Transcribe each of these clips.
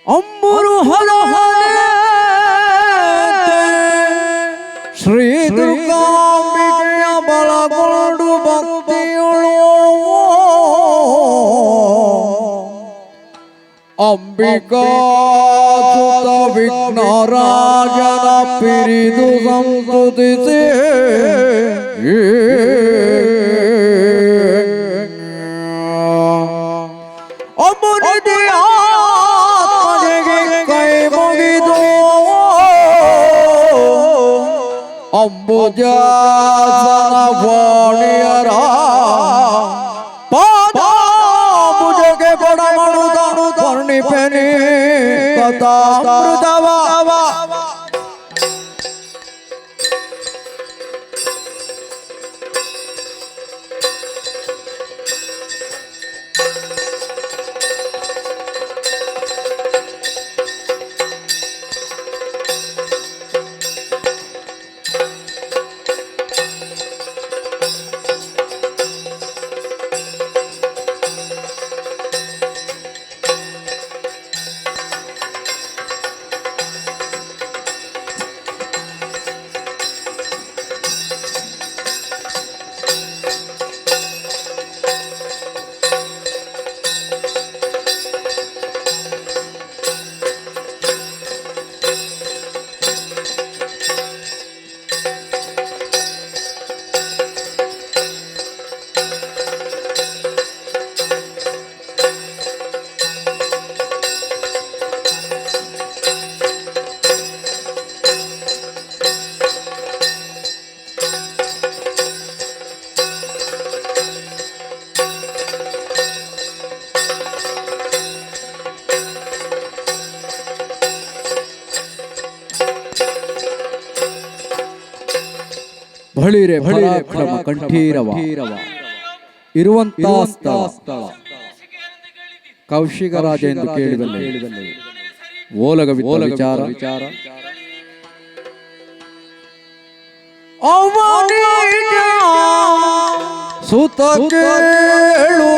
ಅಂಬರು ಹರಹರೆ ಶ್ರೀ ದುರ್ಗಾಂಬಿಕೆಯ ಬಲಗೊಂಡು ಭಕ್ತಿಯುಳು ಅಂಬಿಕಾ ಸುತ ವಿಘ್ನರಾಜನ ಪಿರಿದು ಸಂತುತಿಸಿ ಅಂಬುಜಾಸನ ವಾಣಿಯರ ಪಾದಾಂಬುಜಗೆ ಬಡಮಡುದ ವರ್ಣಿಪೆನಿ ಕಥಾಮೃತವ ಬಳಿರೆ ಪರಾಕ್ರಮ ಕಂಠೀರವ ಇರುವಂತಹ ಸ್ಥಳ ಕೌಶಿಕ ರಾಜ ಎಂದು ಕೇಳಿದಲ್ಲಿ ಓಲಗವಿದ್ದ ವಿಚಾರ ಸುತ ಕೇಳು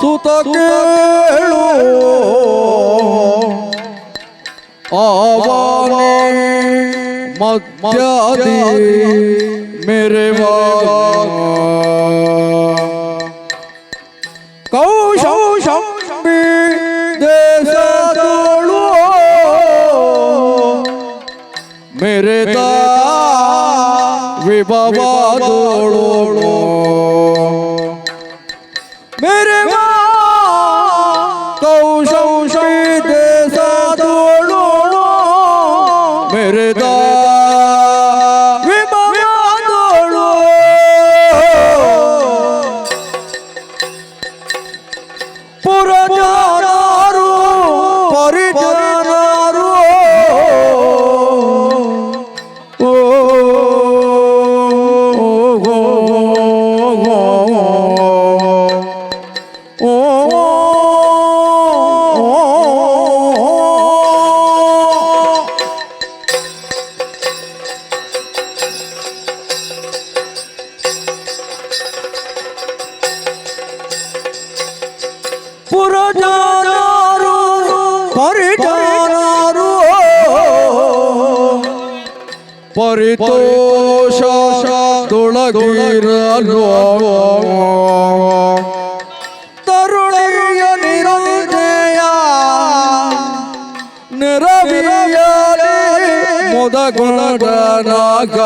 ಸುತ ಕೇಳು ಅವನೇ ಮಧ್ಯಾದಿ ಮೆರೆವಾ ಕೌಶಂಬಿ ದೇಶದೋಳು ಮೆರೆದ ವಿಭವದೋಳು मेरे कौशंबी देशदोಳು मेरे ವಿಭವದೋಳು ಪುರಜನರು ಪರಿಜನರು ಪುರಜನರು ಪರಿಜನರು ಪರಿತೋಷ ತೊಳಗಿರಲು ತರುಣಿಯ ನಿರುದಯ ನಿರವಿಯಲಿ ಮುದಗುಣನಾಗ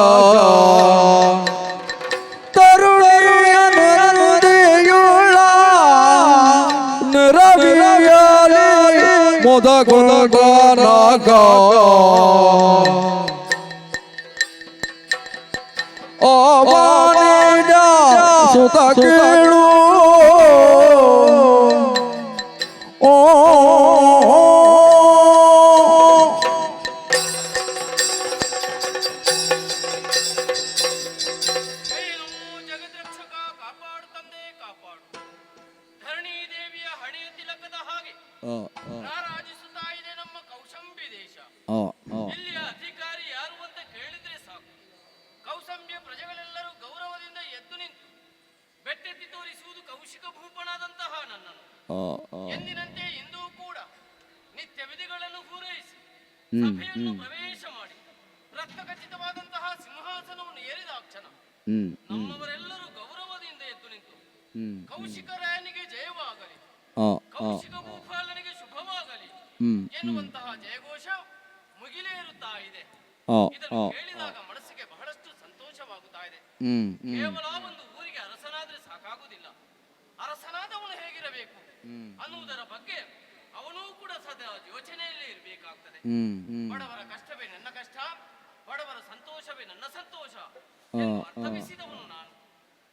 ತರುಣಿಯ ನಿರುದಯುಳ್ಳ ನಿರವಿಯಲಿ ಮುದಗುಣನಾಗ ಅವನಿಜ ಸುತ ಕೇಳು ರಾಣಿಯ ತಿಲಕದ ಹಾಗೆ ಆ, ಆ, ರಾರಾಜಿಸುತ್ತಾ ಇದೆ ನಮ್ಮ ಕೌಶಂಬಿ ದೇಶ. ಆ, ಆ, ಇಲ್ಲಿಯ ಅಧಿಕಾರಿ ಯಾರು ಅಂತ ಕೇಳಿದ್ರೆ ಸಾಕು, ಕೌಸಂಬಿಯ ಪ್ರಜೆಗಳೆಲ್ಲರೂ ಗೌರವದಿಂದ ಎದ್ದು ನಿಂತು ಬೆಟ್ಟೆತ್ತಿ ತೋರಿಸುವುದು ಕೌಶಿಕ ಭೂಪನಾದಂತಹ ನನ್ನನ್ನು. ಆ, ಆ. ಎಂದಿನಂತೆ ಇಂದೂ ಕೂಡ ನಿತ್ಯ ವಿಧಿಗಳನ್ನು ಪೂರೈಸಿ ಹ್ಮ್, ಸಭೆಯನ್ನು ಹ್ಮ್. ಪ್ರವೇಶ ಮಾಡಿ ರಕ್ತಖಚಿತವಾದಂತಹ ಸಿಂಹಾಸನವನ್ನು ಏರಿದ ಕ್ಷಣ ಹ್ಮ್, ಹ್ಮ್, ನಮ್ಮವರೆಲ್ಲರೂ ಗೌರವದಿಂದ ಎದ್ದು ನಿಂತು ಹ್ಮ್. ಕೌಶಿಕ ರಾಯನಿಗೆ ಜಯವಾಗಲಿ, ಆ, ಆ, ಕೌಶಿಕ ಭೂಪಾಲನಿಗೆ ಶುಭವಾಗಲಿ ಹ್ಮ್, ಹ್ಮ್. ಎನ್ನುವಂತಹ ಜಯಘೋಷ ಮುಗಿಲೇರುತ್ತಾ ಇದೆ. ಆ, ಇದನ್ನು ಆ, ಕೇಳಿದಾಗ ಮನಸ್ಸಿಗೆ ಬಹಳಷ್ಟು ಸಂತೋಷವಾಗುತ್ತಾ ಇದೆ. ಹ್ಮ್, ಹ್ಮ್, ಕೇವಲ ಒಂದು ಊರಿಗೆ ಅರಸನಾದ್ರೆ ಸಾಕಾಗುವುದಿಲ್ಲ, ಅರಸನಾದವನು ಹೇಗಿರಬೇಕು ಹ್ಮ್, ಅನ್ನುವುದರ ಬಗ್ಗೆ ಅವನೂ ಕೂಡ ಸದಾ ಯೋಚನೆಯಲ್ಲೇ ಇರಬೇಕಾಗ್ತದೆ. ಹ್ಮ್, ಹ್ಮ್. ಬಡವರ ಕಷ್ಟವೇ ನನ್ನ ಕಷ್ಟ, ಬಡವರ ಸಂತೋಷವೇ ನನ್ನ ಸಂತೋಷ ಆ, ಎಂದು ಆ, ಅರ್ಥವಿಸಿದವನು ನಾನು.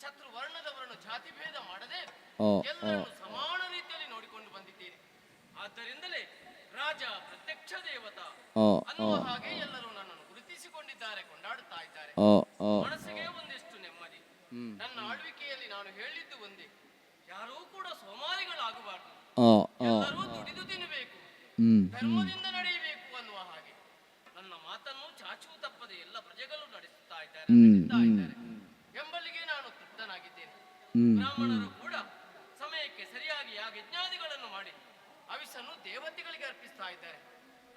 ಚತುರ್ವರ್ಣದವರನ್ನು ಜಾತಿ ಭೇದ ಮಾಡದೆ ಆ, ಎಲ್ಲರನ್ನು ಸಮಾನ ರೀತಿಯಲ್ಲಿ ನೋಡಿಕೊಂಡು ಬಂದಿದ್ದೇನೆ. ಆದ್ದರಿಂದಲೇ ರಾಜ ಪ್ರತ್ಯಕ್ಷ ದೇವತಾ ಆ, ಅನ್ನುವ ಹಾಗೆ ಎಲ್ಲರೂ ನನ್ನನ್ನು ಗುರುತಿಸಿಕೊಂಡಿದ್ದಾರೆ, ಕೊಂಡಾಡುತ್ತಾ ಇದ್ದಾರೆ. ಆ, ಆ, ಮನಸ್ಸಿಗೆ ಒಂದಿಷ್ಟು ನೆಮ್ಮದಿ. ಹ್ಮ್. ನನ್ನ ಆಳ್ವಿಕೆಯಲ್ಲಿ ನಾನು ಹೇಳಿದ್ದು ಒಂದೇ, ಯಾರೂ ಕೂಡ ಸೋಮಾರಿಗಳಾಗಬಾರದು, ಆ, ಆ, ಎಲ್ಲರೂ ದುಡಿದು ತಿನ್ನಬೇಕು, ಹ್ಮ್, ಹ್ಮ್. ಧರ್ಮದಿಂದ ನಡೆಯಬೇಕು ಅನ್ನುವ ಹಾಗೆ ನನ್ನ ಮಾತನ್ನು ಚಾಚೂ ತಪ್ಪದೆ ಎಲ್ಲ ಪ್ರಜೆಗಳು ನಡೆಸುತ್ತಾ ಇದ್ದಾರೆ, ನಡೆಸುತ್ತಾ ಇದ್ದಾರೆ ಎಂಬಲ್ಲಿಗೆ ನಾನು ತೃಪ್ತನಾಗಿದ್ದೇನೆ. ಹ್ಮ್, ಬ್ರಾಹ್ಮಣರು ಕೂಡ ಸಮಯಕ್ಕೆ ಸರಿಯಾಗಿ ಯಜ್ಞಾದಿಗಳನ್ನು ಮಾಡಿ ಅವಿಸನ್ನು ದೇವತೆಗಳಿಗೆ ಅರ್ಪಿಸ್ತಾ ಇದ್ದಾರೆ.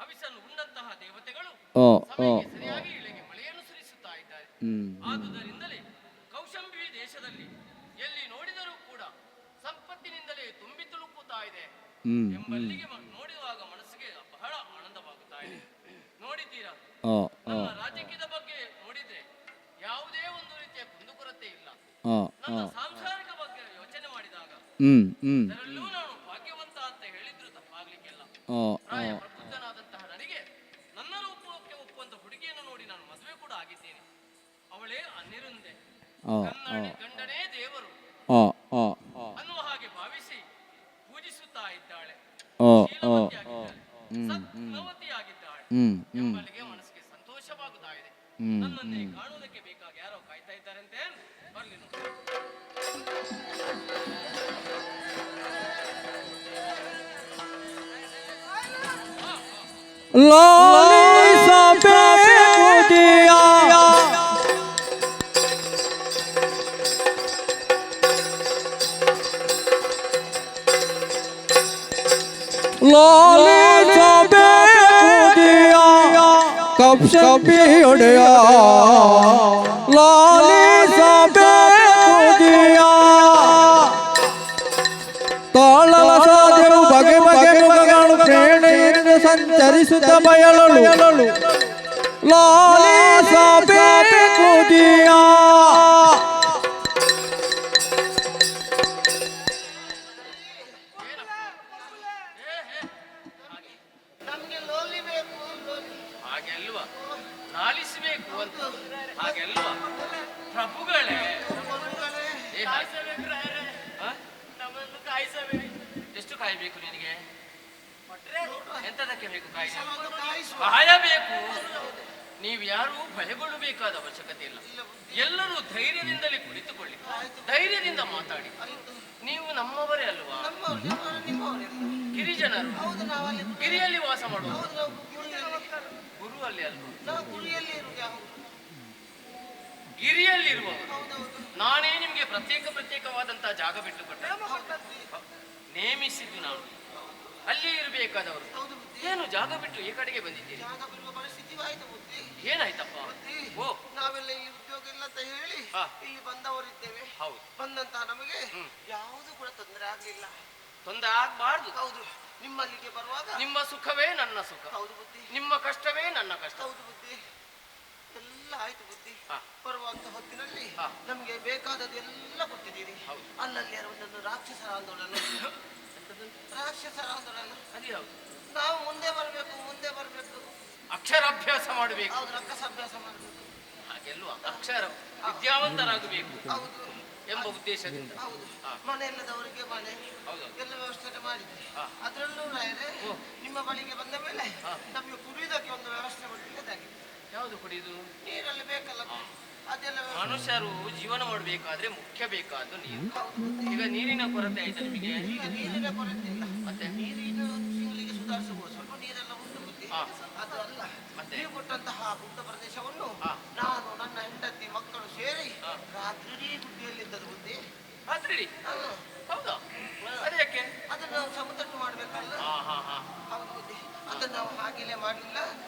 ಅವಿಸನ್ನು ಉಂಡಂತಹ ದೇವತೆಗಳು ಆ, ಆ, ಸಮಯಕ್ಕೆ ಸರಿಯಾಗಿ ಇಳೆಗೆ ಮಳೆಯನ್ನು ಸುರಿಸುತ್ತಾ ಇದ್ದಾರೆ. ಹ್ಮ್, ಆದುದರಿಂದಲೇ ಕೌಶಂಬಿ ದೇಶದಲ್ಲಿ ಎಲ್ಲಿ ನೋಡಿದರೂ ಕೂಡ ಸಂಪತ್ತಿನಿಂದಲೇ ತುಂಬಿ ತುಳುಕುತ್ತಾ ಇದೆ ಹ್ಮ್, ಹ್ಮ್. ಎಂಬಲ್ಲಿಗೆ ನೋಡುವಾಗ ಮನಸ್ಸಿಗೆ ಬಹಳ ಆನಂದವಾಗುತ್ತಾ ಇದೆ. ನೋಡಿದ್ದೀರಾ, ಆ, ಆ, ನಮ್ಮ ರಾಜಕೀಯದ ಬಗ್ಗೆ ನೋಡಿದ್ರೆ ಯಾವುದೇ ಒಂದು ರೀತಿಯ ಕುಂದುಕೊರತೆ ಇಲ್ಲ. ಆ, ನನ್ನ ಆ, ಸಾಂಸಾರಿಕ ಬಗ್ಗೆ ಯೋಚನೆ ಮಾಡಿದಾಗ ಹ್ಮ್, ಹ್ಮ್. ಅದರಲ್ಲೂ ನಾನು ಭಾಗ್ಯವಂತ ಅಂತ ಹೇಳಿದ್ರು ತಪ್ಪಾಗ್ಲಿಕ್ಕಿಲ್ಲ. ಆ, ಆ, ಪ್ರಾಯ ಪ್ರಬುದ್ಧನಾದಂತಹ ನನಗೆ ನನ್ನ ರೂಪಕ್ಕೆ ಒಪ್ಪುವಂತ ಹುಡುಗಿಯನ್ನು ನೋಡಿ ನಾನು ಮದುವೆ ಕೂಡ ಆಗಿದ್ದೇನೆ. ಅವಳೇ ಅನ್ನಿರುಂದೆ, ಆ, ಗಂಡನೇ ದೇವರು ಆ, ಆ, ಆ, ಅನ್ನುವ ಹಾಗೆ ಭಾವಿಸಿ ಪೂಜಿಸುತ್ತಾ ಇದ್ದಾಳೆ. ಆ, ಆ, ಶೀಲವತಿಯಾಗಿದ್ದಾಳೆ, ಹ್ಮ್, ಸತ್ಗುಣವತಿಯಾಗಿದ್ದಾಳೆ ಹ್ಮ್, ಹ್ಮ್, ಎಂಬಲ್ಲಿಗೆ ಮನಸ್ಸಿಗೆ ಸಂತೋಷವಾಗುತ್ತಾ ಇದೆ. ಹ್ಮ್, ನನ್ನನ್ನೇ ಕಾಣುವುದಕ್ಕೆ ಬೇಕಾಗಿ ಯಾರೋ ಕಾಯ್ತಾ ಇದ್ದಾರಂತೆ. ಬರ್ಲಿ ನೋಡಿ. ಲಾಲಿಸಬೇಕು ದಿಯಾ ಲಾಲಿಸಬೇಕು ದಿಯಾ ಕಬ್ಷಬಿ ಒಡೆಯ ಲಾಲಿಸಬೇಕು ದಿಯಾ ತಾಳಲ ಸಾಧ್ಯವು ಬಗೆ ಬಗೆ ಮುಖಗಳು ಪ್ರೇರಣೆಯಿಂದ ಸಂಚರಿಸುತ್ತ ಬಯಲಳು ಲಾಲಿಸಬೇಕು ದಿಯಾ ನಮ್ಗೆ ಲೋಲಿಬೇಕು, ಹಾಗೆ ಅಲ್ವಾ, ಲಾಲಿಸಬೇಕು ಅಂತ ಹಾಗೆ ಅಲ್ವಾ ಪ್ರಭುಗಳೇ? ಏ, ಆ? ನಮ್ಮನ್ನು ಕಾಯಿಸಬೇಕು. ಎಷ್ಟು ಕಾಯಬೇಕು ನಿನಗೆ? ಎಂತದಕ್ಕೆ ಬೇಕು ಕಾಯಿಸ? ಕಾಯಿಸುವ ಕಾಯಬೇಕು. ನೀವು ಯಾರು ಭಯಗೊಳ್ಳಬೇಕಾದ ಅವಶ್ಯಕತೆ ಇಲ್ಲ. ಎಲ್ಲರೂ ಧೈರ್ಯದಿಂದಲೇ ಕುಳಿತುಕೊಳ್ಳಿ, ಧೈರ್ಯದಿಂದ ಮಾತಾಡಿ. ನೀವು ನಮ್ಮವರೇ ಅಲ್ವಾ? ನಿಮ್ಮವರೆಲ್ಲ. ಗಿರಿಜನರು ಹೌದು, ನಾವಲ್ಲಿ ಗಿರಿಯಲ್ಲಿ ವಾಸ ಮಾಡುವ ಹೌದು, ನಾವು ಗುರಿಯಲ್ಲಿ ಗುರು ಅಲ್ಲಿ ಅಲ್ವಾ? ನಾವು ಗುರಿಯಲ್ಲಿ ಇರುವುದು ಯಾವುದು? ಗಿರಿಯಲ್ಲಿರುವವರು. ಹೌದೌದು. ನಾನೇ ನಿಮ್ಗೆ ಪ್ರತ್ಯೇಕವಾದಂತಹ ಜಾಗ ಬಿಟ್ಟುಕೊಟ್ಟೆ, ನೇಮಿಸಿದ್ದು ನಾನು. ಅಲ್ಲಿಯೇ ಇರಬೇಕಾದವರು. ಹೌದು ಬುದ್ಧಿ. ಏನು ಜಾಗ ಬಿಟ್ಟು ಈ ಕಡೆಗೆ ಬಂದಿದ್ದೀರಿ? ಜಾಗ ಬಿಡುವ ಪರಿಸ್ಥಿತಿ ಆಯ್ತು ಬುದ್ಧಿ. ಏನಾಯ್ತಪ್ಪ? ಬುದ್ಧಿ, ಓ, ನಾವೆಲ್ಲ ಇಲ್ಲಿ ಉದ್ಯೋಗ ಇಲ್ಲ ಅಂತ ಹೇಳಿ ಹಾ. ಇಲ್ಲಿ ಬಂದವರಿದ್ದೇವೆ. ಹೌದು. ಬಂದಂತಹ ನಮಗೆ ಹ್ಮ್. ಯಾವುದು ಕೂಡ ತೊಂದರೆ ಆಗ್ಲಿಲ್ಲ. ತೊಂದರೆ ಆಗ್ಬಾರ್ದು. ಹೌದು, ನಿಮ್ಮಲ್ಲಿಗೆ ಬರುವಾಗ ನಿಮ್ಮ ಸುಖವೇ ನನ್ನ ಸುಖ, ಹೌದು ಬುದ್ಧಿ. ನಿಮ್ಮ ಕಷ್ಟವೇ ನನ್ನ ಕಷ್ಟ. ಹೌದು ಬುದ್ಧಿ, ಎಲ್ಲ ಆಯ್ತು ಬುದ್ಧಿ. ಹಾ. ಬರುವಂತ ಹೊತ್ತಿನಲ್ಲಿ ಹಾ. ನಮಗೆ ಬೇಕಾದದ್ದು ಎಲ್ಲ ಕೊಟ್ಟಿದ್ದೀರಿ. ಹೌದು. ಅಲ್ಲಲ್ಲಿ ಒಂದೊಂದು ರಾಕ್ಷಸರ ಆಂದೋಲನ, ರಾಕ್ಷಸರ ಆಂದೋಲನ. ಅದೇ ಹೌದು. ನಾವು ಮುಂದೆ ಬರಬೇಕು, ಮುಂದೆ ಬರಬೇಕು. ಅಕ್ಷರಾಭ್ಯಾಸ ಮಾಡಬೇಕು. ಹೌದು, ರಾಕ್ಷಸ ಅಭ್ಯಾಸ ಮಾಡಬೇಕು. ಹಾಗೆಲ್ವಾ, ಅಕ್ಷರ ವಿದ್ಯಾವಂತರಾಗಬೇಕು ಹೌದು ಎಂಬ ಉದ್ದೇಶದಿಂದ. ಹೌದು. ಹಾ. ಮನೆ ಇಲ್ಲದವರಿಗೆ ಮನೆ ಹೌದು. ಎಲ್ಲ ವ್ಯವಸ್ಥೆ ಮಾಡಿದ್ವಿ. ಹಾ. ಅದರಲ್ಲೂ ರಾಯರೇ, ಓ. ನಿಮ್ಮ ಬಳಿಗೆ ಬಂದ ಮೇಲೆ ಹಾ. ನಮಗೆ ಕುಡಿಯುವುದಕ್ಕೆ ಒಂದು ವ್ಯವಸ್ಥೆ ಒಳ್ಳೆದಾಗಿದೆ. ಯಾವುದು ಕುಡಿಯುವುದು? ನೀರಲ್ಲಿ ಬೇಕಲ್ಲ. ಅದೆಲ್ಲ ಮನುಷ್ಯರು ಜೀವನ ಮಾಡಬೇಕಾದ್ರೆ ಮುಖ್ಯ ಬೇಕಾದ್ದು ನೀರು. ಹೌದು ಬುದ್ಧಿ. ಈಗ ನೀರಿನ ಕೊರತೆ ಆಯ್ತಾ ನಿಮಗೆ? ಈಗ ನೀರಿನ ಕೊರತೆ ಇಲ್ಲ. ಮತ್ತೆ ನೀರಿನ ತಿಂಗಳಿಗೆ ಸುಧಾರಿಸಬಹುದು, ಸ್ವಲ್ಪ ನೀರೆಲ್ಲ ಉಂಟು ಬುದ್ಧಿ. ಹಾ. ಅದು ಅಲ್ಲ, ಮತ್ತೆ? ನೀವು ಕೊಟ್ಟಂತಹ ಗುಡ್ಡ ಪ್ರದೇಶವನ್ನು ಹಾ. ನಾನು ನನ್ನ ಹೆಂಡತಿ ಮಕ್ಕಳು ಸೇರಿ ಹಾ. ರಾತ್ರಿ ಗುಡ್ಡಿಯಲ್ಲಿದ್ದದ್ದು ಬುದ್ಧಿ. ರಾತ್ರಿ? ಹಾ. ಹೌದಾ? ಅದು ಯಾಕೆ? ಅದನ್ನು ನಾವು ಸಮತಟ್ಟು ಮಾಡ್ಬೇಕಲ್ಲ. ಹಾ ಹಾ ಹಾ. ಹೌದು ಬುದ್ಧಿ. ಅದನ್ನು ನಾವು ಹಾಗೆಯೇ ಮಾಡಲಿಲ್ಲ,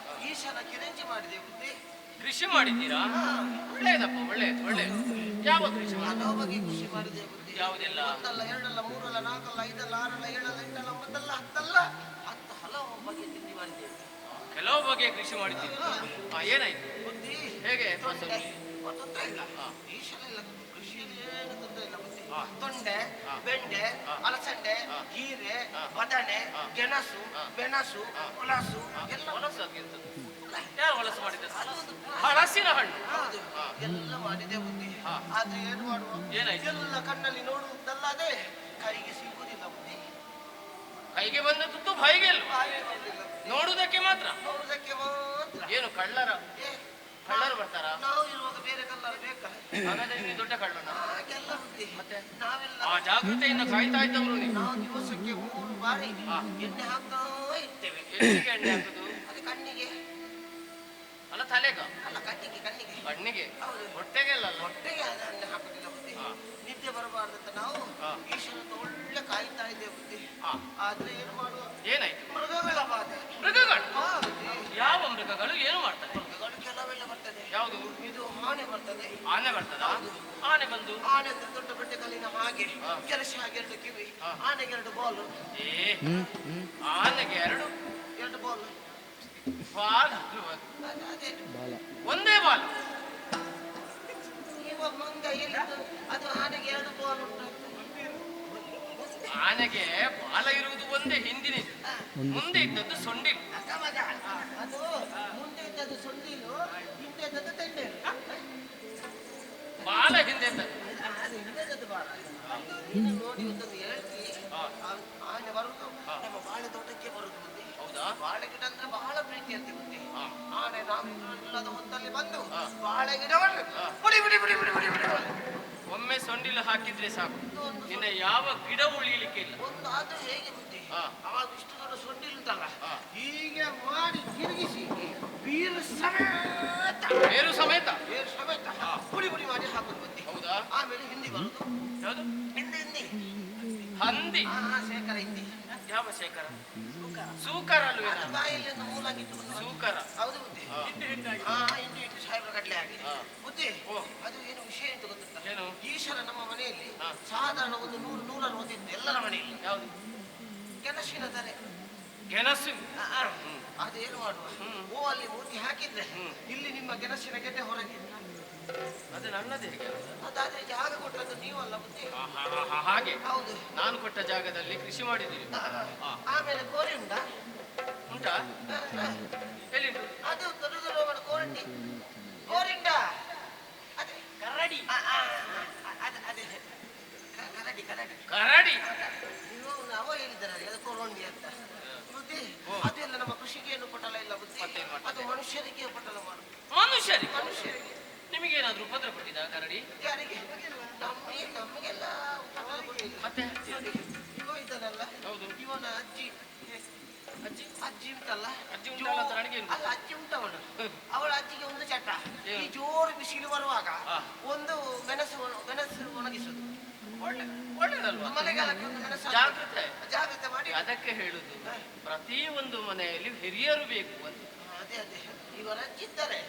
ಈಶನ ಕಿರಂಜಿ ಮಾಡಿದೆ ಬುದ್ಧಿ. ಕೃಷಿ ಮಾಡಿದ್ದೀರಾ? ಒಳ್ಳೇದಪ್ಪ, ಒಳ್ಳೇದು ಒಳ್ಳೇದು. ಯಾವ ಕೃಷಿ ಮಾಡಿ? ಹಲವು ಬಗೆ ಕೃಷಿ ಮಾಡಿದೆ ಬುದ್ಧಿ. ಯಾವುದೆಲ್ಲ? ಒಂದಲ್ಲ, ಎರಡಲ್ಲ, ಮೂರಲ್ಲ, ನಾಲ್ಕಲ್ಲ, ಐದಲ್ಲ, ಆರಲ್ಲ, ಏಳಲ್ಲ, ಎಂಟಲ್ಲ, ಒಂಬತ್ತಲ್ಲ, ಹತ್ತಲ್ಲ, ಹತ್ತು ಹಲವು ಬಗೆ ತಿಂಡಿ ಮಾಡಿದ್ದೇವೆ ಕೆಲವು ಬಗೆಯ ಕೃಷಿ ಮಾಡಿದ್ದೀರಿ. ಏನಾಯ್ತು? ಬುದ್ಧಿ. ಹೇಗೆ? ತೊಂದರೆ ಇಲ್ಲ. ಈಶನೆಲ್ಲ ಕೃಷಿಯಲ್ಲಿ ಏನು ತೊಂದರೆ ಇಲ್ಲ ಬುದ್ಧಿ. ಹಾ. ತೊಂಡೆ, ಹಾ. ಬೆಂಡೆ, ಹಾ. ಅಲಸಂಡೆ, ಹಾ. ಹೀರೆ, ಹಾ. ಬದನೆ, ಹಾ. ಗೆಣಸು, ಹಾ. ಮೆಣಸು, ಹಾ. ಹೊಲಸು ಎಲ್ಲ ಹೊಲಸು ಆಗಿರ್ತದೆ. ಯಾರು ಹೊಲಸು ಮಾಡಿದ್ದಾರೆ? ಅದೊಂದು ಹಲಸಿನ ಹಣ್ಣು. ಹೌದು. ಹಾ. ಎಲ್ಲ ಮಾಡಿದೆ ಬುದ್ಧಿ. ಹಾ. ಆದ್ರೆ ಏನು ಮಾಡುವ? ಏನಾಯ್ತು? ಎಲ್ಲ ಕಣ್ಣಲ್ಲಿ ನೋಡುವುದಲ್ಲದೆ ಕೈಗೆ ಸಿಗುವುದಿಲ್ಲ ಬುದ್ಧಿ. ಕೈಗೆ ಬಂದದ್ದು ಬಾಯಿಗೆ ಅಲ್ವಾ? ಹಾಗೆ ಬರುವುದಿಲ್ಲ. ನೋಡುವುದಕ್ಕೆ ಮಾತ್ರ. ನೋಡುವುದಕ್ಕೆ ಮಾತ್ರ. ಏನು ಕಳ್ಳರ? ಏ, ಕಳ್ಳರು ಬರ್ತಾರಾ? ನಾವು ಇರುವಾಗ ಬೇರೆ ಕಲ್ಲರು ಬೇಕಲ್ಲ. ಹಾಗಾದ್ರೆ ನೀವು ದೊಡ್ಡ ಕಳ್ಳನ? ಹಾಗೆಲ್ಲ ಬುದ್ಧಿ. ಮತ್ತೆ? ನಾವೆಲ್ಲ ಆ ಜಾಗೃತೆಯಿಂದ ಕಾಯ್ತಾ ಇದ್ದವರು ನೀವು. ನಾವು ದಿವಸಕ್ಕೆ 3 ಬಾರಿ ಹಾ. ಎಣ್ಣೆ ಹಾಕ್ತಾ ಇರ್ತೇವೆ. ಎಲ್ಲಿಗೆ ಎಣ್ಣೆ ಹಾಕುದು? ಅದು ಕಣ್ಣಿಗೆ ಅಲ್ಲ ತಲೆಗ? ಅಲ್ಲ, ಕಣ್ಣಿಗೆ ಕಣ್ಣಿಗೆ ಕಣ್ಣಿಗೆ? ಹೌದು. ಹೊಟ್ಟೆಗೆಲ್ಲ? ಹೊಟ್ಟೆಗೆ ಅದು ಎಣ್ಣೆ ಹಾಕುದಿಲ್ಲ ಬುದ್ಧಿ. ಹಾ. ನಿದ್ದೆ ಬರಬಾರ್ದಂತ ನಾವು ಹಾ. ಈಶ್ವರನ ಒಳ್ಳೆ ಕಾಯ್ತಾ ಇದ್ದೇವೆ ಬುದ್ಧಿ. ಹಾ. ಆದ್ರೆ ಏನು ಮಾಡುವ? ಏನಾಯ್ತು? ಮೃಗಗಳ ಬಾಧೆ. ಮೃಗಗಳು? ಹಾ, ಬುದ್ಧಿ. ಯಾವ ಮೃಗಗಳು ಏನು ಮಾಡ್ತದೆ? ಮೃಗಗಳು ಕೆಲವೆಲ್ಲ ಬರ್ತದೆ. ಯಾವುದು? ಇದು ಆನೆ ಬರ್ತದೆ. ಆನೆ ಬರ್ತದ? ಹೌದು. ಆನೆ ಬಂದು ಆನೆ ಅಂದ್ರೆ ದೊಡ್ಡ ಬೆಟ್ಟೆ ಕಲ್ಲಿನ ಹಾಗೆ, ಹಾ. ಕೆಲಸ ಹಾಗೆ 2 ಕಿವಿ, ಹಾ. ಆನೆಗೆ 2 ಬಾಲು, ಏ ಆನೆಗೆ 2 ಬಾಲು. ಬಾಲ್ ಅದೇ ಬಾಲ ಒಂದೇ ಬಾಲ್. ಇವ ಮಂಗ ಎಲ್ಲಿದ್ದು? ಅದು ಆನೆಗೆ 2 ಬಾಲ್ ಉಂಟು. ಆನೆಗೆ ಬಾಲ ಇರುವುದು ಒಂದೇ, ಹಿಂದಿನ ಮುಂದೆ ಇದ್ದದ್ದು ಸೊಂಡಿಲು. ಅಕ್ಕ ಮಗ, ಅದು ಮುಂದೆ ಇದ್ದದ್ದು ಸೊಂಡಿಲು, ಹಿಂದೆ ಇದ್ದದ್ದು ತೆಂಡೇಲು. ಬಾಲ ಹಿಂದೆ ಇದ್ದದ್ದು. ಅದು ಹಿಂದೆ ಇದ್ದದ್ದು ಬಾಳ. ನೀನು ನೋಡಿ ಒಂದೊಂದು ಹೇಳ್ತಿ, ಹಾ. ಆನೆ ಬರುದು ಹಾ. ನಮ್ಮ ಬಾಳೆ ತೋಟಕ್ಕೆ ಬರುದು ಬುದ್ಧಿ. ಹೌದಾ? ಬಾಳೆ ಗಿಡ ಅಂದ್ರೆ ಬಹಳ ಪ್ರೀತಿ ಅಂತ ಬುದ್ಧಿ. ಹಾ. ಆನೆ ನಾವಿಲ್ಲದ ಹೊತ್ತಲ್ಲಿ ಬಂದು ಹಾ. ಬಾಳೆ ಗಿಡವನ್ನು ಹಾ. ಬಿಡಿ ಬಿಡಿ ಬಿಡಿ ಬಿಡಿ ಬಿಡಿ ಬಿಡಿ ಒಮ್ಮೆ ಸೊಂಡಿಲು ಹಾಕಿದ್ರೆ ಸಾಕು, ಒಂದು ನಿನ್ನ ಯಾವ ಗಿಡ ಉಳಿಲಿಕ್ಕೆ ಇಲ್ಲ. ಒಂದು ಅದು ಹೇಗೆ ಬುದ್ಧಿ? ಹಾ. ಆವಾಗ ಇಷ್ಟು ದೊಡ್ಡ ಸೊಂಡಿಲುಂಟಲ್ಲ, ಹಾ. ಹೀಗೆ ಮಾಡಿ ತಿರುಗಿಸಿ ಬೀರು ಸಮೇತ ಬೇರು ಸಮೇತ? ಬೇರು ಸಮೇತ ಪುಡಿ ಪುಡಿ ಮಾಡಿ ಹಾಕುದು ಬುದ್ಧಿ. ಹೌದಾ? ಆಮೇಲೆ ಹಿಂದಿ ಬರುದು. ಯಾವುದು? ಹಿಂದಿ ಹಿಂದಿ ಹಂದಿ? ಶೇಖರ ಹಿಂದಿ. ಯಾವ ಶೇಖರ? ಸೂಕರ ಅಲ್ವೇ? ಅದು ಬಾಯಲ್ಲಿ ಒಂದು ಮೂಲಾಗಿಟ್ಟು ಬಂದು ಸೂಕರ. ಹೌದು ಬುದ್ಧಿ. ಹಾ. ಹಿಂದಿ ಇಟ್ಟು ಸಾಹೇಬ್ರ ಕಡ್ಲೆ ಆಗಿ ಹಾ. ಬುದ್ಧಿ. ಓ. ಅದು ಏನು ವಿಷಯ ಅಂತ ಗೊತ್ತುಂಟ? ಏನು? ಈಶ್ವರ ನಮ್ಮ ಮನೆಯಲ್ಲಿ ಹಾ. ಸಾಧಾರಣ ಒಂದು 100-160 ಇತ್ತು ಎಲ್ಲರ ಮನೆಯಲ್ಲಿ. ಯಾವುದು? ಗೆಣಸಿನ ತಾರೆ. ಗೆಣಸು? ಅದೇನು ಮಾಡುವ? ಓ ಅಲ್ಲಿ ಮೂರ್ತಿ ಹಾಕಿದ್ರೆ ಇಲ್ಲಿ ನಿಮ್ಮ ಗೆಣಸಿನ ಗೆಡ್ಡೆ ಹೊರಗೆ. ಅದು ನನ್ನದೇ ಹೇಗೆ? ಅದಾದ್ರೆ ಜಾಗ ಕೊಟ್ಟದ್ದು ನೀವಲ್ಲ ಬುದ್ಧಿ. ಹಾಗೆ ಹೌದು. ನಾನು ಕೊಟ್ಟ ಜಾಗದಲ್ಲಿ ಕೃಷಿ ಮಾಡಿದ್ದೀರಿ. ಆಮೇಲೆ ಕೋರಿ ಉಂಟಾ? ಉಂಟಾ? ಎಲ್ಲಿಂಟು? ಅದು ದೊಡ್ಡ ದೊಡ್ಡ ಕೋರಂಡಿ ಕೋರಿಂಡ. ಅದೇ ಕರಡಿ. ಅದೇ ಕರಡಿ ಕರಡಿ ಕರಡಿ? ನೀವು ನಾವು ಹೇಳಿದ್ದಾರೆ ಅದು ಕೋರಂಡಿ ಅಂತ ಬುದ್ಧಿ. ಅದೆಲ್ಲ ನಮ್ಮ ಕೃಷಿಗೆ ಏನು ಪಟಲ ಇಲ್ಲ ಬುದ್ಧಿ. ಮತ್ತೇನ್ ಮಾಡ್ತದೆ? ಅದು ಮನುಷ್ಯರಿಗೆ ಪಟಲ ಮಾಡುದು. ಮನುಷ್ಯರಿಗೆ? ಮನುಷ್ಯರಿಗೆ. ನಿಮಗೇನಾದ್ರೂ ಉಪದ್ರ ಕೊಟ್ಟಿದ್ದ ಕರಡಿ? ಯಾರಿಗೆ? ನಮಗೆಲ್ಲ ಪಟಲ ಕೊಟ್ಟಿಲ್ಲ. ಮತ್ತೆ? ಇವ ಇದ್ದಾನಲ್ಲ, ಹೌದು. ಇವನ ಅಜ್ಜಿ ಅಜ್ಜಿ? ಅಜ್ಜಿ ಉಂಟಲ್ಲ, ಅಜ್ಜಿ ಉಂಟಲ್ಲ ಅಂತ ನನಗೆ ಏನು? ಅಲ್ಲ ಅಜ್ಜಿ ಉಂಟವಳು. ಅವಳ ಅಜ್ಜಿಗೆ ಒಂದು ಚಟ, ಏನು? ಈ ಜೋರು ಬಿಸಿಲು ಬರುವಾಗ ಹಾ. ಒಂದು ಮೆಣಸು ಒಣಗಿಸುದು. ಒಳ್ಳೇದಲ್ವಾ? ಮಳೆಗಾಲಕ್ಕೆ ಒಂದು ಮೆಣಸು ಜಾಗ್ರತೆ. ಜಾಗ್ರತೆ ಮಾಡಿ. ಅದಕ್ಕೆ ಹೇಳುದು, ಪ್ರತಿ ಒಂದು ಮನೆಯಲ್ಲಿ ಹಿರಿಯರು ಬೇಕು ಅಂತ. ಅದೇ ಅದೇ ಇವರ ಅಜ್ಜಿ ಇದ್ದಾರೆ.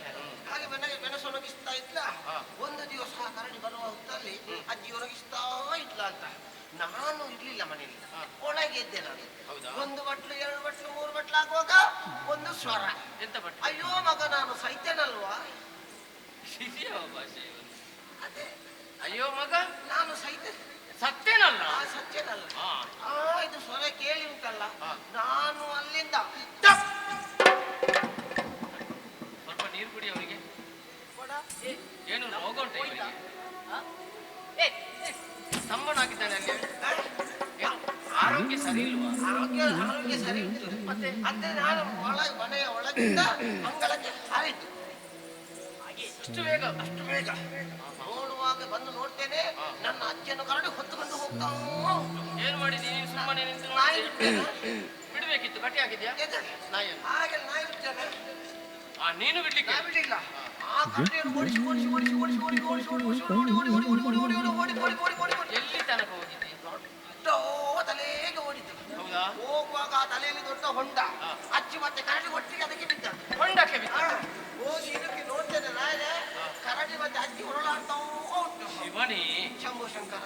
ಹಾಗೆ ಮನೆಗೆ ಮೆಣಸು ಒಣಗಿಸ್ತಾ ಇದ್ಲ. ಹಾ. ಒಂದು ದಿವಸ ಕರಡಿ ಬರುವ ಹೊತ್ತಲ್ಲಿ ಅಜ್ಜಿ ಒಣಗಿಸ್ತಾ ಇದ್ಲ ಅಂತ ನಾನು ಇರ್ಲಿಲ್ಲ ಮನೆಯಲ್ಲಿ. ಒಳಗೆ ಇದ್ದೆ ನಾನು. ಹೌದಾ? 1 ಬಟ್ಲು 2 ಬಟ್ಲು 3 ಬಟ್ಲು ಆಗುವಾಗ ಒಂದು ಸ್ವರ, ಎಂತ ಪಟ್ಟ? ಅಯ್ಯೋ ಮಗ ನಾನು ಸೈತೇನಲ್ವಾ? ಯಾವ ಭಾಷೆ ಇವನು? ಅದೇ ಅಯ್ಯೋ ಮಗ ನಾನು ಸೈತೆ ಸತ್ತೇನಲ್ಲ? ಸತ್ಯನಲ್ಲ. ಹಾ. ಇದು ಸ್ವರ ಕೇಳಿ ಉಂಟಲ್ಲ, ಹಾ. ನಾನು ಅಲ್ಲಿಂದ ಸ್ವಲ್ಪ ನೀರು ಕುಡಿ ಅವನಿಗೆ. ಏನು ರೋಗ ಉಂಟು ಇವನಿಗೆ? ಸ್ತಂಭನಾಗಿದ್ದಾನೆ ಅಲ್ಲಿ. ಏನು ಆರೋಗ್ಯ ಸರಿ ಇಲ್ವಾ? ಆರೋಗ್ಯ ಸರಿ ಉಂಟು. ಮತ್ತೆ ಅಂದ್ರೆ ನಾನು ಮನೆಯ ಒಳಗಿಂದ ಅಂಗಳಕ್ಕೆ ಹಾರಿತು. ಅಷ್ಟು ಬೇಗ ಅಷ್ಟು ಬೇಗ ನೋಡುವಾಗ ಬಂದು ನೋಡ್ತೇನೆ ನನ್ನ ಅಜ್ಜಿಯನ್ನು ಕರಡಿ ಹೊತ್ತುಕೊಂಡು ಹೋಗ್ತಾ ಉಂಟು. ಏನು ಮಾಡಿದಿ ನೀನು? ಸುಮ್ಮನೆ ನಿಂತು ನಾಯಿ ನೋಡಿ. ಬಿಟ್ಟೇನೆ. ಬಿಡ್ಬೇಕಿತ್ತು. ಗಟ್ಟಿ ಆಗಿದ್ಯಾ ಎದಕ್ಕೆ? ನಾಯಿಯನ್ನು? ಹಾಗೆ ನಾಯಿ ಬಿಟ್ಟೇನೆ. ನೀನು ಬಿಡ್ಲಿಕ್ಕೆ ನಾಯಿ ಬಿಡ್ಲಿಲ್ಲ. ಆ ಕರಡಿಯನ್ನು ಓಡಿಸಿ ಓಡಿಸಿ ಓಡಿಸಿ ಓಡಿಸಿ ಓಡಿ ಓಡಿ ಓಡಿ ಓಡಿ ಓಡಿ ಓಡಿ ಓಡಿ ಓಡಿ ಓಡಿ ಓಡಿ ಓಡಿ ಓಡಿ ಓಡಿ ಓಡಿ ಓಡಿ ಓಡಿ ಎಲ್ಲಿ ತನಕ ಹೋಗಿದ್ದೆ? ದೊಡ್ಡ ತಲೆಗೆ ಓಡಿತು. ಹೌದಾ? ಹೋಗುವಾಗ ಆ ತಲೆಯಲ್ಲಿ ದೊಡ್ಡ ಹೊಂಡ. ಅಜ್ಜಿ ಮತ್ತೆ ಕರಡಿ ಒಟ್ಟಿಗೆ ಅದಕ್ಕೆ ಬಿದ್ದ. ಹೊಂಡಕ್ಕೆ ಬಿದ್ದ. ಹೋಗಿ ಇದಕ್ಕೆ ನೋಡ್ತೇನೆ ನಾಳೆ ಕರಡಿ ಮತ್ತೆ ಅಜ್ಜಿ ಹೊರಳಾಡ್ತಾ ಉಂಟು. ಶಿವನೇ, ಶಂಭು ಶಂಕರ.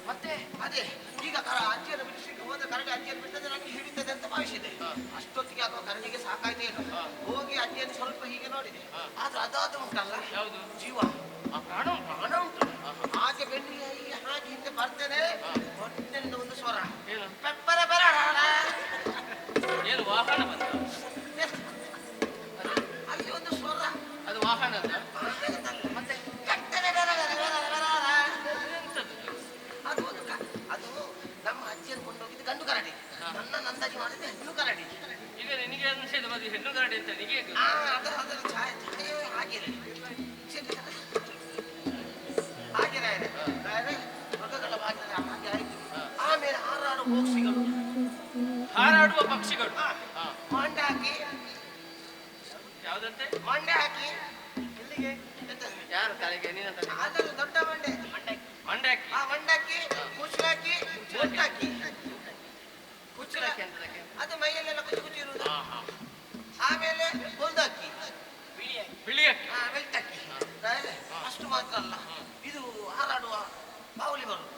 ಮತ್ತೆ ಅದೇ ಈಗ ಅಜ್ಜಿಯನ್ನು ಬಿಡಿಸ್ಲಿಕ್ಕೆ ಹೋದ ಕರಡಿ ಅಜ್ಜಿಯನ್ನು ಬಿಟ್ಟರೆ ನನಗೆ ಹಿಡಿತದೆ ಅಂತ ಭಾವಿಸಿದೆ. ಅಷ್ಟೊತ್ತಿಗೆ ಅಥವಾ ಕರಡಿಗೆ ಸಾಕಾಯ್ತೇ ಇಲ್ಲ. ಹೋಗಿ ಅಜ್ಜಿಯನ್ನು ಸ್ವಲ್ಪ ಹೀಗೆ ನೋಡಿದೆ. ಆದ್ರೆ ಅದಾದ್ರೂ ಉಂಟಲ್ಲ ಯಾವುದು? ಜೀವ, ಪ್ರಾಣ ಉಂಟು. ಪ್ರಾಣ ಉಂಟು. ಹಾಗೆ ಬೆನ್ನಿಗೆ ಹೀಗೆ ಹಾಗೆ ಹಿಂದೆ ಬರ್ತೇನೆ. ಹೊಟ್ಟೆನಿಂದ ಒಂದು ಸ್ವರ, ಏನು? ಪೆಪ್ಪರ ಬರ. ಏನು ವಾಹನ ಬಂತ? ಅಲ್ಲಿ ಒಂದು ಸ್ವರ. ಅದು ವಾಹನ ಅಂತ? ಮತ್ತೆ ಕಟ್ಟನೆ ಬರ ಬರ ಬರ ಬರ. ಎಂತದ್ದು? ಅದು ಒಂದು ಅದು ನಮ್ಮ ಅಜ್ಜಿಯನ್ನು ಕೊಂಡೋಗಿದ್ದು ಗಂಡು ಕರಡಿ. ನನ್ನ ನಂದಾಜಿ ಮಾಡಿದ್ದು ಹೆಣ್ಣು ಕರಡಿ. ಈಗ ನಿನಗೆ ಅನಿಸಿದ ಮದುವೆ ಹೆಣ್ಣು ಗಾಡಿ ಅಂತ ನಿನಗೆ ಹೇಗೆ? ಅದರ ಛಾಯೆ ಹಾಗೆಯೇ ಹಾಗೆ ಮೃಗಗಳ ಭಾಗದಲ್ಲಿ ಹಾಗೆ ಆಯ್ತು. ಆಮೇಲೆ ಹಾರಾಡುವ ಪಕ್ಷಿಗಳು, ಹಾರಾಡುವ ಪಕ್ಷಿಗಳು. ಮಂಡೆ ಹಾಕಿ ಯಾವ್ದಂತೆ? ಮಂಡೆ ಹಾಕಿ ಎಲ್ಲಿಗೆ ಎಂತದು? ಯಾರು ತಲೆಗೆ? ನೀನ ತಲೆ? ಅದನ್ನು ದೊಡ್ಡ ಮಂಡೆ ಮಂಡೆ ಹಾಕಿ. ಆ ಮಂಡಕ್ಕಿ ಕುಚ್ಚಲಾಕಿ ಮುಟ್ಟಾಕಿ. ಕುಚ್ಚಲಕ್ಕಿ ಅಂತದಕ್ಕೆ? ಅದು ಮೈಯಲ್ಲೆಲ್ಲ ಕುಚ್ಚು ಕುಚ್ಚು ಇರುವುದು. ಆಮೇಲೆ ಹೊಲ್ದಕ್ಕಿ, ಬಿಳಿ ಅಕ್ಕಿ. ಮೆಲ್ಟಕ್ಕಿ. ಅಷ್ಟು ಮಾತ್ರ ಅಲ್ಲ, ಇದು ಹಾರಾಡುವ ಬಾವುಲಿ ಬರುದು.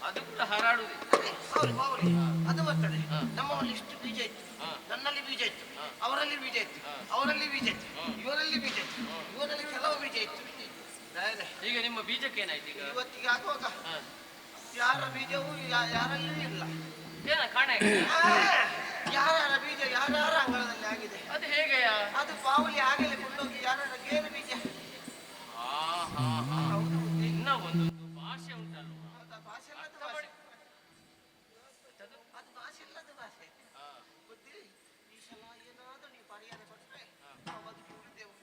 ಅದು ಕೂಡ ಹಾರಾಡುವುದೇ. ಅದೇ ಬಾವುಲಿ ಬಾವುಲಿ ಅದು ಬರ್ತದೆ. ನಮ್ಮಲ್ಲಿ ಇಷ್ಟು ಬೀಜ ಇತ್ತು, ನನ್ನಲ್ಲಿ ಬೀಜ ಇತ್ತು, ಅವರಲ್ಲಿ ಬೀಜ ಇತ್ತು, ಅವರಲ್ಲಿ ಬೀಜ ಇತ್ತು, ಇವರಲ್ಲಿ ಬೀಜ ಇತ್ತು, ಇವರಲ್ಲಿ ಕೆಲವು ಬೀಜ ಇತ್ತು. ಈಗ ನಿಮ್ಮ ಬೀಜಕ್ಕೆ ಏನಾಯ್ತು ಈಗ? ಇವತ್ತಿಗೆ ಆಗುವಾಗ ಯಾರ ಬೀಜವೂ ಯಾರಲ್ಲಿ ಇಲ್ಲ. ಏನ ಕಾಣ? ಯಾರ ಬೀಜ ಯಾರ್ಯಾರ ಅಂಗಳದಲ್ಲಿ ಆಗಿದೆ. ಅದು ಹೇಗೆಯಾ? ಅದು ಬಾವುಲಿ ಆಗಲೇ ಕೊಂಡೋಗಿ ಯಾರ ಗೇರು ಬೀಜ. ಹೌದು. ಇನ್ನ ಒಂದೊಂದು ಭಾಷೆ ಉಂಟಲ್ವಾ? ಹೌದಾ? ಭಾಷೆ ಇಲ್ಲದ ಭಾಷೆ. ಅದು ಭಾಷೆ ಇಲ್ಲದ ಭಾಷೆ. ಗೊತ್ತಿರಿ, ಈ ಸಲ ಏನಾದ್ರೂ ನೀವು ಪರಿಹಾರ ಕೊಟ್ಟರೆ ನಾವು ಬದುಕಿ ಉಳಿದೆವು.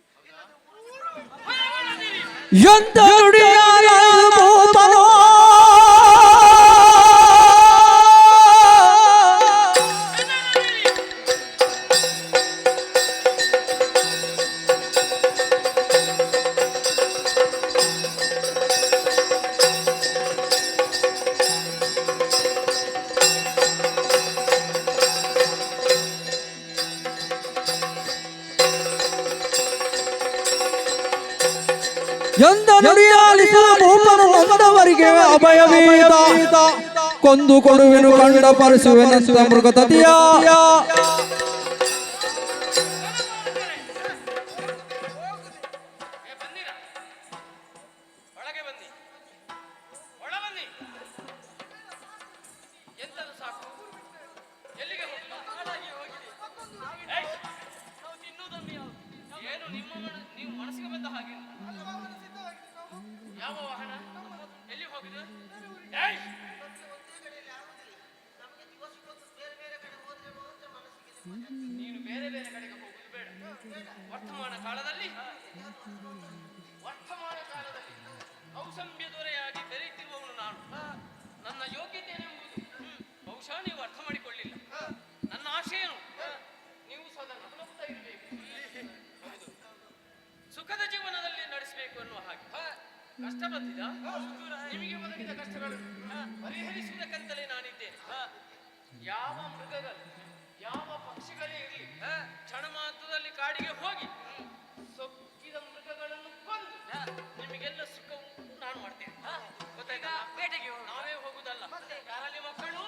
ಎಂತ ನುಡಿಯಾಲ ಮೂತನೋ ಎಂದ ನುಡಿಯಾಲಿಸುವ ಮೂಪನು ನೊಂದವರಿಗೆ ಅಭಯವೀತ ಕೊಂದು ಕೊಡುವೆನು ಕಂಡ ಪರಿಸುವೆನಂತ ಮೃಗತತಿಯ ಬಂದಿರಾ? ಒಳಗೆ ಬನ್ನಿ, ಒಳ ಬನ್ನಿ. ಎಂತದು ಸಾಕು? ಎಲ್ಲಿಗೆ ಹೋಗಿ? ನಾವು ತಿನ್ನುವುದನ್ನು ಏನು ನೀವು ಮನಸ್ಸಿಗೆ ಬಂದ ಹಾಗೆ. ಯಾವ ವಾಹನ? ಎಲ್ಲಿ ಹೋಗಿದೆ? ನೀನು ಬೇರೆ ಬೇರೆ ಕಡೆಗೆ ಹೋಗುದು ಬೇಡ. ವರ್ತಮಾನ ಕಾಲದಲ್ಲಿ ಕೌಸಂಬ್ಯ ದೊರೆಯಾಗಿ ಬೆರೆಯುತ್ತಿರುವವನು ನಾನು. ನನ್ನ ಯೋಗ್ಯತೆ ಏನೆಂಬುದು ಬಹುಶಃ ನೀವು ಅರ್ಥ ಮಾಡಿಕೊಳ್ಳಿಲ್ಲ. ನನ್ನ ಆಶೆಯೇನು? ನೀವು ಸದಾ ನಗುತ್ತಾ ಇರಬೇಕು. ಹೌದು, ಸುಖದ ಜೀವನದಲ್ಲಿ ನಡೆಸಬೇಕು ಅನ್ನುವ ಹಾಗೆ. ಕಷ್ಟ ಬಂದಿದ ನಿಮಗೆ ಒದಗಿದ ಕಷ್ಟಗಳು ಪರಿಹರಿಸುವುದಕ್ಕಂತಲೇ ನಾನಿದ್ದೇನೆ. ಯಾವ ಮೃಗಗಳು ಯಾವ ಪಕ್ಷಿಗಳೇ ಇರಲಿ, ಕ್ಷಣ ಮಾತ್ರದಲ್ಲಿ ಕಾಡಿಗೆ ಹೋಗಿ ಸೊಕ್ಕಿದ ಮೃಗಗಳನ್ನು ಕೊಂದು ನಿಮಗೆಲ್ಲ ಸುಖವು ನಾನು ಮಾಡ್ತೇನೆ. ಗೊತ್ತಾಯ್ತಾ? ಬೇಟೆಗೆ ನಾವೇ ಹೋಗುದಲ್ಲ. ಯಾರಲ್ಲಿ ಮಕ್ಕಳು?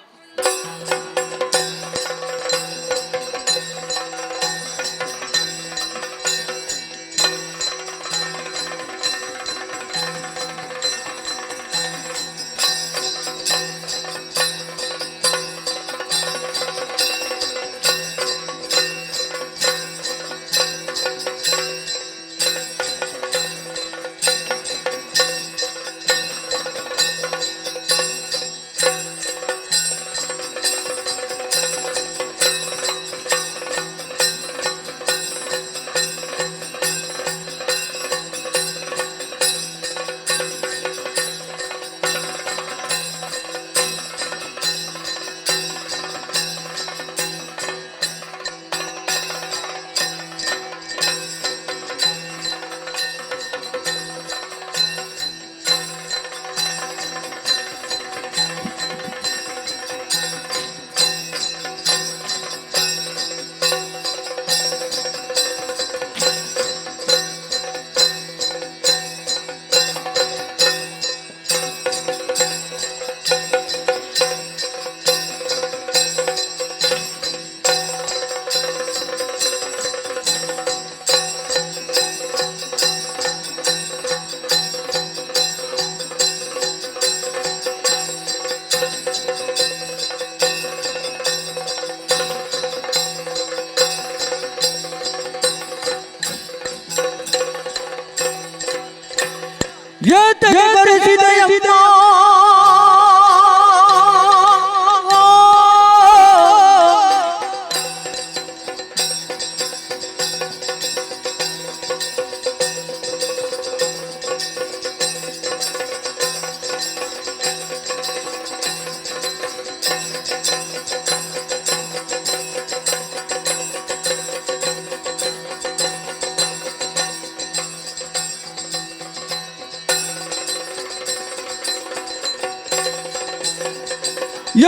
ಏತಕ್ಕೆ ಕರೆಸಿದೆಯಮ್ಮ?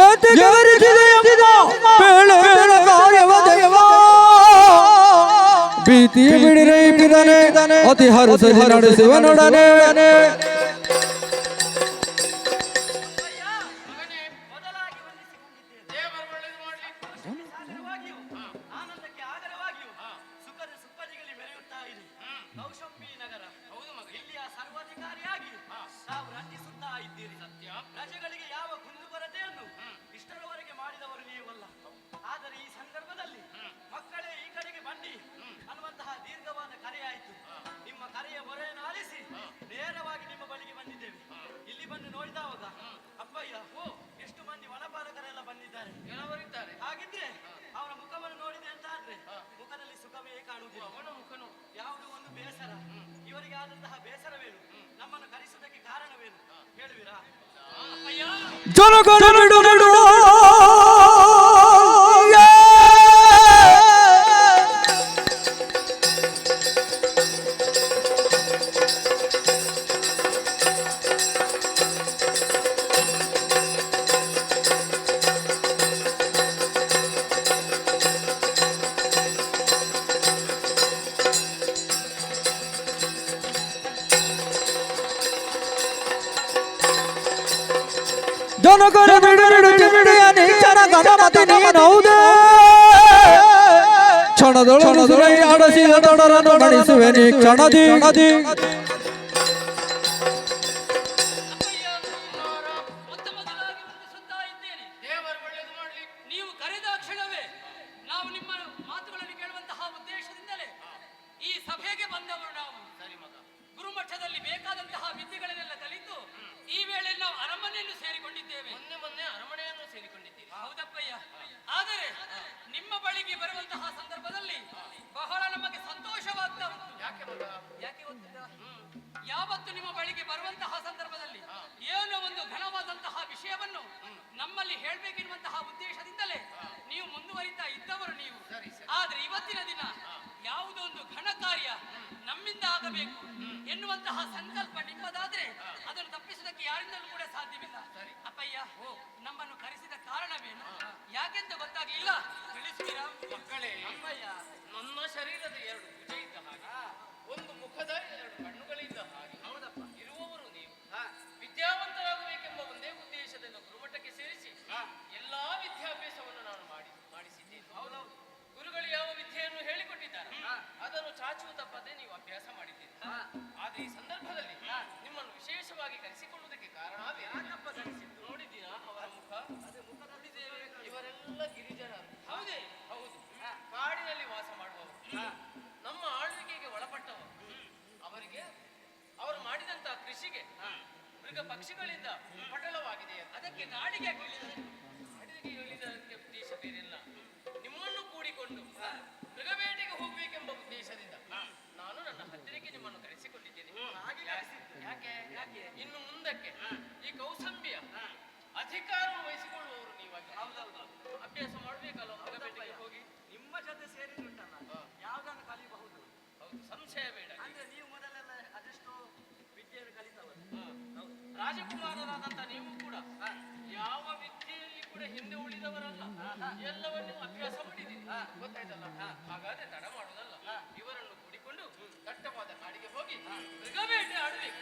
ಏತಕ್ಕೆ ಕರೆಸಿದೆಯಮ್ಮ? ಬೇಡ ಕಾರ್ಯವ ದೈವ ಭೀತಿ ಬಿಡಿರೈ ಬಿದನೆ ಅತಿ ಹರಸದಿ ನಡೆಸುವನೊಡನೆ. ಮಗನೇ ಮೊದಲಾಗಿ ವಂದಿಸಿಕೊಂಡಿದ್ದೇನೆ. ದೇವರು ಒಳ್ಳೆಯದು ಮಾಡಲಿ. ಸಾಗರವಾಗಿಯೂ ಆನಂದಕ್ಕೆ ಆಗರವಾಗಿಯೂ ಸುಖದ ಸುಪ್ಪದಿಗಳಲ್ಲಿ ಮೆರೆಯುತ್ತಾ ಇದೆ ಕೌಶಂಬಿ ನಗರ. ಹೌದು ಮಗ, ಇಲ್ಲಿಯ ಸರ್ವಾಧಿಕಾರಿಯಾಗಿ ತಾವು ರಂಜಿಸುತ್ತಾ ಇದ್ದೀರಿ. ಸತ್ಯ. ಪ್ರಜೆಗಳಿಗೆ ಯಾವ ಕುಂದುಕೊರತೆಯನ್ನು ಇಷ್ಟರವರೆಗೆ ಮಾಡಿದವರು ನೀವಲ್ಲ. ಆದರೆ ಈ ಸಂದರ್ಭದಲ್ಲಿ ಮಕ್ಕಳೇ ಈ ಕಡೆಗೆ ಬನ್ನಿ ಅನ್ನುವಂತಹ ದೀರ್ಘವಾದ ಕರೆಯಾಯಿತು. ನಿಮ್ಮ ಕರೆಯ ಮೊರೆಯನ್ನು ಆಲಿಸಿ ನೇರವಾಗಿ ನಿಮ್ಮ ಬಳಿಗೆ ಬಂದಿದ್ದೇವೆ. ಇಲ್ಲಿ ಬಂದು ನೋಡಿದವಾಗ ಅಪ್ಪಯ್ಯ, ಎಷ್ಟು ಮಂದಿ ವನಪಾಲಕರೆಲ್ಲ ಬಂದಿದ್ದಾರೆ, ಕೆಲವರಿದ್ದಾರೆ. ಹಾಗಿದ್ರೆ ಅವರ ಮುಖವನ್ನು ನೋಡಿದೆ ಅಂತ ಆದ್ರೆ ಮುಖದಲ್ಲಿ ಸುಖವೇ ಕಾಣುವುದಿಲ್ಲ. ಅವನ ಮುಖನು ಯಾವುದೋ ಒಂದು ಬೇಸರ. ಇವರಿಗೆ ಆದಂತಹ ಬೇಸರವೇನು? ನಮ್ಮನ್ನು ಕರೆಸುವುದಕ್ಕೆ ಕಾರಣವೇನು ಹೇಳುವಿರಾ? ಅಪ್ಪಯ್ಯ, ಜನಗಣ ಬಿಡು ಬಿಡು ಜನಗಣ ಬಿಡು ಬಿಡು ಚಿಂತೆಯ ನೀಚನ ಗಮಮತಿ ನೀನೌದೇ ಕ್ಷಣದೊಳಗೆ ಸುರೈ ಆಡಸಿದ ತೊಡರನ್ನು ನಡೆಸುವೆ ನೀ ಕ್ಷಣದಿ. ಅಪ್ಪಯ್ಯ, ಮೊತ್ತ ಮೊದಲಾಗಿ ವಂದಿಸುತ್ತಾ ಇದ್ದೇನೆ. ದೇವರು ಒಳ್ಳೆಯದು ಮಾಡಲಿ. ನೀವು ಕರೆದ ಕ್ಷಣವೇ ನಾವು ನಿಮ್ಮ ಮಾತುಗಳನ್ನು ಕೇಳುವಂತಹ ಉದ್ದೇಶದಿಂದಲೇ ಈ ಸಭೆಗೆ ಬಂದವರು ನಾವು. ಸರಿ ಮಗ. ಗುರುಮಠದಲ್ಲಿ ಬೇಕಾದಂತಹ ವಿದ್ಯೆಗಳನ್ನೆಲ್ಲ ಕಲಿತು ಈ ವೇಳೆ ನಾವು ಅರಮನೆಯನ್ನು ಸೇರಿಕೊಂಡಿದ್ದೇವೆ. ಮೊನ್ನೆ ಅರಮನೆಯನ್ನು ಸೇರಿಕೊಂಡಿದ್ದೀವಿ. ಹೌದಪ್ಪಯ್ಯ. ಆದರೆ ನಿಮ್ಮ ಬಳಿಗೆ ಬರುವಂತಹ ಸಂದರ್ಭದಲ್ಲಿ ಬಹಳ ನಮಗೆ ಸಂತೋಷವಾಗ್ತಾ ಉಂಟು. ಯಾಕೆ ಮಗ? ಯಾಕೆ ಗೊತ್ತಿಲ್ಲ? ಯಾವತ್ತು ನಿಮ್ಮ ಬಳಿಗೆ ಬರುವಂತಹ ಸಂದರ್ಭದಲ್ಲಿ ಏನೋ ಒಂದು ಘನವಾದಂತಹ ವಿಷಯವನ್ನು ನಮ್ಮಲ್ಲಿ ಹೇಳ್ಬೇಕೆನ್ನುವಂತಹ ಉದ್ದೇಶದಿಂದಲೇ ನೀವು ಮುಂದುವರಿತಾ ಇದ್ದವರು ನೀವು. ಆದ್ರೆ ಇವತ್ತಿನ ದಿನ ಯಾವುದೋ ಒಂದು ಘನ ಕಾರ್ಯ ನಮ್ಮಿಂದ ಆಗಬೇಕು ಎನ್ನುವಂತಹ ಸಂಕಲ್ಪ ನಿಮ್ಮದಾದ್ರೆ ಅದನ್ನು ತಪ್ಪಿಸುವುದಕ್ಕೆ ಯಾರಿಂದಲೂ ಕೂಡ ಸಾಧ್ಯವಿಲ್ಲ. ಅಪ್ಪಯ್ಯ, ನಮ್ಮನ್ನು ಕರೆಸಿದ ಕಾರಣವೇನು, ಯಾಕೆಂತ ಗೊತ್ತಾಗ್ಲಿಲ್ಲ, ತಿಳಿಸ್ತೀರಾ? ಮಕ್ಕಳೇ, ಅಪ್ಪಯ್ಯ, ನನ್ನ ಶರೀರದ ಎರಡು ಭುಜ ಇದ್ದ ಹಾಗೆ, ಒಂದು ಮುಖದ ಎರಡು ಕಣ್ಣುಗಳಿದ್ದ ಹಾಗೆ ಹೌದಪ್ಪ ಇರುವವರು ನೀವು. ವಿದ್ಯಾವಂತರಾಗಬೇಕೆಂಬ ಒಂದೇ ಉದ್ದೇಶದಿಂದ ಗುರುಮಠಕ್ಕೆ ಸೇರಿಸಿ ಎಲ್ಲಾ ವಿದ್ಯಾಭ್ಯಾಸವನ್ನು ನಾನು ಮಾಡಿಸಿದ್ದೇನೆ. ಹೌದೌದು. ಗುರುಗಳು ಯಾವ ವಿದ್ಯೆಯನ್ನು ಹೇಳಿಕೊಟ್ಟಿದ್ದಾರೆ ಅದನ್ನು ಚಾಚುವ ತಪ್ಪದೆ ನೀವು ಅಭ್ಯಾಸ ಮಾಡಿದ್ದೀರಿ. ಆದ್ರೆ ಈ ಸಂದರ್ಭದಲ್ಲಿ ನಿಮ್ಮನ್ನು ವಿಶೇಷವಾಗಿ ಕರೆಸಿಕೊಳ್ಳುವುದಕ್ಕೆ ಕಾರಣ ನೋಡಿದ್ದೀರಾ ಅವರ ಮುಖ? ಅದೇ ಮುಖದಲ್ಲಿ ಇವರೆಲ್ಲ ಗಿರಿಜನರು. ಹೌದೇ? ಹೌದು. ಕಾಡಿನಲ್ಲಿ ವಾಸ ಮಾಡುವವರು, ನಮ್ಮ ಆಳ್ವಿಕೆಗೆ ಒಳಪಟ್ಟವರು. ಅವರಿಗೆ ಅವರು ಮಾಡಿದಂತಹ ಕೃಷಿಗೆ ಮೃಗ ಪಕ್ಷಿಗಳಿಂದ ಪಟಲವಾಗಿದೆ. ಅದಕ್ಕೆ ನಾಡಿಗೆ ಹೇಳಿದಕ್ಕೆ ಉದ್ದೇಶ ಬೇರೆಲ್ಲ. ನಿಮ್ಮನ್ನು ಕೂಡಿಕೊಂಡು ಮೃಗಬೇಟೆಗೆ ಹೋಗಬೇಕೆಂಬ ಉದ್ದೇಶದಿಂದ ನಾನು ನನ್ನ ಹತ್ತಿರಕ್ಕೆ ನಿಮ್ಮನ್ನು ಕರೆಸಿಕೊಂಡಿದ್ದೇನೆ. ಯಾಕೆ? ಇನ್ನು ಮುಂದಕ್ಕೆ ಈ ಕೌಸಂಬಿಯ ಅಧಿಕಾರವನ್ನು ವಹಿಸಿಕೊಳ್ಳುವವರು ನೀವಾಗಿ ಅಭ್ಯಾಸ ಮಾಡಬೇಕಲ್ಲ. ಮೃಗಬೇಟೆಗೆ ಹೋಗಿ ನಿಮ್ಮ ಜೊತೆ ಸೇರಿದುಂಟಲ್ಲ, ಯಾವುದನ್ನು ಕಲಿಯಬಹುದು. ಹೌದು, ಸಂಶಯ ಬೇಡ. ಅಂದ್ರೆ ನೀವು ಮೊದಲೆಲ್ಲ ಅದೆಷ್ಟೋ ವಿದ್ಯೆಯನ್ನು ಕಲಿತವರು. ರಾಜಕುಮಾರರಾದಂತ ನೀವು ಕೂಡ ಯಾವ ವಿದ್ಯೆಯಲ್ಲಿ ಕೂಡ ಹಿಂದೆ ಉಳಿದವರಲ್ಲ, ಎಲ್ಲವನ್ನೂ ಅಭ್ಯಾಸ ಮಾಡಿದ್ದೀರಿ. ಗೊತ್ತಾಯ್ತಲ್ಲ? ಹಾಗಾದ್ರೆ ತಡ ಮಾಡುವುದಲ್ಲ, ಇವರನ್ನು ಕೂಡಿಕೊಂಡು ದಟ್ಟವಾದ ಕಾಡಿಗೆ ಹೋಗಿ ಮೃಗಬೇಟೆ ಆಡಬೇಕು.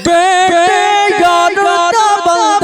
ಬೇಟೆಗಾಡುತ್ತಾ ಬಂದ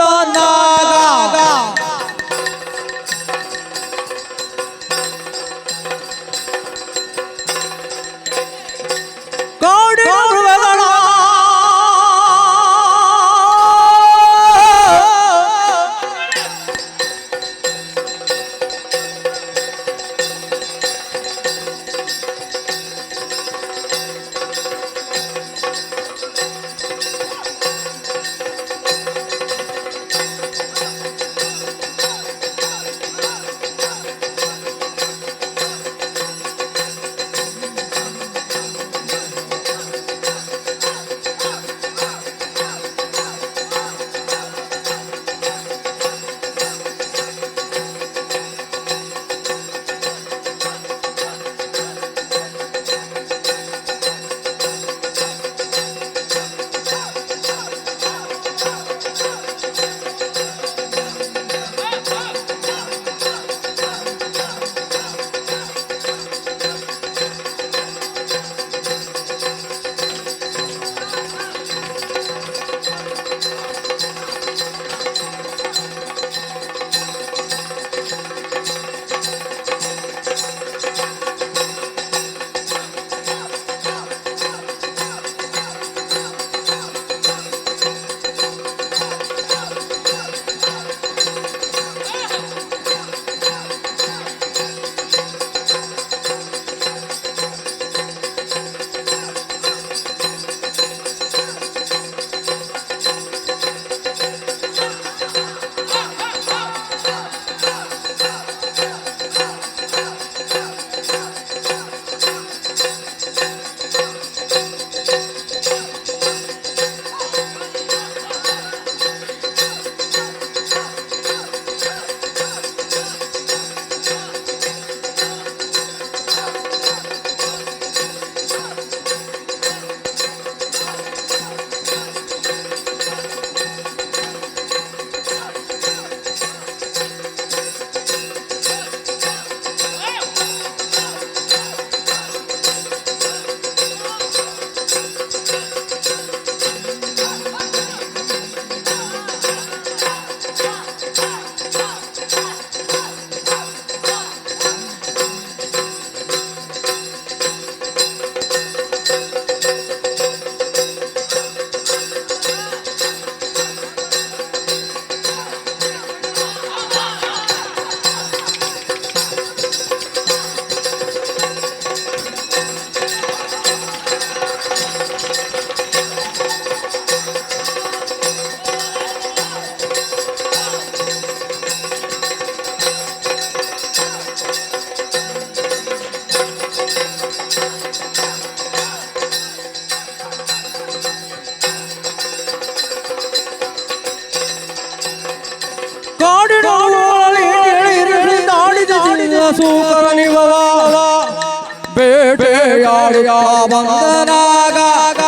ಸೂಕರನಿವವ ಬೇಟೆಯಾಡುತ್ತಾ ಬಂದನಾಗ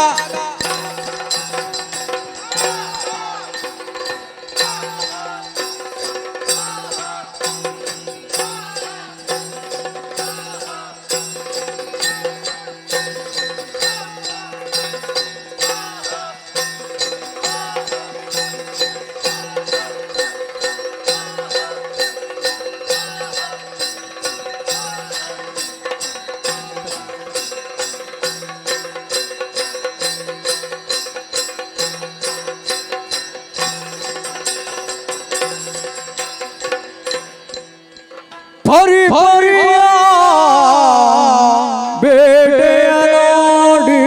ಪರಿ ಪರಿಯ ಬೇಟೆಯ ನಾಡಿ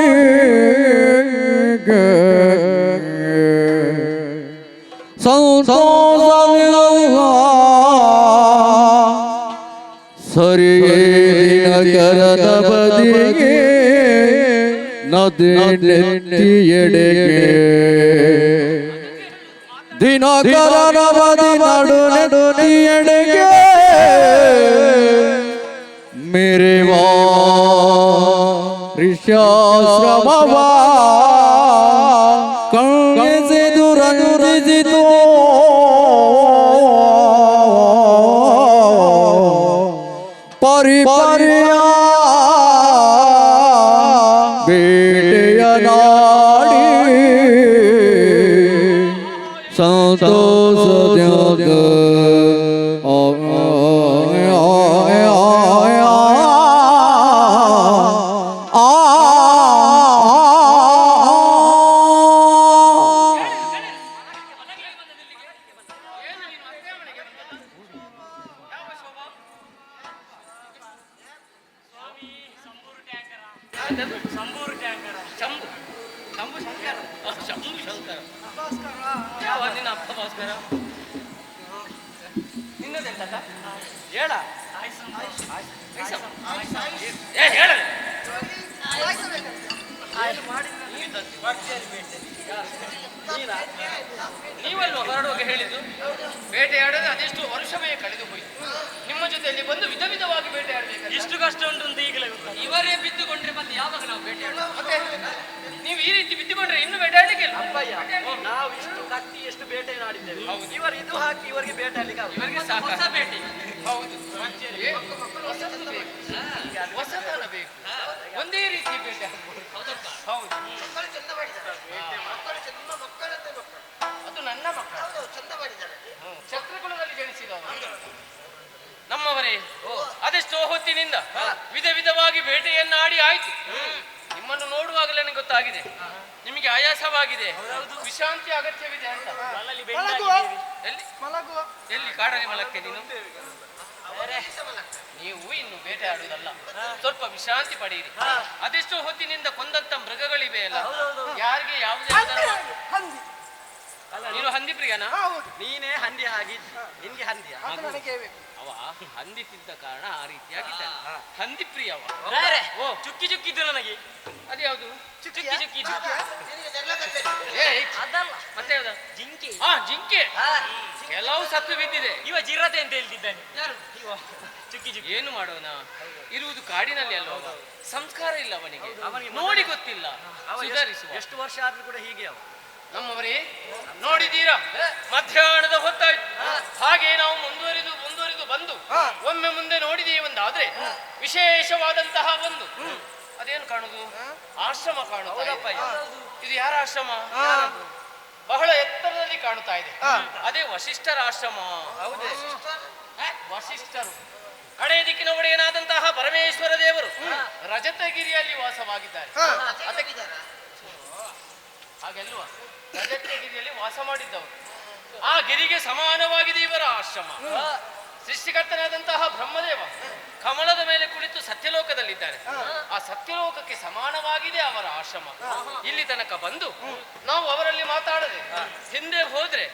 ಸಂತೋಷವಿಲ್ಲ ಸರಿಯೇ ನಗರದ ಬದಿಗೆ ನದಿ ನೆತ್ತಿಯೆಡೆಗೆ ದಿನಕರನ ಬದಿ ನಡು ನೆತ್ತಿಯೆಡೆಗೆ ಮೇರೆವಾ ಋಷ್ಯಾಶ್ರಮವಾ ಕಣ್ಣಿಸಿದು ರಂಜಿಸಿತು ಪರಿ ಪರಿಯ ಬೇಟೆಯ ನಾಡಿ ಸಂತೋಷದ ಸಂಬೂರು ಟ್ಯಾಂಕರ ಶಂಭು ಶಂಭು ಶಂಕರ ಶಂಭು ಶಂಕರ ಯಾವ ನಿನ್ನ ಅಪ್ಪ ಭಾಸ್ಕರ ನಿನ್ನದೆಂತ ಹೇಳ ಹೇಳ ನೀವಲ್ವ ಹೊರಡುವಾಗ ಹೇಳಿದ್ದು ಬೇಟೆಯಾಡೋದು ಅದೆಷ್ಟು ವರ್ಷವೇ ಕಳೆದು ಹೋಯಿತು ನಿಮ್ಮ ಜೊತೆಯಲ್ಲಿ ಬಂದು ವಿಧ ವಿಧವಾಗಿ ಬೇಟೆಯಾಡಬೇಕು ಎಷ್ಟು ಕಷ್ಟ ಉಂಟು ಅಂತ ಈಗಲೇ ಇವರೇ ಬಿದ್ದುಕೊಂಡ್ರೆ ಮತ್ತೆ ಯಾವಾಗ ನಾವು ಬೇಟೆಯಾಡೋದು ಮತ್ತೆ ನೀವು ಈ ರೀತಿ ಬಿದ್ದುಕೊಂಡ್ರೆ ಇನ್ನು ಬೇಟೆಯಾಡಲಿಕ್ಕೆ ಅಪ್ಪಯ್ಯ ನಾವು ಇಷ್ಟು ಕಟ್ಟಿ ಎಷ್ಟು ಬೇಟೆಯಾಡಿದ್ದೇವೆ ಹೌದು ಇವರು ಇದು ಹಾಕಿ ಇವರಿಗೆ ಬೇಟೆಯಾಡಲಿಕ್ಕೆ ಇವರಿಗೆ ಹೊಸ ಬೇಟೆ ಹೌದು ಹೊಸತನ ಬೇಕು ಒಂದೇ ರೀತಿ ಬೇಟೆ ಹೌದು ಅದು ನನ್ನ ಮಕ್ಕಳು ಚಂದ ಮಾಡಿದ್ದಾರೆ ಛತ್ರಕುಲದಲ್ಲಿ ಜನಿಸಿದವರು ನಮ್ಮವರೇ ಅದೆಷ್ಟೋ ಹೊತ್ತಿನಿಂದ ವಿಧ ವಿಧವಾಗಿ ಬೇಟೆಯನ್ನಾಡಿ ಆಯ್ತು ನಿಮ್ಮನ್ನು ನೋಡುವಾಗಲೇ ನನಗೆ ಗೊತ್ತಾಗಿದೆ ನಿಮಗೆ ಆಯಾಸವಾಗಿದೆ ವಿಶ್ರಾಂತಿ ಅಗತ್ಯವಿದೆ ಅಂತ ಎಲ್ಲಿ ಕಾಡಲ್ಲಿ ಮಲಕ್ಕೆ ನೀನು ನೀವು ಇನ್ನು ಬೇಟೆ ಆಡುವುದಲ್ಲ ಸ್ವಲ್ಪ ವಿಶ್ರಾಂತಿ ಪಡೆಯಿರಿ ಅದೆಷ್ಟೋ ಹೊತ್ತಿನಿಂದ ಕೊಂದಂತ ಮೃಗಗಳಿವೆ ಅಲ್ಲ ಯಾರಿಗೆ ಯಾವುದೇ ನೀನು ಹಂದಿ ಪ್ರಿಯನಾ ನೀನೇ ಹಂದಿ ಆಗಿದ್ದು ನಿನ್ಗೆ ಹಂದಿ ಅವ ಹಂದಿ ತಿಂದ ಕಾರಣ ಆ ರೀತಿಯಾಗಿದ್ದಾನೆ ಹಂದಿ ಪ್ರಿಯವ ಚುಕ್ಕಿ ಚುಕ್ಕಿದ್ದು ನನಗೆ ಅದ್ಯಾವುದು ಚುಕ್ಕಿ ಚುಕ್ಕಿ ಅದಲ್ಲ ಮತ್ತೆ ಯಾವ್ದು ಜಿಂಕೆ ಜಿಂಕೆ ಕೆಲವು ಸತ್ತು ಬಿದ್ದಿದೆ ಇವ ಜಿರತೆ ಅಂತ ಹೇಳ್ತಿದ್ದಾನೆ ಚುಕ್ಕಿ ಚುಕ್ಕಿ ಏನು ಮಾಡೋಣ ಇರುವುದು ಕಾಡಿನಲ್ಲಿ ಅಲ್ವ ಸಂಸ್ಕಾರ ಇಲ್ಲ ಅವನಿಗೆ ನೋಡಿ ಗೊತ್ತಿಲ್ಲ ಸುಧಾರಿಸುವ ಎಷ್ಟು ವರ್ಷ ಆದ್ರೂ ಕೂಡ ಹೀಗೆ ಅವ ನಮ್ಮವರೇ ನೋಡಿದ್ದೀರಾ ಮಧ್ಯಾಹ್ನದ ಹೊತ್ತಾಯ್ತು ಹಾಗೆ ನಾವು ಮುಂದುವರಿದು ಬಂದು ಒಮ್ಮೆ ಮುಂದೆ ನೋಡಿದೀವಂದಾದ್ರೆ ವಿಶೇಷವಾದಂತಹ ಒಂದು ಅದೇನು ಕಾಣುದು ಆಶ್ರಮ ಕಾಣುತ್ತಾ ಇದು ಯಾರ ಆಶ್ರಮ ಬಹಳ ಎತ್ತರದಲ್ಲಿ ಕಾಣುತ್ತಾ ಇದೆ ಅದೇ ವಸಿಷ್ಠರ ಆಶ್ರಮ ಹೌದೇ ವಸಿಷ್ಠರು ಕಡೆ ದಿಕ್ಕಿನ ಒಡೆಯನಾದಂತಹ ಪರಮೇಶ್ವರ ದೇವರು ರಜತಗಿರಿಯಲ್ಲಿ ವಾಸವಾಗಿದ್ದಾರೆ ಹಾಗೆಲ್ವಾ ರಜತಗಿರಿಯಲ್ಲಿ ವಾಸ ಮಾಡಿದ್ದವರು ಆ ಗಿರಿಗೆ ಸಮಾನವಾಗಿದೆ ಇವರ ಆಶ್ರಮ ಸೃಷ್ಟಿಕರ್ತನಾದಂತಹ ಬ್ರಹ್ಮದೇವ ಕಮಲದ ಮೇಲೆ ಕುಳಿತು ಸತ್ಯಲೋಕದಲ್ಲಿದ್ದಾರೆ ಆ ಸತ್ಯಲೋಕಕ್ಕೆ ಸಮಾನವಾಗಿದೆ ಅವರ ಆಶ್ರಮ ಇಲ್ಲಿ ತನಕ ಬಂದು ನಾವು ಅವರಲ್ಲಿ ಮಾತಾಡದೆ ಹಿಂದೆ ಹೋದ್ರೆ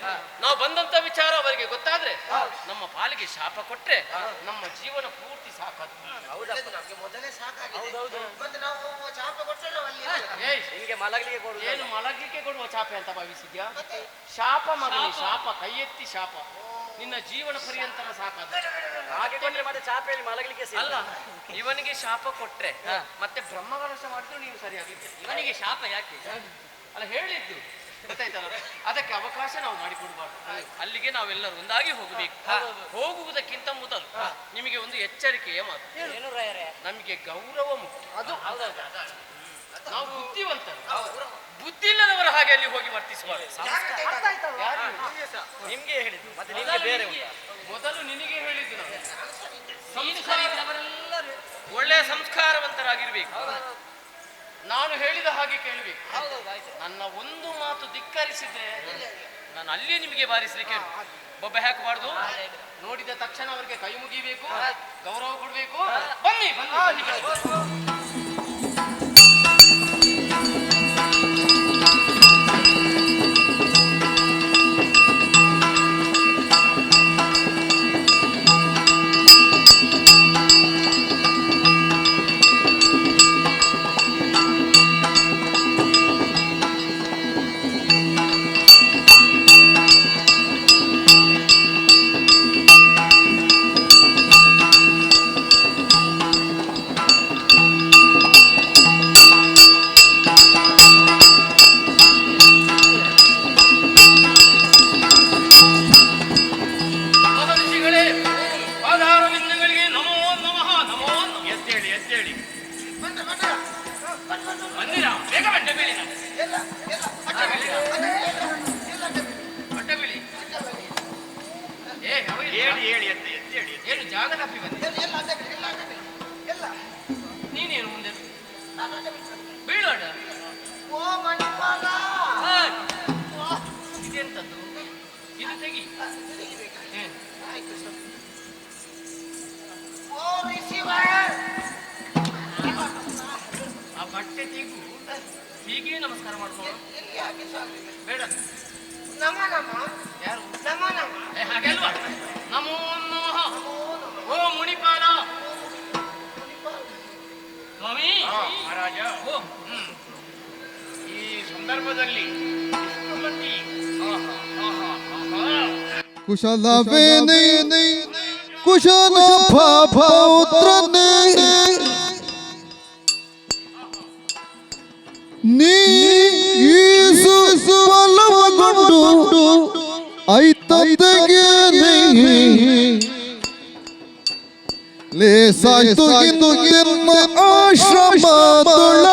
ನಾವು ಬಂದಂತ ವಿಚಾರ ಅವರಿಗೆ ಗೊತ್ತಾದ್ರೆ ನಮ್ಮ ಪಾಲಿಗೆ ಶಾಪ ಕೊಟ್ರೆ ನಮ್ಮ ಜೀವನ ಪೂರ್ತಿ ಸಾಕಾದು ಮೊದಲೇ ಸಾಕಾಗಿದೆ ಮತ್ತೆ ನಾವು ಶಾಪ ಕೊಟ್ಟರೆ ಹಿಂಗೆ ಮಲಗಲಿಕ್ಕೆ ಕೊಡುವ ಏನು ಮಲಗಲಿಕ್ಕೆ ಕೊಡುವ ಚಾಪೆ ಅಂತ ಭಾವಿಸಿದ್ಯಾ ಶಾಪ ಮಗನಿ ಶಾಪ ಕೈ ಎತ್ತಿ ಶಾಪ ನಿನ್ನ ಜೀವನ ಪರ್ಯಂತರ ಸಾಕಾದ. ಹಾಗೆ ಕೊಟ್ರೆ ಮತ್ತೆ ಚಾಪೆಯಲ್ಲಿ ಮಲಗಲಿಕ್ಕೆ ಅಲ್ಲ, ಇವನಿಗೆ ಶಾಪ ಕೊಟ್ರೆ ಮತ್ತೆ ಬ್ರಹ್ಮವರ್ಷ ಮಾಡಿದ್ರು ನೀವು ಸರಿಯಾಗಿದ್ದೆ. ಇವನಿಗೆ ಶಾಪ ಯಾಕೆ? ಅಲ್ಲ ಹೇಳಿದ್ದು ಗೊತ್ತಾಯ್ತಲ್ಲ, ಅದಕ್ಕೆ ಅವಕಾಶ ನಾವು ಮಾಡಿಕೊಡ್ಬಾರ್ದು. ಅಲ್ಲಿಗೆ ನಾವೆಲ್ಲರೂ ಒಂದಾಗಿ ಹೋಗಬೇಕು. ಹೋಗುವುದಕ್ಕಿಂತ ಮೊದಲು ನಿಮಗೆ ಒಂದು ಎಚ್ಚರಿಕೆಯ ಮಾತು. ಏನು ರಾಯರೇ? ನಮಗೆ ಗೌರವ ಮುಖ್ಯ. ಅದು ನಾವು ಬುದ್ಧಿವಂತರು, ಬುದ್ಧಿ ಇಲ್ಲದವರ ಹಾಗೆ ಅಲ್ಲಿ ಹೋಗಿ ವರ್ತಿಸಬಾರ್ದು. ಅರ್ಥ ಆಯ್ತಲ್ವಾ? ನಿಮ್ಗೆ ಹೇಳಿದ್ದು ಮತ್ತೆ ನಿಮ್ಗೆ ಬೇರೆ ಉಂಟಾ? ಮೊದಲು ನಿನಗೆ ಹೇಳಿದ್ದು ನಾವು ನೀನು ಸರಿ ಇದ್ದವರೆಲ್ಲರೂ ಒಳ್ಳೆಯ ಸಂಸ್ಕಾರವಂತರಾಗಿರ್ಬೇಕು. ನಾನು ಹೇಳಿದ ಹಾಗೆ ಕೇಳಬೇಕು. ನನ್ನ ಒಂದು ಮಾತು ಧಿಕ್ಕರಿಸಿದ್ರೆ ನಾನು ಅಲ್ಲಿಯೇ ನಿಮಗೆ ಬಾರಿಸಲಿಕ್ಕೆ ಬೊಬ್ಬೆ ಹಾಕಬಾರ್ದು. ನೋಡಿದ ತಕ್ಷಣ ಅವರಿಗೆ ಕೈ ಮುಗಿಬೇಕು, ಗೌರವ ಕೊಡಬೇಕು. ಬನ್ನಿ ಬನ್ನಿ ಬನ್ನಿ. ಏನು ಜಾಗ ತಪ್ಪಿ ಬಂದೆ? ನೀನೇನು ಮುಂದೆ ಬೀಳೋಣ? ಇದೆಂತದ್ದು? ಇದು ತೆಗಿ. ಆ ಬಟ್ಟೆ ತೆಗು, ಹೀಗೆ ನಮಸ್ಕಾರ ಮಾಡ್ಕೊಂಡು ಬೇಡ. ಯಾರು ಹಾಗೆಲ್ವಾ? ನಮೋ ನಮಃ. ಓ ಮುನಿಪಾಲ ಸ್ವಾಮಿ. ಮಹಾರಾಜ, ಓ ಈ ಸಂದರ್ಭದಲ್ಲಿ ಇಷ್ಟು ಮಂದಿ ಕುಶಲವೇನೆ ಕುಶಲ ಪೌತ್ರನೇ ನೀ ಸುಲಭಗೊಂಡು ಐತಗೆ ಲೇಸಾಯ್ತು ಇಂದು ನಿಮ್ಮ ಆಶ್ರಮದೊಳಗೆ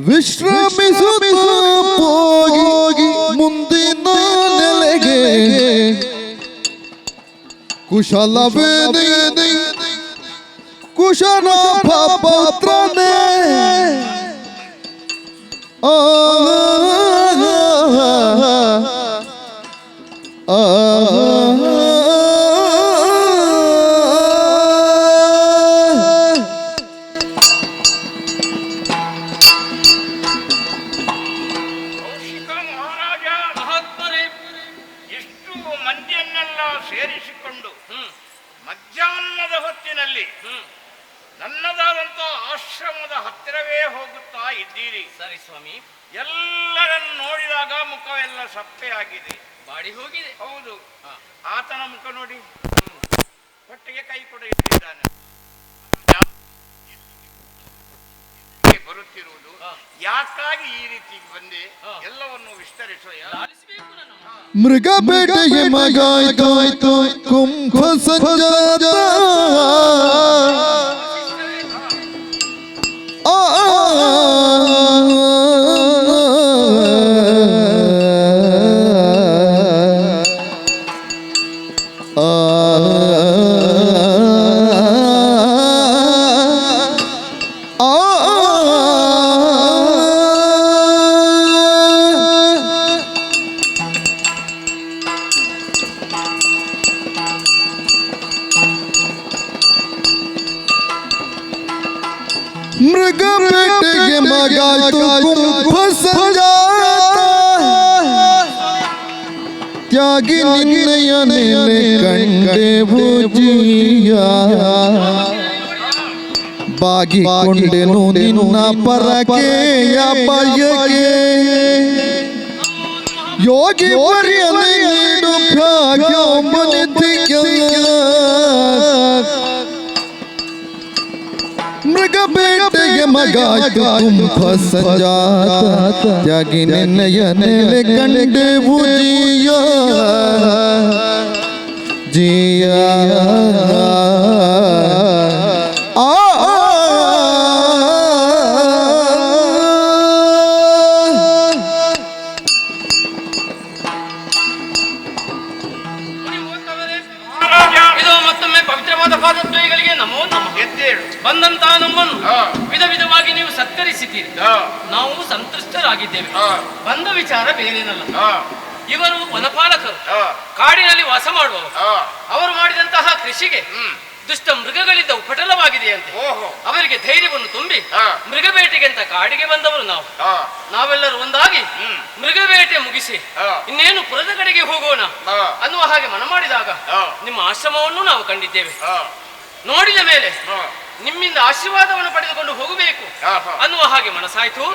ವಿಶ್ರಮಿಸುತ್ತ ಹೋಗಿ ಮುಂದಿನ ನೆಲೆಗೆ ಕುಶಲವೇನೆ ಕುಶಲ ಪೌತ್ರನೇ ಕೌಶಿಕ ಮಹಾರಾಜ, ಮಹಾತ್ಮರೇ, ಇಷ್ಟು ಮಂದಿಯನ್ನೆಲ್ಲ ಸೇರಿಸಿಕೊಂಡು ಮಧ್ಯಾಹ್ನದ ಹೊತ್ತಿನಲ್ಲಿ ನನ್ನದಾದಂಥ ಆಶ್ರಮದ ಹತ್ತಿರವೇ ಹೋಗುತ್ತಾ ಇದ್ದೀರಿ. ಸರಿ ಸ್ವಾಮಿ. ಎಲ್ಲರನ್ನು ನೋಡಿದಾಗ ಮುಖವೆಲ್ಲ ಸಪ್ಪೆಯಾಗಿದೆ, ಬಾಡಿ ಹೋಗಿದೆ. ಹೌದು. ಆತನ ಮುಖ ನೋಡಿ, ಹೊಟ್ಟೆಗೆ ಕೈ ಕೂಡ ಇಟ್ಟಿದ್ದಾನೆ. ಬರುತ್ತಿರುವುದು ಯಾಕಾಗಿ ಈ ರೀತಿ ಬಂದೆ ಎಲ್ಲವನ್ನು ವಿಸ್ತರಿಸುವ. ಆಲಿಸಬೇಕು ನಾನು. ಮೃಗ ಬೇಟೆಗೆ ಮಗಾಯ್ತು ಕುಂಭ ಸಂಜಾತ ಮೃಗ ಬೇಟೆಗೆ ಮಗಾಯ್ತು ಕುಂಭ ಸಂಜಾತ ತ್ಯಾಗಿ ನಿನ್ನಯ ನೆಲೆ ಕಂಡೆವು ಜೀಯ ಬಾಗಿಕೊಂಡೆನು ನಿನ್ನ ಪರಕೆಯ ಬಯಕೆ ಯೋಗಿ ನೀಡು ಮೃಗ ಬೇಟೆಗೆ ಮಗ ತುಂಬ ಸಂಜಾತ ತ್ಯಾಗಿ ನಿನ್ನಯ ನೆಲೆ ಕಂಡೆವು ಜಿಯ ಇದು ಮತ್ತೊಮ್ಮೆ ಪವಿತ್ರವಾದ ಪಾದದ್ವಯಗಳಿಗೆ ನಮೋ ನಮಃ. ಎದ್ದೇಳು. ಬಂದಂತಹ ನಮ್ಮನ್ನು ಹಾ. ವಿಧ ವಿಧವಾಗಿ ನೀವು ಸತ್ಕರಿಸಿದ್ದೀರಿ. ಹಾ. ನಾವು ಸಂತೃಷ್ಟರಾಗಿದ್ದೇವೆ. ಹಾ. ಬಂದ ವಿಚಾರ ಬೇರೇನಲ್ಲ. ಹಾ. ಇವರು ವನಪಾಲಕರು, ಹಾ. ಕಾಡಿನಲ್ಲಿ ವಾಸ ಮಾಡುವವರು. ಹಾ. ಅವರು ಮಾಡಿದಂತಹ ಕೃಷಿಗೆ ದುಷ್ಟ ಮೃಗಗಳಿಂದ ಉಪಟಳವಾಗಿದೆಯಂತೆ. ಓಹೋ. ಅವರಿಗೆ ಧೈರ್ಯವನ್ನು ತುಂಬಿ ಹಾ. ಮೃಗಬೇಟೆಗೆ ಅಂತ ಕಾಡಿಗೆ ಬಂದವರು ನಾವು. ಹಾ. ನಾವೆಲ್ಲರೂ ಒಂದಾಗಿ ಮೃಗಬೇಟೆ ಮುಗಿಸಿ ಹಾ. ಇನ್ನೇನು ಪುರದ ಕಡೆಗೆ ಹೋಗೋಣ ಹಾ. ಅನ್ನುವ ಹಾಗೆ ಮನ ಮಾಡಿದಾಗ ಹಾ. ನಿಮ್ಮ ಆಶ್ರಮವನ್ನು ನಾವು ಕಂಡಿದ್ದೇವೆ. ಹಾ. ನೋಡಿದ ಮೇಲೆ ಹಾ. ನಿಮ್ಮಿಂದ ಆಶೀರ್ವಾದವನ್ನು ಪಡೆದುಕೊಂಡು ಹೋಗಬೇಕು ಹಾ, ಹಾ. ಅನ್ನುವ ಹಾಗೆ ಮನಸ್ಸಾಯ್ತು.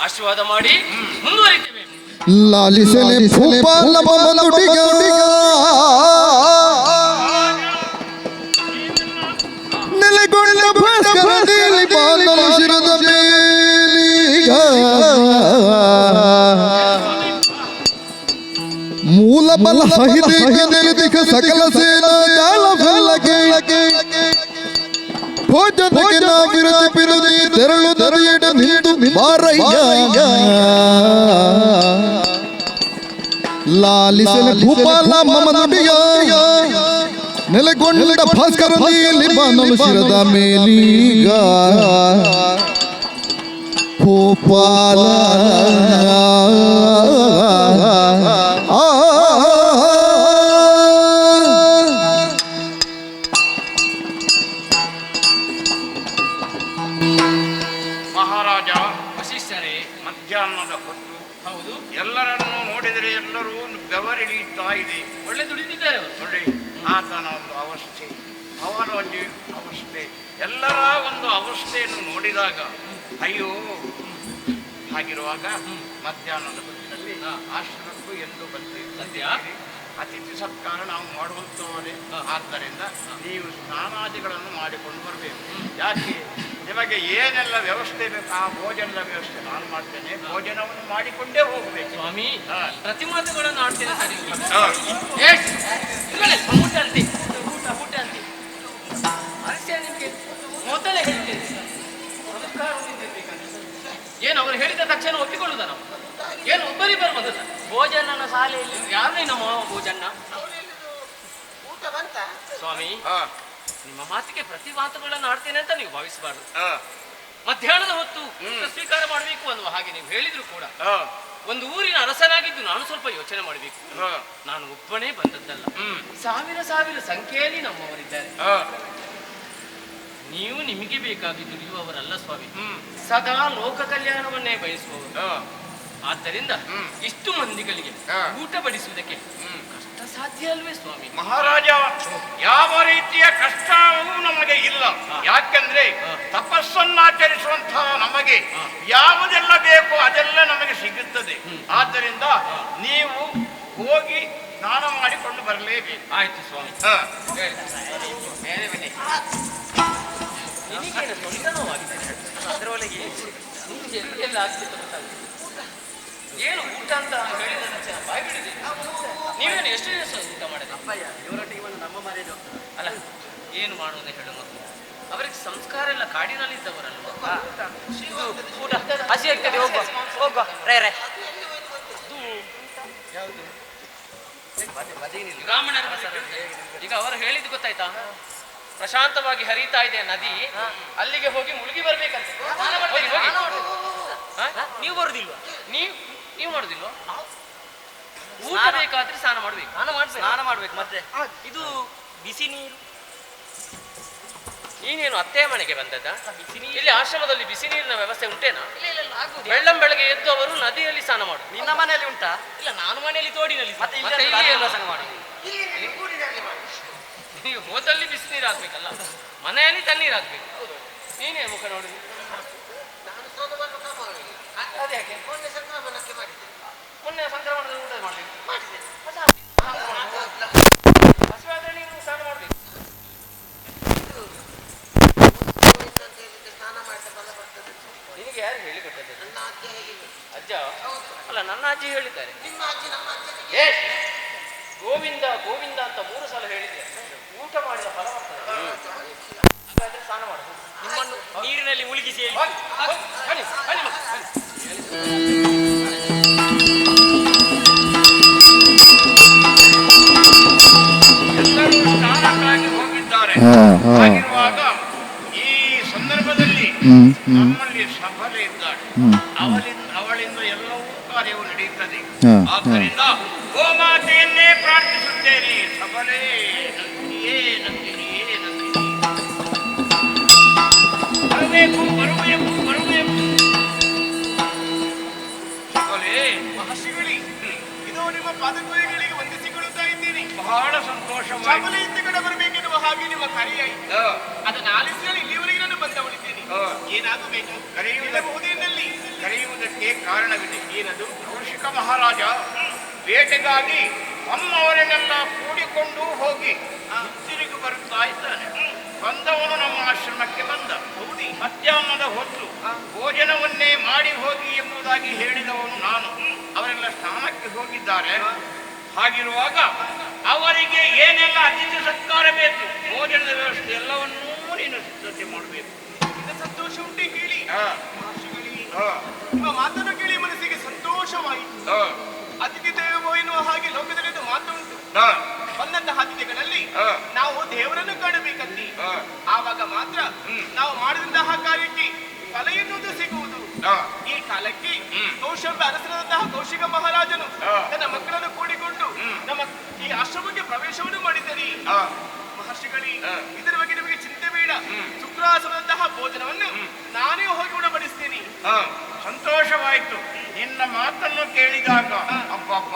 ಆಶೀರ್ವಾದ ಮಾಡಿ ಮುಂದುವರಿತೇವೆ. ಲಾಲಿಸಲೆ ಭೂಪಾಲ ಮಮನುಡಿಗ ನೆಲೆಗೊಂಡ ಭಾಸ್ಕರ ನೀಲಿ ಬಾಲನ ಶಿರದ ಮೇಲೀಗ ಮೂಲ ಬಲ ಸಹಿತ ನೆಲೆದಿಕ ಸಕಲ ಸೇನಾ ಜಾಲ ಫಲಕೆ ಭೋಜನಕ್ಕೆ ನಾವಿರತಿ ಪಿರುದಿ ತೆರಳು ದರಿಯಡ ನಿಂತು ಮಾರಯ್ಯ ಲಾಲಿಸಲೆ ಭೂಪಾಲ ಮಮನುಡಿಯ ನೆಲೆಗೊಂಡ ಭಾಸ್ಕರ ನೀಲಿ ಬಾನಲು ಶಿರದ ಮೇಲೀಗ ಭೂಪಾಲ ಮಹಾರಾಜ ವಶಿಷ್ಠರೇ, ಮಧ್ಯಾಹ್ನದ ಹೊತ್ತು ಹೌದು, ಎಲ್ಲರನ್ನು ನೋಡಿದರೆ ಎಲ್ಲರೂ ಬೆವರಿಳಿಯುತ್ತಾ ಇದೆ. ಒಳ್ಳೆ ದುಡಿದಿದ್ದಾರೆ ಅವರು. ನೋಡಿ, ಆತನ ಒಂದು ಅವಸ್ಥೆ, ಅವನ ಒಂದು ಅವಸ್ಥೆ, ಎಲ್ಲರ ಒಂದು ಅವಸ್ಥೆಯನ್ನು ನೋಡಿದಾಗ ಅಯ್ಯೋ, ಹಾಗಿರುವಾಗ ಮಧ್ಯಾಹ್ನದ ಹೊತ್ತಿನಲ್ಲಿ ಆಶ್ರಮಕ್ಕೂ ಎಂದು ಸದ್ಯ? ಬಂದಿದ್ದೀರಿ. ಅತಿಥಿ ಸತ್ಕಾರ ನಾವು ಮಾಡುವಂಥವರೇ. ಆದ್ದರಿಂದ ನೀವು ಸ್ನಾನಾದಿಗಳನ್ನು ಮಾಡಿಕೊಂಡು ಬರಬೇಕು. ಯಾಕೆ ನಿಮಗೆ ಏನೆಲ್ಲ ವ್ಯವಸ್ಥೆ ಬೇಕು ಆ ಭೋಜನದ ವ್ಯವಸ್ಥೆ ನಾನು ಮಾಡ್ತೇನೆ. ಭೋಜನವನ್ನು ಮಾಡಿಕೊಂಡೇ ಹೋಗಬೇಕು. ಸ್ವಾಮಿ, ಹಾ. ಪ್ರತಿ ಮಾತುಗಳನ್ನು ಆಡ್ತೇನೆ ಸರಿ. ಹಾ. ಊಟ ಅಂತೆ, ಊಟ ಅಂತೆ. ಅರಸ್ಯ ನಿಮಗೆ ಮೊದಲೇ ಹೇಳ್ತೇನೆ, ಸಂಸ್ಕಾರದಿಂದ ಇರ್ಬೇಕಂತ. ಏನು ಅವರು ಹೇಳಿದ ತಕ್ಷಣ ಒಪ್ಪಿಕೊಳ್ಳುದ ನಾವು? ಏನು ಒಬ್ಬರಿಬ್ಬರು ಬಂದದ ಭೋಜನನ ಶಾಲೆಯಲ್ಲಿ ಯಾರೇ ನಮ್ಮ ಭೋಜನ? ಊಟ ಬಂತ? ಸ್ವಾಮಿ, ಹಾ. ನಿಮ್ಮ ಮಾತಿಗೆ ಪ್ರತಿ ಮಾತುಗಳನ್ನು ಆಡ್ತೇನೆ ಅಂತ ನೀವು ಭಾವಿಸಬಾರ್ದು. ಹಾ. ಮಧ್ಯಾಹ್ನದ ಹೊತ್ತು ಊಟ ಸ್ವೀಕಾರ ಮಾಡಬೇಕು ಅನ್ನುವ ಹಾಗೆ ನೀವು ಹೇಳಿದ್ರು ಕೂಡ ಹಾ. ಒಂದು ಊರಿನ ಅರಸನಾಗಿದ್ದು ನಾನು ಸ್ವಲ್ಪ ಯೋಚನೆ ಮಾಡಬೇಕು. ಹಾ. ನಾನು ಒಬ್ಬನೇ ಬಂದದ್ದಲ್ಲ, ಸಾವಿರ ಸಾವಿರ ಸಂಖ್ಯೆಯಲ್ಲಿ ನಮ್ಮವರಿದ್ದಾರೆ. ಹಾ. ನೀವು ನಿಮಗೆ ಬೇಕಾಗಿ ದುಡಿಯುವವರಲ್ಲ ಸ್ವಾಮಿ, ಸದಾ ಲೋಕ ಕಲ್ಯಾಣವನ್ನೇ ಬಯಸುವವರು. ಹಾ. ಆದ್ದರಿಂದ ಇಷ್ಟು ಮಂದಿಗಳಿಗೆ ಹಾ. ಊಟ ಬಡಿಸುವುದಕ್ಕೆ ಕಷ್ಟ ಸಾಧ್ಯ ಅಲ್ವೇ ಸ್ವಾಮಿ? ಮಹಾರಾಜ, ಯಾವ ರೀತಿಯ ಕಷ್ಟವೂ ನಮಗೆ ಇಲ್ಲ. ಯಾಕೆಂದ್ರೆ ತಪಸ್ಸನ್ನಾಚರಿಸುವಂತಹ ನಮಗೆ ಯಾವುದೆಲ್ಲ ಬೇಕೋ ಅದೆಲ್ಲ ನಮಗೆ ಸಿಗುತ್ತದೆ. ಆದ್ದರಿಂದ ನೀವು ಹೋಗಿ ಸ್ನಾನ ಮಾಡಿಕೊಂಡು ಬರಲೇಬೇಕು. ಆಯ್ತು ಸ್ವಾಮಿ. ಹಾ. ಬೇರೆ ಬನ್ನಿ. ನಿನಗೇನು ತೊಂದರೆ ನೋವಾಗಿದೆ? ಅದರೊಳಗೆ ನಿಮಗೆ ಎಲ್ಲ ಆಗ್ತಿತ್ತು ಗೊತ್ತಾಗುತ್ತೆ. ಏನು ಊಟ ಅಂತ ಹೇಳಿದ ತಕ್ಷಣ ಬಾಯಿ ಬಿಡಿದೆ. ನೀವೇನು ಎಷ್ಟು ದಿವಸ ಊಟ ಮಾಡಿದೆ? ಇವರೊಟ್ಟಿಗೆ ಬಂದು ನಮ್ಮ ಮನೆಯದು ಅಲ್ಲ, ಏನು ಮಾಡುವುದೇ ಹೇಳು ಮಕ್ಕಳು? ಅವರಿಗೆ ಸಂಸ್ಕಾರ ಎಲ್ಲ ಕಾಡಿನಲ್ಲಿದ್ದವರಲ್ವ? ಊಟ ಹಸಿ ಆಗ್ತದೆ. ಹೋಗುವ ರೇ ರೇ. ಬ್ರಾಹ್ಮಣರ ಈಗ ಅವರು ಹೇಳಿದ್ದು ಗೊತ್ತಾಯ್ತಾ? ಪ್ರಶಾಂತವಾಗಿ ಹರಿತಾ ಇದೆ ನದಿ, ಅಲ್ಲಿಗೆ ಹೋಗಿ ಮುಳುಗಿ ಬರ್ಬೇಕಂತ. ಹೋಗಿ ಹೋಗಿ. ನೀವು ಬರುದಿಲ್ವಾ? ನೀವು ಮಾಡುದಿಲ್ವಾ? ಊಟ ಬೇಕಾದ್ರೆ ಸ್ನಾನ ಮಾಡ್ಬೇಕು. ಸ್ನಾನ ಮಾಡ್ಬೇಕು. ಮತ್ತೆ ಇದು ಬಿಸಿ ನೀರು. ನೀನೇನು ಅತ್ತೆಯ ಮನೆಗೆ ಬಂದದ್ದ? ಇಲ್ಲಿ ಆಶ್ರಮದಲ್ಲಿ ಬಿಸಿ ನೀರಿನ ವ್ಯವಸ್ಥೆ ಉಂಟೇನಾ? ಬೆಳ್ಳಂ ಬೆಳಗ್ಗೆ ಎದ್ದು ಅವರು ನದಿಯಲ್ಲಿ ಸ್ನಾನ ಮಾಡು. ನಿನ್ನ ಮನೆಯಲ್ಲಿ ಉಂಟಾ? ಇಲ್ಲ, ನಾನು ಮನೆಯಲ್ಲಿ ತೋಡಿನಲ್ಲಿ. ಮತ್ತೆ ಇಲ್ಲಿ ಸ್ನಾನ ಮಾಡು. ನೀವು ಹೋದಲ್ಲಿ ಬಿಸಿ ನೀರು ಹಾಕ್ಬೇಕಲ್ಲ, ಮನೆಯಲ್ಲಿ ತಣ್ಣೀರು ಹಾಕ್ಬೇಕು. ನೀನೇ ಮುಖ ನೋಡುದು. ನಾನು ಸೋಮವಾರ ಕಾಮಗಾರಿ. ಅದ್ಯಾಕೆ? ಮೊನ್ನೆ ಸಂಕ್ರಮಣಕ್ಕೆ ಮಾಡಿದ್ದೆ. ಮೊನ್ನೆ ಸಂಕ್ರಮಣದಲ್ಲಿ ಊಟ ಮಾಡಲಿ ಮಾಡಿದೆ. ಹಸಿವಾದ್ರೆ ನೀವು ಸ್ನಾನ ಮಾಡಬೇಕು. ಗೋವಿಂದ ಅಂತ ಹೇಳಿದ್ರೆ ಸ್ನಾನ ಮಾಡಿದ ಫಲ ಬರ್ತದೆ. ನಿನಗೆ ಯಾರು ಹೇಳಿಕೊಟ್ಟದ್ದು? ನನ್ನ ಅಜ್ಜ ಹೇಳಿದ್ದು. ಅಜ್ಜ ಅಲ್ಲ, ನನ್ನ ಅಜ್ಜಿ ಹೇಳಿದ್ದಾರೆ. ನಿಮ್ಮ ಅಜ್ಜಿ ನಮ್ಮ ಅಜ್ಜನಿಗೆ ಏ ಗೋವಿಂದ ಗೋವಿಂದ ಅಂತ 3 ಸಲ ಹೇಳಿದ್ರೆ ಊಟ ಮಾಡಿದ ಫಲ ಬರ್ತದೆ. ಹಾಗಾದ್ರೆ ಸ್ನಾನ ಮಾಡುದು. ನಿಮ್ಮನ್ನು ನೀರಿನಲ್ಲಿ ಮುಳುಗಿಸಿ ಹೇಳಿ. ಬನ್ನಿ ಬನ್ನಿ ಮಗ, ಬನ್ನಿ. ಎಲ್ಲರೂ ಸ್ನಾನಕ್ಕಾಗಿ ಹೋಗಿದ್ದಾರೆ. ಹಾಗಿರುವಾಗ ಈ ಸಂದರ್ಭದಲ್ಲಿ ನಮ್ಮಲ್ಲಿ ಸಫಲ ಇದ್ದಾಳೆ. ಅವಳಿಂದ ಎಲ್ಲವೂ ಕಾರ್ಯವು ನಡೆಯುತ್ತದೆ. ಆದ್ದರಿಂದ ಗೋಮಾತೆಯನ್ನೇ ಪ್ರಾರ್ಥಿಸುತ್ತೇನೆ. ಸಫಲೇ ನಂದಿನಿಯೇ ನಂದಿನಿಯೇ ನಂದಿನಿ. ಬರಬೇಕು ಬರಬೇಕು ಬರಬೇಕು. ಸಫಲೇ ಮಹರ್ಷಿಗಳಿ, ಇದು ನಿಮ್ಮ ಪಾದಕೋಯಿಗಳಿಗೆ ವಂದಿಸಿಕೊಳ್ಳುತ್ತಾ ಇದ್ದೀನಿ. ಬಹಳ ಸಂತೋಷವಾಯಿತು. ಸಫಲೆಯಿಂದ ಕಡೆ ಬರಬೇಕೆನ್ನುವ ಹಾಗೆ ನಿಮ್ಮ ಕರೆಯಾಯಿತು. ಅದನ್ನು ಆಲಿಸಲು ಇಲ್ಲಿವರೆಗೆ ನಾನು ಬಂದವಳಿದ್ದೇನೆ. ಏನಾಗಬೇಕು ಕರೆಯುವುದೆನ್ನಲ್ಲಿ? ಕರೆಯುವುದಕ್ಕೆ ಕಾರಣವಿದೆ. ಏನದು? ಕೌಶಿಕ ಮಹಾರಾಜ ಬೇಟೆಗಾಗಿ ಅಮ್ಮವರನ್ನೆಲ್ಲ ಕೂಡಿಕೊಂಡು ಹೋಗಿ ತಿರುಗಿ ಬರುತ್ತಾ ಇದ್ದಾನೆ. ಬಂದವನು ನಮ್ಮ ಆಶ್ರಮಕ್ಕೆ ಬಂದ. ಹೌದಿ, ಮಧ್ಯಾಹ್ನದ ಹೊತ್ತು ಭೋಜನವನ್ನೇ ಮಾಡಿ ಹೋಗಿ ಎಂಬುದಾಗಿ ಹೇಳಿದವನು ನಾನು. ಅವರೆಲ್ಲ ಸ್ನಾನಕ್ಕೆ ಹೋಗಿದ್ದಾರೆ. ಹಾಗಿರುವಾಗ ಅವರಿಗೆ ಏನೆಲ್ಲ ಅತಿಥಿ ಸತ್ಕಾರ ಬೇಕು, ಭೋಜನದ ವ್ಯವಸ್ಥೆ ಎಲ್ಲವನ್ನೂ ನೀನು ಸಿದ್ಧತೆ ಮಾಡಬೇಕು. ಇದು ಸಂತೋಷ ಉಂಟೆ ಕೇಳಿ ಮಹರ್ಷಿಗಳಿ. ನಿಮ್ಮ ಮಾತನ್ನು ಕೇಳಿ ಮನಸ್ಸಿಗೆ ಸಂತೋಷವಾಯಿತು. ಅತಿಥಿ ದೇವೋ ಎನ್ನುವ ಹಾಗೆ ಲೋಕದಲ್ಲಿ ಒಂದು ಮಾತುಂಟು. ಬಂದಂತಹ ಅತಿಥಿಗಳಲ್ಲಿ ನಾವು ದೇವರನ್ನು ಕಾಣಬೇಕಂತೆ. ಆವಾಗ ಮಾತ್ರ ನಾವು ಮಾಡಿದಂತಹ ಕಾರ್ಯಕ್ಕೆ ಫಲ ಎನ್ನುವುದು ಸಿಗುವುದು. ಈ ಕಾಲಕ್ಕೆ ಕೌಶಲ್ಯ ಅರಸನಾದಂತಹ ಕೌಶಿಕ ಮಹಾರಾಜನು ತನ್ನ ಮಕ್ಕಳನ್ನು ಕೂಡಿಕೊಂಡು ನಮ್ಮ ಈ ಆಶ್ರಮಕ್ಕೆ ಪ್ರವೇಶವನ್ನು ಮಾಡಿದ್ದಾರೆ. ಮಹರ್ಷಿಗಳಿ, ಇದರ ಬಗ್ಗೆ ನಿಮಗೆ ಚಿಂತೆ ಬೇಡ. ಶುಕ್ರಾಸನದಂತಹ ಭೋಜನವನ್ನು ನಾನೇ ಹೋಗಿ ಉಣಬಡಿಸ್ತೇನೆ. ಸಂತೋಷವಾಯಿತು. ನಿನ್ನ ಮಾತನ್ನು ಕೇಳಿದಾಗ ಅಬ್ಬಬ್ಬ,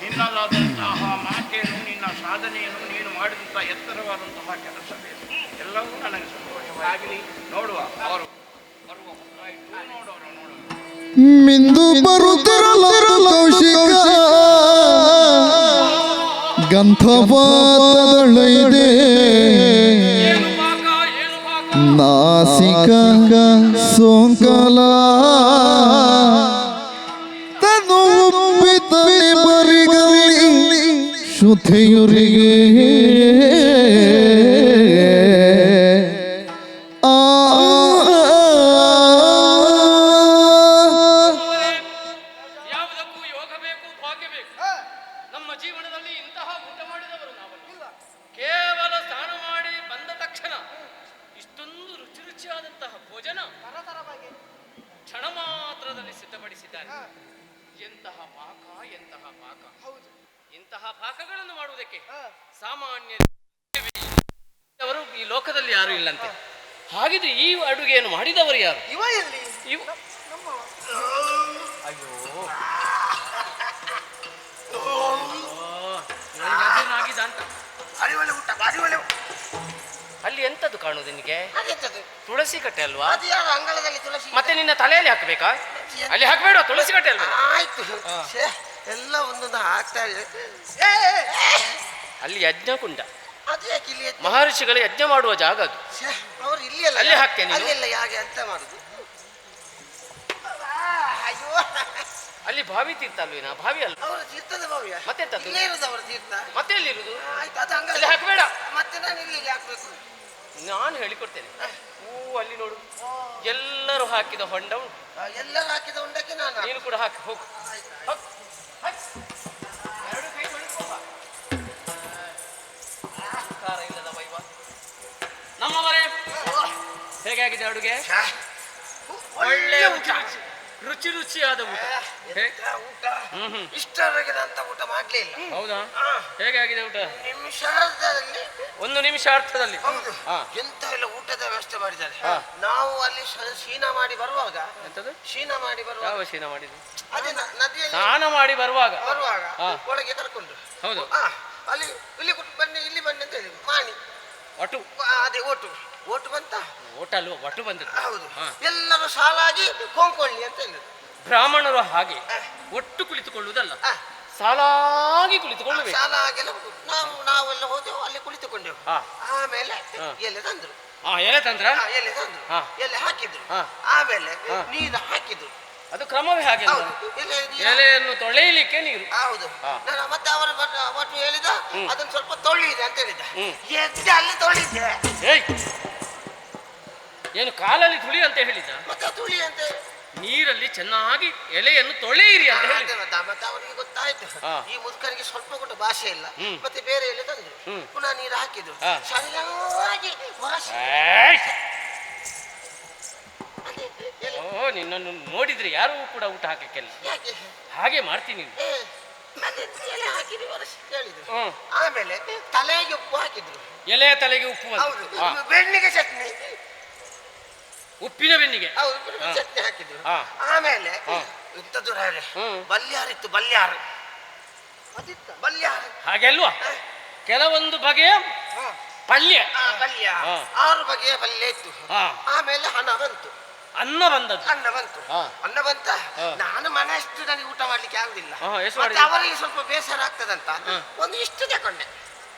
ನಿನ್ನದಾದಂತಹ ಮಾತೇನು, ನಿನ್ನ ಸಾಧನೆಯನ್ನು, ನೀನು ಮಾಡಿದಂತಹ ಎತ್ತರವಾದಂತಹ ಕೆಲಸವೇನು ಎಲ್ಲವೂ ನನಗೆ ಸಂತೋಷವಾಗಲಿ. ನೋಡುವ ಅವರು ಬರುವ ನೋಡೋರು ಮಿಂದು ಬರುತ್ತಿರಲು ಕೌಶಿಕ ಗಂಧವಾದದೊಳೈದೆ ನಾಸಿಕ ಸೋಂಕಲ ತನು ಉಪ್ಪಿತಲೆ ಬರಿಗಲಿ ಶುದ್ಧಿಯುರಿಗೆ ಯಾವುದಕ್ಕೂ ಯೋಗ ಬೇಕು, ಭಾಗ್ಯ ಬೇಕು. ನಮ್ಮ ಜೀವನದಲ್ಲಿ ಇಂತಹ ಊಟ ಮಾಡಿದವರು ನಾವಲ್ಲ. ಕೇವಲ ಸ್ನಾನ ಮಾಡಿ ಬಂದ ತಕ್ಷಣ ಇಷ್ಟೊಂದು ರುಚಿ ರುಚಿಯಾದಂತಹ ಭೋಜನ ಕ್ಷಣ ಮಾತ್ರದಲ್ಲಿ ಸಿದ್ಧಪಡಿಸಿದ್ದಾರೆ. ಎಂತಹ ಪಾಕ, ಎಂತಹ ಪಾಕ! ಇಂತಹ ಪಾಕಗಳನ್ನು ಮಾಡುವುದಕ್ಕೆ ಸಾಮಾನ್ಯ ಅವರು ಈ ಲೋಕದಲ್ಲಿ ಯಾರು ಇಲ್ಲಂತೆ. ಹಾಗಿದ್ರೆ ಈ ಅಡುಗೆಯನ್ನು ಮಾಡಿದವರು ಯಾರು? ಇವ ಎಲ್ಲಿ? ಅಯ್ಯೋ, ಆಗಿದ ಅಂತ. ಭಾರಿ ಒಳ್ಳೆ ಊಟ, ಭಾರಿ ಒಳ್ಳೆ ಊಟ. ಅಲ್ಲಿ ಎಂತದ್ದು ಕಾಣುವುದು ನಿನಗೆ? ಅದೆಂತದು? ತುಳಸಿ ಕಟ್ಟೆ ಅಲ್ವಾ? ಅದು ಯಾರು ಅಂಗಳದಲ್ಲಿ ತುಳಸಿ? ಮತ್ತೆ ನಿನ್ನ ತಲೆಯಲ್ಲಿ ಹಾಕಬೇಕಾ? ಅಲ್ಲಿ ಹಾಕಬೇಡ, ತುಳಸಿ ಕಟ್ಟೆ ಅಲ್ವಾ? ಆಯ್ತು. ಛೇ, ಎಲ್ಲ ಒಂದೊಂದು ಹಾಕ್ತಾ ಇದೆ. ಅಲ್ಲಿ ಯಜ್ಞಕುಂಡ, ಅದು ಯಾಕೆ ಇಲ್ಲಿ ಎದ್ದು? ಮಹರ್ಷಿಗಳು ಯಜ್ಞ ಮಾಡುವ ಜಾಗ ಅದು. ಛೇ, ಅವರು ಇಲ್ಲಿ ಅಲ್ಲ. ಅಲ್ಲಿ ಹಾಕ್ತೇನೆ ನೀನು? ಅಲ್ಲೆಲ್ಲ ಯಾಕೆ ಅಂತ ಮಾಡುದು? ಅಯ್ಯೋ, ಅಲ್ಲಿ ಬಾವಿ ತೀರ್ಥ ಅಲ್ವೇನಾ? ಬಾವಿ ಅಲ್ವ? ಅವರ ತೀರ್ಥದ ಭವ್ಯ. ಮತ್ತೆಂತದ್ದು? ಇಲ್ಲೇ ಇರುದು ಅವರ ತೀರ್ಥ. ಮತ್ತೆ ಎಲ್ಲಿರುವುದು? ಆಯ್ತು, ಅದು ಅಂಗಳ. ಅಲ್ಲಿ ಹಾಕಬೇಡ. ಮತ್ತೆ ನಾನು ಇಲ್ಲಿಗೆ ಹಾಕ್ಬೇಕು. ನಾನು ಹೇಳಿಕೊಡ್ತೇನೆ. ಅಲ್ಲಿ ನೋಡು, ಎಲ್ಲರೂ ಹಾಕಿದ ಹೊಂಡ ಉಂಟು. ಎಲ್ಲರೂ ಹಾಕಿದ ಉಂಡಕ್ಕೆ ನಾನು ನೀನು ಕೂಡ ಹಾಕಿ ಹೋಗು. ಹೋಗು. ಎರಡು ಕೈ ಮಡಿಕೋಬ. ಅಹಂಕಾರ ಇಲ್ಲದ ವೈವ. ನಮ್ಮವರೇ, ಹೇಗಾಗಿದೆ ಅಡುಗೆ? ಒಳ್ಳೆಯ ಊಟ, ರುಚಿ ರುಚಿಯಾದ ಊಟ. ಊಟ ಇಷ್ಟವರೆಗಿದಂತ ಊಟ ಮಾಡ್ಲೇ ಇಲ್ಲ. ಹೌದಾ? ಹೇಗಾಗಿದೆ ಊಟ? ನಿಮಿಷದಲ್ಲಿ 1 ನಿಮಿಷಾರ್ಥದಲ್ಲಿ. ಹೌದು. ಎಂತ ಎಲ್ಲ ಊಟದ ವ್ಯವಸ್ಥೆ ಮಾಡಿದ್ದಾರೆ. ನಾವು ಅಲ್ಲಿ ಶೀನ ಮಾಡಿ ಬರುವಾಗ, ಎಂತದ್ದು ಶೀನ ಮಾಡಿ ಬರುವಾಗ, ಯಾವ ಶೀನ ಮಾಡಿದ್ದು? ಅದೇ ನದಿಯಲ್ಲಿ ಸ್ನಾನ ಮಾಡಿ ಬರುವಾಗ ಒಳಗೆ ಕರ್ಕೊಂಡು. ಹೌದು. ಅಲ್ಲಿ ಇಲ್ಲಿ ಬನ್ನಿ, ಇಲ್ಲಿ ಬನ್ನಿ ಅಂತ ಹೇಳಿದ್ರು. ಮಾಣಿ ಒಟ್ಟು ಅದೇ ಓಟು ಓಟು ಬಂತ. ಹೋಟೆಲ್ ಒಟ್ಟು ಬಂದಿತ್ತು. ಹೌದು. ಎಲ್ಲರೂ ಸಾಲಾಗಿ ಕೊಂಕೊಳ್ಳಿ ಅಂತ ಹೇಳಿದ್ರು. ಬ್ರಾಹ್ಮಣರು ಹಾಗೆ ಒಟ್ಟು ಕುಳಿತುಕೊಳ್ಳುವುದಲ್ಲ, ಸಾಲಾಗಿ ಕುಳಿತುಕೊಳ್ಳಬೇಕು. ಶಾಲ ಹಾಗೆಲ್ಲ ನಾವೆಲ್ಲ ಹೋದೆವು, ಅಲ್ಲಿ ಕುಳಿತುಕೊಂಡೆವು. ಹಾ. ಆಮೇಲೆ ಎಲೆ ತಂದ್ರು, ಎಲೆ ತಂದ್ರ ಎಲೆ ತಂದ್ರು, ಹಾ. ಎಲೆ ಹಾಕಿದ್ರು, ಹಾ. ಆಮೇಲೆ ನೀರು ಹಾಕಿದ್ರು. ಅದು ಕ್ರಮವೇ ಹಾಗೆ ಅಲ್ವಾ? ಹೌದು, ಎಲೆಯನ್ನು ತೊಳೆಯಲಿಕ್ಕೆ ನೀರು. ಹೌದು. ಹಾ. ನಾನು ಮತ್ತೆ ಅವರ ಒಟ್ಟು ಹೇಳಿದ ಅದನ್ನ ಸ್ವಲ್ಪ ತೊಳಿದೆ ಅಂತ ಹೇಳಿದ. ಹ್ಮ್. ಎದ್ದೆ ಅಲ್ಲಿ ತೊಳಿದ್ದೆ. ಏಯ್, ಏನು ಕಾಲಲ್ಲಿ ತುಳಿ ಅಂತ ಹೇಳಿದ? ಮತ್ತೆ ತುಳಿ ಅಂತ ನೀರಲ್ಲಿ ಚೆನ್ನಾಗಿ ಎಲೆಯನ್ನು ತೊಳೆಯಿರಿ ಅಂತ ಹೇಳಿದ. ಮತ್ತೆ ಅವರಿಗೆ ಗೊತ್ತಾಯ್ತು ಹಾ. ಈ ಮುದುಕನಿಗೆ ಸ್ವಲ್ಪ ಕೂಡ ಭಾಷೆ ಇಲ್ಲ. ಹ್ಮ್. ಮತ್ತೆ ಬೇರೆ ಎಲೆ ತಂದ್ರು, ಹ್ಮ್. ಪುನಃ ನೀರು ಹಾಕಿದ್ರು, ಹಾ. ಸರಿಯಾಗಿ ಭಾಷೆ. ಏಯ್! ಅದೇ ಎಲೆ. ಓ, ನಿನ್ನನ್ನು ನೋಡಿದ್ರೆ ಯಾರೂ ಕೂಡ ಊಟ ಹಾಕಕ್ಕೆಲ್ಲ ಯಾಕೆ ಹಾಗೆ ಮಾಡ್ತೀನಿ ನೀನು. ಮತ್ತೆ ಎಲೆ ಹಾಕಿದ್ರು ವರ್ಷ ಹೇಳಿದ್ರು. ಹ್ಮ್. ಆಮೇಲೆ ತಲೆಗೆ ಉಪ್ಪು ಹಾಕಿದ್ರು. ಎಲೆಯ ತಲೆಗೆ ಉಪ್ಪು ಅಂತ. ಹೌದು. ಹಾ. ಬೆಣ್ಣಿಗೆ ಚಟ್ನಿ. ಉಪ್ಪಿನ ಬೆನ್ನಿಗೆ. ಹೌದು, ಹಾ. ಚಟ್ನಿ ಹಾಕಿದ್ರು. ಹಾ. ಆಮೇಲೆ ಹಾ. ಇಂಥದ್ದು ಹ್ಮ್. ಬಲ್ಯಾರಿತ್ತು, ಬಲ್ಯಾರು ಬಲ್ಯಾರು. ಹಾಗೆ ಅಲ್ವಾ? ಕೆಲವೊಂದು ಬಗೆಯ ಪಲ್ಯ, ಪಲ್ಯ, ಹಾ. 6 ಬಗೆಯ ಪಲ್ಯ ಇತ್ತು. ಹಾ. ಆಮೇಲೆ ಹಣ ಬಂತು, ಅನ್ನ ಬಂದದ್ದು. ಅನ್ನ ಬಂತು. ಹಾ. ಅನ್ನ ಬಂತ. ಹಾ. ನಾನು ಮನೆಯಷ್ಟು ನನಗೆ ಊಟ ಮಾಡ್ಲಿಕ್ಕೆ ಆಗುದಿಲ್ಲ. ಹಾ, ಎಷ್ಟು ಮತ್ತೆ ಮಾಡಿದ್ರಿ? ಅವರಿಗೆ ಸ್ವಲ್ಪ ಬೇಸರ ಆಗ್ತದಂತ ಹಾ. ಒಂದು ಇಷ್ಟು ತಕೊಂಡೆ.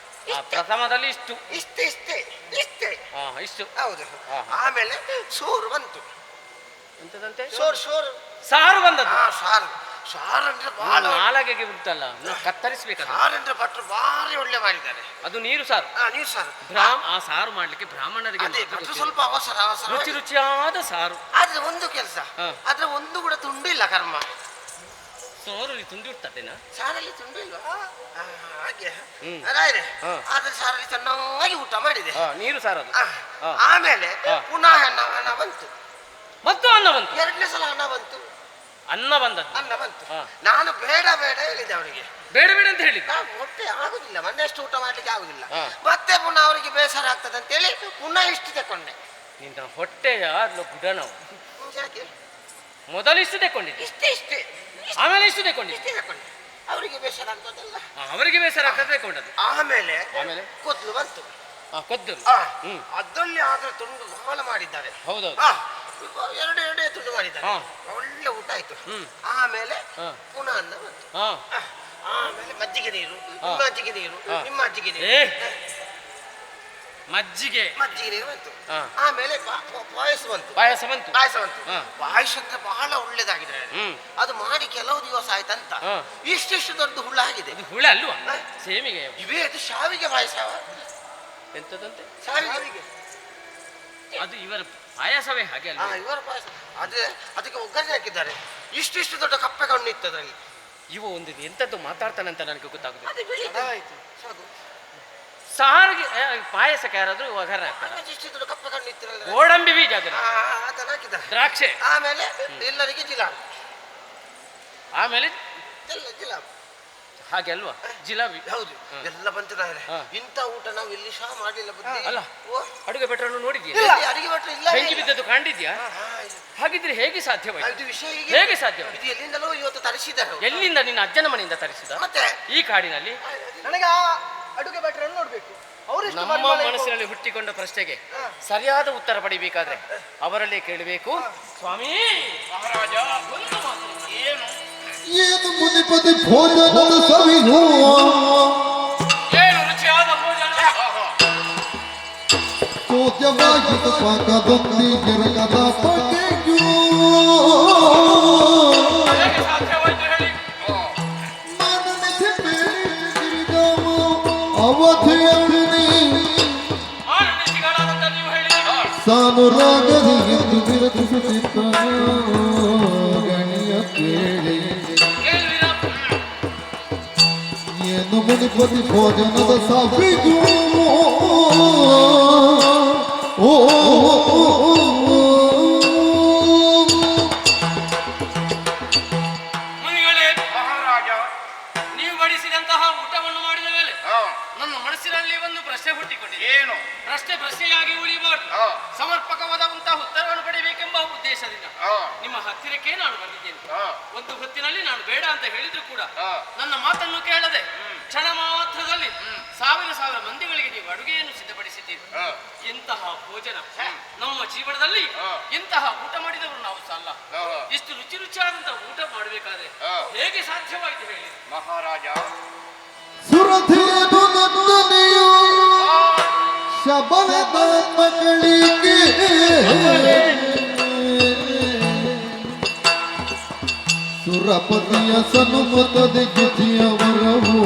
ಪ್ರಥಮದಲ್ಲಿ ಇಷ್ಟು. ಇಷ್ಟೇ ಇಷ್ಟೇ ಇಷ್ಟೇ. ಇಷ್ಟು. ಹೌದು. ಹಾ. ಆಮೇಲೆ ಸೋರು ಬಂತು. ಎಂತದಂತೆ? ಸೋರು. ಸಾರು ಬಂದದ್ದು. ಸಾರು. ಸಾರು ಅಂದ್ರೆ ಬಹಳ ನಾಲಗೆಗೆ ಉಂಟಲ್ಲ, ಕತ್ತರಿಸ್ಬೇಕಲ್ಲ. ಸಾರು ಅಂದ್ರೆ ಭಟ್ರು ಭಾರಿ ಒಳ್ಳೆ ಮಾಡಿದ್ದಾರೆ. ಅದು ನೀರು ಸಾರು. ನೀರು ಸಾರು. ಆ ಸಾರು ಮಾಡ್ಲಿಕ್ಕೆ ಬ್ರಾಹ್ಮಣರಿಗೆ ಅದೇ ಮಾತ್ರ ಭಟ್ರು ಗೊತ್ತಿಲ್ಲ. ಸ್ವಲ್ಪ ಅವಸರ ರುಚಿ ರುಚಿಯಾದ ಸಾರು. ಆದ್ರೆ ಒಂದು ಕೆಲಸ, ಹಾ. ಆದ್ರೆ ಒಂದು ಕೂಡ ತುಂಡಿಲ್ಲ ಕರ್ಮ. ಸೋರಲ್ಲಿ ತುಂಡಿ ಇರ್ತದೇನಾ? ಸಾರಲ್ಲಿ ತುಂಡಿಲ್ವಾ? ಹಾಗೆ. ಹ್ಮ್. ರಾಯ್ರೆ, ಹಾ. ಆದ್ರೆ ಸಾರಲ್ಲಿ ಚೆನ್ನಾಗಿ ಊಟ ಮಾಡಿದೆ. ನೀರು ಸಾರು ಅದು. ಹಾ. ಆಮೇಲೆ ಹಾ. ಪುನಃ ಹಣ ಬಂತು. ಮತ್ತು ಅನ್ನ ಬಂತು. 2ನೇ ಸಲ ಹಣ ಬಂತು. ಅನ್ನ ಬಂದದ್ದು. ಅನ್ನ ಬಂತು. ಹಾ. ನಾನು ಬೇಡ ಹೇಳಿದೆ ಅವರಿಗೆ. ಬೇಡ ಬೇಡ ಅಂತ ಹೇಳಿದ್ದ. ಹೊಟ್ಟೆ ಆಗುದಿಲ್ಲ, ಮೊನ್ನೆಷ್ಟು ಊಟ ಮಾಡ್ಲಿಕ್ಕೆ ಆಗುದಿಲ್ಲ. ಹಾ. ಮತ್ತೆ ಪುನಃ ಅವರಿಗೆ ಬೇಸರ ಆಗ್ತದೆ ಅಂತೇಳಿ ಪುನಃ ಇಷ್ಟು ತಕೊಂಡೆ. ನಿನ್ನ ಹೊಟ್ಟೆಯ ಗುಡ ನಾವು ಯಾಕೆ? ಮೊದಲು ಇಷ್ಟು ತೆಕೊಂಡಿದ್ದೆ, ಇಷ್ಟೇ ಆಮೇಲೆ ಇಷ್ಟು ತೆಕೊಂಡಿದ್ದೆ. ಇಷ್ಟೇ ತಕೊಂಡೆ. ಅವರಿಗೆ ಬೇಸರ ಆಗ್ತದಲ್ಲ. ಅವರಿಗೆ ಬೇಸರ ಆಗ್ತದೆ ತೆಕೊಂಡದ್ದು. ಆಮೇಲೆ ಆಮೇಲೆ ಕೊದ್ಲು ಬಂತು. ಕೊದ್ದಲು. ಹ್ಮ್. ಅದ್ರಲ್ಲಿ ಆದ್ರೆ ತುಂಡು ಬಹಳ ಮಾಡಿದ್ದಾರೆ. ಹೌದೌದು. ಎರಡೇ ತುಂಡು ಮಾಡಿದ್ದಾರೆ. ಹಾ. ಒಳ್ಳೆ ಊಟ ಆಯ್ತು. ಹ್ಮ್. ಆಮೇಲೆ ಹಾ. ಪುನಃ ಅನ್ನ ಬಂತು. ಹಾ. ಆಮೇಲೆ ಮಜ್ಜಿಗೆ ನೀರು, ನಿಮ್ಮ ಮಜ್ಜಿಗೆ ನೀರು, ಹಾ. ನಿಮ್ಮ ಮಜ್ಜಿಗೆ ನೀರು, ಏ ಮಜ್ಜಿಗೆ ಮಜ್ಜಿಗೆ ನೀರು ಬಂತು. ಹಾ. ಆಮೇಲೆ ಪಾಯಸ ಬಂತು. ಪಾಯಸ ಬಂತು. ಪಾಯಸ ಬಂತು. ಹಾ. ಪಾಯಸ ಅಂದ್ರೆ ಬಹಳ ಒಳ್ಳೇದಾಗಿದೆ. ಹ್ಮ್. ಅದು ಮಾಡಿ ಕೆಲವು ದಿವಸ ಆಯ್ತಂತ ಹಾ. ಇಷ್ಟಿಷ್ಟು ದೊಡ್ಡ ಹುಳ ಆಗಿದೆ. ಇದು ಹುಳ ಅಲ್ವಾ? ಹಾ. ಸೇಮಿಗೆ. ಇವೇ ಅದು ಶಾವಿಗೆ ಪಾಯಸ. ಎಂತದಂತೆ? ಶಾವಿಗೆ. ಅದು ಇವರ ಪಾಯಸವೇ ಹಾಗೆ ಅಲ್ವಾ? ಇವರ ಪಾಯಸ. ಅದೇ ಅದಕ್ಕೆ ಒಗ್ಗರಣೆ ಹಾಕಿದ್ದಾರೆ. ಇಷ್ಟಿಷ್ಟು ದೊಡ್ಡ ಕಪ್ಪೆ ಕಣ್ಣು ಇತ್ತು ಅದರಲ್ಲಿ. ಇವ ಒಂದು ಎಂತದ್ದು ಮಾತಾಡ್ತಾನಂತ ನನಗೆ ಗೊತ್ತಾಗುದಿಲ್ಲ. ಅದು ಬೆಳೀತು. ಸಾಕು. ಸಾರಿಗೆ ಪಾಯಸಕ್ಕೆ ಯಾರಾದ್ರೂ ಒಗ್ಗರಣೆ ಹಾಕ್ತಾರ? ಇಷ್ಟು ದೊಡ್ಡ ಕಪ್ಪೆ ಕಣ್ಣು ಇತ್ತು. ಗೋಡಂಬಿ ಬೀಜ ಅದನ್ನ, ಅದನ್ನ ಹಾಕಿದ್ದಾರೆ. ದ್ರಾಕ್ಷೆ, ಆಮೇಲೆ ಎಲ್ಲರಿಗೆ ಜಿಲಾಬಿ. ಆಮೇಲೆ ಜಿಲಾಬಿ. ಹಾಗೆ ಅಲ್ವಾ? ಜಿಲಾಬಿ. ಹೌದು. ಎಲ್ಲ ಬಂತು ನಾಳೆ. ಹಾ. ಇಂಥ ಊಟ ನಾವು ಎಲ್ಲಿ ಸಹ ಮಾಡಲಿಲ್ಲ ಬುದ್ಧಿ. ಅಲ್ಲ, ಅಡುಗೆ ಭಟ್ರನ್ನು ನೋಡಿದ್ಯಾ? ಇಲ್ಲ, ಅಡಿಗೆ ಭಟ್ರು ಇಲ್ಲ. ಬೆಂಕಿ ಬಿದ್ದದ್ದು ಕಂಡಿದ್ಯಾ? ಹಾಗಿದ್ರೆ ಹೇಗೆ ಸಾಧ್ಯವಾಯಿತು? ಇದು ವಿಷಯ ಹೇಗೆ ಸಾಧ್ಯ? ಇದು ಎಲ್ಲಿಂದಲೂ ಇವತ್ತು ತರಿಸಿದ್ದಾರೆ. ಎಲ್ಲಿಂದ? ನಿನ್ನ ಅಜ್ಜನ ಮನೆಯಿಂದ ತರಿಸಿದ? ಮತ್ತೆ ಈ ಕಾಡಿನಲ್ಲಿ? ನನಗೆ ಆ ಅಡುಗೆ ಭಟ್ರನ್ನು ನೋಡ್ಬೇಕು. ಅವರೆಷ್ಟು ನಮ್ಮ ಮನಸ್ಸಿನಲ್ಲಿ ಹುಟ್ಟಿಕೊಂಡ ಪ್ರಶ್ನೆಗೆ ಸರಿಯಾದ ಉತ್ತರ ಪಡಿಬೇಕಾದ್ರೆ ಅವರಲ್ಲೇ ಕೇಳಬೇಕು. ಸ್ವಾಮಿ ಮಹಾರಾಜ, ಏನು ಏನು ಮುನಿಪತಿ ಭೋಜನದ ಸವಿಯೋ ಏನು ರುಚಿಯಾದ ಭೋಜನ! ಚೋದ್ಯವಾಗಿದ್ದ ಪಾಕದೊಂದಿಗೆರಗದ ಬಗೆಯೋ ಹೇಗೆ ಸಾಧ್ಯವಾಯ್ತು ಹೇಳಿ? ನಾನು ನಿಧಿ ಬೇರಿಗಿರಿದವ ಅವಧಿಯಲ್ಲಿ ಆನಂದಿಸಿಗಳಾದಂತ ನೀವು ಹೇಳಿದ ಸಾನುರಾಗದಿ ಎಂದು ವಿರಚಿಸುತ್ತಿದ್ದ ಗಣಿಯ ಕೇಳಿ ಏನು ಮುನಿಪತಿ ಭೋಜನದ ಸವಿಯೋ ಮುನಿಗಳೇ, ಮಹಾರಾಜ, ನೀವು ಬಡಿಸಿದಂತಹ ಊಟವನ್ನು ಮಾಡಿದ ಮೇಲೆ ಹಾ, ನನ್ನ ಮನಸ್ಸಿನಲ್ಲಿ ಒಂದು ಪ್ರಶ್ನೆ ಹುಟ್ಟಿಕೊಂಡಿದೆ. ಏನು ಪ್ರಶ್ನೆಯಾಗಿ ಉಳಿಬಾರ್ದು, ಹಾ. ಸಮರ್ಪಕವಾದಂತಹ ಉತ್ತರವನ್ನು ಪಡೆಯಬೇಕೆಂಬ ಉದ್ದೇಶದಿಂದ ಹಾ. ನಿಮ್ಮ ಹತ್ತಿರಕ್ಕೆ ನಾನು ಬಂದಿದ್ದೇನೆ. ಹಾ. ಒಂದು ಹೊತ್ತಿನಲ್ಲಿ ನಾನು ಬೇಡ ಅಂತ ಹೇಳಿದ್ರು ಕೂಡ ಹಾ. ನನ್ನ ಮಾತನ್ನು ಕೇಳದೆ ಕ್ಷಣ ಮಾತ್ರದಲ್ಲಿ ಸಾವಿರ ಸಾವಿರ ಮಂದಿಗಳಿಗೆ ನೀವು ಅಡುಗೆಯನ್ನು ಸಿದ್ಧಪಡಿಸಿದ್ದೀರಿ. ಹಾ. ಎಂತಹ ಭೋಜನ! ನಮ್ಮ ಜೀವನದಲ್ಲಿ ಎಂತಹ ಊಟ ಮಾಡಿದವರು ನಾವು ಸಲ್ಲ. ಹಾ. ಇಷ್ಟು ರುಚಿ ರುಚಿಯಾದಂತಹ ಊಟ ಮಾಡಬೇಕಾದ್ರೆ ಹಾ. ಹೇಗೆ ಸಾಧ್ಯವಾಯಿತು ಹೇಳಿ? ಮಹಾರಾಜ ಸುರಥಿಯದು ನಂದನೆಯು ಶಬನದ ಮಗಳಿಗೆ ಸುರಪತಿಯ ಸನುಮತದೆ ಗಿತಿಯವರವು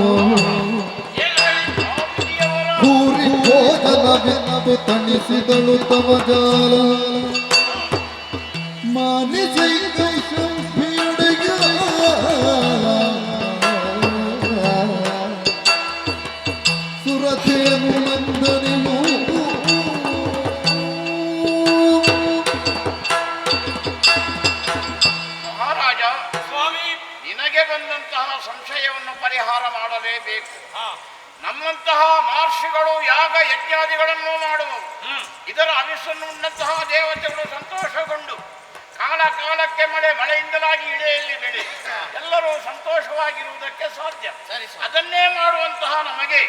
ಭೂರಿ ಭೋಜನವೆಂದು ತಣಿಸಿದಳು ತವ ಜಾಲ ಮಾನಿಸೈ ಕೈಶಂಭಿಯೊಡೆಯ ಸುರಥೇನು ನಂದನೆಯು ಮಹಾರಾಜ ಸ್ವಾಮಿ, ನಿನಗೆ ಬಂದಂತಹ ಸಂಶಯವನ್ನು ಪರಿಹಾರ ಮಾಡಲೇಬೇಕು. ನಮ್ಮಂತಹ ಮಹರ್ಷಿಗಳು ಯಾಗ ಯಜ್ಞಾದಿಗಳನ್ನು ಮಾಡುವವು. ಇದರ ಅವಿಸನ್ನು ಉಣ್ಣಂತಹ ದೇವತೆಗಳು ಸಂತೋಷಗೊಂಡು ಕಾಲ ಕಾಲಕ್ಕೆ ಮಳೆಯಿಂದಲಾಗಿ ಇಳೆಯಲ್ಲಿ ಬೆಳೆ ಎಲ್ಲರೂ ಸಂತೋಷವಾಗಿರುವುದಕ್ಕೆ ಸಾಧ್ಯ. ಅದನ್ನೇ ಮಾಡುವಂತಹ ನಮಗೆ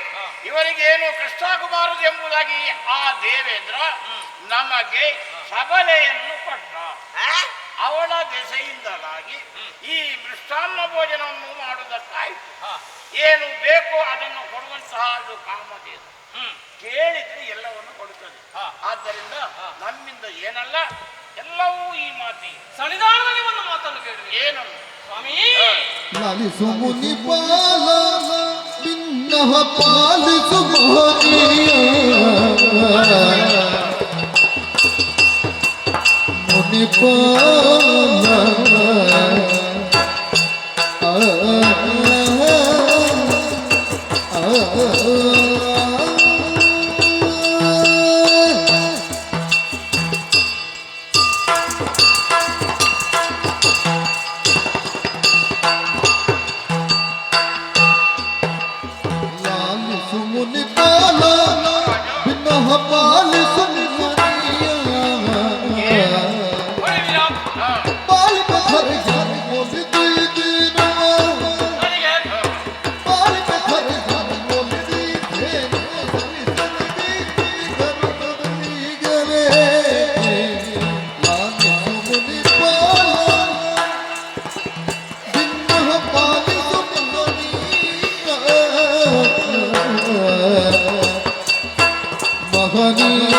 ಇವರಿಗೇನು ಕಷ್ಟ ಆಗಬಾರದು ಎಂಬುದಾಗಿ ಆ ದೇವೇಂದ್ರ ನಮಗೆ ಸಬಲೆಯನ್ನು ಕೊಟ್ಟ. ಅವಳ ದೆಸೆಯಿಂದಲಾಗಿ ಈ ಮೃಷ್ಟಾನ್ನ ಭೋಜನವನ್ನು ಮಾಡುವುದಕ್ಕಾಯಿತು. ಏನು ಬೇಕೋ ಅದನ್ನು ಕೊಡುವಂತಹ ಅದು ಕಾಮಧೇನು. ಕೇಳಿದ್ರೆ ಎಲ್ಲವನ್ನು ಕೊಡುತ್ತದೆ. ಆದ್ದರಿಂದ ನಮ್ಮಿಂದ ಏನಲ್ಲ ಎಲ್ಲವೂ ಈ ಮಾತಿಗೆ ಸನ್ನಿಧಾನದಲ್ಲಿ ಒಂದು ಮಾತನ್ನು ಕೇಳಿ. ಏನನ್ನು ಸ್ವಾಮಿ, ಲಾಲಿಸು ಮುನಿಪಾಲ ಭಿನ್ನಃ ಪಾಲಿಸು ಮಹನೀಯ ಮುನಿಪಾಲ ಲಾಲಿಸು ಮುನಿಪಾಲ ಭಿನ್ನಃ ಪಾಲಿಸು ಮಹನೀಯ ಬಾಲಿಕ ಹರಿಜನ ಮೋದಿದೀನೋ ಬಾಲಿಕ ಹರಿಜನ ಮೋದಿದೀನೋ ಸರಿಸನಿಗರೆ ಲಾಲಿಸು ಮುನಿಪಾಲ ಭಿನ್ನಃ ಪಾಲಿಸು ಮಹನೀಯ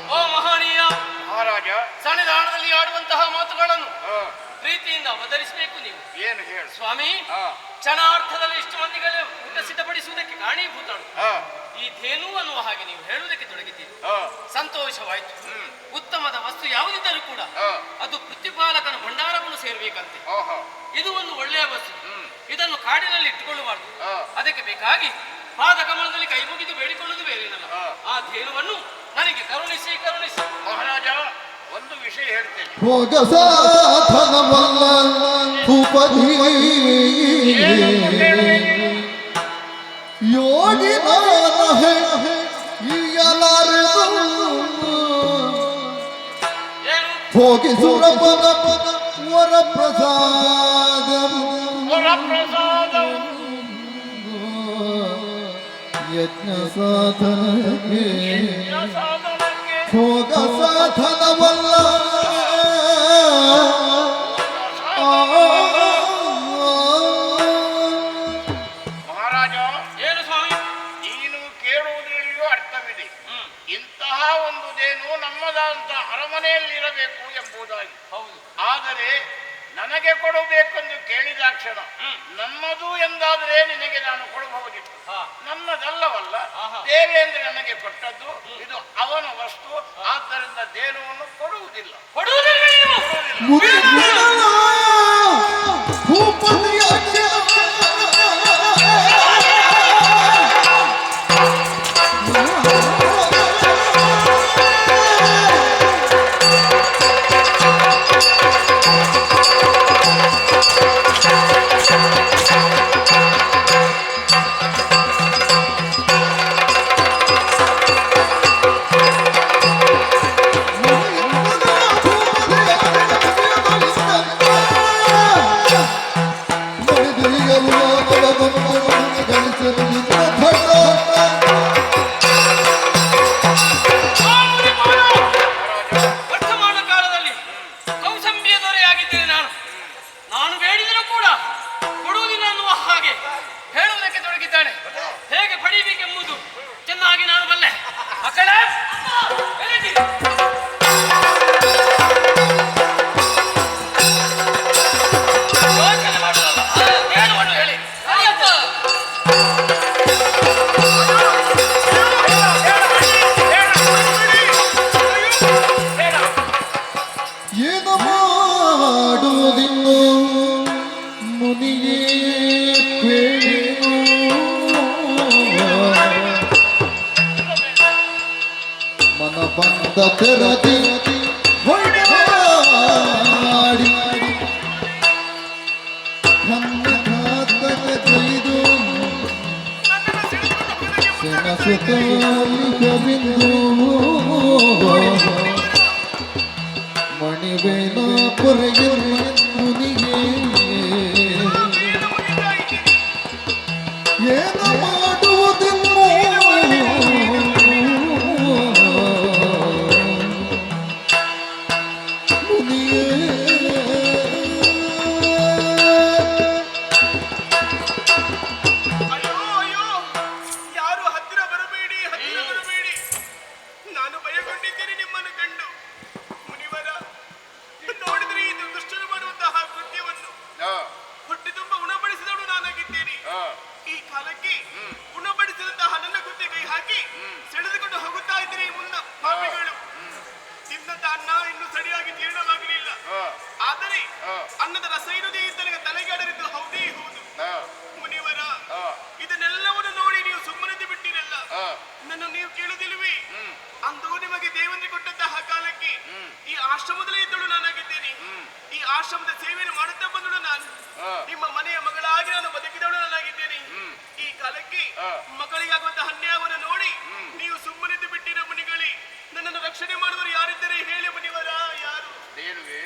ಓ ಮಹನೀಯ, ಮಹಾರಾಜ ಸನ್ನಿಧಾನದಲ್ಲಿ ಆಡುವಂತಹ ಮಾತುಗಳನ್ನು ಆ, ಪ್ರೀತಿಯಿಂದ ಅವತರಿಸಬೇಕು ನೀವು. ಏನು ಹೇಳು. ಸ್ವಾಮಿ, ಆ, ಕ್ಷಣಾರ್ಥದಲ್ಲಿ ಇಷ್ಟು ಮಂದಿಗಳು ಊಟ ಸಿದ್ಧಪಡಿಸುವುದಕ್ಕೆ ಕಾರಣೀಭೂತಳು ಆ, ಈ ಧೇನು ಅನ್ನುವ ಹಾಗೆ ನೀವು ಹೇಳುವುದಕ್ಕೆ ತೊಡಗಿದ್ದೀರಿ. ಆ, ಸಂತೋಷವಾಯಿತು. ಉತ್ತಮದ ವಸ್ತು ಯಾವುದಿದ್ದರೂ ಕೂಡ ಆ, ಅದು ಪ್ರತಿಪಾಲಕನ ಭಂಡಾರವನ್ನು ಸೇರಬೇಕಂತೆ. ಓಹೋ, ಇದು ಒಂದು ಒಳ್ಳೆಯ ವಸ್ತು. ಇದನ್ನು ಕಾಡಿನಲ್ಲಿ ಇಟ್ಟುಕೊಳ್ಳಬಾರದು. ಆ. ಅದಕ್ಕೆ ಅದಕ್ಕೆ ಬೇಕಾಗಿ ಪಾದ ಕಮಲದಲ್ಲಿ ಕೈ ಮುಗಿದು ಬೇಡಿಕೊಳ್ಳುವುದು ಬೇರೇನಲ್ಲ. ಆ. ಆ ಧೇನುವನ್ನು ನನಗೆ ಕರುಣಿಸಿ ಕರುಣಿಸಿ. ಮಹಾರಾಜ ಒಂದು ವಿಷಯ ಹೇಳ್ತೇನೆ. ಭೋಗ ಸಾಧನವಲ್ಲ ಭೂಪತಿ ಯೋಗಿ ಏನು? ಭೋಗಿಸುರಪದ ವರ ಪ್ರಸಾದ ವರಪ್ರಸಾದವು ಯಜ್ಞ ಸಾಧನಕ್ಕೆ ಸಾಧನಕ್ಕೆ ಭೋಗ ಸಾಧನವಲ್ಲ ಮಹಾರಾಜ ಏನು ಸ್ವಾಮಿ? ನೀನು ಕೇಳುವುದರಲ್ಲಿಯೂ ಅರ್ಥವಿದೆ. ಇಂತಹ ಒಂದು ದೇನು ನಮ್ಮದಾದಂತ ಅರಮನೆಯಲ್ಲಿರಬೇಕು ಎಂಬುದಾಗಿ. ಹೌದು. ಆದರೆ ನನಗೆ ಕೊಡಬೇಕೆಂದು ಕೇಳಿದಾಕ್ಷಣ ನಮ್ಮದು ಎಂದಾದರೆ ನಿನಗೆ ನಾನು ಕೊಡಬಹುದಿತ್ತು. ನನ್ನದಲ್ಲವಲ್ಲ, ದೇವೇಂದ್ರ ನನಗೆ ಕೊಟ್ಟದ್ದು. ಇದು ಅವನ ವಸ್ತು. ಆದ್ದರಿಂದ ದೇನುವನ್ನು ಕೊಡುವುದಿಲ್ಲ. ಕೊಡುವುದಿಲ್ಲ ನೀವು? ಭೂಪತಿಯ ಹಣದ ತೆರದಿ ಹೊಡೆದಾಡಿ ಕೈದು ಸೆಣಸುತ್ತಲಿಗವಿಂದು ಮಣಿವೇನ ಪೊರೆಯುವ ಮುನಿಗೆ ಏನು ಮಾಡುವುದಿಲ್ಲ ಮುನಿಯೇ ಅಯ್ಯೋ ಅಯ್ಯೋ, ಯಾರು ಹತ್ತಿರ ಬರಬೇಡಿ, ಹತ್ತಿರ ಬರಬೇಡಿ. ನಾನು ಭಯಗೊಂಡಿದ್ದೇನೆ ನಿಮ್ಮನ್ನು ಕಂಡು. ಮುನಿವರ, ನೋಡಿದ್ರೆ ಇದು ದುಷ್ಟರು ಮಾಡುವಂತಹ ಕೃತ್ಯವನ್ನು ಹೊಟ್ಟೆ ತುಂಬ ಉಣಬಡಿಸಿದವನು ನಾನಾಗಿದ್ದೇನೆ. ಈ ಕಾಲಕ್ಕೆ ಉಣಬಡಿಸಿದಂತಹ ನನ್ನ ಕುತ್ತೆ ಕೈ ಹಾಕಿ ಸೆಳೆದುಕೊಂಡು ಹೋಗುತ್ತಾ ಇದ್ದೀರಿ ಮುನ್ನ ಪಾಪಿಗಳು. ತಿನ್ನದ ಅನ್ನ ಇನ್ನು ಸರಿಯಾಗಿ ಜೀರ್ಣವಾಗಲಿಲ್ಲ. ಆದರೆ ಅನ್ನದ ರಸ ಇರುವುದೇ ಇದ್ದನಿಗೆ ತಲೆಗಾಡರಿದ್ದು ಹೌದೇ ಹೌದು. ಮುನಿವರ, ಇದನ್ನೆಲ್ಲವನ್ನು ನೋಡಿ ನೀವು ಸುಮ್ಮನೆ ಬಿಟ್ಟಿರಲ್ಲ. ನನ್ನ ನೀವು ಕೇಳುವುದಿಲ್ಲವೇ? ಅಂದು ನಿಮಗೆ ದೇವರಿಗೆ ಕೊಟ್ಟಂತಹ ಕಾಲಕ್ಕೆ ಈ ಆಶ್ರಮದಲ್ಲೇ ಇದ್ದಳು ನಾನಾಗಿದ್ದೇನೆ. ಈ ಆಶ್ರಮದ ಸೇವೆಯನ್ನು ಮಾಡುತ್ತಾ ಬಂದಳು ನಾನು. ನಿಮ್ಮ ಮನೆಯ ಮಗಳಾಗಿ ನಾನು ಬದುಕಿದವಳು ನಾನಾಗಿದ್ದೇನೆ. ಈ ಕಾಲಕ್ಕೆ ಮಕ್ಕಳಿಗಾಗುವಂತಹ ಅನ್ಯಾಯವನ್ನು ನೋಡಿ ನೀವು ಸುಮ್ಮನಿದ್ದು ಬಿಟ್ಟಿರೋ ಮುನಿಗಳೇ. ನನ್ನನ್ನು ರಕ್ಷಣೆ ಮಾಡುವರು ಯಾರಿದ್ದರೆ ಹೇಳಿ ಮುನಿವರ, ಯಾರು? ದೇನುವೆ,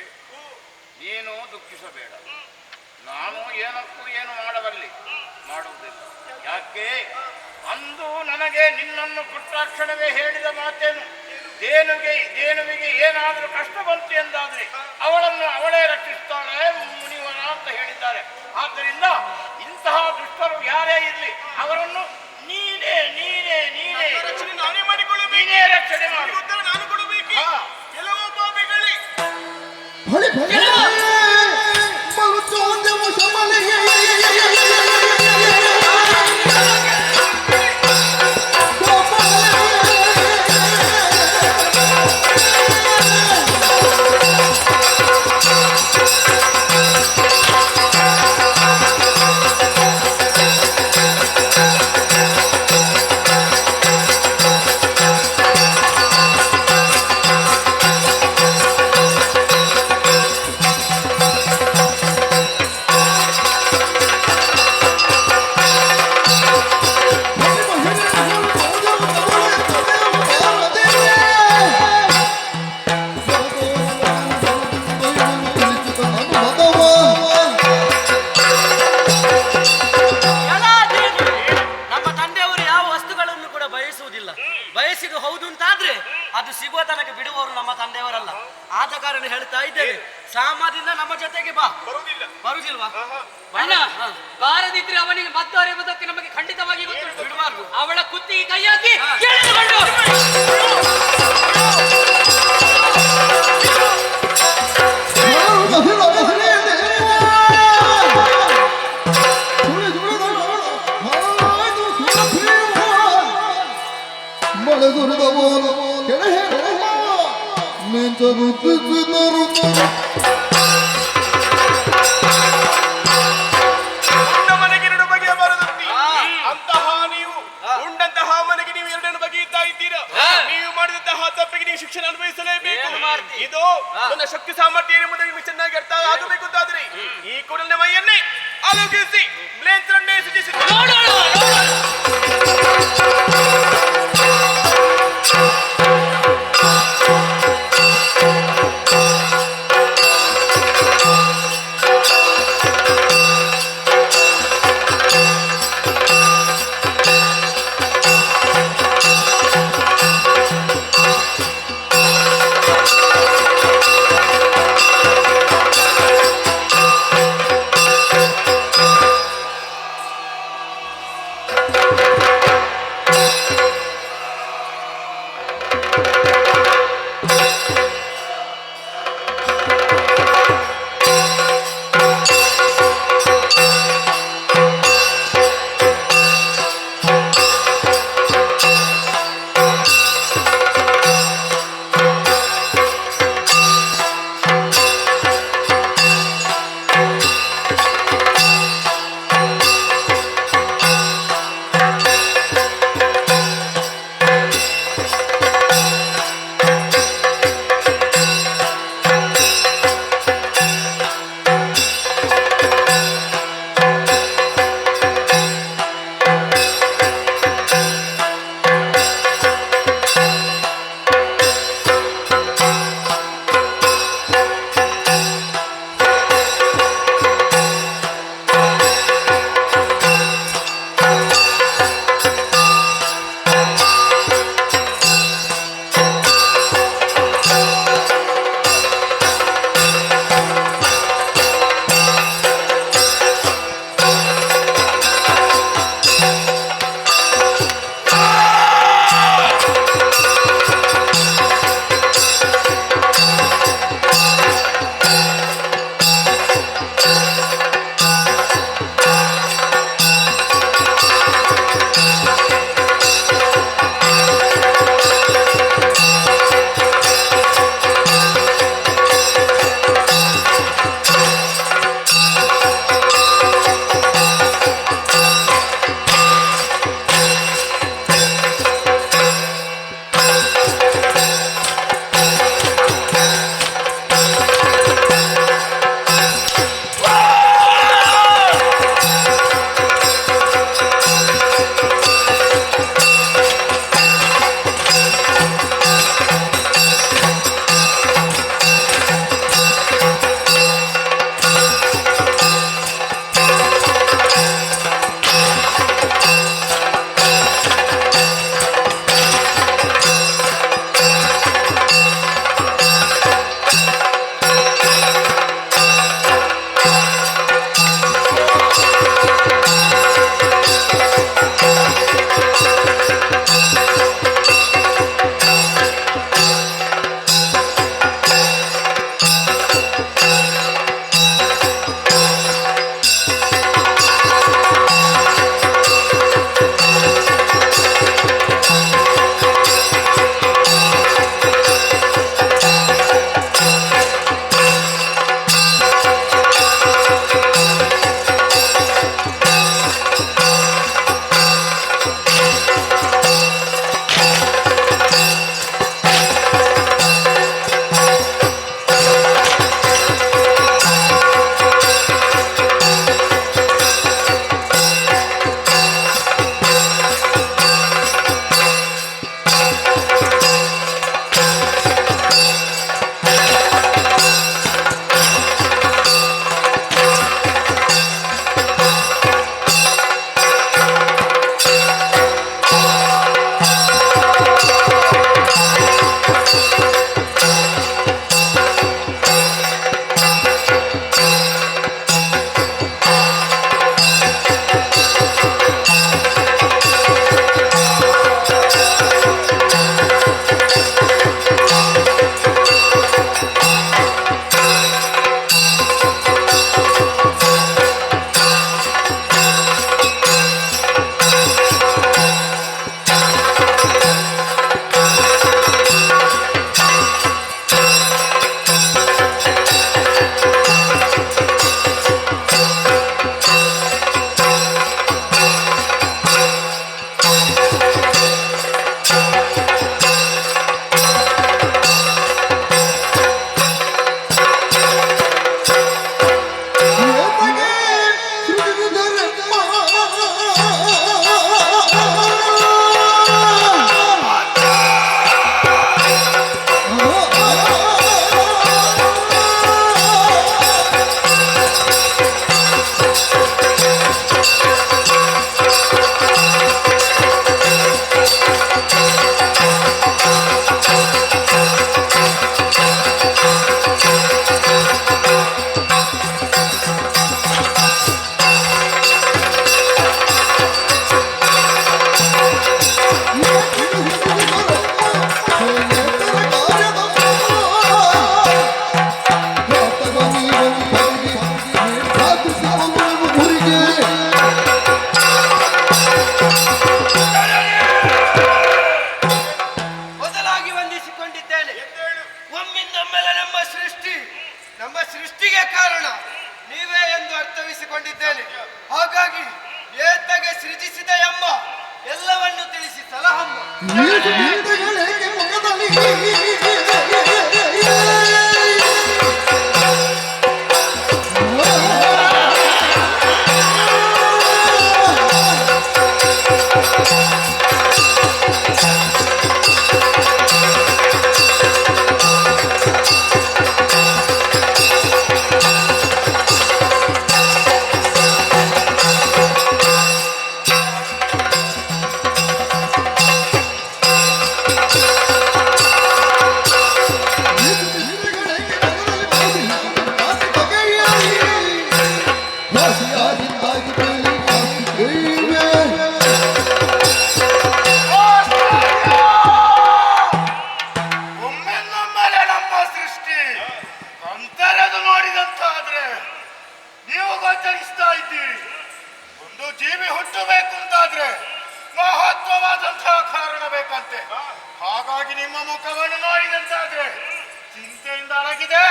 ನೀನು ದುಃಖಿಸಬೇಡ. ನಾನು ಏನಕ್ಕೂ ಏನು ಮಾಡಬಲ್ಲೆ, ಮಾಡುವುದಿಲ್ಲ. ಯಾಕೆ? ಅಂದು ನನಗೆ ನಿನ್ನನ್ನು ಕೊಟ್ಟ ಕ್ಷಣವೇ ಹೇಳಿದ ಮಾತೇನು? ದೇನುವಿಗೆ ಏನಾದರೂ ಕಷ್ಟ ಬಂತು ಎಂದಾದ್ರೆ ಅವಳನ್ನು ಅವಳೇ ರಕ್ಷಿಸ್ತಾಳೆ ಮುನಿವರ ಅಂತ ಹೇಳಿದ್ದಾರೆ. ಆದ್ದರಿಂದ ಇಂತಹ ದುಷ್ಟರು ಯಾರೇ ಇರಲಿ ಅವರನ್ನು ನೀನೇ ನೀನೇ ನೀನೇ ರಕ್ಷಣೆ ನಾನೇ ಮಾಡಿಕೊಳ್ಳಬೇಕು. ನೀನೇ ರಕ್ಷಣೆ ಮಾಡಿ. ಉತ್ತರ ನಾನು ಕೊಡಬೇಕು. ಕೆಲವು ಪಾಪಿಗಳೇ ಹೊಳೆ ಹೊಳೆ ಮರುಚೋದ್ಯಮ ಶಮಲೆಯೇ ಬಯಸಿದ್ದು ಹೌದು ಅಂತಾದ್ರೆ ಅದು ಸಿಗುವ ತನಕ ಬಿಡುವವರು ನಮ್ಮ ತಂದೆಯವರಲ್ಲ. ಆದ ಕಾರಣ ಹೇಳ್ತಾ ಇದ್ದೇವೆ, ಸಾಮದಿಂದ ನಮ್ಮ ಜೊತೆಗೆ ಬಾ. ಬರುವುದಿಲ್ವಾ? ಅಣ್ಣ, ಬಾರದಿದ್ರೆ ಅವನಿಗೆ ಮದ್ದರೆಂಬುದಕ್ಕೆ ನಮಗೆ ಖಂಡಿತವಾಗಿ ಗೊತ್ತುಂಟು. ಬಿಡಬಾರ್ದು. ಅವಳ ಕುತ್ತಿಗೆ ಕೈ ಹಾಕಿ ಎಳೆದುಕೊಂಡು ಮನೆಗೆ ಎರಡು ಬಗೆಯ ಬರದಂತೆ ಅಂತಹ ನೀವು ಉಂಡಂತಹ ಮನೆಗೆ ನೀವು ಎರಡನ್ನು ಬಗೆಯುತ್ತಾ ಇದ್ದೀರಾ. ನೀವು ಮಾಡಿದಂತಹ ತಪ್ಪಿಗೆ ನೀವು ಶಿಕ್ಷಣ ಅನುಭವಿಸಲೇಬೇಕು. ಇದು ನನ್ನ ಶಕ್ತಿ ಸಾಮರ್ಥ್ಯ ಎಂಬುದು ನಿಮಗೆ ಚೆನ್ನಾಗಿ ಅರ್ಥ ಆಗಬೇಕು ಅಂತಾದ್ರೆ ಈ ಕೂಡಲೇ ಮೈಯನ್ನೇ ಆಲೋಕಿಸಿ ಬ್ಲೇನ್ಸ್ರನ್ನೇ ಸೂಚಿಸಿ ಏಸು ಗೀತೆಗಳೇಕೆ ಮುಖದಲ್ಲಿ ಒಮ್ಮೆನ್ನೊಮ್ಮೆಲೆ ನಮ್ಮ ಸೃಷ್ಟಿ ಅಂತರದು ನೋಡಿದಂತಾದ್ರೆ ನೀವು ಗೋಚರಿಸ್ತಾ ಇದ್ದೀರಿ. ಒಂದು ಜೀವಿ ಹುಟ್ಟಬೇಕು ಅಂತಾದ್ರೆ ಮಹತ್ವವಾದಂತಹ ಕಾರಣ ಬೇಕಂತೆ. ಹಾಗಾಗಿ ನಿಮ್ಮ ಮುಖವನ್ನು ನೋಡಿದಂತಾದ್ರೆ ಚಿಂತೆಯಿಂದ ಅಡಗಿದೆ.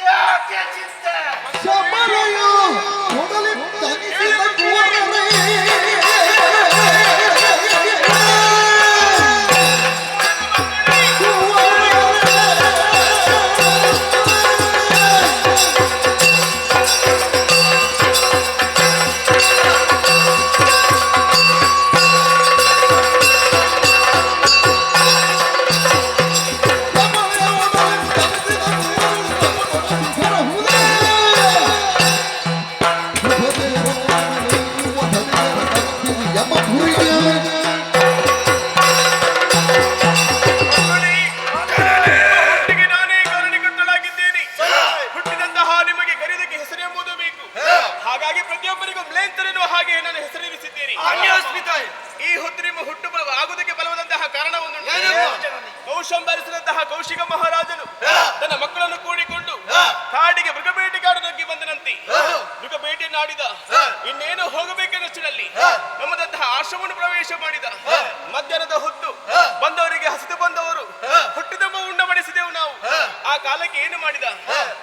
ಯಾಕೆ ಚಿಂತೆ? ಶಬಲೆಯ ಮೊದಲೇ ತನಿಸಿದ ಕುವರನೇ ಹುಟ್ಟಿಗೆ ನಾನೇ ಕಾರಣಕರ್ತನಾಗಿದ್ದೇನೆ. ಹುಟ್ಟಿದಂತಹ ನಿಮಗೆ ಕರೆದಕ್ಕೆ ಹೆಸರೆಂಬುದು ಬೇಕು. ಹಾಗಾಗಿ ಪ್ರತಿಯೊಬ್ಬರಿಗೂ ಮ್ಲೇಂತರೆನ್ನುವ ಹಾಗೆ ನಾನು ಹೆಸರಿರಿಸಿದ್ದೇನೆ. ಈ ಹೊತ್ತು ನಿಮ್ಮ ಹುಟ್ಟು ಆಗುವುದಕ್ಕೆ ಬಲವಾದಂತಹ ಕಾರಣ ಒಂದು. ಕೌಶಂಬರಿಸಿದಂತಹ ಕೌಶಿಕ ಮಹಾರಾಜನು ತನ್ನ ಮಕ್ಕಳನ್ನು ಕೂಡಿಕೊಂಡು ಕಾಡಿಗೆ ಮೃಗಬೇಟೆಗಾಡನೊಗ್ಗಿ ಬಂದನಂತೆ. ಮೃಗಬೇಟೆಯನ್ನಾಡಿದ. ಇನ್ನೇನು ಹೋಗಬೇಕೆನ್ನಷ್ಟರಲ್ಲಿ ನಮ್ಮದಂತಹ ಆಶ್ರಮವನ್ನು ಪ್ರವೇಶ ಮಾಡಿದ. ಮಧ್ಯಾಹ್ನದ ಹೊತ್ತು ಬಂದವರಿಗೆ ಹಸಿದು ಬಂದವರು ಹುಟ್ಟಿದಮ್ಮ ಉಂಡ ಮಾಡಿಸಿದೆವು ನಾವು. ಆ ಕಾಲಕ್ಕೆ ಏನು ಮಾಡಿದ?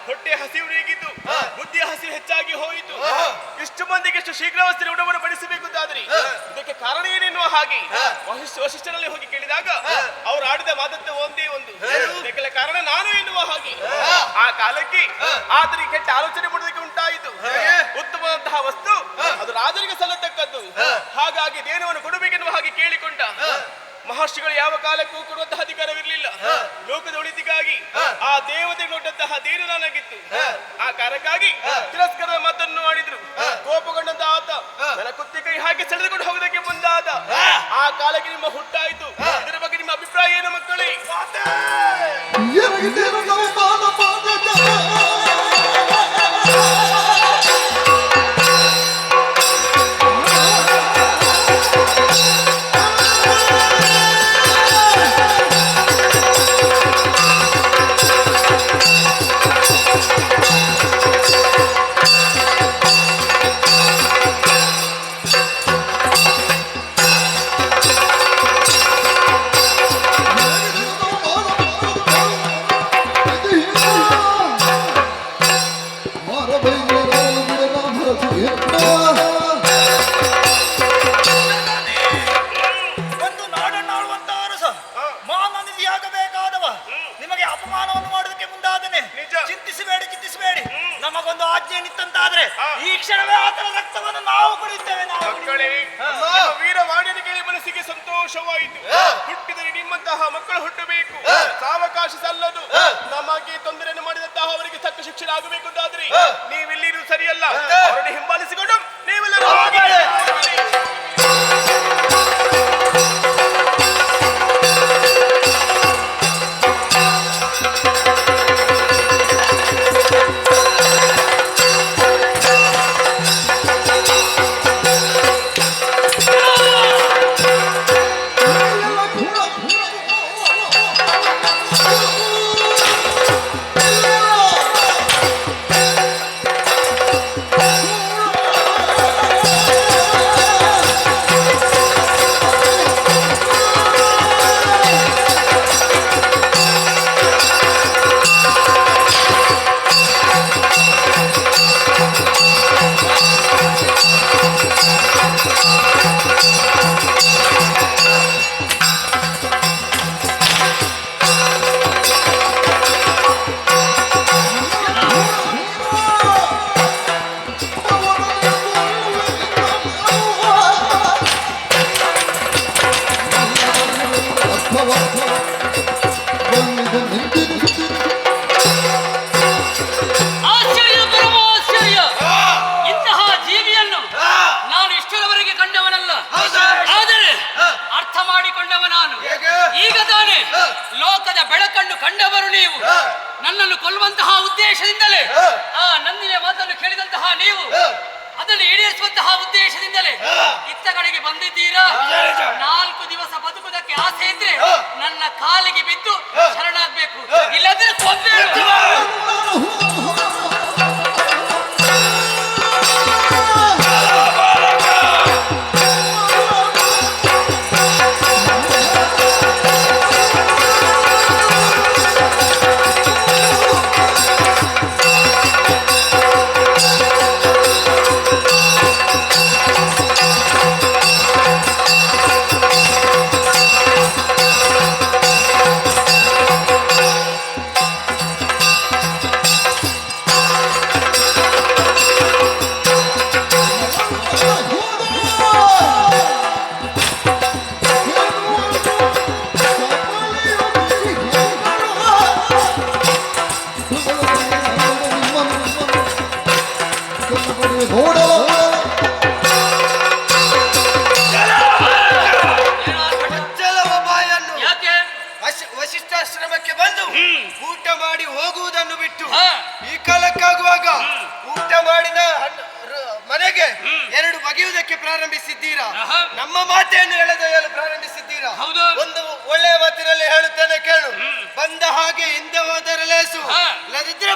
ಹೊಟ್ಟೆ ಹಸಿವು ನೀಗಿದ್ದು ಬುದ್ಧಿಯ ಹಸಿವು ಹೆಚ್ಚಾಗಿ ಹೋಯಿತು. ಇಷ್ಟು ಮಂದಿಗೆ ಎಷ್ಟು ಶೀಘ್ರವಸ್ಥೆ ಉಣವನ್ನು ಬಡಿಸಬೇಕು ಅಂತಾದ್ರಿ ಇದಕ್ಕೆ ಕಾರಣ ಏನೆನ್ನುವ ಹಾಗೆ ವಶಿಷ್ಠರಲ್ಲಿ ಹೋಗಿ ಕೇಳಿದಾಗ ಅವ್ರು ಆಡಿದ ಮಾತಂತೆ ಒಂದೇ ಒಂದು. ಇದಕ್ಕೆಲ್ಲ ಕಾರಣ ನಾನು ಎನ್ನುವ ಹಾಗೆ ಆ ಕಾಲಕ್ಕೆ ಆತನಿಗೆ ಕೆಟ್ಟ ಆಲೋಚನೆ ಮಾಡುವುದಕ್ಕೆ ಉಂಟಾಯಿತು. ಉತ್ತಮವಾದಂತಹ ವಸ್ತು ಅದು ರಾಜರಿಗೆ ಸಲ್ಲತಕ್ಕದ್ದು. ಹಾಗಾಗಿ ದೇನವನ್ನು ಕೊಡಬೇಕೆನ್ನುವ ಹಾಗೆ ಕೇಳಿಕೊಂಡ. ಮಹರ್ಷಿಗಳು ಯಾವ ಕಾಲಕ್ಕೂ ಕೊಡುವಂತಹ ಅಧಿಕಾರವಿರಲಿಲ್ಲ. ಲೋಕದ ಒಳಿತಿಗಾಗಿ ಆ ದೇವತೆ ನೋಟ್ಟಂತಹ ದೇನು ನನಗಿತ್ತು. ಆ ಕಾರಣಕ್ಕಾಗಿ ತಿರಸ್ಕಾರದ ಮಾತನ್ನು ಆಡಿದ್ರು. ಕೋಪಗೊಂಡಂತ ಆತ ನನ್ನ ಕುತ್ತಿ ಕೈ ಹಾಕಿ ಸೆಳೆದುಕೊಂಡು ಹೋಗೋದಕ್ಕೆ ಮುಂದಾದ. ಆ ಕಾಲಕ್ಕೆ ನಿಮ್ಮ ಹುಟ್ಟಾಯಿತು. ಇದರ ಬಗ್ಗೆ ನಿಮ್ಮ ಅಭಿಪ್ರಾಯ ಏನು ಮಕ್ಕಳೇ? ಎರಗಿದ್ದೇನೆ ನಾವು ಪಾದ ಪಾದದ ಒಂದು ನಾಡನ್ನಾಳುವಂತ ಅರಸ ಮಾನನಿಧಿಯಾಗಬೇಕಾದವ ನಿಮಗೆ ಅಪಮಾನವನ್ನು ಮಾಡುವುದಕ್ಕೆ ಮುಂದಾದನೆ. ಚಿಂತಿಸಬೇಡಿ. ನಮಗೊಂದು ಆಜ್ಞೆ ನಿತ್ತಂತಾದ್ರೆ ಈ ಕ್ಷಣವೇ ಆತನ ರಕ್ತವನ್ನು ನಾವು ಕುಡಿಯುತ್ತೇವೆ. ಮಕ್ಕಳೇ, ನಿಮ್ಮ ವೀರವಾಣಿಯನ್ನು ಕೇಳಿ ಮನಸ್ಸಿಗೆ ಸಂತೋಷವಾಯಿತು. ಹುಟ್ಟಿದರೆ ನಿಮ್ಮಂತಹ ಮಕ್ಕಳು ಹುಟ್ಟಬೇಕು. ಸಾವಕಾಶ ಸಲ್ಲದು. ನಮಗೆ ತೊಂದರೆಯನ್ನು ಮಾಡಿದಂತಹ ಅವರಿಗೆ ತಕ್ಕ ಶಿಕ್ಷಣ ಆಗಬೇಕು ಅಂತಾದ್ರೆ ನೀವಿಲ್ಲಿರುವುದು ಸರಿಯಲ್ಲ. ಅವರನ್ನು ಹಿಂಬಾಲಿಸಿಕೊಂಡು ನೀವೆಲ್ಲರೂ ಹೋಗಿ. Oh ಬೆಳಕನ್ನು ಕಂಡವರು ನೀವು. ನನ್ನನ್ನು ಕೊಲ್ಲುವಂತಹ ಉದ್ದೇಶದಿಂದಲೇ ಆ ನಂದಿನಿಯ ಮಾತನ್ನು ಕೇಳಿದಂತಹ ನೀವು ಅದನ್ನು ಈಡೇರಿಸುವಂತಹ ಉದ್ದೇಶದಿಂದಲೇ ಇತ್ತ ಕಡೆಗೆ ಬಂದಿದ್ದೀರಾ. 4 ದಿವಸ ಬದುಕುವುದಕ್ಕೆ ಆಸೆ ಇದ್ರೆ ನನ್ನ ಕಾಲಿಗೆ ಬಿದ್ದು ಶರಣಾಗ್ಬೇಕು, ಇಲ್ಲದ್ರೆ ಕೊಂದೆ. ವಶಿಷ್ಠಾಶ್ರಮಕ್ಕೆ ಬಂದು ಊಟ ಮಾಡಿ ಹೋಗುವುದನ್ನು ಬಿಟ್ಟು ಈ ಕಾಲಕ್ಕಾಗುವಾಗ ಊಟ ಮಾಡಿದ ಮನೆಗೆ 2 ಬಗೆಯುವುದಕ್ಕೆ ಪ್ರಾರಂಭಿಸಿದ್ದೀರಾ. ನಮ್ಮ ಮಾತೆಯನ್ನು ಎಳೆದೊಯ್ಯಲು ಪ್ರಾರಂಭಿಸಿದ್ದೀರಾ. ಒಂದು ಒಳ್ಳೆಯ ಮಾತಿನಲ್ಲಿ ಹೇಳುತ್ತೇನೆ ಕೇಳು. ಬಂದ ಹಾಗೆ ಹಿಂದೆ ಹೋದರೆ ಲೇಸು, ಇಲ್ಲದಿದ್ರೆ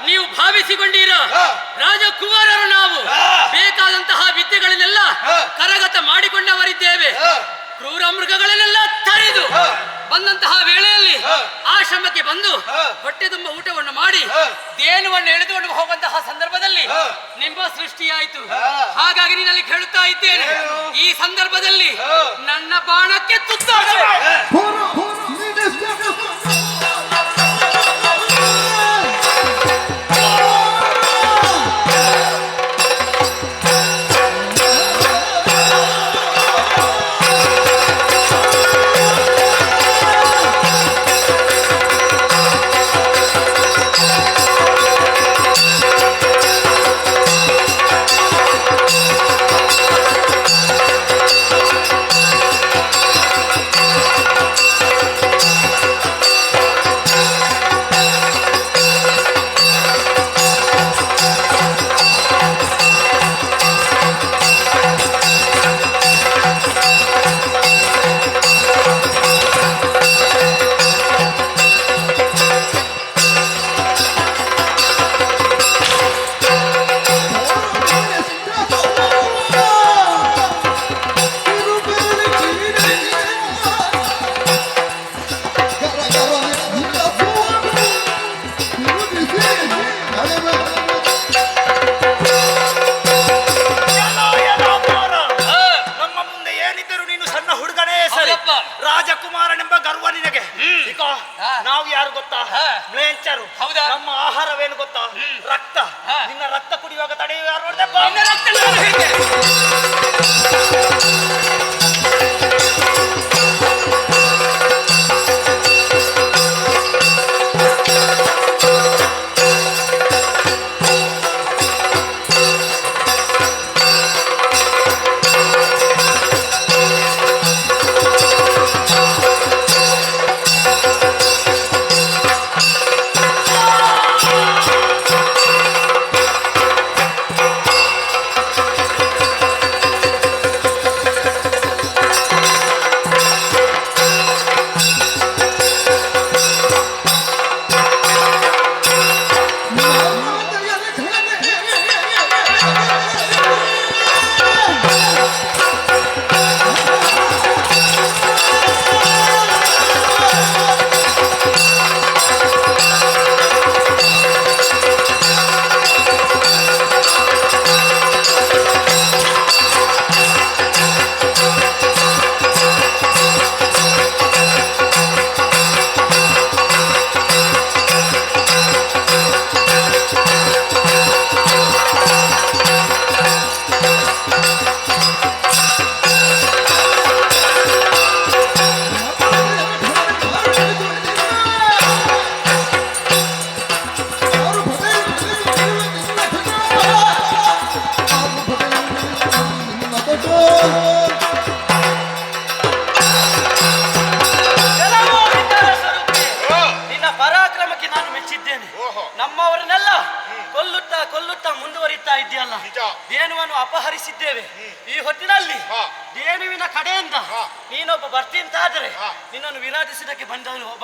ನೀವು ಭಾವಿಸಿಕೊಂಡಿರ. ರಾಜಕುಮಾರರು ನಾವು ಬೇಕಾದಂತಹ ವಿದ್ಯೆಗಳನ್ನೆಲ್ಲ ಕರಗತ ಮಾಡಿಕೊಂಡವರಿದ್ದೇವೆ. ಕ್ರೂರ ಮೃಗಗಳನ್ನೆಲ್ಲ ತರಿದು ಬಂದಂತಹ ವೇಳೆಯಲ್ಲಿ ಆಶ್ರಮಕ್ಕೆ ಬಂದು ಹೊಟ್ಟೆ ತುಂಬ ಊಟವನ್ನು ಮಾಡಿ ದೇನುವನ್ನು ಎಳೆದುಕೊಂಡು ಹೋಗುವಂತಹ ಸಂದರ್ಭದಲ್ಲಿ ನಿಮ್ಮ ಸೃಷ್ಟಿಯಾಯಿತು. ಹಾಗಾಗಿ ನಿನ್ನಲ್ಲಿ ಕೇಳುತ್ತಾ ಇದ್ದೇನೆ, ಈ ಸಂದರ್ಭದಲ್ಲಿ ನನ್ನ ಬಾಣಕ್ಕೆ ತುತ್ತಾಗ. ರಾಜಕುಮಾರನೆಂಬ ಗರ್ವ ನಿನಗೆ. ನಾವು ಯಾರು ಗೊತ್ತಾ? ಮ್ಲೇಂಚರು. ನಮ್ಮ ಆಹಾರವೇನು ಗೊತ್ತಾ? ರಕ್ತ. ನಿನ್ನ ರಕ್ತ ಕುಡಿಯುವಾಗ ತಡೆಯುವ ಯಾರು ಇದೆಯಲ್ಲ, ನಿಜ. ದೇನುವನ್ನು ಅಪಹರಿಸಿದ್ದೇವೆ. ಈ ಹೊತ್ತಿನಲ್ಲಿ ಹಾ. ದೇನುವಿನ ಕಡೆಯಿಂದ ಹಾ. ನೀನೊಬ್ಬ ಬರ್ತೀಂತಾದರೆ ಹಾ. ನಿನ್ನನ್ನು ವಿರೋಧಿಸಿದಕ್ಕೆ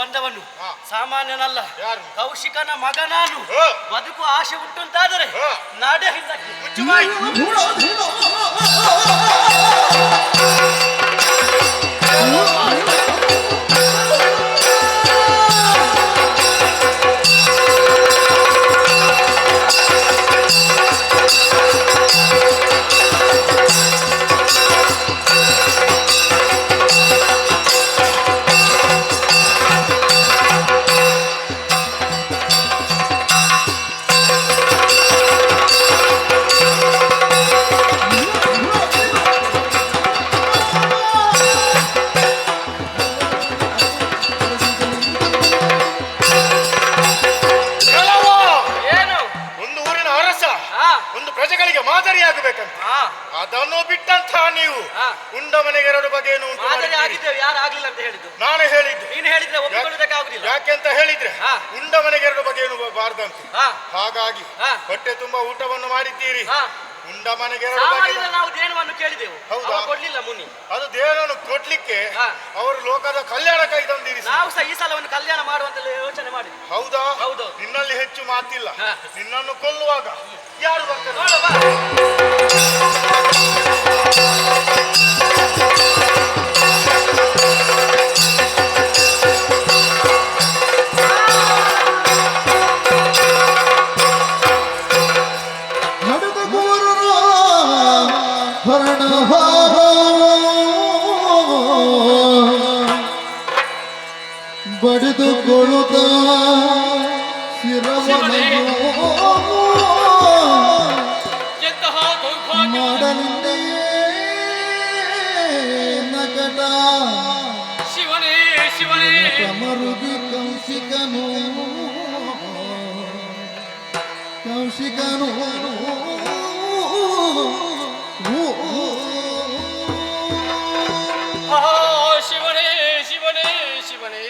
ಬಂದವನು ಹಾ. ಸಾಮಾನ್ಯನಲ್ಲ. ಯಾರು? ಕೌಶಿಕನ ಮಗ ನಾನು. ಹಾ. ಬದುಕು ಆಶೆ ಉಂಟು ಅಂತಾದರೆ ಹಾ. ನಾಡೆ ಹಿಂದಕ್ಕೆ ಮುಚ್ಚು ಬಾಯಿ. ಒಂದು ಊರಿನ ಅರಸ ಒಂದು ಪ್ರಜೆಗಳಿಗೆ ಮಾದರಿಯಾಗಬೇಕಂತ ಅದನ್ನು ಬಿಟ್ಟಂತ ನೀವು ಉಂಡ ಮನೆಗೆ ಎರಡು ಬಗೆಯನ್ನು ಉಂಟು ಮಾಡಿದ್ದೀರಿ. ಆಗಿದ್ದೇವೆ, ಯಾರು ಆಗ್ಲಿಲ್ಲ ಅಂತ ಹೇಳಿದ್ದು? ನಾನು ಹೇಳಿದ್ದು. ನೀನು ಹೇಳಿದ್ರೆ ಒಪ್ಪಿಕೊಳ್ಳೋದಕ್ಕೆ ಆಗುದಿಲ್ಲ. ಯಾಕೆ ಅಂತ ಹೇಳಿದ್ರೆ ಉಂಡ ಮನೆಗೆ ಎರಡು ಬಗೆಯನ್ನು ಬಾರದಂತೆ. ಹಾ. ಹಾಗಾಗಿ ಹಾ. ಹೊಟ್ಟೆ ತುಂಬಾ ಊಟವನ್ನು ಮಾಡಿದ್ದೀರಿ. ಹಾ. ಉಂಡ ಮನೆಗೆ ಎರಡು ಬಗೆ. ಸಾಮಾನ್ಯದಿಂದ ನಾವು ದೇನವನ್ನು ಕೇಳಿದೆವು, ಹೌದಾ? ಅವ ಕೊಡ್ಲಿಲ್ಲ ಮುನಿ. ಅದು ದೇವರನ್ನು ಕೊಡ್ಲಿಕ್ಕೆ ಹಾ. ಅವರು ಲೋಕದ ಕಲ್ಯಾಣಕ್ಕಾಗಿ ತಂದಿರಿಸಿ. ನಾವು ಸಹ ಈ ಸಲವನ್ನು ಕಲ್ಯಾಣ ಮಾಡುವಂತ ಯೋಚನೆ ಮಾಡಿದ್ವಿ. ಹೌದಾ? ಹೌದು. ನಿನ್ನಲ್ಲಿ ಹೆಚ್ಚು ಮಾತಿಲ್ಲ. ಹಾ. ನಿನ್ನನ್ನು ಕೊಲ್ಲುವಾಗ ಯಾರು ಬರ್ತಾರೆ? ನೋಡು ಬಾ. ನಡೆದ ಗೋರರ ಹರಣಹಾರ ಬಡಿದುಕೊಳ್ಳುತ್ತ ಶಿರವನ್ನು ಎಂತಹ ದೌರ್ಭಾಗ್ಯ! ಮಾಡಲಿಂದೇ ನಗಡ ಶಿವನೇ ಶಿವನೇ! ಕಮರುಗಿ ಕೌಶಿಕನು ಆ ಶಿವನೇ ಶಿವನೇ ಶಿವನೇ!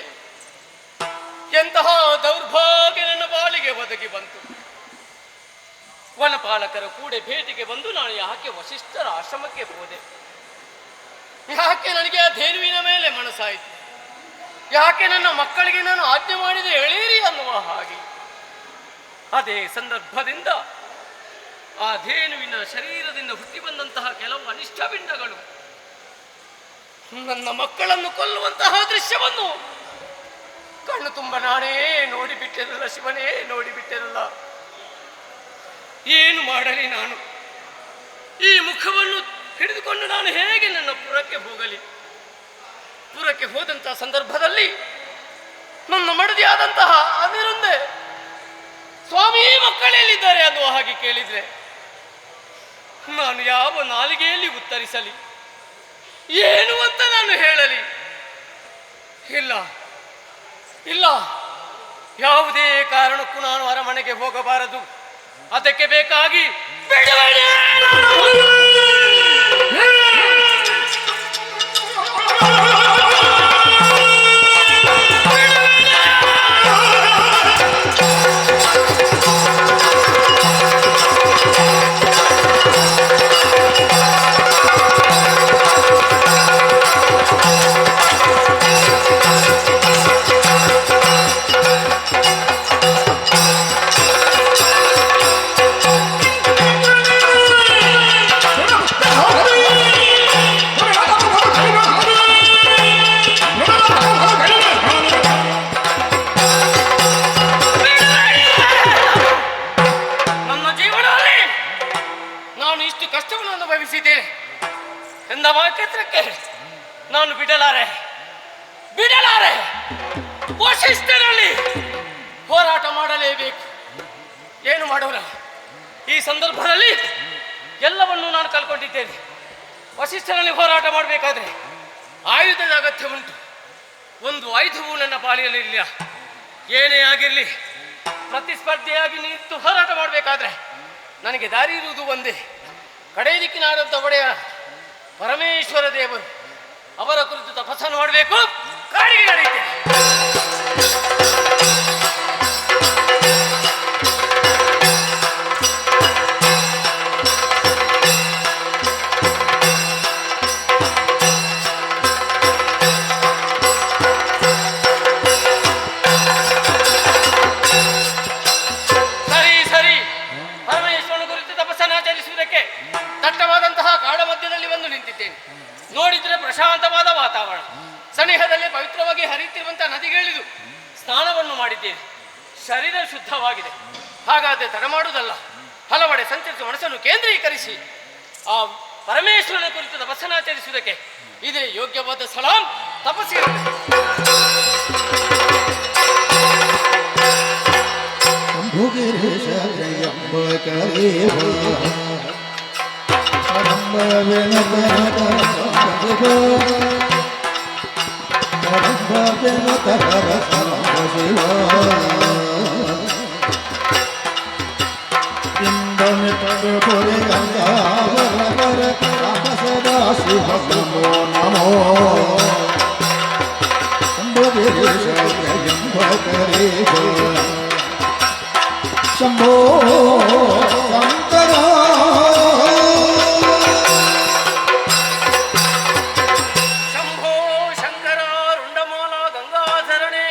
ಎಂತಹ ದೌರ್ಭಾಗ್ಯ ನನ್ನ ಬಾಳಿಗೆ ಒದಗಿ ಬಂತು. ವನಪಾಲಕರ ಕೂಡೆ ಭೇಟಿಗೆ ಬಂದು ನಾನು ಯಾಕೆ ವಸಿಷ್ಠರ ಆಶ್ರಮಕ್ಕೆ ಹೋದೆ? ಯಾಕೆ ನನಗೆ ಆ ಧೇನುವಿನ ಮೇಲೆ ಮನಸ್ಸಾಯಿತು? ಯಾಕೆ ನನ್ನ ಮಕ್ಕಳಿಗೆ ನಾನು ಆಜ್ಞೆ ಮಾಡಿದೆ ಎಳೀರಿ ಅನ್ನುವ ಹಾಗೆ? ಅದೇ ಸಂದರ್ಭದಿಂದ ಆ ಧೇನುವಿನ ಶರೀರದಿಂದ ಹುಟ್ಟಿ ಬಂದಂತಹ ಕೆಲವು ಅನಿಷ್ಟ ಪಿಂಡಗಳು ನನ್ನ ಮಕ್ಕಳನ್ನು ಕೊಲ್ಲುವಂತಹ ದೃಶ್ಯವನ್ನು ಕಣ್ಣು ತುಂಬ ನಾನೇ ನೋಡಿಬಿಟ್ಟೆನಲ್ಲ ಶಿವನೇ, ನೋಡಿಬಿಟ್ಟೆನಲ್ಲ. ಏನು ಮಾಡಲಿ ನಾನು? ಈ ಮುಖವನ್ನು ಹಿಡಿದುಕೊಂಡು ನಾನು ಹೇಗೆ ನನ್ನ ಪುರಕ್ಕೆ ಹೋಗಲಿ? ಪುರಕ್ಕೆ ಹೋದಂತಹ ಸಂದರ್ಭದಲ್ಲಿ ನನ್ನ ಮಡದಿಯಾದಂತಹ ಅದಿರುಂದೆ ಸ್ವಾಮಿ ಮಕ್ಕಳೆಲ್ಲಿದ್ದಾರೆ ಅನ್ನುವ ಹಾಗೆ ಕೇಳಿದ್ರೆ ನಾನು ಯಾವ ನಾಲಿಗೆಯಲ್ಲಿ ಉತ್ತರಿಸಲಿ? ಏನು ಅಂತ ನಾನು ಹೇಳಲಿ? ಇಲ್ಲ ಇಲ್ಲ, ಯಾವುದೇ ಕಾರಣಕ್ಕೂ ನಾನು ಅರಮನೆಗೆ ಹೋಗಬಾರದು. ಅದಕ್ಕೆ ಬೇಕಾಗಿ ಬಿಡುಗಡೆ ವಾಕ್ಯತ್ರಕ್ಕೆ ನಾನು ಬಿಡಲಾರೆ ಬಿಡಲಾರೆ. ವಸಿಷ್ಠರಲ್ಲಿ ಹೋರಾಟ ಮಾಡಲೇಬೇಕು. ಏನು ಮಾಡೋಣ? ಈ ಸಂದರ್ಭದಲ್ಲಿ ಎಲ್ಲವನ್ನೂ ನಾನು ಕಳ್ಕೊಂಡಿದ್ದೇನೆ. ವಸಿಷ್ಠರಲ್ಲಿ ಹೋರಾಟ ಮಾಡಬೇಕಾದ್ರೆ ಆಯುಧದ ಅಗತ್ಯ ಉಂಟು. ಒಂದು ಆಯುಧವೂ ನನ್ನ ಪಾಲಿಯಲ್ಲಿ ಇಲ್ಲ. ಏನೇ ಆಗಿರಲಿ, ಪ್ರತಿಸ್ಪರ್ಧೆಯಾಗಿ ನಿಂತು ಹೋರಾಟ ಮಾಡಬೇಕಾದ್ರೆ ನನಗೆ ದಾರಿ ಇರುವುದು ಒಂದೇ. ಕಡೆ ದಿಕ್ಕಿನಾದಂಥ ಒಡೆಯ ಪರಮೇಶ್ವರ ದೇವರು, ಅವರ ಕುರಿತು ತಪಸ್ಸನ್ನು ಮಾಡಬೇಕು. ಕಾಡಿಗೆ ನಡೆಯುತ್ತೇನೆ. ಇದ್ದೇನೆ. ನೋಡಿದ್ರೆ ಪ್ರಶಾಂತವಾದ ವಾತಾವರಣ, ಸನಿಹದಲ್ಲಿ ಪವಿತ್ರವಾಗಿ ಹರಿಯುತ್ತಿರುವಂತಹ ನದಿಗಳಿದು ಸ್ನಾನವನ್ನು ಮಾಡಿದ್ದೇನೆ. ಶರೀರ ಶುದ್ಧವಾಗಿದೆ. ಹಾಗಾದ್ರೆ ತಡ ಮಾಡುವುದಲ್ಲ, ಹಲವೆಡೆ ಸಂಚರಿಸುವ ಮನಸ್ಸನ್ನು ಕೇಂದ್ರೀಕರಿಸಿ ಆ ಪರಮೇಶ್ವರನ ಕುರಿತು ತಪಸ್ಸನ್ನಾಚರಿಸುವುದಕ್ಕೆ ಇದೇ ಯೋಗ್ಯವಾದ ಸ್ಥಳ. ತಪಸ್ಸಿ ಶಂಭೋ ಶಂಕರ ಶಂಭೋ ಶಂಕರ ರುಂಡಮಾಲ ಗಂಗಾಧರಣೆ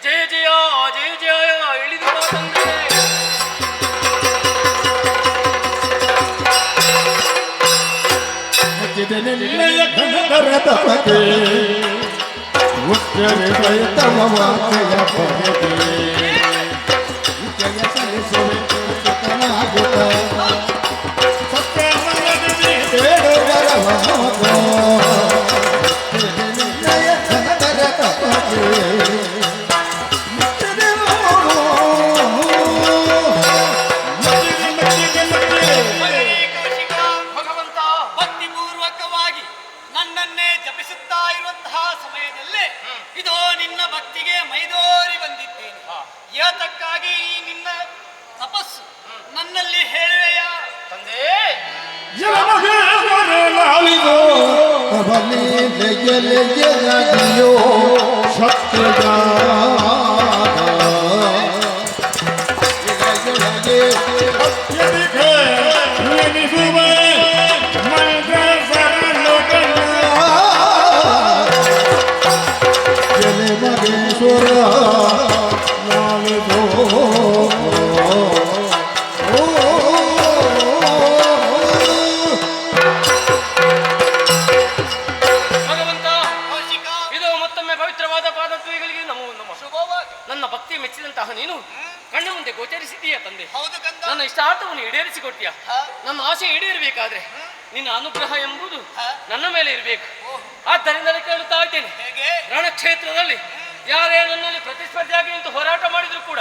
ಜಯ ಜಯ ಜಯ ಜಯ ಇಳಿದು ಬಾ ತಂದೆ. ನಿನ್ನಯ ಕನಕರ ತಪಕೆ ಉಚ್ಚರೆ ತವ ವಾಕ್ಯ ಪದಕೆ ಜಯ ಸಲ್ಲಿಸುವೆ ಸುತನಾಗುತ್ತ ಸತ್ಯಮಯದಿ ಬೇಡುವರವನೋ ನಿನ್ನಯ ಕನಕರ ತಪಕೆ ಭಗವಂತ ಭಕ್ತಿಪೂರ್ವಕವಾಗಿ ನನ್ನನ್ನೇ ಜಪಿಸುತ್ತಾ ಇರುವಂತಹ ಸಮಯದಲ್ಲೇ ಇದೋ ನಿನ್ನ ಭಕ್ತಿಗೆ ಮೈದೋರಿ ಬಂದಿದ್ದೇನೆ. ಯಾತಕ್ಕಾಗಿ ಈ ನಿನ್ನ ತಪಸ್ಸು ನನ್ನಲ್ಲಿ ಹೇಳುವೆಯಾ ತಂದೆ? ಭಗವಂತ, ಇದು ಮತ್ತೊಮ್ಮೆ ಪವಿತ್ರವಾದ ಪಾದತ್ವಗಳಿಗೆ ನಮೋ ನಮಃ. ನನ್ನ ಭಕ್ತಿ ಮೆಚ್ಚಿದಂತಹ ನೀನು ಕಣ್ಣ ಮುಂದೆ ಗೋಚರಿಸಿದ್ದೀಯ ತಂದೆ. ಹೌದು ಕಂದ. ನನ್ನ ಇಷ್ಟಾರ್ಥವನ್ನು ಈಡೇರಿಸಿಕೊಟ್ಟಿಯ. ನನ್ನ ಆಸೆ ಈಡೇರಬೇಕಾದ್ರೆ ನಿನ್ನ ಅನುಗ್ರಹ ಎಂಬುದು ನನ್ನ ಮೇಲೆ ಇರಬೇಕು. ಆದ್ದರಿಂದ ಕೇಳುತ್ತಾ ಇದ್ದೇನೆ, ರಣಕ್ಷೇತ್ರದಲ್ಲಿ ಯಾರೇ ನನ್ನಲ್ಲಿ ಪ್ರತಿಸ್ಪರ್ಧಿಯಾಗಿ ನಿಂತು ಹೋರಾಟ ಮಾಡಿದ್ರು ಕೂಡ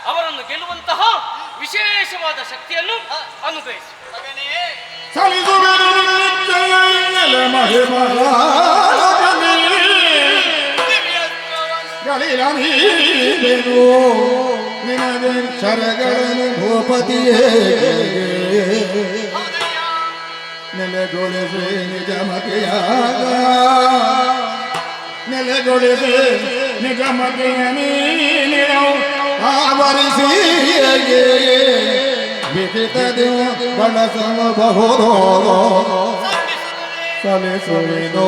ಅವರನ್ನು ಗೆಲ್ಲುವಂತಹ ವಿಶೇಷವಾದ ಶಕ್ತಿಯನ್ನು ಅನುಗ್ರಹಿಸಿ. ಶರಗಳನ್ನು ಭೂಪತಿಯೇ ನೆಲೆಗೊಳಿಸಿ ನಿಜ ಮತಿಯಾಗ ನೆಲೆಗೊಳಿಸಿ ನಿಜ ಮತಿಯ ನೀನು ಆವರಿಸಿ ವಿಹಿತದೆ ಬಳಸಬಹುದು ಸಲಿಸುವಿನೋ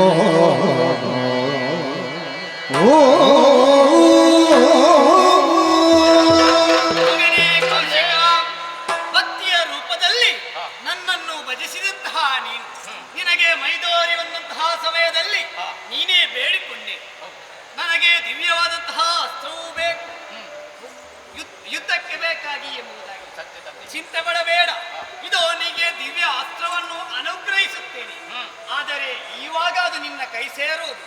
ಭಕ್ತಿಯ ರೂಪದಲ್ಲಿ ನನ್ನನ್ನು ಭಜಿಸಿದಂತಹ ನೀನು ನಿನಗೆ ಮೈದೋರಿ ಬಂದಂತಹ ಸಮಯದಲ್ಲಿ ನೀನೇ ಬೇಡಿಕೊಂಡೆ. ನನಗೆ ದಿವ್ಯವಾದಂತಹ ಅಸ್ತ್ರವೂ ಬೇಕು, ಯುದ್ಧಕ್ಕೆ ಬೇಕಾಗಿ ಎಂಬುದಾಗಿ ಚಿಂತೆ ಪಡಬೇಡ. ಇದು ನಿನಗೆ ದಿವ್ಯ ಅಸ್ತ್ರವನ್ನು ಅನುಗ್ರಹಿಸುತ್ತೇನೆ. ಆದರೆ ಇವಾಗ ಅದು ನಿನ್ನ ಕೈ ಸೇರುವುದು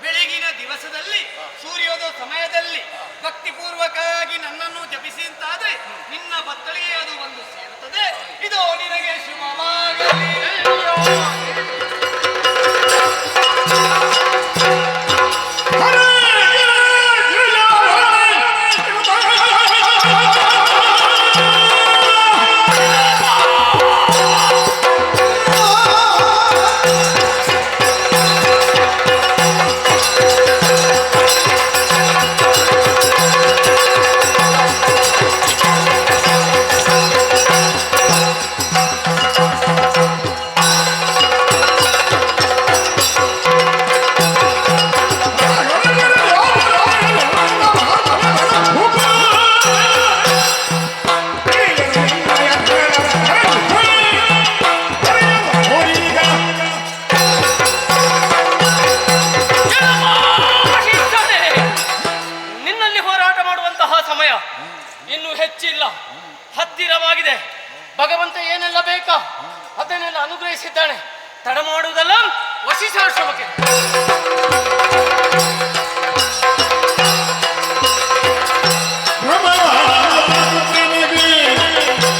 ಬೆಳಗಿನ ದಿವಸದಲ್ಲಿ ಸೂರ್ಯೋದಯ ಸಮಯದಲ್ಲಿ ಭಕ್ತಿಪೂರ್ವಕವಾಗಿ ನನ್ನನ್ನು ಜಪಿಸಿ ಅಂತಾದ್ರೆ ನಿನ್ನ ಬತ್ತಳಿಗೆ ಅದು ಬಂದು ಸೇರುತ್ತದೆ. ಇದು ನಿನಗೆ ಶುಭವಾಗಲಿ. ಏನೆಲ್ಲ ಬೇಕಾ ಅದನ್ನೆಲ್ಲ ಅನುಗ್ರಹಿಸಿದ್ದಾನೆ. ತಡ ಮಾಡುವುದಲ್ಲ, ವಶಿಷ್ಠಾಶ್ರಮಕ್ಕೆ.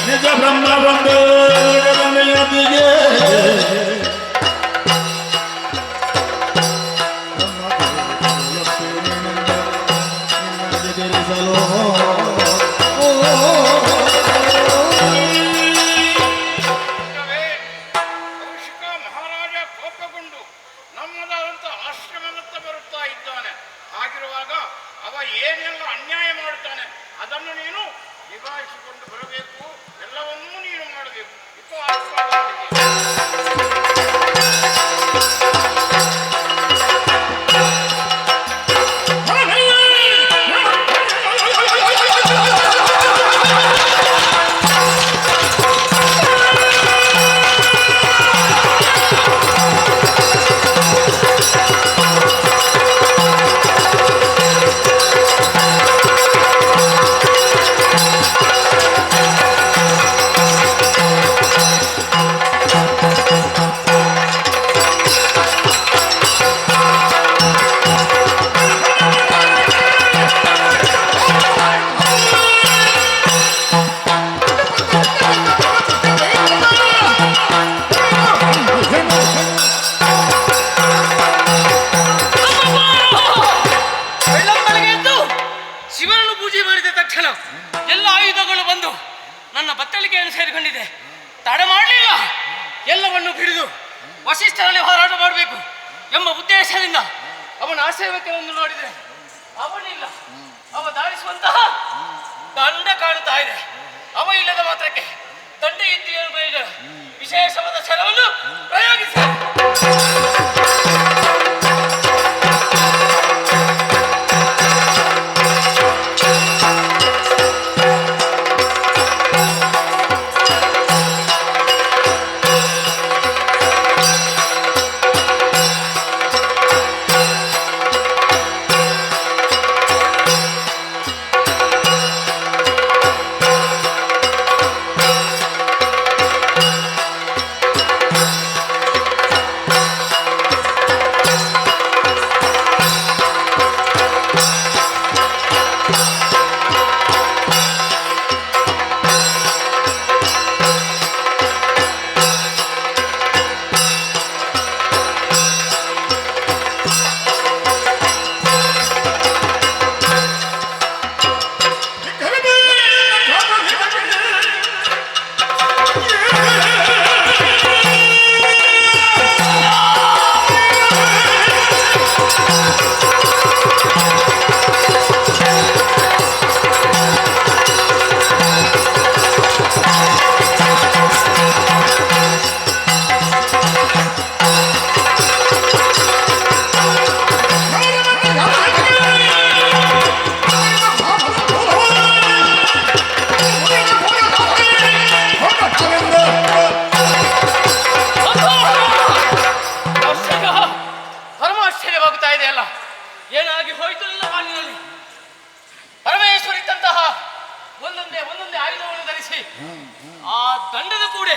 ನಿಜ ಬ್ರಹ್ಮ ಬಂದು ಜಗನ್ನಿಯತಿಗೆ ತಿಳಿಸಲು ಕೌಶಿಕ ಮಹಾರಾಜ ಕೋಪಗೊಂಡು ನಮ್ಮದಾದಂತ ಆಶ್ರಮದತ್ತ ಬರುತ್ತಾ ಇದ್ದಾನೆ. ಹಾಗಿರುವಾಗ ಅವ ಏನೆಲ್ಲ ಅನ್ಯಾಯ ಮಾಡುತ್ತಾನೆ ಅದನ್ನು ನೀನು ನಿಭಾಯಿಸಿಕೊಂಡು ಬರಬೇಕು. ಎಲ್ಲವನ್ನೂ ನೀನು ಮಾಡಬೇಕು. ಇದು ಶಿವನನ್ನು ಪೂಜೆ ಮಾಡಿದ ತಕ್ಷಣ ಎಲ್ಲ ಆಯುಧಗಳು ಬಂದು ನನ್ನ ಬತ್ತಳಿಕೆಯನ್ನು ಸೇರಿಕೊಂಡಿದೆ. ತಡ ಮಾಡಲಿಲ್ಲ, ಎಲ್ಲವನ್ನು ಹಿಡಿದು ವಶಿಷ್ಠರಲ್ಲಿ ಹೋರಾಟ ಮಾಡಬೇಕು ಎಂಬ ಉದ್ದೇಶದಿಂದ ಅವನ ಆಶಯವನ್ನು ನೋಡಿದರೆ ಅವನಿಲ್ಲ. ಅವ ದಾಳಿಸುವಂತಹ ದಂಡ ಕಾಣುತ್ತಾ ಇದೆ. ಅವ ಇಲ್ಲದ ಮಾತ್ರಕ್ಕೆ ದಂಡ ಇದ್ದು ವಿಶೇಷವಾದ ಶರವನ್ನು ಪ್ರಯೋಗಿಸಿ ಏನಾಗಿ ಹೋಯಿತು ಇಲ್ಲ ಬಾಳಿನಲ್ಲಿ. ಪರಮೇಶ್ವರ ಇದ್ದಂತಹ ಒಂದೊಂದೇ ಆಯುಧವನ್ನು ಧರಿಸಿ ಆ ದಂಡದ ಕೂಡ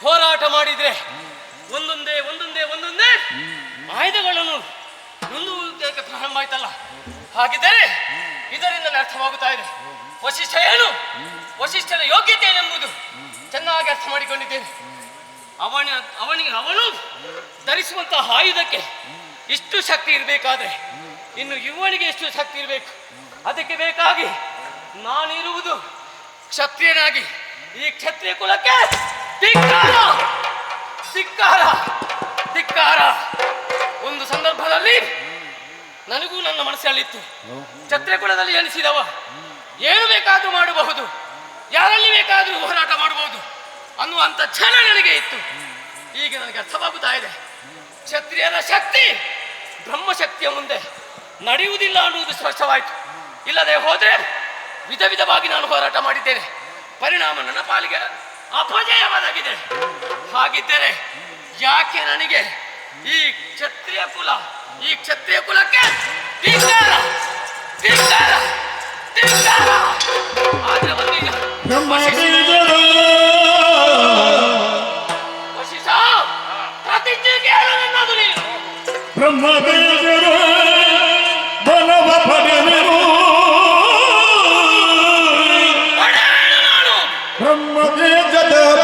ಹೋರಾಟ ಮಾಡಿದ್ರೆ ಒಂದೊಂದೇ ಆಯುಧಗಳನ್ನು ನುಂದುವುದಕ್ಕೆ ಪ್ರಾರಂಭ ಆಯ್ತಲ್ಲ. ಹಾಗಿದ್ದರೆ ಇದರಿಂದಲೇ ಅರ್ಥವಾಗುತ್ತಾ ಇದೆ ವಶಿಷ್ಠ ಏನು, ವಶಿಷ್ಠನ ಯೋಗ್ಯತೆ ಏನೆಂಬುದು ಚೆನ್ನಾಗಿ ಅರ್ಥ ಮಾಡಿಕೊಂಡಿದ್ದೇನೆ. ಅವನು ಧರಿಸುವಂತಹ ಆಯುಧಕ್ಕೆ ಇಷ್ಟು ಶಕ್ತಿ ಇರಬೇಕಾದ್ರೆ ಇನ್ನು ಇವನಿಗೆ ಎಷ್ಟು ಶಕ್ತಿ ಇರಬೇಕು. ಅದಕ್ಕೆ ಬೇಕಾಗಿ ನಾನಿರುವುದು ಕ್ಷತ್ರಿಯನಾಗಿ. ಈ ಕ್ಷತ್ರಿಯ ಕುಲಕ್ಕೆ ಧಿಕ್ಕಾರ ಧಿಕ್ಕಾರ ಧಿಕ್ಕಾರ. ಒಂದು ಸಂದರ್ಭದಲ್ಲಿ ನನಗೂ ನನ್ನ ಮನಸ್ಸಲ್ಲಿತ್ತು, ಕ್ಷತ್ರಿಯ ಕುಲದಲ್ಲಿ ಎನಿಸಿದವ ಏನು ಬೇಕಾದ್ರೂ ಮಾಡಬಹುದು, ಯಾರಲ್ಲಿ ಬೇಕಾದ್ರೂ ಹೋರಾಟ ಮಾಡಬಹುದು ಅನ್ನುವಂಥ ಛಲ ನನಗೆ ಇತ್ತು. ಈಗ ನನಗೆ ಅರ್ಥವಾಗುತ್ತಾ ಇದೆ, ಕ್ಷತ್ರಿಯರ ಶಕ್ತಿ ಬ್ರಹ್ಮಶಕ್ತಿಯ ಮುಂದೆ ನಡೆಯುವುದಿಲ್ಲ ಅನ್ನುವುದು ಸ್ಪಷ್ಟವಾಯಿತು. ಇಲ್ಲದೆ ಹೋದರೆ ವಿಧವಾಗಿ ನಾನು ಹೋರಾಟ ಮಾಡಿದ್ದೇನೆ, ಪರಿಣಾಮ ನನ್ನ ಪಾಲಿಗೆ ಅಪಜಯವಾಗಿದೆ. ಹಾಗಿದ್ದರೆ ಯಾಕೆ ನನಗೆ ಈ ಕ್ಷತ್ರಿಯ ಕುಲಕ್ಕೆ ಧಿಕ್ಕಾರ ಧಿಕ್ಕಾರ ಧಿಕ್ಕಾರ. ಆದ್ರೆ ಒಂದೀಗ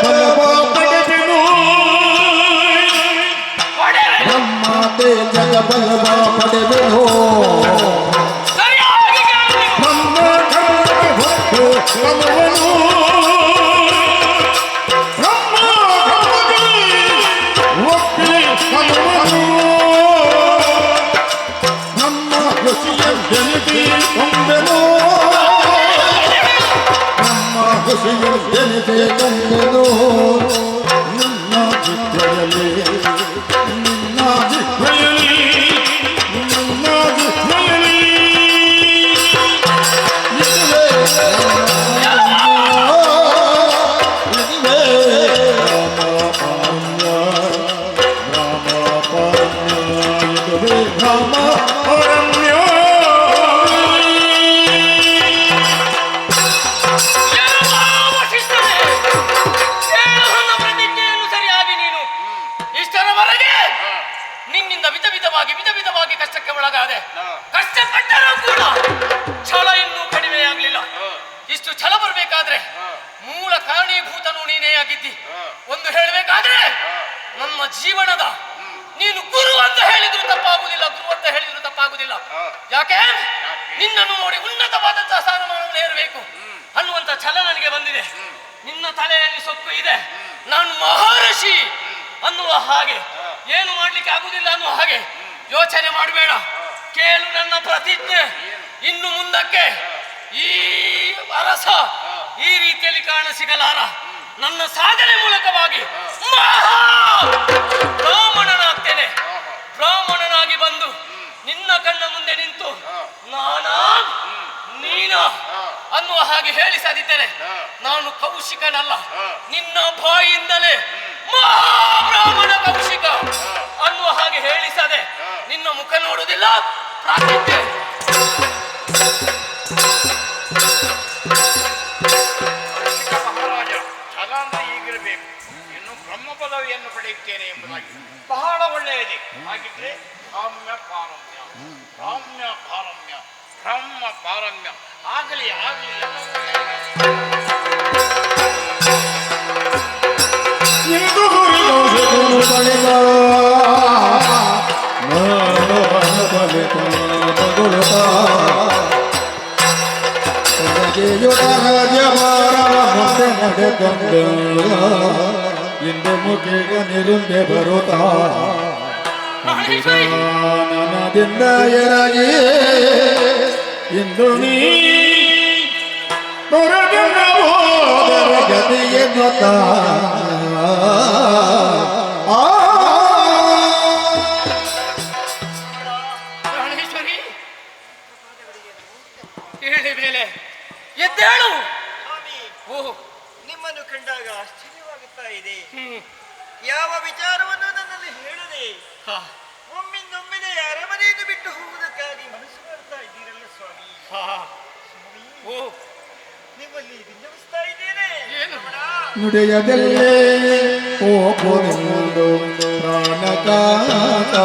ಬಲವ ಪಡೆದೆನು ಬ್ರಹ್ಮ ತೇಜದ ಬಲವ ಪಡೆದೆನು ಬ್ರಹ್ಮ ಕರ್ಮಕ್ಕೆ ಹೊತ್ತು ಕ್ರಮವನು ಬ್ರಹ್ಮ ಕರ್ಮಕ್ಕೆ ಒಪ್ಪಿ ಕ್ರಮವನು ಬ್ರಹ್ಮ ಋಷಿಯ ಜನಿತಿ ಕೊಂಬೆನು ಬ್ರಹ್ಮ ಋಷಿಯ ಜನಿತಿ ಕೊಂಬೆನು ನಿನ್ನ ಚಿತ್ರದಲ್ಲಿ ನಿನ್ನ ಚಿತ್ರದಲ್ಲಿ ನಿನ್ನ ಚಿತ್ರದಲ್ಲಿ ಇದುವೇ ರಾಮ ಅರಣ್ಯ ಸರಿಯಾಗಿ ನೀನು ಇಷ್ಟರವರೆಗೆ ನಿನ್ನಿಂದ ವಿಧ ವಿಧವಾಗಿ ಕಷ್ಟಕ್ಕೆ ಒಳಗಾದೆ. ಕಷ್ಟಪಟ್ಟರೂ ಕೂಡ ಛಲ ಇನ್ನೂ ಕಡಿಮೆಯಾಗಲಿಲ್ಲ. ಇಷ್ಟು ಛಲ ಬರಬೇಕಾದ್ರೆ ಮೂಲ ಕಾರಣೀಭೂತನು ನೀನೇ ಆಗಿದ್ದಿ. ಒಂದು ಹೇಳಬೇಕಾದ್ರೆ ನಮ್ಮ ಜೀವನದ ನೀನು ಗುರು ಅಂತ ಹೇಳಿದ್ರು ತಪ್ಪಾಗುವುದಿಲ್ಲ, ಗುರು ಅಂತ ಹೇಳಿದ್ರು ತಪ್ಪಾಗುವುದಿಲ್ಲ. ಯಾಕೆ ನಿನ್ನನ್ನು ನೋಡಿ ಉನ್ನತವಾದಂತಹ ಸ್ಥಾನಮಾನವನ್ನು ಏರಬೇಕು ಅನ್ನುವಂತ ಛಲ ನನಗೆ ಬಂದಿದೆ. ನಿನ್ನ ತಲೆಯಲ್ಲಿ ಸೊಕ್ಕು ಇದೆ, ನಾನು ಮಹರ್ಷಿ ಅನ್ನುವ ಹಾಗೆ, ಏನು ಮಾಡ್ಲಿಕ್ಕೆ ಆಗುದಿಲ್ಲ ಅನ್ನುವ ಹಾಗೆ ಯೋಚನೆ ಮಾಡಬೇಡ. ಕೇಳು ನನ್ನ ಪ್ರತಿಜ್ಞೆ, ಇನ್ನು ಮುಂದಕ್ಕೆ ಈ ಅರಸ ಈ ರೀತಿಯಲ್ಲಿ ಕಾಣ ಸಿಗಲಾರ. ನನ್ನ ಸಾಧನೆ ಮೂಲಕವಾಗಿ ಬ್ರಾಹ್ಮಣನಾಗ್ತೇನೆ. ಬ್ರಾಹ್ಮಣನಾಗಿ ಬಂದು ನಿನ್ನ ಕಣ್ಣ ಮುಂದೆ ನಿಂತು ನಾನಾ ನೀನ ಅನ್ನುವ ಹಾಗೆ ಹೇಳಿಸದಿದ್ದರೆ ನಾನು ಕೌಶಿಕನಲ್ಲ. ನಿನ್ನ ಬಾಯಿಂದಲೇ ಮಹಾಬ್ರಾಹ್ಮಣ ಕೌಶಿಕ ಅನ್ನುವ ಹಾಗೆ ಹೇಳಿಸದೆ ನಿನ್ನ ಮುಖ ನೋಡುವುದಿಲ್ಲ. ಪ್ರಾರ್ಥಿದ್ದೆ ಮಹಾರಾಜ ಛಲ ಅಂದ್ರೆ ಹೀಗಿರಬೇಕು. ಇನ್ನು ಬ್ರಹ್ಮ ಪದವಿಯನ್ನು ಪಡೆಯುತ್ತೇನೆ ಎಂಬುದಾಗಿ ಬಹಳ ಒಳ್ಳೆಯದೇ. ಹಾಗಿದ್ರೆ ಸಾಮ್ಯ ಪಾರಮ್ಯ, ಸಾಮ್ಯ ಪಾರಮ್ಯ, ಬ್ರಹ್ಮ ಪಾರಮ್ಯ ಆಗಲಿ ಆಗಲಿ. ಇಂದು ಗುರಿದೋಷಗಳು ಬಳಿದ ಬಲಿತ ಮಗುಳುತ್ತ ರಾಜ್ಯಭಾರವ ಮುಂದೆ ನಡೆದಂದು ಇಂದು ಮುಖಿಗ ನಿರುಂದೆ ಬರುತ್ತಾ ನನದಿಂದ ಎರಗಿ ಇಂದು ನೀ ತೊರೆದ ಹೋದರ ಗತಿಯೆನ್ನುತ್ತ ಪ್ರಾಣೇಶ್ವರಿ ಹೇಳಿ ಮೇಲೆ ಎದ್ದೇಳು. ಸ್ವಾಮಿ, ಓ ನಿಮ್ಮನ್ನು ಕಂಡಾಗ ಆಶ್ಚರ್ಯವಾಗುತ್ತಾ ಇದೆ. ಯಾವ ವಿಚಾರವನ್ನು ನನ್ನಲ್ಲಿ ಹೇಳದೆ ಒಮ್ಮಿಂದೊಮ್ಮೆಲೆ ಅರಮನೆಯನ್ನು ಬಿಟ್ಟು ಹೋಗುವುದಕ್ಕಾಗಿ ಮನಸ್ಸು ಮಾಡ್ತಾ ಇದ್ದೀರಲ್ಲ ಸ್ವಾಮಿ. ಸ್ವಾಮಿ, ಓ ನಿಮ್ಮಲ್ಲಿ ವಿನ್ನವಿಸ್ತಾ ಇದ್ದೇನೆ. ಏನು? ನುಡಿಯದಲ್ಲೇ ಹೋಗುವುದು ಪ್ರಾಣಕಾತ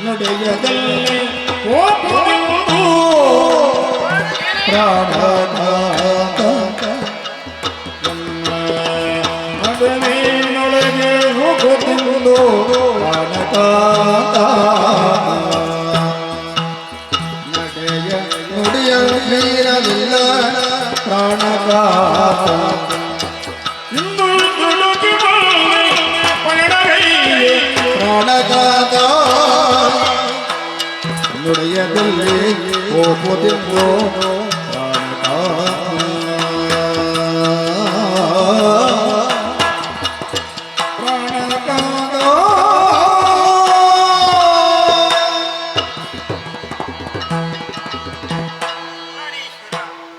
ನುಡಿಯದಲ್ಲೇ ಹೋಗುವುದು ಪ್ರಾಣಕಾತ ಮದವಿನೊಳಗೆ ಹೋಗುವುದು ಪ್ರಾಣಕಾತ ನುಡಿಯ ಮೀರಲಿಲ್ಲ ಪ್ರಾಣಕಾತ ಇಂದು ಪ್ರಾಣಕಾತ ನುಡಿಯದಲ್ಲಿ ಹೋಗುತ್ತಿದ್ದು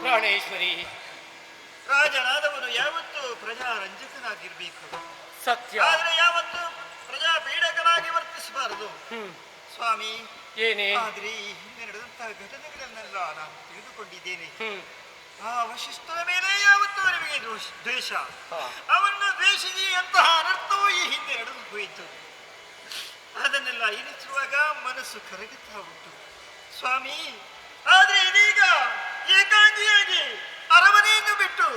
ಪ್ರಾಣೇಶ್ವರಿ, ರಾಜನಾದವನು ಯಾವತ್ತೂ ಪ್ರಜಾರಂಜಕನಾಗಿರ್ಬೇಕು, ಸತ್ಯ. ಆದ್ರೆ ಯಾವತ್ತೂ ಪ್ರಜಾ ಪೀಡಕನಾಗಿ ವರ್ತಿಸಬಾರದು. ಸ್ವಾಮಿ, ಏನೇ? ಆದ್ರೆ ಈ ಹಿಂದೆ ನಡೆದಂತಹ ಘಟನೆಗಳನ್ನೆಲ್ಲ ನಾನು ತಿಳಿದುಕೊಂಡಿದ್ದೇನೆ. ಆ ವಶಿಷ್ಠನ ಮೇಲೆ ಯಾವತ್ತೂ ನಿಮಗೆ ದ್ವೇಷ, ಅವರನ್ನು ದ್ವೇಷಿಸಿ ಅಂತಹ ಅನರ್ಥವೂ ಈ ಹಿಂದೆ ನಡೆದು ಹೋಯಿತು. ಅದನ್ನೆಲ್ಲ ಎನಿಸುವಾಗ ಮನಸ್ಸು ಕರಗುತ್ತಾ ಉಂಟು ಸ್ವಾಮಿ. ಆದ್ರೆ ಇದೀಗ ಏಕಾಂಗಿಯಾಗಿ ಅರಮನೆಯನ್ನು ಬಿಟ್ಟು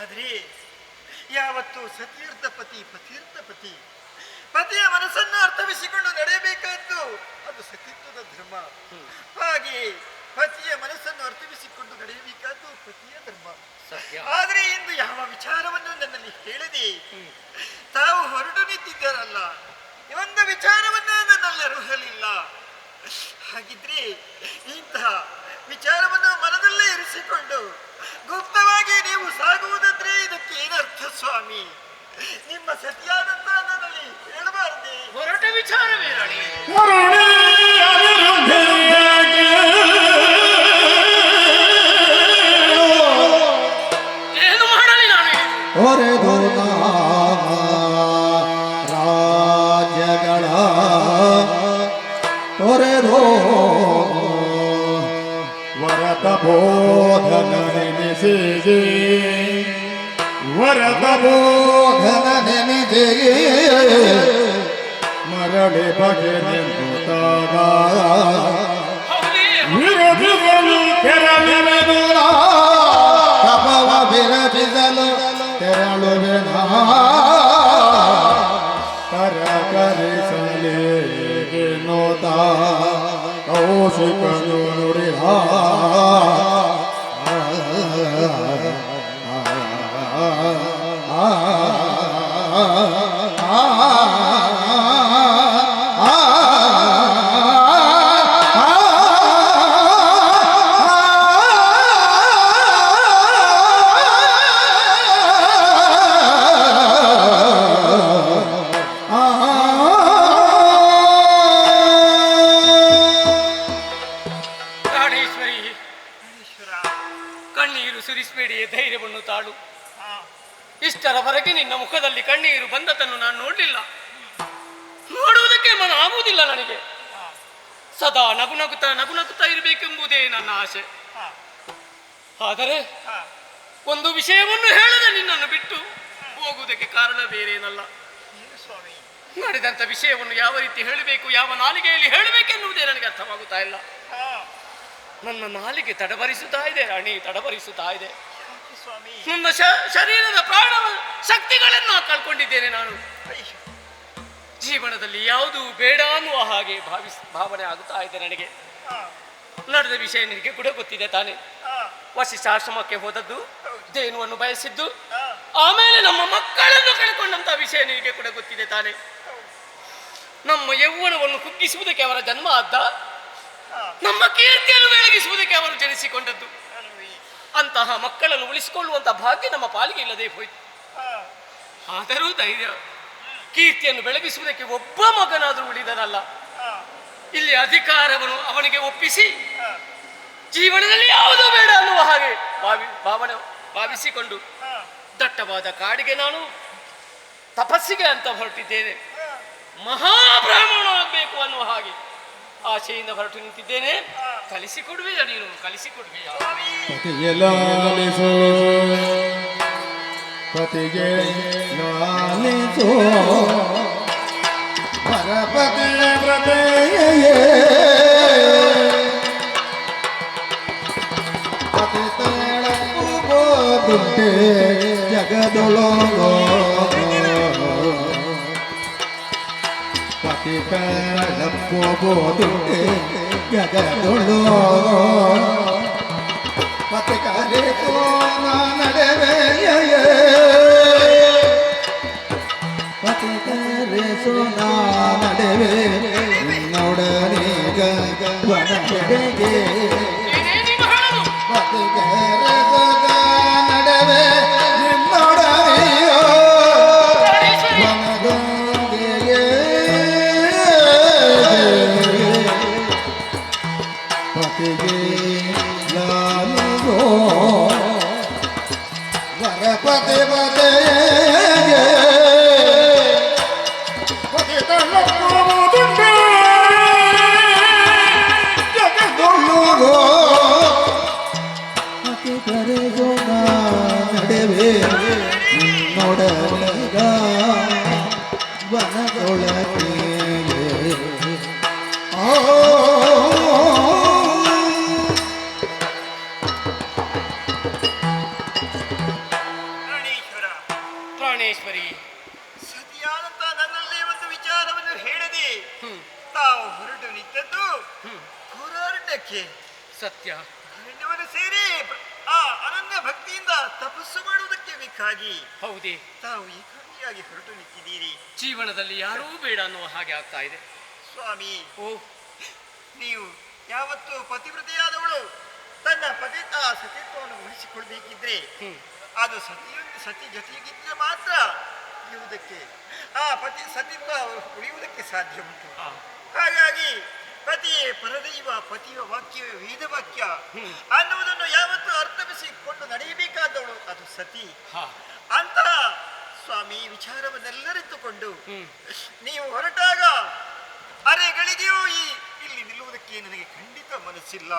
ಆದ್ರೆ ಯಾವತ್ತು ಸತೀರ್ಥ ಪತಿ ಪತೀರ್ಥ ಪತಿ ಪತಿಯ ಮನಸ್ಸನ್ನು ಅರ್ಥವಿಸಿಕೊಂಡು ನಡೆಯಬೇಕಾದ್ದು ಅದು ಸತೀತ್ವದ ಧರ್ಮ. ಹಾಗೆ ಪತಿಯ ಮನಸ್ಸನ್ನು ಅರ್ಥವಿಸಿಕೊಂಡು ನಡೆಯಬೇಕಾದ್ದು ಪತಿಯ ಧರ್ಮ. ಆದ್ರೆ ಇಂದು ಯಾವ ವಿಚಾರವನ್ನು ನನ್ನಲ್ಲಿ ಹೇಳದೆ ತಾವು ಹೊರಟು ನಿಂತಿದ್ದಾರಲ್ಲ, ಒಂದು ವಿಚಾರವನ್ನ ನನ್ನಲ್ಲಿ ಅರುಹಲಿಲ್ಲ. ಹಾಗಿದ್ರೆ ಇಂತಹ ವಿಚಾರವನ್ನು ಮನದಲ್ಲೇ ಇರಿಸಿಕೊಂಡು ಗುಪ್ತವಾಗಿ ನೀವು ಸಾಗುವುದಂದ್ರೆ ಇದಕ್ಕೆ ಏನರ್ಥ ಸ್ವಾಮಿ? ನಿಮ್ಮ ಸತ್ಯಾನಂದ ನನ್ನಲ್ಲಿ ಹೇಳಬಾರದೆ? ಹೊರಟ ವಿಚಾರವೇ ರಾಣಿ. ಏನು ಮಾಡಲಿ ನಾನು? ಹೊರೆದು ರಾಜ್ಯಗಳ ತೊರೆದು ವರತ ಬೋಧನ ನೆನೆಸಿಗೆ ವರತ ಬೋಧನ ನೆನೆಸಿಗೆ ಮರಳಿ ಬಗೆ ನಿಂತಾಗ ವಿರೋಧಿಸಲು ತೆರಳುವೆನು ತಪವ ವಿರಚಿಸಲು ತೆರಳುವೆನ ಕರಕರಿಸಲೇನೋತ ಕೌಶಿಕನು ನುಡಿದ ಕಣ್ಣೀರು ಸುರಿಸಬೇಡಿಯೇ, ಧೈರ್ಯವನ್ನು ತಾಳು. ಇಷ್ಟರವರೆಗೆ ನಿನ್ನ ಮುಖದಲ್ಲಿ ಕಣ್ಣೀರು ಬಂದದನ್ನು ನಾನು ನೋಡಲಿಲ್ಲ, ನೋಡುವುದಕ್ಕೆ ಮನ ಆಗುವುದಿಲ್ಲ ನನಗೆ. ಸದಾ ನಗುನಗುತ್ತಾ ಇರಬೇಕೆಂಬುದೇ ನನ್ನ ಆಸೆ. ಆದರೆ ಒಂದು ವಿಷಯವನ್ನು ಹೇಳದೆ ನಿನ್ನನ್ನು ಬಿಟ್ಟು ಹೋಗುವುದಕ್ಕೆ ಕಾರಣ ಬೇರೇನಲ್ಲ. ನಡೆದಂತ ವಿಷಯವನ್ನು ಯಾವ ರೀತಿ ಹೇಳಬೇಕು, ಯಾವ ನಾಲಿಗೆಯಲ್ಲಿ ಹೇಳಬೇಕೆನ್ನುವುದೇ ನನಗೆ ಅರ್ಥವಾಗುತ್ತಾ ಇಲ್ಲ. ನನ್ನ ನಾಲಿಗೆ ತಡಬರಿಸುತ್ತಾ ಇದೆ ರಾಣಿ, ತಡಬರಿಸುತ್ತಾ ಇದೆ. ನನ್ನ ಶರೀರದ ಪ್ರಾಣ ಶಕ್ತಿಗಳನ್ನು ಕಳ್ಕೊಂಡಿದ್ದೇನೆ ನಾನು. ಜೀವನದಲ್ಲಿ ಯಾವುದು ಬೇಡ ಅನ್ನುವ ಹಾಗೆ ಭಾವನೆ ಆಗುತ್ತಾ ಇದೆ ನನಗೆ. ನಡೆದ ವಿಷಯ ನಿನಗೆ ಕೂಡ ಗೊತ್ತಿದೆ ತಾನೆ. ವಶಿಷ್ಠಾಶ್ರಮಕ್ಕೆ ಹೋದದ್ದು, ದೇನುವನ್ನು ಬಯಸಿದ್ದು, ಆಮೇಲೆ ನಮ್ಮ ಮಕ್ಕಳನ್ನು ಕಳ್ಕೊಂಡಂತ ವಿಷಯ ನಿನಗೆ ಕೂಡ ಗೊತ್ತಿದೆ ತಾನೆ. ನಮ್ಮ ಯೌವನವನ್ನು ಕುಗ್ಗಿಸುವುದಕ್ಕೆ ಅವರ ಜನ್ಮ ಆದ್ದ, ನಮ್ಮ ಕೀರ್ತಿಯನ್ನು ಬೆಳಗಿಸುವುದಕ್ಕೆ ಅವರು ಜನಿಸಿಕೊಂಡದ್ದು. ಅಂತಹ ಮಕ್ಕಳನ್ನು ಉಳಿಸಿಕೊಳ್ಳುವಂತ ಭಾಗ್ಯ ನಮ್ಮ ಪಾಲಿಗೆ ಇಲ್ಲದೆ ಹೋಯಿತು. ಆದರೂ ಧೈರ್ಯ, ಕೀರ್ತಿಯನ್ನು ಬೆಳಗಿಸುವುದಕ್ಕೆ ಒಬ್ಬ ಮಗನಾದರೂ ಉಳಿದನಲ್ಲ. ಇಲ್ಲಿ ಅಧಿಕಾರವನ್ನು ಅವನಿಗೆ ಒಪ್ಪಿಸಿ ಜೀವನದಲ್ಲಿ ಯಾವುದೂ ಬೇಡ ಅನ್ನುವ ಹಾಗೆ ಭಾವಿಸಿಕೊಂಡು ದಟ್ಟವಾದ ಕಾಡಿಗೆ ನಾನು ತಪಸ್ಸಿಗೆ ಅಂತ ಹೊರಟಿದ್ದೇನೆ. ಮಹಾಬ್ರಾಹ್ಮಣ ಆಗಬೇಕು ಅನ್ನುವ ಹಾಗೆ ಆಶೆಯಿಂದ ಹೊರಟು ನಿಂತಿದ್ದೇನೆ. ಕಲಿಸಿಕೊಡುವೆಯ ನೀನು, ಕಲಿಸಿಕೊಡುವೆಯ? ಪತಿಗೆ ಲಾಲಿಸೋ ಪರಪತಿಯ ಹೃದಯೇ ಪತಿ ತೇಳಪ್ಪುಬೋದುಂಟೆ ಜಗದೊಳಗೋ ಪತಿ ತೇಳಪ್ಪುಬೋದುಂಟೆ ಜಗದೊಳೋ ಪತಿ ಕರೆತೋ ನಡೆವೆಯೇ ಪತಿ ಕರೆಸೋ ನಡೆವೆ ನೋಡನೀಗ ವನಡೆಗೆ ಪತಿ ಕರೆಸೋ ನಡೆವೆ ನಿನ್ನೊಡನೆಯೋ ವನದೊಂದಿಗೆ ಪತಿಗೆ ಲಾಲಿಗೋ ವರಪತಿ ಬದೆಗೆ ಪತಿ ತಳ್ಳುವುದುಂಟೆ ಜಗದೊಳ್ಳುಗೋ ಪತಿ ಕರೆಸೋ ನಡೆವೆ ನಿನ್ನೊಡನೆಗ ವನದೊಳಗೆ ಭಕ್ತಿಯಿಂದ ತಪಸ್ಸು ಮಾಡುವುದಕ್ಕೆ ಬೇಕಾಗಿ ಹೌದೇ? ತಾವು ಏಕಾಂಗಿಯಾಗಿ ಹೊರಟು ನಿಂತಿದ್ದೀರಿ. ಜೀವನದಲ್ಲಿ ಯಾರೂ ಬೇಡ ಅನ್ನುವ ಹಾಗೆ ಆಗ್ತಾ ಇದೆ. ಸ್ವಾಮಿ, ಓ, ನೀವು ಯಾವತ್ತು ಪತಿವ್ರತೆಯಾದವಳು ತನ್ನ ಪತಿತ ಸತಿತ್ವವನ್ನು ಉಳಿಸಿಕೊಳ್ಬೇಕಿದ್ರೆ ಅದು ಸತಿ ಜೊತೆಗಿದ್ರೆ ಮಾತ್ರ ಇರುವುದಕ್ಕೆ ಆ ಪತಿ ಸತಿತ್ವ ಉಳಿಯುವುದಕ್ಕೆ ಸಾಧ್ಯ ಉಂಟು. ಹಾಗಾಗಿ ಪತಿಯೇ ಪರದೈವ, ಪತಿಯ ವಾಕ್ಯವೇ ವೇದ ವಾಕ್ಯ ಅನ್ನುವುದನ್ನು ಯಾವತ್ತು ಅರ್ಥವಿಸಿಕೊಂಡು ನಡೆಯಬೇಕಾದವಳು ಅದು ಸತಿ. ಅಂತಹ ಸ್ವಾಮಿ ವಿಚಾರವನ್ನೆಲ್ಲರಿದ್ದುಕೊಂಡು ನೀವು ಹೊರಟಾಗ ಅರೆಗಳಿಗೆಯೂ ಇಲ್ಲಿ ನಿಲ್ಲುವುದಕ್ಕೆ ನನಗೆ ಖಂಡಿತ ಮನಸ್ಸಿಲ್ಲ.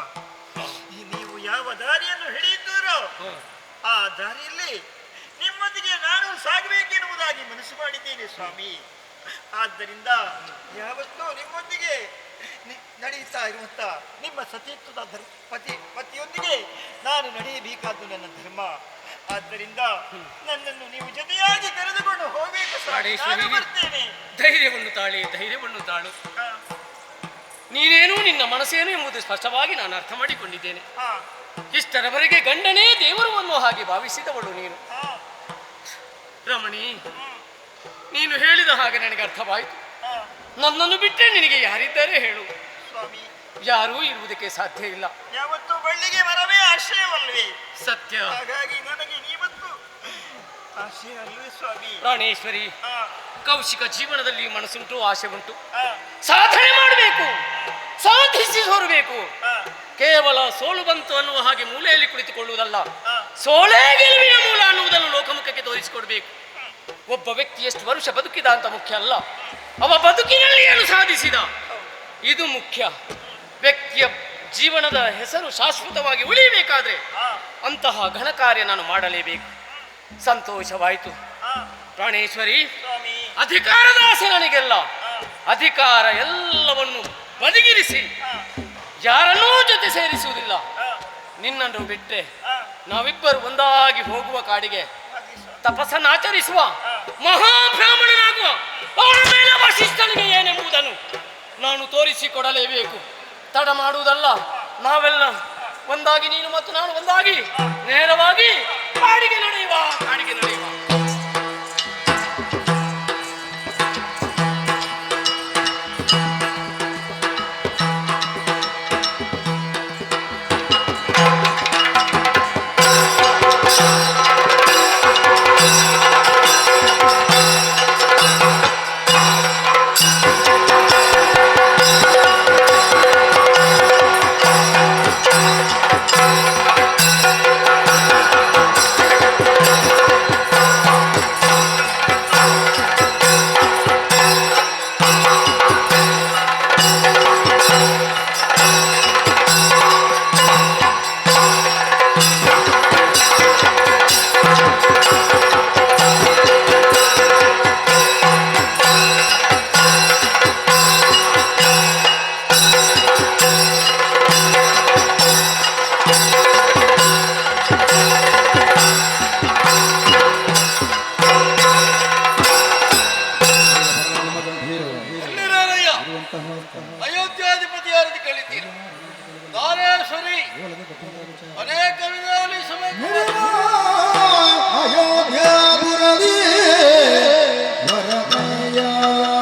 ನೀವು ಯಾವ ದಾರಿಯನ್ನು ಹಿಡಿಯುತ್ತೀರೋ ಆ ದಾರಿಯಲ್ಲಿ ನಿಮ್ಮೊಂದಿಗೆ ನಾನು ಸಾಗಬೇಕೆನ್ನುವುದಾಗಿ ಮನಸ್ಸು ಮಾಡಿದ್ದೇನೆ ಸ್ವಾಮಿ. ಆದ್ದರಿಂದ ಯಾವತ್ತೂ ನಿಮ್ಮೊಂದಿಗೆ ನಡೆಯುತ್ತಾ ಇರುವಂತ ನಿಮ್ಮ ಸತೀತ್ವದ ಪತಿಯೊಂದಿಗೆ ನಾನು ನಡೆಯಬೇಕಾದ್ದು ನನ್ನ ಧರ್ಮ. ಆದ್ದರಿಂದ ನನ್ನನ್ನು ನೀವು ಜೊತೆಯಾಗಿ ಕರೆದುಕೊಂಡು ಹೋಗಬೇಕು. ಬರ್ತೇನೆ. ಧೈರ್ಯವನ್ನು ತಾಳಿ, ಧೈರ್ಯವನ್ನು ತಾಳು. ನೀನೇನು ನಿನ್ನ ಮನಸ್ಸೇನು ಎಂಬುದು ಸ್ಪಷ್ಟವಾಗಿ ನಾನು ಅರ್ಥ ಮಾಡಿಕೊಂಡಿದ್ದೇನೆ. ಇಷ್ಟರವರೆಗೆ ಗಂಡನೇ ದೇವರು ಅನ್ನೋ ಹಾಗೆ ಭಾವಿಸಿದವಳು ನೀನು. ರಮಣಿ, ನೀನು ಹೇಳಿದ ಹಾಗೆ ನನಗೆ ಅರ್ಥವಾಯಿತು. ನನ್ನನ್ನು ಬಿಟ್ಟರೆ ನಿನಗೆ ಯಾರಿದ್ದಾರೆ ಹೇಳು? ಸ್ವಾಮಿ, ಯಾರೂ ಇರುವುದಕ್ಕೆ ಸಾಧ್ಯ ಇಲ್ಲ. ಯಾವತ್ತು ಬಳ್ಳಿಗೆ ಮರವೇ ಆಶ್ರಯವಲ್ವೇ? ಸತ್ಯ. ಹಾಗಾಗಿ ನನಗೆ ನೀವತ್ತು ಆಶ್ರಯ ಅಲ್ವೇ ಸ್ವಾಮಿ? ಪ್ರಾಣೇಶ್ವರಿ, ಕೌಶಿಕ ಜೀವನದಲ್ಲಿ ಮನಸ್ಸುಂಟು, ಆಸೆ ಉಂಟು. ಸಾಧನೆ ಮಾಡಬೇಕು, ಸಾಧಿಸಿ ಸೋರಬೇಕು. ಕೇವಲ ಸೋಲು ಬಂತು ಅನ್ನುವ ಹಾಗೆ ಮೂಲೆಯಲ್ಲಿ ಕುಳಿತುಕೊಳ್ಳುವುದಲ್ಲ, ಸೋಲೇ ಗೆಲುವಿನ ಮೂಲ ಅನ್ನುವುದನ್ನು ಲೋಕಮುಖಕ್ಕೆ ತೋರಿಸಿಕೊಡ್ಬೇಕು. ಒಬ್ಬ ವ್ಯಕ್ತಿ ಎಷ್ಟು ವರ್ಷ ಬದುಕಿದ ಅಂತ ಮುಖ್ಯ ಅಲ್ಲ, ಅವ ಬದುಕಿನಲ್ಲಿ ಏನು ಸಾಧಿಸಿದ ಇದು ಮುಖ್ಯ. ವ್ಯಕ್ತಿಯ ಜೀವನದ ಹೆಸರು ಶಾಶ್ವತವಾಗಿ ಉಳಿಯಬೇಕಾದ್ರೆ ಅಂತಹ ಘನ ಕಾರ್ಯ ನಾನು ಮಾಡಲೇಬೇಕು. ಸಂತೋಷವಾಯಿತು ಪ್ರಾಣೇಶ್ವರಿ. ಅಧಿಕಾರದ ಆಸೆ ನನಗೆಲ್ಲ. ಅಧಿಕಾರ ಎಲ್ಲವನ್ನು ಬದಿಗಿರಿಸಿ ಯಾರನ್ನೂ ಜೊತೆ ಸೇರಿಸುವುದಿಲ್ಲ. ನಿನ್ನನ್ನು ಬಿಟ್ಟರೆ ನಾವಿಬ್ಬರು ಒಂದಾಗಿ ಹೋಗುವ ಕಾಡಿಗೆ ತಪಸ್ಸನ್ನಾಚರಿಸುವ, ಮಹಾಬ್ರಾಹ್ಮಣನಾಗುವ, ಅವನ ಮೇಲೆ ವಸಿಷ್ಠನಿಗೆ ಏನೆಂಬುದನ್ನು ನಾನು ತೋರಿಸಿಕೊಡಲೇಬೇಕು. ತಡ ಮಾಡುವುದಲ್ಲ, ನಾವೆಲ್ಲ ಒಂದಾಗಿ, ನೀನು ಮತ್ತು ನಾನು ಒಂದಾಗಿ ನೇರವಾಗಿ ಕಾಡಿಗೆ ನಡೆಯುವ. ಅಯೋಧ್ಯಾಧಿಪತಿಯಾರದು ಕೇಳಿದ್ದೀರಿ. ದಾನೇಶ್ವರಿ ಅನೇಕ ವಿಧದಲ್ಲಿ ಅಯೋಧ್ಯಾಪುರದಿ ವರದಯಾರುಣೋ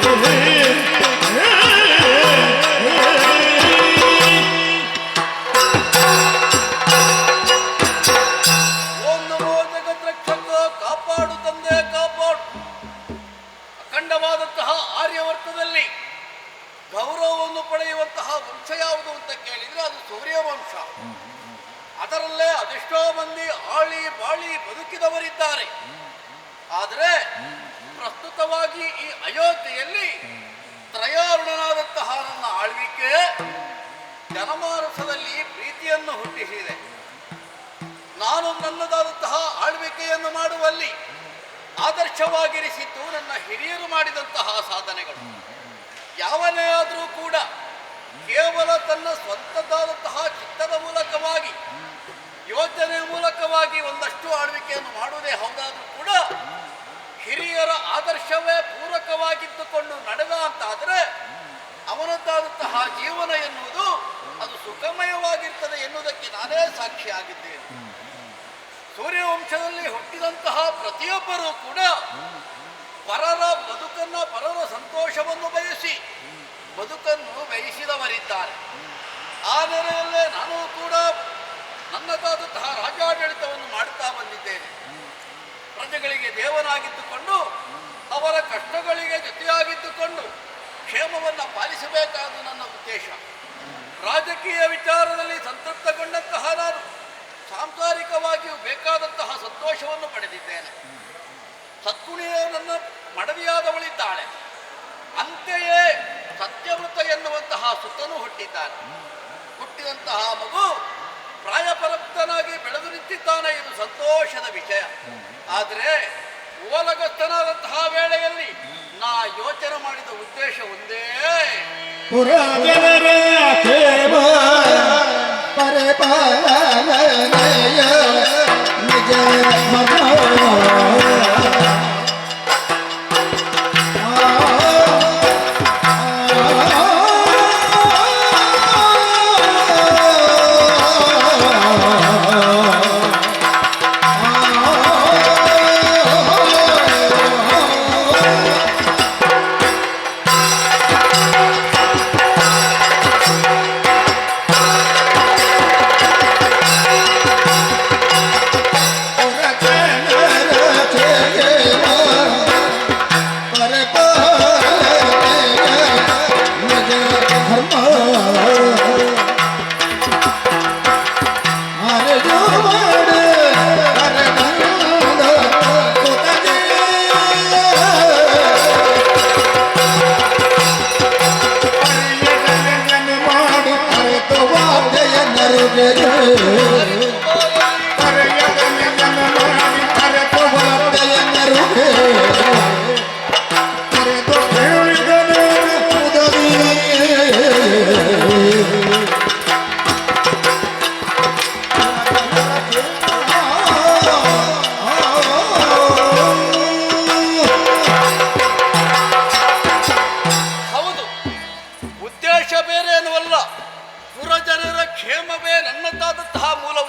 Oh ಅಖಂಡವಾದಂತಹ ಆರ್ಯವರ್ತದಲ್ಲಿ ಗೌರವವನ್ನು ಪಡೆಯುವಂತಹ ವಂಶ ಯಾವುದು ಅಂತ ಕೇಳಿದರೆ ಅದು ಸೂರ್ಯವಂಶ. ಅದರಲ್ಲೇ ಅದೆಷ್ಟೋ ಮಂದಿ ಆಳಿ ಬಾಳಿ ಬದುಕಿದವರಿದ್ದಾರೆ. ಆದರೆ ಪ್ರಸ್ತುತವಾಗಿ ಈ ಅಯೋಧ್ಯೆಯಲ್ಲಿ ತ್ರಯಾರುಣನಾದಂತಹ ನನ್ನ ಆಳ್ವಿಕೆ ಜನಮಾನಸದಲ್ಲಿ ಪ್ರೀತಿಯನ್ನು ಹುಟ್ಟಿಸಿದೆ. ನಾನು ನನ್ನದಾದಂತಹ ಆಳ್ವಿಕೆಯನ್ನು ಮಾಡುವಲ್ಲಿ ಆದರ್ಶವಾಗಿರಿಸಿದ್ದು ನನ್ನ ಹಿರಿಯರು ಮಾಡಿದಂತಹ ಸಾಧನೆಗಳು. ಯಾವನೇ ಆದರೂ ಕೂಡ ಕೇವಲ ತನ್ನ ಸ್ವಂತದಾದಂತಹ ಚಿತ್ತದ ಮೂಲಕವಾಗಿ ಯೋಜನೆ ಮೂಲಕವಾಗಿ ಒಂದಷ್ಟು ಆಳ್ವಿಕೆಯನ್ನು ಮಾಡುವುದೇ ಹೌದಾದರೂ ಕೂಡ ಹಿರಿಯರ ಆದರ್ಶವೇ ಪೂರಕವಾಗಿದ್ದುಕೊಂಡು ನಡೆದ ಅಂತಾದರೆ ಅವನದ್ದಾದಂತಹ ಜೀವನ ಎನ್ನುವುದು ಅದು ಸುಖಮಯವಾಗಿರ್ತದೆ ಎನ್ನುವುದಕ್ಕೆ ನಾನೇ ಸಾಕ್ಷಿಯಾಗಿದ್ದೇನೆ. ಸೂರ್ಯವಂಶದಲ್ಲಿ ಹುಟ್ಟಿದಂತಹ ಪ್ರತಿಯೊಬ್ಬರೂ ಕೂಡ ಪರರ ಬದುಕನ್ನ, ಪರರ ಸಂತೋಷವನ್ನು ಬಯಸಿ ಬದುಕನ್ನು ವ್ಯಯಿಸಿದವರಿದ್ದಾರೆ. ಆ ನೆಲೆಯಲ್ಲೇ ನಾನು ಕೂಡ ನನ್ನದಾದಂತಹ ರಾಜ್ಯಾಡಳಿತವನ್ನು ಮಾಡುತ್ತಾ ಬಂದಿದ್ದೇನೆ. ಪ್ರಜೆಗಳಿಗೆ ದೇವನಾಗಿದ್ದುಕೊಂಡು ಅವರ ಕಷ್ಟಗಳಿಗೆ ಜೊತೆಯಾಗಿದ್ದುಕೊಂಡು ಕ್ಷೇಮವನ್ನು ಪಾಲಿಸಬೇಕಾದ ನನ್ನ ಉದ್ದೇಶ. ರಾಜಕೀಯ ವಿಚಾರದಲ್ಲಿ ಸಂತೃಪ್ತಗೊಂಡಂತಹ ನಾನು ಸಾಂಸಾರಿಕವಾಗಿಯೂ ಬೇಕಾದಂತಹ ಸಂತೋಷವನ್ನು ಪಡೆದಿದ್ದೇನೆ. ಸದ್ಗುಣಿಯೇ ನನ್ನ ಮಡದಿಯಾದವಳಿದ್ದಾಳೆ. ಅಂತೆಯೇ ಸತ್ಯವೃತ ಎನ್ನುವಂತಹ ಸುತನು ಹುಟ್ಟಿದ್ದಾನೆ. ಹುಟ್ಟಿದಂತಹ ಮಗು ಪ್ರಾಯಪರಕ್ತನಾಗಿ ಬೆಳೆದು ನಿಂತಿದ್ದಾನೆ. ಇದು ಸಂತೋಷದ ವಿಷಯ. ಆದರೆ ಓಲಗಸ್ತನಾದಂತಹ ವೇಳೆಯಲ್ಲಿ ನಾ ಯೋಚನೆ ಮಾಡಿದ ಉದ್ದೇಶ ಒಂದೇ. ಪುರಜನರ ಕ್ಷೇಮ ಪರಿಪಾಲನೆಯ ನಿಜ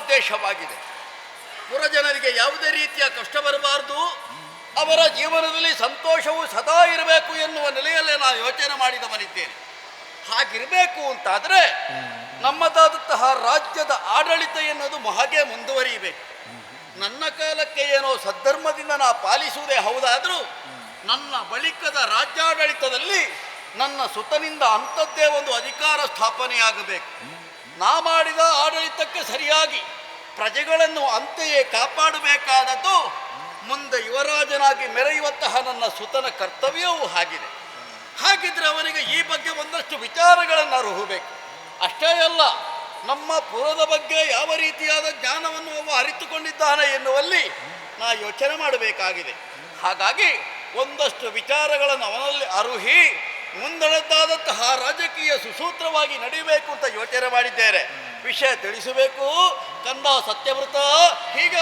ಉದ್ದೇಶವಾಗಿದೆ. ಪುರಜನರಿಗೆ ಯಾವುದೇ ರೀತಿಯ ಕಷ್ಟ ಬರಬಾರದು, ಅವರ ಜೀವನದಲ್ಲಿ ಸಂತೋಷವು ಸದಾ ಇರಬೇಕು ಎನ್ನುವ ನೆಲೆಯಲ್ಲೇ ನಾನು ಯೋಚನೆ ಮಾಡಿದವನಿದ್ದೇನೆ. ಹಾಗಿರಬೇಕು ಅಂತಾದರೆ ನಮ್ಮದಾದಂತಹ ರಾಜ್ಯದ ಆಡಳಿತ ಎನ್ನುವುದು ಹಾಗೆ ಮುಂದುವರಿಯಬೇಕು. ನನ್ನ ಕಾಲಕ್ಕೆ ಏನೋ ಸದ್ಧರ್ಮದಿಂದ ನಾ ಪಾಲಿಸುವುದೇ ಹೌದಾದರೂ ನನ್ನ ಬಳಿಕದ ರಾಜ್ಯಾಡಳಿತದಲ್ಲಿ ನನ್ನ ಸುತನಿಂದ ಅಂಥದ್ದೇ ಒಂದು ಅಧಿಕಾರ ಸ್ಥಾಪನೆಯಾಗಬೇಕು. ನಾ ಮಾಡಿದ ಆಡಳಿತಕ್ಕೆ ಸರಿಯಾಗಿ ಪ್ರಜೆಗಳನ್ನು ಅಂತೆಯೇ ಕಾಪಾಡಬೇಕಾದದ್ದು ಮುಂದೆ ಯುವರಾಜನಾಗಿ ಮೆರೆಯುವಂತಹ ನನ್ನ ಸುತನ ಕರ್ತವ್ಯವೂ ಆಗಿದೆ. ಹಾಗಿದ್ರೆ ಅವನಿಗೆ ಈ ಬಗ್ಗೆ ಒಂದಷ್ಟು ವಿಚಾರಗಳನ್ನು ಅರುಹಬೇಕು. ಅಷ್ಟೇ ಅಲ್ಲ, ನಮ್ಮ ಪುರದ ಬಗ್ಗೆ ಯಾವ ರೀತಿಯಾದ ಜ್ಞಾನವನ್ನು ಅವ ಅರಿತುಕೊಂಡಿದ್ದಾನೆ ಎನ್ನುವಲ್ಲಿ ನಾ ಯೋಚನೆ ಮಾಡಬೇಕಾಗಿದೆ. ಹಾಗಾಗಿ ಒಂದಷ್ಟು ವಿಚಾರಗಳನ್ನು ಅವನಲ್ಲಿ ಅರುಹಿ ಮುಂದಣದ್ದಾದಂತಹ ರಾಜಕೀಯ ಸುಸೂತ್ರವಾಗಿ ನಡೀಬೇಕು ಅಂತ ಯೋಚನೆ ಮಾಡಿದ್ದೇನೆ. ವಿಷಯ ತಿಳಿಸಬೇಕು. ಕಂದ ಸತ್ಯವ್ರತ ಹೀಗೆ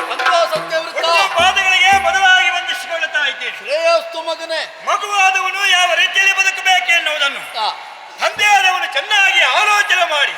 ಬಂದ ಸತ್ಯವೃತ್ತ ಪಾದಗಳಿಗೆ ಬದಲಾಗಿ ವಂದಿಸಿಕೊಳ್ಳುತ್ತಾ ಇದ್ದೇನೆ. ಶ್ರೇಯಸ್ತು ಮಗನೇ. ಮಗುವಾದವನು ಯಾವ ರೀತಿಯಲ್ಲಿ ಬದುಕಬೇಕು ಎನ್ನುವುದನ್ನು ಆ, ತಂದೆಯಾದವನು ಚೆನ್ನಾಗಿ ಆಲೋಚನೆ ಮಾಡಿ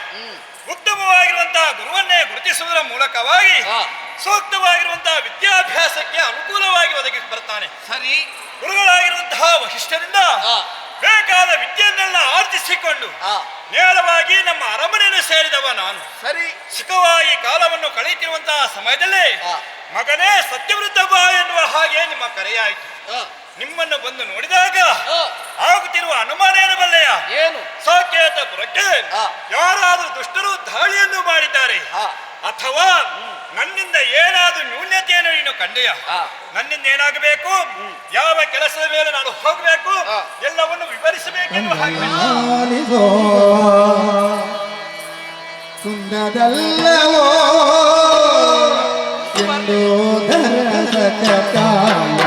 ಉತ್ತಮವಾಗಿರುವಂತಹ ಗುರುವನ್ನೇ ಗುರುತಿಸುವುದರ ಮೂಲಕವಾಗಿ ಆ. ಸೂಕ್ತವಾಗಿರುವಂತಹ ವಿದ್ಯಾಭ್ಯಾಸಕ್ಕೆ ಅನುಕೂಲವಾಗಿ ಒದಗಿಸಿ ಬರ್ತಾನೆ. ಸರಿ. ಗುರುಗಳಾಗಿರುವಂತಹ ವಶಿಷ್ಠರಿಂದ ಆ, ಬೇಕಾದ ವಿದ್ಯೆಯನ್ನೆಲ್ಲ ಆರ್ಜಿಸಿಕೊಂಡು ಆ, ನೇರವಾಗಿ ನಮ್ಮ ಅರಮನೆಯನ್ನು ಸೇರಿದವ ನಾನು. ಸರಿ. ಸುಖವಾಗಿ ಕಾಲವನ್ನು ಕಳೆಯುತ್ತಿರುವಂತಹ ಸಮಯದಲ್ಲಿ ಆ. ಮಗನೇ ಸತ್ಯವೃದ್ಧ ಬಾ ಎನ್ನುವ ಹಾಗೆ ನಿಮ್ಮ ಕರೆಯಾಯಿತು. ಆ, ನಿಮ್ಮನ್ನು ಬಂದು ನೋಡಿದಾಗ ಆ, ಆಗುತ್ತಿರುವ ಅನುಮಾನ ಏನು ಬಲ್ಲೆಯ? ಏನು? ಸಾಕೇತಪುರಕ್ಕೆ ಆ. ಯಾರಾದರೂ ದುಷ್ಟರು ದಾಳಿಯನ್ನು ಮಾಡಿದ್ದಾರೆ ಆ, ಅಥವಾ ನನ್ನಿಂದ ಏನಾದರೂ ನ್ಯೂನ್ಯತೆಯನ್ನು ನೀನು ಕಂಡೆಯ? ಆ. ನನ್ನಿಂದ ಏನಾಗಬೇಕು, ಯಾವ ಕೆಲಸದ ಮೇಲೆ ನಾನು ಹೋಗಬೇಕು, ಆ. ಎಲ್ಲವನ್ನು ವಿವರಿಸಬೇಕೆನ್ನುವ ಹಾಗೆ ಆಲಿಸೋ ಕುಂದದಲ್ಲವೋ ಎಂದು ಧರಸಕ ಕಾಲ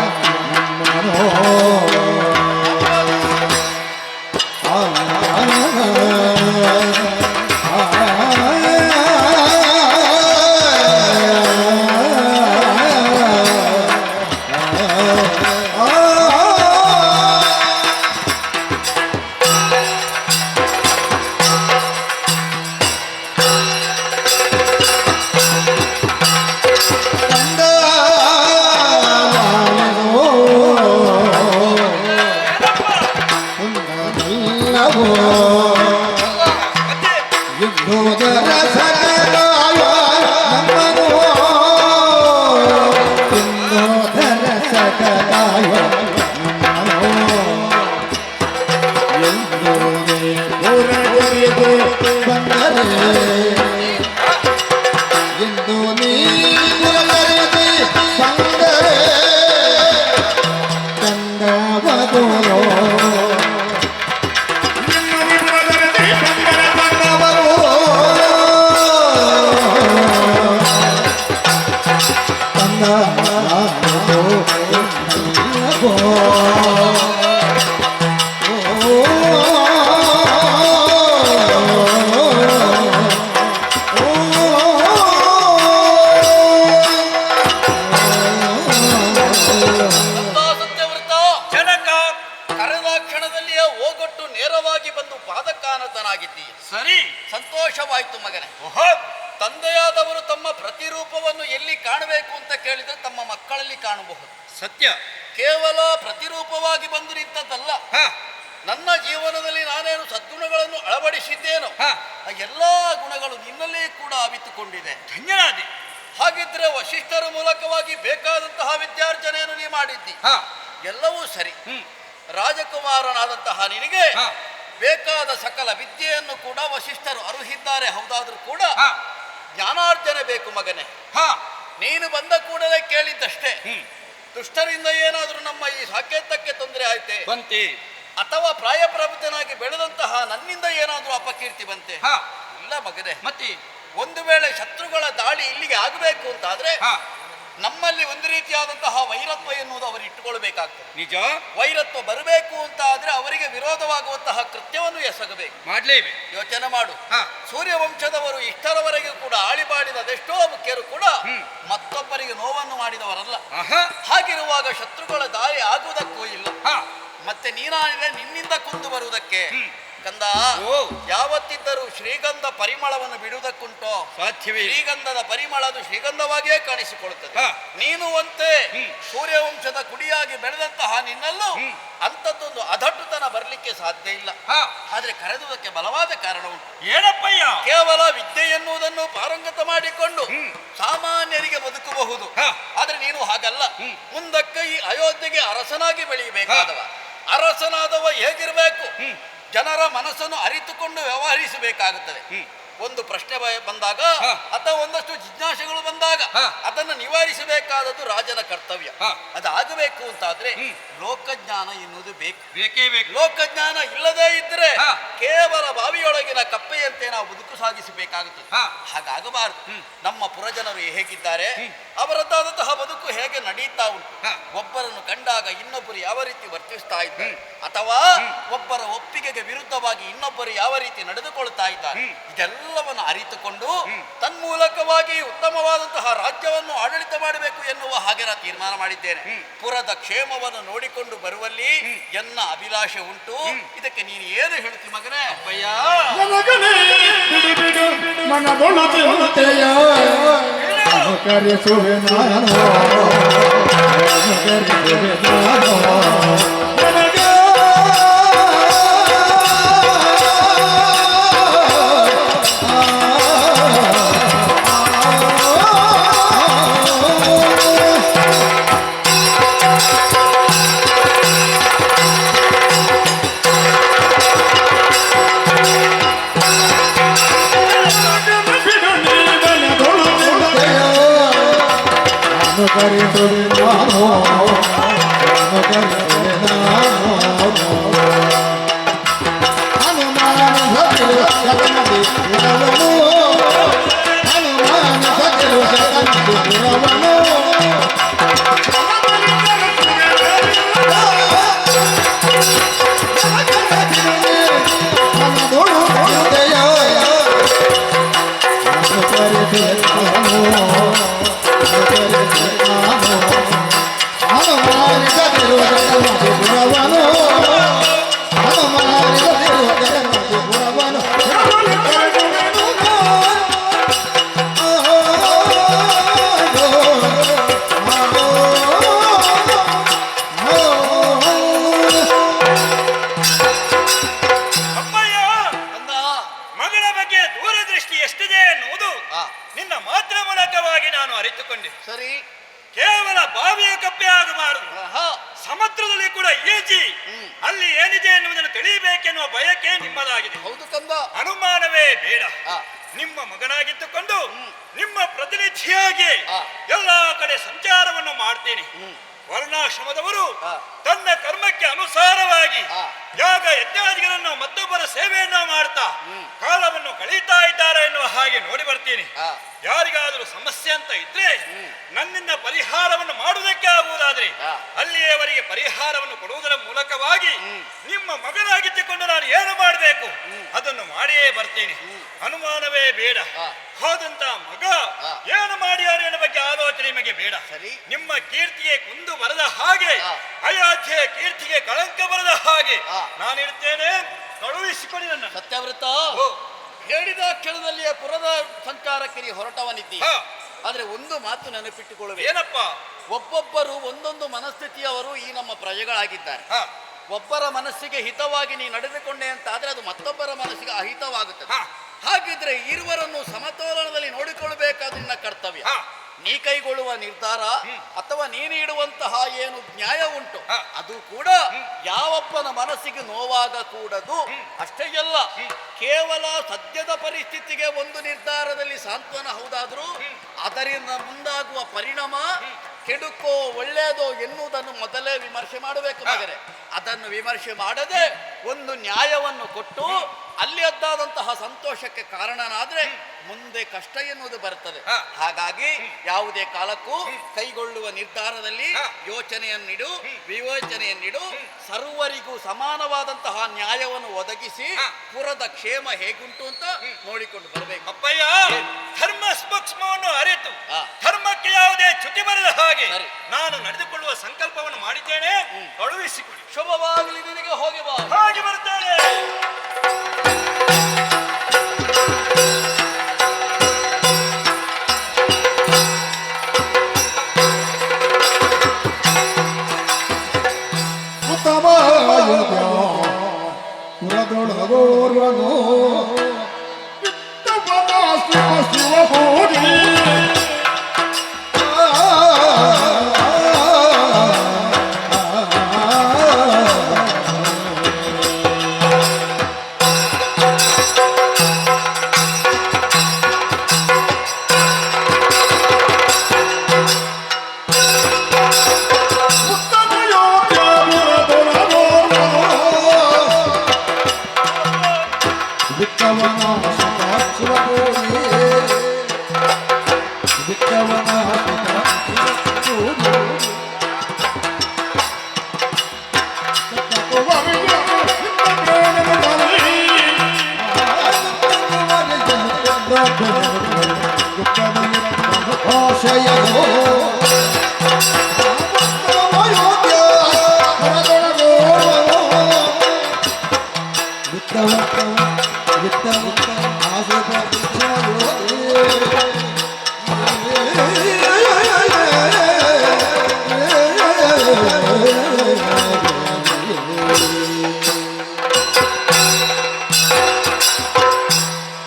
ನಮ್ಮನೋ. ಸರಿ, ಸಂತೋಷವಾಯ್ತು ಮಗನೇ. ತಂದೆಯಾದವರು ತಮ್ಮ ಪ್ರತಿರೂಪವನ್ನು ಎಲ್ಲಿ ಕಾಣಬೇಕು ಅಂತ ಕೇಳಿದ್ರೆ ತಮ್ಮ ಮಕ್ಕಳಲ್ಲಿ ಕಾಣಬಹುದು. ಸತ್ಯ. ಕೇವಲ ಪ್ರತಿರೂಪವಾಗಿ ಬಂದು ನಿಂತದ್ದಲ್ಲ, ನನ್ನ ಜೀವನದಲ್ಲಿ ನಾನೇನು ಸದ್ಗುಣಗಳನ್ನು ಅಳವಡಿಸಿದ್ದೇನೋ ಆ ಎಲ್ಲಾ ಗುಣಗಳು ನಿನ್ನಲ್ಲಿ ಕೂಡ ಅವಿತುಕೊಂಡಿದೆ. ಧನ್ಯನಾದೆ. ಹಾಗಿದ್ರೆ ವಶಿಷ್ಠರ ಮೂಲಕವಾಗಿ ಬೇಕಾದಂತಹ ವಿದ್ಯಾರ್ಜನೆಯನ್ನು ನೀ ಮಾಡಿದ್ದಿ, ಎಲ್ಲವೂ ಸರಿ. ರಾಜಕುಮಾರನಾದಂತಹ ನಿನಗೆ ಬೇಕಾದ ಸಕಲ ವಿದ್ಯೆಯನ್ನು ಕೂಡ ವಶಿಷ್ಠರು ಅರುಹಿದ್ದಾರೆ. ಹೌದಾದ್ರೂ ಕೂಡ ಜ್ಞಾನಾರ್ಜನೆ ಬೇಕು ಮಗನೇ. ನೀನು ಬಂದ ಕೂಡಲೇ ಕೇಳಿದ್ದಷ್ಟೇ, ದುಷ್ಟರಿಂದ ಏನಾದರೂ ನಮ್ಮ ಈ ಸಾಕೇತಕ್ಕೆ ತೊಂದರೆ ಆಯ್ತೆ ಬಂತೆ, ಅಥವಾ ಪ್ರಾಯಪ್ರಬುದ್ಧನಾಗಿ ಬೆಳೆದಂತಹ ನನ್ನಿಂದ ಏನಾದರೂ ಅಪಕೀರ್ತಿ ಬಂತೆ? ಇಲ್ಲ ಮಗನೇ. ಮತ್ತೆ ಒಂದು ವೇಳೆ ಶತ್ರುಗಳ ದಾಳಿ ಇಲ್ಲಿಗೆ ಆಗಬೇಕು ಅಂತಾದ್ರೆ ನಮ್ಮಲ್ಲಿ ಒಂದು ರೀತಿಯಾದಂತಹ ವೈರತ್ವ ಎನ್ನುವುದು ಅವರು ಇಟ್ಟುಕೊಳ್ಬೇಕಾಗ್ತದೆ. ನಿಜ. ವೈರತ್ವ ಬರಬೇಕು ಅಂತ ಆದ್ರೆ ಅವರಿಗೆ ವಿರೋಧವಾಗುವಂತಹ ಕೃತ್ಯವನ್ನು ಎಸಗಬೇಕು, ಮಾಡ್ಲೇಬೇಕು. ಯೋಚನೆ ಮಾಡು. ಸೂರ್ಯವಂಶದವರು ಇಷ್ಟರವರೆಗೂ ಕೂಡ ಆಳಿಬಾಡಿದ ಅದೆಷ್ಟೋ ಮುಖ್ಯರು ಕೂಡ ಮತ್ತೊಬ್ಬರಿಗೆ ನೋವನ್ನು ಮಾಡಿದವರಲ್ಲ. ಹಾಗಿರುವಾಗ ಶತ್ರುಗಳ ದಾಳಿ ಆಗುವುದಕ್ಕೂ ಇಲ್ಲ, ಮತ್ತೆ ನೀನಾದ್ರೆ ನಿನ್ನಿಂದ ಕುಂದು ಬರುವುದಕ್ಕೆ ಕಂದ ಯಾವತ್ತಿದ್ದರೂ ಶ್ರೀಗಂಧ ಪರಿಮಳವನ್ನು ಬಿಡುವುದಕ್ಕುಂಟೋ? ಸಾಧ್ಯವೇ. ಶ್ರೀಗಂಧದ ಪರಿಮಳ ಅದು ಶ್ರೀಗಂಧವಾಗಿಯೇ ಕಾಣಿಸಿಕೊಳ್ಳುತ್ತದೆ. ನೀನು ಅಂತೆ ಸೂರ್ಯವಂಶದ ಕುಡಿಯಾಗಿ ಬೆಳೆದಂತಹ ನಿನ್ನಲ್ಲೂ ಅಂಥದ್ದೊಂದು ಅಧಟ್ಟುತನ ಬರಲಿಕ್ಕೆ ಸಾಧ್ಯ ಇಲ್ಲ. ಆದ್ರೆ ಕರೆದುದಕ್ಕೆ ಬಲವಾದ ಕಾರಣ ಉಂಟು. ಏನಪ್ಪಯ್ಯ? ಕೇವಲ ವಿದ್ಯೆ ಎನ್ನುವುದನ್ನು ಪಾರಂಗತ ಮಾಡಿಕೊಂಡು ಸಾಮಾನ್ಯರಿಗೆ ಬದುಕಬಹುದು. ಆದ್ರೆ ನೀನು ಹಾಗಲ್ಲ. ಮುಂದಕ್ಕೆ ಈ ಅಯೋಧ್ಯೆಗೆ ಅರಸನಾಗಿ ಬೆಳೆಯಬೇಕಾದವ. ಅರಸನಾದವ ಹೇಗಿರಬೇಕು? ಜನರ ಮನಸ್ಸನ್ನು ಅರಿತುಕೊಂಡು ವ್ಯವಹರಿಸಬೇಕಾಗುತ್ತದೆ. ಒಂದು ಪ್ರಶ್ನೆ ಬಂದಾಗ ಅಥವಾ ಒಂದಷ್ಟು ಜಿಜ್ಞಾಸೆಗಳು ಬಂದಾಗ ಅದನ್ನು ನಿವಾರಿಸಬೇಕಾದದ್ದು ರಾಜನ ಕರ್ತವ್ಯ. ಅದಾಗಬೇಕು ಅಂತಾದ್ರೆ ಲೋಕಜ್ಞಾನ ಎನ್ನುವುದು ಬೇಕು, ಬೇಕೇ ಬೇಕು. ಲೋಕಜ್ಞಾನ ಇಲ್ಲದೇ ಇದ್ರೆ ಕೇವಲ ಬಾವಿಯೊಳಗಿನ ಕಪ್ಪೆಯಂತೆ ನಾವು ಬದುಕು ಸಾಗಿಸಬೇಕಾಗುತ್ತದೆ. ಹಾಗಾಗಬಾರದು. ನಮ್ಮ ಪುರಜನರು ಹೇಗಿದ್ದಾರೆ, ಅವರದ್ದಾದಂತಹ ಬದುಕು ಹೇಗೆ ನಡೀತಾ ಉಂಟು, ಒಬ್ಬರನ್ನು ಕಂಡಾಗ ಇನ್ನೊಬ್ಬರು ಯಾವ ರೀತಿ ವರ್ತಿಸ್ತಾ ಇದ್ದಾರೆ, ಅಥವಾ ಒಬ್ಬರ ಒಪ್ಪಿಗೆಗೆ ವಿರುದ್ಧವಾಗಿ ಇನ್ನೊಬ್ಬರು ಯಾವ ರೀತಿ ನಡೆದುಕೊಳ್ತಾ ಇದ್ದಾರೆ, ಇದೆಲ್ಲವನ್ನು ಅರಿತುಕೊಂಡು ತನ್ಮೂಲಕವಾಗಿ ಉತ್ತಮವಾದಂತಹ ರಾಜ್ಯವನ್ನು ಆಡಳಿತ ಮಾಡಬೇಕು ಎನ್ನುವ ಹಾಗೆ ನಾನು ತೀರ್ಮಾನ ಮಾಡಿದ್ದೇನೆ. ಪುರದ ಕ್ಷೇಮವನ್ನು ನೋಡಿಕೊಂಡು ಬರುವಲ್ಲಿ ಎನ್ನ ಅಭಿಲಾಷೆ ಉಂಟು. ಇದಕ್ಕೆ ನೀನು ಏನು ಹೇಳ್ತಿ ಮಗನೇ? ಅಪ್ಪಯ್ಯ, ಕರೆಸುವೆ ನಾನು ಕರೆಸುವೆ ನಾನು ಕರೆಸುವೆ ನಾನು ಹನುಮಾನ ಸತಿರು ಶತನದಿ ಪುರವನು ಹನುಮಾನ ಸತಿರು ಶತನದಿ ಪುರವನು ಮನದೊಳು ಹೃದಯ ಕರೆಸುವೆ ನಾನು ಮಗನ ಬಗ್ಗೆ ದೂರದೃಷ್ಟಿ ಎಷ್ಟಿದೆ ಎನ್ನುವುದು ನಿನ್ನ ಮಾತ್ರ ಮೂಲಕವಾಗಿ ನಾನು ಅರಿತುಕೊಂಡೆ. ಸರಿ, ಕೇವಲ ಬಾವಿಯ ಕಪ್ಪೆ ಆಗಬಾರದು, ಸಮುದ್ರದಲ್ಲಿ ಕೂಡ ಈಜಿ ಅಲ್ಲಿ ಏನಿದೆ ಎನ್ನುವುದನ್ನು ತಿಳಿಯಬೇಕೆನ್ನುವ ಬಯಕೆ ನಿಮ್ಮದಾಗಿದೆ. ಹೌದು ಕಂದ, ಅನುಮಾನವೇ ಬೇಡ. ನಿಮ್ಮ ಮಗನಾಗಿದ್ದುಕೊಂಡು ನಿಮ್ಮ ಪ್ರತಿನಿಧಿಯಾಗಿ ಎಲ್ಲಾ ಕಡೆ ಸಂಚಾರವನ್ನು ಮಾಡ್ತೀನಿ. ವರ್ಣಾಶ್ರಮದವರು ತನ್ನ ಕರ್ಮಕ್ಕೆ ಅನುಸಾರವಾಗಿ ಯಾಗ ಯಜ್ಞಾದಿಗಳನ್ನು ಮತ್ತೊಬ್ಬರ ಸೇವೆಯನ್ನು ಮಾಡ್ತಾ ಕಾಲವನ್ನು ಕಳೀತಾ ಇದ್ದಾರೆ ಎನ್ನುವ ಹಾಗೆ ನೋಡಿ ಬರ್ತೀನಿ. ಯಾರಿಗಾದರೂ ಸಮಸ್ಯೆ ಅಂತ ಇದ್ರೆ ನನ್ನಿಂದ ಪರಿಹಾರವನ್ನು ಮಾಡುವುದಕ್ಕೆ ಆಗುವುದಾದ್ರೆ ಅಲ್ಲಿಯವರೆಗೆ ಪರಿಹಾರವನ್ನು ಕೊಡುವುದರ ಮೂಲಕವಾಗಿ ನಿಮ್ಮ ಮಗನಾಗಿದ್ದುಕೊಂಡು ನಾನು ಏನು ಮಾಡಬೇಕು ಅದನ್ನು ಮಾಡಿಯೇ ಬರ್ತೀನಿ. ಅನುಮಾನವೇ ಬೇಡ. ಹೋದಂತ ಮಗ ಏನು ಮಾಡಿಯಾರು ಎನ್ನುವ ಬಗ್ಗೆ ಆಲೋಚನೆ ನಿಮಗೆ ಬೇಡ. ನಿಮ್ಮ ಕೀರ್ತಿಗೆ ಕುಂದು ಬರದ ಹಾಗೆ, ಅಯೋಧ್ಯೆಯ ಕೀರ್ತಿಗೆ ಕಳಂಕ ಬರದ ಹಾಗೆ ನಾನಿರ್ತೇನೆ. ಕಳುಹಿಸಿಕೊಡಿ ನನ್ನ. ಸತ್ಯವ್ರತ, ಹೇಳಿದ ಕ್ಷಣದಲ್ಲಿಯೇ ಪುರದ ಸಂಚಾರಕ್ಕೆ ನೀ ಹೊರಟವನಿದ್ದಿ. ಆದ್ರೆ ಒಂದು ಮಾತು ನೆನಪಿಟ್ಟುಕೊಳ್ಳಬೇಕು. ಏನಪ್ಪ? ಒಬ್ಬೊಬ್ಬರು ಒಂದೊಂದು ಮನಸ್ಥಿತಿಯವರು ಈ ನಮ್ಮ ಪ್ರಜೆಗಳಾಗಿದ್ದಾರೆ. ಒಬ್ಬರ ಮನಸ್ಸಿಗೆ ಹಿತವಾಗಿ ನೀ ನಡೆದುಕೊಂಡೆ ಅಂತ ಆದ್ರೆ ಅದು ಮತ್ತೊಬ್ಬರ ಮನಸ್ಸಿಗೆ ಅಹಿತವಾಗುತ್ತದೆ. ಹಾಗಿದ್ರೆ ಇರುವರನ್ನು ಸಮತೋಲನದಲ್ಲಿ ನೋಡಿಕೊಳ್ಳಬೇಕಾದ ನಿನ್ನ ಕರ್ತವ್ಯ. ನೀ ಕೈಗೊಳ್ಳುವ ನಿರ್ಧಾರ ಅಥವಾ ನೀನು ಇಡುವಂತಹ ಏನು ನ್ಯಾಯ ಉಂಟು ಅದು ಕೂಡ ಯಾವೊಬ್ಬನ ಮನಸ್ಸಿಗೆ ನೋವಾಗಕೂಡದು. ಅಷ್ಟೇ ಅಲ್ಲ, ಕೇವಲ ಸದ್ಯದ ಪರಿಸ್ಥಿತಿಗೆ ಒಂದು ನಿರ್ಧಾರದಲ್ಲಿ ಸಾಂತ್ವನ ಹೌದಾದ್ರೂ ಅದರಿಂದ ಮುಂದಾಗುವ ಪರಿಣಾಮ ಕೆಡುಕೋ ಒಳ್ಳೆಯದೋ ಎನ್ನುವುದನ್ನು ಮೊದಲೇ ವಿಮರ್ಶೆ ಮಾಡಬೇಕು ಮಗರೆ. ಅದನ್ನು ವಿಮರ್ಶೆ ಮಾಡದೆ ಒಂದು ನ್ಯಾಯವನ್ನು ಕೊಟ್ಟು ಅಲ್ಲಿ ಅದ್ದಾದಂತಹ ಸಂತೋಷಕ್ಕೆ ಕಾರಣನಾದ್ರೆ ಮುಂದೆ ಕಷ್ಟ ಎನ್ನುವುದು ಬರುತ್ತದೆ. ಹಾಗಾಗಿ ಯಾವುದೇ ಕಾಲಕ್ಕೂ ಕೈಗೊಳ್ಳುವ ನಿರ್ಧಾರದಲ್ಲಿ ಯೋಚನೆಯನ್ನಿಡು, ವಿವೇಚನೆಯನ್ನಿಡು, ಸರ್ವರಿಗೂ ಸಮಾನವಾದಂತಹ ನ್ಯಾಯವನ್ನು ಒದಗಿಸಿ ಪುರದ ಕ್ಷೇಮ ಹೇಗುಂಟು ಅಂತ ನೋಡಿಕೊಂಡು ಬರಬೇಕು. ಅಪ್ಪಯ್ಯ, ಧರ್ಮ ಸೂಕ್ಷ್ಮವನ್ನು ಅರಿತು ಧರ್ಮಕ್ಕೆ ಯಾವುದೇ ಚ್ಯುತಿ ಬರದ ಹಾಗೆ ನಾನು ನಡೆದುಕೊಳ್ಳುವ ಸಂಕಲ್ಪವನ್ನು ಮಾಡಿದ್ದೇನೆ. ಕಳುಹಿಸಿಕೊಡಿ. ಶುಭವಾಗಲಿ ನಿನಗೆ. ಹೋಗಿ ಬಾ. ಹಾಗೆ ಬರುತ್ತೇನೆ. ಪುರದೊಳಗೋರ್ವನು ಶಿವಭೂರಿ ಆಶಯೋ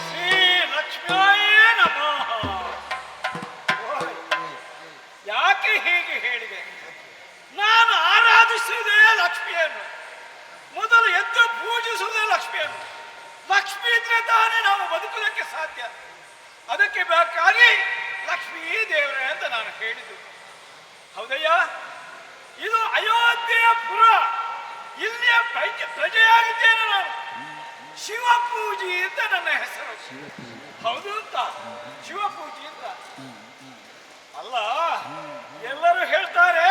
ಶ್ರೀ ಲಕ್ಷ್ಮಿಯೇ ನಮಃ. ಓಯ್, ಯಾಕೆ ಹೀಗೆ ಹೇಳಿದೆ? ನಾನು ಆರಾಧಿಸುವುದೇ ಲಕ್ಷ್ಮಿಯನ್ನು, ಮೊದಲು ಎದ್ದು ಪೂಜಿಸುವುದೇ ಲಕ್ಷ್ಮಿಯನ್ನು. ಲಕ್ಷ್ಮಿ ಇದ್ರೆ ತಾನೇ ನಾವು ಬದುಕುವುದಕ್ಕೆ ಸಾಧ್ಯ. ಅದಕ್ಕೆ ಬೇಕಾಗಿ ಲಕ್ಷ್ಮೀ ದೇವರೇ ಅಂತ ನಾನು ಹೇಳಿದ್ದು. ಹೌದಯ್ಯ, ಇದು ಅಯೋಧ್ಯೆಯ ಪುರ, ಇಲ್ಲಿಯ ಪ್ರಜೆಯಾಗಿದ್ದೇನೆ ನಾನು. ಶಿವಪೂಜಿ ಅಂತ ನನ್ನ ಹೆಸರು. ಹೌದು ಅಂತ, ಶಿವಪೂಜಿ ಅಂತ. ಅಲ್ಲ, ಎಲ್ಲರೂ ಹೇಳ್ತಾರೆ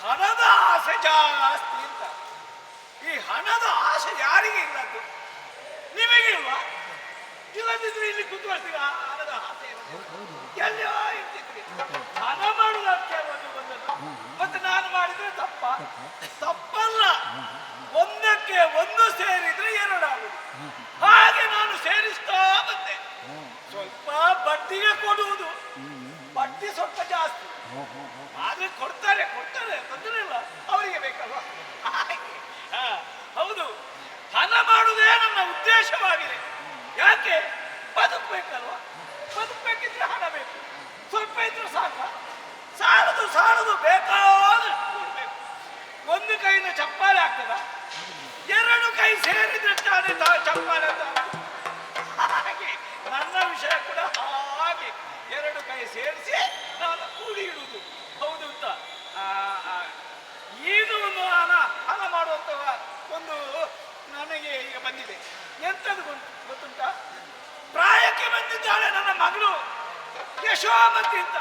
ಹಣದ ಆಸೆ ಜಾಸ್ತಿ ಅಂತ. ಈ ಹಣದ ಆಸೆ ಯಾರಿಗೆ ಇಲ್ಲದ್ದು? ನಿಮಗಿಲ್ವಾ? ಇಲ್ಲದಿದ್ರೆ ಇಲ್ಲಿ ಕೂತ್ಕೊಳ್ತೀರಾ? ಹಣದ ಆಸೆ ಎಲ್ಲೋ ಇರ್ತಿದ್ರಿ. ಹಣ ಮಾಡುವುದಕ್ಕೆ ಬಂದದ್ದು ಮತ್ತೆ ನಾನು ಮಾಡಿದ್ರೆ ತಪ್ಪಲ್ಲ. ಒಂದಕ್ಕೆ ಒಂದು ಸೇರಿದ್ರೆ ಎರಡಾಗುದು. ಹಾಗೆ ನಾನು ಸೇರಿಸ್ತಾ ಬಂದೆ. ಸ್ವಲ್ಪ ಬಡ್ಡಿಗೆ ಕೊಡುವುದು, ಬಡ್ಡಿ ಸ್ವಲ್ಪ ಜಾಸ್ತಿ, ಆದ್ರೆ ಕೊಡ್ತಾರೆ ತೊಂದರೆ ಇಲ್ಲ, ಅವರಿಗೆ ಬೇಕಲ್ವಾ? ಹೌದು, ಹಣ ಮಾಡುವುದೇ ನನ್ನ ಉದ್ದೇಶವಾಗಿದೆ. ಯಾಕೆ? ಬದುಕಬೇಕಲ್ವಾ? ಬದುಕಬೇಕಿದ್ರೆ ಹಣ ಬೇಕು. ಸ್ವಲ್ಪ ಇದ್ರೆ ಸಾಕ? ಸಾಲದು ಬೇಕಾದಷ್ಟು ಕೊಡ್ಬೇಕು. ಒಂದು ಕೈಯಿಂದ ಚಪ್ಪಾಳೆ ಆಗ್ತದ? ಎರಡು ಕೈ ಸೇರಿದ್ರೆ ತಾನೇ ಚಪ್ಪಾಳೆ ಅಂತ. ಹಾಗೆ ನನ್ನ ವಿಷಯ ಕೂಡ ಹಾಗೆ, ಎರಡು ಕೈ ಸೇರಿಸಿ ನಾನು ಕೂಡಿ ಇಡುವುದು. ಹೌದು ಅಂತ. ಈಗ ಒಂದು ಹಣ ಮಾಡುವಂತ ಒಂದು ನನಗೆ ಈಗ ಬಂದಿದೆ. ಎಂತದ್ದು ಗೊತ್ತುಂಟ? ಪ್ರಾಯಕ್ಕೆ ಬಂದಿದ್ದಾಳೆ ನನ್ನ ಮಗಳು ಯಶೋಮತಿ ಅಂತ.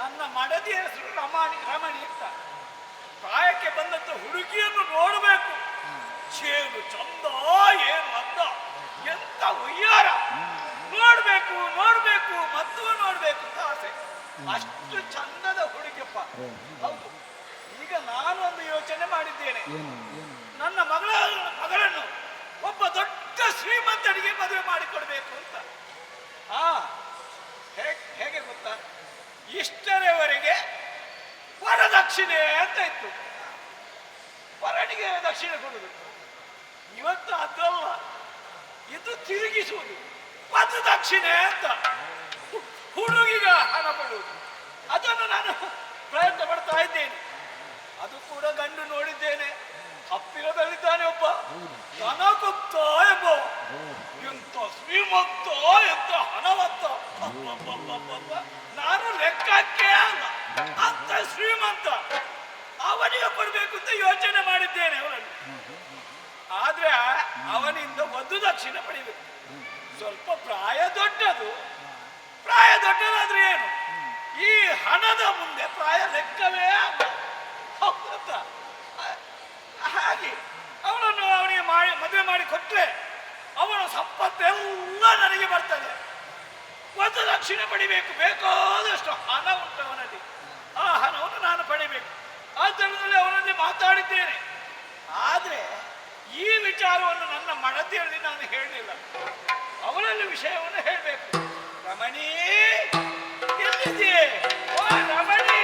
ನನ್ನ ಮಡದಿಯ ಹೆಸರು ರಮಣಿ ಅಂತ. ಪ್ರಾಯಕ್ಕೆ ಬಂದಂತ ಹುಡುಗಿಯನ್ನು ನೋಡಬೇಕು. ಚೇನು ಚಂದ, ಏನು ಅಂದ, ಎಂತ ಉಯ್ಯಾರ. ನೋಡ್ಬೇಕು ಮತ್ತು ನೋಡ್ಬೇಕು ಅಂತ ಆಸೆ. ಅಷ್ಟು ಚಂದದ ಹುಡುಗಿಯಪ್ಪ. ಹೌದು, ಈಗ ನಾನು ಒಂದು ಯೋಚನೆ ಮಾಡಿದ್ದೇನೆ. ನನ್ನ ಮಗಳನ್ನು ಒಬ್ಬ ದೊಡ್ಡ ಶ್ರೀಮಂತನಿಗೆ ಮದುವೆ ಮಾಡಿಕೊಡ್ಬೇಕು ಅಂತ. ಹೇಗೆ ಗೊತ್ತಾ? ಇಷ್ಟರವರೆಗೆ ವರದಕ್ಷಿಣೆ ಅಂತ ಇತ್ತು. ವರನಿಗೆ ದಕ್ಷಿಣೆ ಕೊಡುದು. ಇವತ್ತು ಅದಲ್ಲ, ಇದು ತಿರುಗಿಸುವುದು, ವರದಕ್ಷಿಣೆ ಅಂತ. ಹುಡುಗಿಗ ಹಣ ಕೊಡುವುದು. ಅದನ್ನು ನಾನು ಪ್ರಯತ್ನ ಪಡ್ತಾ ಇದ್ದೇನೆ. ಅದು ಕೂಡ ಗಂಡು ನೋಡಿದ್ದೇನೆ. ಹತ್ತಿರದಲ್ಲಿದ್ದಾನೆ ಒಬ್ಬ ಧನಗುಪ್ತ ಎಂಬ. ಎಂತ ಶ್ರೀಮಂತ, ಎಂತ ಹಣವಂತ. ನಾನು ಲೆಕ್ಕಕ್ಕೆ ಅಲ್ಲ, ಅಂತ ಶ್ರೀಮಂತ. ಅವನಿಗೆ ಕೊಡ್ಬೇಕು ಅಂತ ಯೋಚನೆ ಮಾಡಿದ್ದೇನೆ ಅವನನ್ನು. ಆದ್ರೆ ಅವನಿಂದ ಒಂದು ದಕ್ಷಿಣ ಪಡಿಬೇಕು. ಸ್ವಲ್ಪ ಪ್ರಾಯ ದೊಡ್ಡದಾದ್ರೆ ಏನು, ಈ ಹಣದ ಮುಂದೆ ಪ್ರಾಯ ಲೆಕ್ಕವೇ ಅಲ್ಲ. ಹಾಗೆ ಅವನಿಗೆ ಮದುವೆ ಮಾಡಿ ಕೊಟ್ರೆ ಅವನ ಸಂಪತ್ತೆಲ್ಲ ನನಗೆ ಬರ್ತದೆ. ಒಂದು ದಕ್ಷಿಣೆ ಪಡಿಬೇಕು. ಬೇಕಾದಷ್ಟು ಹಣ ಉಂಟು ಅವನಲ್ಲಿ. ಆ ಹಣವನ್ನು ನಾನು ಪಡಿಬೇಕು. ಆದ್ದರಿಂದ ಅವನಲ್ಲಿ ಮಾತಾಡಿದ್ದೇನೆ. ಆದ್ರೆ ಈ ವಿಚಾರವನ್ನು ನನ್ನ ಮಡದಿಯಲ್ಲಿ ನಾನು ಹೇಳಲಿಲ್ಲ. ಅವರಲ್ಲಿ ವಿಷಯವನ್ನು ಹೇಳಬೇಕು. ರಮಣಿ ಎಲ್ಲಿದೆಯೇ? ಓ ರಮಣಿ,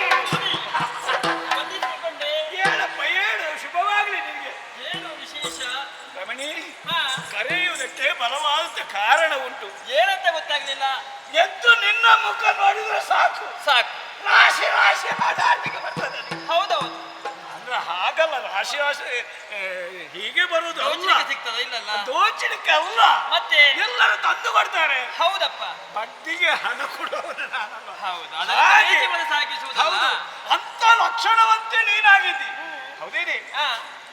ಹೇಳಪ್ಪ, ಹೇಳು. ಶುಭವಾಗ್ಲಿ ನಿನಗೆ. ಏನು ವಿಶೇಷ? ರಮಣಿ, ಕರೆಯುವುದಕ್ಕೆ ಬಲವಾದ ಕಾರಣ ಉಂಟು. ಏನಂತ ಗೊತ್ತಾಗ್ಲಿಲ್ಲ. ಎದ್ದು ನಿನ್ನ ಮುಖ ನೋಡಿದ್ರೆ ಸಾಕು ರಾಶಿ ಹಾಡಾಡ್ಲಿಕ್ಕೆ ಬರ್ತದೆ. ಹೌದೌದು. ಅಂದ್ರೆ ಹಾಗಲ್ಲ, ರಾಶಿ ಹೀಗೆ ಬರುವುದು ಸಿಗ್ತದ? ಇಲ್ಲಲ್ಲ, ದೋಚಲಿಕ್ಕೆ ಅಲ್ಲ. ಮತ್ತೆ ಎಲ್ಲರೂ ತಂದು ಕೊಡ್ತಾರೆ. ಹೌದಪ್ಪ, ಬಡ್ಡಿಗೆ ಹಣ ಕೊಡುವುದು ನಾನಲ್ಲ. ಹೌದು. ಹೌದು, ಅಂತ ಲಕ್ಷಣವಂತೆ ನೀನಾಗಿದ್ದಿ. ಹೌದೇನೆ?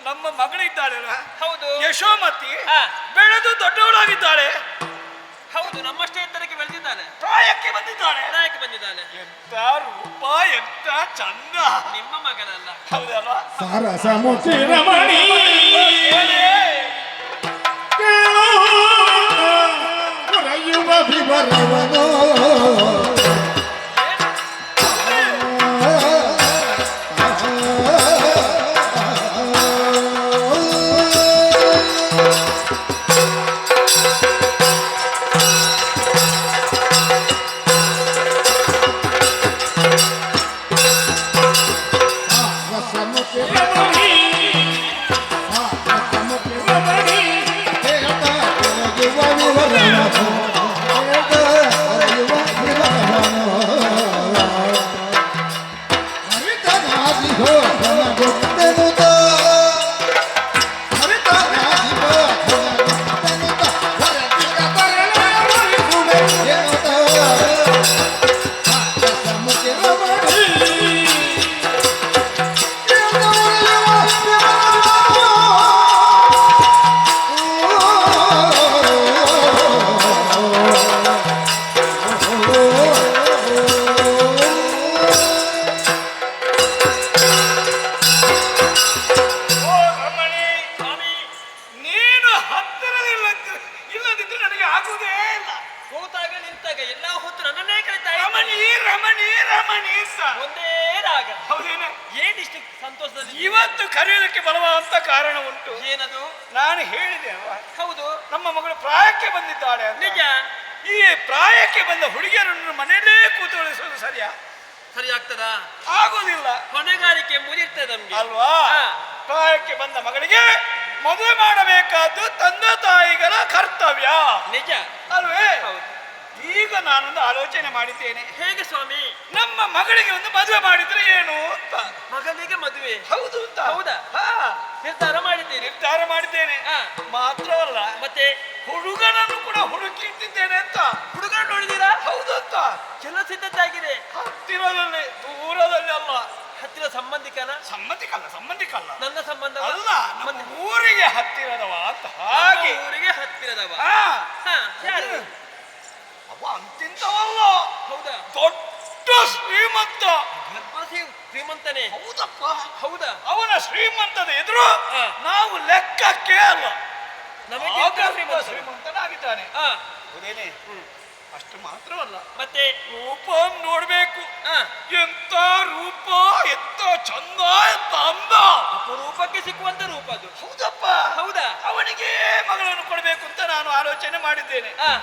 ನಮ್ಮ ಮಗಳಿದ್ದಾಳೆ, ಹೌದು, ಯಶೋಮತಿ, ಬೆಳೆದು ದೊಡ್ಡವಳಾಗಿದ್ದಾಳೆ. ಹೌದು, ನಮ್ಮಷ್ಟೇ ಎತ್ತರಕ್ಕೆ ಬೆಳೆದಿದ್ದಾನೆ. ಪ್ರಾಯಕ್ಕೆ ಬಂದಿದ್ದಾಳೆ. ಎಂತ ರೂಪ, ಎಂತ ಚಂದ. ನಿಮ್ಮ ಮಗನಲ್ಲ? ಹೌದಲ್ವಾ? ಸರಸಮುಖಿ ರಮಣಿ ಕೇಳು, ವಿವರವನೋ ಇವತ್ತು ಕರೆಯೋದಕ್ಕೆ ಬಲವಾದಂತ ಕಾರಣ ಉಂಟು. ಏನದು? ನಾನು ಹೇಳಿದೆ ಅಲ್ವಾ, ಹೌದು, ನಮ್ಮ ಮಗಳು ಪ್ರಾಯಕ್ಕೆ ಬಂದಿದ್ದಾಳೆ ಅಂತ. ನಿಜ. ಈ ಪ್ರಾಯಕ್ಕೆ ಬಂದ ಹುಡುಗಿಯರನ್ನು ಮನೆಯಲ್ಲೇ ಕೂತುಳಿಸೋದು ಸರಿಯಾ? ಸರಿ ಆಗ್ತದಾ? ಆಗುದಿಲ್ಲ. ಹೊಣೆಗಾರಿಕೆ ಮುಗಿರ್ತದೆ ನಮ್ಗೆ ಅಲ್ವಾ? ಹಾ. ಪ್ರಾಯಕ್ಕೆ ಬಂದ ಮಗಳಿಗೆ ಮದುವೆ ಮಾಡಬೇಕಾದ್ದು ತಂದೆ ತಾಯಿಗಳ ಕರ್ತವ್ಯ. ನಿಜ ಅಲ್ವೇ? ಹೌದು. ಈಗ ನಾನೊಂದು ಆಲೋಚನೆ ಮಾಡಿದ್ದೇನೆ. ಹೇಗೆ ಸ್ವಾಮಿ? ನಮ್ಮ ಮಗಳಿಗೆ ಒಂದು ಮದುವೆ ಮಾಡಿದ್ರೆ ಏನು ಅಂತ. ಮಗನಿಗೆ ಮದುವೆ? ಹೌದು ಅಂತ. ಹೌದಾ? ಹಾ, ನಿರ್ಧಾರ ಮಾಡಿದ್ದೀರಿ? ನಿರ್ಧಾರ ಮಾಡಿದ್ದೇನೆ. ಹಾ. ಮಾತ್ರವಲ್ಲ, ಮತ್ತೆ ಹುಡುಗನನ್ನು ಕೂಡ ಹುಡುಕಿ ಇಟ್ಟಿದ್ದೇನೆ ಅಂತ. ಹುಡುಗ ನೋಡಿದೀರಾ? ಹೌದು ಅಂತ. ಎಲ್ಲ ಸಿದ್ಧತೆ ಆಗಿದೆ. ಹತ್ತಿರದಲ್ಲಿ, ದೂರದಲ್ಲಿ ಅಲ್ಲ. ಹತ್ತಿರ ಸಂಬಂಧಿಕನ? ಸಂಬಂಧಿಕಲ್ಲ ನನ್ನ ಸಂಬಂಧ ಅಲ್ಲ, ನಮ್ಮ ಊರಿಗೆ ಹತ್ತಿರದವ ಅಂತ. ಹಾಗೆ ಊರಿಗೆ ಹತ್ತಿರದವ? ಹಾ. ಹಾ, ಯಾರು? ಅವ ಅಂತಿಂತವಲ್ಲ. ಹೌದಾ? ದೊಡ್ಡ ಶ್ರೀಮಂತ. ಶ್ರೀಮಂತನೇ? ಹೌದಪ್ಪ. ಹೌದಾ? ಅವನ ಶ್ರೀಮಂತದ ಎದುರು ಹಾ. ನಾವು ಲೆಕ್ಕಕ್ಕೆ ಅಲ್ಲ. ನಮಗೆ ಶ್ರೀಮಂತನಾಗಿದ್ದಾನೆ. ಹಾ. ಹೌದೇನೆ? ಅಷ್ಟು ಮಾತ್ರವಲ್ಲ, ಮತ್ತೆ ರೂಪ ನೋಡ್ಬೇಕು. ಹಾ. ಎಂತ ರೂಪ, ಎಂತ ಚಂದ, ಎಂತ ಅಂದ. ರೂಪಕ್ಕೆ ಸಿಕ್ಕುವಂತ ರೂಪ ಅದು. ಹೌದಪ್ಪ. ಹೌದಾ? ಅವನಿಗೆ ಮಗಳನ್ನು ಕೊಡಬೇಕು ಅಂತ ನಾನು ಆಲೋಚನೆ ಮಾಡಿದ್ದೇನೆ. ಹಾ.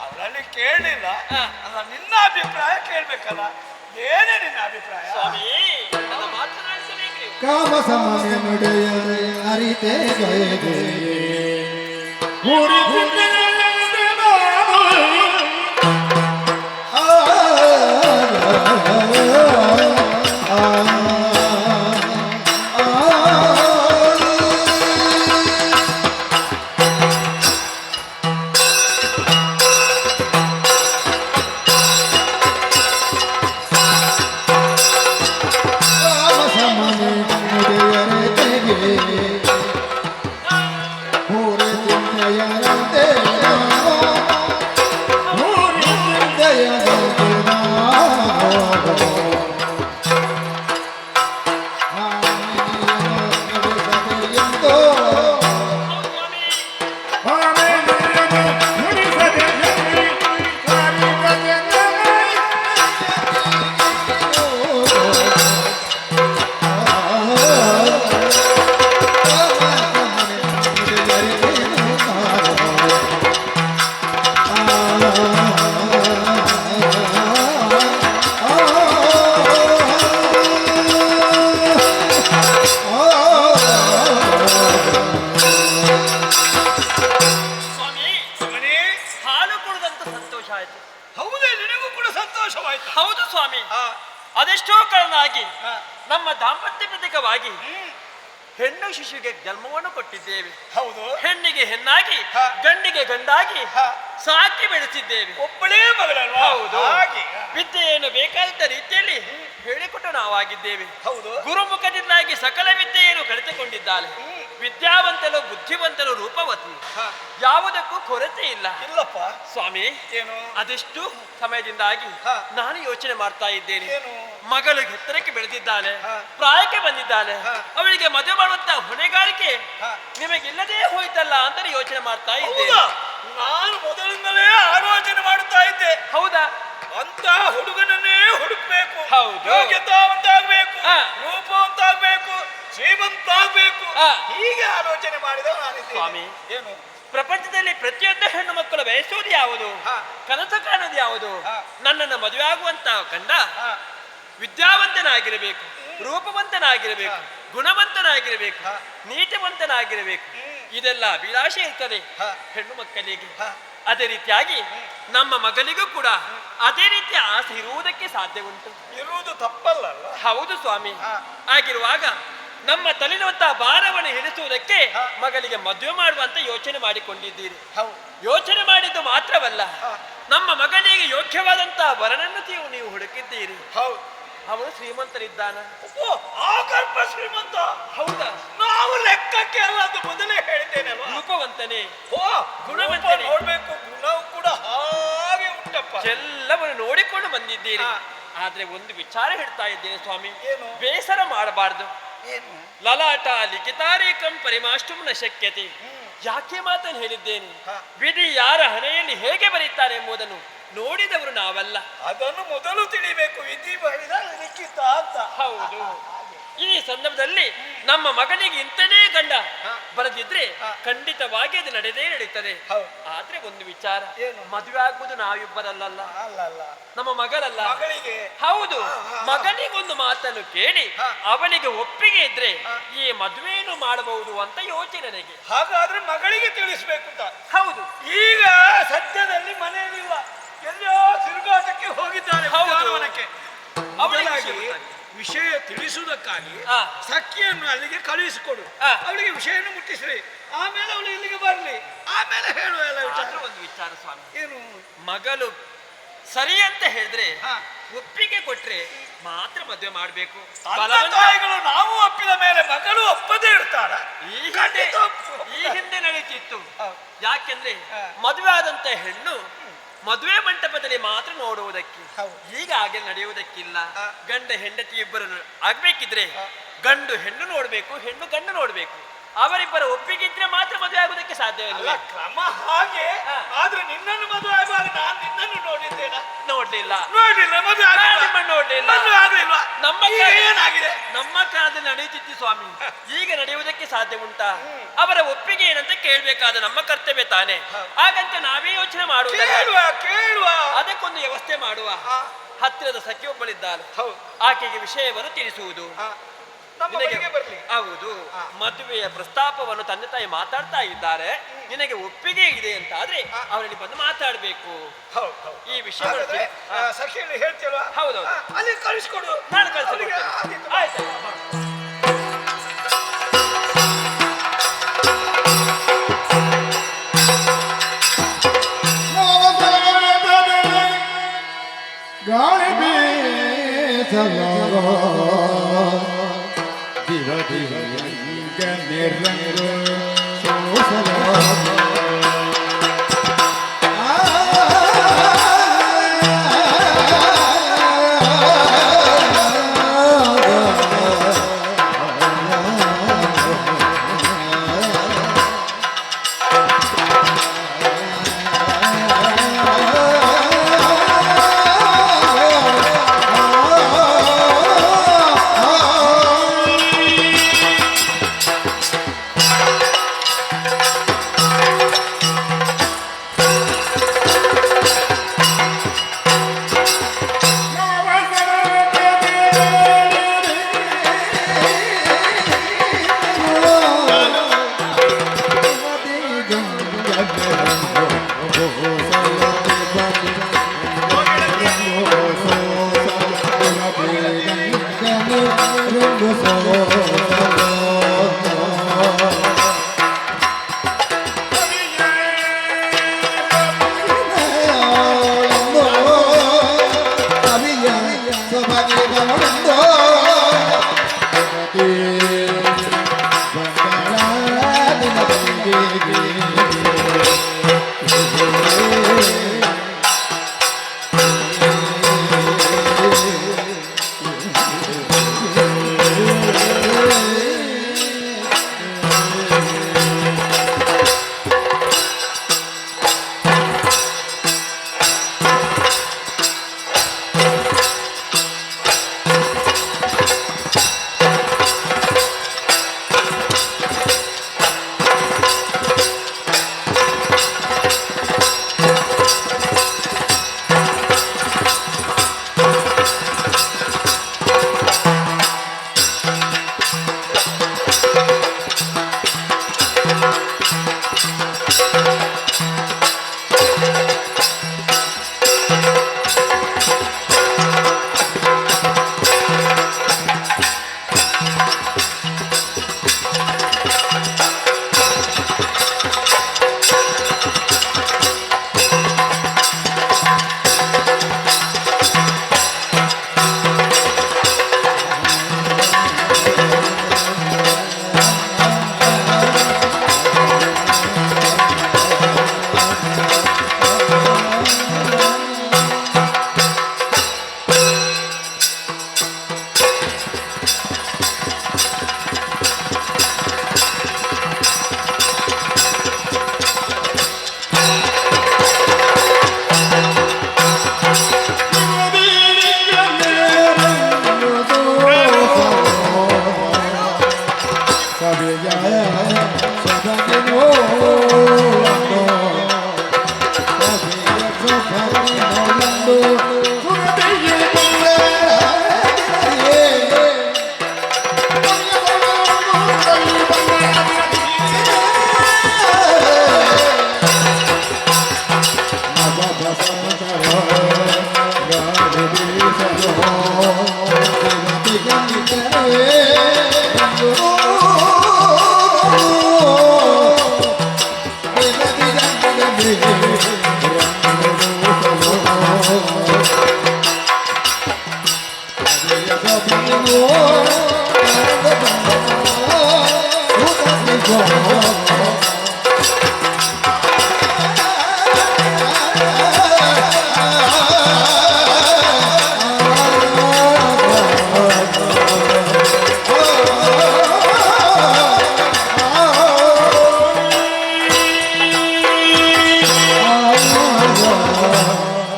ಅವಳಲ್ಲಿ ಕೇಳಲಿಲ್ಲ. ಹಾ. ಅಲ್ಲ, ನಿನ್ನ ಅಭಿಪ್ರಾಯ ಕೇಳ್ಬೇಕಲ್ಲ. ಏನೇ ನಿನ್ನ ಅಭಿಪ್ರಾಯ? ಸ್ವಾಮಿ, ನನ್ನ ಮಾತನಾಡಿಸಬೇಕ್ರಿ. ಕಾಮ ಸಮಾನ ನಡೆಯರೆ ಅರಿತೆ ಗಯಗೆ ಊರಿ ಹೌದು ಸ್ವಾಮಿ. ಅದೆಷ್ಟೋ ಕಾರಣವಾಗಿ ನಮ್ಮ ದಾಂಪತ್ಯ ಪ್ರತೀಕವಾಗಿ ಹೆಣ್ಣು ಶಿಶುಗೆ ಜನ್ಮವನ್ನು ಕೊಟ್ಟಿದ್ದೇವೆ. ಹೌದು. ಹೆಣ್ಣಿಗೆ ಹೆಣ್ಣಾಗಿ, ಗಂಡಿಗೆ ಗಂಡಾಗಿ ಸಾಕಿ ಬೆಳೆಸಿದ್ದೇವೆ. ಒಬ್ಬಳೇ ಮಗಳಲ್ವಾ? ಹೌದು. ಹಾಗೆ ವಿದ್ಯೆಯನ್ನು ಬೇಕಾದ ರೀತಿಯಲ್ಲಿ ಹೇಳಿಕೊಟ್ಟು ನಾವಾಗಿದ್ದೇವೆ. ಹೌದು. ಗುರುಮುಖದಿಂದಾಗಿ ಸಕಲ ವಿದ್ಯೆಯನ್ನು ಕಲಿತುಕೊಂಡಿದ್ದಾಳೆ. ವಿದ್ಯಾವಂತಲು, ಬುದ್ಧಿವಂತಲು, ರೂಪವತಿ, ಯಾವುದಕ್ಕೂ ಕೊರತೆ ಇಲ್ಲ. ಇಲ್ಲಪ್ಪ ಸ್ವಾಮಿ. ಏನು? ಅದೆಷ್ಟು ಸಮಯದಿಂದಾಗಿ ನಾನು ಯೋಚನೆ ಮಾಡ್ತಾ ಇದ್ದೇನೆ. ಏನು? ಮಗಳು ಎತ್ತರಕ್ಕೆ ಬೆಳೆದಿದ್ದಾಳೆ, ಪ್ರಾಯಕ್ಕೆ ಬಂದಿದ್ದಾಳೆ, ಅವಳಿಗೆ ಮದುವೆ ಮಾಡುವಂತ ಹೊಣೆಗಾರಿಕೆ ನಿಮಗಿಲ್ಲದೇ ಹೋಯ್ತಲ್ಲ ಅಂತ ಯೋಚನೆ ಮಾಡ್ತಾ ಇದ್ದೇನೆ. ನಾನು ಮೊದಲಿಂದಲೇ ಆಲೋಚನೆ ಮಾಡುತ್ತಾ ಅಂತ ಹುಡುಗನನ್ನೇ ಹುಡುಕ್ಬೇಕು. ಹೌದು. ಯೋಗ್ಯತಾವಂತಾಗ್ಬೇಕು, ಹಾ. ರೂಪವಂತಾಗ್ಬೇಕು, ಶ್ರೀಮಂತ ಆಗ್ಬೇಕು. ಹಾ. ಹೀಗೆ ಆಲೋಚನೆ ಮಾಡಿದ ಸ್ವಾಮಿ, ಏನು ಪ್ರಪಂಚದಲ್ಲಿ ಪ್ರತಿಯೊಂದು ಹೆಣ್ಣು ಮಕ್ಕಳು ಬಯಸುವುದು ಯಾವುದು, ಹಾ. ಕನಸು ಕಾಣುವುದು ಯಾವುದು? ಹಾ. ನನ್ನನ್ನು ಮದುವೆ ಆಗುವಂತ ಗಂಡ ಹಾ. ವಿದ್ಯಾವಂತನಾಗಿರಬೇಕು, ರೂಪವಂತನಾಗಿರಬೇಕು, ಹಾ. ಗುಣವಂತನಾಗಿರಬೇಕು, ಹಾ. ನೀತಿವಂತನಾಗಿರಬೇಕು. ಇದೆಲ್ಲ ಅಭಿಲಾಷೆ ಇರ್ತದೆ ಹಾ. ಹೆಣ್ಣು ಮಕ್ಕಳಿಗೆ. ಹಾ. ಅದೇ ರೀತಿಯಾಗಿ ನಮ್ಮ ಮಗನಿಗೂ ಕೂಡ ಅದೇ ರೀತಿಯ ಆಸೆ ಇರುವುದಕ್ಕೆ ಸಾಧ್ಯ ಉಂಟು. ಇರುವುದು ತಪ್ಪಲ್ಲ. ಹೌದು ಸ್ವಾಮಿ. ಹಾ. ಆಗಿರುವಾಗ ನಮ್ಮ ತಲೆನುವಂತಹ ಭಾರವನ್ನು ಇಳಿಸುವುದಕ್ಕೆ ಹಾ. ಮಗಳಿಗೆ ಮದುವೆ ಮಾಡುವಂತ ಯೋಚನೆ ಮಾಡಿಕೊಂಡಿದ್ದೀರಿ. ಹೌದು. ಯೋಚನೆ ಮಾಡಿದ್ದು ಮಾತ್ರವಲ್ಲ, ಹಾ. ನಮ್ಮ ಮಗನಿಗೆ ಯೋಗ್ಯವಾದಂತಹ ವರನನ್ನು ನೀವು ಹುಡುಕಿದ್ದೀರಿ. ಹೌದು. ಅವನು ಶ್ರೀಮಂತರಿದ್ದಾನ. ಓ, ಆ ಗರ್ಭ ಶ್ರೀಮಂತ. ಹೌದಾ? ನಾವು ಲೆಕ್ಕಕ್ಕೆ ಅಲ್ಲ, ಅದು ಮೊದಲೇ ಹೇಳಿದ್ದೇನಲ್ವಾ. ರೂಪವಂತನೇ, ಓ, ಗುಣವಂತನೇ. ರೂಪ ನೋಡ್ಬೇಕು, ಗುಣವು ಕೂಡ ಹಾಗೆ ಉಂಟಪ್ಪ. ಎಲ್ಲವನ್ನು ನೋಡಿಕೊಂಡು ಬಂದಿದ್ದೀರಿ. ಹಾ. ಆದ್ರೆ ಒಂದು ವಿಚಾರ ಹೇಳ್ತಾ ಇದ್ದೇನೆ ಸ್ವಾಮಿ, ಏನು? ಬೇಸರ ಮಾಡಬಾರ್ದು. ಏನು? ಲಲಾಟ ಲಿಖಿತಾರೇಕಂ ಪರಿಮಾಷ್ಟುಂ ನ ಶಕ್ಯತೆ. ಯಾಕೆ ಮಾತನ್ನು ಹೇಳಿದ್ದೇನೆ? ಹಾ. ವಿಧಿ ಯಾರ ಹಣೆಯಲ್ಲಿ ಹೇಗೆ ಬರೀತಾರೆ ಎಂಬುದನ್ನು ನೋಡಿದವರು ನಾವಲ್ಲ. ಅದನ್ನು ಮೊದಲು ತಿಳಿಬೇಕು. ವಿಧಿ ಬಳಿದ ಲಿಖಿತ ಅಂತ. ಹೌದು. ಈ ಸಂದರ್ಭದಲ್ಲಿ ನಮ್ಮ ಮಗನಿಗೆ ಇಂಥದೇ ಗಂಡ ಹಾ. ಬರೆದಿದ್ರೆ ಹಾ. ಖಂಡಿತವಾಗಿ ಅದು ನಡೆದೇ ನಡೀತದೆ. ಹೌದು. ಆದ್ರೆ ಒಂದು ವಿಚಾರ, ಏನು? ಮದುವೆ ಆಗುವುದು ನಾವಿಬ್ಬರಲ್ಲ, ಅಲ್ಲಲ್ಲ, ನಮ್ಮ ಮಗಳಲ್ಲ. ಮಗಳಿಗೆ. ಹೌದು. ಹಾ, ಹಾ, ಹಾ. ಮಗನಿಗೊಂದು ಮಾತನ್ನು ಕೇಳಿ ಹಾ. ಅವನಿಗೆ ಒಪ್ಪಿಗೆ ಇದ್ರೆ ಹಾ. ಈ ಮದುವೆಯನ್ನು ಮಾಡಬಹುದು ಅಂತ ಯೋಚನೆ ನನಗೆ. ಹಾಗಾದ್ರೆ ಮಗಳಿಗೆ ತಿಳಿಸ್ಬೇಕು ಅಂತ. ಹೌದು. ಈಗ ಸದ್ಯದಲ್ಲಿ ಮನೆಯಲ್ಲಿಲ್ಲ, ಎಲ್ಲೋ ತಿರುಗಾಟಕ್ಕೆ ಹೋಗಿದ್ದಾರೆ ಹೌದು. ಉದ್ಯಾನವನಕ್ಕೆ. ಅವಳಿಗೆ ಅವಳಿಗೆ ವಿಷಯ ಗೊತ್ತಾಗಿದೆ. ವಿಷಯ ತಿಳಿಸುವುದಕ್ಕಾಗಿ ಆ. ಸಖಿಯನ್ನು ಅಲ್ಲಿಗೆ ಕಳುಹಿಸಿಕೊಡು. ಆ. ಅವಳಿಗೆ ವಿಷಯವನ್ನು ಮುಟ್ಟಿಸ್ರಿ, ಆಮೇಲೆ ಅವಳು ಇಲ್ಲಿಗೆ ಬರಲಿ, ಆಮೇಲೆ ಹೇಳುವ ಎಲ್ಲ ವಿಚಾರ. ಆದ್ರೂ ಒಂದು ವಿಚಾರ ಸ್ವಾಮಿ, ಏನು? ಮಗಳು ಸರಿ ಅಂತ ಹೇಳಿದ್ರೆ ಹಾ. ಒಪ್ಪಿಗೆ ಕೊಟ್ರೆ ಮಾತ್ರ ಮದುವೆ ಮಾಡ್ಬೇಕು. ತಂದೆ ತಾಯಿಗಳು ನಾವು ಒಪ್ಪಿದ ಮೇಲೆ ಮಗಳು ಒಪ್ಪದೇ ಇರ್ತಾರ. ಈ ಹಿಂದೆ ಖಂಡಿತ ಒಪ್ಪು. ಈ ಹಿಂದೆ ನಡೀತಿತ್ತು. ಹೌದು. ಯಾಕೆಂದ್ರೆ ಹಾ. ಮದುವೆ ಆದಂತ ಹೆಣ್ಣು ಮದುವೆ ಮಂಟಪದಲ್ಲಿ ಮಾತ್ರ ನೋಡುವುದಕ್ಕೆ. ಹೌದು. ಈಗ ಹಾಗೆ ನಡೆಯುವುದಕ್ಕಿಲ್ಲ. ಹಾ. ಗಂಡ ಹೆಂಡತಿ ಇಬ್ಬರು ಆಗ್ಬೇಕಿದ್ರೆ ಗಂಡು ಹೆಣ್ಣು ನೋಡ್ಬೇಕು, ಹೆಣ್ಣು ಗಂಡು ನೋಡ್ಬೇಕು. ಅವರಿಬ್ಬರ ಒಪ್ಪಿಗೆ ಇದ್ರೆ ಮಾತ್ರ ಮದುವೆ ಆಗುವುದಕ್ಕೆ ಅಲ್ಲ, ಸಾಧ್ಯವಿಲ್ಲ. ಕ್ರಮ ಹಾಗೆ. ಹಾ. ಆದ್ರೆ ನಿನ್ನನ್ನು ಮದುವೆ ಆಗುವಾಗ ನಾನು ನಿನ್ನನ್ನು ನೋಡಿದ್ದೇನೆ. ನೋಡ್ಲಿಲ್ಲ, ನೋಡ್ಲಿಲ್ಲ, ಮದುವೆ ನಾನು ಆಗಲಿಲ್ಲ. ನಿಮ್ಮನ್ನು ನೋಡ್ಲಿಲ್ಲ. ಮದುವೆ ಆಗಲಿಲ್ವಾ? ನಮ್ಮ ಈಗ ಏನಾಗಿದೆ? ನಮ್ಮ ಕಾಲದಲ್ಲಿ ನಡೆಯುತ್ತಿತ್ತು ಸ್ವಾಮಿ, ಈಗ ನಡೆಯುವುದಕ್ಕೆ ಸಾಧ್ಯ ಉಂಟಾ? ಅವರ ಒಪ್ಪಿಗೆ ಏನಂತ ಕೇಳ್ಬೇಕಾದ ನಮ್ಮ ಕರ್ತವ್ಯ ತಾನೆ. ಹಾಗಂತ ನಾವೇ ಯೋಚನೆ ಮಾಡುವುದಲ್ಲ, ಕೇಳುವ ಕೇಳುವ. ಅದಕ್ಕೊಂದು ವ್ಯವಸ್ಥೆ ಮಾಡುವ. ಹಾ. ಹತ್ತಿರದ ಸಖಿ ಒಬ್ಬಳಿದ್ದಾಳೆ, ಹೌದು. ಆಕೆಗೆ ವಿಷಯವನ್ನು ತಿಳಿಸುವುದು. ಹಾ. ನಮ್ಮ ನಿನಗೆ ಮನೆಗೆ ಬರ್ಲಿ. ಹೌದು. ಮದುವೆಯ ಪ್ರಸ್ತಾಪವನ್ನು ತಂದೆ ತಾಯಿ ಮಾತಾಡ್ತಾ ಇದ್ದಾರೆ, ನಿನಗೆ ಒಪ್ಪಿಗೆ ಇದೆ ಅಂತ ಆದ್ರೆ ಅವರಲ್ಲಿ ಬಂದು ಮಾತಾಡ್ಬೇಕು. ಹೌದು, ಹೌದು. ಈ ವಿಷಯ ಹಾಗಾದ್ರೆ, ಸಖಿಯಲ್ಲಿ ಹೇಳ್ತೀಲ್ವಾ? ಹೌದೌದು. ಅಲ್ಲಿ ಕಳಿಸ್ಕೊಡು. ನಾನು ಅವಳಿಗೆ ಕಳಿಸಿಕೊಡ್ತೇನೆ. ಆದೀತು. ಆಯ್ತು. ಗಾಳಿ ಬೀಸಲ ದಿವ ದಿವ ನಿರಂಗ ಸೋಸಲ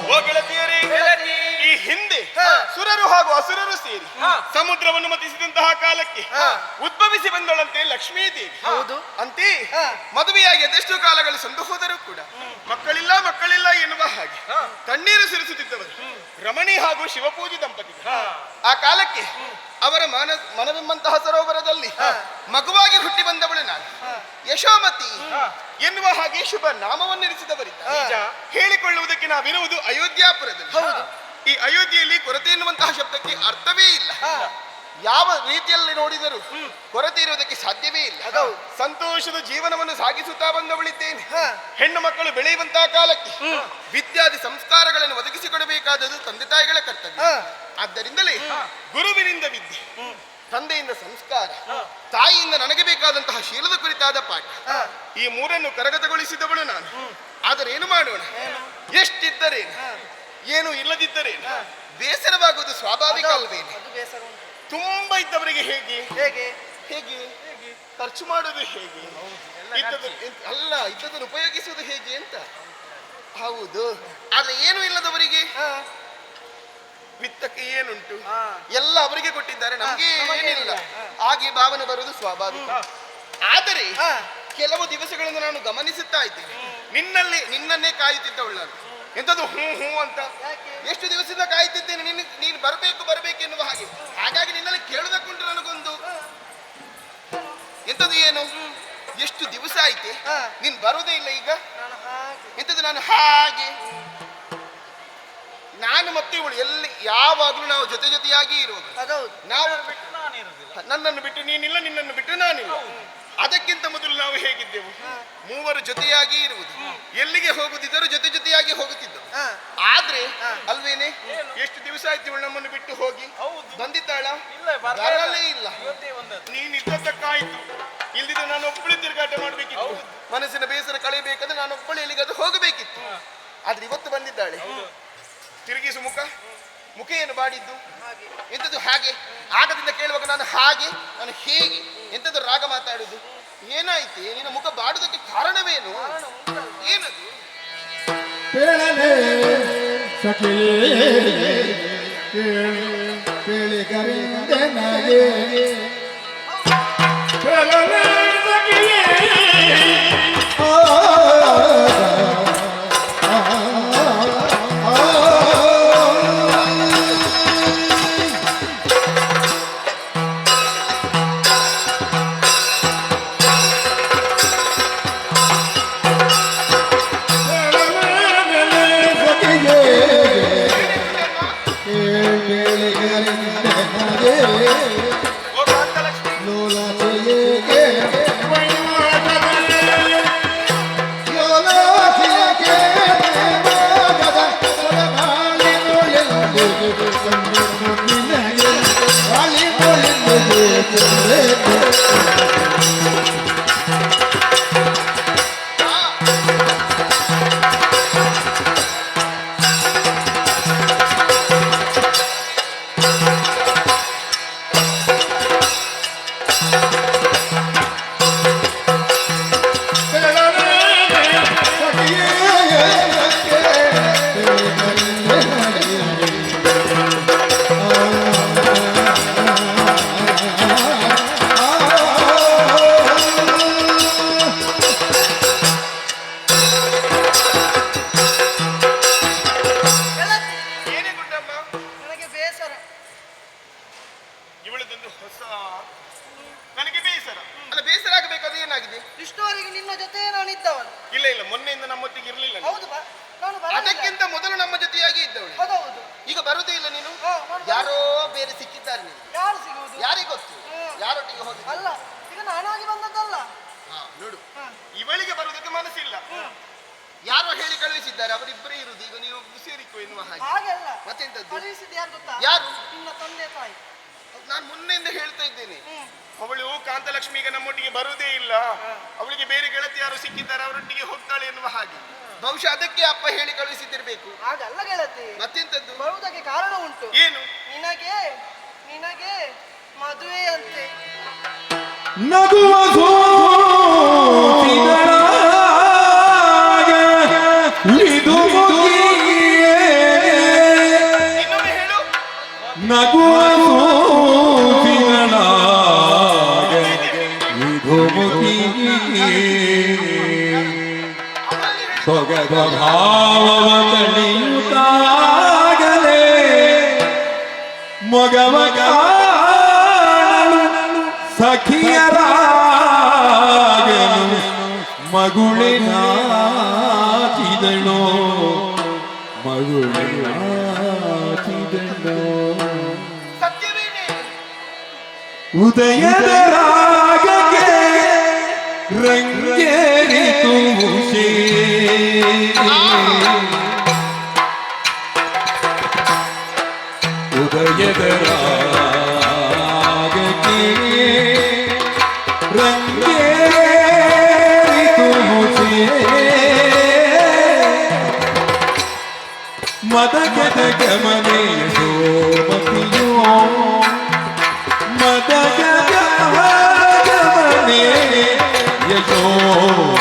ಓ ಗೆಳತಿಯರೇ, ಈ ಹಿಂದೆ ಸುರರು ಹಾಗೂ ಅಸುರರು ಸೇರಿ ಸಮುದ್ರವನ್ನು ಮತಿಸಿದಂತಹ ಕಾಲಕ್ಕೆ ಉದ್ಭವಿಸಿ ಬಂದಳಂತೆ ಲಕ್ಷ್ಮೀ ದೇವಿ. ಹೌದು. ಅಂತೆ ಮದುವೆಯಾಗಿ ಅದೆಷ್ಟು ಕಾಲಗಳು ಸಂದು ಹೋದರೂ ಕೂಡ ಮಕ್ಕಳಿಲ್ಲ ಮಕ್ಕಳಿಲ್ಲ ಎನ್ನುವ ಹಾಗೆ ತಣ್ಣೀರು ಸುರಿಸುತ್ತಿದ್ದವರು ರಮಣಿ ಹಾಗೂ ಶಿವಪೂಜಿ ದಂಪತಿಗಳು. ಆ ಕಾಲಕ್ಕೆ ಅವರ ಮನವೆಂಬಂತಹ ಸರೋವರದಲ್ಲಿ ಮಗುವಾಗಿ ಹುಟ್ಟಿ ಬಂದವಳು ನಾನು ಯಶೋಮತಿ ಎನ್ನುವ ಹಾಗೆ ಶುಭ ನಾಮವನ್ನಿರಿಸಿದವರಿದ್ದ. ಹೇಳಿಕೊಳ್ಳುವುದಕ್ಕೆ ನಾವಿರುವುದು ಅಯೋಧ್ಯಾಪುರದಲ್ಲಿ. ಈ ಅಯೋಧ್ಯೆಯಲ್ಲಿ ಕೊರತೆ ಎನ್ನುವಂತಹ ಶಬ್ದಕ್ಕೆ ಅರ್ಥವೇ ಇಲ್ಲ. ಯಾವ ರೀತಿಯಲ್ಲಿ ನೋಡಿದರೂ ಕೊರತೆ ಇರುವುದಕ್ಕೆ ಸಾಧ್ಯವೇ ಇಲ್ಲ. ಸಂತೋಷದ ಜೀವನವನ್ನು ಸಾಗಿಸುತ್ತಾ ಬಂದವಳಿದ್ದೇನೆ. ಹೆಣ್ಣು ಮಕ್ಕಳು ಬೆಳೆಯುವಂತಹ ಕಾಲಕ್ಕೆ ವಿದ್ಯಾದಿ ಸಂಸ್ಕಾರಗಳನ್ನು ಒದಗಿಸಿಕೊಡಬೇಕಾದದ್ದು ತಂದೆ ತಾಯಿಗಳ ಕರ್ತವ್ಯ. ಆದ್ದರಿಂದಲೇ ಗುರುವಿನಿಂದ ವಿದ್ಯೆ, ತಂದೆಯಿಂದ ಸಂಸ್ಕಾರ, ತಾಯಿಯಿಂದ ನನಗೆ ಬೇಕಾದಂತಹ ಶೀಲದ ಕುರಿತಾದ ಪಾಠ, ಈ ಮೂರನ್ನು ಕರಗತಗೊಳಿಸಿದವಳು ನಾನು. ಆದರೆ ಏನು ಮಾಡೋಣ, ಎಷ್ಟಿದ್ದರೇನು, ಏನು ಇಲ್ಲದಿದ್ದರೇನು, ಬೇಸರವಾಗುವುದು ಸ್ವಾಭಾವಿಕ ಅಲ್ವೇನೆ. ತುಂಬಾ ಇದ್ದವರಿಗೆ ಹೇಗೆ ಹೇಗೆ ಹೇಗೆ ಖರ್ಚು ಮಾಡುವುದು ಹೇಗೆ, ಇದ್ದದನ್ನು ಉಪಯೋಗಿಸುವುದು ಹೇಗೆ ಅಂತ. ಹೌದು, ಆದ್ರೆ ಏನು ಇಲ್ಲದವರಿಗೆ ವಿತ್ತಕ್ಕೆ ಏನುಂಟು, ಎಲ್ಲ ಅವರಿಗೆ ಕೊಟ್ಟಿದ್ದಾರೆ, ನಮಗೆ ಏನಿಲ್ಲ, ಹಾಗೆ ಭಾವನೆ ಬರುವುದು ಸ್ವಾಭಾವಿಕ. ಆದರೆ ಕೆಲವು ದಿವಸಗಳನ್ನು ನಾನು ಗಮನಿಸುತ್ತಾ ಇದ್ದೇನೆ. ನಿನ್ನನ್ನೇ ಕಾಯುತ್ತಿದ್ದವಳು ನಾನು. ಎಂತದ್ದು ಹೂ ಹೂ ಅಂತ ಎಷ್ಟು ದಿವಸದಿಂದ ಕಾಯುತ್ತಿದ್ದೇನೆ, ನೀನು ಬರಬೇಕು ಎನ್ನುವ ಹಾಗೆ. ಹಾಗಾಗಿ ನಿನ್ನಲ್ಲಿ ಕೇಳುವುದಕ್ಕುಂಟು ನನಗೊಂದು. ಎಂತದ್ದು ಏನು, ಎಷ್ಟು ದಿವಸ ಆಯ್ತೆ ನೀನ್ ಬರುವುದೇ ಇಲ್ಲ ಈಗ. ಎಂತದ್ದು ನಾನು ಹಾಗೆ, ನಾನು ಮತ್ತೆ ಇವಳು ಎಲ್ಲಿ ಯಾವಾಗಲೂ ನಾವು ಜೊತೆಯಾಗಿ ಇರುವುದು. ನಾವು ನನ್ನನ್ನು ಬಿಟ್ಟು ನೀನಿಲ್ಲ, ನಿನ್ನನ್ನು ಬಿಟ್ಟು ನಾನಿಲ್ಲ. ಅದಕ್ಕಿಂತ ಮೊದಲು ನಾವು ಹೇಗಿದ್ದೆವು, ಮೂವರು ಜೊತೆಯಾಗಿ ಇರುವುದು, ಎಲ್ಲಿಗೆ ಹೋಗುತ್ತಿದ್ದರು ಜೊತೆಯಾಗಿ ಹೋಗುತ್ತಿದ್ದರು. ಆದ್ರೆ ಅಲ್ವೇನೆ, ಎಷ್ಟು ದಿವಸ ಆಯ್ತು ಇವಳು ನಮ್ಮನ್ನು ಬಿಟ್ಟು ಹೋಗಿ. ಬಂದಿದ್ದಾಳ? ಬರಲೇ ಇಲ್ಲ. ನೀನಿದ್ದದ್ದಕ್ಕಾಯ್ತು, ಇಲ್ದಿದ್ರೆ ನಾನು ಒಬ್ಬಳು ತಿರುಗಾಟ ಮಾಡ್ಬೇಕಿತ್ತು. ಮನಸ್ಸಿನ ಬೇಸರ ಕಳೆಯಬೇಕಾದ್ರೆ ನಾನು ಒಬ್ಬಳು ಎಲ್ಲಿಗಾದ್ರೂ ಹೋಗಬೇಕಿತ್ತು. ಆದ್ರೆ ಇವತ್ತು ಬಂದಿದ್ದಾಳೆ. ತಿರುಗಿಸು ಮುಖ ಏನು ಬಾಡಿದ್ದು, ಎಂಥದ್ದು ಹಾಗೆ. ಆಗದಿಂದ ಕೇಳುವಾಗ ನಾನು ಹಾಗೆ, ನಾನು ಹೇಗೆ, ಎಂಥದ್ದು ರಾಗ ಮಾತಾಡುದು. ಏನಾಯ್ತು, ನಿನ್ನ ಮುಖ ಬಾಡುವುದಕ್ಕೆ ಕಾರಣವೇನು, ಏನದು? ಏನೇ ಗುಂಡಮ್ಮ, ನನಗೆ ಬೇಸರ. ಇವಳದೊಂದು ಹೊಸ ನನಗೆ ಬೇಸರ. ಅಲ್ಲ, ಬೇಸರ ಆಗಬೇಕಾದ್ರೆ ಏನಾಗಿದೆ? ಇಷ್ಟುವರೆಗೆ ನಿನ್ನ ಜೊತೆ ನಾನಿದ್ದವನು. ಇಲ್ಲ ಇಲ್ಲ, ಮೊನ್ನೆಯಿಂದ ನಮ್ಮೊಟ್ಟಿಗೆ ಇರಲಿಲ್ಲ. ಹೌದು ನಾನು ಬರಲಿಲ್ಲ. ಅದಕ್ಕಿಂತ ಮೊದಲು ನಮ್ಮ ಜೊತೆಯಾಗಿ ಇದ್ದವಳು. ಹೌದೌದು. ಈಗ ಬರುವುದೇ ಇಲ್ಲ ನೀನು. ಯಾರೋ ಬೇರೆ ಸಿಕ್ಕಿದ್ದಾರೆ ನೀನು. ಯಾರು ಸಿಗುವುದು? ಯಾರಿಗೆ ಗೊತ್ತು ಯಾರೊಟ್ಟಿಗೆ ಹೋಗಿ. ಅಲ್ಲ, ಈಗ ನಾನಾಗಿ ಬಂದದ್ದಲ್ಲ. ನೋಡು, ಇವಳಿಗೆ ಬರುವುದಕ್ಕೆ ಮನಸ್ಸಿಲ್ಲ. ಯಾರೋ ಹೇಳಿ ಕಳುಹಿಸಿದ್ದಾರೆ, ಅವರಿಬ್ಬರೇ ಇರುವುದು. ಈಗ ನೀವು ಸೇರಿಕೋ ಎನ್ನುವ ಹಾಗೆ. ಹಾಗೆಲ್ಲ ಮತ್ತೆಂತದ್ದು? ಕಳುಹಿಸಿದ್ದು ಯಾರು ಗೊತ್ತಾ? ಯಾರು? ನಿನ್ನ ತಂದೆ ತಾಯಿ. ನಾನು ಮುನ್ನೆಯಿಂದ ಹೇಳ್ತಾ ಇದ್ದೇನೆ, ಅವಳು ಕಾಂತಲಕ್ಷ್ಮಿ ಈಗ ನಮ್ಮೊಟ್ಟಿಗೆ ಬರುವುದೇ ಇಲ್ಲ. ಅವಳಿಗೆ ಬೇರೆ ಗೆಳತಿ ಯಾರು ಸಿಕ್ಕಿದ್ದಾರೆ, ಅವರೊಟ್ಟಿಗೆ ಹೋಗ್ತಾಳೆ ಎನ್ನುವ ಹಾಗೆ. ಬಹುಶಃ ಅದಕ್ಕೆ ಅಪ್ಪ ಹೇಳಿ ಕಳುಹಿಸಿದ್ದಿರ್ಬೇಕು. ಹಾಗಲ್ಲ ಗೆಳತಿ, ಮತ್ತೆಂತದ್ದು? ಬರುವುದಕ್ಕೆ ಕಾರಣ ಉಂಟು. ಏನು? ನಿನಗೆ ಮದುವೆ ಅಂತೆ. ನಗುವ ಇದು ಇನ್ನೊಮ್ಮೆ ಹೇಳು. ನಗುವ ಇದು ಸೊಗದ ಭಾವವ ತಣಿಯುತ್ತಾಗಲೇ ಮೊಗವ ಸಖಿಯರಾಗನು ಮಗುಳಿನಾಚಿದಳೋ ಮಗುಳಿನಾಚಿದಳೋ ಸತ್ಯವೇನೆ? ಉದಯದ ರಾಗಕ್ಕೆ ರಂಗೇರಿತು ಉಷೆ ಉದಯದ ರಾಗಕ್ಕೆ ರಂಗೇರಿತು ಉಷೆ ಮದಗದ ಗಮನೆ ಸೋಮತಿಯೋ ಮದಗದ ಗಮನೆ ಯಶೋಮತಿಯೋ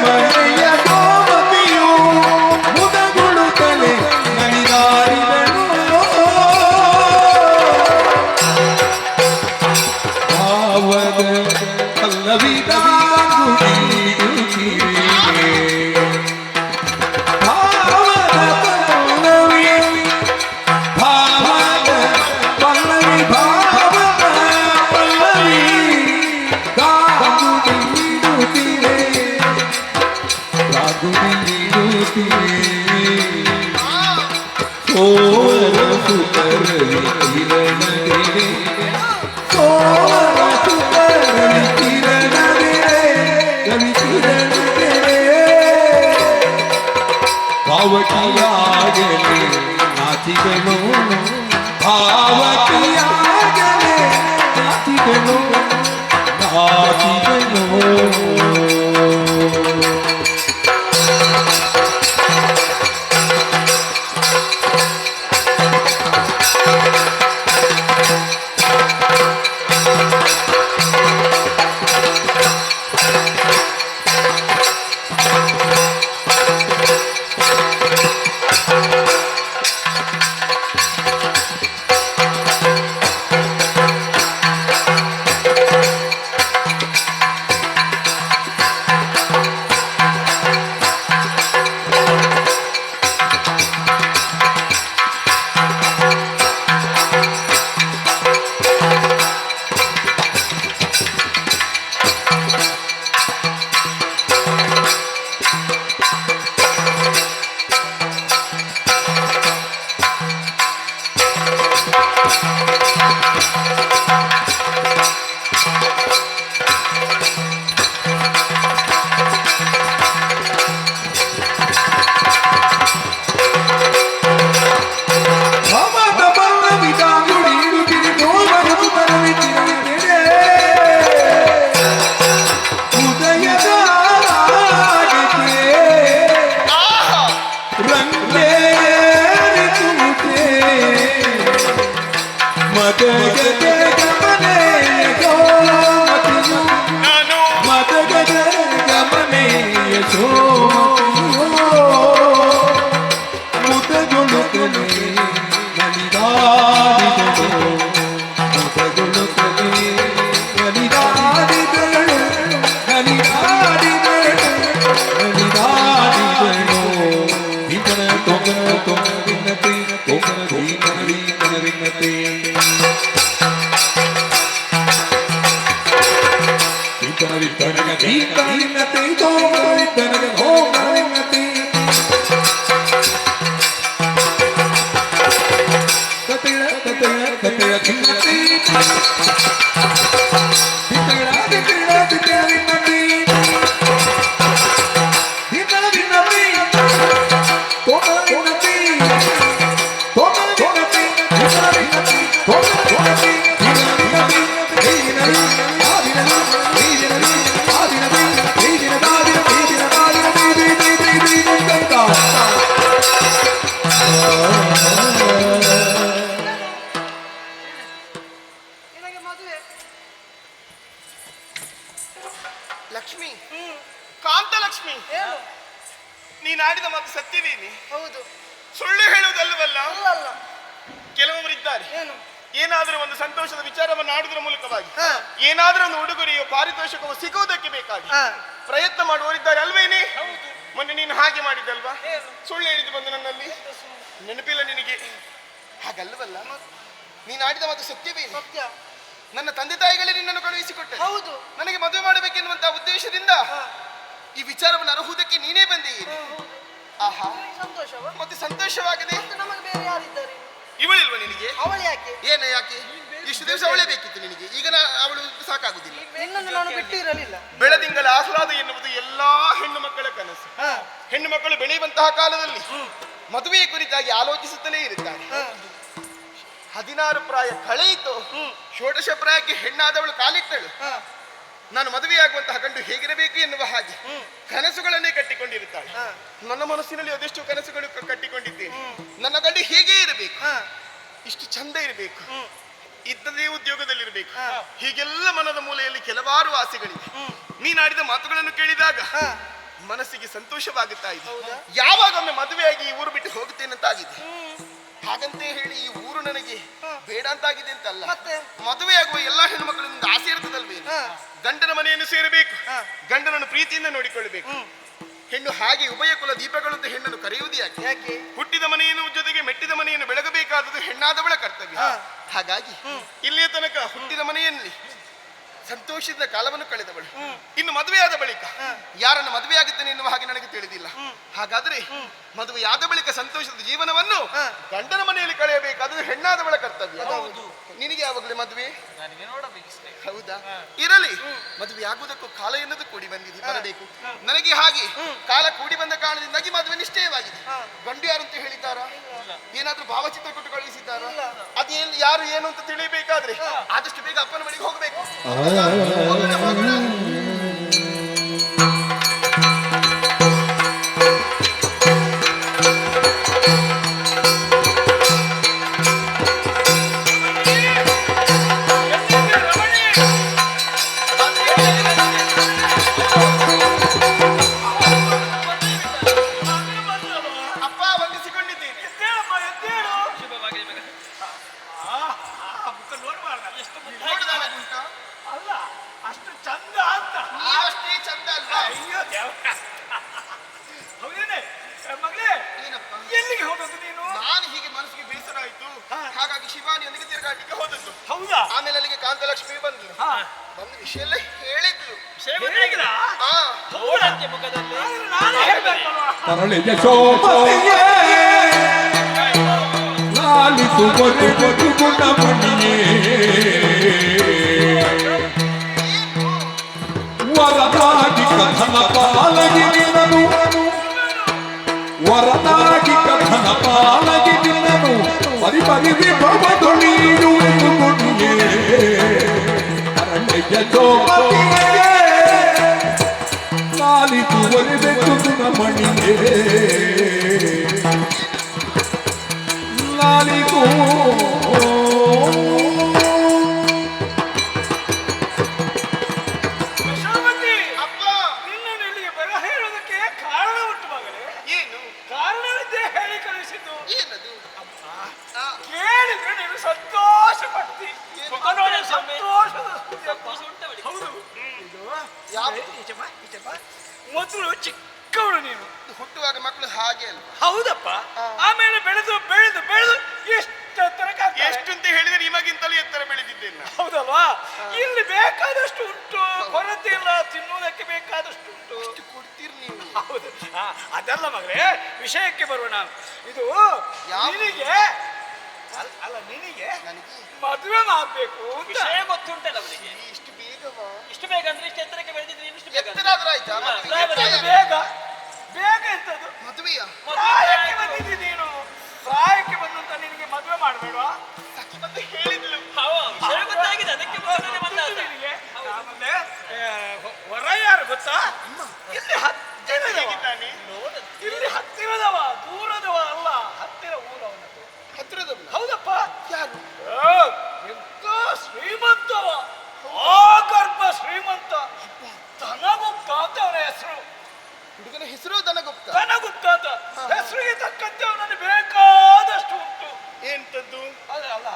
ಮನೆಯ ಗೋಮತಿಯು ಮುದಗುಳುತ್ತಲೆ ನಲಿದಾಡಿದಳು. ಭಾವದ ಪಲ್ಲವಿದ ಗುಡಿಯುತ್ತಿರೆ. ಭಾವದ ಪಲ್ಲವಿ ಭಾವದ ಪಲ್ಲವಿ ಭಾವದ ಪಲ್ಲವಿ ಗಾಗುಡಿಯುತ್ತಿರೆ. ಸೋರ ಸುತರಲಿ ಕಿರಣದಿರೆ. ಸೋರ ಸುತರಲಿ ಕಿರಣದಿರೆ. ರವಿ ಕಿರಣದಿರೆ. ಭಾವಕಿಯಾಗಲಿ ನಾಚಿದನು. ಭಾವಕಿಯಾಗಲಿ ನಾಚಿದನು. ನಾಚಿದನು. ಲಕ್ಷ್ಮಿ, ಕಾಂತಲಕ್ಷ್ಮಿ, ನೀನಾಡಿದ ಮಾತು ಸತ್ಯವೇನೆ? ಹೌದು. ಸುಳ್ಳು ಹೇಳುವುದಲ್ಲವಲ್ಲ? ಕೆಲವರಿದ್ದಾರೆ, ಏನಾದರೂ ಒಂದು ಸಂತೋಷದ ವಿಚಾರವನ್ನು ಆಡುವುದರ ಮೂಲಕವಾಗಿ ಏನಾದರೂ ಒಂದು ಉಡುಗೊರೆಯೋ ಪಾರಿತೋಷಕವೋ ಸಿಗುವುದಕ್ಕೆ ಬೇಕಾಗಿ ಪ್ರಯತ್ನ ಮಾಡುವವರಿದ್ದಾರೆ ಅಲ್ವೇನೆ? ಮೊನ್ನೆ ನೀನು ಹಾಗೆ ಮಾಡಿದ್ದಲ್ವಾ? ಸುಳ್ಳು ಹೇಳಿದ್ದು ಬಂದು ನನ್ನಲ್ಲಿ ನೆನಪಿಲ್ಲ ನಿನಗೆ? ಹಾಗಲ್ಲವಲ್ಲ, ನೀನು ಆಡಿದ ಮಾತು ಸತ್ಯವೇ? ಸತ್ಯ. ನನ್ನ ತಂದೆ ತಾಯಿಗಳೇ ನಿನ್ನನ್ನು ಕಳುಹಿಸಿಕೊಟ್ಟೆ. ಹೌದು. ನನಗೆ ಮದುವೆ ಮಾಡಬೇಕೆನ್ನುವಂತಹ ಉದ್ದೇಶದಿಂದ ಈ ವಿಚಾರವನ್ನು ಅರ್ಹುವುದಕ್ಕೆ ನೀನೇ ಬಂದೀಯ. ಆಹಾ, ಸಂತೋಷವ? ಮತ್ತೆ ಸಂತೋಷವಾಗದೆ ನಮಗೆ ಬೇರೆ ಯಾರಿದ್ದಾರೆ? ಇವಳಿಲ್ವ ನಿನಗೆ? ಅವಳು ಯಾಕೆ? ಏನು ಯಾಕೆ? ಇಷ್ಟು ದಿವಸ ಅವಳೇ ಬೇಕಿತ್ತು ನಿನಗೆ, ಈಗ ಅವಳು ಸಾಕಾಗುದಿಲ್ಲ. ನಿನ್ನನ್ನು ನಾನು ಬಿಟ್ಟು ಇರಲಿಲ್ಲ. ಬೆಳದಿಂಗಳ ಆಹ್ಲಾದ ಎನ್ನುವುದು ಎಲ್ಲಾ ಹೆಣ್ಣು ಮಕ್ಕಳ ಕನಸು. ಹೆಣ್ಣು ಮಕ್ಕಳು ಬೆಳೆಯುವಂತಹ ಕಾಲದಲ್ಲಿ ಮದುವೆಯ ಕುರಿತಾಗಿ ಆಲೋಚಿಸುತ್ತಲೇ ಇರುತ್ತಾರೆ. 16 ಪ್ರಾಯ ಕಳೆಯಿತು, ಷೋಡಶ ಪ್ರಾಯಕ್ಕೆ ಹೆಣ್ಣಾದವಳು ಕಾಲಿಟ್ಟಳು. ನಾನು ಮದುವೆಯಾಗುವಂತಹ ಗಂಡು ಹೇಗಿರಬೇಕು ಎನ್ನುವ ಹಾಗೆ ಕನಸುಗಳನ್ನೇ ಕಟ್ಟಿಕೊಂಡಿರುತ್ತಾಳೆ. ನನ್ನ ಮನಸ್ಸಿನಲ್ಲಿ ಅದೆಷ್ಟು ಕನಸುಗಳು ಕಟ್ಟಿಕೊಂಡಿದ್ದೇನೆ. ನನ್ನ ಗಂಡು ಹೇಗೆ ಇರಬೇಕು, ಇಷ್ಟು ಚಂದ ಇರಬೇಕು, ಇದ್ದದೇ ಉದ್ಯೋಗದಲ್ಲಿರಬೇಕು, ಹೀಗೆಲ್ಲ ಮನದ ಮೂಲೆಯಲ್ಲಿ ಕೆಲವಾರು ಆಸೆಗಳಿವೆ. ನೀನಾಡಿದ ಮಾತುಗಳನ್ನು ಕೇಳಿದಾಗ ಮನಸ್ಸಿಗೆ ಸಂತೋಷವಾಗುತ್ತಾ ಇದೆ. ಯಾವಾಗೊಮ್ಮೆ ಮದುವೆಯಾಗಿ ಈ ಊರು ಬಿಟ್ಟು ಹೋಗುತ್ತೇನೆ ಅಂತಾಗಿದೆ. ಹಾಗಂತೆ ಹೇಳಿ ಈ ಊರು ನನಗೆ ಬೇಡ ಅಂತಾಗಿದೆ ಅಂತಲ್ಲ. ಮದುವೆಯಾಗುವ ಎಲ್ಲಾ ಹೆಣ್ಣು ಮಕ್ಕಳಿಂದ ಆಸೆ ಇರ್ತದಲ್ವೇ, ಗಂಡನ ಮನೆಯನ್ನು ಸೇರಬೇಕು, ಗಂಡನನ್ನು ಪ್ರೀತಿಯಿಂದ ನೋಡಿಕೊಳ್ಳಬೇಕು. ಹೆಣ್ಣು ಹಾಗೆ ಉಭಯ ಕುಲ ದೀಪಗಳು ಅಂತ ಹೆಣ್ಣನ್ನು ಕರೆಯುವುದು ಯಾಕೆ? ಹುಟ್ಟಿದ ಮನೆಯನ್ನು ಜೊತೆಗೆ ಮೆಟ್ಟಿದ ಮನೆಯನ್ನು ಬೆಳಗಬೇಕಾದದ್ದು ಹೆಣ್ಣಾದವಳ ಕರ್ತವ್ಯ. ಹಾಗಾಗಿ ಇಲ್ಲಿಯ ತನಕ ಹುಟ್ಟಿದ ಮನೆಯಲ್ಲಿ ಸಂತೋಷದ ಕಾಲವನ್ನು ಕಳೆದವಳು. ಇನ್ನು ಮದುವೆಯಾದ ಬಳಿಕ ಯಾರನ್ನು ಮದುವೆಯಾಗುತ್ತೇನೆ ಎನ್ನುವ ಹಾಗೆ ನನಗೆ ತಿಳಿದಿಲ್ಲ. ಹಾಗಾದ್ರೆ ಮದುವೆಯಾದ ಬಳಿಕ ಸಂತೋಷದ ಜೀವನವನ್ನು ಗಂಡನ ಮನೆಯಲ್ಲಿ ಕಳೆಯಬೇಕಾದದ್ದು ಹೆಣ್ಣಾದವಳ ಕರ್ತವ್ಯ. ನಿನಗೆ ಯಾವಾಗಲೇ ಮದುವೆ? ಹೌದಾ? ಇರಲಿ, ಮದುವೆ ಆಗುವುದಕ್ಕೂ ಕಾಲ ಎನ್ನುವುದು ಕೂಡಿ ಬಂದಿದೆ, ಬರಬೇಕು. ನನಗೆ ಹಾಗೆ ಕಾಲ ಕೂಡಿ ಬಂದ ಕಾರಣದಿಂದಾಗಿ ಮದುವೆ ನಿಶ್ಚಯವಾಗಿದೆ. ಗಂಡು ಯಾರು ಅಂತ ಹೇಳಿದ್ದಾರಾ? ಏನಾದ್ರೂ ಭಾವಚಿತ್ರ ಕೊಟ್ಟು ಕಳುಹಿಸಿದ್ದಾರಾ? ಅದೇನು ಯಾರು ಏನು ಅಂತ ತಿಳಿಯಬೇಕಾದ್ರೆ ಆದಷ್ಟು ಬೇಗ ಅಪ್ಪನ ಮನೆಗೆ ಹೋಗಬೇಕು. ಎಲ್ಲಿಗೆ ಹೋದದ್ದು ನೀನು? ನಾನು ಹೀಗೆ ಮನಸ್ಸಿಗೆ ಬೇಸರ ಆಯ್ತು, ಹಾಗಾಗಿ ಶಿವಾನಿಯೊಂದಿಗೆ ತಿರುಗಾಟಕ್ಕೆ ಹೋದದ್ದು. ಹೌದಾ? ಆಮೇಲೆ ಅಲ್ಲಿಗೆ ಕಾಂತಲಕ್ಷ್ಮಿ ಬಂದ್ಲು. ಬಂದು ವಿಷಯ ಎಲ್ಲ ಹೇಳಿದ್ಲು. ತರಳಿದ ಶೋಭೆಯೇ ಲಾಲಿಸು ಬದುಕು ಗುಣಮಣಿಯೇ ವರದಾಗಿ ಕಥನ ಪಾಲಗಿ ನಿನ್ನನು, ವರದಾಗಿ ಕಥನ ಪಾಲಗಿ ನಿನ್ನನು ಪರಿಪರಿ ವಿಭವದೊಳಿಯುವೆನು ಗುಣಿಯೇ ತರಳಿದ ಶೋಭೆಯೇ ಲಾಲಿಸು ಬದುಕು ಗುಣಮಣಿಯೇ ಲಾಲಿಗೂ ಅಪ್ಪ, ನಿನ್ನನ್ನು ಇಲ್ಲಿಗೆ ಬರ ಹೇಳೋದಕ್ಕೆ ಕಾರಣ ಉಂಟು ಮಗನೇ. ಏನು ಕಾರಣವಿದ್ದೇ ಹೇಳಿ ಕಳಿಸಿದ್ದು? ಏನದು? ಕೇಳಿದ್ರೆ ನೀನು ಸಂತೋಷ ಪಡ್ತಿ. ಮೊದಲು ಚಿಕ್ಕವಳು ನೀನು, ಹುಟ್ಟುವಾಗ ಮಕ್ಕಳು ಹಾಗೆ ಅಲ್ಲ? ಹೌದಪ್ಪ. ಆಮೇಲೆ ಬೆಳೆದು ಬೆಳೆದು ಬೆಳೆದು ಎಷ್ಟು ತನಕ ಎಷ್ಟು ಅಂತ ಹೇಳಿದ್ರೆ ನಿಮಗಿಂತಲೂ ಎತ್ತರ ಬೆಳೆದಿದ್ದೇನೆ. ಹೌದಲ್ವಾ? ಇಲ್ಲಿ ಬೇಕಾದಷ್ಟು ಉಂಟು, ಕೊರತೆ ಇಲ್ಲ, ತಿನ್ನುವುದಕ್ಕೆ ಬೇಕಾದಷ್ಟು ಉಂಟು. ಕೊಡ್ತೀರಿ ನೀವು? ಹೌದು. ಅದಲ್ಲ ಮಗಳೇ, ವಿಷಯಕ್ಕೆ ಬರೋಣ. ಇದು ನಿನಗೆ ಅಲ್ಲ, ನಿನಗೆ ಮದುವೆ ಮಾಡ್ಬೇಕು ವಿಷಯ ಗೊತ್ತುಂಟಲ್ಲ ಅವನಿಗೆ. ಇಷ್ಟು ಬೇಗವಾ? ಇಷ್ಟು ಬೇಗ ಅಂದ್ರೆ ಇಷ್ಟು ಎತ್ತರಕ್ಕೆ ಬೆಳೆದಿದ್ರೆ ಇಷ್ಟು ಬೇಗ ಬೇಗ ಬೇಗ ಎಂತದ್ದು ಮದುವೆಯ? ಪ್ರಾಯಕ್ಕೆ ಬಂದಿದ್ದಿ ನೀನು. ಪ್ರಾಯಕ್ಕೆ ಬಂದಂತ ನಿನಗೆ ಮದುವೆ ಮಾಡಬೇಡವಾ? ಸಖಿ ಬಂದು ಹೇಳಿದ್ಲು. ವಿಷಯ ಗೊತ್ತಾಗಿದೆ, ಅದಕ್ಕೆ ನಿನಗೆ. ಆಮೇಲೆ ಹೊರ ಯಾರು ಗೊತ್ತಾ? ಇಲ್ಲಿ ಹತ್ತಿರದವಾಗಿದ್ದಾನೆ. ಇಲ್ಲಿ ಹತ್ತಿರದವ, ದೂರದವ ಅಲ್ಲ, ಹತ್ತಿರ ಊರವನದು. ಹತ್ತಿರದವ? ಹೌದಪ್ಪ. ಯಾರು? ಎಂತ ಶ್ರೀಮಂತವ, ಆಗರ್ಭ ಶ್ರೀಮಂತ. ಧನಗುಪ್ತ ಅಂತ ಅವನ ಹೆಸರು. ಹುಡುಗನ ಹೆಸರು ಧನಗುಪ್ತ? ಧನಗುಪ್ತ ಅಂತ. ಹೆಸರಿಗೆ ತಕ್ಕಂತೆ ಅವನಲ್ಲಿ ಬೇಕಾದಷ್ಟು ಉಂಟು. ಎಂತದ್ದು? ಅಲ್ಲ ಅಲ್ಲ,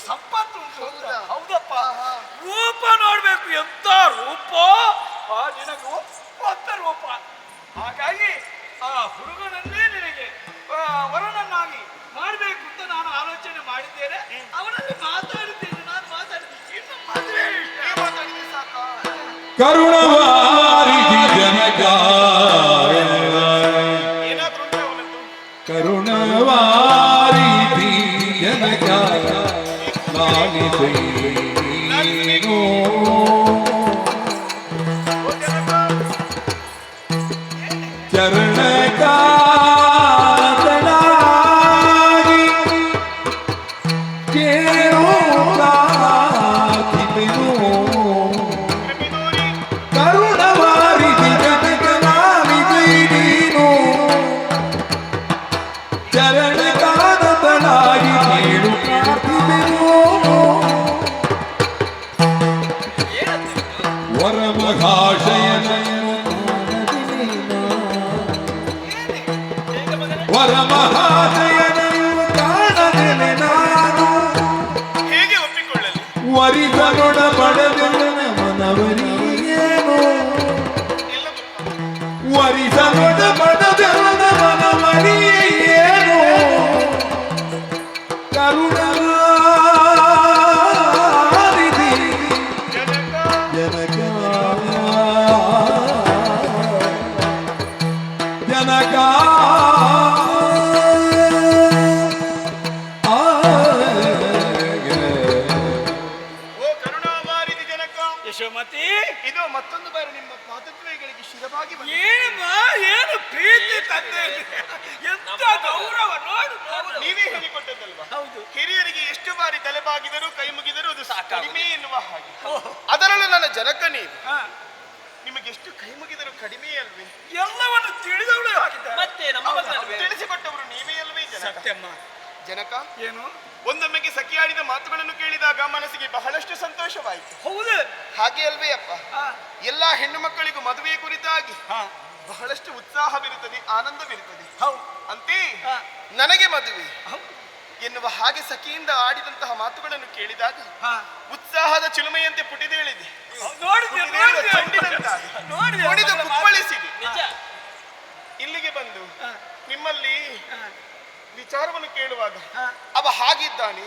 ಸಂಪತ್ತು ಉಂಟು. ಹೌದಪ್ಪ. ರೂಪ ನೋಡ್ಬೇಕು, ಎಂತ ರೂಪ! ನಿನಗೆ ಒಪ್ಪಂತ ರೂಪ. ಹಾಗಾಗಿ ಆ ಹುಡುಗನನ್ನೇ ನಿನಗೆ ವರನನ್ನಾಗಿ ಮಾಡಬೇಕು ಅಂತ ನಾನು ಆಲೋಚನೆ ಮಾಡಿದ್ದೇನೆ. ಅವನಲ್ಲಿ ಮಾತಾಡಿದ್ದೇನೆ, ನಾನು ಮಾತಾಡಿದ್ದೇನೆ. ಇನ್ನು ಮದುವೆ ಮಾತಾಡಿದ್ರೆ ಸಾಕ. ಕರುಣವಾರಿಧಿ ಜನಕ ಏನಾದ್ರೂ ಉಂಟು ಅವನದ್ದು? ಕರುಣವಾರಿಧಿ ಜನಕ ಲಾಲಿಸೈ ನೀನು ಚರಣಕಾತನಾಗಿ ಕೇಳೋ ಪ್ರಾರ್ಥಿಪೆನು ವರಮಹಾಶಯನನ್ನು ಕಾಣದೆನೆ ನಾನು ಹೇಗೆ ಒಪ್ಪಿಕೊಳ್ಳಲಿ? ವರಿಸನೊಡ ಪಡೆದೆನ ಮನವರಿಯೇನು ಇಲ್ಲ ಗೊತ್ತಾ? ವರಿಸನೊಡ ಪಡೆದೆನ ಮನವರಿಯೇನು ಕರುಣಾನಿಧಿ ಜನಕ ಜನಕ ಜನಕ ಓ ಕರುಣಾವಾರಿಧಿ ಜನಕ, ಯಶೋಮತಿ, ಇದು ಮತ್ತೊಂದು ಬಾರಿ ನಿಮ್ಮ ಪಾದದ್ವಯಗಳಿಗೆ ಶಿರವಾಗಿ ಬಂದಿದೆ. ಏನಮ್ಮ, ಏನು ಪ್ರೀತಿ ತಂದೆ, ಎಂತ ಗೌರವ ನೋಡು ನೋಡು. ನೀವೇ ಹೇಳಿಕೊಟ್ಟದ್ದಲ್ವಾ? ಹೌದು. ಹಿರಿಯರಿಗೆ ಎಷ್ಟು ಬಾರಿ ತಲೆಬಾಗಿದರೂ ಕೈ ಮುಗಿದರೂ ಅದು ಸಾಕಾಗುವುದು. ಕಡಿಮೆ ಎನ್ನುವ ಹಾಗೆ. ಓಹೋ. ಅದರಲ್ಲೂ ನನ್ನ ಜನಕ ನೀವು, ಹಾ, ನಿಮಗೆ ಎಷ್ಟು ಕೈ ಮುಗಿದರೂ ಕಡಿಮೆ ಅಲ್ವೇ? ಎಲ್ಲವನ್ನು ತಿಳಿದವಳು ಹಾಕಿದ್ದ. ಮತ್ತೆ ನಮ್ಮ ಮಗನಲ್ವೇ? ತಿಳಿಸಿಕೊಟ್ಟವರು ನೀವೇ ಅಲ್ವೇ ಜನಕ? ಸತ್ಯಮ್ಮ. ಜನಕ, ಏನು? ಒಂದೊಮ್ಮೆಗೆ ಸಖಿಯಾಡಿದ ಮಾತುಗಳನ್ನು ಕೇಳಿದಾಗ ಮನಸ್ಸಿಗೆ ಬಹಳಷ್ಟು ಸಂತೋಷವಾಯಿತು. ಹೌದು. ಹಾಗೆ ಅಲ್ವೇ ಅಪ್ಪ? ಹಾ, ಎಲ್ಲಾ ಹೆಣ್ಣು ಮಕ್ಕಳಿಗೂ ಮದುವೆ ಕುರಿತಾಗಿ ಹಾ, ಬಹಳಷ್ಟು ಉತ್ಸಾಹವಿರುತ್ತದೆ, ಆನಂದವಿರುತ್ತದೆ. ಹೌದು. ಅಂತೆ ಹಾ, ನನಗೆ ಮದುವೆ ಹೌದು. ಎನ್ನುವ ಹಾಗೆ ಸಖಿಯಿಂದ ಆಡಿದಂತಹ ಮಾತುಗಳನ್ನು ಕೇಳಿದಾಗ ಹಾ, ಉತ್ಸಾಹದ ಚಿಲುಮೆಯಂತೆ ಪುಟಿದೇಳಿದೆ, ನೋಡಿದೆ, ಪುಟಿದೇಳುವ ನೋಡಿದೆ. ಚೆಂಡಿನಂತಾಗಿ ನೋಡಿದೆ, ಹೊಡೆದು ಮಗಳ ಕುಪ್ಪಳಿಸಿದೆ. ನಿಜ. ಇಲ್ಲಿಗೆ ಬಂದು ಹಾ, ನಿಮ್ಮಲ್ಲಿ ಹಾ, ವಿಚಾರವನ್ನು ಕೇಳುವಾಗ ಹಾ, ಅವ ಹಾಗಿದ್ದಾನೆ,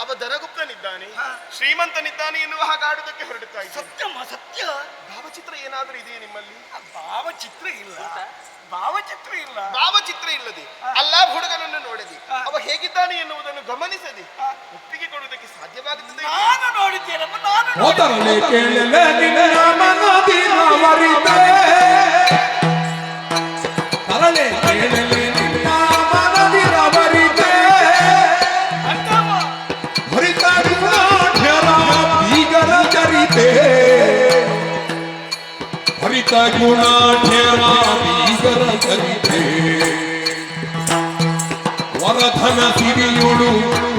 ಅವ ಧನಗುಪ್ತನಿದ್ದಾನೆ, ಹಾ. ಶ್ರೀಮಂತನಿದ್ದಾನೆ ಎನ್ನುವ ಹಾಗೆ ಆಡುವುದಕ್ಕೆ ಹೊರಡುತ್ತಾ ಇದ್ದಾನೆ. ಸತ್ಯಮ್ಮ, ಸತ್ಯ. ಭಾವಚಿತ್ರ ಏನಾದರೂ ಇದೆಯೇ ನಿಮ್ಮಲ್ಲಿ? ಭಾವಚಿತ್ರ ಇಲ್ಲ, ಭಾವಚಿತ್ರ ಇಲ್ಲ. ಭಾವಚಿತ್ರ ಇಲ್ಲದೆ ಅಲ್ಲ ಹುಡುಗನನ್ನು ನೋಡದೆ ಅವ ಹೇಗಿದ್ದಾನೆ ಎನ್ನುವುದನ್ನು ಗಮನಿಸದೆ ಒಪ್ಪಿಗೆ ಕೊಡುವುದಕ್ಕೆ ಸಾಧ್ಯವಾಗುತ್ತದೆ? ನಾನು ನೋಡಿದ್ದೇನಮ್ಮ, ನಾನು ಮೊದಲೇ ಕೇಳಲೆ ನಿನ್ನ ಮನದಿನವರಿತೆ ತರಲೆ ಕೇಳಲೆ ನಿನ್ನ ಮನದಿನವರಿತೆ ಅಂತಮ್ಮ. ಹರಿತ ಗುಣಾಢ್ಯರ ಬೀಗರ ಚರಿತೆ ಹರಿತ ಗುಣಾಢ್ಯರ ಬೀಗರ ಚರಿತೆ ವರಧನ ಸಿರಿಯುಳು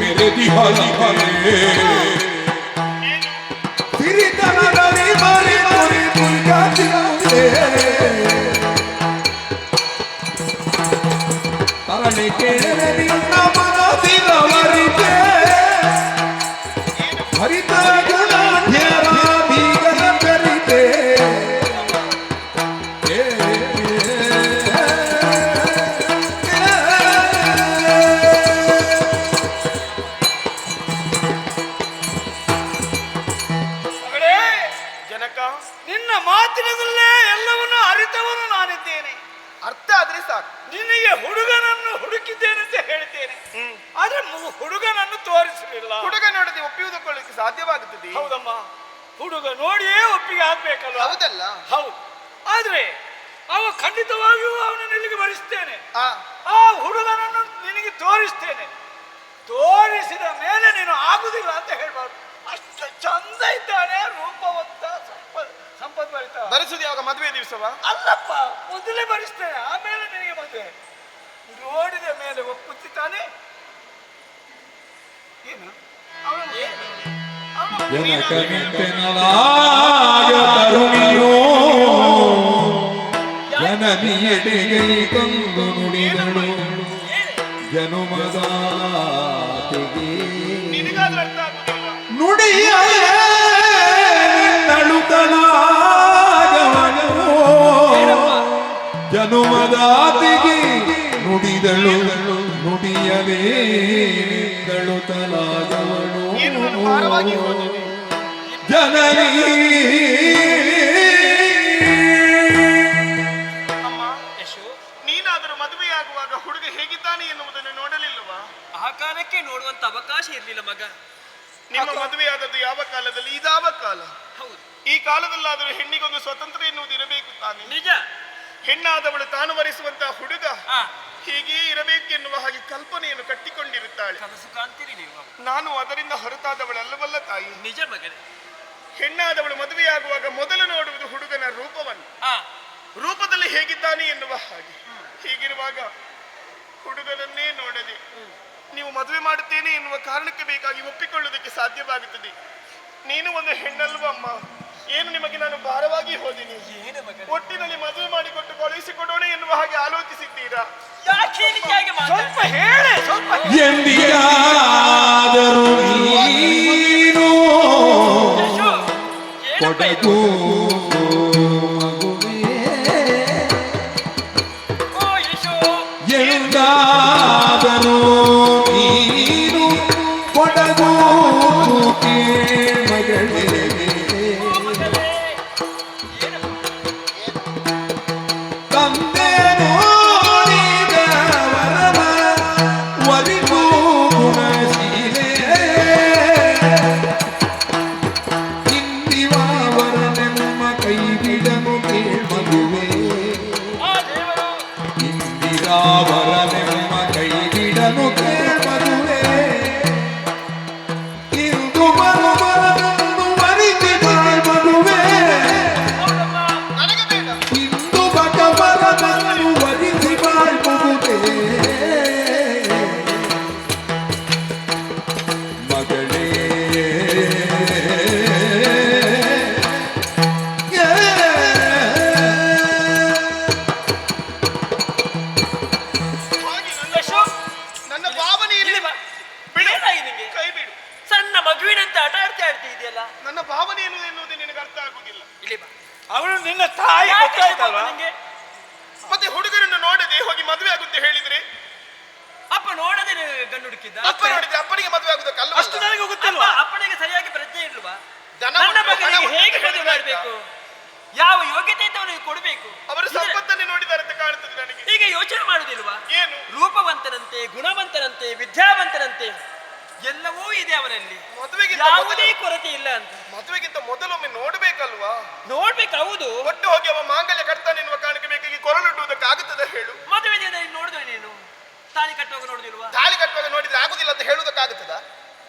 ಮೆರೆದಿಹಲಿಹಲೆ ಸಿರಿತನದಲ್ಲಿ ಮರಿ ಮರಿ ಮುಲ್ಗಾಚಿರುವೆ ತರಣೆ ಕೇಳಲೆ ನಿನ್ನ ಮನದಿನವರಿತೆ ಹರಿತ ಗುಣಾಢ್ಯರ ಬೀಗರ ಚರಿತೆ ಮಗಳೇ, ಜನಕ, ನಿನ್ನ ಮಾತಿನದಲ್ಲೇ ಎಲ್ಲವನ್ನು ಅರಿತವನು ನಾನಿದ್ದೇನೆ. ಅರ್ಥ ಆದ್ರೆ ಸಾಕು. ನಿನಗೆ ಹುಡುಗನನ್ನು ಹುಡುಕಿದ್ದೇನೆ ಅಂತ ಹೇಳ್ತೇನೆ, ಆದ್ರೆ ಹುಡುಗನನ್ನು ತೋರಿಸಲಿಲ್ಲ. ಹುಡುಗ ನೋಡದೆ ಒಪ್ಪಿಯುವುದಕ್ಕೆ ಸಾಧ್ಯವಾಗುತ್ತದೆ? ಹೌದಮ್ಮ, ಹುಡುಗ ನೋಡಿಯೇ ಒಪ್ಪಿಗೆ ಆಗ್ಬೇಕಲ್ಲ. ಹೌದಲ್ಲ? ಹೌದು. ಆದ್ರೆ ಅವ ಖಂಡಿತವಾಗಿಯೂ ಅವನನ್ನು ಇಲ್ಲಿಗೆ ಬರಿಸ್ತೇನೆ. ಆ, ಆ ಹುಡುಗನನ್ನು ನಿನಗೆ ತೋರಿಸ್ತೇನೆ. ತೋರಿಸಿದ ಮೇಲೆ ನೀನು ಆಗುದಿಲ್ಲ ಅಂತ ಹೇಳ್ಬಾರ್ದು. ಅಷ್ಟು ಚಂದ ಇದ್ದಾನೆ, ರೂಪವಂತ, ಸಂಪದ್ಭರಿತ. ಬರಿಸುದು ಯಾವಾಗ? ಮದುವೆ ದಿವಸವಾ? ಅಲ್ಲಪ್ಪ, ಮೊದಲೇ ಬರಿಸ್ತೇನೆ, ಆಮೇಲೆ ನಿನಗೆ ಮದುವೆ. ನೋಡಿದ ಮೇಲೆ ಒಪ್ಪುತ್ತಾನೆ. ಏನು ಜನಕನಿಂತೆನಲಾಯ ತರುಣಿಯೋ ಜನನಿಯೆಡೆಗೆ ತಂದು ನುಡಿದಳು ಜನುಮದಾತಿಗೆ ನಿನಗಾದ್ರೂ ಅರ್ಥ ಆಗುದಿಲ್ಲ. ನುಡಿಯ ನಿನ್ನಳುತಲಾಗವನು ಜನುಮದಾತಿಗೆ ನುಡಿದಳು ನುಡಿಯಲೇ ನಿನ್ನಳುತಲಾಗವನು ಏನು ನಾನು ಭಾರವಾಗಿ ಹೋಗಿದೆ? ಜನನಿ ಅಮ್ಮ, ಯಶು, ನೀನಾದರೂ ಮದುವೆಯಾಗುವಾಗ ಹುಡುಗ ಹೇಗಿದ್ದಾನೆ ಎನ್ನುವುದನ್ನು ನೋಡಲಿಲ್ಲವಾ? ಆ ಕಾಲಕ್ಕೆ ನೋಡುವಂತ ಅವಕಾಶ ಇರ್ಲಿಲ್ಲ ಮಗ. ನಿಮ್ಮ ಮದುವೆಯಾದದ್ದು ಯಾವ ಕಾಲದಲ್ಲಿ? ಇದಾವ ಕಾಲ. ಹೌದು, ಈ ಕಾಲದಲ್ಲಾದರೂ ಹೆಣ್ಣಿಗೊಂದು ಸ್ವತಂತ್ರ ಎನ್ನುವುದು ಇರಬೇಕು ತಾನೆ. ನಿಜ. ಹೆಣ್ಣಾದವಳು ತಾನು ವರಿಸುವಂತಹ ಹುಡುಗ ಆ, ಹೀಗೆ ಇರಬೇಕೆನ್ನುವ ಹಾಗೆ ಕಲ್ಪನೆಯನ್ನು ಕಟ್ಟಿಕೊಂಡಿರುತ್ತಾಳೆ. ಕನಸು ಕಾಣ್ತೀರಿ ನೀವು. ನಾನು ಅದರಿಂದ ಹೊರತಾದವಳಲ್ಲವಲ್ಲ ತಾಯಿ. ನಿಜ ಮಗನೇ. ಹೆಣ್ಣಾದವಳು ಮದುವೆಯಾಗುವಾಗ ಮೊದಲು ನೋಡುವುದು ಹುಡುಗನ ರೂಪವನ್ನು, ಆ, ರೂಪದಲ್ಲಿ ಹೇಗಿದ್ದಾನೆ ಎನ್ನುವ ಹಾಗೆ. ಹೀಗಿರುವಾಗ ಹುಡುಗನನ್ನೇ ನೋಡದೆ ನೀವು ಮದುವೆ ಮಾಡುತ್ತೇನೆ ಎನ್ನುವ ಕಾರಣಕ್ಕೆ ಬೇಕಾಗಿ ಒಪ್ಪಿಕೊಳ್ಳುವುದಕ್ಕೆ ಸಾಧ್ಯವಾಗುತ್ತದೆ. ನೀನು ಒಂದು ಹೆಣ್ಣಲ್ವ ಅಮ್ಮ? ಏನು ನಿಮಗೆ ನಾನು ಭಾರವಾಗಿ ಹೋದಿನಿ? ಏನು ಮಗ ಒಟ್ಟಿನಲ್ಲಿ ಮದುವೆ ಮಾಡಿಕೊಟ್ಟು ಕಳುಹಿಸಿಕೊಡೋಣ ಎನ್ನುವ ಹಾಗೆ ಆಲೋಚಿಸಿದ್ದೀರಾ? ಯಾಕೆ ಈ ರೀತಿಯಾಗಿ ಸ್ವಲ್ಪ ಹೇಳಿ, ಸ್ವಲ್ಪ ಎಂದಿಗಾದರೂ ನೀನು ಕೊಡಗು ಎಂದಾದರೂ ನೀನು ಕೊಡಗು ಮಗಳೇ ತಂದೆ ನೋಡಿದ ವರವ ಒಲಿದು ಗುಣಶೀಲೆ ಇಂದಿವರನೆಮ್ಮ ಕೈ ಬಿಡನು ಕೇಳ್ಮಗುವೆ ಇಂದಿರಾವರನೆಮ್ಮ ಕೈ ಬಿಡನು ಕೇಳ್ಮಗುವೆ ಇಂದು ಬರುವರನನ್ನು ಮರಿತಿ ಮಗುವೆ ನನಗೆ ಬೇಡ. ಇಂದು ಭಗವರನನ್ನು ವರಿಸಿ ಬಾಳ್ಬಹುದೇ ಮಗಳೇ ಹಾಗೆ ಯಶೋ, ನನ್ನ ಭಾವನೆ ಇಲ್ಲಿ ಇಲ್ಲಿ ಬಾ. ಬಿಡು. ಏನಾಗಿದೆ ನಿಂಗೆ? ಕೈ ಬಿಡು. ಸಣ್ಣ ಮಗುವಿನಂತೆ ಆಟ ಆಡ್ತಾ ಇದೆಯಲ್ಲ. ನನ್ನ ಭಾವನೆ ಏನು ಎನ್ನುವುದು ನಿನಗೆ ಅರ್ಥ ಆಗುವುದಿಲ್ಲ. ಇಲ್ಲಿ ಬಾ. ಅವಳು ನಿನ್ನ ತಾಯಿ ಯಾಕೆ ಗೊತ್ತಾಯ್ತಲ್ವಾ? ನಿಂಗೆ? ಮತ್ತೆ ಹುಡುಗರನ್ನು ನೋಡದೆ ಹೋಗಿ ಮದುವೆ ಆಗುತ್ತೆ ಹೇಳಿದ್ರೆ ಅಪ್ಪ ನೋಡದೆ ಗಂಡು ಹುಡುಕಿದ್ದ. ಅಪ್ಪ ನೋಡಿದ್ರೆ ಅಪ್ಪನಿಗೆ ಮದುವೆ ಆಗುದಕ್ಕೆ ಅಲ್ಲ. ಅಷ್ಟು ನನಗೆ ಅಪ್ಪ- ಅಪ್ಪನಿಗೆ ಸರಿಯಾಗಿ ಪ್ರಜ್ಞೆ ಇಲ್ವಾ? ದನ ನನ್ನ ಉಂಟು, ಹಣ ಮಗನಿಗೆ ಉಂಟು ಹೇಗೆ ಅಂತ ಮದುವೆ ಹೇಳಿದ್ರೆ ಮಾಡಬೇಕು? ಯಾವ ಯೋಗ್ಯತೆ ಅಂತ ಅವನಿಗೆ ಕೊಡಬೇಕು? ಅವರು ಸಂಪತ್ತನ್ನೇ ನೋಡಿದ್ದಾರೆ ಅಂತ ಕಾಣ್ತದೆ ನನಗೆ. ಈಗ ಯೋಚನೆ ಮಾಡುದಿಲ್ವಾ? ಏನು ರೂಪವಂತನಂತೆ, ಗುಣವಂತನಂತೆ, ವಿದ್ಯಾವಂತನಂತೆ ಎಲ್ಲವೂ ಇದೆ ಅವನಲ್ಲಿ. ಮದುವೆಗಿಂತ ಯಾವುದೇ ಮೊದಲು- ಕೊರತೆ ಇಲ್ಲ ಅಂತ ಮದುವೆಗಿಂತ ಮೊದಲೊಮ್ಮೆ ನೋಡ್ಬೇಕಲ್ವಾ? ನೋಡ್ಬೇಕು. ಹೌದು, ಒಟ್ಟು ಹೋಗಿ ಅವ ಮಾಂಗಲ್ಯ ಕಟ್ತಾನೆ ಎನ್ನುವ ಕಾರಣಕ್ಕೆ ಬೇಕಾಗಿ ಕೊರಳುಡುವುದಕ್ಕೆ ಆಗುತ್ತದೆ ಹೇಳು? ಮದುವೆ ದಿನ ನೋಡಿದ್ರೆ ನೀನು ತಾಳಿ ಕಟ್ಟುವಾಗ ನೋಡುದಿಲ್ವಾ? ತಾಳಿ ಕಟ್ಟುವಾಗ ನೋಡಿದ್ರೆ ಆಗುದಿಲ್ಲ ಅಂತ ಹೇಳುವುದಕ್ಕಾಗುತ್ತದ?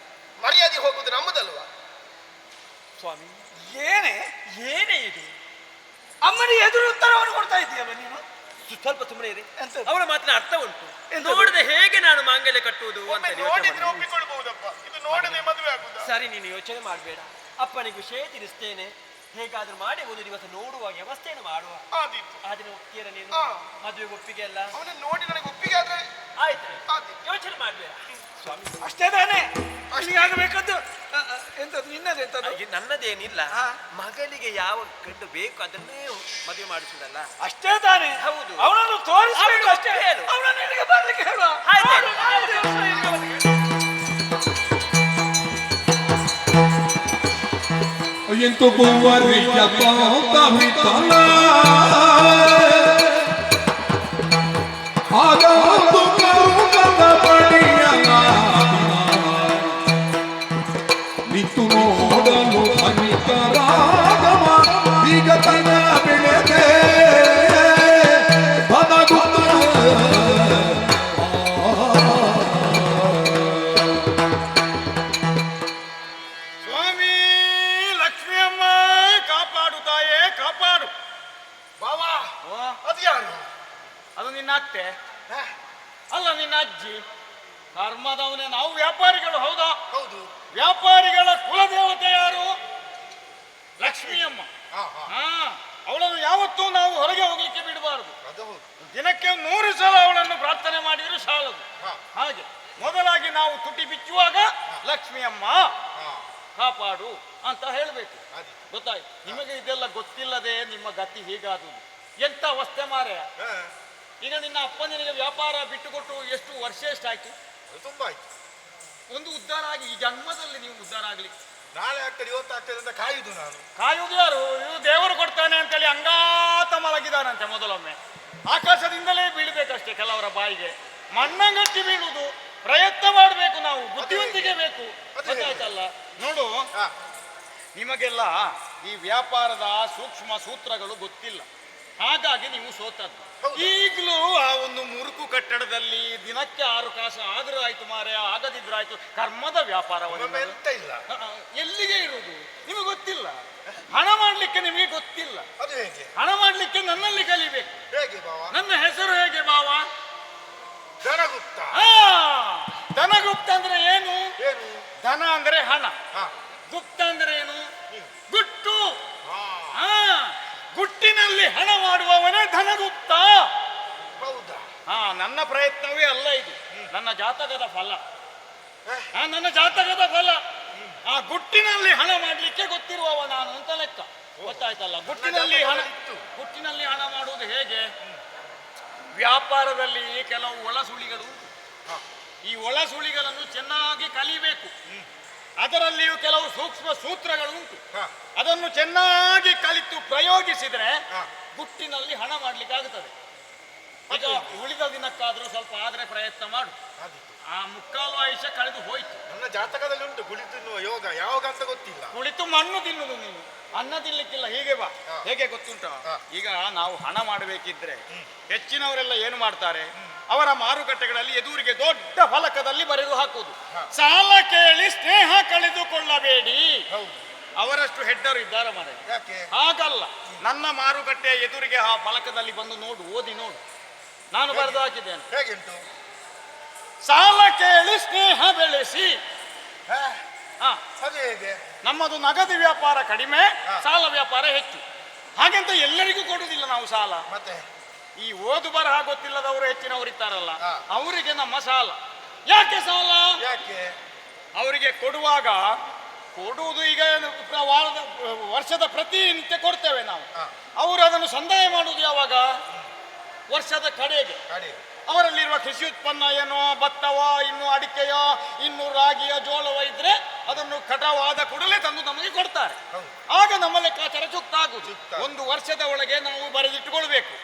ಮರ್ಯಾದೆ ಹೋಗುದು ನಮ್ಮದಲ್ವಾ? ಸ್ವಾಮಿ ಏನೇ ಏನೇ ಇದು? ಅಮ್ಮನ ಎದುರು ಉತ್ತರವನ್ನು ಕೊಡ್ತಾ ಇದೆಯಲ್ಲ ನೀನು. ಸ್ವಲ್ಪ ಸುಮ್ಮನೆ ಇರಿ. ಅವಳ ಮಾತಿನ ಅರ್ಥ ಉಂಟು. ನೋಡದೆ ಹೇಗೆ ನಾನು ಮಾಂಗಲ್ಯ ಕಟ್ಟುವುದು ಅಂತ ಒಮ್ಮೆ ಯೋಚನೆ ನೋಡಿದ್ರೆ ಮಾಡಿ. ಒಪ್ಪಿಕೊಳ್ಬಹುದಪ್ಪ, ಇದು ನೋಡದೆ ಮದುವೆ ಆಗುದ? ಸರಿ, ನೀನು ಯೋಚನೆ ಮಾಡಬೇಡ. ಅಪ್ಪನಿಗೆ ವಿಷಯ ತಿಳಿಸ್ತೇನೆ. ಹೇಗಾದ್ರೂ ಮಾಡಿ ಒಂದು ದಿವಸ ನೋಡುವ ವ್ಯವಸ್ಥೆಯನ್ನು ಮಾಡುವ. ಆದೀತು. ಆದ್ರೆ ಒಪ್ತೀರ ನೀನು? ಹಾ. ಮದುವೆಗೆ ಒಪ್ಪಿಗೆ ಅಲ್ಲ? ಅವನನ್ನು ನೋಡಿ ನನಗೆ ಒಪ್ಪಿಗೆ ಆದ್ರೆ ಆಯ್ತು, ಆದೀತು. ಯೋಚನೆ ಮಾಡಬೇಡ ಸ್ವಾಮಿ. ಅಷ್ಟೇ ತಾನೇ ಆಗಬೇಕದ್ದು. ಎಂತದ್ದು ನಿನ್ನದು? ಎಂತದ್ದು? ಹಾಗೆ ನನ್ನದೇನಿಲ್ಲ. ಮಗನಿಗೆ ಯಾವ ಗಂಡು ಬೇಕು ಅದನ್ನೇ ಮದುವೆ ಮಾಡಿಸುದಲ್ಲ. ಅಷ್ಟೇ ತಾನೇ? ಹೌದು. ಅವನನ್ನು ತೋರಿಸಬೇಕು ಅವನು ಅಷ್ಟೇ. ಹೇಳು. ಅವನನ್ನು ಇಲ್ಲಿಗೆ ಬರ್ಲಿಕ್ಕೆ ಹೇಳುವ. ಎಂತು ಕುವರಿಯ ಪಾತಮಿತನ ಆಗಾದು ಕರುಣದ ಬಡಿಯನ ನಿಂತು ನೋಡಲು ಅನಿತರಾಗಮ ವಿಗತನ ಬೆಳೆದೆ ಸ್ವಾಮಿ ಲಕ್ಷ್ಮಿ ಅಮ್ಮ ಕಾಪಾಡು ತಾಯೇ, ಕಾಪಾಡು. ಬಾವಾ, ಅದು ಯಾರು? ಅದು ನಿನ್ನ ಅತ್ತೆ ಅಲ್ಲ, ನಿನ್ನ ಅಜ್ಜಿ. ಕರ್ಮದವನೇ. ನಾವು ವ್ಯಾಪಾರಿಗಳು, ಹೌದಾ? ಹೌದು. ವ್ಯಾಪಾರಿಗಳ ಕುಲದೇವತೆ ಯಾರು? ಲಕ್ಷ್ಮಿ ಅಮ್ಮ. ಅವಳನ್ನು ಯಾವತ್ತೂ ನಾವು ಹೊರಗೆ ಹೋಗ್ಲಿಕ್ಕೆ ಬಿಡಬಾರದು. ದಿನಕ್ಕೆ 100 ಸಲ ಅವಳನ್ನು ಪ್ರಾರ್ಥನೆ ಮಾಡಿದ್ರು ಸಾಲದು. ಹಾಗೆ ಮೊದಲಾಗಿ ನಾವು ತುಟಿ ಬಿಚ್ಚುವಾಗ ಲಕ್ಷ್ಮಿ ಅಮ್ಮ ಕಾಪಾಡು ಅಂತ ಹೇಳಬೇಕು. ಗೊತ್ತಾಯ್ತು? ನಿಮಗೆ ಇದೆಲ್ಲ ಗೊತ್ತಿಲ್ಲದೆ ನಿಮ್ಮ ಗತಿ ಹೀಗಾದುದು. ಎಂತ ಅವಸ್ಥೆ ಮಾರೆಯ. ಈಗ ನಿನ್ನ ಅಪ್ಪನಿಗೆ ವ್ಯಾಪಾರ ಬಿಟ್ಟುಕೊಟ್ಟು ಎಷ್ಟು ವರ್ಷ ಎಷ್ಟಾಯ್ತು? ತುಂಬಾ ಆಯ್ತು. ಒಂದು ಉದ್ಧಾರ ಆಗಿ ಈ ಜನ್ಮದಲ್ಲಿ ನೀವು ಉದ್ಧಾರ ಆಗ್ಲಿಕ್ಕೆ ನಾಳೆ ಆಗ್ತದೆ, ಇವತ್ತು ಆಗ್ತದೆ ಅಂತ ಕಾಯುದು ನಾನು. ಕಾಯುವುದು ಯಾರು? ಇವು ದೇವರು ಕೊಡ್ತಾನೆ ಅಂತೇಳಿ ಅಂಗಾತ ಮಲಗಿದಾನಂತೆ. ಮೊದಲೊಮ್ಮೆ ಆಕಾಶದಿಂದಲೇ ಬೀಳ್ಬೇಕಷ್ಟೇ ಕೆಲವರ ಬಾಯಿಗೆ. ಮಣ್ಣಂಗಟ್ಟಿ ಬೀಳುವುದು. ಪ್ರಯತ್ನ ಮಾಡಬೇಕು ನಾವು, ಬುದ್ಧಿವಂತಿಕೆ ಬೇಕು. ಗೊತ್ತಾಯ್ತಲ್ಲ? ನೋಡು, ನಿಮಗೆಲ್ಲ ಈ ವ್ಯಾಪಾರದ ಸೂಕ್ಷ್ಮ ಸೂತ್ರಗಳು ಗೊತ್ತಿಲ್ಲ. ಹಾಗಾಗಿ ನೀವು ಸೋತದ್ದು. ಈಗಲೂ ಆ ಒಂದು ಮುರುಕು ಕಟ್ಟಡದಲ್ಲಿ ದಿನಕ್ಕೆ 6 ಕಾಸು ಆದ್ರೂ ಆಯ್ತು ಮಾರೆ, ಆಗದಿದ್ರಾಯ್ತು. ಕರ್ಮದ ವ್ಯಾಪಾರ ಎಂತ ಇಲ್ಲ. ಎಲ್ಲಿಗೆ ಇರುವುದು ನಿಮಗೆ ಗೊತ್ತಿಲ್ಲ. ಹಣ ಮಾಡ್ಲಿಕ್ಕೆ ನಿಮಗೆ ಗೊತ್ತಿಲ್ಲ. ಅದು ಹೇಗೆ? ಹಣ ಮಾಡ್ಲಿಕ್ಕೆ ನನ್ನಲ್ಲಿ ಕಲಿಬೇಕು. ಹೇಗೆ ಬಾವ? ನನ್ನ ಹೆಸರು ಹೇಗೆ ಬಾವ? ಧನಗುಪ್ತ. ಧನಗುಪ್ತ ಅಂದ್ರೆ ಏನು? ಏನು? ಧನ ಅಂದ್ರೆ ಹಣ, ಹಾ. ಗುಪ್ತ ಅಂದ್ರೆ ಏನು? ಗುಟ್ಟು. ನನ್ನ ಪ್ರಯತ್ನವೇ ಅಲ್ಲ ಇದು, ನನ್ನ ಜಾತಕದ ಫಲ. ನನ್ನ ಜಾತಕದ ಫಲ. ಆ ಗುಟ್ಟಿನಲ್ಲಿ ಹಣ ಮಾಡ್ಲಿಕ್ಕೆ ಗೊತ್ತಿರುವವ ನಾನು ಅಂತ ಲೆಕ್ಕ. ಗೊತ್ತಾಯ್ತಲ್ಲ? ಗುಟ್ಟಿನಲ್ಲಿ ಹಣ ಮಾಡುವುದು ಹೇಗೆ? ವ್ಯಾಪಾರದಲ್ಲಿ ಕೆಲವು ಒಳಸುಳಿಗಳು, ಈ ಒಳಸುಳಿಗಳನ್ನು ಚೆನ್ನಾಗಿ ಕಲಿಬೇಕು. ಅದರಲ್ಲಿಯೂ ಕೆಲವು ಸೂಕ್ಷ್ಮ ಸೂತ್ರಗಳು ಉಂಟು. ಅದನ್ನು ಚೆನ್ನಾಗಿ ಕಲಿತು ಪ್ರಯೋಗಿಸಿದ್ರೆ ಗುಟ್ಟಿನಲ್ಲಿ ಹಣ ಮಾಡ್ಲಿಕ್ಕೆ ಆಗುತ್ತದೆ. ಈಗ ಉಳಿದ ದಿನಕ್ಕಾದ್ರೂ ಸ್ವಲ್ಪ ಆದ್ರೆ ಪ್ರಯತ್ನ ಮಾಡು. ಆ ಮುಕ್ಕಾಲು ಆಯುಷ ಕಳೆದು ಹೋಯ್ತು. ನನ್ನ ಜಾತಕದಲ್ಲಿ ಉಂಟು ಕುಳಿತು ತಿನ್ನುವ ಯೋಗ, ಯಾವಾಗ ಅಂತ ಗೊತ್ತಿಲ್ಲ. ಕುಳಿತು ಮಣ್ಣು ತಿನ್ನುದು ನೀನು, ಅನ್ನ ತಿನ್ಲಿಕ್ಕಿಲ್ಲ. ಹೀಗೆ ಬಾ. ಹೇಗೆ ಗೊತ್ತುಂಟ? ಈಗ ನಾವು ಹಣ ಮಾಡಬೇಕಿದ್ರೆ ಹೆಚ್ಚಿನವರೆಲ್ಲ ಏನು ಮಾಡ್ತಾರೆ, ಅವರ ಮಾರುಕಟ್ಟೆಗಳಲ್ಲಿ ಎದುರಿಗೆ ದೊಡ್ಡ ಫಲಕದಲ್ಲಿ ಬರೆದು ಹಾಕುವುದು, ಸಾಲ ಕೇಳಿ ಸ್ನೇಹ ಕಳೆದುಕೊಳ್ಳಬೇಡಿ. ಅವರಷ್ಟು ಹೆಡ್ಡರು ಇದ್ದಾರೆ ಮಾರೆ. ಹಾಗಲ್ಲ, ನನ್ನ ಮಾರುಕಟ್ಟೆಯ ಎದುರಿಗೆ ಆ ಫಲಕದಲ್ಲಿ ಬಂದು ನೋಡು, ಓದಿ ನೋಡು. ನಾನು ಬರೆದು ಹಾಕಿದ್ದೇನೆ. ಹೇಗೆಂಟು? ಸಾಲ ಕೇಳಿ ಸ್ನೇಹ ಬೆಳೆಸಿ. ಅದು ಹೇಗೆ? ನಮ್ಮದು ನಗದು ವ್ಯಾಪಾರ ಕಡಿಮೆ, ಸಾಲ ವ್ಯಾಪಾರ ಹೆಚ್ಚು. ಹಾಗೆಂತ ಎಲ್ಲರಿಗೂ ಕೊಡುವುದಿಲ್ಲ ನಾವು ಸಾಲ. ಮತ್ತೆ ಈ ಓದು ಬರಹ ಗೊತ್ತಿಲ್ಲದವರು ಹೆಚ್ಚಿನವರು ಇರ್ತಾರಲ್ಲ, ಅವರಿಗೆ ನಮ್ಮ ಸಾಲ. ಯಾಕೆ ಸಾಲ? ಯಾಕೆ? ಅವರಿಗೆ ಕೊಡುವಾಗ ಕೊಡುವುದು ಈಗ ವರ್ಷದ ಪ್ರತಿನಿತ್ಯ ಕೊಡ್ತೇವೆ ನಾವು. ಅವರು ಅದನ್ನು ಸಂದಾಯ ಮಾಡುವುದು ಯಾವಾಗ? ವರ್ಷದ ಕಡೆಗೆ. ಅವರಲ್ಲಿರುವ ಕೃಷಿ ಉತ್ಪನ್ನ ಏನೋ, ಭತ್ತವ, ಇನ್ನು ಅಡಿಕೆಯೋ, ಇನ್ನು ರಾಗಿಯ, ಜೋಳವ ಇದ್ರೆ ಅದನ್ನು ಕಟಾವಾದ ಕೂಡಲೇ ತಂದು ನಮಗೆ ಕೊಡ್ತಾರೆ. ಆಗ ನಮ್ಮ ಲೆಕ್ಕಾಚಾರ ಚುಕ್ತ ಆಗುದು. ಒಂದು ವರ್ಷದ ಒಳಗೆ ನಾವು ಬರೆದಿಟ್ಟುಕೊಳ್ಬೇಕು.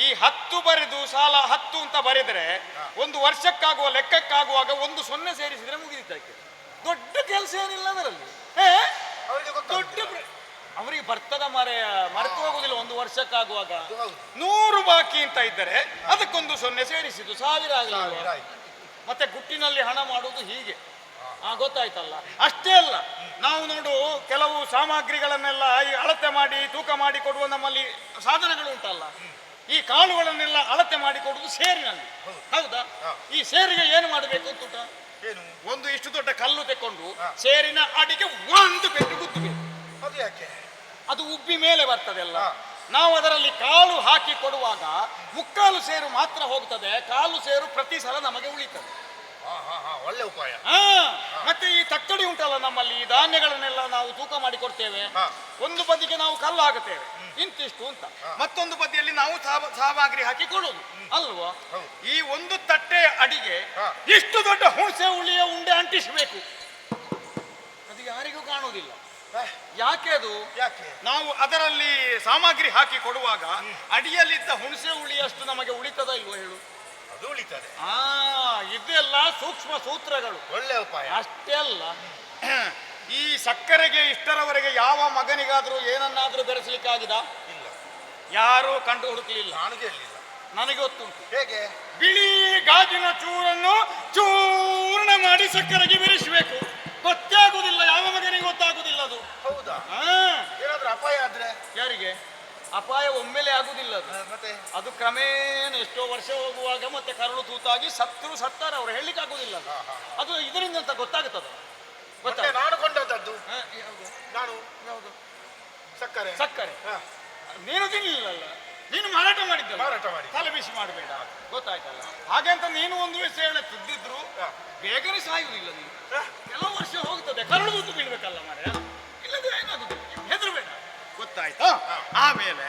ಈ 10 ಬರೆದು ಸಾಲ 10 ಅಂತ ಬರೆದ್ರೆ ಒಂದು ವರ್ಷಕ್ಕಾಗುವ ಲೆಕ್ಕಕ್ಕಾಗುವಾಗ 1 0 ಸೇರಿಸಿದ್ರೆ ಮುಗಿದಿದ್ದಕ್ಕೆ. ದೊಡ್ಡ ಕೆಲಸ ಏನಿಲ್ಲ ಅದರಲ್ಲಿ. ಅವರಿಗೆ ಬರ್ತದ ಮರೆತು ಹೋಗುದಿಲ್ಲ. ಒಂದು ವರ್ಷಕ್ಕಾಗುವಾಗ 100 ಬಾಕಿ ಅಂತ ಇದ್ದರೆ ಅದಕ್ಕೊಂದು 0 ಸೇರಿಸಿದ್ದು 1000 ಆಗಲಿಲ್ಲ. ಮತ್ತೆ ಗುಟ್ಟಿನಲ್ಲಿ ಹಣ ಮಾಡುವುದು ಹೀಗೆ. ಗೊತ್ತಾಯ್ತಲ್ಲ? ಅಷ್ಟೇ ಅಲ್ಲ, ನಾವು ನೋಡು ಕೆಲವು ಸಾಮಗ್ರಿಗಳನ್ನೆಲ್ಲ ಈ ಅಳತೆ ಮಾಡಿ ತೂಕ ಮಾಡಿ ಕೊಡುವ ನಮ್ಮಲ್ಲಿ ಸಾಧನಗಳು ಉಂಟಲ್ಲ, ಈ ಕಾಳುಗಳನ್ನೆಲ್ಲ ಅಳತೆ ಮಾಡಿ ಕೊಡುವುದು ಸೇರಿನಲ್ಲಿ. ಹೌದಾ? ಈ ಸೇರಿಗೆ ಏನು ಮಾಡಬೇಕು ಅಂತ ಒಂದು ಇಷ್ಟು ದೊಡ್ಡ ಕಲ್ಲು ತೆಕೊಂಡು ಸೇರಿನ ಅಡಿಗೆ ಒಂದು ಪೆಟ್ಟು ಗುತ್ತಬೇಕು. ಅದು ಯಾಕೆ? ಅದು ಉಬ್ಬಿ ಮೇಲೆ ಬರ್ತದೆ ಅಲ್ಲ. ನಾವು ಅದರಲ್ಲಿ ಕಾಲು ಹಾಕಿ ಕೊಡುವಾಗ ಮುಕ್ಕಾಲು ಸೇರು ಮಾತ್ರ ಹೋಗ್ತದೆ, ಕಾಲು ಸೇರು ಪ್ರತಿ ಸಲ ನಮಗೆ ಉಳಿತದೆ. ಒಳ್ಳೆ ಉಪಾಯ. ಮತ್ತೆ ಈ ತಕ್ಕಡಿ ಉಂಟಲ್ಲ ನಮ್ಮಲ್ಲಿ, ಈ ಧಾನ್ಯಗಳನ್ನೆಲ್ಲ ನಾವು ತೂಕ ಮಾಡಿ ಕೊಡ್ತೇವೆ. ಒಂದು ಬದಿಗೆ ನಾವು ಕಲ್ಲು ಹಾಕುತ್ತೇವೆ ಇಂತಿಷ್ಟು ಅಂತ, ಮತ್ತೊಂದು ಬದಿಯಲ್ಲಿ ನಾವು ಸಾಮಗ್ರಿ ಹಾಕಿ ಕೊಡೋದು ಅಲ್ವಾ? ಈ ಒಂದು ತಟ್ಟೆ ಅಡಿಗೆ ಇಷ್ಟು ದೊಡ್ಡ ಹುಣಸೆ ಹುಳಿಯ ಉಂಡೆ ಅಂಟಿಸಬೇಕು. ಅದು ಯಾರಿಗೂ ಕಾಣುವುದಿಲ್ಲ. ಯಾಕೆ ಅದು? ನಾವು ಅದರಲ್ಲಿ ಸಾಮಗ್ರಿ ಹಾಕಿ ಕೊಡುವಾಗ ಅಡಿಯಲ್ಲಿದ್ದ ಹುಣಸೆ ಹುಳಿಯಷ್ಟು ನಮಗೆ ಉಳಿತದ ಇಲ್ವೋ ಹೇಳು? ಅದು ಉಳಿತದೆ. ಇದೆಲ್ಲ ಸೂಕ್ಷ್ಮ ಸೂತ್ರಗಳು. ಒಳ್ಳೆ ಉಪಾಯ. ಅಷ್ಟೇ ಅಲ್ಲ, ಈ ಸಕ್ಕರೆಗೆ ಇಷ್ಟರವರೆಗೆ ಯಾವ ಮಗನಿಗಾದ್ರೂ ಏನನ್ನಾದ್ರೂ ಬೆರೆಸಲಿಕ್ಕಾಗಿದ? ಇಲ್ಲ. ಯಾರೂ ಕಂಡು ಹುಡುಕಲಿಲ್ಲ. ನನಗೆ ಗೊತ್ತುಂಟು. ಹೇಗೆ? ಬಿಳಿ ಗಾಜಿನ ಚೂರನ್ನು ಚೂರ್ಣ ಮಾಡಿ ಸಕ್ಕರೆಗೆ ಬೆರೆಸಬೇಕು. ಗೊತ್ತೇ ಆಗುದಿಲ್ಲ, ಯಾವ ಮಗನಿಗೆ ಗೊತ್ತಾಗುದಿಲ್ಲ ಅದು. ಹೌದಾ? ಏನಾದ್ರೂ ಅಪಾಯ ಆದ್ರೆ? ಯಾರಿಗೆ ಅಪಾಯ? ಒಮ್ಮೆಲೆ ಆಗುದಿಲ್ಲ ಅದು. ಮತ್ತೆ ಅದು ಕ್ರಮೇಣ ಎಷ್ಟೋ ವರ್ಷ ಹೋಗುವಾಗ ಮತ್ತೆ ಕರಳು ತೂತಾಗಿ ಸತ್ತಾರೆ. ಅವರು ಹೇಳಲಿಕ್ಕೆ ಆಗುದಿಲ್ಲ. ಅದು ಇದರಿಂದ ಅಂತ ಗೊತ್ತಾಗುತ್ತದೆ. ನಾನು ಕೊಂಡದ್ದು. ನಾನು ಯಾವುದು? ಸಕ್ಕರೆ. ಸಕ್ಕರೆ ನೀನು ತಿನ್ನಲಿಲ್ಲಲ್ಲ, ನೀನು ಮಾರಾಟ ಮಾಡಿದ್ದ. ಮಾರಾಟ ಮಾಡಿ ತಲೆ ಬಿಸಿ ಮಾಡಬೇಡ, ಗೊತ್ತಾಯ್ತಲ್ಲ? ಹಾಗೆಂತ ನೀನು ಒಂದು ವೇಳೆ ಹೇಳ ತಿದ್ದಿದ್ರು ಬೇಗನೆ ಸಾಯುವುದಿಲ್ಲ. ನೀನು ಕೆಲವು ವರ್ಷ ಹೋಗ್ತದೆ, ಕರಳು ತೂತು ಬೀಳ್ಬೇಕಲ್ಲ ಮಾರ. ಇಲ್ಲದೆ ಏನಾಗುದು, ಹೆದರಬೇಡ, ಗೊತ್ತಾಯ್ತಾ? ಆಮೇಲೆ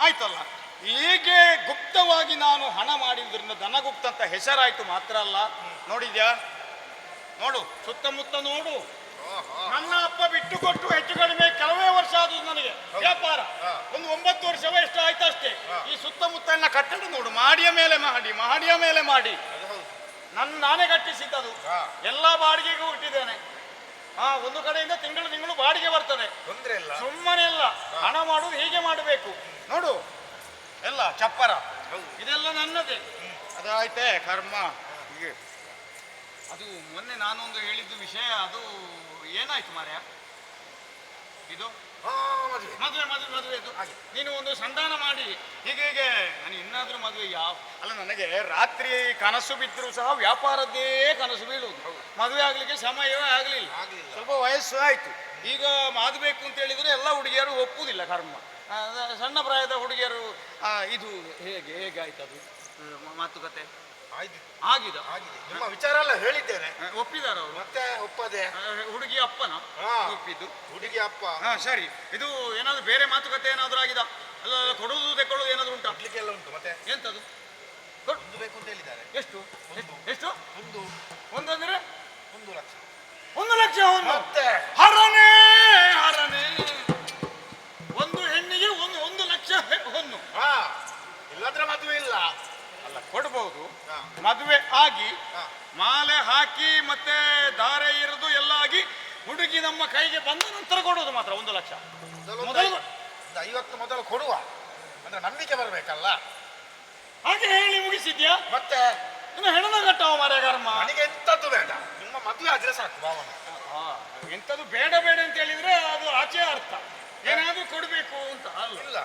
ಆಯ್ತಲ್ಲ, ಹೀಗೆ ಗುಪ್ತವಾಗಿ ನಾನು ಹಣ ಮಾಡಿದ್ರಿಂದ ಧನಗುಪ್ತ ಅಂತ ಹೆಸರಾಯ್ತು. ಮಾತ್ರ ಅಲ್ಲ, ನೋಡಿದ್ಯಾ? ನೋಡು ಸುತ್ತಮುತ್ತ ನೋಡು. ನನ್ನ ಅಪ್ಪ ಬಿಟ್ಟು ಕೊಟ್ಟು ಹೆಚ್ಚು ಕಡಿಮೆ ಕೆಲವೇ ವರ್ಷ ಆದದ್ದು ನನಗೆ ವ್ಯಾಪಾರ. ಒಂದು 9 ವರ್ಷವೇ ಎಷ್ಟು ಆಯ್ತು ಅಷ್ಟೇ. ಈ ಸುತ್ತಮುತ್ತ ಕಟ್ಟಡ ನೋಡು, ಮಾಡಿಯ ಮೇಲೆ ಮಾಡಿ ನಾನೇ ಕಟ್ಟಿಸಿದ್ದದು. ಎಲ್ಲ ಬಾಡಿಗೆಗೂ ಇಟ್ಟಿದ್ದೇನೆ. ಒಂದು ಕಡೆಯಿಂದ ತಿಂಗಳು ಬಾಡಿಗೆ ಬರ್ತದೆ. ಸುಮ್ಮನೆ ಇಲ್ಲ, ಹಣ ಮಾಡುವುದು ಹೀಗೆ ಮಾಡಬೇಕು. ನೋಡು ಎಲ್ಲ ಚಪ್ಪರ, ಇದೆಲ್ಲ ನನ್ನದೇ. ಅದಾಯ್ತೆ ಕರ್ಮ. ಹೀಗೆ ಅದು ಮೊನ್ನೆ ನಾನೊಂದು ಹೇಳಿದ್ದು ವಿಷಯ, ಅದು ಏನಾಯ್ತು ಮಾರ್ಯ? ಇದು ಮದುವೆದು ನೀನು ಒಂದು ಸಂಧಾನ ಮಾಡಿ ಹೀಗೆ ನಾನು ಇನ್ನಾದ್ರೂ ಮದುವೆ ಅಲ್ಲ, ನನಗೆ ರಾತ್ರಿ ಕನಸು ಬಿದ್ದರೂ ಸಹ ವ್ಯಾಪಾರದ್ದೇ ಕನಸು ಬೀಳುವುದು. ಮದುವೆ ಆಗ್ಲಿಕ್ಕೆ ಸಮಯವೇ ಆಗ್ಲಿಲ್ಲ. ಸ್ವಲ್ಪ ವಯಸ್ಸು ಆಯ್ತು. ಈಗ ಮಾಡಬೇಕು ಅಂತ ಹೇಳಿದ್ರೆ ಎಲ್ಲ ಹುಡುಗಿಯರು ಒಪ್ಪುವುದಿಲ್ಲ. ಕರ್ಮ, ಸಣ್ಣ ಪ್ರಾಯದ ಹುಡುಗಿಯರು. ಇದು ಹೇಗೆ ಆಯ್ತು ಅದು? ಮಾತುಕತೆ ಆಯ್ತು, ಆಗಿದೆ. ನಿಮ್ಮ ವಿಚಾರ ಎಲ್ಲ ಹೇಳಿದ್ದೇನೆ. ಒಪ್ಪಿದಾರ ಅವರು? ಮತ್ತೆ ಒಪ್ಪದೆ. ಹುಡುಗಿ ಅಪ್ಪನ ಒಪ್ಪಿದ್ದು? ಹುಡುಗಿ ಅಪ್ಪ. ಸರಿ. ಇದು ಏನಾದ್ರು ಬೇರೆ ಮಾತುಕತೆ ಏನಾದ್ರು ಆಗಿದೆ? ಅಲ್ಲ, ಕೊಡುವುದು ತೆಕೊಳ್ಳುವುದು ಏನಾದ್ರು ಉಂಟಾ? ಕೊಡ್ಲಿಕ್ಕೆಲ್ಲ ಉಂಟು. ಮತ್ತೆ ಎಂತದು? ಒಂದು ಬೇಕು ಅಂತ ಹೇಳಿದ್ದಾರೆ. ಎಷ್ಟು ಎಷ್ಟು? ಒಂದು ಅಂದ್ರೆ 1 ಲಕ್ಷ. 1 ಲಕ್ಷ ಹೊನ್ನು? ಮತ್ತೆ ಹರನೇ ಹರನೇ, ಒಂದು ಹೆಣ್ಣಿಗೆ 1 ಲಕ್ಷ ಹೊನ್ನು? ಇಲ್ಲದ್ರೆ ಮದುವೆ ಇಲ್ಲ. ಅಲ್ಲ, ಕೊಡ್ಬಹುದು. ಮದುವೆ ಆಗಿ ಮಾಲೆ ಹಾಕಿ ಮತ್ತೆ ದಾರೆ ಇರಿದು ಎಲ್ಲ ಆಗಿ ಹುಡುಗಿ ನಮ್ಮ ಕೈಗೆ ಬಂದ ನಂತರ ಕೊಡುವುದು ಮಾತ್ರ 1 ಲಕ್ಷ. ಮೊದಲು 50 ಮೊದಲು ಕೊಡುವ, ಅಂದ್ರೆ ನಂಬಿಕೆ ಬರಬೇಕಲ್ಲ. ಹಾಗೆ ಹೇಳಿ ಮುಗಿಸಿದ್ಯಾ? ಮತ್ತೆ ಇನ್ನು ಹೆಣದ ಕಟ್ಟವ ಮಾರ್ರೆ ಕರ್ಮ. ನನಗೆ ಎಂತದ್ದು ಬೇಡ, ನಿಮ್ಮ ಮದುವೆ ಆದ್ರೆ ಸಾಕು ಭಾವನ. ಎಂತದ್ದು ಬೇಡ ಬೇಡ ಅಂತ ಹೇಳಿದ್ರೆ ಅದು ಆಚೆ ಅರ್ಥ, ಏನಾದ್ರೂ ಕೊಡ್ಬೇಕು ಅಂತ ಅಲ್ಲ. ಇಲ್ಲ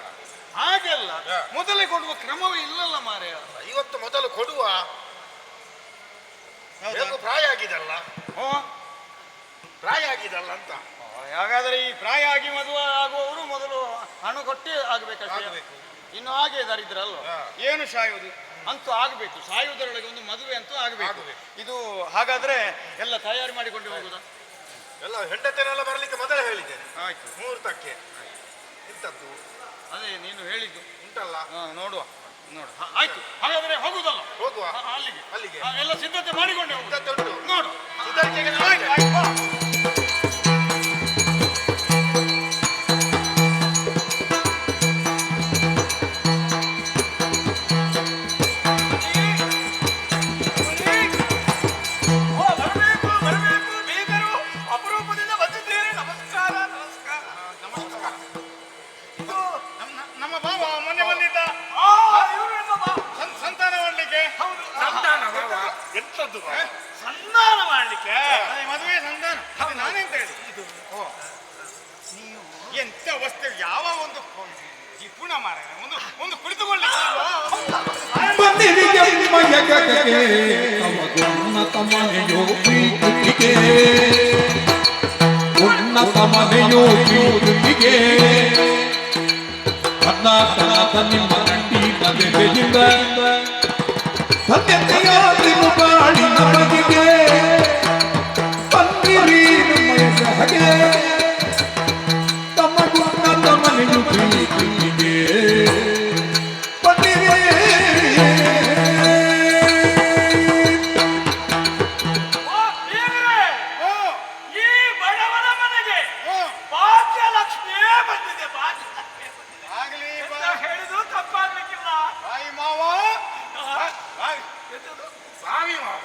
ಹಾಗೆಲ್ಲ ಮೊದಲೇ ಕೊಡುವ ಕ್ರಮವೇ ಇಲ್ಲಲ್ಲ ಮಾರ್ರೆ. 50 ಮೊದಲು ಕೊಡುವ. ಪ್ರಾಯ ಆಗಿದಲ್ಲ, ಪ್ರಾಯ ಆಗಿದಲ್ಲ ಅಂತ. ಹಾಗಾದ್ರೆ ಈ ಪ್ರಾಯ ಆಗಿ ಮದುವೆ ಆಗುವವರು ಮೊದಲು ಹಣ ಕೊಟ್ಟೇ ಆಗ್ಬೇಕಷ್ಟೇ. ಇನ್ನು ಹಾಗೆ ದರಿದ್ರಲ್ವ, ಏನು ಸಾಯುವುದು ಅಂತೂ ಆಗಬೇಕು. ಸಾಯುವುದರೊಳಗೆ ಒಂದು ಮದುವೆ ಅಂತೂ ಆಗಬೇಕು. ಇದು ಹಾಗಾದ್ರೆ ಎಲ್ಲ ತಯಾರಿ ಮಾಡಿಕೊಂಡು ಹೋಗುದಾ? ಎಲ್ಲ ಹೆಂಡತಿನೆಲ್ಲ ಬರ್ಲಿಕ್ಕೆ ಮೊದಲೇ ಹೇಳಿದ್ದೇನೆ. ಆಯ್ತು, ಮುಹೂರ್ತಕ್ಕೆ. ಎಂತದ್ದು? ಅದೇ ನೀನು ಹೇಳಿದ್ದು ಉಂಟಲ್ಲ, ನೋಡುವ. ಆಯ್ತು, ಹಾಗಾದ್ರೆ ಹೋಗುದಲ್ಲ? ಹೋಗುವ. ಅಲ್ಲಿಗೆ ಎಲ್ಲ ಸಿದ್ಧತೆ ಮಾಡಿಕೊಂಡೆ ಉಂಟು. ನೋಡು. ಅಪರೂಪದಿಂದ ಬಂದಿದ್ದೀರಿ. ನಮಸ್ಕಾರ. ನಮಸ್ಕಾರ. ನಮಸ್ಕಾರ. ಇದು ನಮ್ಮ ಬಾಬ ಮೊನ್ನೆ ಬಂದಿದ್ದ ಸಂತಾನ ಮಾಡ್ಲಿಕ್ಕೆ. ಎಂತದ್ದು? ಸಂಧಾನ ಮಾಡ್ಲಿಕ್ಕೆ? ಮದುವೆ ಸಂಧಾನ. ಅದು ನಾನೆಂತ ಹೇಳಿ ಇದು ಎಂತ ವಸ್ತು, ಯಾವ ಒಂದು ಜಿಪುಣ ಮಾರ, ಒಂದು ಕುಳಿತುಕೊಳ್ಳಿಕ್ಕೆ ಉನ್ನತ ಮನೆಯೋ ಪ್ರೀತಿಗೆ, ಉನ್ನತ ಮನೆಯೋ ಪ್ರೀತಿಗೆ ಕರ್ನಾಟಕದ ನಿಮ್ಮ ನಂಡಿ ಮದುವೆಯಿಂದ ಸತ್ಯತೆಯ ಬಾಳಿನ ಬಗೆಗೆ ಬಂದಿರಿ ನಮ್ಮ ಹಾಗೆ ತಮ್ಮ ಉನ್ನತ ಮನೆಯು ಪ್ರೀತಿಗೆ ಬಂದಿರಿ. ಈ ಬಡವನ ಮನೆಗೆ ಭಾಗ್ಯಲಕ್ಷ್ಮಿಯೇ ಬಂದಿದೆ. ಆಗಲಿ ಹೇಳಿದ್ರು ತಪ್ಪಾಗ್ಲಿಕ್ಕಿಲ್ಲ. ಬಾಯಿ ಮಾವ, ಬಾವಿ ಮಾವ.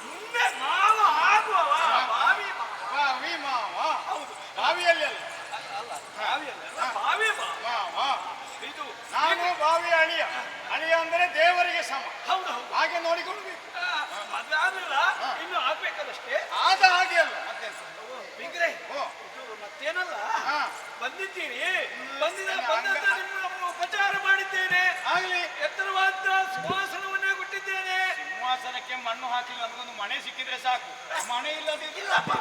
ಮುಂದೆ ಮಾವ ಆಗುವವ. ಬಾವಿ ಮಾವ. ಹೌದು, ಬಾವಿಯಲ್ಲಿ ಅಲ್ಲ, ಬಾವಿ ಮಾವ. ಇದು ನಾನು ಬಾವಿ ಅಳಿಯ. ಅಳಿಯ ಅಂದ್ರೆ ದೇವರಿಗೆ ಸಮ. ಹೌದು, ಹಾಗೆ ನೋಡಿಕೊಳ್ಬೇಕು. ಮದುವೆ ಆಗಲಿಲ್ಲ, ಇನ್ನು ಆಗ್ಬೇಕದಷ್ಟೇ. ಆದ ಹಾಗೆ ಅಲ್ಲ ಬಿಗ್ರೆ. ಮತ್ತೇನಲ್ಲ, ಬಂದಿದ್ದೀರಿ. ಬಂದಂತ ನಿಮ್ಮ ಉಪಚಾರ ಮಾಡಿದ್ದೇನೆ. ಆಗಲಿ. ಎತ್ತರವಾದ ಸಿಂಹಾಸನವನ್ನೇ ಕೊಟ್ಟಿದ್ದೇನೆ. ಸಿಂಹಾಸನಕ್ಕೆ ಮಣ್ಣು ಹಾಕಲಿಲ್ಲ, ನಮಗೊಂದು ಮನೆ ಸಿಕ್ಕಿದ್ರೆ ಸಾಕು. ಮನೆ ಇಲ್ಲದಿಲ್ಲಪ್ಪ,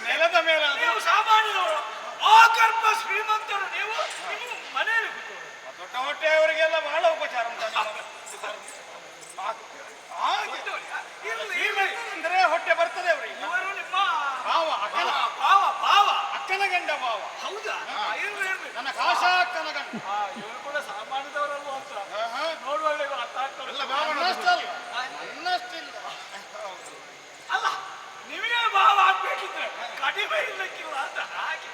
ನೆಲದ ಮೇಲೆ. ನೀವು ಸಾಮಾನ್ಯರು, ಆಗರ್ಭ ಶ್ರೀಮಂತರು. ನೀವು ಮನೆಯಲ್ಲಿ ದೊಡ್ಡ ಹೊಟ್ಟೆಯವರಿಗೆಲ್ಲ ಬಹಳ ಉಪಚಾರ ಉಂಟು. ಅಂದ್ರೆ ಹೊಟ್ಟೆ ಬರ್ತದೆ ಅವರಿಗೆ. ಇವರು ನಿಮ್ಮ ಭಾವ, ಅಕ್ಕನ ಗಂಡ ಭಾವ. ಹೌದಾ? ನನ್ನ ಕಾಶ ಅಕ್ಕನ ಗಂಡ. ಇವರು ಕೂಡ ಸಾಮಾನ್ಯದವರಲ್ಲ ಅಂತ ನೋಡುವಳ್ಳೆ ಅರ್ಥ ಆಗ್ತದೆ. ಅನ್ನಷ್ಟಿಲ್ಲ ಅಲ್ಲ, ನಿಮಗೆ ಭಾವ ಆಗ್ಬೇಕಿದ್ರೆ ಕಡಿಮೆ ಇಲ್ಲಕ್ಕಿಲ್ಲ ಅಂತ ಹಾಗೆ.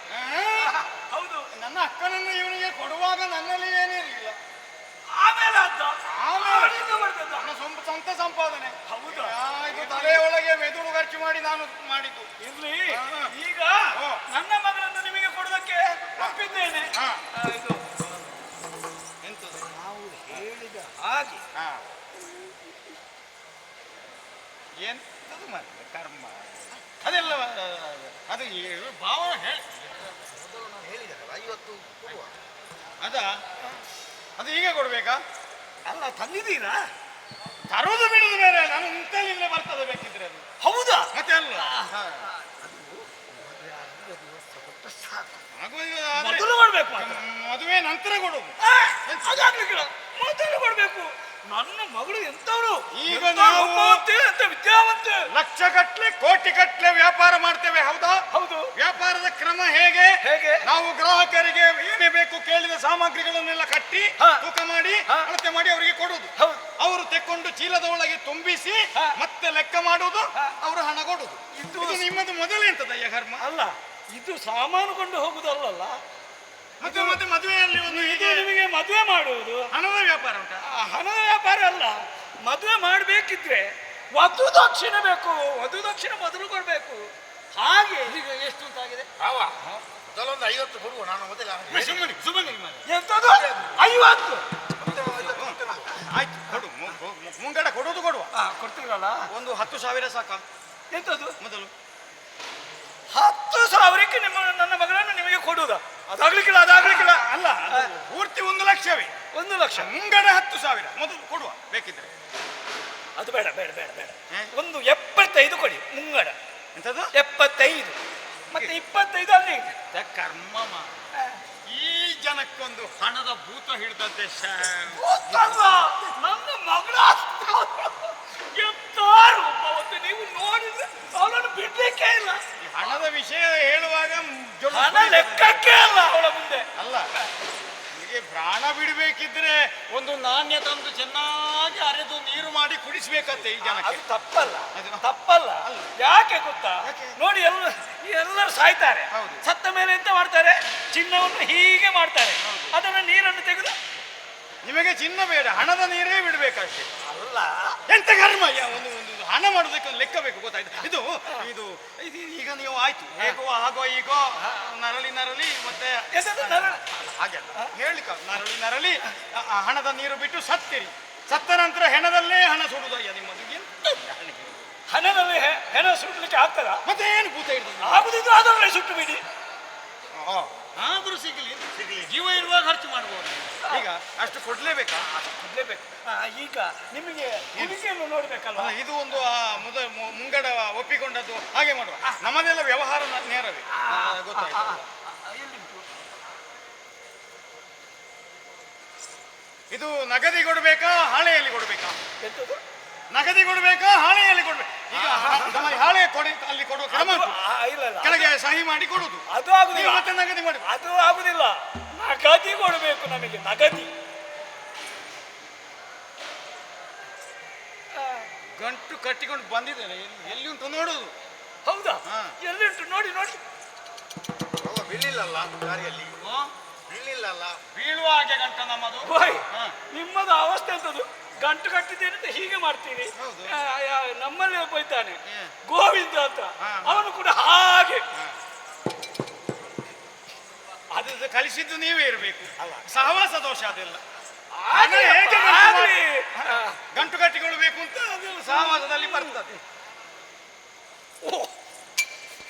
ಹೌದು, ನನ್ನ ಅಕ್ಕನನ್ನು ಇವನಿಗೆ ಕೊಡುವಾಗ ನನ್ನಲ್ಲಿ ಏನಿರಲಿಲ್ಲ. ಆಮೇಲೆ ನನ್ನ ಸ್ವಂತ ಸಂಪಾದನೆ. ಹೌದು, ಇದು ತಲೆಯೊಳಗೆ ಮೆದುಳು ಖರ್ಚು ಮಾಡಿ ನಾನು ಮಾಡಿದ್ದು. ಇರ್ಲಿ, ಈಗ ನನ್ನ ಮಗಳನ್ನು ನಿಮಗೆ ಕೊಡೋದಕ್ಕೆ ಒಪ್ಪಿದ್ದೇನೆ. ಇದು ಎಂತದು? ನಾವು ಹೇಳಿದ ಹಾಗೆ ಎಂತದು ಮತ್ತೆ ಕರ್ಮ ಅದೆಲ್ಲ. ಅದು ಭಾವನ ಹೇಳಿದಾರಲ್ಲ 50 ಕೊಡುವ. ಅದು ಹೀಗೆ ಕೊಡ್ಬೇಕಾ? ಅಲ್ಲ, ತಂದಿದ್ದೀರಾ? ತರೋದು ಬಿಡುದು ಬೇರೆ. ನಾನು ಇಂತಲಿಂದ ಬರ್ತದೆ ಬೇಕಿದ್ರೆ. ಅದು ಹೌದಾ? ಮತ್ತೆ ಅಲ್ಲ, ಮೊದಲು ಮಾಡ್ಬೇಕು. ಮದುವೆ ನಂತರ ಕೊಡುದು. ಮೊದಲು ಕೊಡ್ಬೇಕು. ನನ್ನ ಮಗಳು ಎಂತವಳು ಈಗ ಎಂತ ನಾವು- ರೂಪವಂತೆ, ಎಂತ ವಿದ್ಯಾವಂತೆ. ಲಕ್ಷಗಟ್ಲೆ ಕೋಟಿಗಟ್ಲೆ ವ್ಯಾಪಾರ ಮಾಡ್ತೇವೆ, ಹೌದಾ? ಹೌದು. ವ್ಯಾಪಾರದ ಕ್ರಮ ಹೇಗೆ? ಹೇಗೆ? ನಾವು ಗ್ರಾಹಕರಿಗೆ ಏನೇ ಬೇಕು ಕೇಳಿದ ಸಾಮಗ್ರಿಗಳನ್ನೆಲ್ಲ ಕಟ್ಟಿ ಹಾ. ತೂಕ ಮಾಡಿ ಹಾ. ಅಳತೆ ಮಾಡಿ ಅವರಿಗೆ ಕೊಡುದು. ಹೌದು. ಅವರು ತೆಕ್ಕೊಂಡು ಚೀಲದ ಒಳಗೆ ತುಂಬಿಸಿ ಹಾ. ಮತ್ತೆ ಲೆಕ್ಕ ಮಾಡುವುದು, ಹಾ. ಅವರು ಹಣ ಕೊಡುದು. ಇದು ಇದು ನಿಮ್ಮದು ಮೊದಲೆಂತದಯ್ಯ ಕರ್ಮ? ಅಲ್ಲ, ಇದು ಸಾಮಾನು ಕೊಂಡು ಹೋಗುದಲ್ಲ. ಮತ್ತೆ ಮತ್ತೆ ಮದುವೆಯಲ್ಲಿ ಒಂದು ಇದು ಹೀಗೆ ನಿಮಗೆ ಮದುವೆ ಮಾಡುವುದು ಹಣದ ವ್ಯಾಪಾರ ಉಂಟಾ? ಹಣದ ವ್ಯಾಪಾರ ಅಲ್ಲ. ಮದುವೆ ಮಾಡಬೇಕಿದ್ರೆ ವಧು ದಕ್ಷಿಣೆ ಬೇಕು, ವಧು ದಕ್ಷಿಣೆ ಮೊದಲು ಕೊಡ್ಬೇಕು. ಹಾಗೆ ಈಗ ಎಷ್ಟು ಅಂತಾಗಿದೆ? ಮೊದಲೊಂದು 50 ಕೊಡುವ, ನಾನು ಮೊದಲ ಸುಮ್ಮನೆ ಎಂತದು 50? ಆಯ್ತು, ಕೊಡು. ಮುಂಗಡ ಕೊಡುವುದು ಕೊಡುವ. ಕೊಡ್ತೀರಲ್ಲ. ಒಂದು 10,000 ಸಾಕ? ಎಂತದು ಮೊದಲು 10,000ಕ್ಕೆ ನನ್ನ ಮಗಳನ್ನು ನಿಮಗೆ ಕೊಡುವುದ? ಅದಾಗ್ಲಿಕ್ಕಿಲ್ಲ, ಅದಾಗ್ಲಿಕ್ಕಿಲ್ಲ. ಅಲ್ಲ, ಅದು ಪೂರ್ತಿ 1,00,000ವೇ. 1,00,000 ಮುಂಗಡ 10,000 ಮೊದಲು ಕೊಡುವ ಬೇಕಿದ್ರೆ. ಅದು ಬೇಡ ಬೇಡ ಬೇಡ ಬೇಡ. ಒಂದು 75 ಕೊಡಿ ಮುಂಗಡ. ಎಂತದು? 75 ಮತ್ತೆ 25 ಅಲ್ಲಿ ಕರ್ಮ. ಈ ಜನಕ್ಕೊಂದು ಹಣದ ಭೂತ ಹಿಡಿದದ್ದೇ. ಗೊತ್ತಲ್ವ? ನನ್ನ ಮಗಳ ಎಂತ ರೂಪವತ್ತೆ, ನೀವು ನೋಡಿದ್ರೆ ಅವಳನ್ನು ಬಿಡ್ಲಿಕ್ಕೆ ಇಲ್ಲ. ಈ ಹಣದ ವಿಷಯ ಹೇಳುವಾಗ ಹಣ ಲೆಕ್ಕಕ್ಕೆ ಅಲ್ಲ ಅವಳ ಮುಂದೆ. ಅಲ್ಲ, ನಿಮಗೆ ಪ್ರಾಣ ಬಿಡಬೇಕಿದ್ರೆ ಒಂದು ನಾಣ್ಯ ತಂದು ಚೆನ್ನಾಗಿ ಅರೆದು ನೀರು ಮಾಡಿ ಕುಡಿಸ್ಬೇಕಂತೆ ಈ ಜನಕ್ಕೆ. ಅದು ತಪ್ಪಲ್ಲ, ತಪ್ಪಲ್ಲ. ಯಾಕೆ ಗೊತ್ತಾ? ನೋಡಿ, ಎಲ್ಲರೂ ಸಾಯ್ತಾರೆ. ಸತ್ತ ಮೇಲೆ ಎಂತ ಮಾಡ್ತಾರೆ? ಚಿನ್ನವನ್ನು ಹೀಗೆ ಮಾಡ್ತಾರೆ, ಅದನ್ನು ನೀರನ್ನು ತೆಗೆದು. ನಿಮಗೆ ಚಿನ್ನ ಬೇಡ, ಹಣದ ನೀರೇ ಬಿಡ್ಬೇಕಷ್ಟೇ. ಅಲ್ಲ, ಎಂತ ಕರ್ಮಯ್ಯ, ಒಂದು ಒಂದು ಹಣ ಮಾಡೋದಕ್ಕೆ ಒಂದು ಲೆಕ್ಕ ಬೇಕು, ಗೊತ್ತಾಯ್ತು? ಇದು ಇದು ಇದು ಈಗ ನೀವು ಆಯ್ತು ಹೇಗೋ ಹಾಗೋ ಈಗೋ ನರಳಿ ಮತ್ತೆ ಹಾಗೆಲ್ಲ ಹೇಳಿಕ ನರಳಿ ಹಣದ ನೀರು ಬಿಟ್ಟು ಸತ್ತಿರಿ. ಸತ್ತ ನಂತರ ಹೆಣದಲ್ಲೇ ಹಣ ಸುಡುದಯ್ಯ ನಿಮ್ಮದು. ಹಣದಲ್ಲಿ ಹೆಣ ಸುಡಲಿಕ್ಕೆ ಆಗ್ತದ? ಮತ್ತೆ ಏನು ಭೂತ ಹಿಡಿದು? ಆಗುದಿದ್ರು ಅದರಲ್ಲೇ ಸುಟ್ಟು ಬಿಡಿ. ಆದ್ರೂ ಸಿಗಲಿ ಜೀವ ಇರುವಾಗ ಖರ್ಚು ಮಾಡ್ಬೋದು. ಈಗ ಅಷ್ಟು ಕೊಡ್ಲೇಬೇಕಾ? ಅಷ್ಟು ಕೊಡ್ಲೇಬೇಕು. ಈಗ ನಿಮಗೆ ಹುಡುಗಿಯನ್ನು ನೋಡ್ಬೇಕಲ್ವಾ? ಇದು ಒಂದು ಮುಂಗಡ ಒಪ್ಪಿಕೊಂಡದ್ದು, ಹಾಗೆ ಮಾಡುವ. ನಮ್ಮದೆಲ್ಲ ವ್ಯವಹಾರ ನೇರವೇ, ಗೊತ್ತಾಯ್ತು? ಎಲ್ಲಿಂಟು? ಇದು ನಗದಿ ಕೊಡ್ಬೇಕಾ ಹಾಳೆಯಲ್ಲಿ ಕೊಡ್ಬೇಕಾ? ಎಂತದು? ನಗದಿ ಕೊಡ್ಬೇಕಾ ಹಾಳೆಯಲ್ಲಿ ಕೊಡ್ಬೇಕು? ಈಗ ನಮ್ಮಲ್ಲಿ ಹಾಳೆ ಕೊಡಿ, ಅಲ್ಲಿ ಕೊಡುವ ಕ್ರಮ ಉಂಟು. ಇಲ್ಲ ಇಲ್ಲ, ಕೆಳಗೆ ಸಹಿ ಮಾಡಿ ಕೊಡುದು. ಅದು ಆಗುದಿಲ್ಲ. ಮತ್ತೆ ನಗದಿ ಮಾಡಿ. ಅದು ಆಗುದಿಲ್ಲ. ನಗದಿ ಕೊಡಬೇಕು ನಮಗೆ, ನಗದಿ. ಗಂಟು ಕಟ್ಟಿಕೊಂಡು ಬಂದಿದ್ದೇನೆ, ಎಲ್ಲಿ ಉಂಟು ನೋಡುದು. ಹೌದಾ? ಎಲ್ಲಿಂಟು ನೋಡಿ ನೋಡಿ. ಬೀಳಿಲ್ಲಲ್ಲ ದಾರಿಯಲ್ಲಿ, ಬೀಳಿಲ್ಲಲ್ಲ. ಬೀಳುವ ಹಾಗೆ ಗಂಟ ನಮ್ಮದು. ನಿಮ್ಮದು ಅವಸ್ಥೆ ಅಂತದ್ದು. ಗಂಟು ಕಟ್ಟಿದ್ದೇನೆ ಅಂತ ಹೀಗೆ ಮಾಡ್ತೀರಿ. ನಮ್ಮಲ್ಲಿ ಒಬ್ಬ ಇದ್ದಾನೆ, ಗೋವಿಂದ ಅಂತ, ಅವನು ಕೂಡ ಹಾಗೆ. ಅದು ಕಲಿಸಿದ್ದು ನೀವೇ ಇರಬೇಕು, ಸಹವಾಸ ದೋಷ ಅದೆಲ್ಲ. ಗಂಟು ಕಟ್ಟಿಕೊಳ್ಬೇಕು ಅಂತ ಅದು ಸಹವಾಸದಲ್ಲಿ ಬರ್ತದೆ.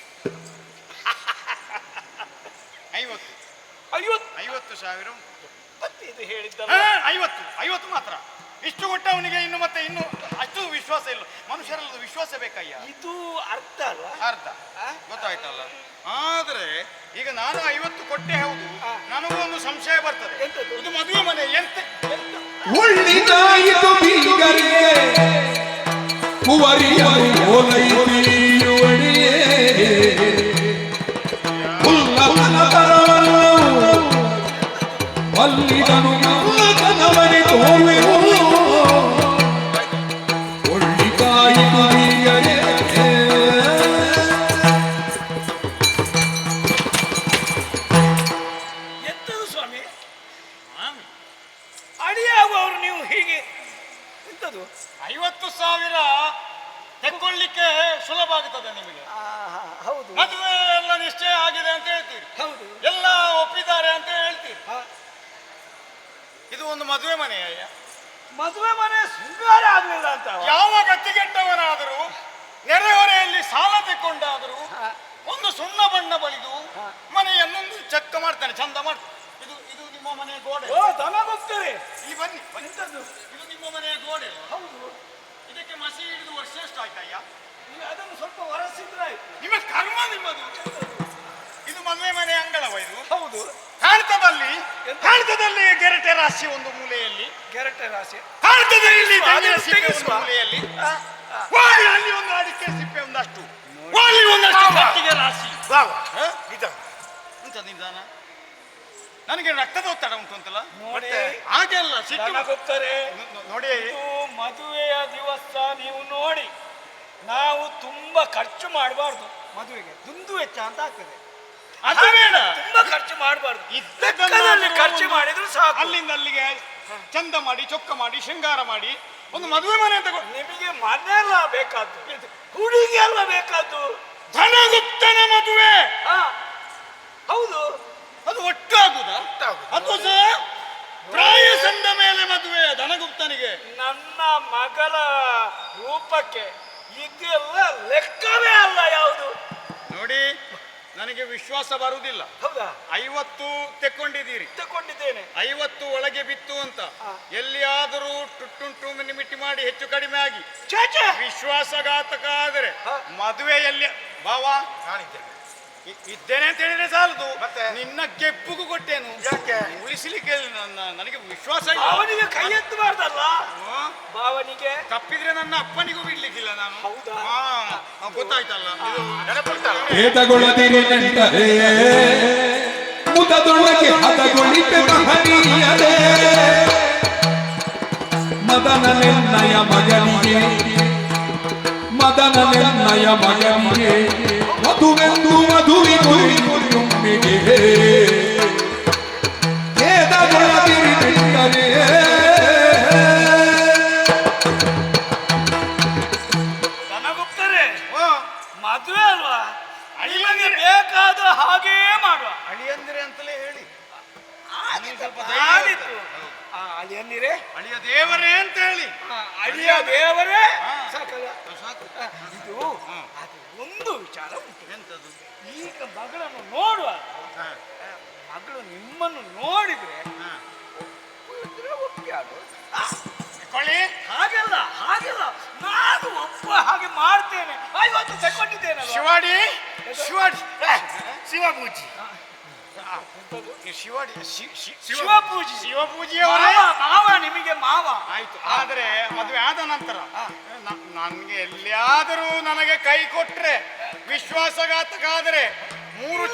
50,000 ಇದು ಹೇಳಿದ್ದಲ್ಲ. 50 ಮಾತ್ರ. ಇಷ್ಟು ಕೊಟ್ಟವನಿಗೆ ಇನ್ನು ಮತ್ತೆ ಇನ್ನು ಅಷ್ಟು ವಿಶ್ವಾಸ ಇಲ್ಲ. ಮನುಷ್ಯರಲ್ಲದ ವಿಶ್ವಾಸ ಬೇಕಯ್ಯ. ಇದು ಅರ್ಥ ಅಲ್ಲ? ಅರ್ಥ ಗೊತ್ತಾಯ್ತಲ್ಲ. ಆದ್ರೆ ಈಗ ನಾನು 50 ಕೊಟ್ಟೆ, ಹೌದು. ನನಗೂ ಒಂದು ಸಂಶಯ ಬರ್ತದೆ. ಇದು ಮದುವೆ ಮನೆ ಎಂತ ಒಳ್ಳಿದಾಯಿತು ಬೀಗರಿಗೆ ಕುವರಿಯರು ಓಲೈತಿಯುವಡಿಯೇ ಅಲ್ಲಿದನು ನವನಿ ತೋರುವೆವು ಒಳ್ಳಿದಾಯಿತು ಬೀಗರೆ. ಎಂತದು ಸ್ವಾಮಿ ಅಡಿಯಾಗುವವರು ನೀವು ಹೀಗೆ? ಎಂತದು 50,000 ತೆಕ್ಕೊಳ್ಳಿಕ್ಕೆ ಸುಲಭ ಆಗುತ್ತದೆ ನಿಮಗೆ. ಹೌದು, ಮದುವೆ ಎಲ್ಲ ನಿಶ್ಚಯ ಆಗಿದೆ ಅಂತ ಹೇಳ್ತೀರಿ, ಹೌದು, ಎಲ್ಲ ಒಪ್ಪಿದ್ದಾರೆ ಅಂತ ಹೇಳ್ತೀರಿ. ಇದು ಒಂದು ಮದುವೆ ಮನೆ ಅಯ್ಯ. ಮದುವೆ ಮನೆ ಶೃಂಗಾರ ಆಗ್ಲಿಲ್ಲ ಅಂತ ಯಾವ ಗತಿಗೆಟ್ಟವನಾದರೂ ನೆರೆಹೊರೆಯಲ್ಲಿ ಸಾಲ ತೆಕ್ಕೊಂಡಾದರೂ ಒಂದು ಸುಣ್ಣ ಬಣ್ಣ ಬಳಿದು ಮನೆಯನ್ನೊಂದು ಚೆಕ್ಕ ಮಾಡ್ತಾನೆ, ಚಂದ ಮಾಡ್ತಾನೆ. ಇದು ಇದು ನಿಮ್ಮ ಮನೆಯ ಗೋಡೆ. ತಮಗೋಗ್ತಾರೆ. ಈ ಬನ್ನಿ, ಇದು ನಿಮ್ಮ ಮನೆಯ ಗೋಡೆ. ಹೌದು. ಇದಕ್ಕೆ ಮಸಿ ಹಿಡಿದು ವರ್ಷ ಎಷ್ಟು ಆಯ್ತಯ್ಯ? ಅದನ್ನು ಸ್ವಲ್ಪ ಹೊರಸಿದ್ರೆ ಆಯ್ತು. ನಿಮ್ಮ ಕರ್ಮ ನಿಮ್ಮದು. ಇದು ಮದುವೆ ಮನೆ ಅಂಗಳವ ಇದು? ಹೌದು. ಕಾಣ್ತದಲ್ಲಿ ಗೆರಟೆ ರಾಶಿ ಒಂದು ಮೂಲೆಯಲ್ಲಿ. ಗೆರಟೆ ರಾಶಿ ಭಾರತದಲ್ಲಿ ತೆಂಗಿನ ಅದನ್ನು ಸಿಪ್ಪೆ ತೆಗೆಸುವ. ಒಂದು ಮೂಲೆಯಲ್ಲಿ, ಹೋಗಿ ಅಲ್ಲಿ ಒಂದು ಅಡಿಕೆ ಸಿಪ್ಪೆ ಒಂದಷ್ಟು, ಅಲ್ಲಿ ಒಂದಷ್ಟು ಕಟ್ಟಿಗೆ ರಾಶಿ. ಎಂತ ನಿಧಾನ, ನನಗೆ ರಕ್ತದ ಒತ್ತಡ ಉಂಟು ಅಂತಲ್ಲ. ನೋಡಿ, ಹಾಗೆಲ್ಲ ಸಿಟ್ಟು ನನಗೊತ್ತಾರೆ. ನೋಡಿ, ಇದು ಮದುವೆಯ ದಿವಸ ನೀವು ನೋಡಿ, ನಾವು ತುಂಬಾ ಖರ್ಚು ಮಾಡಬಾರ್ದು. ಮದುವೆಗೆ ದುಂದು ವೆಚ್ಚ ಅಂತ ಆಗ್ತದೆ. ಅದು ಬೇಡ, ತುಂಬಾ ಖರ್ಚು ಮಾಡಬಾರ್ದು. ಇದ್ದದ್ದನ್ನು ಖರ್ಚು ಮಾಡಿದ್ರು ಸಾಕು. ಅಲ್ಲಿಂದ ಅಲ್ಲಿಗೆ ಚಂದ ಮಾಡಿ, ಚೊಕ್ಕ ಮಾಡಿ, ಶೃಂಗಾರ ಮಾಡಿ ಒಂದು ಮದುವೆ ಮನೆ ಅಂತ ನಿಮಗೆ ಮನೆ ಎಲ್ಲ ಬೇಕಾದ್ದು, ಹುಡುಗಿ ಎಲ್ಲ ಬೇಕಾದ್ದು. ಧನಗುಪ್ತನ ಮದುವೆ. ಹೌದು, ಅದು ಒಟ್ಟಾಗುದ ಅಥವಾ ಸಹ ಪ್ರಾಯ ಸಂದ ಮೇಲೆ ಮದುವೆ ಧನಗುಪ್ತನಿಗೆ? ನನ್ನ ಮಗಳ ರೂಪಕ್ಕೆ ಇದೆಲ್ಲ ಲೆಕ್ಕವೇ ಅಲ್ಲ ಯಾವುದು. ನೋಡಿ, ನನಗೆ ವಿಶ್ವಾಸ ಬರುವುದಿಲ್ಲ. ಹೌದಾ? 50 ತೆಕ್ಕೊಂಡಿದ್ದೀರಿ, ತಗೊಂಡಿದ್ದೇನೆ. 50 ಒಳಗೆ ಬಿತ್ತು ಅಂತ ಎಲ್ಲಿಯಾದರೂ ಟುಟ್ಟುಂಟು ಮಿನಿಮಿಟಿ ಮಾಡಿ ಹೆಚ್ಚು ಕಡಿಮೆ ಆಗಿ ವಿಶ್ವಾಸಘಾತಕ ಆದರೆ ಮದುವೆಯಲ್ಲಿ ಬಾವಾ ಇದ್ದೇನೆ ಅಂತ ಹೇಳಿದ್ರೆ ಸಾಲದು, ನಿನ್ನ ಗೆಪ್ಪುಗೂ ಕೊಟ್ಟೇನು. ಯಾಕೆ ಉಳಿಸಲಿಕ್ಕೆ ನನಗೆ ವಿಶ್ವಾಸ ಇಲ್ಲ. ಅವನಿಗೆ ಕೈ ಎತ್ತಬಾರ್ದಲ್ಲ. ಭಾವನಿಗೆ ತಪ್ಪಿದ್ರೆ ನನ್ನ ಅಪ್ಪನಿಗೂ ಬಿಡ್ಲಿಕ್ಕಿಲ್ಲ ನಾನು. ಹೌದಾ? ಗೊತ್ತಾಯ್ತಲ್ಲ, ಹೇತಗೊಳ್ಳದಿರಿ ನೆಂಟರೇ, ಮುದದೊಳಗೆ ಹದಗೊಳಿಪೆ ಮಹನೀಯರೇ, ಮದನ ನಿರ್ಣಯ ಮಗನಿಗೆ, ಮದನ ನಿರ್ಣಯ ಮಗನಿಗೆ, ಮಧುವೆಂದು ಮಧುವಿಗೊಮ್ಮೆಗೆ ಹೇತಗೊಳ್ಳದಿರಿ ನೆಂಟರೇ. ನನಗುತ್ತಾರೆ ಮದುವೆ ಅಲ್ವಾ, ನಿಮಗೆ ಬೇಕಾದ ಹಾಗೇ ಮಾಡುವ. ಅಳಿಯಂದಿರೆ ಅಂತಲೇ ಹೇಳಿ. ಆದಿತ್ತು. ಅಳಿಯನ್ನಿರೇ, ಅಳಿಯ ದೇವರೇ ಅಂತ ಹೇಳಿ. ಅಳಿಯ ದೇವರೇ ಸಾಕಲ್ಲ. ಇದು ಅದು ಒಂದು ವಿಚಾರ ಉಂಟು. ಎಂತದು? ಈಗ ಮಗಳನ್ನು ನೋಡುವ, ಮಗಳು ನಿಮ್ಮನ್ನು ನೋಡಿದ್ರೆ ಒಪ್ಪಿಗೆ ಆಗೋದು. ಹಾಗೆಲ್ಲ ಹಾಗೆಲ್ಲ ನಾನು ಒಪ್ಪುವ ಹಾಗೆ ಮಾಡ್ತೇನೆ. ಇವತ್ತು ತಗೊಂಡಿದ್ದೇನೆ. ಶಿವಾಡಿ ಶಿವಾಡಿ ಶಿವಪೂಜಿ ಶಿವಾಡಿ ಶಿವಪೂಜಿ ಶಿವಪೂಜಿಯವರೇ ಮಾವ, ನಿಮಗೆ ಮಾವ. ಆಯ್ತು. ಆದ್ರೆ ಮದುವೆ ಆದ ನಂತರ ನನ್ಗೆ ಎಲ್ಲಿಯಾದರೂ ನನಗೆ ಕೈ ಕೊಟ್ರೆ ವಿಶ್ವಾಸಘಾತಕ ಆದರೆ ಮೂರು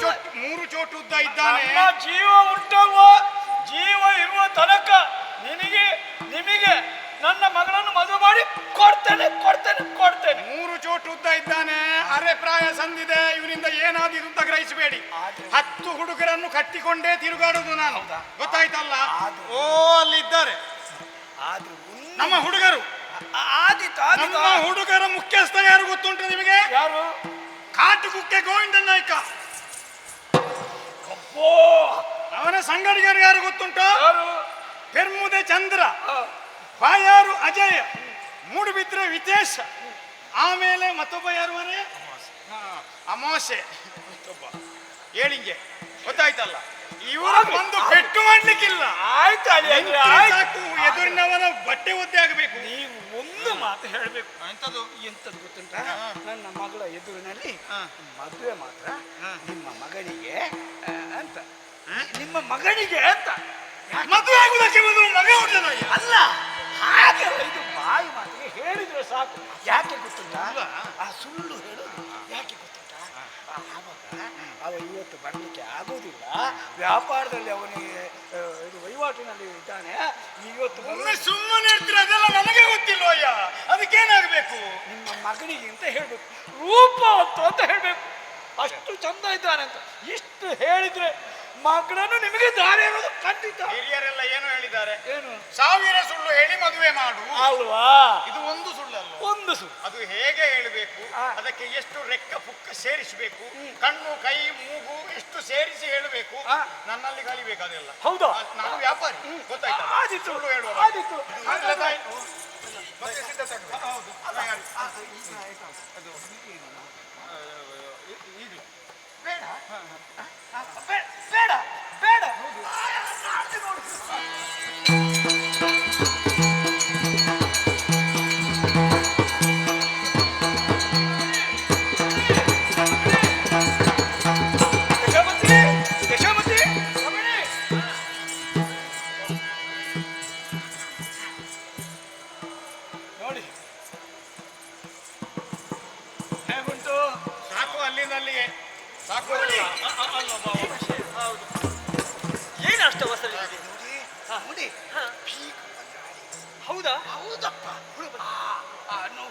ಚೋಟು ಉದ್ದ ಇದ್ದಾನೆ. ನನ್ನ ಜೀವ ಉಂಟಲ್ವ, ಜೀವ ಇರುವ ತನಕ ನಿಮಗೆ ನನ್ನ ಮಗಳನ್ನು ಮದುವೆ ಮಾಡಿ ಕೊಡ್ತೇನೆ ಕೊಡ್ತೇನೆ ಕೊಡ್ತೇನೆ. 3 ಚೋಟು ಉದ್ದ ಇದ್ದಾನೆ, ಅರೆ ಪ್ರಾಯ ಸಂದಿದೆ, ಇವನಿಂದ ಏನಾದ್ರು ಅಂತ ಗ್ರಹಿಸಬೇಡಿ. 10 ಹುಡುಗರನ್ನು ಕಟ್ಟಿಕೊಂಡೇ ತಿರುಗಾಡುದು ನಾನು, ಗೊತ್ತಾಯ್ತಲ್ಲ? ಓ ಅಲ್ಲಿದ್ದಾರೆ ನಮ್ಮ ಹುಡುಗರು. ನಮ್ಮ ಹುಡುಗರ ಮುಖ್ಯಸ್ಥ ಯಾರು ಗೊತ್ತುಂಟು ನಿಮಗೆ? ಯಾರು? ಕಾಟು ಕುಕ್ಕೆ ಗೋವಿಂದ ನಾಯ್ಕ. ಅವನ ಸಂಗಡಿಗರು ಯಾರು ಗೊತ್ತುಂಟು? ಪೆರ್ಮುದೆ ಚಂದ್ರ, ಬಾಯಾರು ಅಜಯ, ಮೂಡುಬಿದ್ರೆ ವಿತೇಶ, ಆಮೇಲೆ ಮತ್ತೊಬ್ಬ ಯಾರು ಮನೆ ಅಮಾಸೆ, ಏಳಿಗೆ, ಗೊತ್ತಾಯ್ತಲ್ಲ? ಇವರು ಬಂದು ಪೆಟ್ಟು ಮಾಡ್ಲಿಕ್ಕಿಲ್ಲ. ಆಯ್ತು, ಎದುರಿನವನ ಬಟ್ಟೆ ಒದ್ದೆ ಆಗಬೇಕು. ನೀವು ಒಂದು ಮಾತು ಹೇಳಬೇಕು. ಎಂತದು ಗೊತ್ತುಂಟ? ನನ್ನ ಮಗಳ ಎದುರಿನಲ್ಲಿ ಮದುವೆ ಮಾತ್ರ ನಿಮ್ಮ ಮಗನಿಗೆ ಅಂತ, ನಿಮ್ಮ ಮಗನಿಗೆ ಅಂತ. ಮದುವೆ ಆಗುವುದಕ್ಕೆ ಮೊದಲು ಮಗ ಹುಟ್ಟಿದ ಅಲ್ಲ, ಹಾಗೆ ಇದು ಬಾಯಿ ಮಾತಿಗೆ ಹೇಳಿದ್ರೆ ಸಾಕು. ಯಾಕೆ ಗೊತ್ತುಂಟ? ಆ ಸುಳ್ಳು ಹೇಳೋದು ಯಾಕೆ ಗೊತ್ತುಂಟ? ಅವ ಇವತ್ತು ಬರಲಿಕ್ಕೆ ಆಗೋದಿಲ್ಲ, ವ್ಯಾಪಾರದಲ್ಲಿ ಅವನಿಗೆ ಇದು ವಹಿವಾಟಿನಲ್ಲಿ ಇದ್ದಾನೆ. ಇವತ್ತು ಸುಮ್ಮನೆ ಇರ್ತೀರ, ಅದೆಲ್ಲ ನನಗೆ ಗೊತ್ತಿಲ್ವ ಅಯ್ಯ. ಅದಕ್ಕೇನಾಗಬೇಕು? ನಿಮ್ಮ ಮಗನಿಗೆ ಅಂತ ಹೇಳ್ಬೇಕು, ರೂಪವಂತ ಅಂತ ಹೇಳ್ಬೇಕು, ಅಷ್ಟು ಚಂದ ಇದ್ದಾನೆ ಅಂತ. ಇಷ್ಟು ಹೇಳಿದ್ರೆ ಮಗಳನ್ನು ನಿಮಗೆ ದಾರಿ ಇರೋದು ಖಂಡಿತ. ಹಿರಿಯರೆಲ್ಲ ಏನು ಹೇಳಿದ್ದಾರೆ? ಏನು? 1000 ಸುಳ್ಳು ಹೇಳಿ ಮದುವೆ ಮಾಡು ಅಲ್ವಾ? ಇದು ಒಂದು ಸುಳ್ಳಲ್ಲ, ಒಂದು ಸುಳ್ಳು. ಅದು ಹೇಗೆ ಹೇಳಬೇಕು, ಅದಕ್ಕೆ ಎಷ್ಟು ರೆಕ್ಕ ಪುಕ್ಕ ಸೇರಿಸಬೇಕು, ಕಣ್ಣು ಕೈ ಮೂಗು ಎಷ್ಟು ಸೇರಿಸಿ ಹೇಳಬೇಕು, ನನ್ನಲ್ಲಿ ಕಲಿಬೇಕು ಅದೆಲ್ಲ. ಹೌದಾ? ನಾನು ವ್ಯಾಪಾರಿ, ಗೊತ್ತಾಯ್ತಾ? ಆದಿತ್ತು, ಸುಳ್ಳು ಹೇಳುವ ಆದಿತ್ತು. ಮತ್ತೆ ಸಿದ್ಧತೆ ಹೌದು. ಬೇಡ ಬೇಡ ಬೇಡ. ಯಶೋಮತಿ, ಏನು ಅಷ್ಟು ಅವಸರ ಇದೆ? ನೋಡಿ ಹೌದಾ? ಹೌದಪ್ಪ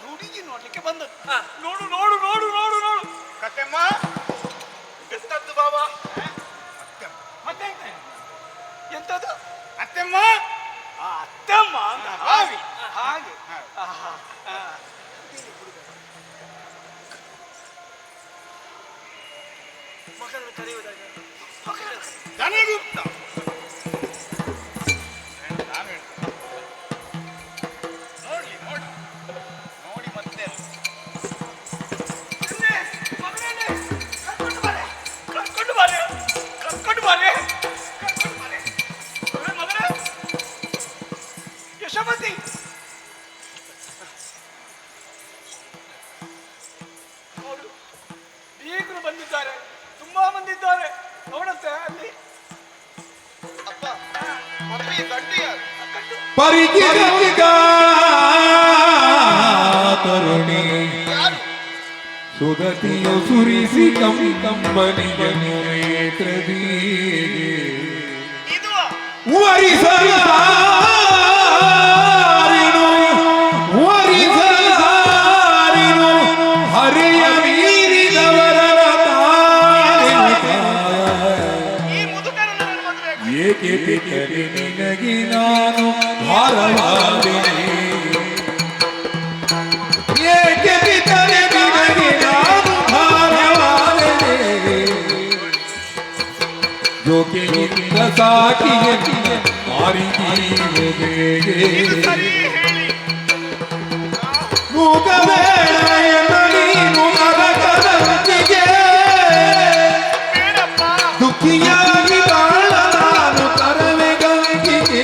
ಹುಡುಗಿ ನೋಡ್ಲಿಕ್ಕೆ ಬಂದದ್ದು. ನೋಡು ನೋಡು ನೋಡು ನೋಡು ನೋಡು. ಕತ್ತೆಮ್ಮ ಎಂತದ್ದು ಬಾಬಾ? ಮತ್ತೆ ಎಂತದು? ಅತ್ತೆಮ್ಮ ಅತ್ತಮ್ಮ ಅಂತ ಬಾವಿ ಹಾಗೆ. ಮಕ್ಕಳನ್ನು ಕರೆಯುವುದಾಗ ನನಗುತ್ತ ನೋಡಿ ನೋಡಿ ನೋಡಿ ಮತ್ತೆ ಕರ್ಕೊಂಡು ಬಾರೆ ಕರ್ಕೊಂಡು ಬಾರೆ ಕರ್ಕೊಂಡು ಬಾರೆ ಮಗನ ಯಶೋಮತಿ. ನೋಡು ಬೀಗರು ಬಂದಿದ್ದಾರೆ, ತುಂಬಾ ಬಂದಿದ್ದಾರೆ. ನೋಡಂತೆ ಅಲ್ಲಿ ಅಪ್ಪ ಮದುವೆ ಗಂಡು ಯಾರು? ಪರಿಗಿರಿಗ ತರುಣಿ ಯಾರು? ಸುಗತಿಯು ಸುರಿಸಿ ಕಂಬನಿಯ ನೇತ್ರದಿ ಇದು ವರಿಸಾರಿನು ಹರಿಯ ಮೀರಿದವರ ಈ ಮುದುಕನನ್ನು ನಾನು ಮದುವೆ ಏಕೆ ಬಿಟ್ಟರೆ ನಿನಗೆ ನಾನು ಭಾರವಾದೆನೆ, ಏಕೆ ಬಿಟ್ಟರೆ ನಿನಗೆ ನಾನು ಭಾರವಾದೆನೆ, ಜೋಕೆಯಿಂದ ಸಾಕಿಯನ್ನ ಮಾರಿದೀವೊದೆಗೆ ಸರಿ ಹೇಳಿ. ಮೂಗಬೇಡ ಎನ್ನ ನೀನು ನರಕದಂತಿಗೆ, ಬೇಡಪ್ಪ ದುಃಖಿಯಾಗಿ ಬಾಳ ನಾನು ತರವೆ ಗಂಗಿಗೆ,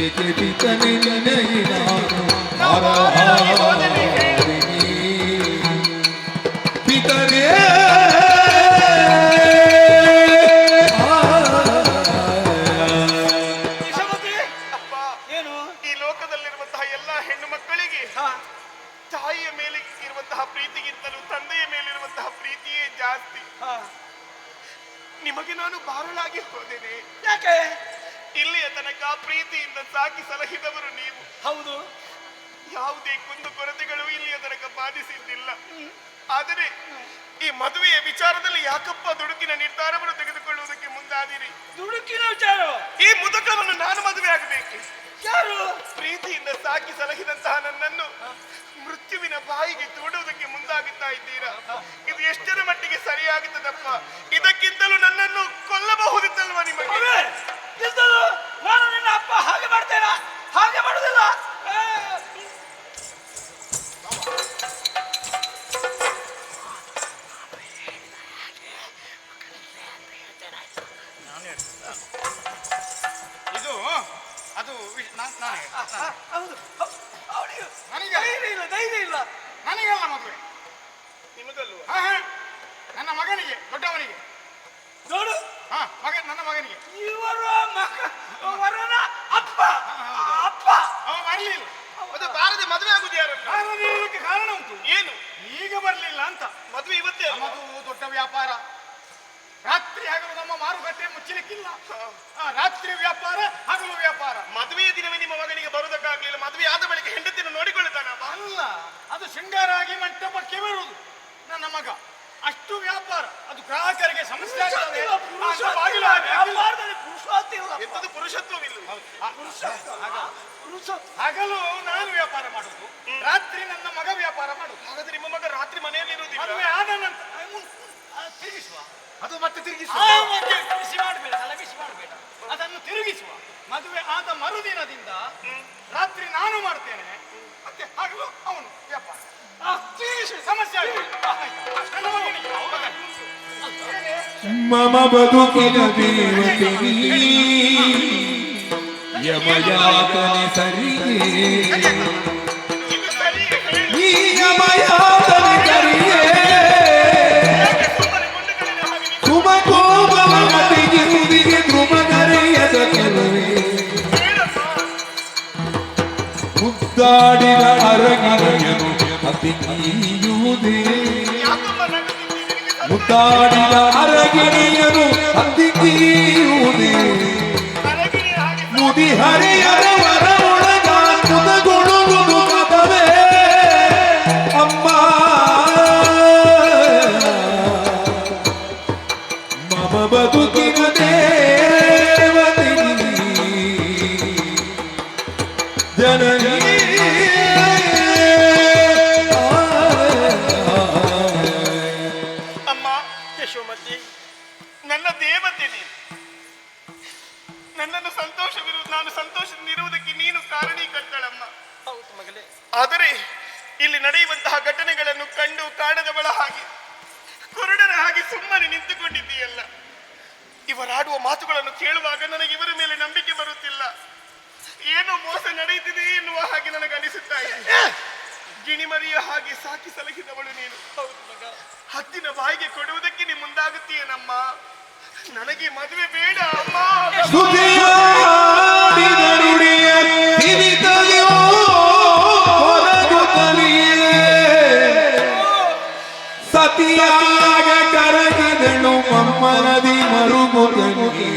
ಏಕೆ ಪಿತನೆ ನಿನಗೆ ನಾನು ಭಾರವಾದೆನೆ, ಪಿತನೇ ಯಶೋಮತಿ. ಅಪ್ಪ ಏನು? ಈ ಲೋಕದಲ್ಲಿರುವಂತಹ ಎಲ್ಲ ಹೆಣ್ಣು ಮಕ್ಕಳಿಗೆ ತಾಯಿಯ ಮೇಲೆ ಇರುವಂತಹ ಪ್ರೀತಿಗಿಂತಲೂ ತಂದೆಯ ಮೇಲಿರುವಂತಹ ಪ್ರೀತಿಯೇ ಜಾಸ್ತಿ. ನಿಮಗೆ ನಾನು ಬಾರಲಾಗಿ ಹೋದೇನೆ. ಯಾಕೆ? ಇಲ್ಲಿಯ ತನಕ ಪ್ರೀತಿಯಿಂದ ಸಾಕಿ ಸಲಹಿದವರು ನೀವು. ಹೌದು. ಯಾವುದೇ ಕುಂದು ಕೊರತೆಗಳು ಇಲ್ಲಿಯ ತನಕ ಬಾಧಿಸಿದ್ದಿಲ್ಲ. ಆದರೆ ಈ ಮದುವೆಯ ವಿಚಾರದಲ್ಲಿ ಯಾಕಪ್ಪ ದುಡುಕಿನ ನಿರ್ಧಾರವನ್ನು ತೆಗೆದುಕೊಳ್ಳುವುದಕ್ಕೆ ಮುಂದಾದಿರಿ? ದುಡುಕಿನ ವಿಚಾರ? ಈ ಮುದುಕವನ್ನು ನಾನು ಮದುವೆ ಆಗಬೇಕು. ಯಾರು? ಪ್ರೀತಿಯಿಂದ ಸಾಕಿ ಸಲಹಿದಂತಹ ನನ್ನನ್ನು ಮೃತ್ಯುವಿನ ಬಾಯಿಗೆ ತೂಡುವುದಕ್ಕೆ ಮುಂದಾಗುತ್ತಾ ಇದ್ದೀರಾ? ಇದು ಎಷ್ಟರ ಮಟ್ಟಿಗೆ ಸರಿಯಾಗುತ್ತದಪ್ಪ? ಇದಕ್ಕಿಂತಲೂ ನನ್ನನ್ನು ಕೊಲ್ಲಬಹುದಿತ್ತಲ್ವ ನಿಮಗೆ? ನಾನು ನಿನ್ನ ಅಪ್ಪ ಹಾಗೆ ಮಾಡ್ತೇನಾ? ಹಾಗೆ ಮಾಡುದಿಲ್ಲ. ಇದು ಅದು ಹೌದು. ಅವನಿಗೆ ನನಗೆ ಧೈರ್ಯ ಇಲ್ಲ. ನನಗಲ್ಲ ಮದುವೆ, ನಿಮಗಲ್ವ? ನನ್ನ ಮಗನಿಗೆ, ದೊಡ್ಡವನಿಗೆ. ನೋಡು ನನ್ನ ಮಗನಿಗೆ. ಇವರ ಅಪ್ಪ ಅಪ್ಪ ಅವ ಬರಲಿಲ್ಲ. ಅದು ಬಾರದೆ ಮದುವೆ ಆಗುದು ಯಾರು? ಕಾರಣ ಉಂಟು. ಏನು? ಈಗ ಬರ್ಲಿಲ್ಲ ಅಂತ. ಮದುವೆ ಇವತ್ತೇ ಅಲ್ವಾ? ನಮ್ಮದು ದೊಡ್ಡ ವ್ಯಾಪಾರ. ರಾತ್ರಿ ಹಗಲು ನಮ್ಮ ಮಾರುಕಟ್ಟೆ ಮುಚ್ಚಲಿಕ್ಕಿಲ್ಲ. ರಾತ್ರಿ ವ್ಯಾಪಾರ, ಹಗಲು ವ್ಯಾಪಾರ. ಮದುವೆಯ ದಿನವೇ ನಿಮ್ಮ ಮಗನಿಗೆ ಬರುವುದಕ್ಕಾಗ್ಲಿಲ್ಲ. ಮದುವೆ ಆದ ಬಳಿಕ ಹೆಂಡತಿಯನ್ನು ನೋಡಿಕೊಳ್ಳುತ್ತಾನ? ಅಲ್ಲ, ಅದು ಶೃಂಗಾರ ಆಗಿ ಮಂಟಪಕ್ಕೆ ಬರುವುದು ನನ್ನ ಮಗ. ಅಷ್ಟು ವ್ಯಾಪಾರ, ಅದು ಗ್ರಾಹಕರಿಗೆ ಸಮಸ್ಯೆ ಆಗ್ತದೆ. ಎಂತದು ಪುರುಷತ್ವವಿಲ್ಲ. ಹಗಲು ನಾನು ವ್ಯಾಪಾರ ಮಾಡುದು, ರಾತ್ರಿ ನನ್ನ ಮಗ ವ್ಯಾಪಾರ ಮಾಡುದು. ಹಾಗಾದ್ರೆ ನಿಮ್ಮ ಮಗ ರಾತ್ರಿ ಮನೆಯಲ್ಲಿ ಇರುವುದಿಲ್ಲ? ಮದುವೆ ಆದ ನಂತರ ತಿರುಗಿಸುವ, ಅದು ಮತ್ತೆ ತಿರುಗಿಸುವ. ಬಿಸಿ ಮಾಡಬೇಡ, ತಲೆ ಬಿಸಿ ಮಾಡಬೇಡ, ಅದನ್ನು ತಿರುಗಿಸುವ. ಮದುವೆ ಆದ ಮರುದಿನದಿಂದ ರಾತ್ರಿ ನಾನು ಮಾಡ್ತೇನೆ, ಮತ್ತೆ ಹಗಲು ಅವನು ವ್ಯಾಪಾರ. ಸಮಸ್ಯೆ ಮಮ ಬದುಕಿನ ದೇವತೆ ಯಮಯಾತನೆ ಸರಿಯೇ, ಈ ಯಮಯಾತನೆ ಕರಿಯೇ, ಸುಮಕೋಮಲ ಮತಿಗಿರುವಿಗೆ ಧ್ರುಮಗರೆಯದ ಕೆಲವೇ, ಮುದ್ದಾಡಿದ ಅರಗಿನಯನು ಅತಿ ಕೀಯುವುದೇ. ಯಾಕಮ್ಮ ನಗುತ್ತಾ ಮುದ್ದಾಡಿದ ಅರಗಿಣಿಯನು ಹತ್ತಿಕಿಯುವುದೇ ಮುದಿ ಹರಿಯರವರ ಒಳಗ ಮುದಗೊಳುವುದು ಕದವೇ ಅಮ್ಮ ಮಮ ಬದುಕಿನ ದೇವತೆ ಜನನಿ ಅಮ್ಮ ಯಶೋಮತಿ, ನನ್ನ ದೇವತೆ ನೀನು. ನನ್ನನ್ನು ನಾನು ಸಂತೋಷದಿಂದಿರುವುದಕ್ಕೆ ನೀನು ಕಾರಣೀಕರ್ತಳಮ್ಮ. ಹೌದು ಮಗಳೇ. ಆದರೆ ಇಲ್ಲಿ ನಡೆಯುವಂತಹ ಘಟನೆಗಳನ್ನು ಕಂಡು ಕಾಣದವಳ ಹಾಗೆ ಕುರುಡರ ಹಾಗೆ ಸುಮ್ಮನೆ ನಿಂತುಕೊಂಡಿದ್ದೀಯಲ್ಲ. ಇವರಾಡುವ ಮಾತುಗಳನ್ನು ಕೇಳುವಾಗ ನನಗೆ ಇವರ ಮೇಲೆ ನಂಬಿಕೆ ಬರುತ್ತಿಲ್ಲ. ಏನೋ ಮೋಸ ನಡೆಯುತ್ತಿದೆ ಎನ್ನುವ ಹಾಗೆ ನನಗೆ ಅನಿಸುತ್ತಾ ಇದೆ. ಗಿಣಿಮರಿಯ ಹಾಗೆ ಸಾಕಿ ಸಲಹಿದವಳು ನೀನು. ಹತ್ತಿನ ಬಾಯಿಗೆ ಕೊಡುವುದಕ್ಕೆ ನೀ ಮುಂದಾಗುತ್ತೀಯನಮ್ಮ. ನನಗೆ ಮದುವೆ ಬೇಡ ಅಮ್ಮ. ಸತಿಯಾಗ ಕರಗಿದಳು ಮಮ್ಮನದಿ ಮರುಮುಗನಿ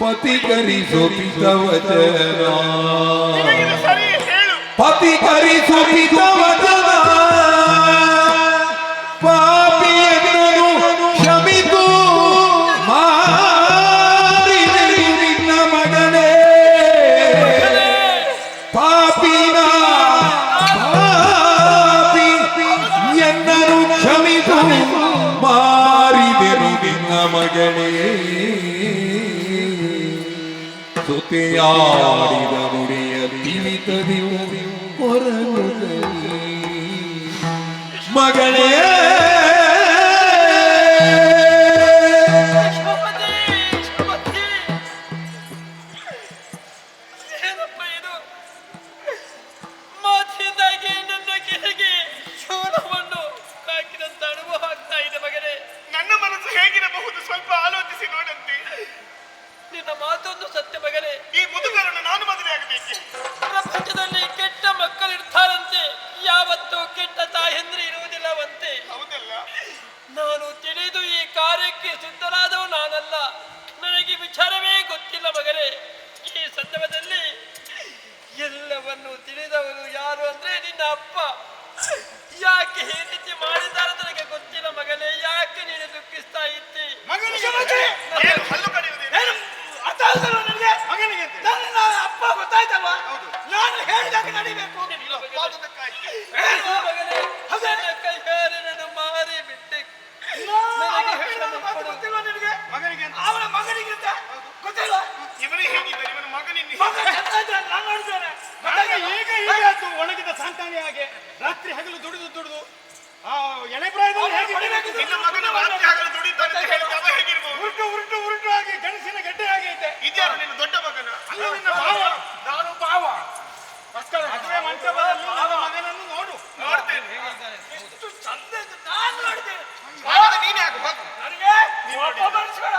ಪತಿ ಕರಿಸೋ ಪಿತವಚನ ಸರಿ ಹೇಳು. ಪತಿ ಕರಿಸೋ ಪಿತವಚನ ಪಾಪಿಯನ್ನು ಕ್ಷಮಿತು ಮಾರಿದೆನು ನಿನ್ನ ಮಗನೇ ಪಾಪಿನ ಪಾಪಿ ಎನ್ನನು ಕ್ಷಮಿತು ಮಾರಿದೆನು ನಿನ್ನ ಮಗನೇ ಸುತೆಯಾಡಿದ ನುಡಿಯ ತಿಳಿತದಿವು ಹೊರಗುತ್ತಲಿ ಮಗಳೇ ಏನಪ್ಪ ಇದು? ಮಾತಿದ್ದಾಗೆ ನನ್ನ ಕೆಳಗೆ ಶೂಲವನ್ನು ಹಾಕಿದಂತ ಅನುಭವ ಆಗ್ತಾ ಇದೆ ಮಗನೇ. ನನ್ನ ಮನಸ್ಸು ಹೇಗಿರಬಹುದು ಸ್ವಲ್ಪ ಆಲೋಚಿಸಿ ನೋಡಂತೆ. ನಿನ್ನ ಮಾತೊಂದು ಸತ್ಯ ಮಗನೇ. ಈ ಮುದುಕರನ್ನು ನಾನು ಮದುವೆ ಆಗಬೇಕೆ? ಪ್ರಪಂಚದಲ್ಲಿ ಕೆಟ್ಟ ಮಕ್ಕಳಿರ್ತಾರಂತೆ, ಯಾವತ್ತೂ ಕೆಟ್ಟ ತಾಯಂದ್ರೆ ಇರುವುದಿಲ್ಲವಂತೆ. ಹೌದಲ್ಲ? ನಾನು ತಿಳಿದು ಈ ಕಾರ್ಯಕ್ಕೆ ಸಿದ್ಧರಾದವ ನಾನಲ್ಲ. ನನಗೆ ವಿಚಾರವೇ ಗೊತ್ತಿಲ್ಲ ಮಗನೇ. ಈ ಸಂದರ್ಭದಲ್ಲಿ ಎಲ್ಲವನ್ನು ತಿಳಿದವರು ಯಾರು ಅಂದ್ರೆ ನಿನ್ನ ಅಪ್ಪ. ಯಾಕೆ ಈ ರೀತಿ ಮಾಡಿದ್ದಾರೆ ನನಗೆ ಗೊತ್ತಿಲ್ಲ ಮಗನೇ. ಯಾಕೆ ನೀನು ದುಃಖಿಸ್ತಾ ಇದ್ದಿ? ಹಲ್ಲು ಕಡಿಯುವುದೇನು? ಅರ್ಥ ಆಗುತ್ತಲ್ವ ನನಗೆ? ನನ್ನ ಅಪ್ಪ ಗೊತ್ತಾಯ್ತಲ್ವಾ? ನಾನು ಹೇಳಿದಾಗ ನಡಿಬೇಕು. ಏನು ಮಗನೇ? ನನ್ನ ಕೈಯಾರೆ ನನ್ನ ಮಾರಿ ಬಿಟ್ಟೆ. ನನಗೆ ಗೊತ್ತಿಲ್ವಾ ನಿನಗೆ? ಅವನ ಮಗನಿಗೆ ಅಂತ ಗೊತ್ತಿಲ್ಲ. ಇವನೇ ಹೇಗಿದ್ದಾನೆ? ಇವನ ಮಗನಿಂದ ಮಗ ಚೆಂದ ಇದ್ದಾನೆ, ನಾನು ನೋಡಿದ್ದೇನೆ. ಈಗ ಹೀಗಾಯ್ತು. ಒಣಗಿದ ಸಂತಾನೆ ಹಾಗೆ ರಾತ್ರಿ ಹಗಲು ದುಡಿದು ಆ ಎಳೆ ಪ್ರಾಯದಲ್ಲಿ ಹೇಗಿದ್ದಾನೆ? ನಿನ್ನ ಮಗನ ರಾತ್ರಿ ಹಗಲು ದುಡಿತಾನೆ ಅಂತ ಹೇಳಿದ್ರೆ ಅವ ಹೇಗಿರ್ಬೋದು? ಉರುಟು ಆಗಿ ಗಣಸಿನ ಗಡ್ಡೆ ಆಗೈತೆ. ಇದ್ಯಾರು ನಿನ್ನ ದೊಡ್ಡ ಮಗನ? ಅಲ್ಲ, ನಿನ್ನ ಭಾವ. ನಾನು ಭಾವ. ಮದುವೆ ಮಂಟಪದಲ್ಲಿ ನನ್ನ ಮಗನನ್ನು ನೋಡ್ತೇನೆ. ಎಷ್ಟು ಚಂದ ಇದೆ, ನಾನು ನೋಡಿದ್ದೇನೆ. ನೀನೇ ಆಗ ಹೋಗು. ನನಗೆ ಕೋಪ ಬರಿಸ್ಬೇಡ.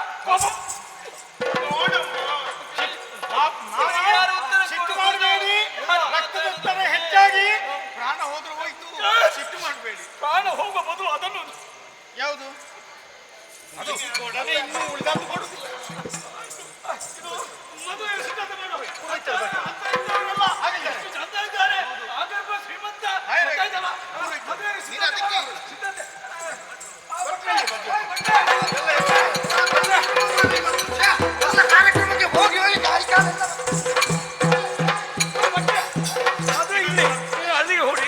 ಸಿಟ್ಟು ಮಾಡಬೇಡಿ. ರಕ್ತದೊತ್ತಡ ಹೆಚ್ಚಾಗಿ ಪ್ರಾಣ ಹೋದ್ರೂ ಹೋಯ್ತು. ಸಿಟ್ಟು ಮಾಡಬೇಡಿ. ಪ್ರಾಣ ಹೋಗುವ ಬದಲು ಅದನ್ನು ಯಾವುದು ಅದು ಕೊಡದೆ ಇನ್ನೂ ಉಳಿದದ್ದು ಕೊಡುದಿಲ್ಲ. ಮದುವೆ ಸಿದ್ಧತೆ ಮಾಡು. ಎಷ್ಟು ಚಂದ ಇದ್ದಾರೆ. ಆಗರ್ಭ ಶ್ರೀಮಂತ ಗೊತ್ತಾಯ್ತಲ್ಲ? ಮದುವೆ ಸಿದ್ಧತೆ ಮಾಡು. ಸಿದ್ಧತೆ. ಕಾರ್ಯಕ್ರಮಕ್ಕೆ ಹೋಗಿ ಅಲ್ಲಿಗೆ ಹೊಡಿ.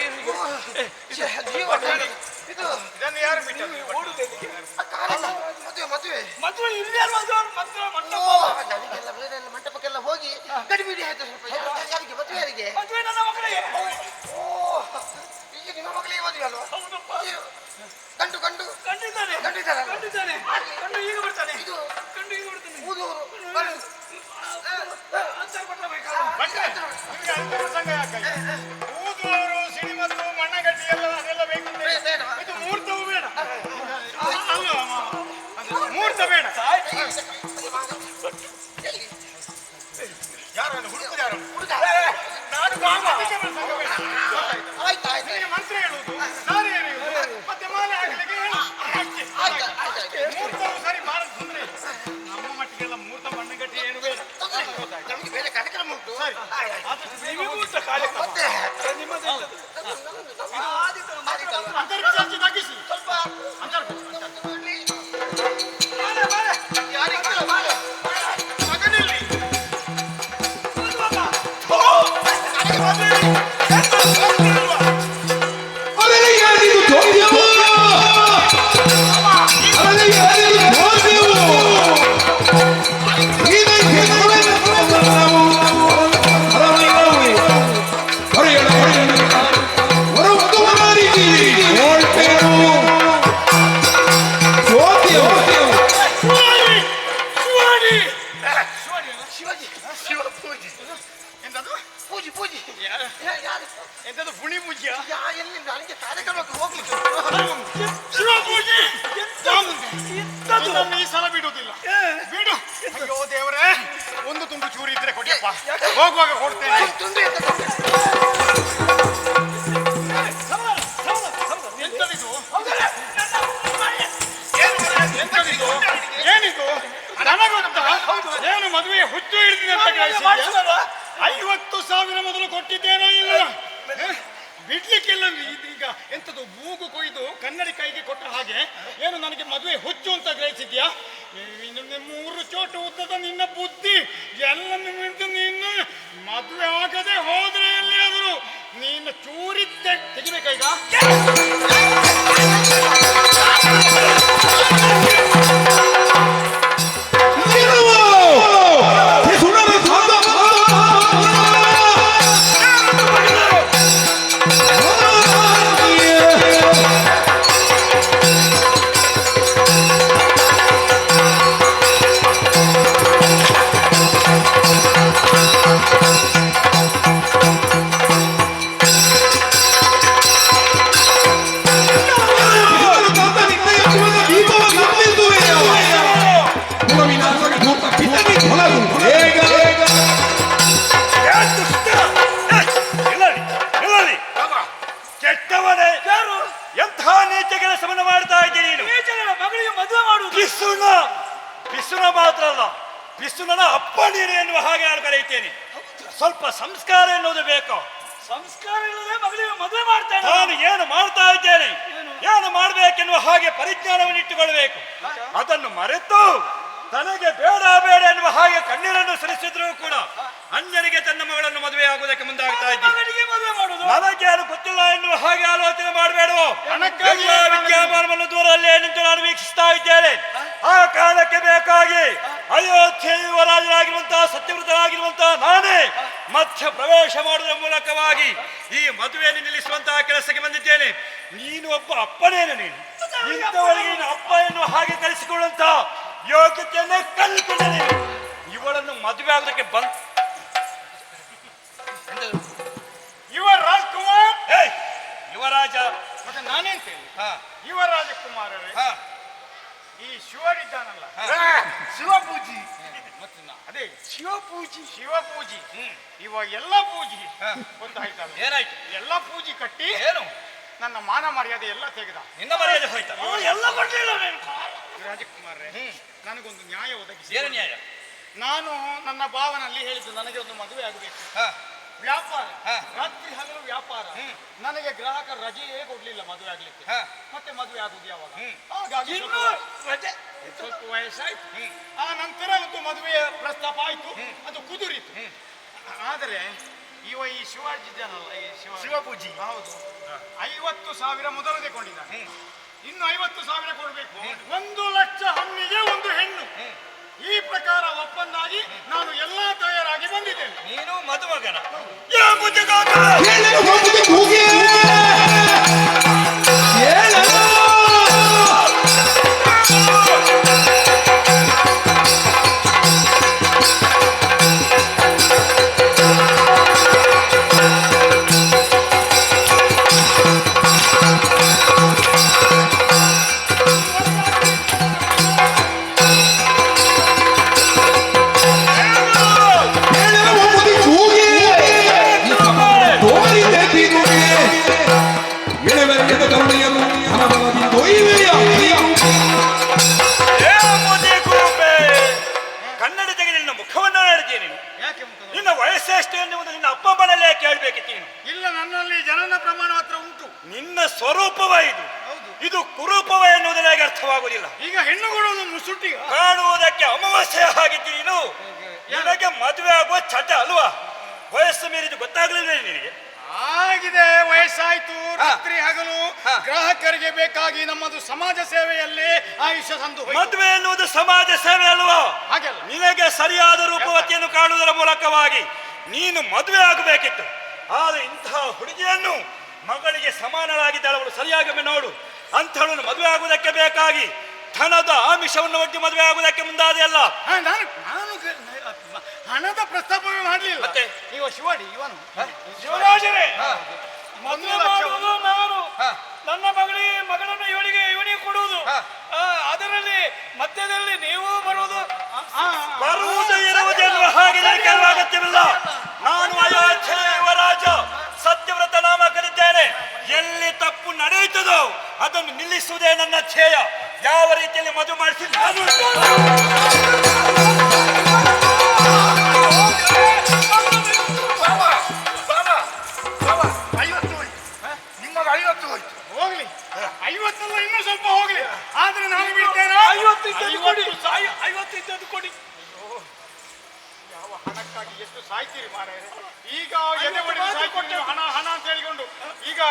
ಇದನ್ನು ಯಾರು ಬಿಟ್ಟು ಮದುವೆ ಇಲ್ಲಿ ಅಲ್ವಾ? ಮಂಟಪಕ್ಕೆಲ್ಲ ಹೋಗಿ ಗಡಿಬಿಡಿ ಆಯ್ತು. ಸ್ವಲ್ಪ ಯಾರಿಗೆ ಮದುವೆ? ಯಾರಿಗೆ ಮದುವೆ? ನನ್ನ ಮಕ್ಕಳಿಗೆ. ಈಗ ನಿಮ್ಮ ಮಕ್ಕಳಿಗೆ ಮದುವೆ ಅಲ್ವಾ? ಹೌದಪ್ಪ. ಗಂಡು ಕಂಡಿದ್ದಾನೆ. ಗಂಡಿದ್ದಾನೆ. ಕಂಡು ಈಗ ಬರ್ತಾನೆ. ಇದು ಕಂಡು ಈಗ ಬರ್ತಾನೆ. ಊದೂರು ಆಚಾರ ಪಟ್ಟಬೇಕಾ? ಸಂಘ ಯಾಕೆ? ಊದುವರು ಸಿಡಿಮದ್ದು ಮಣ್ಣಗಟ್ಟಿ ಎಲ್ಲ ಅದೆಲ್ಲ ಬೇಕು. ಇದು ಮುಹೂರ್ತವೂ ಬೇಡ. ಮುಹೂರ್ತ ಬೇಡ. ಯಾರನ್ನು ಹುಡುಕುದು? ಯಾರು ನಾನು? ಆಯ್ತು. ಮಂತ್ರ ಹೇಳುವುದು ನಾನು ಏನು ಸರಿ ಆದಷ್ಟು ಬೇಗ ಹೋಗಿ. ಮತ್ತೆ ನಿಮ್ಮದೆಂತದು? ಆದಿತ್ತಲ್ಲ. ಅಂತರ್ಜಾಲ ತಗ್ಗಿಸಿ. ಸ್ವಲ್ಪ ಅಂತರ್ಜಾಲ. ಮಾಡ್ಲಿ. ಬಾರೆ, ಬಾರೆ. ಯಾರಿಗಿಲ್ಲ, ಬಾರೆ. ಮಗನಲ್ಲಿ. ಅಲೆಯಾಡಿದು ಧೋರ್ಯವು ಅಲೆಯಾಡಿದು ಧೋರ್ಯವು ಇದಕ್ಕೆ ನಾವು ಎಂತದು? ಪೂಜಿ ಪೂಜಿ. ಯಾರು? ಎಂತದು ಪುಣಿ ಪೂಜ್ಯ? ಎಲ್ಲಿ ನನಗೆ ಕಾರ್ಯಕ್ರಮಕ್ಕೆ ಹೋಗ್ಲಿಕ್ಕೆ ಶಿವ ಪೂಜೆ. ನನ್ನ ಈ ಸಲ ಬಿಡುವುದಿಲ್ಲ. ಬಿಡು. ಅಯ್ಯೋ ದೇವರೇ, ಒಂದು ತುಂಡು ಚೂರಿ ಇದ್ರೆ ಕೊಡಿಯಪ್ಪ, ಹೋಗುವಾಗ ಕೊಡ್ತೇನೆ. ತುಂಡು ಅಂತ ಎಂತದಿದು? ಎಂತದಿದು? ಏನಿದು? ನನಗೊತ್ತ ಏನು ಮದುವೆ ಹುಚ್ಚು ಹಿಡಿದಿದೆ ಅಂತ ಗ್ರಹಿಸಿದ್ಯಾ? 50,000 ಮೊದಲು ಕೊಟ್ಟಿದ್ದೇನೋ ಇಲ್ಲ, ಬಿಡ್ಲಿಕ್ಕಿಲ್ಲ. ಇದೀಗ ಎಂತದು ಮೂಗು ಕೊಯ್ದು ಕನ್ನಡಿ ಕೈಗೆ ಕೊಟ್ಟ ಹಾಗೆ ಏನು ನನಗೆ ಮದುವೆ ಹುಚ್ಚು ಅಂತ ಗ್ರಹಿಸಿದ್ಯಾ? 3 ಚೋಟು ಉದ್ದದ ನಿನ್ನ ಬುದ್ಧಿ ಎಲ್ಲ ನಿನ್ನ ಮದುವೆ ಆಗದೆ ಹೋದ್ರೆ ಎಲ್ಲಿಯಾದ್ರು ನೀನು ಚೂರಿ ತೆಗಿಬೇಕಾಗ. ಪಿಸುನ ಮಾತ್ರ ಅಲ್ಲ, ಪಿಸುನನ ಅಪ್ಪಣೀರು ಎನ್ನುವ ಹಾಗೆ ನಾನು ಕರೆಯುತ್ತೇನೆ. ಸ್ವಲ್ಪ ಸಂಸ್ಕಾರ ಎನ್ನುವುದು ಬೇಕು. ಸಂಸ್ಕಾರ ಇಲ್ಲದೆ ಮಗಳಿಗೆ ಮದುವೆ ಮಾಡ್ತೇನೆ. ನಾನು ಏನು ಮಾಡ್ತಾ ಇದ್ದೇನೆ, ಏನು ಮಾಡಬೇಕೆನ್ನುವ ಹಾಗೆ ಪರಿಜ್ಞಾನವನ್ನು ಇಟ್ಟುಕೊಳ್ಳಬೇಕು. ಅದನ್ನು ಮರೆತು ತನಗೆ ಬೇಡ ಬೇಡ ಎನ್ನುವ ಹಾಗೆ ಕಣ್ಣೀರನ್ನು ಸುರಿಸಿದ್ರು ಕೂಡ ಅನ್ಯರಿಗೆ ತನ್ನ ಮಗಳನ್ನು ಮದುವೆ ಆಗುವುದಕ್ಕೆ ಮುಂದಾಗ್ತಾ ಇದ್ದೀನಿ. ನನಗೆ ಅದು ಗೊತ್ತಿಲ್ಲ ಎನ್ನುವ ಹಾಗೆ ಆಲೋಚನೆ ಮಾಡಬೇಡ. ಎಲ್ಲ ವಿದ್ಯಮಾನವನ್ನು ದೂರಲ್ಲೇ ನಿಂತು ನಾನು ವೀಕ್ಷಿಸ್ತಾ ಇದ್ದೇನೆ. ಆ ಕಾಲಕ್ಕೆ ಬೇಕಾಗಿ ಅಯೋಧ್ಯೆ ಯುವರಾಜರಾಗಿರುವಂತಹ ಸತ್ಯವೃತರಾಗಿರುವಂತಹ ನಾನೇ ಮಧ್ಯ ಪ್ರವೇಶ ಮಾಡುವುದರ ಮೂಲಕವಾಗಿ ಈ ಮದುವೆಯನ್ನು ನಿಲ್ಲಿಸುವಂತಹ ಕೆಲಸಕ್ಕೆ ಬಂದಿದ್ದೇನೆ. ನೀನು ಒಬ್ಬ ಅಪ್ಪನೇನು, ನೀನು ಇಂಥವರಿಗೆ ನೀನು ಅಪ್ಪ ಎನ್ನುವ ಹಾಗೆ ಕಲಿಸಿಕೊಳ್ಳುವಂತಹ ಯೋಗ್ಯತೆಯನ್ನೇ ಕಲಿತಿದ್ದೇನೆ. ಇವಳನ್ನು ಮದುವೆ ಆಗೋದಕ್ಕೆ ಯುವ ರಾಜ್ಕುಮಾರ್, ಯುವರಾಜ ಮತ್ತೆ ನಾನೇಂತೇನೆ ಯುವರಾಜಕುಮಾರರೇ. ಈ ಶಿವರಿದ್ದಾನಲ್ಲ, ಶಿವಪೂಜಿ, ಅದೇ ಶಿವಪೂಜಿ ಇವ ಎಲ್ಲ ಪೂಜಿ ಗೊತ್ತಾಯ್ತಲ್ಲ. ಏನಾಯ್ತು? ಎಲ್ಲ ಪೂಜಿ ಕಟ್ಟಿ ಏನು ನನ್ನ ಮಾನ ಮರ್ಯಾದೆ ಎಲ್ಲ ತೆಗೆದ. ನಿನ್ನ ಮರ್ಯಾದೆ ಹೋಯ್ತಾ? ಎಲ್ಲ ಕೊಟ್ಟಿಲ್ಲ. ರಾಜಕುಮಾರರೇ, ನನಗೊಂದು ನ್ಯಾಯ ಒದಗಿಸಿ. ಏನು ನ್ಯಾಯ? ನಾನು ನನ್ನ ಭಾವನಲ್ಲಿ ಹೇಳಿದ್ದು ನನಗೆ ಒಂದು ಮದುವೆ ಆಗಬೇಕು. ವ್ಯಾಪಾರ, ರಾತ್ರಿ ಹಗಲು ವ್ಯಾಪಾರ. ನನಗೆ ಗ್ರಾಹಕರ ರಜೆಯೇ ಕೊಡ್ಲಿಲ್ಲ ಮದುವೆ ಆಗ್ಲಿಕ್ಕೆ. ಮತ್ತೆ ಮದುವೆ ಆಗುದು ಯಾವಾಗ? ಹಾಗಾಗಿ ಸ್ವಲ್ಪ ವಯಸ್ಸಾಯ್ತು. ಆ ನಂತರ ಒಂದು ಮದುವೆಯ ಪ್ರಸ್ತಾಪ ಆಯ್ತು, ಅದು ಕುದುರಿತು. ಆದರೆ ಈ ಶಿವಾಜಿ ಇದೆಯಲ್ಲ, ಈ ಶಿವಪೂಜಿ, ಹೌದು, 50,000 ಮೊದಲು ತಗೊಂಡಿದ್ದಾನೆ. ಇನ್ನು 50,000 ಕೊಡ್ಬೇಕು. 1 ಲಕ್ಷ ಹಣ್ಣಿಗೆ ಒಂದು ಹೆಣ್ಣು. ಈ ಪ್ರಕಾರ ಒಪ್ಪಂದಾಗಿ ನಾನು ಎಲ್ಲಾ ತಯಾರಾಗಿ ಬಂದಿದ್ದೇನೆ. ನೀನು ಮದುಮಗನ Thank you. ಎಷ್ಟು ಎನ್ನುವುದು ನಿನ್ನ ಅಪ್ಪ ಮನೆಯಲ್ಲೇ ಕೇಳಬೇಕಿತ್ತು ನೀನು. ಇಲ್ಲ, ನನ್ನಲ್ಲಿ ಜನನ ಪ್ರಮಾಣ ಮಾತ್ರ ಉಂಟು. ನಿನ್ನ ಸ್ವರೂಪವ ಇದು, ಇದು ಕುರೂಪವ ಎನ್ನುವುದು ನನಗೆ ಅರ್ಥವಾಗುವುದಿಲ್ಲ. ಈಗ ಹೆಣ್ಣುಗಳು ಮುಸುಟಿ ಕಾಣುವುದಕ್ಕೆ ಅಮಾವಾಸ್ಯೆ ಆಗಿದ್ದು ನೀನು. ನಿನಗೆ ಮದುವೆ ಆಗುವ ಚಟ ಅಲ್ವಾ? ವಯಸ್ಸು ಮೀರಿದು ಗೊತ್ತಾಗ್ಲಿಲ್ಲ ನಿನಗೆ? ಆಗಿದೆ, ವಯಸ್ಸಾಯ್ತು. ರಾತ್ರಿ ಹಗಲು ಗ್ರಾಹಕರಿಗೆ ಬೇಕಾಗಿ ನಮ್ಮದು ಸಮಾಜ ಸೇವೆಯಲ್ಲಿ ಆಯುಷ್ಯ ಸಂದು ಮದುವೆ ಎನ್ನುವುದು ಸಮಾಜ ಸೇವೆ ಅಲ್ವಾ? ಹಾಗೆಲ್ಲ ನಿನಗೆ ಸರಿಯಾದ ರೂಪವತಿಯನ್ನು ಕಾಣುವುದರ ಮೂಲಕವಾಗಿ ನೀನು ಮದುವೆ ಆಗಬೇಕಿತ್ತು. ಆದರೆ ಇಂತಹ ಹುಡುಗಿಯನ್ನು ಮಗಳಿಗೆ ಸಮಾನಳಾಗಿದ್ದಾಳೆ ಅವಳು, ಸರಿಯಾಗಿ ನೋಡು. ಅಂಥವಳನ್ನು ಮದುವೆ ಆಗುವುದಕ್ಕೆ ಬೇಕಾಗಿ ಧನದ ಆಮಿಷವನ್ನು ಒಡ್ಡಿ ಮದುವೆ ಆಗುವುದಕ್ಕೆ ಮುಂದಾದೆ ಅಲ್ಲ. ನಾನು ಹಣದ ಪ್ರಸ್ತಾಪವೇ ಮಾಡಲಿಲ್ಲ. ಮತ್ತೆ ಇವ ಶಿವಾಡಿ ಇವನು ಶಿವರಾಜರೇ, ಮದುವೆ ಮಾಡುವುದು ನಾನು, ನನ್ನ ಮಗಳನ್ನು ಇವನಿಗೆ ಕೊಡುವುದು, ಅದರಲ್ಲಿ ಮಧ್ಯದಲ್ಲಿ ನೀವು ಬರುವುದು ಇರುವುದೆನ್ನುವ ಹಾಗೆ ಕೆಲವು ಅಗತ್ಯವಿಲ್ಲ. ನಾನು ಅಯೋಧ್ಯೆ ಯುವರಾಜ ಸತ್ಯವ್ರತ ನಾಮಕರಿದ್ದೇನೆ. ಎಲ್ಲಿ ತಪ್ಪು ನಡೆಯುತ್ತದೋ ಅದನ್ನು ನಿಲ್ಲಿಸುವುದೇ ನನ್ನ ಧ್ಯೇಯ. ಯಾವ ರೀತಿಯಲ್ಲಿ ಮದುವೆ ಮಾಡಿಸಿ ಹೋಗ್ಲಿ, 50 ಇನ್ನೂ ಸ್ವಲ್ಪ ಹೋಗ್ಲಿ, ಆದ್ರೆ ನಾನು ಬಿಡ್ತೇನೆ. 50 ಇದ್ದದ್ದು ಕೊಡಿ. ಯಾವ ಹಣಕ್ಕಾಗಿ ಎಷ್ಟು ಸಾಯ್ತೀರಿ ಮಾರಾಯರೆ. ಈಗ ಎದೆ ಬಡಿದು ಸಾಯ್ಕೊಂಡು ಹಣ ಹಣ ಅಂತ ಹೇಳಿಕೊಂಡು ಈಗ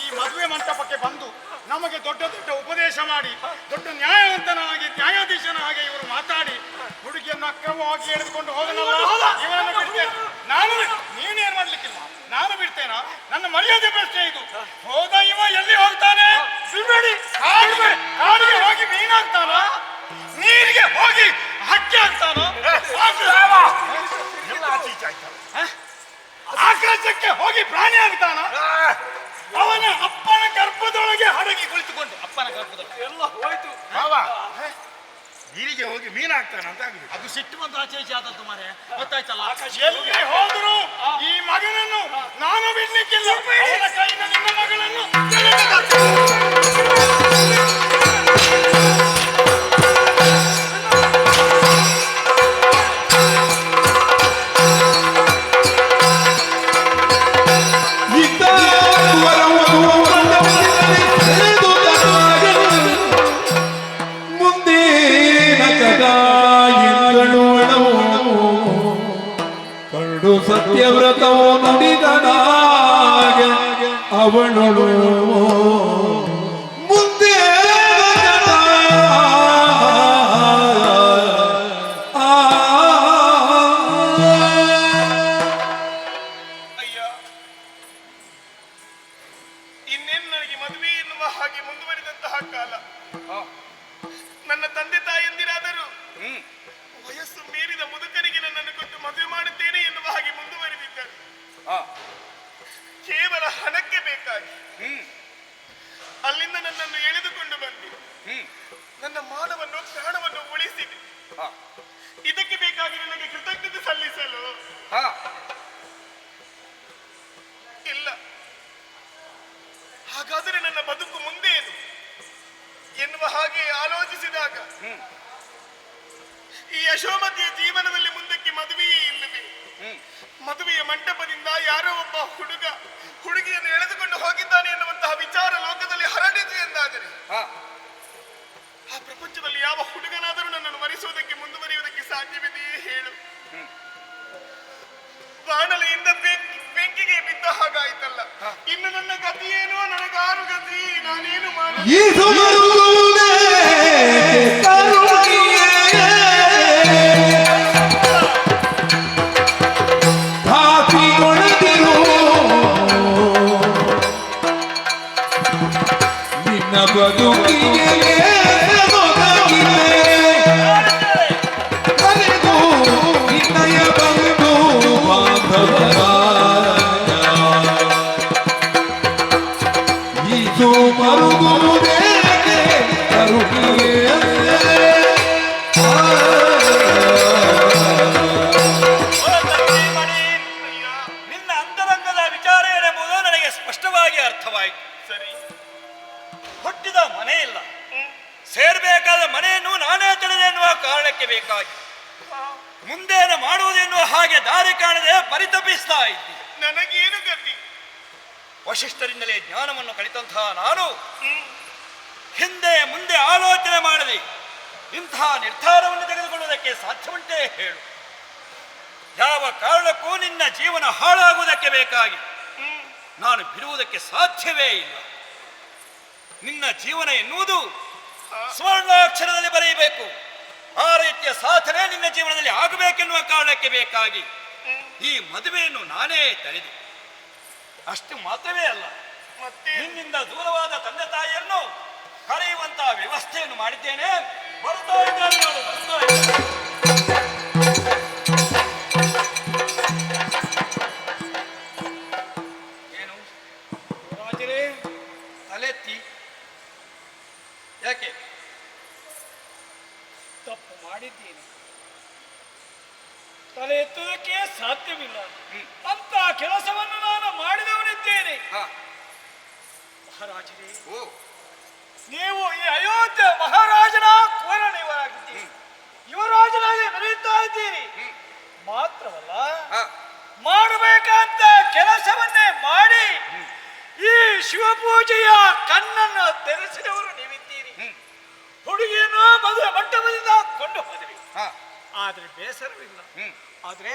ಈ ಮದುವೆ ಮಂಟಪಕ್ಕೆ ಬಂದು ನಮಗೆ ದೊಡ್ಡ ದೊಡ್ಡ ಉಪದೇಶ ಮಾಡಿ ದೊಡ್ಡ ನ್ಯಾಯವಂತನಾಗಿ ನ್ಯಾಯಾಧೀಶನಾಗಿ ಇವರು ಮಾತಾಡಿ ಹುಡುಗಿಯನ್ನು ಅಕ್ರಮವಾಗಿ ಎಳೆದುಕೊಂಡು ಹೋಗನಲ್ಲ, ಇವನನ್ನು ಬಿಡ್ತೇನೆ ನಾನು. ನೀನೇನ್ ಮಾಡ್ಲಿಕ್ಕಿಲ್ಲ, ನಾನು ಬಿಡ್ತೇನಾ? ನನ್ನ ಮರ್ಯಾದೆ ಪ್ರಶ್ನೆ ಇದು. ಹೋದ ಇವ ಎಲ್ಲಿ ಹೋಗ್ತಾನೆ? ಕಾಡಿಗೆ ಹೋಗಿ ಮೀನಾಗ್ತಾನ, ನೀರಿಗೆ ಹೋಗಿ ಹಕ್ಕಿ ಆಗ್ತಾನ, ಆಕಾಶಕ್ಕೆ ಹೋಗಿ ಪ್ರಾಣಿ ಆಗ್ತಾನ, ಅವನ ಅಪ್ಪನ ಗರ್ಭದೊಳಗೆ ಹಡಗಿ ಕುಳಿತುಕೊಂಡು ಅಪ್ಪನ ಗರ್ಭದೊಳಗೆ ಎಲ್ಲ ಹೋಯ್ತು. ನೀರಿಗೆ ಹೋಗಿ ಮೀನಾಗ್ತಾನ ಅಂತ ಆಗಿದೆ. ಅದು ಸಿಟ್ಟು ಬಂದು ಆಚೆ ಈಚೆ ಆದದ್ದು ಮಾರೆ, ಗೊತ್ತಾಯ್ತಲ್ಲ. ಎಲ್ಲಿ ಹೋದ್ರು ಈ ಮಗನನ್ನು ನಾನು ಬಿಡ್ಲಿಕ್ಕಿಲ್ಲ. ಅವನ ಕೈಯಿಂದ ನಿಮ್ಮ ಮಗಳನ್ನು ಸತ್ಯವ್ರತವು ನುಡಿದನಾಗ ಅವಳಳು ಮುಂದೆ ಅಯ್ಯ, ಇನ್ನೇನು ನನಗೆ ಮದುವೆ ಎನ್ನುವ ಹಾಗೆ ಮುಂದುವರಿದಂತಹ ಕಾಲ. ನನ್ನ ತಂದೆ ತಾಯಂದಿರಾದರೂ ವಯಸ್ಸು ಮೀರಿದ ಮುದುಕರಿಗೆ ನನ್ನನ್ನು ಕೊಟ್ಟು ಮದುವೆ ಮಾಡುತ್ತೇನೆ ಎನ್ನುವ ಹಾಗೆ ಮುಂದುವರಿದಿದ್ದರು. ಕೇವಲ ಹಣಕ್ಕೆ ಬೇಕಾಗಿ ಅಲ್ಲಿಂದ ನನ್ನನ್ನು ಎಳೆದುಕೊಂಡು ಬಂದು ನನ್ನ ಮಾನವನ್ನು ಪ್ರಾಣವನ್ನು ಉಳಿಸಿದೆ. ಇದಕ್ಕೆ ಬೇಕಾಗಿ ನನಗೆ ಕೃತಜ್ಞತೆ ಸಲ್ಲಿಸಲು ಇಲ್ಲ. ಹಾಗಾದರೆ ನನ್ನ ಬದುಕು ಮುಂದೇನು ಎನ್ನುವ ಹಾಗೆ ಆಲೋಚಿಸಿದಾಗ ಈ ಯಶೋಮತಿಯ ಜೀವನದಲ್ಲಿ ಮುಂದಕ್ಕೆ ಮದುವೆಯೇ ಇಲ್ಲವೇ? ಮದುವೆಯ ಮಂಟಪದಿಂದ ಯಾರೋ ಒಬ್ಬ ಹುಡುಗಿಯನ್ನು ಎಳೆದುಕೊಂಡು ಹೋಗಿದ್ದಾನೆ ಎನ್ನುವಂತಹ ವಿಚಾರ ಲೋಕದಲ್ಲಿ ಹರಡಿತು ಎಂದಾದರೆ ಆ ಪ್ರಪಂಚದಲ್ಲಿ ಯಾವ ಹುಡುಗನಾದರೂ ನನ್ನನ್ನು ಮರೆಸುವುದಕ್ಕೆ ಮುಂದುವರಿಯುವುದಕ್ಕೆ ಸಾಧ್ಯವಿದೆಯೇ ಹೇಳು? ಬಾಣಲೆಯಿಂದ ಬೆಂಕಿಗೆ ಬಿದ್ದ ಹಾಗಾಯ್ತಲ್ಲ. ಇನ್ನು ನನ್ನ ಗತಿಯೇನೋ, ನನಗಾರು ಗತಿ, ನಾನೇನು ಮಾಡಿ ನಿನ್ನ ಅಂತರಂಗದ ವಿಚಾರ ಏನೆಂಬುದು ನನಗೆ ಸ್ಪಷ್ಟವಾಗಿ ಅರ್ಥವಾಯಿತು. ಸರಿ, ಹುಟ್ಟಿದ ಮನೆ ಇಲ್ಲ, ಸೇರ್ಬೇಕಾದ ಮನೆಯನ್ನು ನಾನೇ ತಿಳಿದೆ ಎನ್ನುವ ಕಾರಣಕ್ಕೆ ಬೇಕಾಗಿ ಮುಂದೇನು ಮಾಡುವುದೆನ್ನುವ ಹಾಗೆ ದಾರಿ ಕಾಣದೆ ತಪ್ಪಿಸ್ತಾ ಇದ್ದಿ. ನನಗೇನು ಗತಿ? ವಶಿಷ್ಠರಿಂದಲೇ ಜ್ಞಾನವನ್ನು ಕಲಿತಂತಹ ನಾನು ಹಿಂದೆ ಮುಂದೆ ಆಲೋಚನೆ ಮಾಡದೆ ಇಂತಹ ನಿರ್ಧಾರವನ್ನು ತೆಗೆದುಕೊಳ್ಳುವುದಕ್ಕೆ ಸಾಧ್ಯವುಂಟೇ ಹೇಳು? ಯಾವ ಕಾರಣಕ್ಕೂ ನಿನ್ನ ಜೀವನ ಹಾಳಾಗುವುದಕ್ಕೆ ಬೇಕಾಗಿ ನಾನು ಬಿಡುವುದಕ್ಕೆ ಸಾಧ್ಯವೇ ಇಲ್ಲ. ನಿನ್ನ ಜೀವನ ಎನ್ನುವುದು ಸ್ವರ್ಣಾಕ್ಷರದಲ್ಲಿ ಬರೆಯಬೇಕು. ಆ ರೀತಿಯ ಸಾಧನೆ ನಿನ್ನ ಜೀವನದಲ್ಲಿ ಆಗಬೇಕೆನ್ನುವ ಕಾರಣಕ್ಕೆ ಬೇಕಾಗಿ ಈ ಮದುವೆಯನ್ನು ನಾನೇ ತಡೆದೆ. ಅಷ್ಟು ಮಾತ್ರವೇ ಅಲ್ಲ, ನಿನ್ನಿಂದ ದೂರವಾದ ತಂದೆ ತಾಯಿಯನ್ನು ಕರೆಯುವಂತಹ ವ್ಯವಸ್ಥೆಯನ್ನು ಮಾಡಿದ್ದೇನೆ. ಬರ್ತಾ ಇದ್ದಾರೆ, ನಾನು ಬರ್ತಾ ಇದ್ದೇನೆ. ಏನು ರಾಜರೇ, ತಲೆತ್ತಿ ಯಾಕೆ? ತಪ್ಪು ಮಾಡಿದ್ದೇನೆ, ತಲೆ ಎತ್ತುವುದಕ್ಕೆ ಸಾಧ್ಯವಿಲ್ಲ ಅಂತ ಕೆಲಸವನ್ನು ನಾನು ಮಾಡಿದವನಿದ್ದೇನೆ. ಮಹಾರಾಜರೇ, ನೀವು ಈ ಅಯೋಧ್ಯೆ ಮಹಾರಾಜನ ಕೋರಣೆಯವರಾಗಿದ್ದೀರಿ, ಯುವರಾಜನಾಗಿ ಮೆರೆಯುತ್ತಾ ಇದ್ದೀರಿ. ಮಾತ್ರವಲ್ಲ, ಮಾಡಬೇಕಂತ ಕೆಲಸವನ್ನೇ ಮಾಡಿ ಈ ಶಿವಪೂಜೆಯ ಕಣ್ಣನ್ನು ತೆರೆಸಿದವರು ನೀವಿದ್ದೀರಿ. ಹುಡುಗಿಯನ್ನು ಮದುವೆ ಮಂಟಪದಿಂದ ಕೊಂಡು ಹೋದ್ರಿ, ಆದ್ರೆ ಬೇಸರವಿಲ್ಲ. ಆದ್ರೆ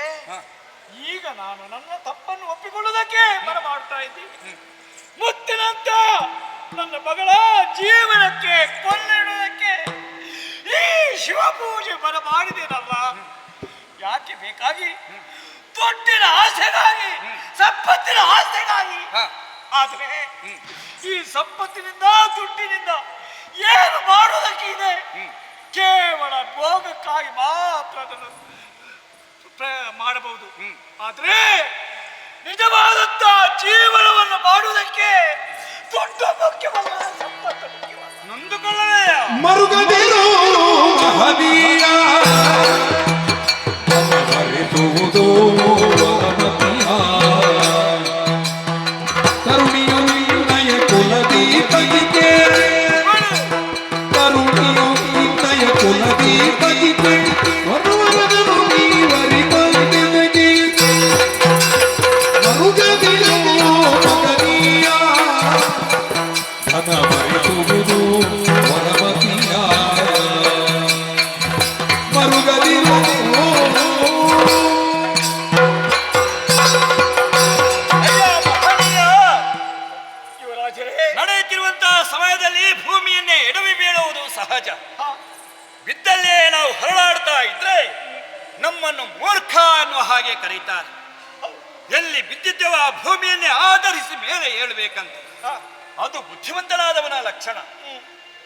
ಈಗ ನಾನು ನನ್ನ ತಪ್ಪನ್ನು ಒಪ್ಪಿಕೊಳ್ಳುವುದಕ್ಕೆ ಮನ ಮಾಡ್ತಾ ಇದ್ದೀನಿ. ಮುತ್ತಿನಂತ ನನ್ನ ಮಗಳ ಜೀವನಕ್ಕೆ ಕೊಳ್ಳಿಡುವುದಕ್ಕೆ ಈ ಶಿವಪೂಜೆ ಮನ ಮಾಡಿದೇನಲ್ಲ. ಯಾಕೆ ಬೇಕಾಗಿ? ದುಡ್ಡಿನ ಆಸೆಗಾಗಿ, ಸಂಪತ್ತಿನ ಆಸೆಗಾಗಿ. ಆದ್ರೆ ಈ ಸಂಪತ್ತಿನಿಂದ ದುಡ್ಡಿನಿಂದ ಏನು ಮಾಡುವುದಕ್ಕೆ ಇದೆ? ಕೇವಲ ಭೋಗಕ್ಕಾಗಿ ಮಾತ್ರ ಅದನ್ನು ಮಾಡಬಹುದು. ಆದ್ರೆ ನಿಜವಾದಂತ ಜೀವನವನ್ನು ಮಾಡುವುದಕ್ಕೆ ದುಡ್ಡು ಮುಖ್ಯವಲ್ಲ, ಸಂಪತ್ತು ಮುಖ್ಯವಲ್ಲ. ನೊಂದುಕೊಳ್ಳಲೇ ಮರುಗದಿರೋ ಮಹನೀಯ ಮರೆಸುವುದೋ ಮತಿಯ ತರುಣಿಯು ನಿನ್ನಯ ಕುಲದಿ ತಗಿತೆ, ತರುಣಿಯು ನಿನ್ನಯ ಕುಲದಿ ತಗಿತೆ, ವರುವರನು ನೀವರಿ ಕಲಿತೆಗೆ ಮರುಗದಿರೋ ಮಹನೀಯ ಧನ ಮರೆಸುವುದೋ ವರಮತಿಯ ಮರುಗದಿರೋ. ನಡೆಯುತ್ತಿರುವಂತಹ ಸಮಯದಲ್ಲಿ ಭೂಮಿಯನ್ನೇ ಎಡವಿ ಬೀಳುವುದು ಸಹಜ. ಬಿದ್ದಲ್ಲೇ ನಾವು ಹೊರಳಾಡ್ತಾ ಇದ್ರೆ ನಮ್ಮನ್ನು ಮೂರ್ಖ ಅನ್ನುವ ಹಾಗೆ ಕರೀತಾರೆ. ಎಲ್ಲಿ ಬಿದ್ದಿದ್ದೇವ ಆ ಭೂಮಿಯನ್ನೇ ಆಧರಿಸಿ ಮೇಲೆ ಏಳಬೇಕಂತ. ಅದು ಬುದ್ಧಿವಂತನಾದವನ ಲಕ್ಷಣ.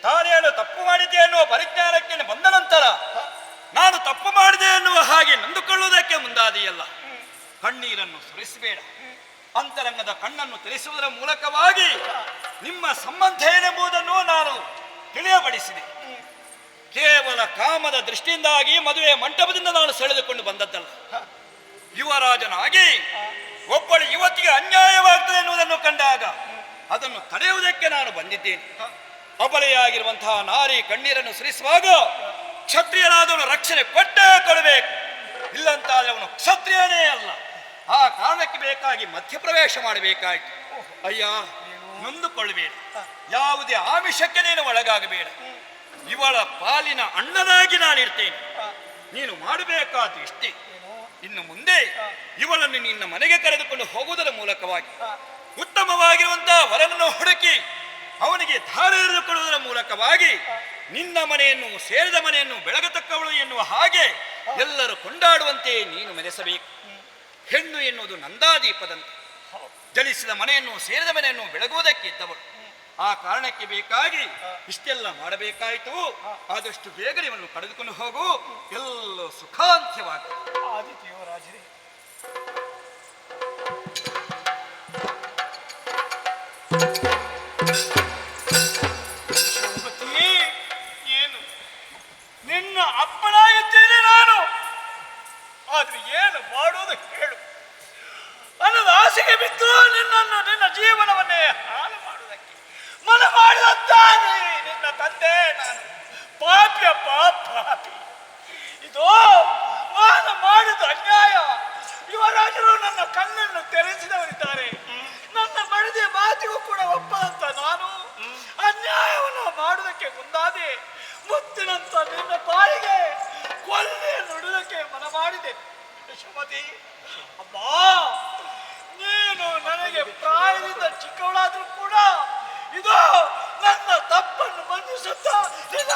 ತಾನೇನು ತಪ್ಪು ಮಾಡಿದೆ ಎನ್ನುವ ಪರಿಜ್ಞಾನಕ್ಕೆ ಬಂದ ನಂತರ ನಾನು ತಪ್ಪು ಮಾಡಿದೆ ಎನ್ನುವ ಹಾಗೆ ನೊಂದುಕೊಳ್ಳುವುದಕ್ಕೆ ಮುಂದಾದಿಯಲ್ಲ. ಕಣ್ಣೀರನ್ನು ಸುರಿಸಬೇಡ. ಅಂತರಂಗದ ಕಣ್ಣನ್ನು ತಿಳಿಸುವುದರ ಮೂಲಕವಾಗಿ ನಿಮ್ಮ ಸಂಬಂಧ ಏನೆಂಬುದನ್ನು ನಾನು ತಿಳಿಯಪಡಿಸಿದೆ. ಕೇವಲ ಕಾಮದ ದೃಷ್ಟಿಯಿಂದಾಗಿ ಮದುವೆ ಮಂಟಪದಿಂದ ನಾನು ಸೆಳೆದುಕೊಂಡು ಬಂದದ್ದಲ್ಲ. ಯುವರಾಜನಾಗಿ ಒಬ್ಬಳು ಯುವತಿಗೆ ಅನ್ಯಾಯವಾಗ್ತದೆ ಎನ್ನುವುದನ್ನು ಕಂಡಾಗ ಅದನ್ನು ತಡೆಯುವುದಕ್ಕೆ ನಾನು ಬಂದಿದ್ದೇನೆ. ಅಬಲೆಯಾಗಿರುವಂತಹ ನಾರಿ ಕಣ್ಣೀರನ್ನು ಸುರಿಸುವಾಗ ಕ್ಷತ್ರಿಯನಾದವನು ರಕ್ಷಣೆ ಕೊಟ್ಟೇ ಕೊಡಬೇಕು. ಇಲ್ಲಂತಾದ್ರೆ ಅವನು ಕ್ಷತ್ರಿಯನೇ ಅಲ್ಲ. ಆ ಕಾರಣಕ್ಕೆ ಬೇಕಾಗಿ ಮಧ್ಯಪ್ರವೇಶ ಮಾಡಬೇಕಾಯ್ತು. ಅಯ್ಯ, ನೊಂದುಕೊಳ್ಳಬೇಡ. ಯಾವುದೇ ಆಮಿಷಕ್ಕೆ ನೀನು ಒಳಗಾಗಬೇಡ. ಇವಳ ಪಾಲಿನ ಅಣ್ಣನಾಗಿ ನಾನಿರ್ತೇನೆ. ನೀನು ಮಾಡಬೇಕಾದ ಇಷ್ಟೇ. ಇನ್ನು ಮುಂದೆ ಇವಳನ್ನು ನಿನ್ನ ಮನೆಗೆ ಕರೆದುಕೊಂಡು ಹೋಗುವುದರ ಮೂಲಕವಾಗಿ ಉತ್ತಮವಾಗಿರುವಂತಹ ವರನನ್ನು ಹುಡುಕಿ ಅವನಿಗೆ ಧಾರೆ ಎರೆದುಕೊಳ್ಳುವುದರ ಮೂಲಕವಾಗಿ ನಿನ್ನ ಮನೆಯನ್ನು ಸೇರಿದ ಮನೆಯನ್ನು ಬೆಳಗತಕ್ಕವಳು ಎನ್ನುವ ಹಾಗೆ ಎಲ್ಲರೂ ಕೊಂಡಾಡುವಂತೆ ನೀನು ಮೆರೆಸಬೇಕು. ಹೆಣ್ಣು ಎನ್ನುವುದು ನಂದಾದೀಪದಂತೆ ಜಲಿಸಿದ ಮನೆಯನ್ನು ಸೇರಿದ ಮನೆಯನ್ನು ಬೆಳಗುವುದಕ್ಕೆ ಇದ್ದವಳು. ಆ ಕಾರಣಕ್ಕೆ ಬೇಕಾಗಿ ಇಷ್ಟೆಲ್ಲ ಮಾಡಬೇಕಾಯಿತು. ಆದಷ್ಟು ಬೇಗ ಇವನು ಕಳೆದುಕೊಂಡು ಹೋಗು, ಎಲ್ಲ ಸುಖಾಂತ್ಯವಾಗಿ. ಆದಿತ್ಯವರಾಜರೇ, ಏನು ನಿನ್ನ ಅಪ್ಪನಾಗಿದ್ದೇನೆ ನಾನು. ಆದ್ರೆ ಏನು ಮಾಡೋದು ಹೇಳು? ಅನ್ನದ ಆಸೆಗೆ ಬಿದ್ದು ನಿನ್ನನ್ನು ನಿನ್ನ ಜೀವನವನ್ನೇ ಹಾಳು ಮಾಡುವುದಕ್ಕೆ ಮನ ಮಾಡಿದಂತಾನೆ ನಿನ್ನ ತಂದೆ ನಾನು. ಪಾಪಿಯಪ್ಪ ಪಾಪಿ. ಇದು ನಾನು ಮಾಡಿದ ಅನ್ಯಾಯ. ಯುವರಾಜರು ನನ್ನ ಕಣ್ಣನ್ನು ತೆರೆಸಿದವರಿದ್ದಾರೆ. ನನ್ನ ಮಡದಿ ಮಾತಿಗೂ ಕೂಡ ಒಪ್ಪದಂತ ನಾನು ಅನ್ಯಾಯವನ್ನು ಮಾಡುವುದಕ್ಕೆ ಮುಂದಾದೆ. ಮುತ್ತಿನಂತ ನಿನ್ನ ಬಾಯಿಗೆ ಕೊಲ್ಲೆ ನುಡಿದಕ್ಕೆ ಮನ ಮಾಡಿದೆ. ಯಶೋಮತಿ, ಅಮ್ಮ, ನೀನು ನನಗೆ ಪ್ರಾಯದಿಂದ ಚಿಕ್ಕವಳಾದ್ರೂ ಕೂಡ ಇದು ನನ್ನ ತಪ್ಪನ್ನು ಮನ್ನಿಸುತ್ತಾ ನಿನ್ನ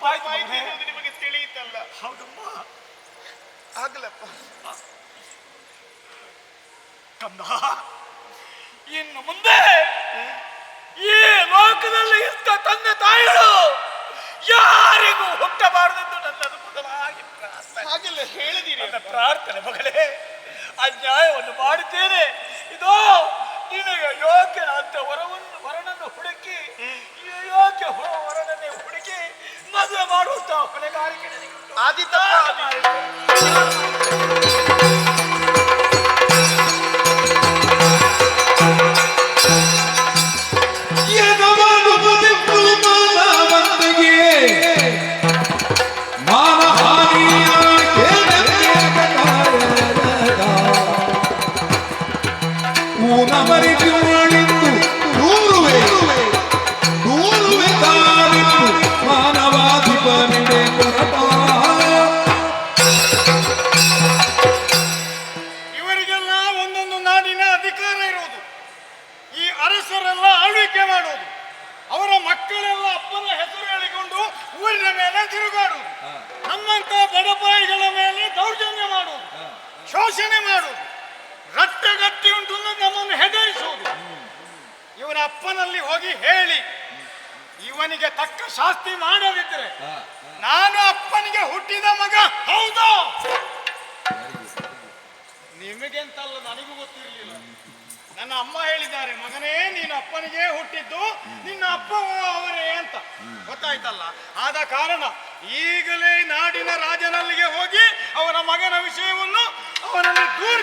ಮಾಡ್ತಾ ಇದ್ದೀರಿ. ನಿಮಗೆ ತಿಳಿಯಿತಲ್ಲ? ಹೌದಮ್ಮ, ಆಗ್ಲಪ್ಪ. ಕಂದ, ಇನ್ನು ಮುಂದೆ ಈ ಲೋಕದಲ್ಲಿ ಇಂಥ ತಂದೆ ತಾಯಿಗಳು ಯಾರಿಗೂ ಹುಟ್ಟಬಾರದೆಂದು ನನ್ನದು ಮೊದಲಾಗಿ ಪ್ರಾರ್ಥನೆ. ಹಾಗೆಲ್ಲ ಹೇಳಿದಿರಿ. ನನ್ನ ಪ್ರಾರ್ಥನೆ ಮಗಳೇ, ಅನ್ಯಾಯವನ್ನು ಮಾಡಿದ್ದೇನೆ. ಇದೋ ನಿನಗೆ ಯೋಗ್ಯನಾದ ವರನನ್ನು ಹುಡುಕಿ, ಯೋಗ್ಯ ವರನನ್ನೇ ಹುಡುಕಿ ಮದುವೆ ಮಾಡುವಂತ ಹೊಣೆಗಾರಿಕೆ ನನಗೆ ಉಂಟು. ಇವರಿಗೆಲ್ಲ ಒಂದೊಂದು ನಾಡಿನ ಅಧಿಕಾರ ಇರುವುದು. ಈ ಅರಸರೆಲ್ಲ ಆಳ್ವಿಕೆ ಮಾಡುವುದು. ಅವರ ಮಕ್ಕಳೆಲ್ಲ ಅಪ್ಪನ ಹೆಸರು ಹೇಳಿಕೊಂಡು ಊರಿನ ಮೇಲೆ ತಿರುಗಾಡುವುದು. ನಮ್ಮಂತ ಬಡಪಾಯಿಗಳ ಮೇಲೆ ದೌರ್ಜನ್ಯ ಮಾಡುವುದು, ಶೋಷಣೆ ಮಾಡುವುದು, ರಟ್ಟೆಗಟ್ಟಿ ಉಂಟು ನಮ್ಮನ್ನು ಹೆದರಿಸುವುದು. ಇವನ ಅಪ್ಪನಲ್ಲಿ ಹೋಗಿ ಹೇಳಿ ಇವನಿಗೆ ತಕ್ಕ ಶಾಸ್ತಿ ಮಾಡದಿದ್ದರೆ ನಾನು ಅಪ್ಪನಿಗೆ ಹುಟ್ಟಿದ ಮಗ ಹೌದು. ನಿಮಗೆಂತಲ್ಲ, ನನಗೂ ಗೊತ್ತಿರಲಿಲ್ಲ. ನನ್ನ ಅಮ್ಮ ಹೇಳಿದ್ದಾರೆ, ಮಗನೇ ನೀನು ಅಪ್ಪನಿಗೆ ಹುಟ್ಟಿದ್ದು, ನಿನ್ನ ಅಪ್ಪ ಅವರೇ ಅಂತ. ಗೊತ್ತಾಯ್ತಲ್ಲ? ಆದ ಕಾರಣ ಈಗಲೇ ನಾಡಿನ ರಾಜನಲ್ಲಿಗೆ ಹೋಗಿ ಅವನ ಮಗನ ವಿಷಯವನ್ನು ಅವನಲ್ಲಿ ದೂರ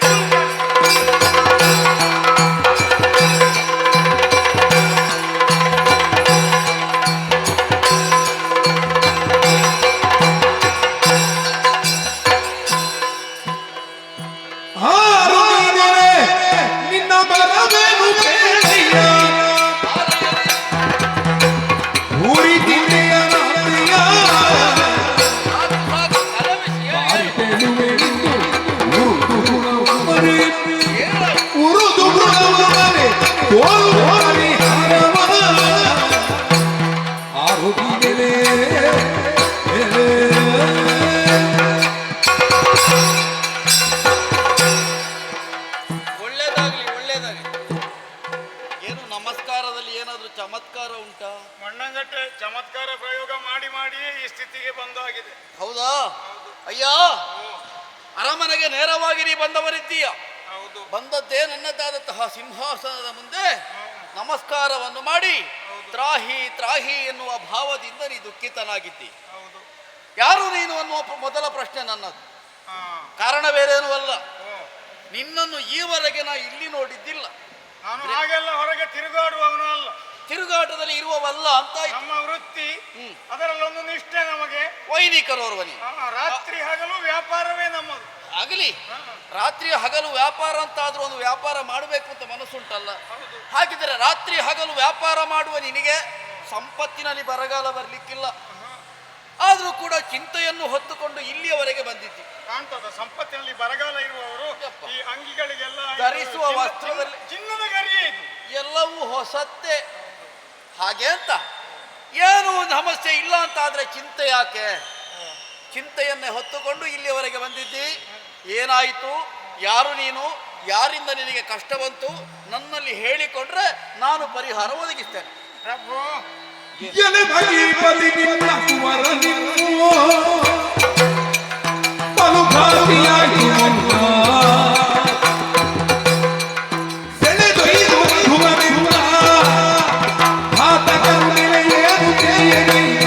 ಒಳ್ಳೇದಾಗ್ಲಿ, ಒಳ್ಳೇದಾಗ್ಲಿ. ಏನು ನಮಸ್ಕಾರದಲ್ಲಿ ಏನಾದ್ರೂ ಚಮತ್ಕಾರ ಉಂಟಾ? ಮಣ್ಣಂಗಟ್ಟೆ ಚಮತ್ಕಾರ ಪ್ರಯೋಗ ಮಾಡಿ ಮಾಡಿಯೇ ಈ ಸ್ಥಿತಿಗೆ ಬಂದಾಗಿದೆ. ಹೌದಾ? ಅಯ್ಯ, ಅರಮನೆಗೆ ನೇರವಾಗಿ ನೀ ಬಂದವರಿದ್ದೀಯ. ಹೌದು. ಬಂದದ್ದೇ ನನ್ನದಾದಂತಹ ಸಿಂಹಾಸನದ ಮುಂದೆ ನಮಸ್ಕಾರವನ್ನು ಮಾಡಿ ತ್ರಾಹಿ ತ್ರಾಹಿ ಎನ್ನುವ ಭಾವದಿಂದ ನೀ ದುಃಖಿತನಾಗಿದ್ದಿ. ಹೌದು. ಯಾರು ನೀನು ಅನ್ನುವ ಮೊದಲ ಪ್ರಶ್ನೆ ನನ್ನದು. ಕಾರಣ ಬೇರೇನೂ ಅಲ್ಲ, ನಿನ್ನನ್ನು ಈವರೆಗೆ ನಾ ಇಲ್ಲಿ ನೋಡಿದ್ದಿಲ್ಲ. ನಾನು ಹಾಗೆಲ್ಲ ಹೊರಗೆ ತಿರುಗಾಡುವವನು ಅಲ್ಲ. ತಿರುಗಾಟದಲ್ಲಿ ಇರುವವಲ್ಲ ಅಂತ ಆಯ್ತು. ನಮ್ಮ ವೃತ್ತಿ ಅದರಲ್ಲೊಂದು ನಿಷ್ಠೆ ನಮಗೆ. ವೈದಿಕರವರ್ವನಿ ರಾತ್ರಿ ಹಗಲು ವ್ಯಾಪಾರವೇ ನಮ್ಮದು. ಆಗಲಿ, ರಾತ್ರಿ ಹಗಲು ವ್ಯಾಪಾರ ಅಂತಾದ್ರೂ ಒಂದು ವ್ಯಾಪಾರ ಮಾಡಬೇಕು ಅಂತ ಮನಸ್ಸುಂಟಲ್ಲ. ಹಾಗಿದ್ರೆ ರಾತ್ರಿ ಹಗಲು ವ್ಯಾಪಾರ ಮಾಡುವ ನಿನಗೆ ಸಂಪತ್ತಿನಲ್ಲಿ ಬರಗಾಲ ಬರಲಿಕ್ಕಿಲ್ಲ. ಆದ್ರೂ ಕೂಡ ಚಿಂತೆಯನ್ನು ಹೊತ್ತುಕೊಂಡು ಇಲ್ಲಿಯವರೆಗೆ ಬಂದಿದ್ದಿ. ಕಾಣ್ತದ ಸಂಪತ್ತಿನಲ್ಲಿ ಬರಗಾಲ ಇರುವವರು ಈ ಅಂಗಿಗಳಿಗೆಲ್ಲ ಧರಿಸುವ ವಸ್ತ್ರದಲ್ಲಿ ಚಿನ್ನದ ಗರಿಯೇ ಇದು. ಎಲ್ಲವೂ ಹೊಸತ್ತೆ. ಹಾಗೆ ಅಂತ ಏನು ಸಮಸ್ಯೆ ಇಲ್ಲ ಅಂತ ಆದ್ರೆ ಚಿಂತೆ ಯಾಕೆ? ಚಿಂತೆಯನ್ನೇ ಹೊತ್ತುಕೊಂಡು ಇಲ್ಲಿಯವರೆಗೆ ಬಂದಿದ್ದಿ. ಏನಾಯಿತು? ಯಾರು ನೀನು? ಯಾರಿಂದ ನಿನಗೆ ಕಷ್ಟ ಬಂತು? ನನ್ನಲ್ಲಿ ಹೇಳಿಕೊಂಡ್ರೆ ನಾನು ಪರಿಹಾರ ಒದಗಿಸ್ತೇನೆ. ಪ್ರಭು, ಎಲೆ ಭಗೀಪತಿ ನಿನ್ನ ಕುವರ ನಿನ್ನು ಪಲುಭಾತಿಯಾಗಿ ಮುನ್ನ ಸೆಳೆದೊಯ್ದು ಧುವನಿನ್ನ ಆತಕರು ನೆಲೆಯೇನು ತಿಳಿಯಲಿಲ್ಲ.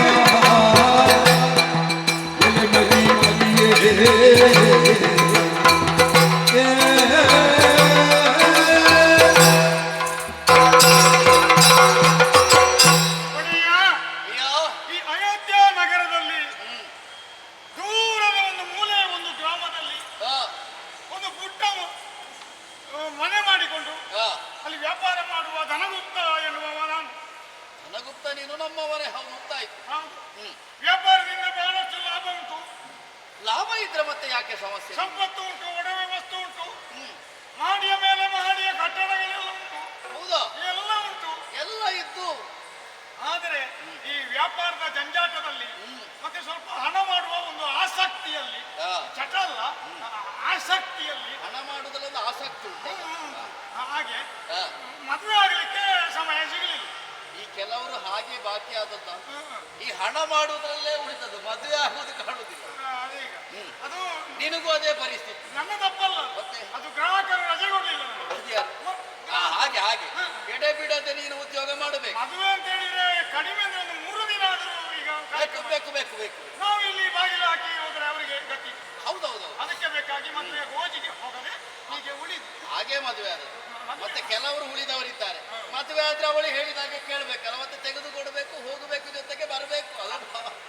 ಎಲೆ ಭಗೀಪತಿಯೇ ಈ ಅಯೋಧ್ಯ ನಗರದಲ್ಲಿ ಇದ್ರೆ ಮತ್ತೆ ಯಾಕೆ ಸಮಸ್ಯೆ? ಸಂಪತ್ತು ಉಂಟು, ಒಡವೆ ವಸ್ತು ಉಂಟು, ಮಹಡಿಯ ಮೇಲೆ ಮಹಡಿಯ ಕಟ್ಟಡಗಳೆಲ್ಲ ಉಂಟು, ಹೌದಾ? ಎಲ್ಲ ಉಂಟು. ಎಲ್ಲ ಇದ್ದು ಆದರೆ ಈ ವ್ಯಾಪಾರದ ಜಂಜಾಟದಲ್ಲಿ ಮತ್ತೆ ಸ್ವಲ್ಪ ಹಣ ಮಾಡುವ ಒಂದು ಆಸಕ್ತಿಯಲ್ಲಿ, ಚಟ ಅಲ್ಲ, ಆಸಕ್ತಿಯಲ್ಲಿ ಹಣ ಮಾಡುವುದಲ್ಲ ಆಸಕ್ತಿ ಉಂಟು. ಹಾಗೆ ಹಾ. ಮದುವೆ ಆಗ್ಲಿಕ್ಕೆ ಸಮಯ ಸಿಗಲಿಲ್ಲ. ಈ ಕೆಲವರು ಹಾಗೆ ಬಾಕಿ ಆದದ್ದ. ಈ ಹಣ ಮಾಡುವುದರಲ್ಲೇ ಉಳಿದದ್ದು, ಮದುವೆ ಆಗುವುದು ಕಾಣುವುದಿಲ್ಲ. ಅದೀಗ ಅದು ನಿನಗೂ ಅದೇ ಪರಿಸ್ಥಿತಿ. ನನ್ನ ತಪ್ಪಲ್ಲ, ಮತ್ತೆ? ಅದು ಗ್ರಾಹಕರು ರಜೆ ಕೊಡ್ಲಿಲ್ಲ ನನಗೆ. ಅದ್ಯಾರು? ಹಾಗೆ ಹಾಗೆ ಎಡೆ ಬಿಡದೆ ನೀನು ಉದ್ಯೋಗ ಮಾಡಬೇಕು. ಮದುವೆ ಅಂತ ಹೇಳಿದ್ರೆ ಕಡಿಮೆ ಅಂದ್ರೆ ಒಂದು 3 ದಿನ ಆದ್ರೂ ಈಗ ಬೇಕು ಬೇಕು ಬೇಕು ಬೇಕು. ನಾವು ಇಲ್ಲಿ ಬಾಗಿಲು ಹಾಕಿ ಹೋದ್ರೆ ಅವರಿಗೆ ಗತಿ. ಹೌದೌದು. ಅದಕ್ಕೆ ಬೇಕಾಗಿ ಮದುವೆ ಗೋಜಿಗೆ ಹೋಗದೆ ಹೀಗೆ ಉಳಿದು ಹಾಗೆ ಮದುವೆ ಆದದ್ದು. ಮತ್ತೆ ಕೆಲವರು ಉಳಿದವರಿದ್ದಾರೆ, ಮದುವೆ ಆದ್ರೆ ಅವಳು ಹೇಳಿದಾಗೆ ಕೇಳ್ಬೇಕಲ್ಲ, ಮತ್ತೆ ತೆಗೆದು ಕೊಡಬೇಕು, ಹೋಗಬೇಕು, ಜೊತೆಗೆ ಬರಬೇಕು.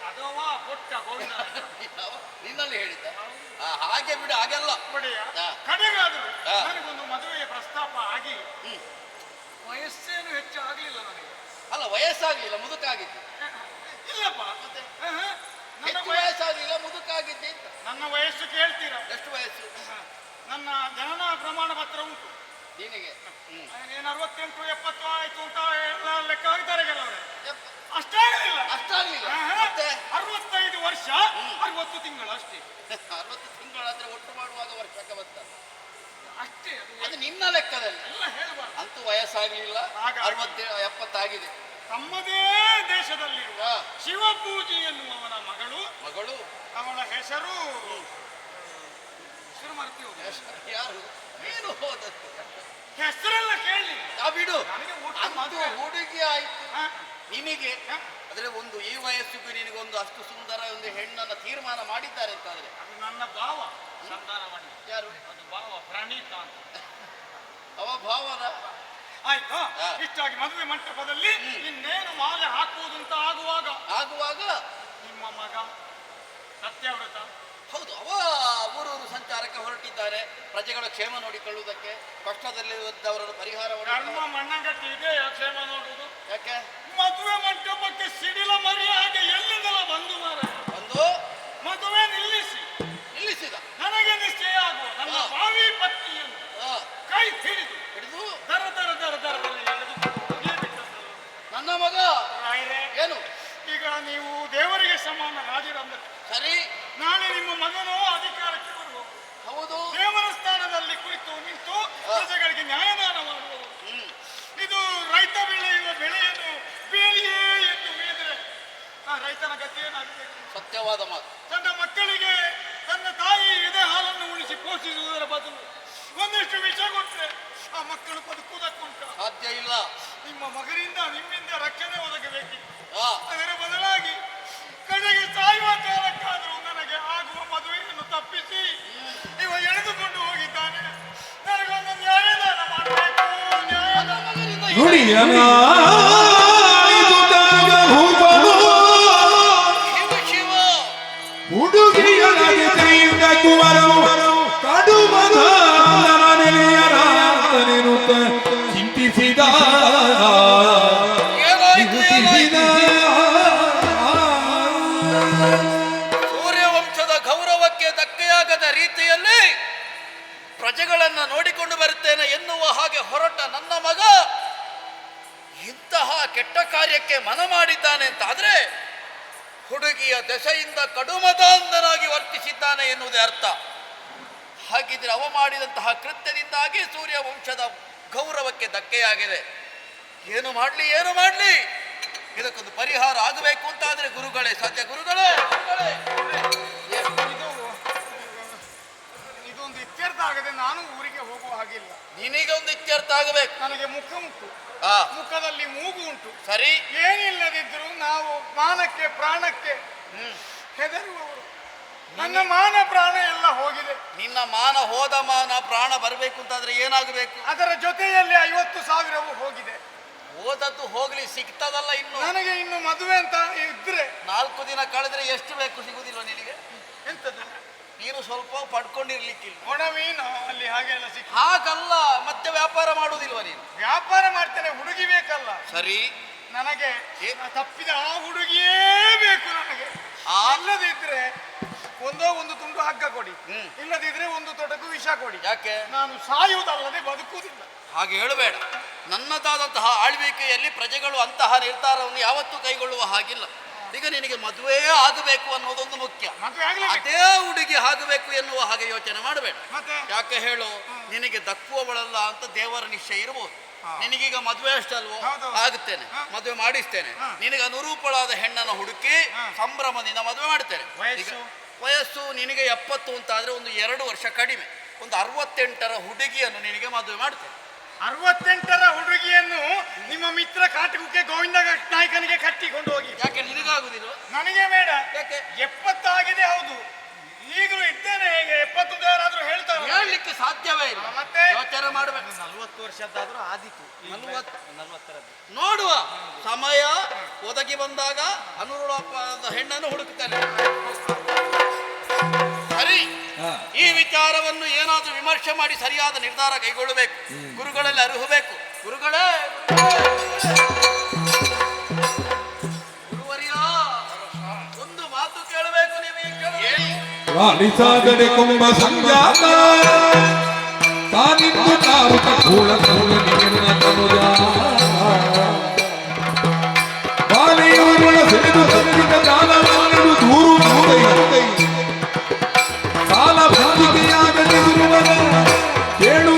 ಅದವಾ ಪುಟ್ಟ ಗೋವಿಂದ ನಿನ್ನಲ್ಲಿ ಹೇಳಿದ್ದ. ಹಾಗೆ ಬಿಡು, ಹಾಗೆಲ್ಲ ಒಡೆಯ ಹಾ. ಕಡೆಗಾದ್ರು ಹಾ. ನನಗೊಂದು ಮದುವೆಯ ಪ್ರಸ್ತಾಪ ಆಗಿ ವಯಸ್ಸೇನು ಹೆಚ್ಚು ಆಗ್ಲಿಲ್ಲ ನನಗೆ. ಅಲ್ಲ, ವಯಸ್ಸಾಗ್ಲಿಲ್ಲ, ಮುದುಕಾಗಿದ್ದು. ಇಲ್ಲಪ್ಪ ಮತ್ತೆ ನನ್ನ ಹೆಚ್ಚು ವಯಸ್ಸು ವಯಸ್ಸಾಗ್ಲಿಲ್ಲ, ಮುದುಕಾಗಿದ್ದೆ ಅಂತ. ನನ್ನ ವಯಸ್ಸು ಕೇಳ್ತೀರಾ? ಎಷ್ಟು ವಯಸ್ಸು ನನ್ನ ಜನನ ಪ್ರಮಾಣ ಪತ್ರ ಉಂಟು. ನಿನಗೆ? ಏನು 68 70 ಆಯ್ತು ಅಂತ ಎಲ್ಲ ಲೆಕ್ಕ ಹಾಕ್ತಾರೆ ಕೆಲವರು. ಅಷ್ಟೇ ಆಗಲಿಲ್ಲ. ಅಷ್ಟಾಗ್ಲಿಲ್ಲ. ಮತ್ತೆ 65 ವರ್ಷ 60 ತಿಂಗಳು ಅಷ್ಟೇ. 60 ತಿಂಗಳಾದ್ರೆ ಒಟ್ಟು ಮಾಡುವಾಗ ವರ್ಷಕ್ಕೆ ಬಂತ ಅಷ್ಟೇ. ಅದು ನಿನ್ನ ಲೆಕ್ಕದಲ್ಲಿ ಎಲ್ಲ ಹೇಳಬಾರ್ದು. ಅಂತೂ ವಯಸ್ಸಾಗ್ಲಿಲ್ಲ, ಹಾಗಾಗಿ 60 70 ಆಗಿದೆ. ತಮ್ಮದೇ ದೇಶದಲ್ಲಿರುವ ಶಿವಪೂಜಿ ಎನ್ನುವವನ ಮಗಳು, ಅವಳ ಹೆಸರು ಮರ್ತಿ ಹೋದ. ಯಾರು? ನೀನು ಹೋದದ್ದು. ಹೆಸರೆಲ್ಲ ಕೇಳಿ ಬಿಡು. ನನಗೆ ಅಂತೂ ಹುಡುಗಿ ಆಯ್ತು ನಿನಗೆ. ಆದ್ರೆ ಒಂದು ಈ ವಯಸ್ಸಿಗೂ ನಿನಗೊಂದು ಅಷ್ಟು ಸುಂದರ ಒಂದು ಹೆಣ್ಣನ್ನ ತೀರ್ಮಾನ ಮಾಡಿದ್ದಾರೆ ಅಂತಾದ್ರೆ ಅದು ನನ್ನ ಭಾವ ಸಂಧಾನವನ್ನ. ಯಾರು? ಅದು ಭಾವ ಪ್ರಣೀತ ಅಂತ. ಅವ ಭಾವನ ಆಯ್ತಾ? ಇಷ್ಟಾಗಿ ಮದುವೆ ಮಂಟಪದಲ್ಲಿ ಇನ್ನೇನು ಮಾಲೆ ಹಾಕುವುದು ಅಂತ ಆಗುವಾಗ ನಿಮ್ಮ ಮಗ ಸತ್ಯವ್ರತ, ಹೌದು, ಅವ ಊರೂರು ಸಂಚಾರಕ್ಕೆ ಹೊರಟಿದ್ದಾರೆ, ಪ್ರಜೆಗಳ ಕ್ಷೇಮ ನೋಡಿಕೊಳ್ಳುವುದಕ್ಕೆ, ಕಷ್ಟದಲ್ಲಿದ್ದವರನ್ನು ಪರಿಹಾರವನ್ನು. ಧರ್ಮ ಮಣ್ಣಗಟ್ಟಿ ಇದೆ ಕ್ಷೇಮ ನೋಡುವುದು. ಯಾಕೆ? ಮದುವೆ ಮಂಟಪಕ್ಕೆ ಸಿಡಿಲ ಮರಿ ಹಾಗೆ ಎಲ್ಲಿಂದಲ ಬಂದು ಒಂದು ಮದುವೆ ನಿಲ್ಲಿಸಿದ ನನಗೆ ನಿಶ್ಚಯ ಆಗುವ ನನ್ನ ಭಾವಿ ಪತ್ನಿಯನ್ನು ಕೈ ಹಿಡಿದು ದರದಲ್ಲಿ ನನ್ನ ಮಗ ಏನು? ಈಗ ನೀವು ದೇವರಿಗೆ ಸಮಾನ ರಾಜರಂದ್ರೆ ಸರಿ, ನಾಳೆ ನಿಮ್ಮ ಮಗನು ಅಧಿಕಾರಕ್ಕೆ ಬರುವವರು. ಹೌದು, ದೇವರ ಸ್ಥಾನದಲ್ಲಿ ಕುಳಿತು ನಿಂತು ಪ್ರಜೆಗಳಿಗೆ ನ್ಯಾಯದಾನ ಮಾಡುವವರು. ಇದು ರೈತ ಬೆಳೆಯುವ ಬೆಳೆಯನ್ನು ಬೇಲಿಯೇ ಎಂದು ಮೇದರೆ ಆ ರೈತನ ಗತಿ ಏನಾಗಬೇಕು? ಸತ್ಯವಾದ ಮಾತು. ತನ್ನ ಮಕ್ಕಳಿಗೆ ತನ್ನ ತಾಯಿ ಎದೆ ಹಾಲನ್ನು ಉಳಿಸಿ ಪೋಷಿಸುವುದರ ಬದಲು ಒಂದಿಷ್ಟು ವಿಷ ಕೊಟ್ಟರೆ ಆ ಮಕ್ಕಳು ಬದುಕುವುದಕ್ಕುಂಟ? ಸಾಧ್ಯ ಇಲ್ಲ. ನಿಮ್ಮ ಮಗನಿಂದ ನಿಮ್ಮಿಂದ ರಕ್ಷಣೆ ಒದಗಬೇಕಿತ್ತು. ಹಾ, ಅದರ ಬದಲಾಗಿ ಕಡೆಗೆ ಸಾಯುವ ಕಾಲಕ್ಕಾದರೂ ನನಗೆ ಆಗುವ ಮದುವೆಯನ್ನು ತಪ್ಪಿಸಿ ಇವ ಎಳೆದುಕೊಂಡು ಹೋಗಿದ್ದಾನೆ. ನನಗೊಂದು ನ್ಯಾಯದಾನ ಮಾಡಬೇಕು. ನುಡಿಯನ ಶಿವ ಹುಡುಗಿಯೊಳಗೆ ಕೈಯಿಂದ ಕುವರವು ಕಡುಮದ ನೆಲೆಯರಾತನೆನುತ್ತ ಚಿಂತಿಸಿದ ಸೂರ್ಯವಂಶದ ಗೌರವಕ್ಕೆ ಧಕ್ಕೆಯಾಗದ ರೀತಿಯಲ್ಲಿ ಪ್ರಜೆಗಳನ್ನ ನೋಡಿಕೊಂಡು ಬರುತ್ತೇನೆ ಎನ್ನುವ ಹಾಗೆ ಹೊರಟ ನನ್ನ ಮಗ ಇಂತಹ ಕೆಟ್ಟ ಕಾರ್ಯಕ್ಕೆ ಮನ ಮಾಡಿದ್ದಾನೆ ಅಂತಾದ್ರೆ ಹುಡುಗಿಯ ದಶೆಯಿಂದ ಕಡುಮದಾಂಧನಾಗಿ ವರ್ತಿಸಿದ್ದಾನೆ ಎನ್ನುವುದೇ ಅರ್ಥ. ಹಾಗಿದ್ರೆ ಅವ ಮಾಡಿದಂತಹ ಕೃತ್ಯದಿಂದಾಗಿ ಸೂರ್ಯವಂಶದ ಗೌರವಕ್ಕೆ ಧಕ್ಕೆಯಾಗಿದೆ. ಏನು ಮಾಡ್ಲಿ ಇದಕ್ಕೊಂದು ಪರಿಹಾರ ಆಗಬೇಕು ಅಂತಾದ್ರೆ ಗುರುಗಳೇ ಸದ್ಯ ಗುರುಗಳೇ ಇದೊಂದು ಇತ್ಯರ್ಥ ಆಗದೆ ನಾನು ಊರಿಗೆ ಹೋಗುವ ಹಾಗಿಲ್ಲ. ನಿನಗೆ ಒಂದು ಇತ್ಯರ್ಥ ಆಗಬೇಕು. ನನಗೆ ಮುಖ ಉಂಟು, ಆ ಮುಖದಲ್ಲಿ ಮೂಗು ಉಂಟು. ಸರಿ, ಏನಿಲ್ಲದಿದ್ರು ನಾವು ಮಾನಕ್ಕೆ ಪ್ರಾಣಕ್ಕೆ ಹೆದರುವವರು. ನನ್ನ ಮಾನ ಪ್ರಾಣ ಎಲ್ಲ ಹೋಗಿದೆ. ನಿನ್ನ ಮಾನ ಹೋದ ಮಾನ ಪ್ರಾಣ ಬರಬೇಕು ಅಂತಾದ್ರೆ ಏನಾಗಬೇಕು? ಅದರ ಜೊತೆಯಲ್ಲಿ 50,000 ಹೋಗಿದೆ. ಓದದ್ದು ಹೋಗ್ಲಿ, ಸಿಗ್ತದಲ್ಲ ಇನ್ನು. ನನಗೆ ಇನ್ನು ಮದುವೆ ಅಂತ ಇದ್ರೆ 4 ದಿನ ಕಳೆದ್ರೆ ಎಷ್ಟು ಬೇಕು ಸಿಗುದಿಲ್ಲ ನಿನಗೆ? ಎಂತದ್ದು? ನೀನು ಸ್ವಲ್ಪ ಪಡ್ಕೊಂಡಿರ್ಲಿಕ್ಕಿಲ್ಲ. ಒಣಮೀನು ಅಲ್ಲಿ ಹಾಗೆಲ್ಲ ಸಿಕ್ಕ ಹಾಗಲ್ಲ, ಮತ್ತೆ ವ್ಯಾಪಾರ ಮಾಡುವುದಿಲ್ವ ನೀನು? ವ್ಯಾಪಾರ ಮಾಡ್ತೇನೆ, ಹುಡುಗಿ ಬೇಕಲ್ಲ. ಸರಿ, ನನಗೆ ತಪ್ಪಿದ ಆ ಹುಡುಗಿಯೇ ಬೇಕು ನನಗೆ. ಅಲ್ಲದಿದ್ರೆ ಒಂದೋ ಒಂದು ತುಂಡು ಹಗ್ಗ ಕೊಡಿ, ಇಲ್ಲದಿದ್ರೆ ಒಂದು ತೊಡಗು ವಿಷ ಕೊಡಿ. ಯಾಕೆ? ನಾನು ಸಾಯುವುದಲ್ಲದೆ ಬದುಕುವುದಿಲ್ಲ. ಹಾಗೆ ಹೇಳಬೇಡ. ನನ್ನದಾದಂತಹ ಆಳ್ವಿಕೆಯಲ್ಲಿ ಪ್ರಜೆಗಳು ಅಂತಹ ನಿರ್ಧಾರವನ್ನು ಯಾವತ್ತೂ ಕೈಗೊಳ್ಳುವ ಹಾಗಿಲ್ಲ. ಈಗ ನಿನಗೆ ಮದುವೆ ಆಗಬೇಕು ಅನ್ನೋದೊಂದು ಮುಖ್ಯ. ಅದೇ ಹುಡುಗಿ ಆಗಬೇಕು ಎನ್ನುವ ಹಾಗೆ ಯೋಚನೆ ಮಾಡಬೇಡ. ಯಾಕೆ ಹೇಳು, ನಿನಗೆ ದಕ್ಕುವವಳಲ್ಲ ಅಂತ ದೇವರ ನಿಶ್ಚಯ ಇರಬಹುದು. ನಿನಗೀಗ ಮದುವೆ ಅಷ್ಟಲ್ವೋ, ಆಗುತ್ತೇನೆ, ಮದುವೆ ಮಾಡಿಸ್ತೇನೆ. ನಿನಗೆ ಅನುರೂಪಳಾದ ಹೆಣ್ಣನ್ನು ಹುಡುಕಿ ಸಂಭ್ರಮದಿಂದ ಮದುವೆ ಮಾಡ್ತೇನೆ. ವಯಸ್ಸು ನಿನಗೆ 70 ಅಂತ ಆದ್ರೆ ಒಂದು 2 ವರ್ಷ ಕಡಿಮೆ, ಒಂದು 68ರ ಹುಡುಗಿಯನ್ನು ನಿನಗೆ ಮದುವೆ ಮಾಡ್ತೇನೆ. 68ರ ಹುಡುಗಿಯನ್ನು ನಿಮ್ಮ ಮಿತ್ರ ಕಾಟಗುಕ್ಕೆ ಗೋವಿಂದ ನಾಯಕನಿಗೆ ಕಟ್ಟಿಕೊಂಡು ಹೋಗಿ. ಯಾಕೆ ನಿನಗಾಗುದಿಲ್ಲ? ನನಗೆ ಬೇಡ. ಯಾಕೆ? 70 ಆಗಿದೆ, ಹೌದು. ಈಗಲೂ ಇದ್ದೇನೆ. ಹೇಗೆ 70 ಯಾರಾದ್ರೂ ಹೇಳ್ತಾರೆ? ಹೇಳಲಿಕ್ಕೆ ಸಾಧ್ಯವೇ ಇಲ್ಲ. ಮತ್ತೆ ಯೋಚನೆ ಮಾಡಬೇಕು. 40 ವರ್ಷದ್ದಾದ್ರೂ ಆದಿತ್ತು. 40 ನೋಡುವ ಸಮಯ ಒದಗಿ ಬಂದಾಗ ಅನುರೂಪವಾದ ಹೆಣ್ಣನ್ನು ಹುಡುಕುತ್ತಾನೆ. ಸರಿ, ಈ ವಿಚಾರವನ್ನು ಏನಾದ್ರೂ ವಿಮರ್ಶೆ ಮಾಡಿ ಸರಿಯಾದ ನಿರ್ಧಾರ ಕೈಗೊಳ್ಳಬೇಕು. ಗುರುಗಳಲ್ಲಿ ಅರಿಹಬೇಕು. ಗುರುಗಳೇ, ಗುರುವರಿಯ ಒಂದು ಮಾತು ಕೇಳಬೇಕು. ವಾಲಿಸಾಗಡೆ ಕೊಂಬ ಸಂಜಾತ ತಾನಿಂದು ತಾರುತ ಕೂಳ ಕೂಳ ನಿನ್ನ ತನುಜ ಬಾಲಿಯವರ ಸಿಡಿದು ಸಂಗಿತ ದಾನವಾಣಿದು ದೂರು ದೂರೈ ಸಾಲ ಬಾಧಿಕೆಯಾಗದಿರುವನ ಕೇಳು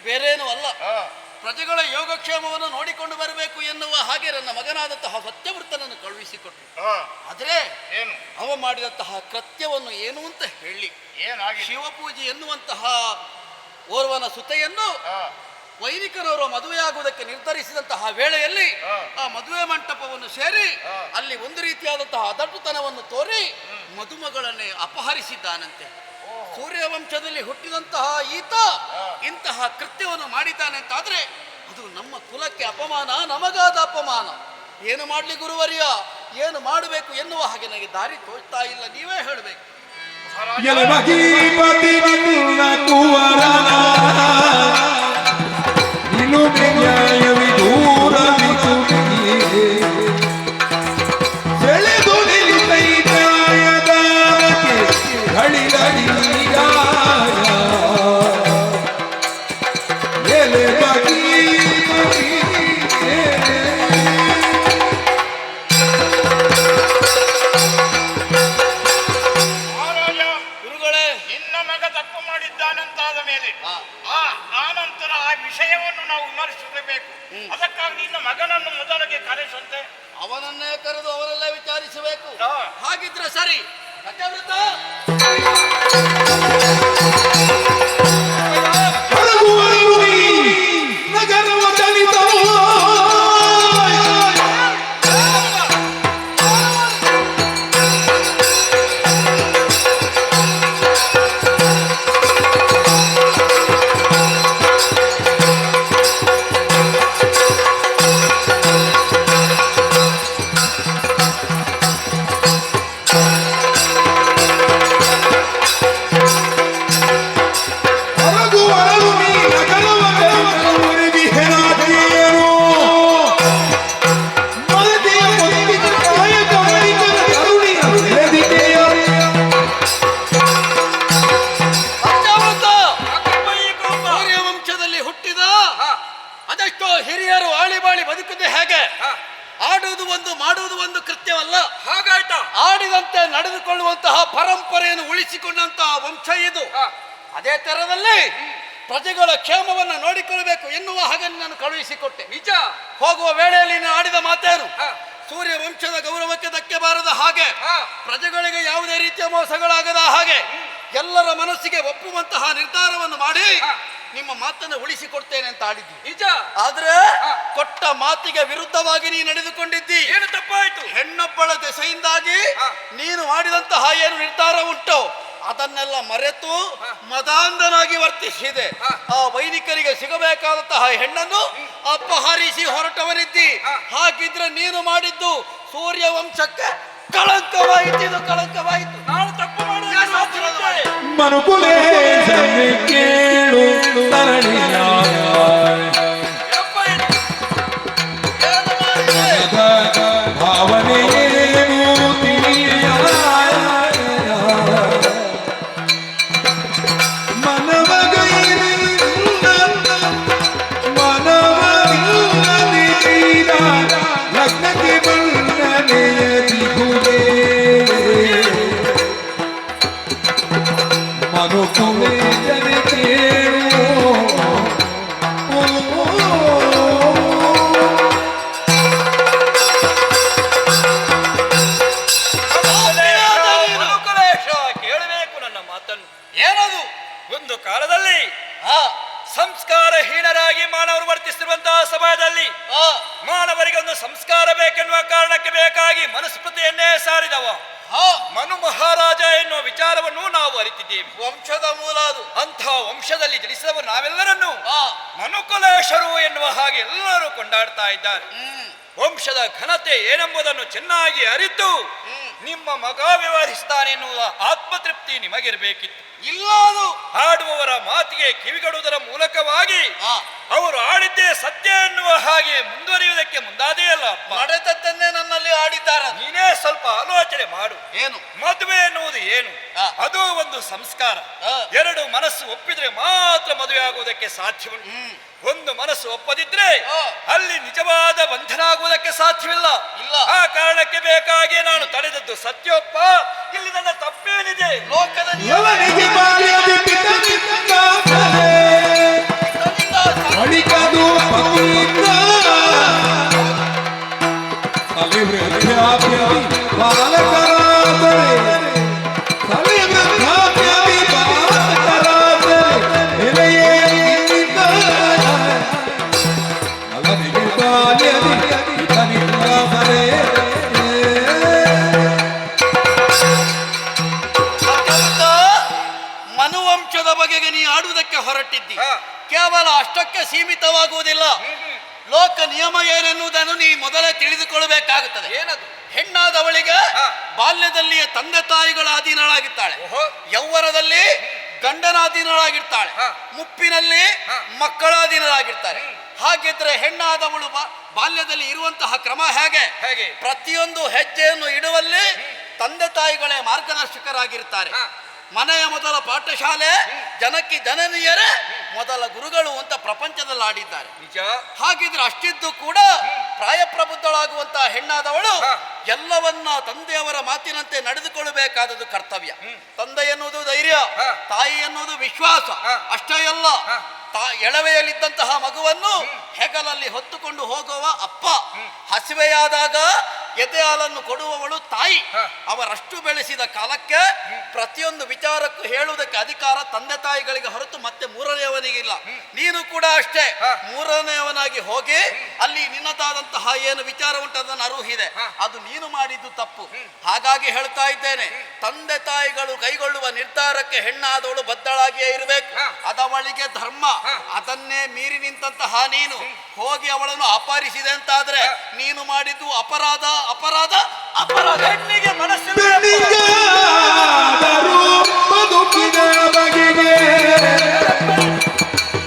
ಬೇರೇನೂ ಅಲ್ಲ. ಪ್ರಜೆಗಳ ಯೋಗಕ್ಷೇಮವನ್ನು ನೋಡಿಕೊಂಡು ಬರಬೇಕು ಎನ್ನುವ ಹಾಗೆ ನನ್ನ ಮಗನಾದಂತಹ ಸತ್ಯವೃತ್ತನನ್ನು ಕಳುಹಿಸಿಕೊಟ್ಟು, ಆದ್ರೆ ಅವ ಮಾಡಿದಂತಹ ಕೃತ್ಯವನ್ನು ಏನು ಅಂತ ಹೇಳಿ, ಶಿವಪೂಜೆ ಎನ್ನುವಂತಹ ಓರ್ವನ ಸುತೆಯನ್ನು ವೈದಿಕರವರು ಮದುವೆಯಾಗುವುದಕ್ಕೆ ನಿರ್ಧರಿಸಿದಂತಹ ವೇಳೆಯಲ್ಲಿ ಆ ಮದುವೆ ಮಂಟಪವನ್ನು ಸೇರಿ ಅಲ್ಲಿ ಒಂದು ರೀತಿಯಾದಂತಹ ಅದಟುತನವನ್ನು ತೋರಿ ಮದುಮಗಳನ್ನೇ ಅಪಹರಿಸಿದ್ದಾನಂತೆ. ಸೂರ್ಯವಂಶದಲ್ಲಿ ಹುಟ್ಟಿದಂತಹ ಈತ ಇಂತಹ ಕೃತ್ಯವನ್ನು ಮಾಡಿದ್ದಾನೆ ಅಂತಾದ್ರೆ ಅದು ನಮ್ಮ ಕುಲಕ್ಕೆ ಅಪಮಾನ, ನಮಗಾದ ಅಪಮಾನ. ಏನು ಮಾಡ್ಲಿ ಗುರುವರ್ಯ, ಏನು ಮಾಡಬೇಕು ಎನ್ನುವ ಹಾಗೆ ನನಗೆ ದಾರಿ ತೋಚ್ತಾ ಇಲ್ಲ. ನೀವೇ ಹೇಳಬೇಕು. ಅವನನ್ನೇ ಕರೆದು ಅವರೆಲ್ಲ ವಿಚಾರಿಸಬೇಕು. ಹಾಗಿದ್ರೆ ಸರಿ. ಸತ್ಯವೃತ ನಗರವ ಚಲಿತ ಹಿರಿಯರು ಆಳಿ ಬಾಳಿ ಬದುಕುದೇ ಹೇಗೆ? ಆಡುವುದು ಒಂದು, ಮಾಡುವುದು ಒಂದು ಕೃತ್ಯವಲ್ಲ. ಹಾಗಾಯ್ತಾ? ಆಡಿದಂತೆ ನಡೆದುಕೊಳ್ಳುವಂತಹ ಪರಂಪರೆಯನ್ನು ಉಳಿಸಿಕೊಂಡಂತಹ ವಂಶ ಇದು. ಅದೇ ತರದಲ್ಲಿ ಪ್ರಜೆಗಳ ಕ್ಷೇಮವನ್ನು ನೋಡಿಕೊಳ್ಳಬೇಕು ಎನ್ನುವ ಹಾಗೆ ನಾನು ಕಳುಹಿಸಿಕೊಟ್ಟೆ. ನಿಜ. ಹೋಗುವ ವೇಳೆಯಲ್ಲಿ ನಾನು ಆಡಿದ ಮಾತೇನು? ಸೂರ್ಯ ವಂಶದ ಗೌರವಕ್ಕೆ ಧಕ್ಕೆ ಬಾರದ ಹಾಗೆ, ಪ್ರಜೆಗಳಿಗೆ ಯಾವುದೇ ರೀತಿಯ ಮೋಸಗಳಾಗದ ಹಾಗೆ, ಎಲ್ಲರ ಮನಸ್ಸಿಗೆ ಒಪ್ಪುವಂತಹ ನಿರ್ಧಾರವನ್ನು ಮಾಡಿ ನಿಮ್ಮ ಮಾತನ್ನು ಉಳಿಸಿಕೊಡ್ತೇನೆ ಅಂತ ಆಡಿದ್ದು ನಿಜ. ಆದ್ರೆ ಕೊಟ್ಟ ಮಾತಿಗೆ ವಿರುದ್ಧವಾಗಿ ನೀನು ನಡೆದುಕೊಂಡಿದ್ದಿ. ಏನು ತಪ್ಪಾಯ್ತು? ಹೆಣ್ಣೊಬ್ಬಳ ದೆಸೆಯಿಂದಾಗಿ ನೀನು ಮಾಡಿದಂತಹ ಏನು ನಿರ್ಧಾರ ಉಂಟು ಅದನ್ನೆಲ್ಲ ಮರೆತು ಮದಾಂಧನಾಗಿ ವರ್ತಿಸಿದೆ. ಆ ವೈದಿಕರಿಗೆ ಸಿಗಬೇಕಾದಂತಹ ಹೆಣ್ಣನ್ನು ಅಪಹರಿಸಿ ಹೊರಟವನಿದ್ದಿ. ಹಾಗಿದ್ರೆ ನೀನು ಮಾಡಿದ್ದು ಸೂರ್ಯ ವಂಶಕ್ಕೆ ಕಳಂಕವಾಯಿತು. ಇದು ಕಳಂಕವಾಯಿತು. ನಾನು ತಪ್ಪು ಮಾಡುವುದಿಲ್ಲ. ಮನುಕುಲೇಶನೆ ಕೇಳು ತರಣಿಯ ಭಾವನೆಯೇನು ತಿಳಿಯ ಲಗ್ನಕ್ಕೆ ಬಣ್ಣನೆಯ ದಿಗುದೇ ಮನುಕುಲೇಶನೆ ಕೇಳು ಕೇಳಬೇಕು ನನ್ನ ಮಾತನ್ನು. ಏನದು? ಒಂದು ಕಾಲದಲ್ಲಿ ಸಂಸ್ಕಾರಹೀನರಾಗಿ ಮಾನವರು ವರ್ತಿಸಿರುವಂತಹ ಸಮಯದಲ್ಲಿ ಮಾನವರಿಗೆ ಒಂದು ಸಂಸ್ಕಾರ ಬೇಕೆನ್ನುವ ಕಾರಣಕ್ಕೆ ಬೇಕಾಗಿ ಮನುಸ್ಮೃತಿಯನ್ನೇ ಸಾರಿದವ ಮನು ಮಹಾರಾಜ ಎನ್ನುವ ವಿಚಾರವನ್ನು ನಾವು ಅರಿತಿದ್ದೇವೆ. ವಂಶದ ಮೂಲ ಅದು. ಅಂಥ ವಂಶದಲ್ಲಿ ಜನಿಸಿದವರು ನಾವೆಲ್ಲರನ್ನು ಮನುಕುಲೇಶರು ಎನ್ನುವ ಹಾಗೆ ಎಲ್ಲರೂ ಕೊಂಡಾಡ್ತಾ ಇದ್ದಾರೆ. ವಂಶದ ಘನತೆ ಏನೆಂಬುದನ್ನು ಚೆನ್ನಾಗಿ ಅರಿತು ನಿಮ್ಮ ಮಗ ವ್ಯವಹರಿಸ್ತಾನೆ ಎನ್ನುವ ಆತ್ಮತೃಪ್ತಿ ನಿಮಗಿರಬೇಕಿತ್ತು. ಇಲ್ಲ, ಅದು ಆಡುವವರ ಮಾತಿಗೆ ಕಿವಿಗೊಡುವುದರ ಮೂಲಕವಾಗಿ ಅವರು ಆಡಿದ್ದೇ ಸತ್ಯ ಎನ್ನುವ ಹಾಗೆ ಮುಂದುವರಿಯುವುದಕ್ಕೆ ಮುಂದಾದೇ ಅಲ್ಲ. ನಡೆದದ್ದನ್ನೇ ನನ್ನಲ್ಲಿ ಆಡಿದ್ದಾರೆ. ನೀನೇ ಸ್ವಲ್ಪ ಆಲೋಚನೆ ಮಾಡು. ಏನು ಮದುವೆ ಎನ್ನುವುದು ಏನು? ಅದು ಒಂದು ಸಂಸ್ಕಾರ. ಎರಡು ಮನಸ್ಸು ಒಪ್ಪಿದ್ರೆ ಮಾತ್ರ ಮದುವೆ ಆಗುವುದಕ್ಕೆ ಸಾಧ್ಯವುಂಟು. ಒಂದು ಮನಸ್ಸು ಒಪ್ಪದಿದ್ರೆ ಅಲ್ಲಿ ನಿಜವಾದ ಬಂಧನ ಆಗುವುದಕ್ಕೆ ಸಾಧ್ಯವಿಲ್ಲ. ಆ ಕಾರಣಕ್ಕೆ ಬೇಕಾಗಿ ನಾನು ತಡೆದದ್ದು ಸತ್ಯೋಪ್ಪ. ಇಲ್ಲಿ ನನ್ನ ತಪ್ಪೇನಿದೆ? ಲೋಕದ ಯವನಿಗೆ ಬಾಲ್ಯದಿ ಪಿತನಿಂದ ಅಡಿಕದು ಪತಿಯಿಂದ ಸಲಿವೃದ್ಧಾಪ್ಯದಿ ಬಾಲಕರಾದರೆ ಸಲಿವೃದ್ಧಾಪ್ಯದಿ ಬಾಲಕರಾದರೆ ಎಲೆಯೇ ನಿನ್ನಿಂದ ಅವನಿಗೆ ಬಾಲ್ಯದಿ ಪಿತನಿಂದ ಬರೆ ಮನುವಂಶದ ಬಗೆಗೆ ನೀ ಆಡುವುದಕ್ಕೆ ಹೊರಟಿದ್ದಿ. ಕೇವಲ ಅಷ್ಟಕ್ಕೆ ಸೀಮಿತವಾಗುವುದಿಲ್ಲ. ಲೋಕ ನಿಯಮ ಏನೆನ್ನುವುದನ್ನು ನೀ ಮೊದಲೇ ತಿಳಿದುಕೊಳ್ಳಬೇಕಾಗುತ್ತದೆ. ಏನದು? ಹೆಣ್ಣಾದವಳಿಗೆ ಬಾಲ್ಯದಲ್ಲಿಯೇ ತಂದೆ ತಾಯಿಗಳ ಅಧೀನಳಾಗಿರ್ತಾಳೆ. ಯೌವನದಲ್ಲಿ ಗಂಡನ ಅಧೀನಳಾಗಿರ್ತಾಳೆ. ಮುಪ್ಪಿನಲ್ಲಿ ಮಕ್ಕಳ ಅಧೀನರಾಗಿರ್ತಾರೆ. ಹಾಗಿದ್ರೆ ಹೆಣ್ಣಾದವಳು ಬಾಲ್ಯದಲ್ಲಿ ಇರುವಂತಹ ಕ್ರಮ ಹೇಗೆ? ಪ್ರತಿಯೊಂದು ಹೆಜ್ಜೆಯನ್ನು ಇಡುವಲ್ಲಿ ತಂದೆ ತಾಯಿಗಳೇ ಮಾರ್ಗದರ್ಶಕರಾಗಿರ್ತಾರೆ. ಮನೆಯ ಮೊದಲ ಪಾಠಶಾಲೆ, ಜನಕ್ಕೆ ಜನನೀಯರೇ ಮೊದಲ ಗುರುಗಳು ಅಂತ ಪ್ರಪಂಚದಲ್ಲಿ ಆಡಿದ್ದಾರೆ. ನಿಜ. ಹಾಗಿದ್ರೆ ಅಷ್ಟಿದ್ದು ಕೂಡ ಪ್ರಾಯಪ್ರಬುದ್ಧಳಾಗುವಂತಹ ಹೆಣ್ಣಾದವಳು ಎಲ್ಲವನ್ನ ತಂದೆಯವರ ಮಾತಿನಂತೆ ನಡೆದುಕೊಳ್ಳಬೇಕಾದದ್ದು ಕರ್ತವ್ಯ. ತಂದೆ ಎನ್ನುವುದು ಧೈರ್ಯ, ತಾಯಿ ಎನ್ನುವುದು ವಿಶ್ವಾಸ. ಅಷ್ಟೇ ಅಲ್ಲ, ಎಳವೆಯಲ್ಲಿದ್ದಂತಹ ಮಗುವನ್ನು ಹೆಗಲಲ್ಲಿ ಹೊತ್ತುಕೊಂಡು ಹೋಗುವ ಅಪ್ಪ, ಹಸಿವೆಯಾದಾಗ ಎದೆ ಹಾಲನ್ನು ಕೊಡುವವಳು ತಾಯಿ. ಅವರಷ್ಟು ಬೆಳೆಸಿದ ಕಾಲಕ್ಕೆ ಪ್ರತಿಯೊಂದು ವಿಚಾರಕ್ಕೂ ಹೇಳುವುದಕ್ಕೆ ಅಧಿಕಾರ ತಂದೆ ತಾಯಿಗಳಿಗೆ ಹೊರತು ಮತ್ತೆ ಮೂರನೆಯವನಿಗಿಲ್ಲ. ನೀನು ಕೂಡ ಅಷ್ಟೇ ಮೂರನೆಯವನಾಗಿ ಹೋಗಿ ಅಲ್ಲಿ ನಿನ್ನದಾದಂತಹ ಏನು ವಿಚಾರ ಉಂಟು ಅದನ್ನು ಅರುಹಿದೆ. ಅದು ನೀನು ಮಾಡಿದ್ದು ತಪ್ಪು. ಹಾಗಾಗಿ ಹೇಳ್ತಾ ಇದ್ದೇನೆ, ತಂದೆ ತಾಯಿಗಳು ಕೈಗೊಳ್ಳುವ ನಿರ್ಧಾರಕ್ಕೆ ಹೆಣ್ಣಾದವಳು ಬದ್ಧಳಾಗಿಯೇ ಇರಬೇಕು. ಅದವಳಿಗೆ ಧರ್ಮ. ಅದನ್ನೇ ಮೀರಿ ನಿಂತಹ ನೀನು ಹೋಗಿ ಅವಳನ್ನು ಅಪಹರಿಸಿದೆ ಅಂತಾದ್ರೆ ನೀನು ಮಾಡಿದ್ದು ಅಪರಾಧ, ಅಪರಾಧ, ಅಪರಾಧ. ಹೆಣ್ಣಿಗೆ ಮನಸ್ಸಿನ ಬದುಕಿನ ಬಗೆಗೆ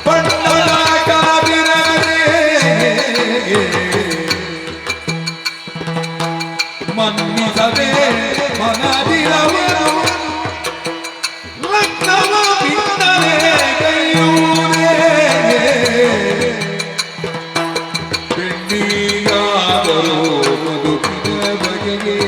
ಬಣ್ಣದ ಕಾವಿರದೆ ಮನ್ನಿಸದೆ ಮನದಿರವರು ಲಗ್ನವ ಬಿಟ್ಟರೆ ಕೈಯೂರೇ ಬೆಣ್ಣಿಯಾದರೂ ಬದುಕಿನ ಬಗೆಗೆ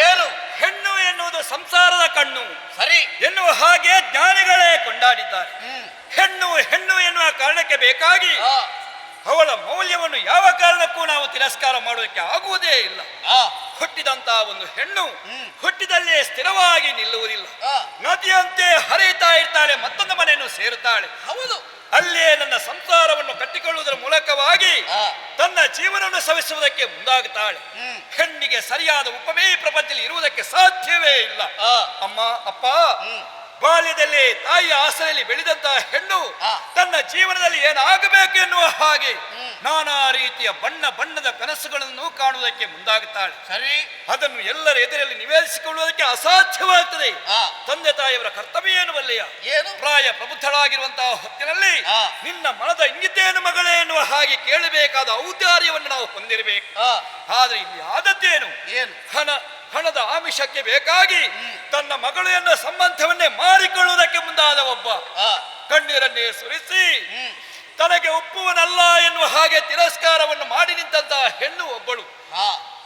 ಏನು? ಹೆಣ್ಣು ಎನ್ನುವುದು ಸಂಸಾರದ ಕಣ್ಣು ಸರಿ ಎನ್ನುವ ಹಾಗೆ ಜ್ಞಾನಿಗಳೇ ಕೊಂಡಾಡಿದ್ದಾರೆ. ಹೆಣ್ಣು ಹೆಣ್ಣು ಎನ್ನುವ ಕಾರಣಕ್ಕೆ ಬೇಕಾಗಿ ಅವಳ ಮೌಲ್ಯವನ್ನು ಯಾವ ಕಾರಣಕ್ಕೂ ನಾವು ತಿರಸ್ಕಾರ ಮಾಡುವುದಕ್ಕೆ ಆಗುವುದೇ ಇಲ್ಲ. ಹುಟ್ಟಿದಂತಹ ಒಂದು ಹೆಣ್ಣು ಹುಟ್ಟಿದಲ್ಲೇ ಸ್ಥಿರವಾಗಿ ನಿಲ್ಲುವುದಿಲ್ಲ. ನದಿಯಂತೆ ಹರಿಯುತ್ತಾ ಇರ್ತಾಳೆ, ಮತ್ತೊಂದು ಮನೆಯನ್ನು ಸೇರುತ್ತಾಳೆ. ಹೌದು, ಅಲ್ಲೇ ನನ್ನ ಸಂಸಾರವನ್ನು ಕಟ್ಟಿಕೊಳ್ಳುವುದರ ಮೂಲಕವಾಗಿ ತನ್ನ ಜೀವನವನ್ನು ಸವಿಸುವುದಕ್ಕೆ ಮುಂದಾಗುತ್ತಾಳೆ. ಹೆಣ್ಣಿಗೆ ಸರಿಯಾದ ಉಪಮೆ ಪ್ರಪಂಚದಲ್ಲಿ ಇರುವುದಕ್ಕೆ ಸಾಧ್ಯವೇ ಇಲ್ಲ. ಅಮ್ಮ, ಅಪ್ಪ, ಬಾಲ್ಯದಲ್ಲಿ ತಾಯಿಯ ಆಸರೆಯಲ್ಲಿ ಬೆಳೆದಂತಹ ಹೆಣ್ಣು ತನ್ನ ಜೀವನದಲ್ಲಿ ಏನಾಗಬೇಕು ಎನ್ನುವ ಹಾಗೆ ನಾನಾ ರೀತಿಯ ಬಣ್ಣ ಬಣ್ಣದ ಕನಸುಗಳನ್ನು ಕಾಣುವುದಕ್ಕೆ ಮುಂದಾಗುತ್ತಾಳೆ. ಸರಿ, ಅದನ್ನು ಎಲ್ಲರ ಎದುರಲ್ಲಿ ನಿವೇದಿಸಿಕೊಳ್ಳುವುದಕ್ಕೆ ಅಸಾಧ್ಯವಾಗುತ್ತದೆ. ತಂದೆ ತಾಯಿಯವರ ಕರ್ತವ್ಯ ಏನು ಬಲ್ಲೆಯ? ಏನು? ಪ್ರಾಯ ಪ್ರಬುದ್ಧಳಾಗಿರುವಂತಹ ಹೊತ್ತಿನಲ್ಲಿ ನಿನ್ನ ಮನದ ಇಂಗಿತೇನು ಮಗಳೇ ಎನ್ನುವ ಹಾಗೆ ಕೇಳಬೇಕಾದ ಔದಾರ್ಯವನ್ನು ನಾವು ಹೊಂದಿರಬೇಕು. ಆದ್ರೆ ಇಲ್ಲಿ ಆದದ್ದೇನು? ಏನು? ಹಣದ ಆಮಿಷಕ್ಕೆ ಬೇಕಾಗಿ ತನ್ನ ಮಗಳು ಎನ್ನುವ ಸಂಬಂಧವನ್ನೇ ಮಾರಿಕೊಳ್ಳುವುದಕ್ಕೆ ಮುಂದಾದ ಒಬ್ಬ ಕಣ್ಣೀರನ್ನೇ ಸುರಿಸಿ ತನಗೆ ಒಪ್ಪುವನಲ್ಲ ಎನ್ನುವ ಹಾಗೆ ತಿರಸ್ಕಾರವನ್ನು ಮಾಡಿ ನಿಂತಹ ಹೆಣ್ಣು ಒಬ್ಬಳು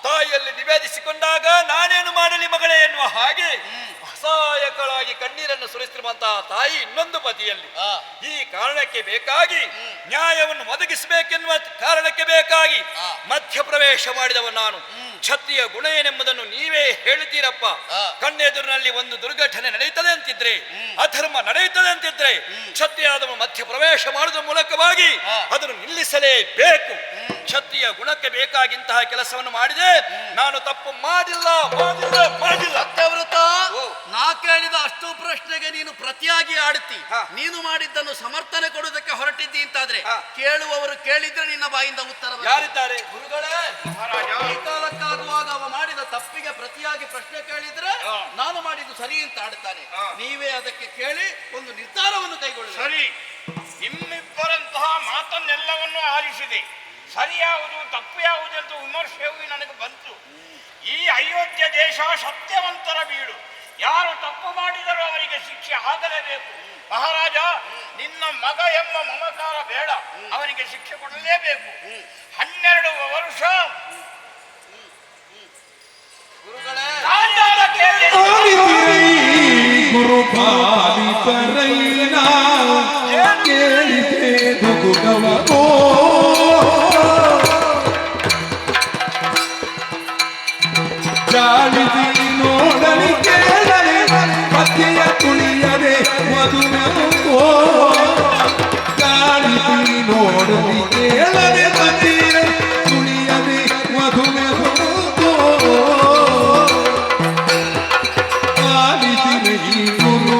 ತಾಯಿಯಲ್ಲಿ ನಿವೇದಿಸಿಕೊಂಡಾಗ ನಾನೇನು ಮಾಡಲಿ ಮಗಳೇ ಎನ್ನುವ ಹಾಗೆ ಅಸಹಾಯಕಳಾಗಿ ಕಣ್ಣೀರನ್ನು ಸುರಿಸಿರುವಂತಹ ತಾಯಿ ಇನ್ನೊಂದು ಬದಿಯಲ್ಲಿ. ಈ ಕಾರಣಕ್ಕೆ ಬೇಕಾಗಿ ನ್ಯಾಯವನ್ನು ಒದಗಿಸಬೇಕೆನ್ನುವ ಕಾರಣಕ್ಕೆ ಬೇಕಾಗಿ ಮಧ್ಯಪ್ರವೇಶ ಮಾಡಿದವ ನಾನು. ಕ್ಷತ್ರಿಯ ಗುಣ ಏನೆಂಬುದನ್ನು ನೀವೇ ಹೇಳಿದ್ದೀರಪ್ಪ. ಕಣ್ಣೆದುರಿನಲ್ಲಿ ಒಂದು ದುರ್ಘಟನೆ ನಡೆಯುತ್ತದೆ ಅಂತಿದ್ರೆ, ಅಧರ್ಮ ನಡೆಯುತ್ತದೆ ಅಂತಿದ್ರೆ ಕ್ಷತ್ರಿಯಾದವನು ಮಧ್ಯಪ್ರವೇಶ ಮಾಡುವುದರ ಮೂಲಕವಾಗಿ ಅದನ್ನು ನಿಲ್ಲಿಸಲೇಬೇಕು. ಕ್ಷತ್ರಿಯ ಗುಣಕ್ಕೆ ಬೇಕಾಗಿಂತಹ ಕೆಲಸವನ್ನು ಮಾಡಿದೆ. ನಾನು ತಪ್ಪು ಮಾಡಿಲ್ಲ. ಸತ್ಯವ್ರತ, ನಾ ಕೇಳಿದ ಅಷ್ಟು ಪ್ರಶ್ನೆಗೆ ನೀನು ಪ್ರತಿಯಾಗಿ ಆಡುತ್ತಿ. ನೀನು ಮಾಡಿದ್ದನ್ನು ಸಮರ್ಥನೆ ಕೊಡುವುದಕ್ಕೆ ಹೊರಟಿದ್ದಿ ಅಂತಾದ್ರೆ ಕೇಳುವವರು ಕೇಳಿದ್ರೆ ನಿನ್ನ ಬಾಯಿಂದ ಉತ್ತರ ಯಾರಿದ್ದಾರೆ? ಗುರುಗಳೇ, ಈ ಕಾಲಕ್ಕಾಗುವಾಗ ಅವ ಮಾಡಿದ ತಪ್ಪಿಗೆ ಪ್ರತಿಯಾಗಿ ಪ್ರಶ್ನೆ ಕೇಳಿದ್ರೆ ನಾನು ಮಾಡಿದ್ದು ಸರಿ ಅಂತ ಆಡುತ್ತಾನೆ. ನೀವೇ ಅದಕ್ಕೆ ಕೇಳಿ ಒಂದು ನಿರ್ಧಾರವನ್ನು ಕೈಗೊಳ್ಳಿ. ಸರಿ, ನಿಮ್ಮಿಬ್ಬರಂತಹ ಮಾತನ್ನೆಲ್ಲವನ್ನು ಆಲಿಸಿದೆ. ಸರಿ ಯಾವುದು ತಪ್ಪು ಯಾವುದು ಎಂದು ವಿಮರ್ಶೆಯೂ ನನಗೆ ಬಂತು. ಈ ಅಯೋಧ್ಯ ದೇಶ ಸತ್ಯವಂತರ ಬೀಡು. ಯಾರು ತಪ್ಪು ಮಾಡಿದರೂ ಅವರಿಗೆ ಶಿಕ್ಷೆ ಆಗಲೇಬೇಕು. ಮಹಾರಾಜ, ನಿನ್ನ ಮಗ ಎಂಬ ಮಮಕಾರ ಬೇಡ, ಅವನಿಗೆ ಶಿಕ್ಷೆ ಕೊಡಲೇಬೇಕು. 12 ವರ್ಷ ಗುರು ಪಾಲಿತರೈನಾ ಕೇಳಿದೆ ದುಗುಡವೋ ಜಾಳಿಸಿ ನೋಡಲಿ ಕೇಳಲಿ ಪತಿಯ ತುಳಿಯದೆ ಮಧುಮೆಂಗೋ ಜಾಳಿಸಿ ನೋಡಲಿ ಕೇಳದೆ ಪತಿಯ ತುಳಿಯದೆ ಮಧುಮೆಂಗೋ ಪಾಲಿಸಿರಿ ಗುರು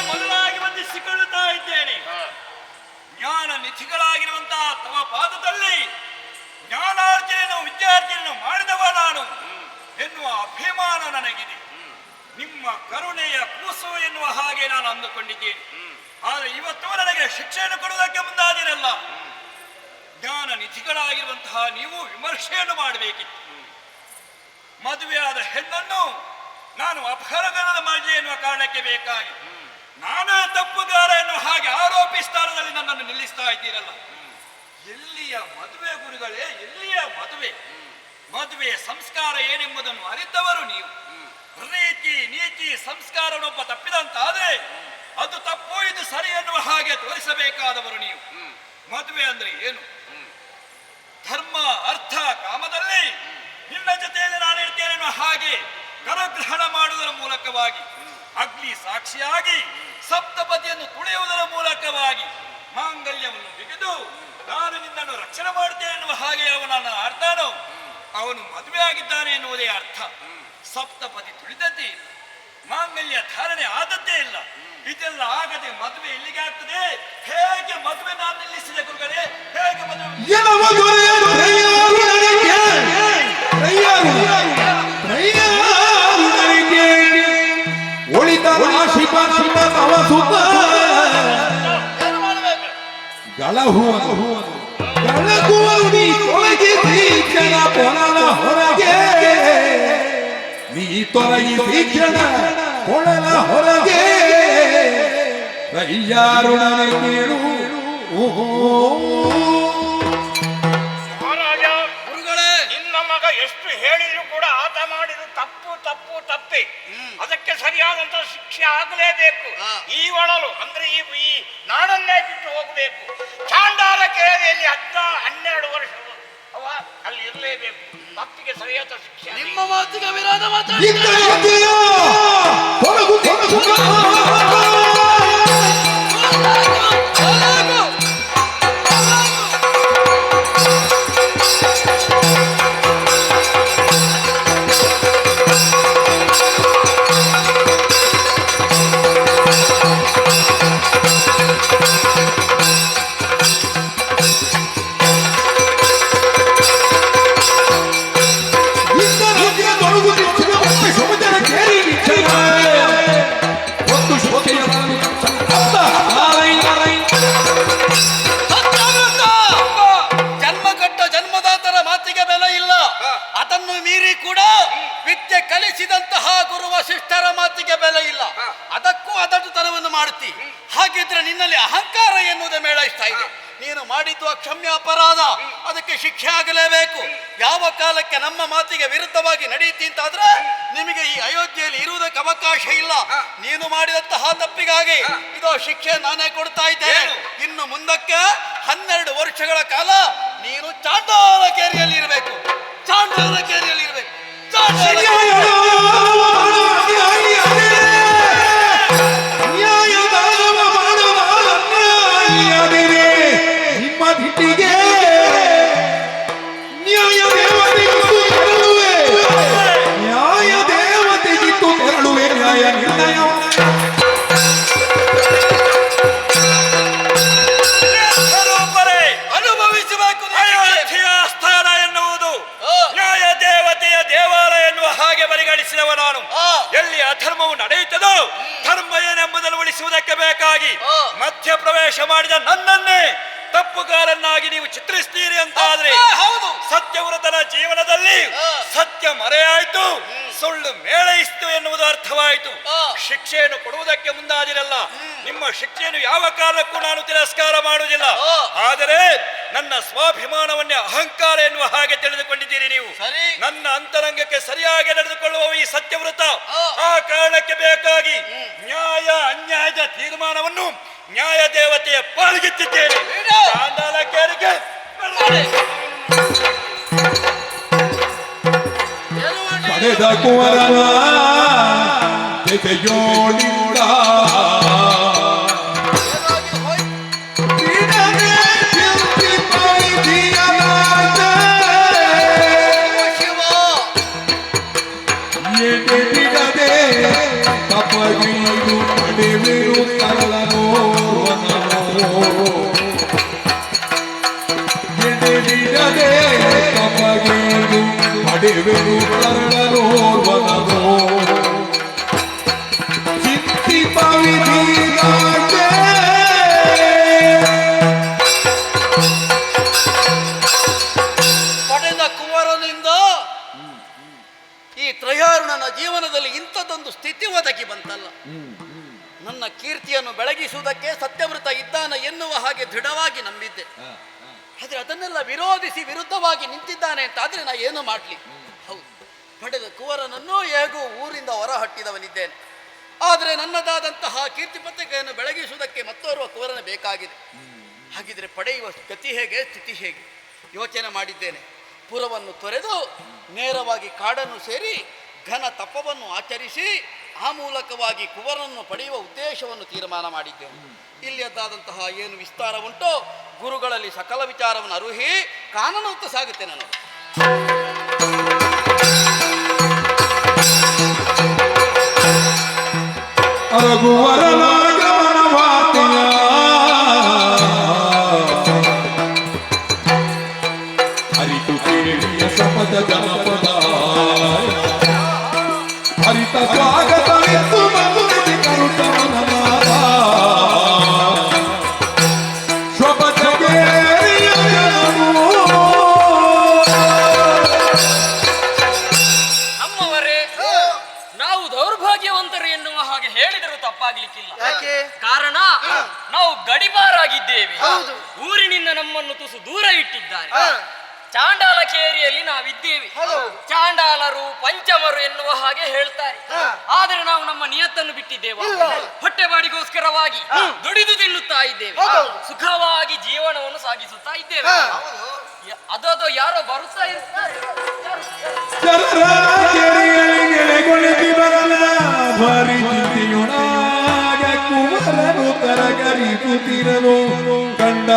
ಮೊದಲಾಗಿ ವಂದಿಸಿಕೊಳ್ಳುತ್ತಾ ಇದ್ದೇನೆ. ಜ್ಞಾನ ನಿಧಿಗಳಾಗಿರುವಂತಹ ತಮ್ಮ ಪಾದದಲ್ಲಿ ಜ್ಞಾನಾರ್ಜನೆಯನ್ನು ವಿದ್ಯಾರ್ಜನೆಯನ್ನು ಮಾಡಿದವ ನಾನು ಎನ್ನುವ ಅಭಿಮಾನ ನನಗಿದೆ. ನಿಮ್ಮ ಕರುಣೆಯ ಕೂಸು ಎನ್ನುವ ಹಾಗೆ ನಾನು ಅಂದುಕೊಂಡಿದ್ದೇನೆ. ಆದರೆ ಇವತ್ತು ನನಗೆ ಶಿಕ್ಷೆಯನ್ನು ಕೊಡುವುದಕ್ಕೆ ಮುಂದಾದಿರಲ್ಲ. ಜ್ಞಾನ ನಿಧಿಗಳಾಗಿರುವಂತಹ ನೀವು ವಿಮರ್ಶೆಯನ್ನು ಮಾಡಬೇಕಿತ್ತು. ಮದುವೆಯಾದ ಹೆಣ್ಣನ್ನು ನಾನು ಅಪಹರಣದ ಮಾಡಿದೆ ಎನ್ನುವ ಕಾರಣಕ್ಕೆ ಬೇಕಾಗಿ ನಾನೇ ತಪ್ಪುಗಾರ ಎನ್ನುವ ಹಾಗೆ ಆರೋಪಿ ಸ್ಥಾನದಲ್ಲಿ ನನ್ನನ್ನು ನಿಲ್ಲಿಸ್ತಾ ಇದ್ದೀರಲ್ಲ. ಎಲ್ಲಿಯ ಮದುವೆ ಗುರುಗಳೇ, ಎಲ್ಲಿಯ ಮದುವೆ? ಮದುವೆಯ ಸಂಸ್ಕಾರ ಏನೆಂಬುದನ್ನು ಅರಿತವರು ನೀವು. ರೀತಿ ನೀತಿ ಸಂಸ್ಕಾರವನ್ನೊಬ್ಬ ತಪ್ಪಿದಂತಾದ್ರೆ ಅದು ತಪ್ಪು, ಇದು ಸರಿ ಎನ್ನುವ ಹಾಗೆ ತೋರಿಸಬೇಕಾದವರು ನೀವು. ಮದುವೆ ಅಂದ್ರೆ ಏನು? ಧರ್ಮ ಅರ್ಥ ಕಾಮದಲ್ಲಿ ನಿನ್ನ ಜೊತೆಯಲ್ಲಿ ನಾನು ಇರ್ತೇನೆ ಎನ್ನುವ ಹಾಗೆ ಕರಗ್ರಹಣ ಮಾಡುವುದರ ಮೂಲಕವಾಗಿ ಅಗ್ನಿ ಸಾಕ್ಷಿಯಾಗಿ ಸಪ್ತಪದಿಯನ್ನು ತುಳಿಯುವುದರ ಮೂಲಕವಾಗಿ ಮಾಂಗಲ್ಯವನ್ನು ಬಿಗಿದು ನಾನು ನಿನ್ನನ್ನು ರಕ್ಷಣೆ ಮಾಡುತ್ತೇನೆ ಎನ್ನುವ ಹಾಗೆ ಅವನನ್ನು ಅರ್ಥನೋ ಅವನು ಮದುವೆ ಆಗಿದ್ದಾನೆ ಎನ್ನುವುದೇ ಅರ್ಥ. ಸಪ್ತಪದಿ ತುಳಿದದ್ದೇ ಇಲ್ಲ, ಮಾಂಗಲ್ಯ ಧಾರಣೆ ಆದದ್ದೇ ಇಲ್ಲ. ಇದೆಲ್ಲ ಆಗದೆ ಮದುವೆ ಎಲ್ಲಿಗೆ ಆಗ್ತದೆ? ಹೇಗೆ ಮದುವೆ ನಾನು ನಿಲ್ಲಿಸಿದೆ ಗುರುಗಳೇ? ಹೇಗೆ ಹೊರಗೆ ನೀ ತೊಲಗಿಸಿ ಕ್ಷಣ ಕೊಳಲ ಹೊರಗೆ ಯಾರು ನನಗೆ ಕೇಳು. ಮಹಾರಾಜ, ಗುರುಗಳೇ, ನಿನ್ನ ಮಗ ಎಷ್ಟು ಹೇಳಿದ್ರು ಕೂಡ ಆತ ಮಾಡಿದ ತಪ್ಪು ತಪ್ಪು ತಪ್ಪೆ. ಅದಕ್ಕೆ ಸರಿಯಾದಂತ ಶಿಕ್ಷೆ ಆಗಲೇಬೇಕು. ಈ ಒಳಲು ಅಂದ್ರೆ ಈ ನಾಡನ್ನೇ ಬಿಟ್ಟು ಹೋಗಬೇಕು. ಚಾಂಡಾಲ ಕೇರಿಯಲ್ಲಿ 12 ವರ್ಷ ಅವ ಅಲ್ಲಿ ಇರಲೇಬೇಕು. ತಪ್ಪಿಗೆ ಸರಿಯಾದ ಶಿಕ್ಷೆ. ನಿಮ್ಮ ಮಾತಿಗೆ ವಿರೋಧ ಜನ್ಮಕಟ್ಟ ಜನ್ಮದಾತರ ಮಾತಿಗೆ ಬೆಲೆ ಇಲ್ಲ. ಅದನ್ನು ಮೀರಿ ಕೂಡ ವಿದ್ಯೆ ಕಲಿಸಿದಂತಹ ಗುರು ವಸಿಷ್ಠರ ಮಾತಿಗೆ ಬೆಲೆ ಇಲ್ಲ. ಅದಕ್ಕೂ ಅದಟುತನವನ್ನು ಮಾಡುತ್ತಿ. ಹಾಗಿದ್ರೆ ನಿನ್ನಲ್ಲಿ ಅಹಂಕಾರ ಎನ್ನುವುದೇ ಮೇಳೈಸ್ತಾ ಇದೆ. ನೀನು ಮಾಡಿದ್ದು ಅಕ್ಷಮ್ಯ ಅಪರಾಧ, ಅದಕ್ಕೆ ಶಿಕ್ಷೆ ಆಗಲೇಬೇಕು. ಯಾವ ಕಾಲಕ್ಕೆ ನಮ್ಮ ಮಾತಿಗೆ ವಿರುದ್ಧವಾಗಿ ನಡೆಯುತ್ತಿ ಅಂತಾದ್ರೆ ನಿಮಗೆ ಈ ಅಯೋಧ್ಯೆಯಲ್ಲಿ ಇರುವುದಕ್ಕೆ ಅವಕಾಶ ಇಲ್ಲ. ನೀನು ಮಾಡಿದಂತಹ ತಪ್ಪಿಗಾಗಿ ಇದು ಶಿಕ್ಷೆ ನಾನೇ ಕೊಡ್ತಾ ಇದ್ದೇನೆ. ಇನ್ನು ಮುಂದಕ್ಕೆ 12 ವರ್ಷಗಳ ಕಾಲ ನೀನು ಚಾಂಡಾಲ ಕೇರಿಯಲ್ಲಿ ಇರಬೇಕು. ಚಾಂಡಾಲ ಕೇರಿಯಲ್ಲಿ ಇರಬೇಕು. ನಿಮ್ಮ ದಿಟ್ಟಿಗೆ ನ್ಯಾಯ ದೇವತೆಗಿತ್ತು ತೆರಳುವೆ. ನ್ಯಾಯ ದೇವತೆಗಿತ್ತು ತೆರಳುವೆ. ನ್ಯಾಯ ನಿರ್ಣಯ ಅನುಭವಿಸಬೇಕು. ಅಯೋಧ್ಯೆಯ ಸ್ಥಾನ ಎನ್ನುವುದು ನ್ಯಾಯ ದೇವತೆಯ ದೇವಾಲಯ ಎನ್ನುವ ಹಾಗೆ ಪರಿಗಣಿಸಿದವ ನಾನು. ಎಲ್ಲಿ ಅಧರ್ಮವು ನಡೆಯುತ್ತದೋ ಧರ್ಮ ಏನೆಂಬುದನ್ನು ಉಳಿಸುವುದಕ್ಕೆ ಬೇಕಾಗಿ ಮಧ್ಯ ಪ್ರವೇಶ ಮಾಡಿದ ನನ್ನನ್ನೇ ತಪ್ಪುಗಾರನ್ನಾಗಿ ನೀವು ಚಿತ್ರಿಸ್ತೀರಿ ಅಂತಾದ್ರೆ ಸತ್ಯವ್ರತನ ಜೀವನದಲ್ಲಿ ಸತ್ಯ ಮರೆಯಾಯಿತು, ಸುಳ್ಳು ಮೇಳೈಸಿತು ಎನ್ನುವುದು ಅರ್ಥವಾಯಿತು. ಶಿಕ್ಷೆಯನ್ನು ಕೊಡುವುದಕ್ಕೆ ಮುಂದಾದಿರಲ್ಲ. ನಿಮ್ಮ ಶಿಕ್ಷೆಯನ್ನು ಯಾವ ಕಾಲಕ್ಕೂ ನಾನು ತಿರಸ್ಕಾರ ಮಾಡುವುದಿಲ್ಲ. ಆದರೆ ನನ್ನ ಸ್ವಾಭಿಮಾನವನ್ನೇ ಅಹಂಕಾರ ಎನ್ನುವ ಹಾಗೆ ತಿಳಿದುಕೊಂಡಿದ್ದೀರಿ ನೀವು. ನನ್ನ ಅಂತರಂಗಕ್ಕೆ ಸರಿಯಾಗಿ ನಡೆದುಕೊಳ್ಳುವ ಈ ಸತ್ಯವ್ರತ ಆ ಕಾರಣಕ್ಕೆ ಬೇಕಾಗಿ ನ್ಯಾಯ ಅನ್ಯಾಯದ ತೀರ್ಮಾನವನ್ನು ನ್ಯಾಯ ದೇವತೆಯ ಪಾಲ್ಗಿತ್ತಿದ್ದೇನೆ. ಚಾಂಡಾಲ ಕೇರಿಗೆ ಪಡೆದ ಕುವರನ ಜೊತೆಯೋಳಿಂದ ಬಿಡದೆ ತಪಗೀರು ಪಡೆವೆರು ತರಳನೋ ಬಿಡದೆ ತಪಗೀರು ಪಡೆವೆರು ತರಳನೋರ್ವನೋ ಚಿಂತಿ ಪವಿಧೀನಾಗೆ ಪಡೆದ ಕುವರನಿಂದ ಈ ತ್ರಯಾರುಣನ ಜೀವನದಲ್ಲಿ ಇಂಥದ್ದೊಂದು ಸ್ಥಿತಿ ಒದಗಿ ಬಂತಲ್ಲ. ನನ್ನ ಕೀರ್ತಿಯನ್ನು ಬೆಳಗಿಸುವುದಕ್ಕೆ ಸತ್ಯವ್ರತ ಇದ್ದಾನ ಎನ್ನುವ ಹಾಗೆ ದೃಢವಾಗಿ ನಂಬಿದ್ದೆ. ಆದ್ರೆ ಅದನ್ನೆಲ್ಲ ವಿರೋಧಿಸಿ ವಿರುದ್ಧವಾಗಿ ನಿಂತಿದ್ದಾನೆ ಅಂತ ಆದ್ರೆ ನಾ ಏನು ಮಾಡ್ಲಿ? ಹೌದು, ಪಡೆದ ಕುವರನನ್ನು ಹೇಗೂ ಊರಿಂದ ಹೊರ ಹಟ್ಟಿದವನಿದ್ದೇನೆ. ಆದರೆ ನನ್ನದಾದಂತಹ ಕೀರ್ತಿ ಪತ್ರಿಕೆಯನ್ನು ಬೆಳಗಿಸುವುದಕ್ಕೆ ಮತ್ತೋರ್ವ ಕುವರನ ಬೇಕಾಗಿದೆ. ಹಾಗಿದ್ರೆ ಪಡೆಯುವ ಗತಿ ಹೇಗೆ, ಸ್ಥಿತಿ ಹೇಗೆ ಯೋಚನೆ ಮಾಡಿದ್ದೇನೆ. ಪುರವನ್ನು ತೊರೆದು ನೇರವಾಗಿ ಕಾಡನ್ನು ಸೇರಿ ಘನ ತಪವನ್ನು ಆಚರಿಸಿ ಆ ಮೂಲಕವಾಗಿ ಕುವರನ್ನು ಪಡೆಯುವ ಉದ್ದೇಶವನ್ನು ತೀರ್ಮಾನ ಮಾಡಿದ್ದೆವು. ಇಲ್ಲಿಯದ್ದಾದಂತಹ ಏನು ವಿಸ್ತಾರ ಉಂಟೋ ಗುರುಗಳಲ್ಲಿ ಸಕಲ ವಿಚಾರವನ್ನು ಅರುಹಿ ಕಾನೂನುತ್ತ ಸಾಗುತ್ತೆ ನಾನು. ಹರಿತು ಕೇಳಿಯ ಶಪಥ ಜನಪದ ಹರಿತ ಸ್ವಾಗತವಿತ್ತು ಮಗುವಿಗೆ ಕರುಟವನನಾದ ಶಪಥಗೆ ಅಮ್ಮವರೇ, ನಾವು ದೌರ್ಭಾಗ್ಯವಂತರು ಎನ್ನುವ ಹಾಗೆ ಹೇಳಿದರೂ ತಪ್ಪಾಗ್ಲಿಕ್ಕಿಲ್ಲ. ಕಾರಣ ನಾವು ಗಡಿಪಾರಾಗಿದ್ದೇವೆ. ಊರಿನಿಂದ ನಮ್ಮನ್ನು ತುಸು ದೂರ ಇಟ್ಟಿದ್ದಾರೆ. ಚಾಂಡಾಲ ಕೇರಿಯಲ್ಲಿ ನಾವಿದ್ದೇವೆ. ಚಾಂಡಾಲರು ಪಂಚಮರು ಎನ್ನುವ ಹಾಗೆ ಹೇಳ್ತಾರೆ. ಆದರೆ ನಾವು ನಮ್ಮ ನಿಯತ್ತನ್ನು ಬಿಟ್ಟಿದ್ದೇವೆ. ಹೊಟ್ಟೆಪಾಡಿಗೋಸ್ಕರವಾಗಿ ದುಡಿದು ತಿನ್ನುತ್ತಾ ಇದ್ದೇವೆ, ಸುಖವಾಗಿ ಜೀವನವನ್ನು ಸಾಗಿಸುತ್ತಾ ಇದ್ದೇವೆ. ಅದೋ ಯಾರೋ ಬರುತ್ತಾ ಇರ್ತಾರೆ. ಕಂಡ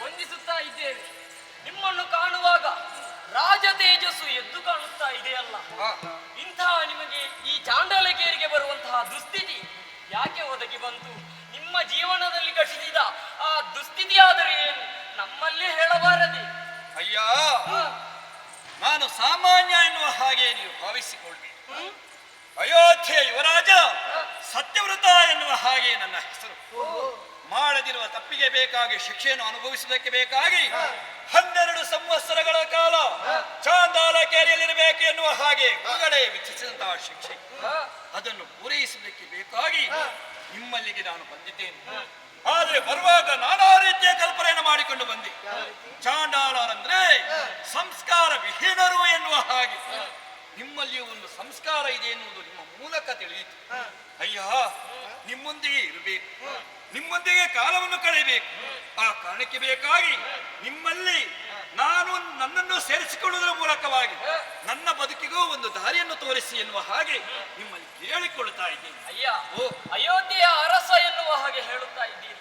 ವಂದಿಸುತ್ತಾ ಇದ್ದೇವೆ. ನಿಮ್ಮನ್ನು ಕಾಣುವಾಗ ರಾಜ ತೇಜಸ್ಸು ಎದ್ದು ಕಾಣುತ್ತಾ ಇದೆಯಲ್ಲ. ಇಂತಹ ನಿಮಗೆ ಈ ಚಾಂಡಾಲಕೇರಿಗೆ ಬರುವಂತಹ ದುಸ್ಥಿತಿ ಯಾಕೆ ಒದಗಿ ಬಂತು? ನಿಮ್ಮ ಜೀವನದಲ್ಲಿ ಘಟಿಸಿದ ಆ ದುಸ್ಥಿತಿ ಆದರೆ ಏನು ನಮ್ಮಲ್ಲೇ ಹೇಳಬಾರದೆ? ಅಯ್ಯ, ನಾನು ಸಾಮಾನ್ಯ ಎನ್ನುವ ಹಾಗೆ ನೀವು ಭಾವಿಸಿಕೊಳ್ಬೇಕು. ಅಯೋಧ್ಯೆ ಯುವರಾಜ ಸತ್ಯವ್ರತ ಎನ್ನುವ ಹಾಗೆ ನನ್ನ ಹೆಸರು. ಮಾಡದಿರುವ ತಪ್ಪಿಗೆ ಬೇಕಾಗಿ ಶಿಕ್ಷೆಯನ್ನು ಅನುಭವಿಸುವುದಕ್ಕೆ ಬೇಕಾಗಿ 12 ಸಂವತ್ಸರಗಳ ಕಾಲ ಚಾಂದಾಲ ಕೇರಿಯಲ್ಲಿರಬೇಕು ಎನ್ನುವ ಹಾಗೆ ಗುರುಗಳೇ ವಿಧಿಸಿದಂತಹ ಶಿಕ್ಷೆ, ಅದನ್ನು ಪೂರೈಸುವುದಕ್ಕೆ ಬೇಕಾಗಿ ನಿಮ್ಮಲ್ಲಿಗೆ ನಾನು ಬಂದಿದ್ದೇನೆ. ಆದರೆ ಬರುವಾಗ ನಾನಾ ರೀತಿಯ ಕಲ್ಪನೆಯನ್ನು ಮಾಡಿಕೊಂಡು ಬಂದೆ. ಚಾಂಡಾಲರಂದ್ರೆ ಸಂಸ್ಕಾರ ವಿಹೀನರು ಎನ್ನುವ ಹಾಗೆ ನಿಮ್ಮಲ್ಲಿಯೂ ಒಂದು ಸಂಸ್ಕಾರ ಇದೆ ಎನ್ನುವುದು ನಿಮ್ಮ ಮೂಲಕ ತಿಳಿಯಿತು. ಅಯ್ಯ, ನಿಮ್ಮೊಂದಿಗೆ ಇರಬೇಕು, ನಿಮ್ಮೊಂದಿಗೆ ಕಾಲವನ್ನು ಕಳೆಯಬೇಕು. ಆ ಕಾರಣಕ್ಕೆ ಬೇಕಾಗಿ ನಿಮ್ಮಲ್ಲಿ ನಾನು ನನ್ನನ್ನು ಸೇರಿಸಿಕೊಳ್ಳುವುದರ ಮೂಲಕವಾಗಿ ನನ್ನ ಬದುಕಿಗೂ ಒಂದು ದಾರಿಯನ್ನು ತೋರಿಸಿ ಎನ್ನುವ ಹಾಗೆ ನಿಮ್ಮಲ್ಲಿ ಕೇಳಿಕೊಳ್ಳುತ್ತಾ ಇದ್ದೇನೆ. ಅಯ್ಯ, ಅಯೋಧ್ಯೆಯ ಅರಸ ಎನ್ನುವ ಹಾಗೆ ಹೇಳುತ್ತಾ ಇದ್ದೀರಿ.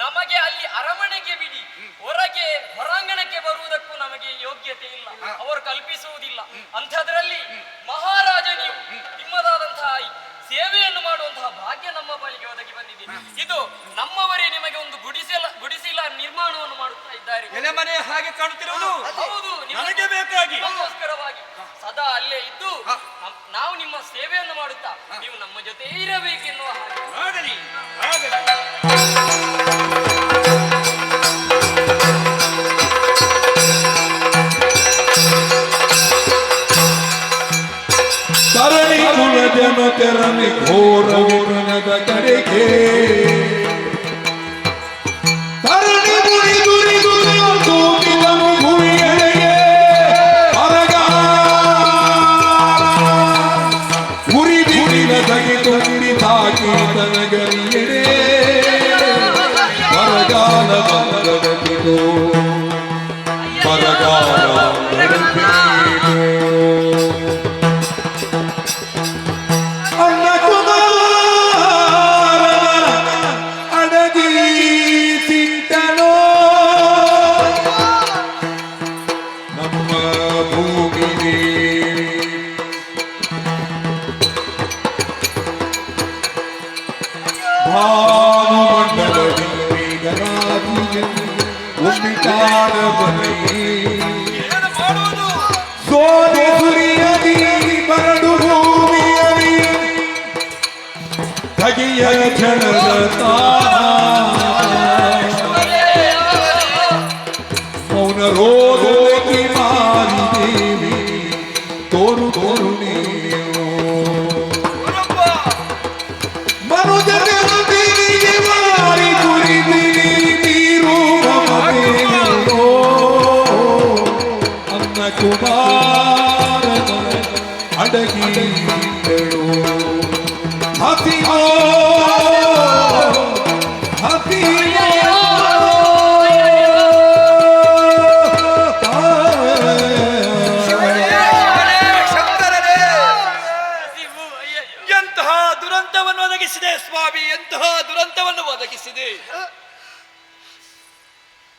ನಮಗೆ ಅಲ್ಲಿ ಅರಮನೆಗೆ ಬಿಡಿ, ಹೊರಾಂಗಣಕ್ಕೆ ಬರುವುದಕ್ಕೂ ನಮಗೆ ಯೋಗ್ಯತೆ ಇಲ್ಲ, ಅವರು ಕಲ್ಪಿಸುವುದಿಲ್ಲ. ಅಂಥದ್ರಲ್ಲಿ ಮಹಾರಾಜ ನೀವು ನಿಮ್ಮದಾದಂತಹ ಸೇವೆಯನ್ನು ಮಾಡುವಂತಹ ಭಾಗ್ಯ ನಮ್ಮ ಪಾಲಿಗೆ ಒದಗಿ ಬಂದಿದೆ. ಇದು ನಮ್ಮವರೇ ನಿಮಗೆ ಒಂದು ಗುಡಿಸಿಲ ನಿರ್ಮಾಣವನ್ನು ಮಾಡುತ್ತಾ ಇದ್ದಾರೆ. ಮನೆ ಹಾಗೆ ಕಾಣುತ್ತಿರುವುದು ಹೌದು, ನನಗೆ ಬೇಕಾಗಿ ನಮಗೋಸ್ಕರವಾಗಿ ಸದಾ ಅಲ್ಲೇ ಇದ್ದು ನಾವು ನಿಮ್ಮ ಸೇವೆಯನ್ನು ಮಾಡುತ್ತಾ ನೀವು ನಮ್ಮ ಜೊತೆ ಇರಬೇಕೆನ್ನುವ ಹಾಗೆ. ಆಗಲಿ, ಆಗಲಿ. ತರಣಿ ಕುಲ ಜನ ತೆರನಿ ಘೋರ ವಿಘ್ನದ ಕಡೆಗೆ ತರಣಿ ಗುರಿ ಗುರಿ ಗುರಿ ತೂಗಿದನು ಭೂಮಿಯಡೆಗೆ ಗುರಿ ಗುರಿನ ತಗಿತು ತಾಕಿ ತನಗರಿಯಡೆ ಬರಗಾಲ ಬಂದಗತಿದು ಬರಗಾಲ ಸೋದೆ ಸುರಿಯದಿ ಬರಡು ಭೂಮಿಯಲಿ ತಗಿಯ ಜನದ ಮೌನ ರೋಧಿ ಮಾರಿದೇವಿ ತೋರು ತೋರು ನೀನು ಮನುಜನಿಗೆ ಮಾರಿ ಕುರಿದಿರಿ ನೀರು ಅನ್ನ ಕುಮಾರನ ಅಡಗಿಗಳು ಹಸಿಯೋ ಹಸಿಯೋ ಎಂತಹ ದುರಂತವನ್ನು ಒದಗಿಸಿದೆ ಸ್ವಾಮಿ, ಎಂತಹ ದುರಂತವನ್ನು ಒದಗಿಸಿದೆ.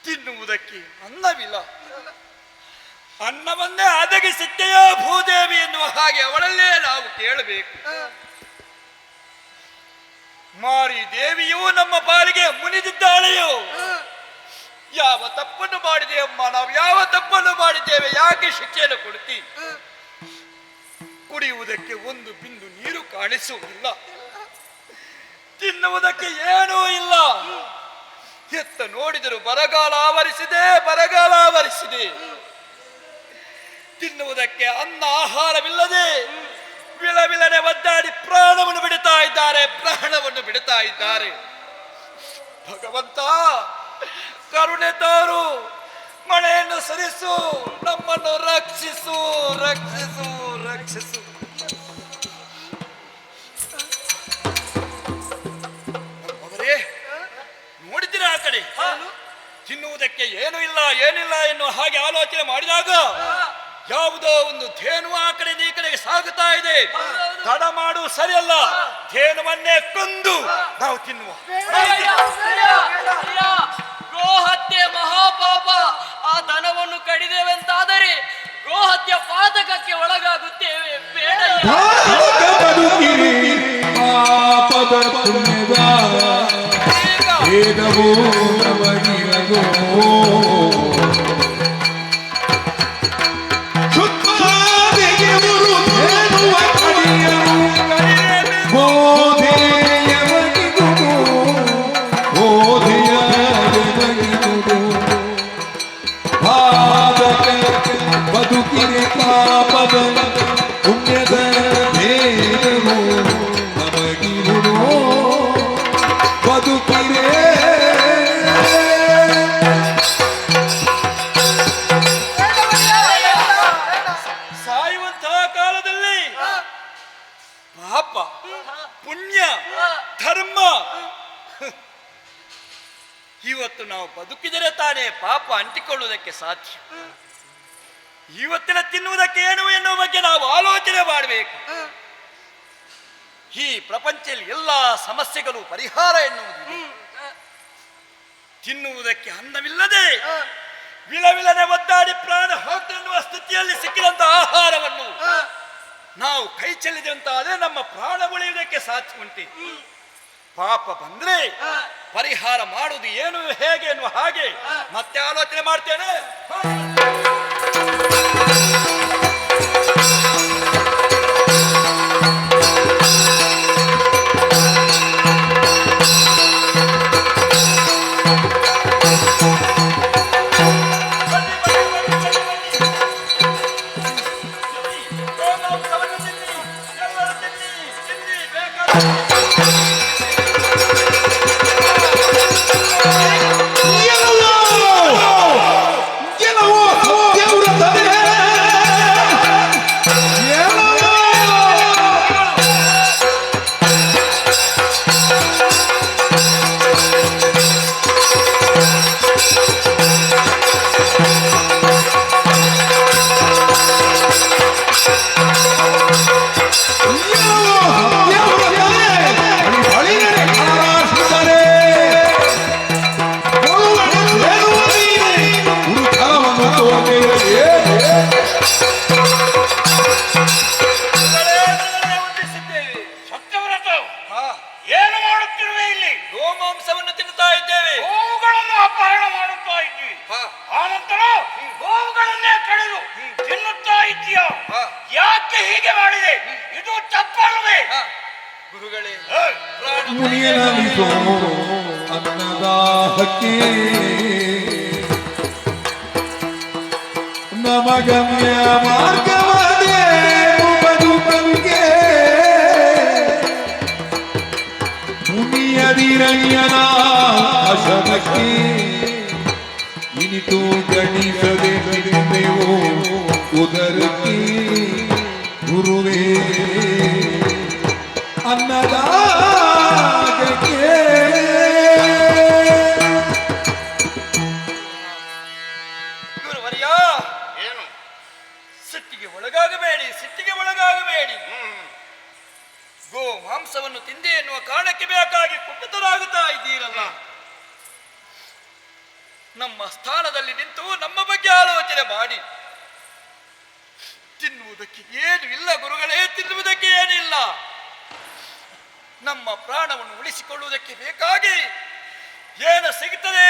ತಿನ್ನುವುದಕ್ಕೆ ಅನ್ನವಿಲ್ಲ, ಅನ್ನವನ್ನೇ ಒದಗಿಸಿದ್ದೆಯೋ ಭೂದೇವಿ ಎನ್ನುವ ಹಾಗೆ ಅವಳಲ್ಲೇ ನಾವು ಕೇಳಬೇಕು. ಮಾರಿ ದೇವಿಯೂ ನಮ್ಮ ಪಾಲಿಗೆ ಮುನಿದಿದ್ದಾಳೆಯೋ? ಯಾವ ತಪ್ಪನ್ನು ಮಾಡಿದೆ ಅಮ್ಮ, ನಾವು ಯಾವ ತಪ್ಪನ್ನು ಮಾಡಿದ್ದೇವೆ? ಯಾಕೆ ಶಿಕ್ಷೆಯನ್ನು ಕೊಡ್ತಿ? ಕುಡಿಯುವುದಕ್ಕೆ ಒಂದು ಬಿಂದು ನೀರು ಕಾಣಿಸುವುದಿಲ್ಲ, ತಿನ್ನುವುದಕ್ಕೆ ಏನೂ ಇಲ್ಲ. ಎತ್ತ ನೋಡಿದರು ಬರಗಾಲ ಆವರಿಸಿದೆ, ಬರಗಾಲ ಆವರಿಸಿದೆ. ತಿನ್ನುವುದಕ್ಕೆ ಅನ್ನ ಆಹಾರವಿಲ್ಲದೆ ವಿಲವಿಲನೆ ಒದ್ದಾಡಿ ಪ್ರಾಣವನ್ನು ಬಿಡುತ್ತಾ ಇದ್ದಾರೆ, ಪ್ರಾಣವನ್ನು ಬಿಡುತ್ತಾ ಇದ್ದಾರೆ. ಭಗವಂತ ಕರುಣೆ ತಾರು, ಮಳೆಯನ್ನು ಸರಿಸು, ನಮ್ಮನ್ನು ರಕ್ಷಿಸು ರಕ್ಷಿಸು ರಕ್ಷಿಸು. ಅವರೇ ನೋಡಿದ್ದೀರಾ ಆ ಕಡೆ? ತಿನ್ನುವುದಕ್ಕೆ ಏನೂ ಇಲ್ಲ ಏನಿಲ್ಲ ಎನ್ನುವ ಹಾಗೆ ಆಲೋಚನೆ ಮಾಡಿದಾಗ ಯಾವುದೋ ಒಂದು ಧೇನು ಆ ಕಡೆ ಈ ಕಡೆಗೆ ಸಾಗುತ್ತಾ ಇದೆ. ತಡ ಮಾಡು ಸರಿಯಲ್ಲ, ಧೇನುವನ್ನೇ ಕೊಂದು ನಾವು ತಿನ್ನುವ. ಗೋಹತ್ಯೆ ಮಹಾಪಾಪ. ಆ ದನವನ್ನು ಕಡಿದೇವೆಂತಾದರೆ ಗೋಹತ್ಯೆ ಪಾತಕಕ್ಕೆ ಒಳಗಾಗುತ್ತೇವೆ. ಬೇಡ. ಪಾಪದ ಪುಣ್ಯದ ಭೇದವೋ ನಮಗಿರಗೋ. ಬದುಕಿರೆ ಪಾಪದ ಪುಣ್ಯದ ಭೇದವೋ ನಮಗಿರುವುದೋ. ಬದುಕಿರೆ ಸಾಯುವಂತಹ ಕಾಲದಲ್ಲಿ ಪಾಪ ಪುಣ್ಯ ಧರ್ಮ, ಇವತ್ತು ನಾವು ಬದುಕಿದರೆ ತಾನೇ ಪಾಪ ಅಂಟಿಕೊಳ್ಳುವುದಕ್ಕೆ ಸಾಧ್ಯ. ಇವತ್ತಿನ ತಿನ್ನುವುದಕ್ಕೆ ಏನು ಎನ್ನುವ ಬಗ್ಗೆ ನಾವು ಆಲೋಚನೆ ಮಾಡಬೇಕು. ಈ ಪ್ರಪಂಚದಲ್ಲಿ ಎಲ್ಲ ಸಮಸ್ಯೆಗಳು ಪರಿಹಾರ ಎನ್ನುವುದು ತಿನ್ನುವುದಕ್ಕೆ ಅನ್ನವಿಲ್ಲದೆ ವಿಲವಿಲನೆ ಒದ್ದಾಡಿ ಪ್ರಾಣ ಹೋಗ್ತೆನ್ನುವ ಸ್ಥಿತಿಯಲ್ಲಿ ಸಿಕ್ಕಿದಂತಹ ಆಹಾರವನ್ನು ನಾವು ಕೈ ಚೆಲ್ಲಿದಂತಾದರೆ ನಮ್ಮ ಪ್ರಾಣ ಉಳಿಯುವುದಕ್ಕೆ ಸಾಧ್ಯ ಉಂಟು. ಪಾಪ ಬಂದ್ರೆ ಪರಿಹಾರ ಮಾಡುವುದು ಏನು ಹೇಗೆ ಎನ್ನುವ ಹಾಗೆ ಮತ್ತೆ ಆಲೋಚನೆ ಮಾಡ್ತೇನೆ. ಏನು ಮಾಡುತ್ತಿರುವೆ ಇಲ್ಲಿ? ಗೋಮಾಂಸವನ್ನು ತಿನ್ನುತ್ತಾ ಇದ್ದೇವೆ. ಗೋವುಗಳನ್ನು ಅಪಹರಣ ಮಾಡುತ್ತಾ ಇದ್ವಿ. ಆನಂತರ ಗೋವುಗಳನ್ನೇ ಕಡಿದು ತಿನ್ನುತ್ತಾ ಇದೆಯಾ? ಯಾಕೆ ಹೀಗೆ ಮಾಡಿದೆ? ಇದು ತಪ್ಪಲ್ವೇ? ಗುರುಗಳೇ, ಮುನಿಯನಿಸೋ ಅನ್ನದಾಹಕ್ಕೆ ನಮಗಮ್ಯ ಮಾರ್ಗವಾದೆ ಬದುಕಂಗೆ. ಮುನಿಯದಿರಯ್ಯನ ಅಶನಕ್ಕೆ ಇನಿತು ಗಣಿಸದೆ ಬಿಡುವೆವೋ ಉದರಕ್ಕೆ ಗುರುವೇ ಅನ್ನದಾಗಕ್ಕೆ. ಗುರುವರ್ಯ, ಏನು? ಸಿಟ್ಟಿಗೆ ಒಳಗಾಗಬೇಡಿ, ಸಿಟ್ಟಿಗೆ ಒಳಗಾಗಬೇಡಿ. ಗೋ ಮಾಂಸವನ್ನು ತಿಂದೆ ಎನ್ನುವ ಕಾರಣಕ್ಕೆ ಬೇಕಾಗಿ ಕುಪಿತರಾಗುತ್ತಾ ಇದ್ದೀರಲ್ಲ. ನಮ್ಮ ಸ್ಥಾನದಲ್ಲಿ ನಿಂತು ನಮ್ಮ ಬಗ್ಗೆ ಆಲೋಚನೆ ಮಾಡಿ. ತಿನ್ನುವುದಕ್ಕೆ ಏನು ಇಲ್ಲ ಗುರುಗಳೇ, ತಿನ್ನುವುದಕ್ಕೆ ಏನಿಲ್ಲ. ನಮ್ಮ ಪ್ರಾಣವನ್ನು ಉಳಿಸಿಕೊಳ್ಳುವುದಕ್ಕೆ ಬೇಕಾಗಿ ಏನು ಸಿಗ್ತದೆ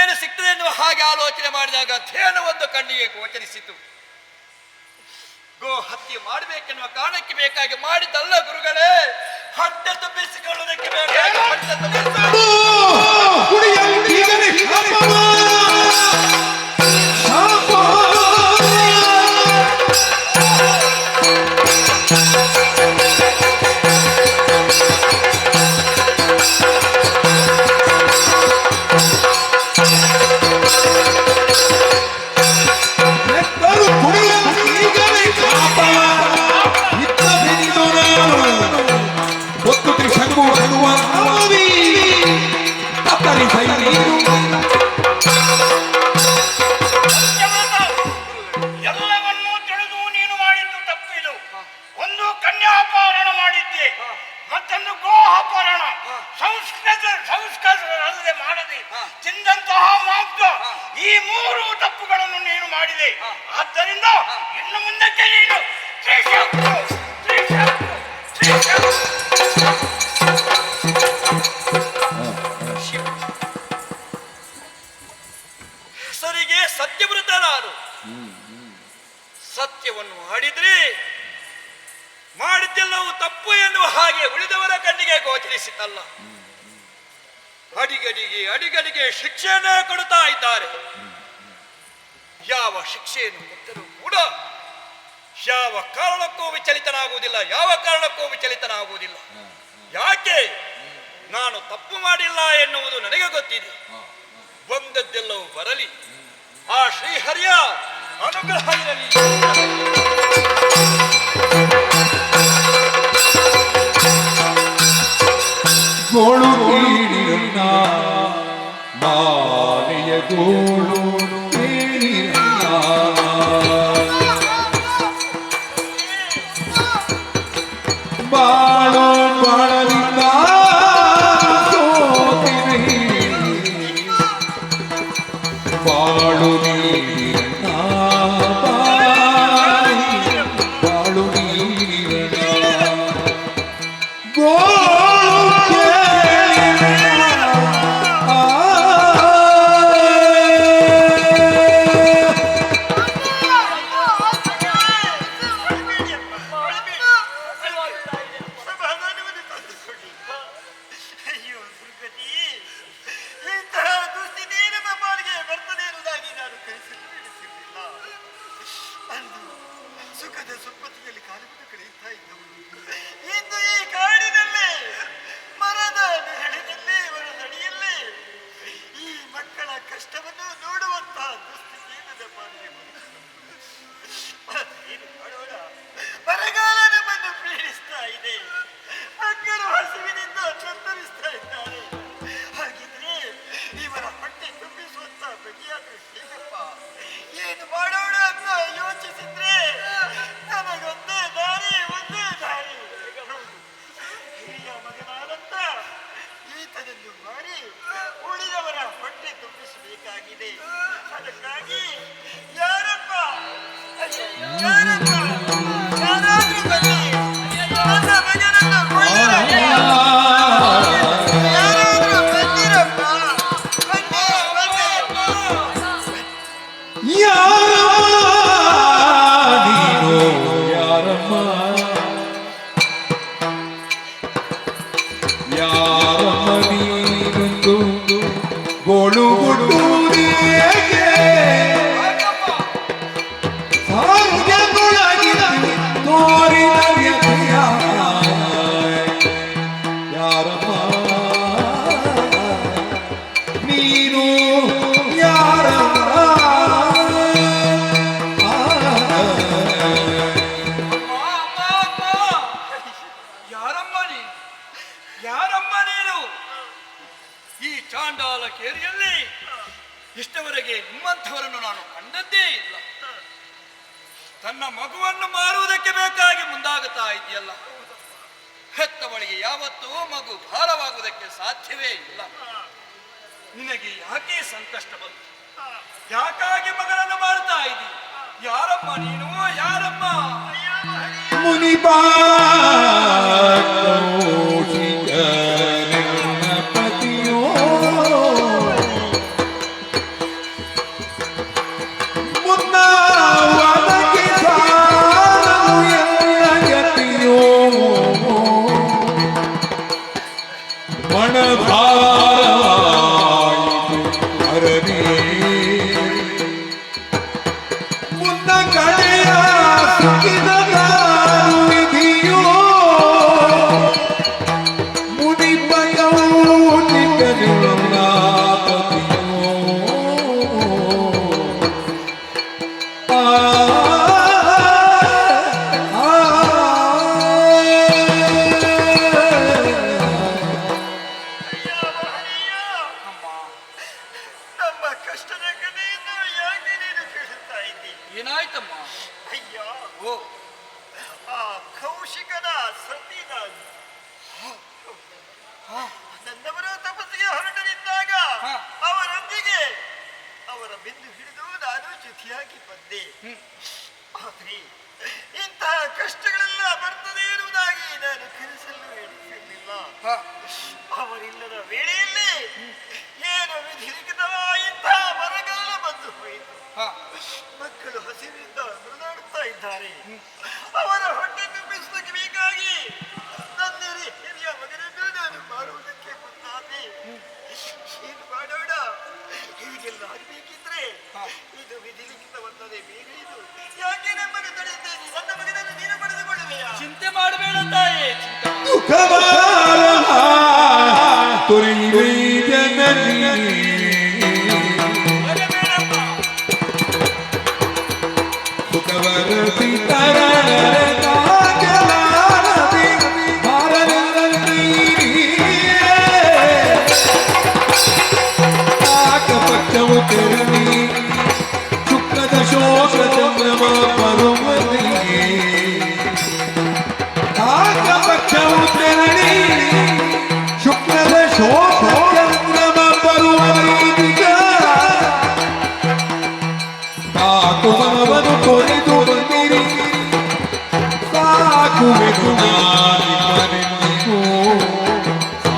ಎನ್ನುವ ಹಾಗೆ ಆಲೋಚನೆ ಮಾಡಿದಾಗ ಧೇನು ಒಂದು ಕಣ್ಣಿಗೆ ಗೋಚರಿಸಿತು. ಗೋ ಹತ್ಯೆ ಮಾಡಬೇಕೆನ್ನುವ ಕಾರಣಕ್ಕೆ ಬೇಕಾಗಿ ಮಾಡಿದ್ದಲ್ಲ ಗುರುಗಳೇ, ಹೊಟ್ಟೆ ತುಂಬಿಸಿಕೊಳ್ಳುವುದಕ್ಕೆ ಬೇಕಾಗಿ ಹೊಟ್ಟೆ ಶಾಪ ತಿಂದಂತಹ ಮಾಂಸ ಈ 3 ತಪ್ಪುಗಳನ್ನು ನೀನು ಮಾಡಿದೆ. ಆದ್ದರಿಂದ ಇನ್ನು ಮುಂದಕ್ಕೆ ನೀನು ಹೆಸರಿಗೆ ಸತ್ಯವ್ರತನಾರು. ಸತ್ಯವನ್ನು ಆಡಿದ್ರೆ ಮಾಡಿದ್ದೆಲ್ಲವೂ ತಪ್ಪು ಎನ್ನುವ ಹಾಗೆ ಉಳಿದವರ ಕಣ್ಣಿಗೆ ಗೋಚರಿಸಿತಲ್ಲ. ಅಡಿಗಡಿಗೆ ಶಿಕ್ಷೆಯನ್ನೇ ಕೊಡುತ್ತಾ ಇದ್ದಾರೆ. ಯಾವ ಶಿಕ್ಷೆಯನ್ನು ಕೊಟ್ಟರೂ ಕೂಡ ಯಾವ ಕಾರಣಕ್ಕೂ ವಿಚಲಿತನಾಗುವುದಿಲ್ಲ. ಯಾಕೆ? ನಾನು ತಪ್ಪು ಮಾಡಿಲ್ಲ ಎನ್ನುವುದು ನನಗೆ ಗೊತ್ತಿದೆ. ಬಂದದ್ದೆಲ್ಲವೂ ಬರಲಿ, ಆ ಶ್ರೀಹರಿಯ ಅನುಗ್ರಹ ಇರಲಿ. ಗೋಳು ಕೇಳಿರಣ್ಣ ಮಾನೆಯ ಗೋಳು ಕೇಳಿರಣ್ಣ ಬಾಳು ಬಾಳಲಿಲ್ಲ ಸೋತಿರಿ ಬಾಳು ನೀರಿರಣ್ಣ ಬಾಳು ನೀರಿರಣ್ಣ ಇಷ್ಟವರೆಗೆ ನಿಮ್ಮಂಥವರನ್ನು ನಾನು ಕಂಡದ್ದೇ ಇಲ್ಲ. ತನ್ನ ಮಗುವನ್ನು ಮಾರುವುದಕ್ಕೆ ಬೇಕಾಗಿ ಮುಂದಾಗುತ್ತಾ ಇದೆಯಲ್ಲ. ಹೆತ್ತವಳಿಗೆ ಯಾವತ್ತೂ ಮಗು ಭಾರವಾಗುವುದಕ್ಕೆ ಸಾಧ್ಯವೇ ಇಲ್ಲ. ನಿನಗೆ ಯಾಕೆ ಸಂಕಷ್ಟ ಬಂತು? ಯಾಕಾಗಿ ಮಗನನ್ನು ಮಾರುತ್ತಾ ಇದ್ದೀ? ಯಾರಮ್ಮ ನೀನು? ಯಾರಮ್ಮ? ಮುನಿಬಾ ನನ್ನವರು ತಪಸ್ಸಿಗೆ ಹೊರಟರಿದ್ದಾಗ ಅವರ ಅತಿಥಿಯಾಗಿ ಬಂದೆ. ಆದ್ರೆ ಇಂತಹ ಕಷ್ಟಗಳೆಲ್ಲ ಬರ್ತದೆ ಎನ್ನುವುದಾಗಿ ನಾನು ಕನಸಲ್ಲೂ ಎಣಿಸಿರಲಿಲ್ಲ. ಅವರಿಲ್ಲದ ವೇಳೆಯಲ್ಲಿ ಏನು ವಿಧಿಲಿಖಿತವ ಇಂತಹ ಬರಗಾಲ ಬಂದು ಹೋಯಿತು. ಮಕ್ಕಳು ಹಸಿವಿನಿಂದ ಹೊರದಾಡುತ್ತಾ ಇದ್ದಾರೆ. ಅವರ ಹೊಟ್ಟೆ ತುಂಬಿಸುವುದಕ್ಕೆ ಬೇಕಾಗಿ ನನ್ನ ಹಿರಿಯ ಮಗನನ್ನು ನಾನು ಮಾಡುವುದಕ್ಕೆ ಮುಂದಾದೆ. ಏನು ಮಾಡೋಣ? ಹೀಗೆಲ್ಲ ಆಗಬೇಕಿದ್ರೆ ಇದು ವಿಧಿಲಿಖಿತವಲ್ಲದೆ ಬೇರೆ ಇದು. ಯಾಕೆ ನಮ್ಮನ್ನು ತಡೆಯುತ್ತೇನೆ? ನನ್ನ ಮಗನನ್ನು ನೀನು ಪಡೆದುಕೊಳ್ಳುವೆಯಾ? ಚಿಂತೆ ಮಾಡಬೇಡ ತಾಯಿ, ಶುಕ್ರದ ಶೋಕ ಚಂದ್ರಮ ಪರ್ವತಿ ಪಕ್ಷವು ತೆರಳಿ ಶುಕ್ರದ ಶೋಕ ಚಂದ್ರಮ ಪರ್ವತಿ ಸಾಕುವನು ಕೊರಿದು ಬಂದಿರಿ ಸಾಕುವೆನು ನಾನಿಮ್ಮನೆಂದು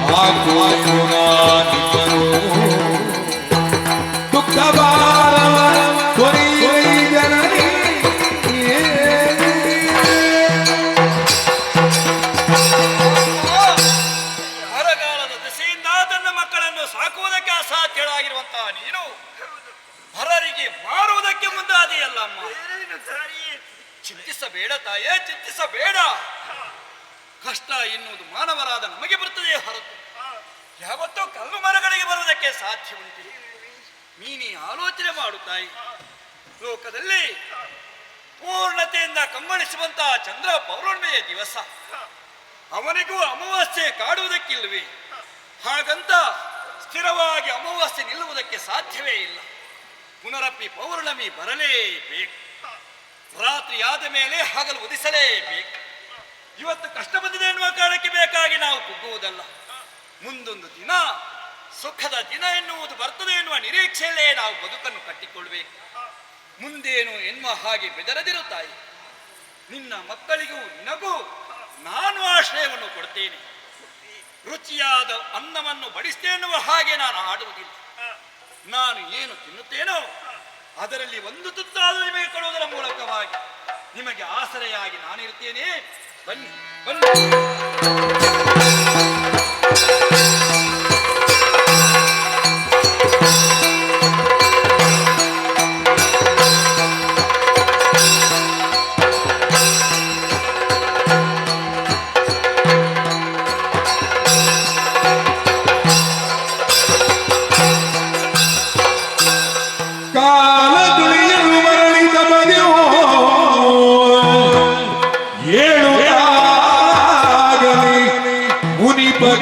ಸಾಕುವೆನು ನಾನಿಮ್ಮನು ಬರಗಾಲದ ದೆಸೆಯಿಂದ ತನ್ನ ಮಕ್ಕಳನ್ನು ಸಾಕುವುದಕ್ಕೆ ಅಸಾಧ್ಯಳಾಗಿರುವಂತಹ ನೀನು ಹೊರರಿಗೆ ಮಾರುವುದಕ್ಕೆ ಮುಂದಾದೆಯಲ್ಲಮ್ಮ. ಚಿಂತಿಸಬೇಡ ತಾಯೇ, ಚಿಂತಿಸಬೇಡ. ಕಷ್ಟ ಎನ್ನುವುದು ಮಾನವರಾದ ನಮಗೆ ಬರುತ್ತದೆ ಹೊರತು ಯಾವತ್ತೂ ಕಲ್ಲು ಮರಗಳಿಗೆ ಬರುವುದಕ್ಕೆ ಸಾಧ್ಯ ಉಂಟಿಲ್ಲ. ನೀನೇ ಆಲೋಚನೆ ಮಾಡು ತಾಯಿ. ಲೋಕದಲ್ಲಿ ಪೂರ್ಣತೆಯಿಂದ ಕಂಗೊಳಿಸುವಂತಹ ಚಂದ್ರ ಪೌರ್ಣಿಮೆಯ ದಿವಸ, ಅವನಿಗೂ ಅಮಾವಾಸ್ಯೆ ಕಾಡುವುದಕ್ಕಿಲ್ವೇ? ಹಾಗಂತ ಸ್ಥಿರವಾಗಿ ಅಮಾವಾಸ್ಯೆ ನಿಲ್ಲುವುದಕ್ಕೆ ಸಾಧ್ಯವೇ ಇಲ್ಲ. ಪುನರಪ್ಪಿ ಪೌರ್ಣಮಿ ಬರಲೇಬೇಕು. ರಾತ್ರಿ ಆದ ಮೇಲೆ ಹಗಲು ಉದಿಸಲೇಬೇಕು. ಇವತ್ತು ಕಷ್ಟ ಬಂದಿದೆ ಎನ್ನುವ ಕಾರಣಕ್ಕೆ ಬೇಕಾಗಿ ನಾವು ಕುಗ್ಗುವುದಲ್ಲ. ಮುಂದೊಂದು ದಿನ ಸುಖದ ದಿನ ಎನ್ನುವುದು ಬರ್ತದೆ ಎನ್ನುವ ನಿರೀಕ್ಷೆಯಲ್ಲೇ ನಾವು ಬದುಕನ್ನು ಕಟ್ಟಿಕೊಳ್ಳಬೇಕು. ಮುಂದೇನು ಎನ್ನುವ ಹಾಗೆ ಬೆದರದಿರು ತಾಯಿ. ನಿನ್ನ ಮಕ್ಕಳಿಗೂ ನಿನಗೂ ನಾನು ಆಶ್ರಯವನ್ನು ಕೊಡ್ತೇನೆ. ರುಚಿಯಾದ ಅನ್ನವನ್ನು ಬಡಿಸ್ತೇನೆ ಎನ್ನುವ ಹಾಗೆ ನಾನು ಆಡುವುದಿಲ್ಲ. ನಾನು ಏನು ತಿನ್ನುತ್ತೇನೋ ಅದರಲ್ಲಿ ಒಂದು ತುತ್ತಾದರೂ ನಿಮಗೆ ಕೊಡುವುದರ ಮೂಲಕವಾಗಿ ನಿಮಗೆ ಆಸರೆಯಾಗಿ ನಾನಿರುತ್ತೇನೆ. ಬನ್ನಿ ಬನ್ನಿ.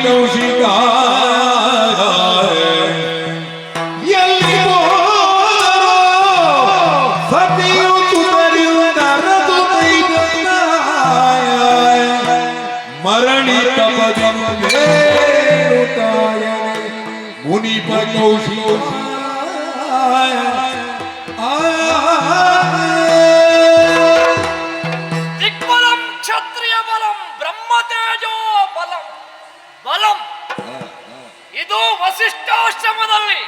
ಕೌಶಿಕ ಎಲ್ಲಿ ಸತಿಯು ತುತರಿಯು ನರದು ಮರಣಿ ತಪದಿರುತ್ತಾಯನೆ ಮುನಿಪ ಕೌಶಿಕ ದಿಗ್ಬಲಂ ಕ್ಷತ್ರಿಯ ಬಲಂ ಬ್ರಹ್ಮತೇಜೋ ಬಲಂ ಬಲಂ. ಇದು ವಸಿಷ್ಠಾಶ್ರಮದಲ್ಲಿ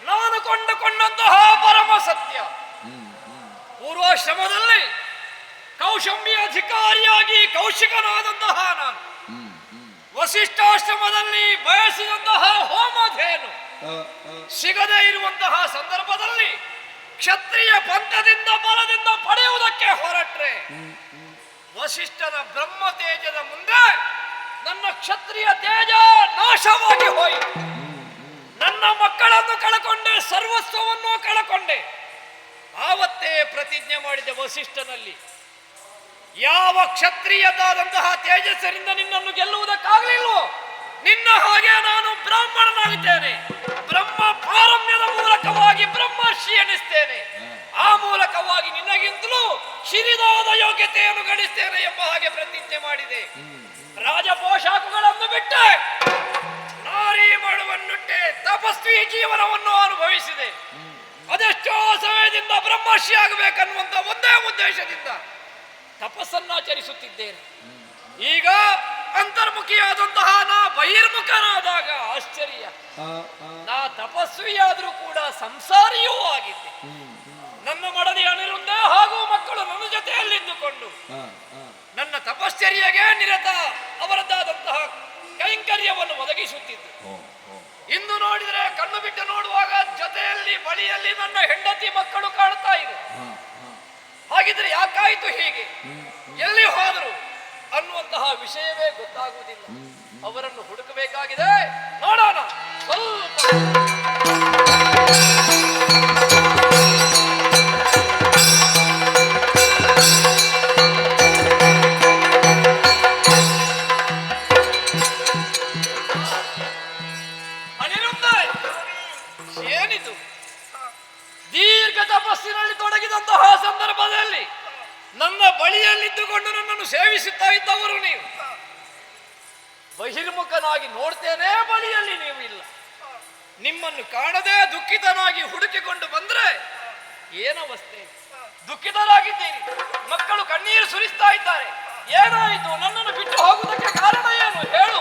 ನಾನು ಕೊಂಡುಕೊಂಡಂತಹ ಪರಮ ಸತ್ಯ. ಪೂರ್ವಾಶ್ರಮದಲ್ಲಿ ಕೌಶಂಬಿ ಅಧಿಕಾರಿಯಾಗಿ ಕೌಶಿಕನಾದಂತಹ ನಾನು, ವಸಿಷ್ಠಾಶ್ರಮದಲ್ಲಿ ಬಯಸಿದಂತಹ ಹೋಮಧೇನು ಸಿಗದೇ ಇರುವಂತಹ ಸಂದರ್ಭದಲ್ಲಿ ಕ್ಷತ್ರಿಯ ಪಂಥದಿಂದ ಬಲದಿಂದ ಪಡೆಯುವುದಕ್ಕೆ ಹೊರಟ್ರೆ ವಸಿಷ್ಠನ ಬ್ರಹ್ಮ ತೇಜದ ಮುಂದೆ ನನ್ನ ಕ್ಷತ್ರಿಯ ತೇಜ ನಾಶವಾಗಿ ಹೋಯಿತು. ನನ್ನ ಮಕ್ಕಳನ್ನು ಕಳಕೊಂಡೆ, ಸರ್ವಸ್ವವನ್ನು ಕಳಕೊಂಡೆ. ಆವತ್ತೇ ಪ್ರತಿಜ್ಞೆ ಮಾಡಿದೆ ವಸಿಷ್ಠನಲ್ಲಿ, ಯಾವ ಕ್ಷತ್ರಿಯದಾದಂತಹ ತೇಜಸ್ಸರಿಂದ ನಿನ್ನನ್ನು ಗೆಲ್ಲುವುದಕ್ಕಾಗಲಿಲ್ವೋ ನಿನ್ನ ಹಾಗೆ ನಾನು ಬ್ರಾಹ್ಮಣನಾಗುತ್ತೇನೆ. ಬ್ರಹ್ಮ ಪಾರಮ್ಯದ ಮೂಲಕವಾಗಿ ಬ್ರಹ್ಮರ್ಷಿ ಎನಿಸ್ತೇನೆ. ಆ ಮೂಲಕವಾಗಿ ನಿನಗಿಂತಲೂ ಶಿರಿದಾದ ಯೋಗ್ಯತೆಯನ್ನು ಗಳಿಸ್ತೇನೆ ಎಂಬ ಹಾಗೆ ಪ್ರತಿಜ್ಞೆ ಮಾಡಿದೆ. ರಾಜ ಪೋಷಾಕುಗಳನ್ನು ಬಿಟ್ಟೆ, ನಾರಿ ಮಡುವನ್ನುಟ್ಟೆ, ತಪಸ್ವಿ ಜೀವನವನ್ನು ಅನುಭವಿಸಿದೆ. ಅದೆಷ್ಟೋ ಸಮಯದಿಂದ ಬ್ರಹ್ಮರ್ಷಿ ಆಗಬೇಕನ್ನುವಂತ ಒಂದೇ ಉದ್ದೇಶದಿಂದ ತಪಸ್ಸನ್ನಾಚರಿಸುತ್ತಿದ್ದೇನೆ. ಈಗ ಅಂತರ್ಮುಖಿಯಾದಂತಹ ನಾ ಬಹಿರ್ಮುಖನಾದಾಗ ಆಶ್ಚರ್ಯ. ನಾ ತಪಸ್ವಿಯಾದರೂ ಕೂಡ ಸಂಸಾರಿಯೂ ಆಗಿದ್ದೆ. ನನ್ನ ಮಡದಿ ಅನಿರುದ್ಧ ಹಾಗೂ ಮಕ್ಕಳು ನನ್ನ ಜೊತೆಯಲ್ಲಿದ್ದುಕೊಂಡು ನನ್ನ ತಪಶ್ಚರ್ಯೆಗೆ ನಿರತ ಅವರದ್ದಾದಂತಹ ಕೈಂಕರ್ಯವನ್ನು ಒದಗಿಸುತ್ತಿದ್ದು. ಇಂದು ನೋಡಿದರೆ ಕಣ್ಣು ಬಿಟ್ಟು ನೋಡುವಾಗ ಜೊತೆಯಲ್ಲಿ ಬಳಿಯಲ್ಲಿ ನನ್ನ ಹೆಂಡತಿ ಮಕ್ಕಳು ಕಾಣ್ತಾ ಇದೆ. ಹಾಗಿದ್ರೆ ಯಾಕಾಯಿತು ಹೀಗೆ, ಎಲ್ಲಿ ಹೋದರು ಅನ್ನುವಂತಹ ವಿಷಯವೇ ಗೊತ್ತಾಗುವುದಿಲ್ಲ. ಅವರನ್ನು ಹುಡುಕಬೇಕಾಗಿದೆ. ನೋಡೋಣ ಸ್ವಲ್ಪ. ಏನಿದು ದೀರ್ಘ ತಪಸ್ಸಿನಲ್ಲಿ ತೊಡಗಿದಂತಹ ಸಂದರ್ಭದಲ್ಲಿ ನನ್ನ ಬಳಿಯಲ್ಲಿದ್ದುಕೊಂಡು ನನ್ನನ್ನು ಸೇವಿಸುತ್ತಾ ಇದ್ದವರು ನೀವು. ಬಹಿರ್ಮುಖನಾಗಿ ನೋಡ್ತೇನೆ, ಬಳಿಯಲ್ಲಿ ನೀವು ಇಲ್ಲ. ನಿಮ್ಮನ್ನು ಕಾಣದೆ ದುಃಖಿತನಾಗಿ ಹುಡುಕಿಕೊಂಡು ಬಂದ್ರೆ ಏನವಸ್ಥೆ. ದುಃಖಿತರಾಗಿದ್ದೀರಿ, ಮಕ್ಕಳು ಕಣ್ಣೀರು ಸುರಿಸ್ತಾ ಇದ್ದಾರೆ. ಏನಾಯಿತು? ನನ್ನನ್ನು ಬಿಟ್ಟು ಹೋಗುವುದಕ್ಕೆ ಕಾರಣ ಏನು ಹೇಳು.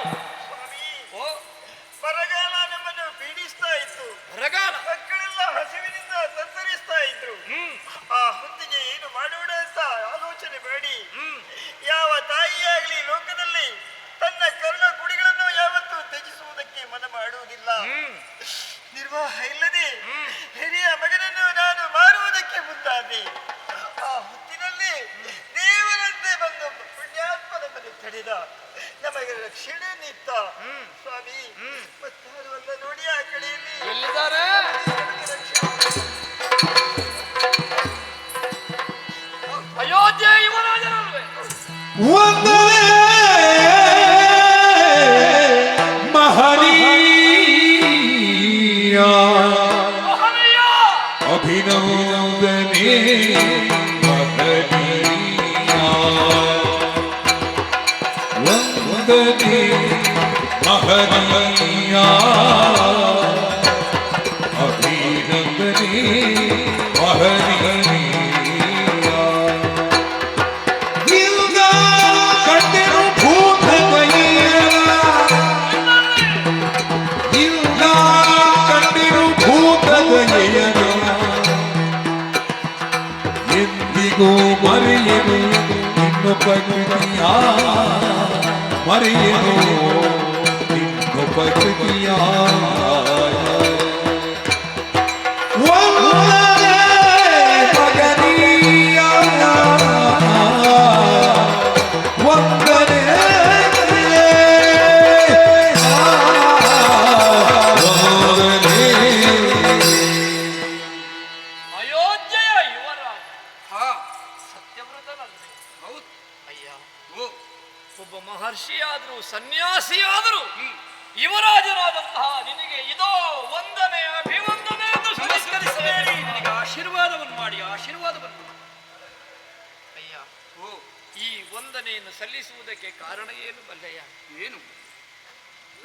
ಬರಗಾಲ ನಮ್ಮನ್ನು ಪೀಡಿಸ್ತಾ ಇತ್ತು. ಬರಗಾಲ, ಮಕ್ಕಳೆಲ್ಲ ಹಸಿವಿನಿಂದ ತತ್ತರಿಸ್ತಾ ಇದ್ರು. ಆ ಹೊತ್ತಿಗೆ ಏನು ಮಾಡೋಣ ಅಂತ ಆಲೋಚನೆ ಮಾಡಿ, ಯಾವ ತಾಯಿಯಾಗ್ಲಿ ಲೋಕದಲ್ಲಿ ತನ್ನ ಕರುಣ ಗುಡಿಗಳನ್ನು ಯಾವತ್ತೂ ತ್ಯಜಿಸುವುದಕ್ಕೆ ಮನ ಮಾಡುವುದಿಲ್ಲ. ನಿರ್ವಾಹ ಇಲ್ಲದೆ ಹಿರಿಯ ಮಗನನ್ನು ನಾನು ಮಾರುವುದಕ್ಕೆ ಮುಂದಾದೆ. ಆ ಹೊತ್ತಿನಲ್ಲಿ ದೇವರಂತೆ ಬಂದು ಪುಣ್ಯಾತ್ಮ ನಮ್ಮನ್ನು ತಡೆದ, ನಮಗೆ ರಕ್ಷಣೆ ನಿತ್ತ. ಸ್ವಾಮಿ ಮತ್ತಾರು ಅಲ್ಲ ನೋಡಿ, ಆ ಕಡೆಯಲ್ಲಿ ಎಲ್ಲಿದ್ದಾರೆ? ಅಯೋಧ್ಯೆ ಯುವರಾಜನಲ್ವೇ? ವಂದನೆ ಮಹನೀಯ ಅಭಿನಂದನೆ ಮಹನೀಯ ವಂದನೆ ಮಹನೀಯ ಅಭಿನಂದನೆ ಮಹನೀಯ ಎಂದಿಗೂ ಮರೆಯನು ಇನ್ನೊಬ್ಬ ಕೃತಿಯ, ಮರೆಯನು ಇನ್ನೊಬ್ಬ ಕೃತಿಯ. ಮಗನೀಯ ವಂದನೆ ಅಯೋಧ್ಯೆಯ ಯುವರಾಜ ಸತ್ಯವ್ರತನಲ್ವೇ? ಹೌದು ಅಯ್ಯ. ಒಬ್ಬ ಮಹರ್ಷಿಯಾದರೂ ಸನ್ಯಾಸಿಯಾದರೂ ಯುವರಾಜರಾದಂತಹ ನಿನಗೆ ಇದೋ ವಂದನೆ ಅಭಿವಂದನೆ ಎಂದು ನಮಸ್ಕರಿಸಬೇಡಿ. ನಿನಗೆ ಆಶೀರ್ವಾದವನ್ನು ಮಾಡಿ ಆಶೀರ್ವಾದವನ್ನು. ಅಯ್ಯ, ಈ ವಂದನೆಯನ್ನು ಸಲ್ಲಿಸುವುದಕ್ಕೆ ಕಾರಣ ಏನು ಬಲ್ಲೆಯ? ಏನು?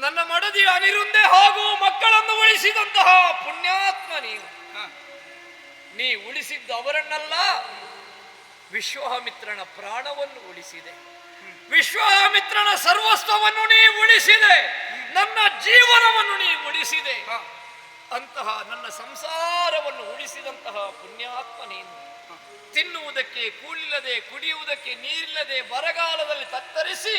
ನನ್ನ ಮಡದಿ ಅನಿರುದ್ಧೆ ಹಾಗೂ ಮಕ್ಕಳನ್ನು ಉಳಿಸಿದಂತಹ ಪುಣ್ಯಾತ್ಮ ನೀನು. ನೀ ಉಳಿಸಿದ್ದು ಅವರನ್ನಲ್ಲ, ವಿಶ್ವಾಮಿತ್ರನ ಪ್ರಾಣವನ್ನು ಉಳಿಸಿದೆ. ವಿಶ್ವಾಮಿತ್ರನ ಸರ್ವಸ್ವವನ್ನು ನೀ ಉಳಿಸಿದೆ. ನನ್ನ ಜೀವನವನ್ನು ನೀ ಉಳಿಸಿದೆ. ಅಂತಹ ನನ್ನ ಸಂಸಾರವನ್ನು ಉಳಿಸಿದಂತಹ ಪುಣ್ಯಾತ್ಮ ನೀನು. ತಿನ್ನುವುದಕ್ಕೆ ಕೂಳಿಲ್ಲದೆ, ಕುಡಿಯುವುದಕ್ಕೆ ನೀರಿಲ್ಲದೆ, ಬರಗಾಲದಲ್ಲಿ ತತ್ತರಿಸಿ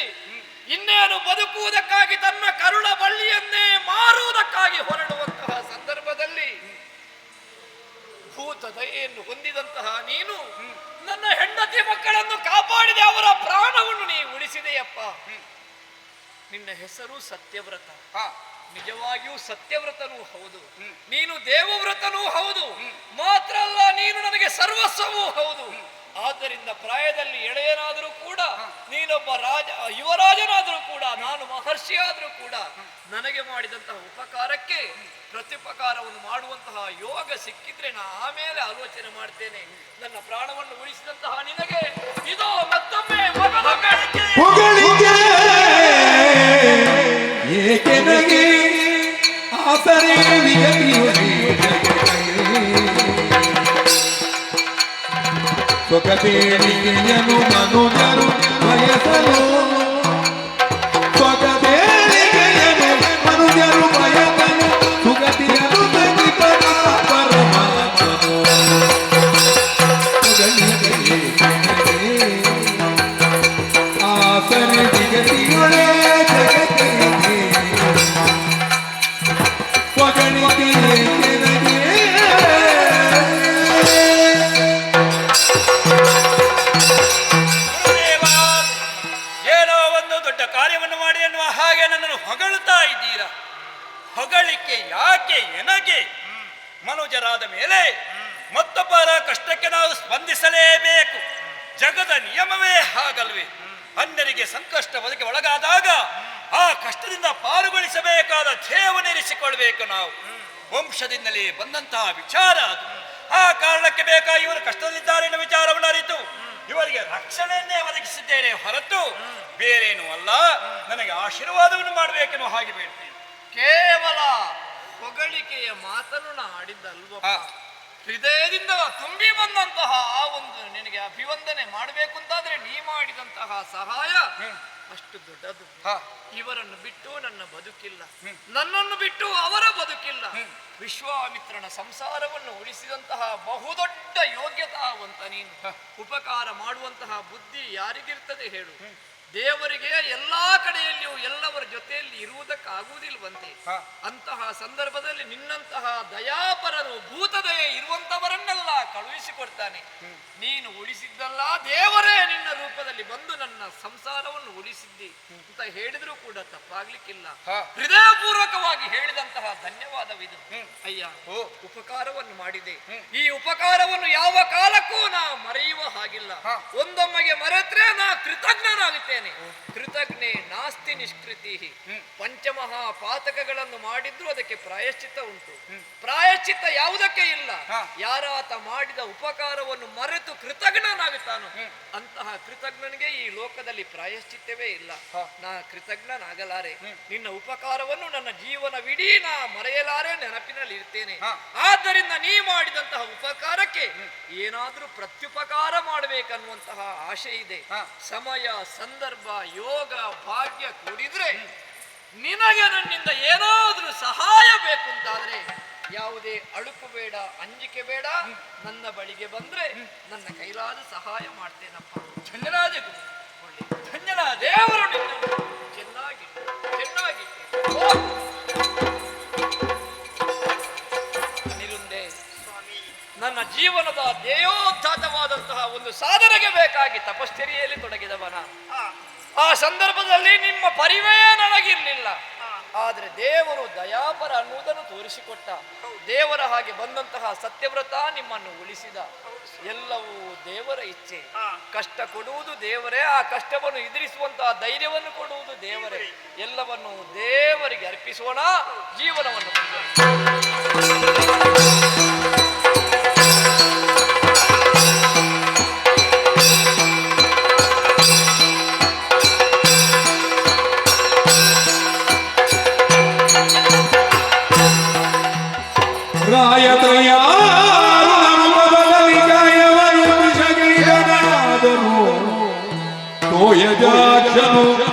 ಇನ್ನೇನು ಬದುಕುವುದಕ್ಕಾಗಿ ತನ್ನ ಕರುಣ ಬಳ್ಳಿಯನ್ನೇ ಮಾರುವುದಕ್ಕಾಗಿ ಹೊರಡುವಂತಹ ಸಂದರ್ಭದಲ್ಲಿ ಭೂತ ದಯೆಯನ್ನು ಹೊಂದಿದಂತಹ ನೀನು ನನ್ನ ಹೆಂಡತಿ ಮಕ್ಕಳನ್ನು ಕಾಪಾಡಿದೆ. ಅವರ ಪ್ರಾಣವನ್ನು ನೀ ಉಳಿಸಿದೆಯಪ್ಪ. ನಿನ್ನ ಹೆಸರು ಸತ್ಯವ್ರತ. ನಿಜವಾಗಿಯೂ ಸತ್ಯವ್ರತನೂ ಹೌದು, ನೀನು ದೇವವ್ರತನೂ ಹೌದು. ಮಾತ್ರ ಅಲ್ಲ, ನೀನು ನನಗೆ ಸರ್ವಸ್ವವೂ ಹೌದು. ಆದ್ದರಿಂದ ಪ್ರಾಯದಲ್ಲಿ ಎಳೆಯನಾದರೂ ಕೂಡ, ನೀನೊಬ್ಬ ಯುವರಾಜನಾದರೂ ಕೂಡ, ನಾನು ಮಹರ್ಷಿಯಾದರೂ ಕೂಡ ನನಗೆ ಮಾಡಿದಂತಹ ಉಪಕಾರಕ್ಕೆ ಪ್ರತ್ಯುಪಕಾರವನ್ನು ಮಾಡುವಂತಹ ಯೋಗ ಸಿಕ್ಕಿದ್ರೆ ನಾ ಆಮೇಲೆ ಆಲೋಚನೆ ಮಾಡ್ತೇನೆ. ನನ್ನ ಪ್ರಾಣವನ್ನು ಉಳಿಸಿದಂತಹ ನಿನಗೆ ಇದೋ ಮತ್ತೊಮ್ಮೆ ಏಕೆನಗೆ ಆಸರೆ ವಿಜಯ ಸೊಗದೇಳಿಗೆಯನು ಮನುಜರು ಬಯಸಲು ಸೊಗದೇಳಿಗೆಯನು ಮನುಜರು ಬಯಸಲು ಸುಗತಿಯನು ಸಗಿಪದ ಪರಮಾತ್ಮನು ಆಸರೆ ಜಗತಿಯೊಳೆ ಜಗತ್ತಿಗೆ ಪಗಣಿಗೆ ಏನೋ ಒಂದು ದೊಡ್ಡ ಕಾರ್ಯವನ್ನು ಮಾಡಿ ಎನ್ನುವ ಹಾಗೆ ನನ್ನನ್ನು ಹೊಗಳುತ್ತಾ ಇದ್ದೀರಾ. ಹೊಗಳಿಕೆ ಯಾಕೆ ಎನಗೆ? ಮನುಜರಾದ ಮೇಲೆ ಮತ್ತೊಬ್ಬರ ಕಷ್ಟಕ್ಕೆ ನಾವು ಸ್ಪಂದಿಸಲೇಬೇಕು. ಜಗದ ನಿಯಮವೇ ಹಾಗಲ್ವೇ? ಅನ್ಯರಿಗೆ ಸಂಕಷ್ಟ ಬದುಕಿ ಒಳಗಾದಾಗ ಆ ಕಷ್ಟದಿಂದ ಪಾರುಗೊಳಿಸಬೇಕಾದ ಧ್ಯೇಯವನ್ನಿರಿಸಿಕೊಳ್ಬೇಕು ನಾವು. ವಂಶದಿಂದಲೇ ಬಂದಂತಹ ವಿಚಾರ ಅದು. ಆ ಕಾರಣಕ್ಕೆ ಬೇಕಾಗಿ ಇವರು ಕಷ್ಟದಲ್ಲಿದ್ದಾರೆ ಎನ್ನುವ ವಿಚಾರವನ್ನು ಅರಿತು ಇವರಿಗೆ ರಕ್ಷಣೆಯನ್ನೇ ಒದಗಿಸಿದ್ದೇನೆ ಹೊರತು ಬೇರೇನೂ ಅಲ್ಲ. ನನಗೆ ಆಶೀರ್ವಾದವನ್ನು ಮಾಡಬೇಕೆನ್ನುವ ಹಾಗೆ ಬೇಡ್ತೇನೆ. ಕೇವಲ ಹೊಗಳಿಕೆಯ ಮಾತನ್ನು ಆಡಿದ್ದಲ್ವ, ಹೃದಯದಿಂದ ತುಂಬಿ ಬಂದಂತಹ ಆ ಒಂದು ನಿನಗೆ ಅಭಿವಂದನೆ ಮಾಡಬೇಕು ಅಂತಾದ್ರೆ ನೀ ಮಾಡಿದಂತಹ ಸಹಾಯ ಅಷ್ಟು ದೊಡ್ಡದು. ಇವರನ್ನು ಬಿಟ್ಟು ನನ್ನ ಬದುಕಿಲ್ಲ, ನನ್ನನ್ನು ಬಿಟ್ಟು ಅವರ ಬದುಕಿಲ್ಲ. ವಿಶ್ವಾಮಿತ್ರನ ಸಂಸಾರವನ್ನು ಉಳಿಸಿದಂತಹ ಬಹುದೊಡ್ಡ ಯೋಗ್ಯತಾವಂತ ನೀನು. ಉಪಕಾರ ಮಾಡುವಂತಹ ಬುದ್ಧಿ ಯಾರಿಗಿರ್ತದೆ ಹೇಳು? ದೇವರಿಗೆ ಎಲ್ಲಾ ಕಡೆಯಲ್ಲಿಯೂ ಎಲ್ಲವರ ಜೊತೆಯಲ್ಲಿ ಇರುವುದಕ್ಕಾಗುವುದಿಲ್ವಂತೆ. ಅಂತಹ ಸಂದರ್ಭದಲ್ಲಿ ನಿನ್ನಂತಹ ದಯಾಪರರು ಭೂತದಯೆ ಇರುವಂತವರನ್ನೆಲ್ಲ ಕಳುಹಿಸಿಕೊಡ್ತಾನೆ. ನೀನು ಉಳಿಸಿದ್ದಲ್ಲ, ದೇವರೇ ನಿನ್ನ ರೂಪದಲ್ಲಿ ಬಂದು ನನ್ನ ಸಂಸಾರವನ್ನು ಉಳಿಸಿದ್ದಿ ಅಂತ ಹೇಳಿದ್ರೂ ಕೂಡ ತಪ್ಪಾಗ್ಲಿಕ್ಕಿಲ್ಲ. ಹೃದಯಪೂರ್ವಕವಾಗಿ ಹೇಳಿದಂತಹ ಧನ್ಯವಾದವಿದು. ಅಯ್ಯ, ಉಪಕಾರವನ್ನು ಮಾಡಿದೆ. ಈ ಉಪಕಾರವನ್ನು ಯಾವ ಕಾಲಕ್ಕೂ ನಾ ಮರೆಯುವ ಹಾಗಿಲ್ಲ. ಒಂದೊಮ್ಮೆಗೆ ಮರೆತ್ರೆ ನಾ ಕೃತಜ್ಞನಾಗುತ್ತೇನೆ. ಕೃತಜ್ಞೆ ನಾಸ್ತಿ ನಿಷ್ಕೃತಿ. ಪಂಚಮಹಾ ಪಾತಕಗಳನ್ನು ಮಾಡಿದ್ರು ಅದಕ್ಕೆ ಪ್ರಾಯಶ್ಚಿತ್ತ ಉಂಟು. ಪ್ರಾಯಶ್ಚಿತ್ತ ಯಾವುದಕ್ಕೆ ಇಲ್ಲ. ಯಾರಾತ ಮಾಡಿದ ಉಪಕಾರವನ್ನು ಮರೆತು ಕೃತಜ್ಞನಾಗುತ್ತಾನೋ ಅಂತಹ ಕೃತಜ್ಞನಿಗೆ ಈ ಲೋಕದಲ್ಲಿ ಪ್ರಾಯಶ್ಚಿತ್ತವೇ ಇಲ್ಲ. ನಾ ಕೃತಜ್ಞನಾಗಲಾರೆ. ನಿನ್ನ ಉಪಕಾರವನ್ನು ನನ್ನ ಜೀವನವಿಡೀ ನಾ ಮರೆಯಲಾರೆ, ನೆನಪಿನಲ್ಲಿ ಇರ್ತೇನೆ. ಆದ್ದರಿಂದ ನೀ ಮಾಡಿದಂತಹ ಉಪಕಾರಕ್ಕೆ ಏನಾದ್ರೂ ಪ್ರತ್ಯುಪಕಾರ ಮಾಡಬೇಕನ್ನುವಂತಹ ಆಶೆ ಇದೆ. ಸಮಯ, ಸಂದರ್ಭ, ಯೋಗ, ಭಾಗ್ಯ ಕೂಡಿದ್ರೆ ನಿನಗೆ ನನ್ನಿಂದ ಏನಾದ್ರೂ ಸಹಾಯ ಬೇಕು ಅಂತಾದ್ರೆ ಯಾವುದೇ ಅಳುಕು ಬೇಡ, ಅಂಜಿಕೆ ಬೇಡ. ನನ್ನ ಬಳಿಗೆ ಬಂದ್ರೆ ನನ್ನ ಕೈಲಾದ ಸಹಾಯ ಮಾಡ್ತೇನಪ್ಪ. ಧನ್ಯರಾದ ಗುರು, ಧನ್ಯರಾದ ದೇವರು. ನಿನ್ನನ್ನು ಚೆನ್ನಾಗಿ ನಿರುಂದೆ ನನ್ನ ಜೀವನದ ಧ್ಯೇಯೋದ್ಧಾತವಾದಂತಹ ಒಂದು ಸಾಧನೆಗೆ ಬೇಕಾಗಿ ತಪಶ್ಚರ್ಯೆಯಲ್ಲಿ ತೊಡಗಿದವನ. ಆ ಸಂದರ್ಭದಲ್ಲಿ ನಿಮ್ಮ ಪರಿವೇ ನನಗಿರ್ಲಿಲ್ಲ. ಆದರೆ ದೇವರು ದಯಾಪರ ಅನ್ನುವುದನ್ನು ತೋರಿಸಿಕೊಟ್ಟ. ದೇವರ ಹಾಗೆ ಬಂದಂತಹ ಸತ್ಯವ್ರತ ನಿಮ್ಮನ್ನು ಉಳಿಸಿದ. ಎಲ್ಲವೂ ದೇವರ ಇಚ್ಛೆ. ಕಷ್ಟ ಕೊಡುವುದು ದೇವರೇ, ಆ ಕಷ್ಟವನ್ನು ಎದುರಿಸುವಂತಹ ಧೈರ್ಯವನ್ನು ಕೊಡುವುದು ದೇವರೇ. ಎಲ್ಲವನ್ನು ದೇವರಿಗೆ ಅರ್ಪಿಸೋಣ. ಜೀವನವನ್ನು ತೋಯಜಾಕ್ಷನು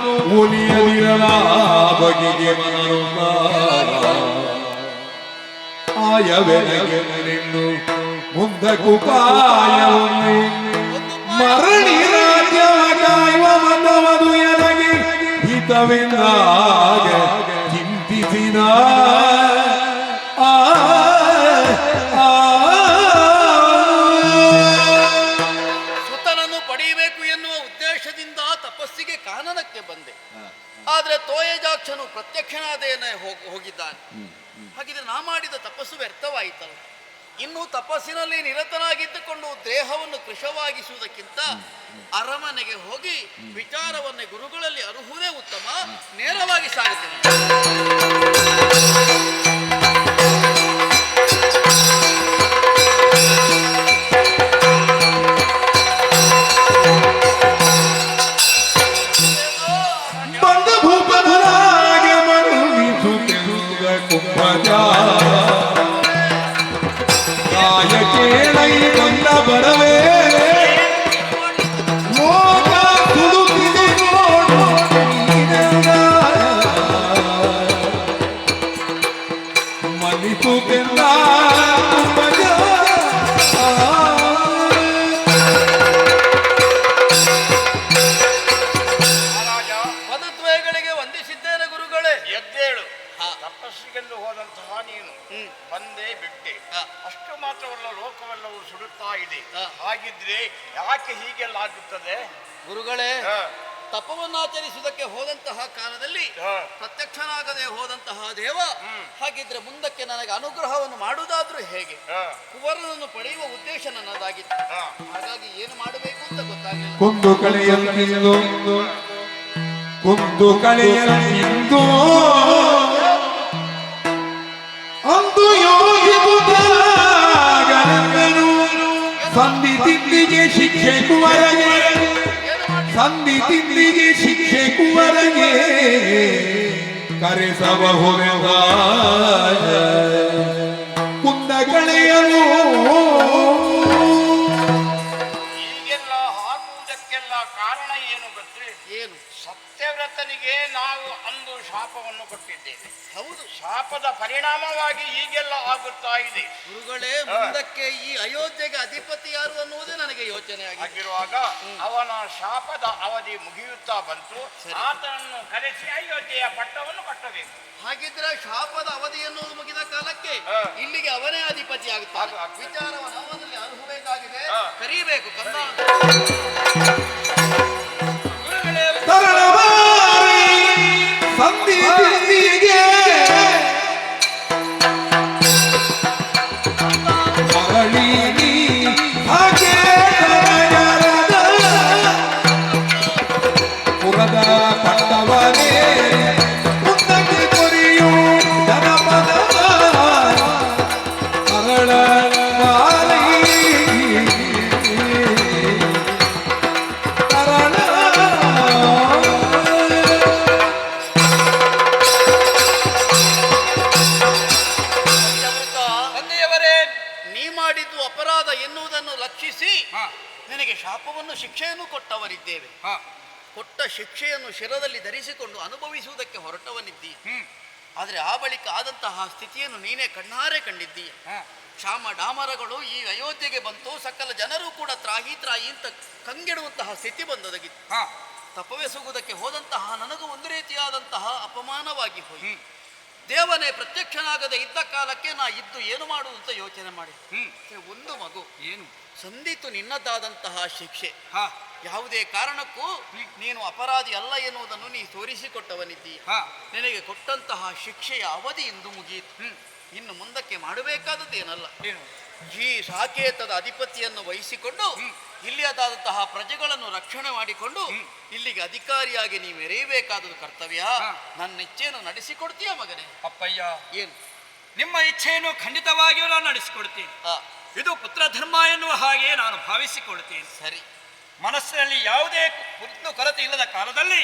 ಮುನಿಯದಿರಲ ಬಗೆಗೆ ಆಯವೆನಗೆ ನಿನ್ನು ಮುಂದಕ್ಕೂ ಕಾಯವನ್ನೇ ಮರಣಿ ರಾಜ್ಯವ ಕಾಯುವ ಮತವದು ಎನಗೆ ಹಿತವೆಂದಾಗ ಚಿಂತಿಸಿದ ಸುತನನ್ನು ಪಡೆಯಬೇಕು ಎನ್ನುವ ಉದ್ದೇಶದಿಂದ ತಪಸ್ಸಿಗೆ ಕಾನನಕ್ಕೆ ಬಂದೆ. ಆದ್ರೆ ತೋಯಜಾಕ್ಷನು ಪ್ರತ್ಯಕ್ಷನಾದೇನೆ ಹೋಗಿದ್ದಾನೆ. ಹಾಗಿದ್ರೆ ನಾ ಮಾಡಿದ ತಪಸ್ಸು ವ್ಯರ್ಥವಾಯಿತಲ್ಲ. ಇನ್ನು ತಪಸ್ಸಿನಲ್ಲಿ ನಿರತನಾಗಿದ್ದುಕೊಂಡು ದೇಹವನ್ನು ಕೃಶವಾಗಿಸುವುದಕ್ಕಿಂತ ಅರಮನೆಗೆ ಹೋಗಿ ವಿಚಾರವನ್ನೇ ಗುರುಗಳಲ್ಲಿ ಅರುಹುವುದೇ ಉತ್ತಮ. ನೇರವಾಗಿ ಸಾಗುತ್ತೇನೆ. ಬಂದ ಭೂಪದರಾಗೆ ಮರುಗಿಸುತ್ತಿರುವುದ ಕುಂಭಜ ಕಾಯ ಕೇಳೈ ಬಂದ ಬರವೇ ಮಾತ್ರವಲ್ಲ ಲೋಕವೆಲ್ಲವೂ ಸುಡುತ್ತಾ ಇದೆ. ಹಾಗಿದ್ರೆ ಯಾಕೆ ಹೀಗೆಲ್ಲ ಆಗುತ್ತದೆ? ಗುರುಗಳೇ, ತಪವನ್ನಾಚರಿಸುವುದಕ್ಕೆ ಹೋದಂತಹ ಕಾಲದಲ್ಲಿ ಪ್ರತ್ಯಕ್ಷನಾಗದೆ ಹೋದಂತಹ ದೇವ ಹಾಗಿದ್ರೆ ಮುಂದಕ್ಕೆ ನನಗೆ ಅನುಗ್ರಹವನ್ನು ಮಾಡುವುದಾದ್ರೂ ಹೇಗೆ? ಕುವರನನ್ನು ಪಡೆಯುವ ಉದ್ದೇಶ ನನ್ನದಾಗಿತ್ತು. ಹಾಗಾಗಿ ಏನು ಮಾಡಬೇಕು ಅಂತ ಗೊತ್ತಾಗಲಿಲ್ಲ. ಕುಂದು ಕಳೆಯಲು ಕುಂದು ಕಳೆಯಲು ಅಂದು ಯೋಗಿ ಬುದ್ಧನು ಸಂಧಿ ತಿಂದಿಗೆ ಶಿಕ್ಷೆ ಕುವರಗೆ, ಸಂಧಿ ತಿಂದಿಗೆ ಶಿಕ್ಷೆ ಕುವರಗೆ ಕರೆಸಬಹುದ ಕುಂದ ಕಳೆಯಲು. ಹೀಗೆಲ್ಲ ಆಗುವುದಕ್ಕೆಲ್ಲ ಕಾರಣ ಏನು ಗೊತ್ತೇ? ಏನು? ಸತ್ಯವ್ರತನಿಗೆ ನಾವು ಅಂದು ಶಾಪವನ್ನು ಕೊಟ್ಟಿದ್ದೇವೆ. ಹೌದು, ಶಾಪದ ಪರಿಣಾಮವಾಗಿ ಹೀಗೆಲ್ಲ ಆಗುತ್ತಾ ಇದೆ. ಗುರುಗಳೇ, ಮುಂದಕ್ಕೆ ಈ ಅಯೋಧ್ಯೆಗೆ ಅಧಿಪತಿ ಯಾರು ಅನ್ನುವುದೇ ನನಗೆ ಯೋಚನೆ ಆಗಿರುವಾಗ ಅವನ ಶಾಪದ ಅವಧಿ ಮುಗಿಯುತ್ತಾ ಬಂತು. ಆತನನ್ನು ಕರೆಸಿ ಅಯೋಧ್ಯೆಯ ಪಟ್ಟವನ್ನು ಕಟ್ಟಬೇಕು. ಹಾಗಿದ್ರೆ ಶಾಪದ ಅವಧಿ ಎನ್ನುವುದು ಮುಗಿದ ಕಾಲಕ್ಕೆ ಇಲ್ಲಿಗೆ ಅವನೇ ಅಧಿಪತಿ ಆಗುತ್ತಾನೆ. ವಿಚಾರವನ್ನು ಅವನಲ್ಲಿ ಅನುಭವಬೇಕಾಗಿದೆ, ಕರೀಬೇಕು ಕಂದ. ಸಂಧಿ ತಿಂದಿಗೆ ಮರಳಿ ಹಾಗೆ ಪುರದ ಪಟ್ಟವನೇ ಮುಂದಕ್ಕೆ ಕೊರಿಯು ಜನಪದ ಮರಳ ಮಾರಿ ಅಪರಾಧ ಎನ್ನುವುದನ್ನು ಲಕ್ಷಿಸಿ ನಿನಗೆ ಶಾಪವನ್ನು ಶಿಕ್ಷೆಯನ್ನು ಕೊಟ್ಟವರಿದ್ದೇವೆ. ಕೊಟ್ಟ ಶಿಕ್ಷೆಯನ್ನು ಶಿರದಲ್ಲಿ ಧರಿಸಿಕೊಂಡು ಅನುಭವಿಸುವುದಕ್ಕೆ ಹೊರಟವನಿದ್ದೀಯ. ಆದರೆ ಆ ಬಳಿಕ ಆದಂತಹ ಸ್ಥಿತಿಯನ್ನು ನೀನೇ ಕಣ್ಣಾರೆ ಕಂಡಿದ್ದೀಯ. ಕ್ಷಾಮ ಡಾಮರಗಳು ಈ ಅಯೋಧ್ಯೆಗೆ ಬಂತು, ಸಕಲ ಜನರು ಕೂಡ ತ್ರಾಹಿ ತ್ರಾಹಿ ಅಂತ ಕಂಗೆಡುವಂತಹ ಸ್ಥಿತಿ ಬಂದೊದಗಿತ್ತು. ತಪವೆಸುವುದಕ್ಕೆ ಹೋದಂತಹ ನನಗೂ ಒಂದು ರೀತಿಯಾದಂತಹ ಅಪಮಾನವಾಗಿ ಹೋಯಿ. ದೇವನೇ ಪ್ರತ್ಯಕ್ಷನಾಗದೆ ಇದ್ದ ಕಾಲಕ್ಕೆ ನಾ ಇದ್ದು ಏನು ಮಾಡುವಂತ ಯೋಚನೆ ಮಾಡಿ ಒಂದು ಮಗು ಏನು ಸಂದಿತು ನಿನ್ನದಾದಂತಹ ಶಿಕ್ಷೆ. ಯಾವುದೇ ಕಾರಣಕ್ಕೂ ನೀನು ಅಪರಾಧಿ ಅಲ್ಲ ಎನ್ನುವುದನ್ನು ನೀ ತೋರಿಸಿಕೊಟ್ಟವನಿದ್ದೀಯ. ನಿನಗೆ ಕೊಟ್ಟಂತಹ ಶಿಕ್ಷೆಯ ಅವಧಿ ಇಂದು ಮುಗಿಯಿತು. ಇನ್ನು ಮುಂದಕ್ಕೆ ಮಾಡಬೇಕಾದದ್ದೇನಲ್ಲ, ಈ ಸಾಕೇತದ ಅಧಿಪತಿಯನ್ನು ವಹಿಸಿಕೊಂಡು ಇಲ್ಲಿಯದಾದಂತಹ ಪ್ರಜೆಗಳನ್ನು ರಕ್ಷಣೆ ಮಾಡಿಕೊಂಡು ಇಲ್ಲಿಗೆ ಅಧಿಕಾರಿಯಾಗಿ ನೀವು ಮೆರೆಯಬೇಕಾದದ್ದು ಕರ್ತವ್ಯ. ನನ್ನ ಇಚ್ಛೆಯನ್ನು ನಡೆಸಿಕೊಡ್ತೀಯ ಮಗನೇ? ಅಪ್ಪಯ್ಯ, ಏನು ನಿಮ್ಮ ಇಚ್ಛೆಯನ್ನು ಖಂಡಿತವಾಗಿಯೂ ನಾನು ನಡೆಸಿಕೊಡ್ತೀನಿ. ಇದು ಪುತ್ರ ಧರ್ಮ ಎನ್ನುವ ಹಾಗೆ ನಾನು ಭಾವಿಸಿಕೊಳ್ತೇನೆ. ಸರಿ, ಮನಸ್ಸಿನಲ್ಲಿ ಯಾವುದೇ ಕೊರತೆ ಇಲ್ಲದ ಕಾಲದಲ್ಲಿ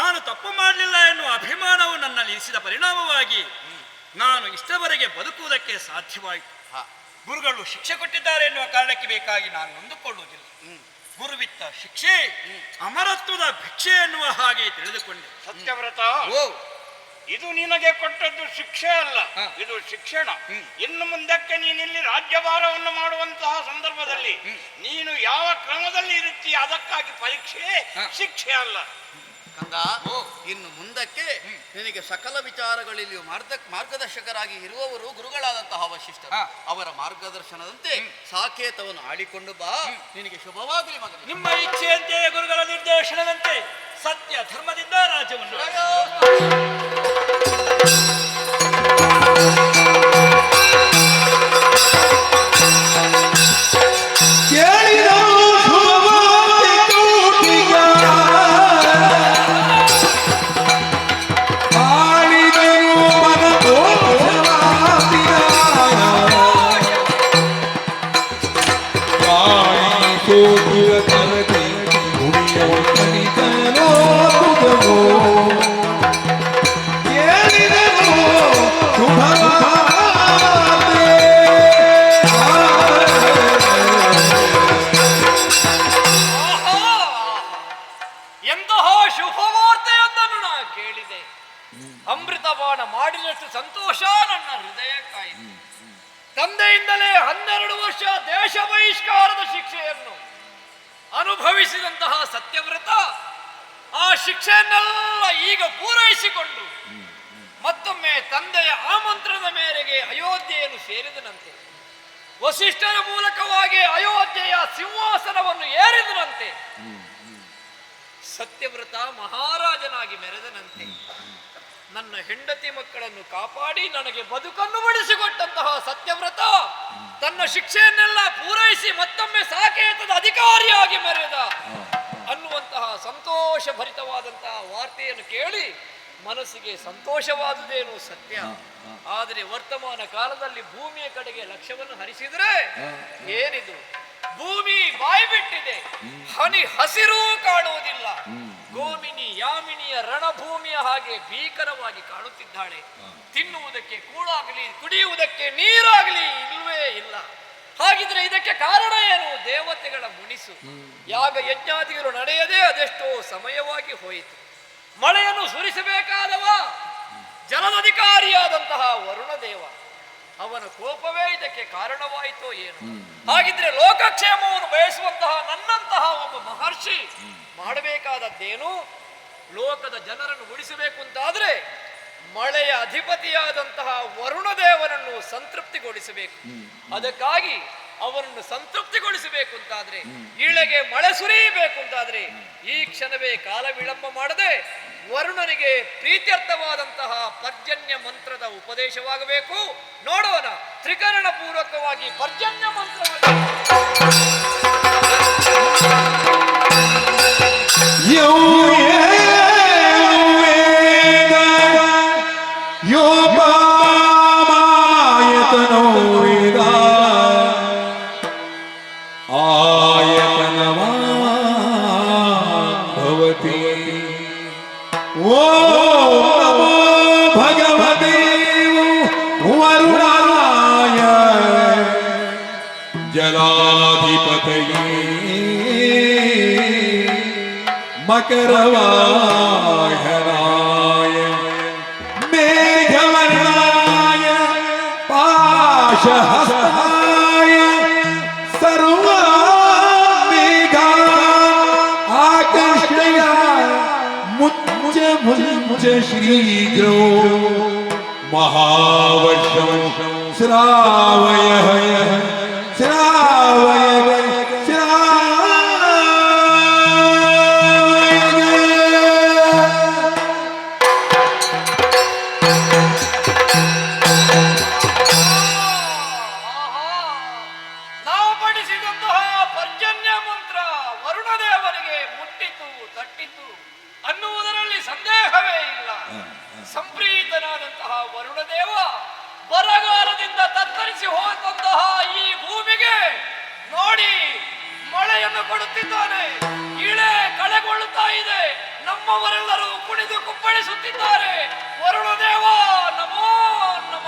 ನಾನು ತಪ್ಪು ಮಾಡಲಿಲ್ಲ ಎನ್ನುವ ಅಭಿಮಾನವು ನನ್ನಲ್ಲಿ ಇರಿಸಿದ ಪರಿಣಾಮವಾಗಿ ನಾನು ಇಷ್ಟವರೆಗೆ ಬದುಕುವುದಕ್ಕೆ ಸಾಧ್ಯವಾಯಿತು. ಗುರುಗಳು ಶಿಕ್ಷೆ ಕೊಟ್ಟಿದ್ದಾರೆ ಎನ್ನುವ ಕಾರಣಕ್ಕೆ ಬೇಕಾಗಿ ನಾನು ನೊಂದುಕೊಳ್ಳುವುದಿಲ್ಲ. ಗುರುವಿತ್ತ ಶಿಕ್ಷೆ ಅಮರತ್ವದ ಭಿಕ್ಷೆ ಎನ್ನುವ ಹಾಗೆ ತಿಳಿದುಕೊಂಡೆ. ಸತ್ಯವ್ರತ, ಇದು ನಿನಗೆ ಕೊಟ್ಟದ್ದು ಶಿಕ್ಷೆ ಅಲ್ಲ, ಇದು ಶಿಕ್ಷಣ. ಇನ್ನು ಮುಂದಕ್ಕೆ ನೀನಿಲ್ಲಿ ರಾಜ್ಯಭಾರವನ್ನು ಮಾಡುವಂತಹ ಸಂದರ್ಭದಲ್ಲಿ ನೀನು ಯಾವ ಕ್ರಮದಲ್ಲಿ ಇರುತ್ತೀಯ ಅದಕ್ಕಾಗಿ ಪರೀಕ್ಷೆ, ಶಿಕ್ಷೆ ಅಲ್ಲ. ಕಂದ, ಇನ್ನು ಮುಂದಕ್ಕೆ ನಿನಗೆ ಸಕಲ ವಿಚಾರಗಳಲ್ಲಿ ಮಾರ್ಗದರ್ಶಕರಾಗಿ ಇರುವವರು ಗುರುಗಳಾದಂತಹ ವಶಿಷ್ಠರು. ಅವರ ಮಾರ್ಗದರ್ಶನದಂತೆ ಸಾಕೇತವನ್ನು ಆಡಿಕೊಂಡು ಬಾ. ನಿನಗೆ ಶುಭವಾಗಲಿ ಮಗನೇ. ನಿಮ್ಮ ಇಚ್ಛೆಯಂತೆ ಗುರುಗಳ ನಿರ್ದೇಶನದಂತೆ ಸತ್ಯ ಧರ್ಮದಿಂದ ರಾಜ್ಯವನ್ನು ಅಮೃತಪಾನ ಮಾಡಿದಷ್ಟು ಸಂತೋಷ ನನ್ನ ಹೃದಯಕ್ಕಾಯಿತು. ತಂದೆಯಿಂದಲೇ 12 ವರ್ಷ ದೇಶ ಬಹಿಷ್ಕಾರದ ಶಿಕ್ಷೆಯನ್ನು ಅನುಭವಿಸಿದಂತಹ ಸತ್ಯವ್ರತ ಆ ಶಿಕ್ಷೆಯನ್ನೆಲ್ಲ ಈಗ ಪೂರೈಸಿಕೊಂಡು ಮತ್ತೊಮ್ಮೆ ತಂದೆಯ ಆಮಂತ್ರಣದ ಮೇರೆಗೆ ಅಯೋಧ್ಯೆಯನ್ನು ಸೇರಿದನಂತೆ. ವಸಿಷ್ಠರ ಮೂಲಕವಾಗಿ ಅಯೋಧ್ಯೆಯ ಸಿಂಹಾಸನವನ್ನು ಏರಿದನಂತೆ. ಸತ್ಯವ್ರತ ಮಹಾರಾಜನಾಗಿ ಮೆರೆದನಂತೆ. ನನ್ನ ಹೆಂಡತಿ ಮಕ್ಕಳನ್ನು ಕಾಪಾಡಿ ನನಗೆ ಬದುಕನ್ನು ಉಳಿಸಿಕೊಟ್ಟಂತಹ ಸತ್ಯವ್ರತ ತನ್ನ ಶಿಕ್ಷೆಯನ್ನೆಲ್ಲ ಪೂರೈಸಿ ಮತ್ತೊಮ್ಮೆ ಸಾಕೇತದ ಅಧಿಕಾರಿಯಾಗಿ ಮೆರೆದ ಅನ್ನುವಂತಹ ಸಂತೋಷ ಭರಿತವಾದಂತಹ ವಾರ್ತೆಯನ್ನು ಕೇಳಿ ಮನಸ್ಸಿಗೆ ಸಂತೋಷವಾದುದೇನು ಸತ್ಯ. ಆದರೆ ವರ್ತಮಾನ ಕಾಲದಲ್ಲಿ ಭೂಮಿಯ ಕಡೆಗೆ ಲಕ್ಷ್ಯವನ್ನು ಹರಿಸಿದ್ರೆ ಏನಿದು, ಭೂಮಿ ಬಾಯಿ ಬಿಟ್ಟಿದೆ, ಹನಿ ಹಸಿರೂ ಕಾಣುವುದಿಲ್ಲ. ಗೋಮಿನಿ ಯಾಮಿನಿಯ ರಣಭೂಮಿಯ ಹಾಗೆ ಭೀಕರವಾಗಿ ಕಾಣುತ್ತಿದ್ದಾಳೆ. ತಿನ್ನುವುದಕ್ಕೆ ಕೂಳಾಗಲಿ ಕುಡಿಯುವುದಕ್ಕೆ ನೀರಾಗಲಿ ಇಲ್ಲವೇ ಇಲ್ಲ. ಹಾಗಿದ್ರೆ ಇದಕ್ಕೆ ಕಾರಣ ಏನು? ದೇವತೆಗಳ ಮುನಿಸು. ಯಾಗ ಯಜ್ಞಾದಿಗಳು ನಡೆಯದೆ ಅದೆಷ್ಟೋ ಸಮಯವಾಗಿ ಹೋಯಿತು. ಮಳೆಯನ್ನು ಸುರಿಸಬೇಕಾದವ ಜಲದಧಿಕಾರಿಯಾದಂತಹ ವರುಣ ದೇವ, ಅವನ ಕೋಪವೇ ಇದಕ್ಕೆ ಕಾರಣವಾಯಿತೋ ಏನು? ಹಾಗಿದ್ರೆ ಲೋಕಕ್ಷೇಮವನ್ನು ಬಯಸುವಂತಹ ನನ್ನಂತಹ ಒಬ್ಬ ಮಹರ್ಷಿ ಮಾಡಬೇಕಾದದ್ದೇನು? ಲೋಕದ ಜನರನ್ನು ಉಳಿಸಬೇಕು ಅಂತಾದ್ರೆ ಮಳೆಯ ಅಧಿಪತಿಯಾದಂತಹ ವರುಣ ದೇವನನ್ನು ಸಂತೃಪ್ತಿಗೊಳಿಸಬೇಕು. ಅದಕ್ಕಾಗಿ ಅವರನ್ನು ಸಂತೃಪ್ತಿಗೊಳಿಸಬೇಕು ಅಂತಾದ್ರೆ, ಇಳೆಗೆ ಮಳೆ ಸುರಿಯಬೇಕು ಅಂತಾದ್ರೆ ಈ ಕ್ಷಣವೇ ಕಾಲ ವಿಳಂಬ ಮಾಡದೆ ವರುಣನಿಗೆ ಪ್ರೀತ್ಯರ್ಥವಾದಂತಹ ಪರ್ಜನ್ಯ ಮಂತ್ರದ ಉಪದೇಶವಾಗಬೇಕು. ನೋಡೋಣ, ತ್ರಿಕರಣ ಪೂರ್ವಕವಾಗಿ ಪರ್ಜನ್ಯ ಮಂತ್ರವನ್ನು मकरवाहनाय मेघवर्णाय पाशहस्ताय सर्वमेघा आकर्षय मुञ्च शीघ्रो महावर्षं श्रावयः ಸಂಪ್ರೀತನಾದಂತಹ ವರುಣದೇವ ಬರಗಾಲದಿಂದ ತತ್ತರಿಸಿ ಹೋದಂತಹ ಈ ಭೂಮಿಗೆ ನೋಡಿ ಮಳೆಯನ್ನು ಕೊಡುತ್ತಿದ್ದಾನೆ. ಇಳೆ ಕಳೆಗೊಳ್ಳುತ್ತಾ ಇದೆ. ನಮ್ಮವರೆಲ್ಲರೂ ಕುಣಿದು ಕುಪ್ಪಳಿಸುತ್ತಿದ್ದಾರೆ. ವರುಣದೇವ ನಮೋ ನಮೋ.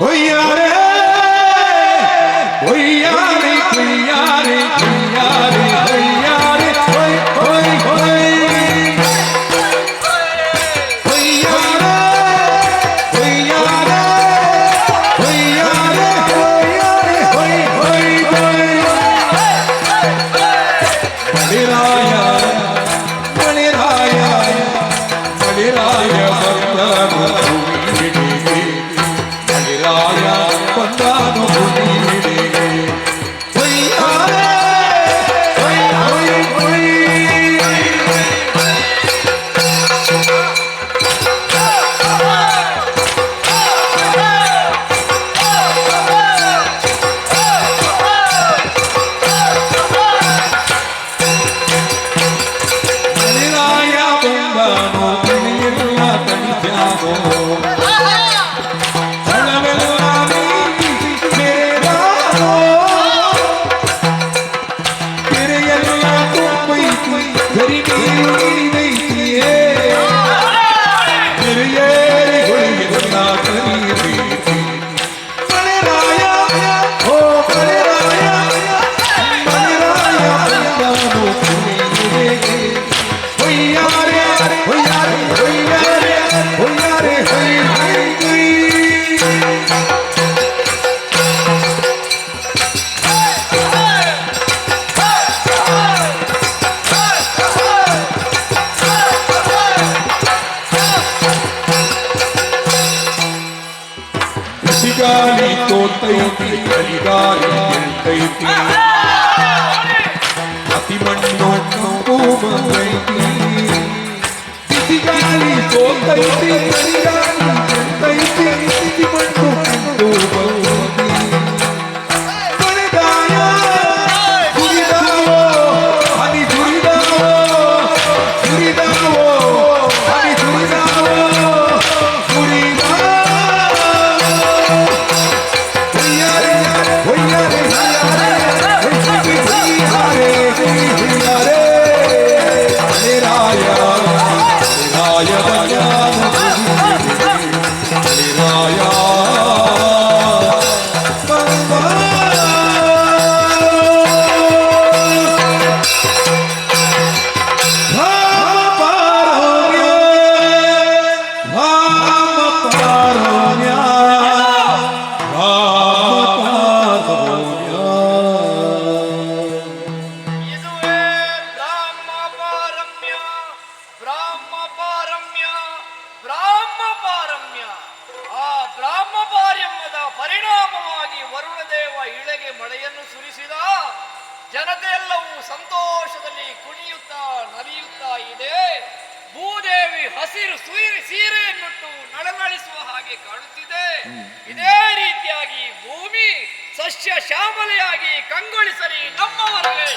ಗಾಳಿ ತೋತೈತಿ ಕಲಿಗಾಳಿ ಸೋತೈತಿ ಅತಿ ಮಣ್ಣು ಬಂದೈತಿ ಬಿಸಿಗಾಳಿ ಸೋತೈತಿ ಚಳಿಗಾಳಿ ಎಂತೈತಿ ಅತಿ ಮಣ್ಣು ಬಂದೈತಿ ಮಳೆಗಾಯ ಸುರಿದಾವೋ ಹನಿ ಸುರಿದಾವೋ ಸುರಿದಾವೋ ಹನಿ ಸುರಿದಾವೋ ಇದುವೇ ಬ್ರಾಹ್ಮ ಪಾರಮ್ಯ ಬ್ರಾಹ್ಮ ಪಾರಮ್ಯ ಬ್ರಾಹ್ಮ ಪಾರಮ್ಯ. ಆ ಬ್ರಾಹ್ಮ ಪಾರಮ್ಯದ ಪರಿಣಾಮವಾಗಿ ವರುಣದೇವ ಇಳೆಗೆ ಮಳೆಯನ್ನು ಸುರಿಸಿದ. ಜನತೆಯೆಲ್ಲವೂ ಸಂತೋಷದಲ್ಲಿ ಕುಣಿಯುತ್ತಾ ನಲಿಯುತ್ತಾ ಇದೆ. ಭೂದೇವಿ ಹಸಿರು ಸೀರೆಯನ್ನುಟ್ಟು ನಳನಳಿಸುವ ಹಾಗೆ ಕಾಣುತ್ತಿದೆ. ಇದೇ ರೀತಿಯಾಗಿ ಭೂಮಿ ಸಸ್ಯ ಶ್ಯಾಮಲೆಯಾಗಿ ಕಂಗೊಳಿಸಲಿ ನಮ್ಮವರಿಗೆ.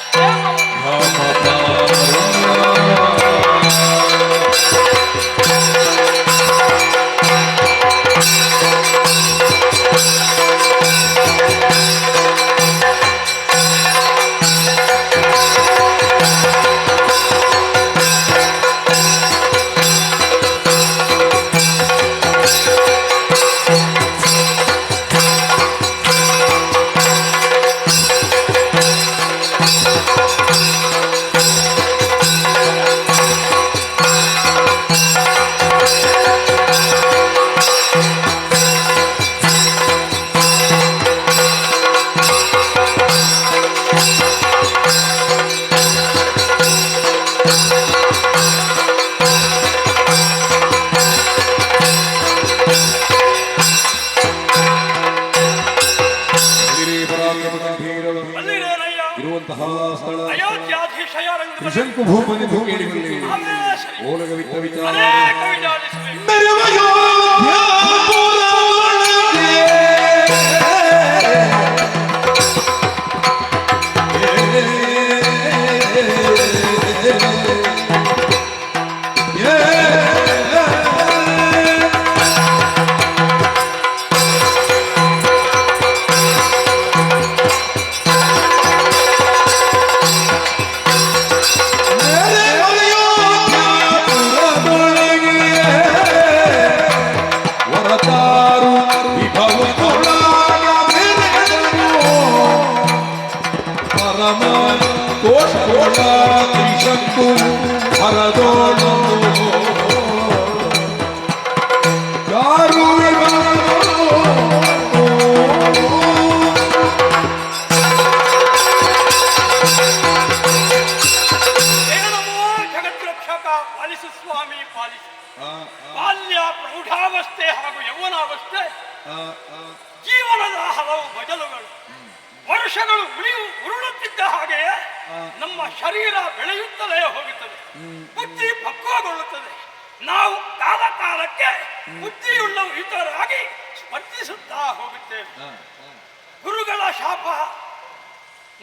ಇರುವಂತಹ ಸ್ಥಳ ಅಯೋಧ್ಯಾಧೀಶಯ ತ್ರಿಶಂಕು ಭೂಪನಿಂದ ಕೇಳಿಕೊಳ್ಳಿ ಓಲಗವಿತ್ತ ವಿಚಾರ ತ್ರಿಶಂಕು ಹರದೋಳು ಯಾರು ಜಗದ್ರಕ್ಷಕ ಪಾಲಿಸು ಸ್ವಾಮಿ ಪಾಲಿಸು. ಬಾಲ್ಯ ಪ್ರೌಢಾವಸ್ಥೆ ಹಾಗೂ ಯೌವನಾವಸ್ಥೆ ಜೀವನದ ಹಲವು ಬದಲುಗಳು. ವರ್ಷಗಳು ಉರುಳುತ್ತಿದ್ದ ಹಾಗೆಯೇ ನಮ್ಮ ಶರೀರ ಬೆಳೆಯುತ್ತಲೇ ಹೋಗುತ್ತದೆ, ಬುದ್ಧಿ ಪಕ್ವಗೊಳ್ಳುತ್ತದೆ. ನಾವು ಕಾಲ ಕಾಲಕ್ಕೆ ಬುದ್ಧಿಯುಳ್ಳ ಇತರಾಗಿ ಸ್ಪರ್ಧಿಸುತ್ತಾ ಹೋಗುತ್ತೇವೆ. ಗುರುಗಳ ಶಾಪ,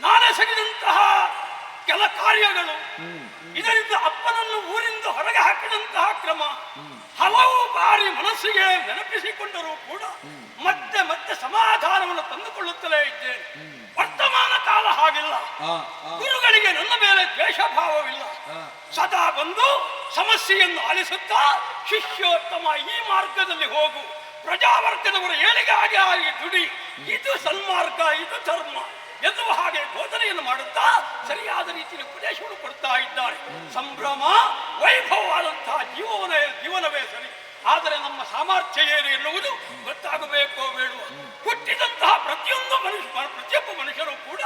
ನಾನೆಸಗಿದಂತಹ ಕೆಲ ಕಾರ್ಯಗಳು, ಇದರಿಂದ ಅಪ್ಪನನ್ನು ಊರಿಂದ ಹೊರಗೆ ಹಾಕಿದಂತಹ ಕ್ರಮ ಹಲವು ಬಾರಿ ಮನಸ್ಸಿಗೆ ನೆನಪಿಸಿಕೊಂಡರೂ ಕೂಡ ಮತ್ತೆ ಮತ್ತೆ ಸಮಾಧಾನವನ್ನು ತಂದುಕೊಳ್ಳುತ್ತಲೇ ಇದ್ದೇನೆ. ವರ್ತಮಾನ ಕಾಲ ಹಾಗಿಲ್ಲ. ಗುರುಗಳಿಗೆ ನನ್ನ ಮೇಲೆ ದ್ವೇಷ ಭಾವವಿಲ್ಲ. ಸದಾ ಬಂದು ಸಮಸ್ಯೆಯನ್ನು ಆಲಿಸುತ್ತಾ ಶಿಷ್ಯೋತ್ತಮ ಈ ಮಾರ್ಗದಲ್ಲಿ ಹೋಗು, ಪ್ರಜಾವರ್ಗದವರ ಏಳಿಗೆಯಾಗಿ ಆಗಿ ದುಡಿ, ಇದು ಸನ್ಮಾರ್ಗ, ಇದು ಧರ್ಮ ಎನ್ನುವ ಹಾಗೆ ಬೋಧನೆಯನ್ನು ಮಾಡುತ್ತಾ ಸರಿಯಾದ ರೀತಿಯಲ್ಲಿ ಉಪದೇಶವನ್ನು ಕೊಡ್ತಾ ಇದ್ದಾರೆ. ಸಂಭ್ರಮ ವೈಭವವಾದಂತಹ ಜೀವನವೇ ಸರಿ. ಆದರೆ ನಮ್ಮ ಸಾಮರ್ಥ್ಯ ಏನು ಎನ್ನುವುದು ಗೊತ್ತಾಗಬೇಕೋ ಬೇಡುವ. ಹುಟ್ಟಿದಂತಹ ಪ್ರತಿಯೊಬ್ಬ ಮನುಷ್ಯರು ಕೂಡ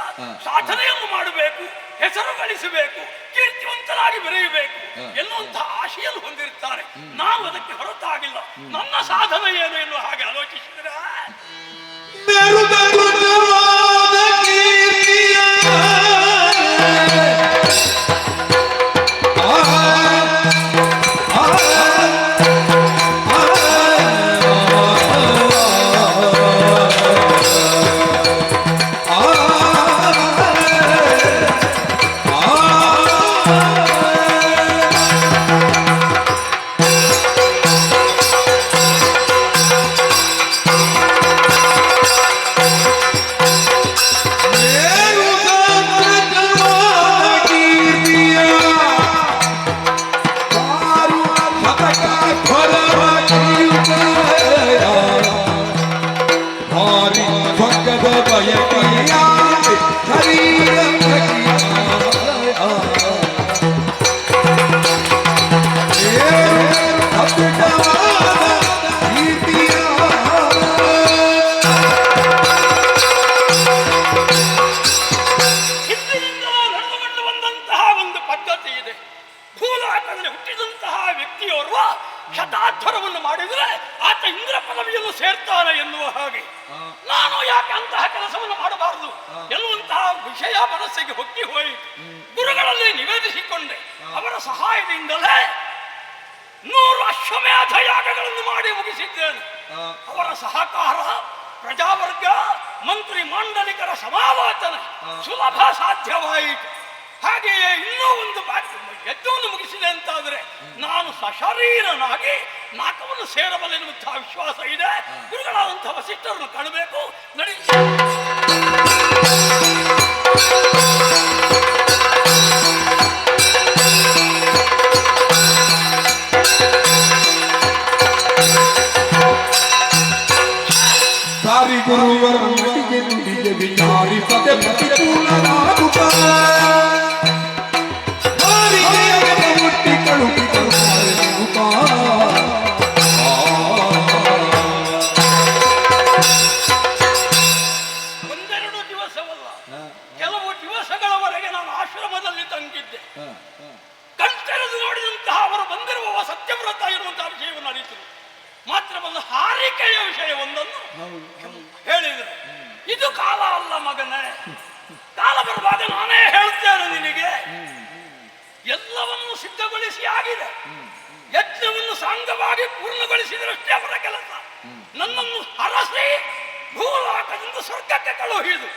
ಸಾಧನೆಯನ್ನು ಮಾಡಬೇಕು, ಹೆಸರು ಗಳಿಸಬೇಕು, ಕೀರ್ತಿವಂತರಾಗಿ ಬೆರೆಯಬೇಕು ಎನ್ನುವಂತಹ ಆಶೆಯನ್ನು ಹೊಂದಿರುತ್ತಾರೆ. ನಾವು ಅದಕ್ಕೆ ಹೊರತಾಗಿಲ್ಲ. ನನ್ನ ಸಾಧನೆ ಏನು ಎನ್ನುವ ಹಾಗೆ ಆಲೋಚಿಸಿದರೆ ಮನಸ್ಸಿಗೆ ಹೊಕ್ಕಿ ಹೋಯಿತು. ಗುರುಗಳಲ್ಲಿ ನಿವೇದಿಸಿಕೊಂಡೆ. ಅವರ ಸಹಾಯದಿಂದಲೇ 100 ಅಶ್ವಮೇಧ ಯಾಗಗಳನ್ನು ಮಾಡಿ ಮುಗಿಸಿದ್ದೇನೆ. ಅವರ ಸಹಕಾರ, ಪ್ರಜಾವರ್ಗ, ಮಂತ್ರಿ ಮಾಂಡಲಿಕರ ಸಮಾಲೋಚನೆ ಸುಲಭ ಸಾಧ್ಯವಾಯಿತು. ಹಾಗೆಯೇ ಇನ್ನೂ ಒಂದು ಯಜ್ಞವನ್ನು ಮುಗಿಸಿದೆ ಅಂತಾದರೆ ನಾನು ಸಶರೀರನಾಗಿ ನಾಕವನ್ನು ಸೇರಬಲ್ಲೆನ್ನುವಂತಹ ವಿಶ್ವಾಸ ಇದೆ. ಗುರುಗಳಾದಂತಹ ವಸಿಷ್ಠರನ್ನು ಕಾಣಬೇಕು. ನಡಿ. ಸಾರಿ ಗುರುವರ ನಟಿಗೆ ನುಡಿಗೆ ವಿಚಾರಿ ಪದೇ ಪ್ರತಿಕೂಲನಾಗುತ್ತ ಮುಟ್ಟಿ ಕಳುಕಿ ಒಂದೆರಡು ದಿವಸವಲ್ಲ, ಕೆಲವು ದಿವಸಗಳವರೆಗೆ ನಾನು ಆಶ್ರಮದಲ್ಲಿ ತಂಗಿದ್ದೆ. ಕಣ್ತೆರೆದು ನೋಡಿದಂತಹ ಅವರು ಬಂದಿರುವ ಸತ್ಯವ್ರತ ಇರುವಂತಹ ವಿಷಯವನ್ನು ಅರಿತು ಮಾತ್ರವಲ್ಲ, ಹಾರಿಕೆಯ ವಿಷಯವೊಂದನ್ನು ಹೇಳಿದರು. ಇದು ಕಾಲ ಅಲ್ಲ ಮಗನೇ, ಕಾಲ ಬರುವಾಗ ನಾನೇ ಹೇಳುತ್ತೇನೆ ನಿನಗೆ. ಎಲ್ಲವನ್ನು ಸಿದ್ಧಗೊಳಿಸಿ ಆಗಿದೆ. ಯಜ್ಞವನ್ನು ಸಾಂಗವಾಗಿ ಪೂರ್ಣಗೊಳಿಸಿದರಷ್ಟೇ ಅವರ ಕೆಲಸ. ನನ್ನನ್ನು ಹರಸಿ ಭೂಲೋಕದಿಂದ ಸ್ವರ್ಗಕ್ಕೆ ಕಳುಹಿಸುವುದು,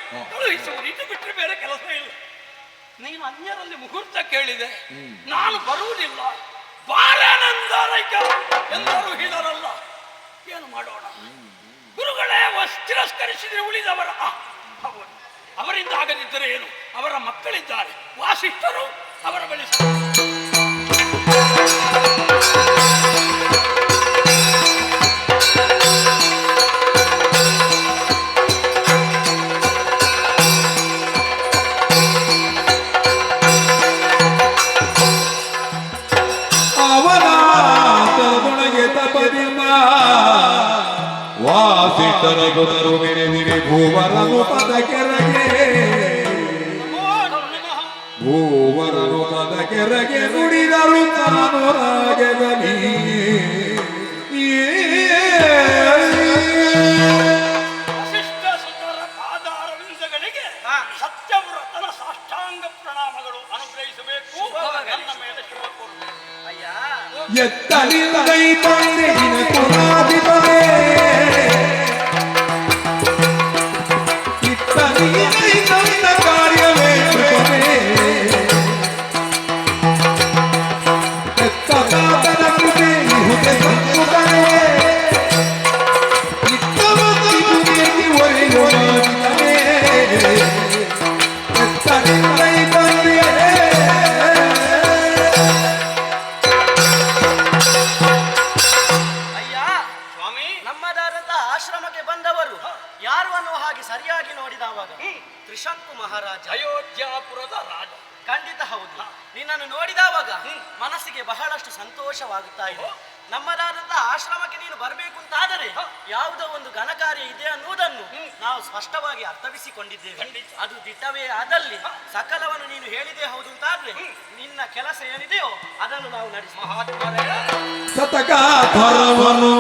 ಇದು ಬಿಟ್ಟರೆ ಬೇರೆ ಕೆಲಸ ಇಲ್ಲ. ನೀನು ಅನ್ಯರಲ್ಲಿ ಮುಹೂರ್ತ ಕೇಳಿದೆ, ನಾನು ಬರುವುದಿಲ್ಲ, ಬಾರನೆಂದರೈಕ ಎಲ್ಲರೂ ಹಿಡರಲ್ಲ. ಏನು ಮಾಡೋಣ? ಗುರುಗಳೇ ತಿರಸ್ಕರಿಸಿದರೆ ಉಳಿದವರ ಅವರಿಂದ ಆಗದಿದ್ದರೆ ಏನು? ಅವರ ಮಕ್ಕಳಿದ್ದಾರೆ, ವಾಸಿಷ್ಠರು, ಅವರ ಬಳಿ ವಾಸಿಷ್ಠರ ಗೊತ್ತರು ಮೆರೆದಿರಿ ಭೂವರನು ಪದಕೆರಗೆ, ಭೂವರನು ಪದಕೆರಗೆ ನುಡಿದರು ತಾನು ರಾಗದಲ್ಲಿ. ವಸಿಷ್ಠ ಸುತರ ಪಾದಾರವಿಂದಗಳಿಗೆ ಸತ್ಯವ್ರತನ ಸಾಷ್ಟಾಂಗ ಪ್ರಣಾಮಗಳು ಅನುಗ್ರಹಿಸಬೇಕು. ನನ್ನ ಮೇಲೆ ಶಿವಕೋರು ಎತ್ತಲಿಲ್ಲ ತಂದೆ ಕುಲಾಧಿಪರೇ, ಇತ್ತಲಿಲ್ಲ ನನ್ನ ಕಾರ್ಯವೇ ಎತ್ತನ ಕೃಪೆ ಹುದೆ ಸಂಕುತನೇ, ಇತ್ತವರಿಗೆ ಒರೆಯುವನೇ ಎತ್ತಲಿಲ್ಲ ತಂದೆ. ಆಶ್ರಮಕ್ಕೆ ಬಂದವರು ಯಾರು ಅನ್ನುವ ಹಾಗೆ ಸರಿಯಾಗಿ ನೋಡಿದವಾಗ ತ್ರಿಶಂಕು ಮಹಾರಾಜ, ಅಯೋಧ್ಯಾಪುರದ ರಾಜ. ಖಂಡಿತ ಹೌದು. ನಿನ್ನನ್ನು ನೋಡಿದವಾಗ ಮನಸ್ಸಿಗೆ ಬಹಳಷ್ಟು ಸಂತೋಷವಾಗುತ್ತಾ ಇದೆ. ನಮ್ಮದಾದಂತಹ ಆಶ್ರಮಕ್ಕೆ ನೀನು ಬರಬೇಕು ಅಂತಾದರೆ ಯಾವುದೋ ಒಂದು ಘನಕಾರ್ಯ ಇದೆ ಅನ್ನುವುದನ್ನು ನಾವು ಸ್ಪಷ್ಟವಾಗಿ ಅರ್ಥವಿಸಿಕೊಂಡಿದ್ದೇವೆ. ಅದು ದಿಟ್ಟವೇ ಆದಲ್ಲಿ ಸಕಲವನ್ನು ನೀನು ಹೇಳಿದೆ ಹೌದು ಅಂತಾದ್ರೆ ನಿನ್ನ ಕೆಲಸ ಏನಿದೆಯೋ ಅದನ್ನು ನಾವು ನಡೆಸಿ ಸತಕಾರವನು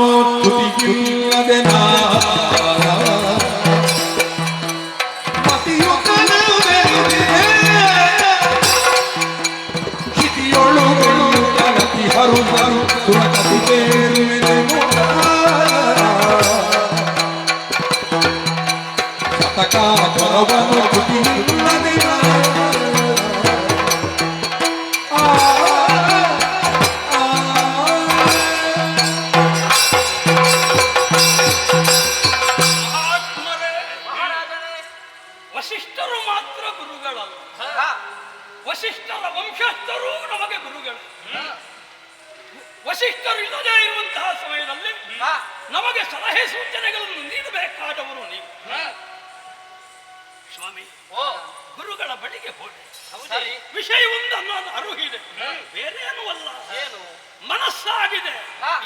ತುಟಿಗಿಲ್ಲದೆ ಹರುದರು ಸುರಕತಿ ಸತಕಾರವನು ತುಟಿಗಿಲ್ಲದೆ ವಸಿಷ್ಠರು ಮಾತ್ರ ಗುರುಗಳಲ್ಲ, ವಸಿಷ್ಠರ ವಂಶಸ್ಥರು ನಮಗೆ ಗುರುಗಳು. ವಸಿಷ್ಠರು ಇಲ್ಲದೇ ಇರುವಂತಹ ಸಮಯದಲ್ಲಿ ನಮಗೆ ಸಲಹೆ ಸೂಚನೆಗಳನ್ನು ನೀಡಬೇಕಾದವರು ನೀವು. ಸ್ವಾಮಿ, ಗುರುಗಳ ಬಳಿಗೆ ಹೋಗಿ ವಿಷಯವೊಂದು ನಾನು ಅರುಹಿದೆ, ಬೇರೇನೂ ಅಲ್ಲ. ಏನು ಮನಸ್ಸಾಗಿದೆ.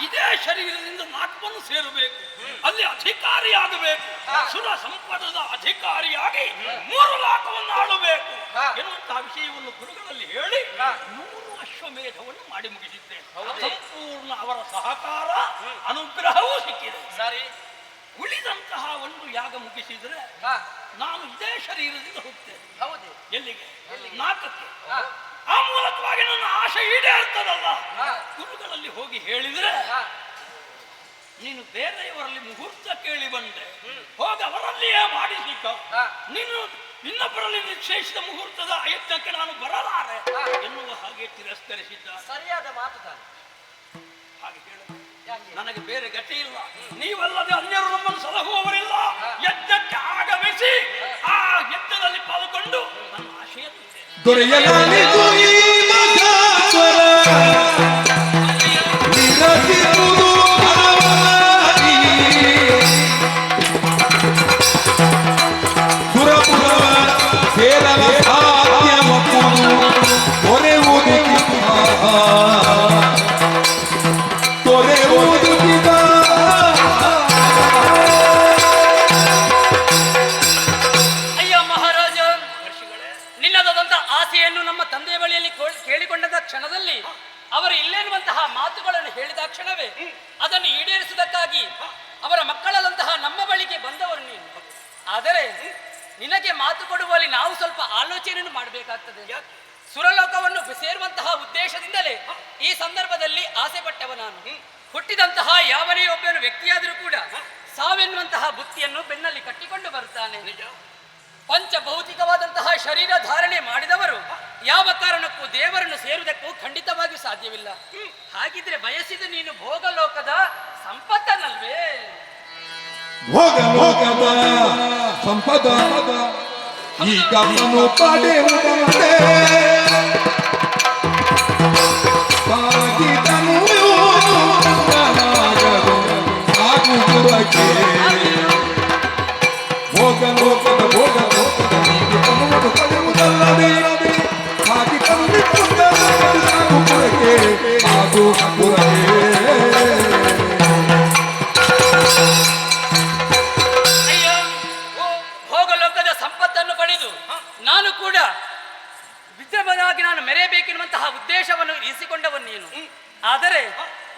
ಇದೇ ಶರೀರದಿಂದ ನಾಲ್ಕನ್ನು ಸೇರಬೇಕು, ಅಲ್ಲಿ ಅಧಿಕಾರಿಯಾಗಬೇಕು, ಸುರ ಸಂಪದದ ಅಧಿಕಾರಿಯಾಗಿ 3 ಲೋಕವನ್ನು ಆಳಬೇಕು ಎನ್ನುವಂತಹ ವಿಷಯವನ್ನು ಗುರುಗಳಲ್ಲಿ ಹೇಳಿ 100 ಅಶ್ವಮೇಧವನ್ನು ಮಾಡಿ ಮುಗಿಸಿದ್ದೇನೆ. ಸಂಪೂರ್ಣ ಅವರ ಸಹಕಾರ ಅನುಗ್ರಹವೂ ಸಿಕ್ಕಿದೆ. ಸರಿ, ಉಳಿದಂತಹ ಒಂದು ಯಾಗ ಮುಗಿಸಿದರೆ ನಾನು ಇದೇ ಶರೀರದಿಂದ ಹೋಗ್ತೇನೆ. ಹೌದು. ಎಲ್ಲಿಗೆ? ನಾಲ್ಕಕ್ಕೆ. ಆ ಮೂಲಕವಾಗಿ ನನ್ನ ಆಶೆ ಈಡೇರ್ತದಲ್ಲ. ಗುರುಗಳಲ್ಲಿ ಹೋಗಿ ಹೇಳಿದ್ರೆ ನೀನು ಬೇರೆಯವರಲ್ಲಿ ಮುಹೂರ್ತ ಕೇಳಿ ಬಂದೆ, ಹೋಗಿ ಅವರಲ್ಲಿಯೇ ಮಾಡಿಸಿಕ. ನೀನು ಇನ್ನೊಬ್ಬರಲ್ಲಿ ನಿಶ್ಚಯಿಸಿದ ಮುಹೂರ್ತದ ಯತ್ನಕ್ಕೆ ನಾನು ಬರಲಾರೆ ಎನ್ನುವ ಹಾಗೆ ತಿರಸ್ಕರಿಸಿದ್ದ. ಸರಿಯಾದ ಮಾತು ತಾನೆ. ಹಾಗೆ ಹೇಳು, ನನಗೆ ಬೇರೆ ಗತಿ ಇಲ್ಲ. ನೀವಲ್ಲದೆ ಅನ್ಯರು ನಮ್ಮನ್ನು ಸಲಹುವವರಿಲ್ಲ. ಯಜ್ಞಕ್ಕೆ ಆಗಮಿಸಿ ಆ ಯಜ್ಞದಲ್ಲಿ ಪಾಲ್ಗೊಂಡು ನನ್ನ ಆಶೆಯನ್ನು ದೊರೆಯಲಾಗಿತು ಈ ಮಹಾಸ್ವರ, ನಿರತಿರುವುದು ಭಾವನಾಗಿ. ಸುರಪುರವ ಸೇರಲ ಸಾಧ್ಯವಪ್ಪುದು ತೊರೆಯುವುದು ತೊರೆಯುವುದು ಆಸೆಯನ್ನು ನಮ್ಮ ತಂದೆಯ ಬಳಿಯಲ್ಲಿ ಕೇಳಿಕೊಂಡದ ಕ್ಷಣದಲ್ಲಿ ಅವರು ಇಲ್ಲೆನ್ನುವಂತಹ ಮಾತುಗಳನ್ನು ಹೇಳಿದ ಕ್ಷಣವೇ ಅದನ್ನು ಈಡೇರಿಸುವುದಕ್ಕಾಗಿ ಅವರ ಮಕ್ಕಳಾದಂತಹ ನಮ್ಮ ಬಳಿಗೆ ಬಂದವರು ನೀನು. ಆದರೆ ನಿನಗೆ ಮಾತು ಕೊಡುವಲ್ಲಿ ನಾವು ಸ್ವಲ್ಪ ಆಲೋಚನೆಯನ್ನು ಮಾಡಬೇಕಾಗ್ತದೆ. ಸುರಲೋಕವನ್ನು ಸೇರುವಂತಹ ಉದ್ದೇಶದಿಂದಲೇ ಈ ಸಂದರ್ಭದಲ್ಲಿ ಆಸೆ ಪಟ್ಟವ ನಾನು. ಹುಟ್ಟಿದಂತಹ ಯಾವನೇ ಒಬ್ಬನು ವ್ಯಕ್ತಿಯಾದರೂ ಕೂಡ ಸಾವೆನ್ನುವಂತಹ ಬುತ್ತಿಯನ್ನು ಬೆನ್ನಲ್ಲಿ ಕಟ್ಟಿಕೊಂಡು ಬರುತ್ತಾನೆ. ಪಂಚಭೌತಿಕವಾದಂತಹ ಶರೀರ ಧಾರಣೆ ಮಾಡಿದವರು ಯಾವ ಕಾರಣಕ್ಕೂ ದೇವರನ್ನು ಸೇರುವುದಕ್ಕೂ ಖಂಡಿತವಾಗಿಯೂ ಸಾಧ್ಯವಿಲ್ಲ. ಹಾಗಿದ್ರೆ ಬಯಸಿದ ನೀನು ಭೋಗಲೋಕದ ಸಂಪತ್ತನ್ನಲ್ವೇ? ಭೋಗಲೋಕದ ಸಂಪದ ಈಗ ನಾನು ಪಡೆಯುವುದಂತೆ ಸಾಗಿದನು ಆಗುವುದಕ್ಕೆ. ಭೋಗಲೋಕದ ಭೋಗಲೋಕದ ಹೀಗೆ ಅನ್ನುವುದು ಪಡೆಯುವುದಲ್ಲದೆ ಹಾಗೆ ಪುರಕ್ಕೆ ಅದು ಪುರಕ್ಕೆ. ಭೋಗಲೋಕದ ಸಂಪತ್ತನ್ನು ಪಡೆದು ನಾನು ಕೂಡ ವಿದ್ಯಮಾನಾಗಿ ನಾನು ಮೆರೆಯಬೇಕೆನ್ನುವಂತಹ ಉದ್ದೇಶವನ್ನು ಇರಿಸಿಕೊಂಡವನು ನೀನು. ಆದರೆ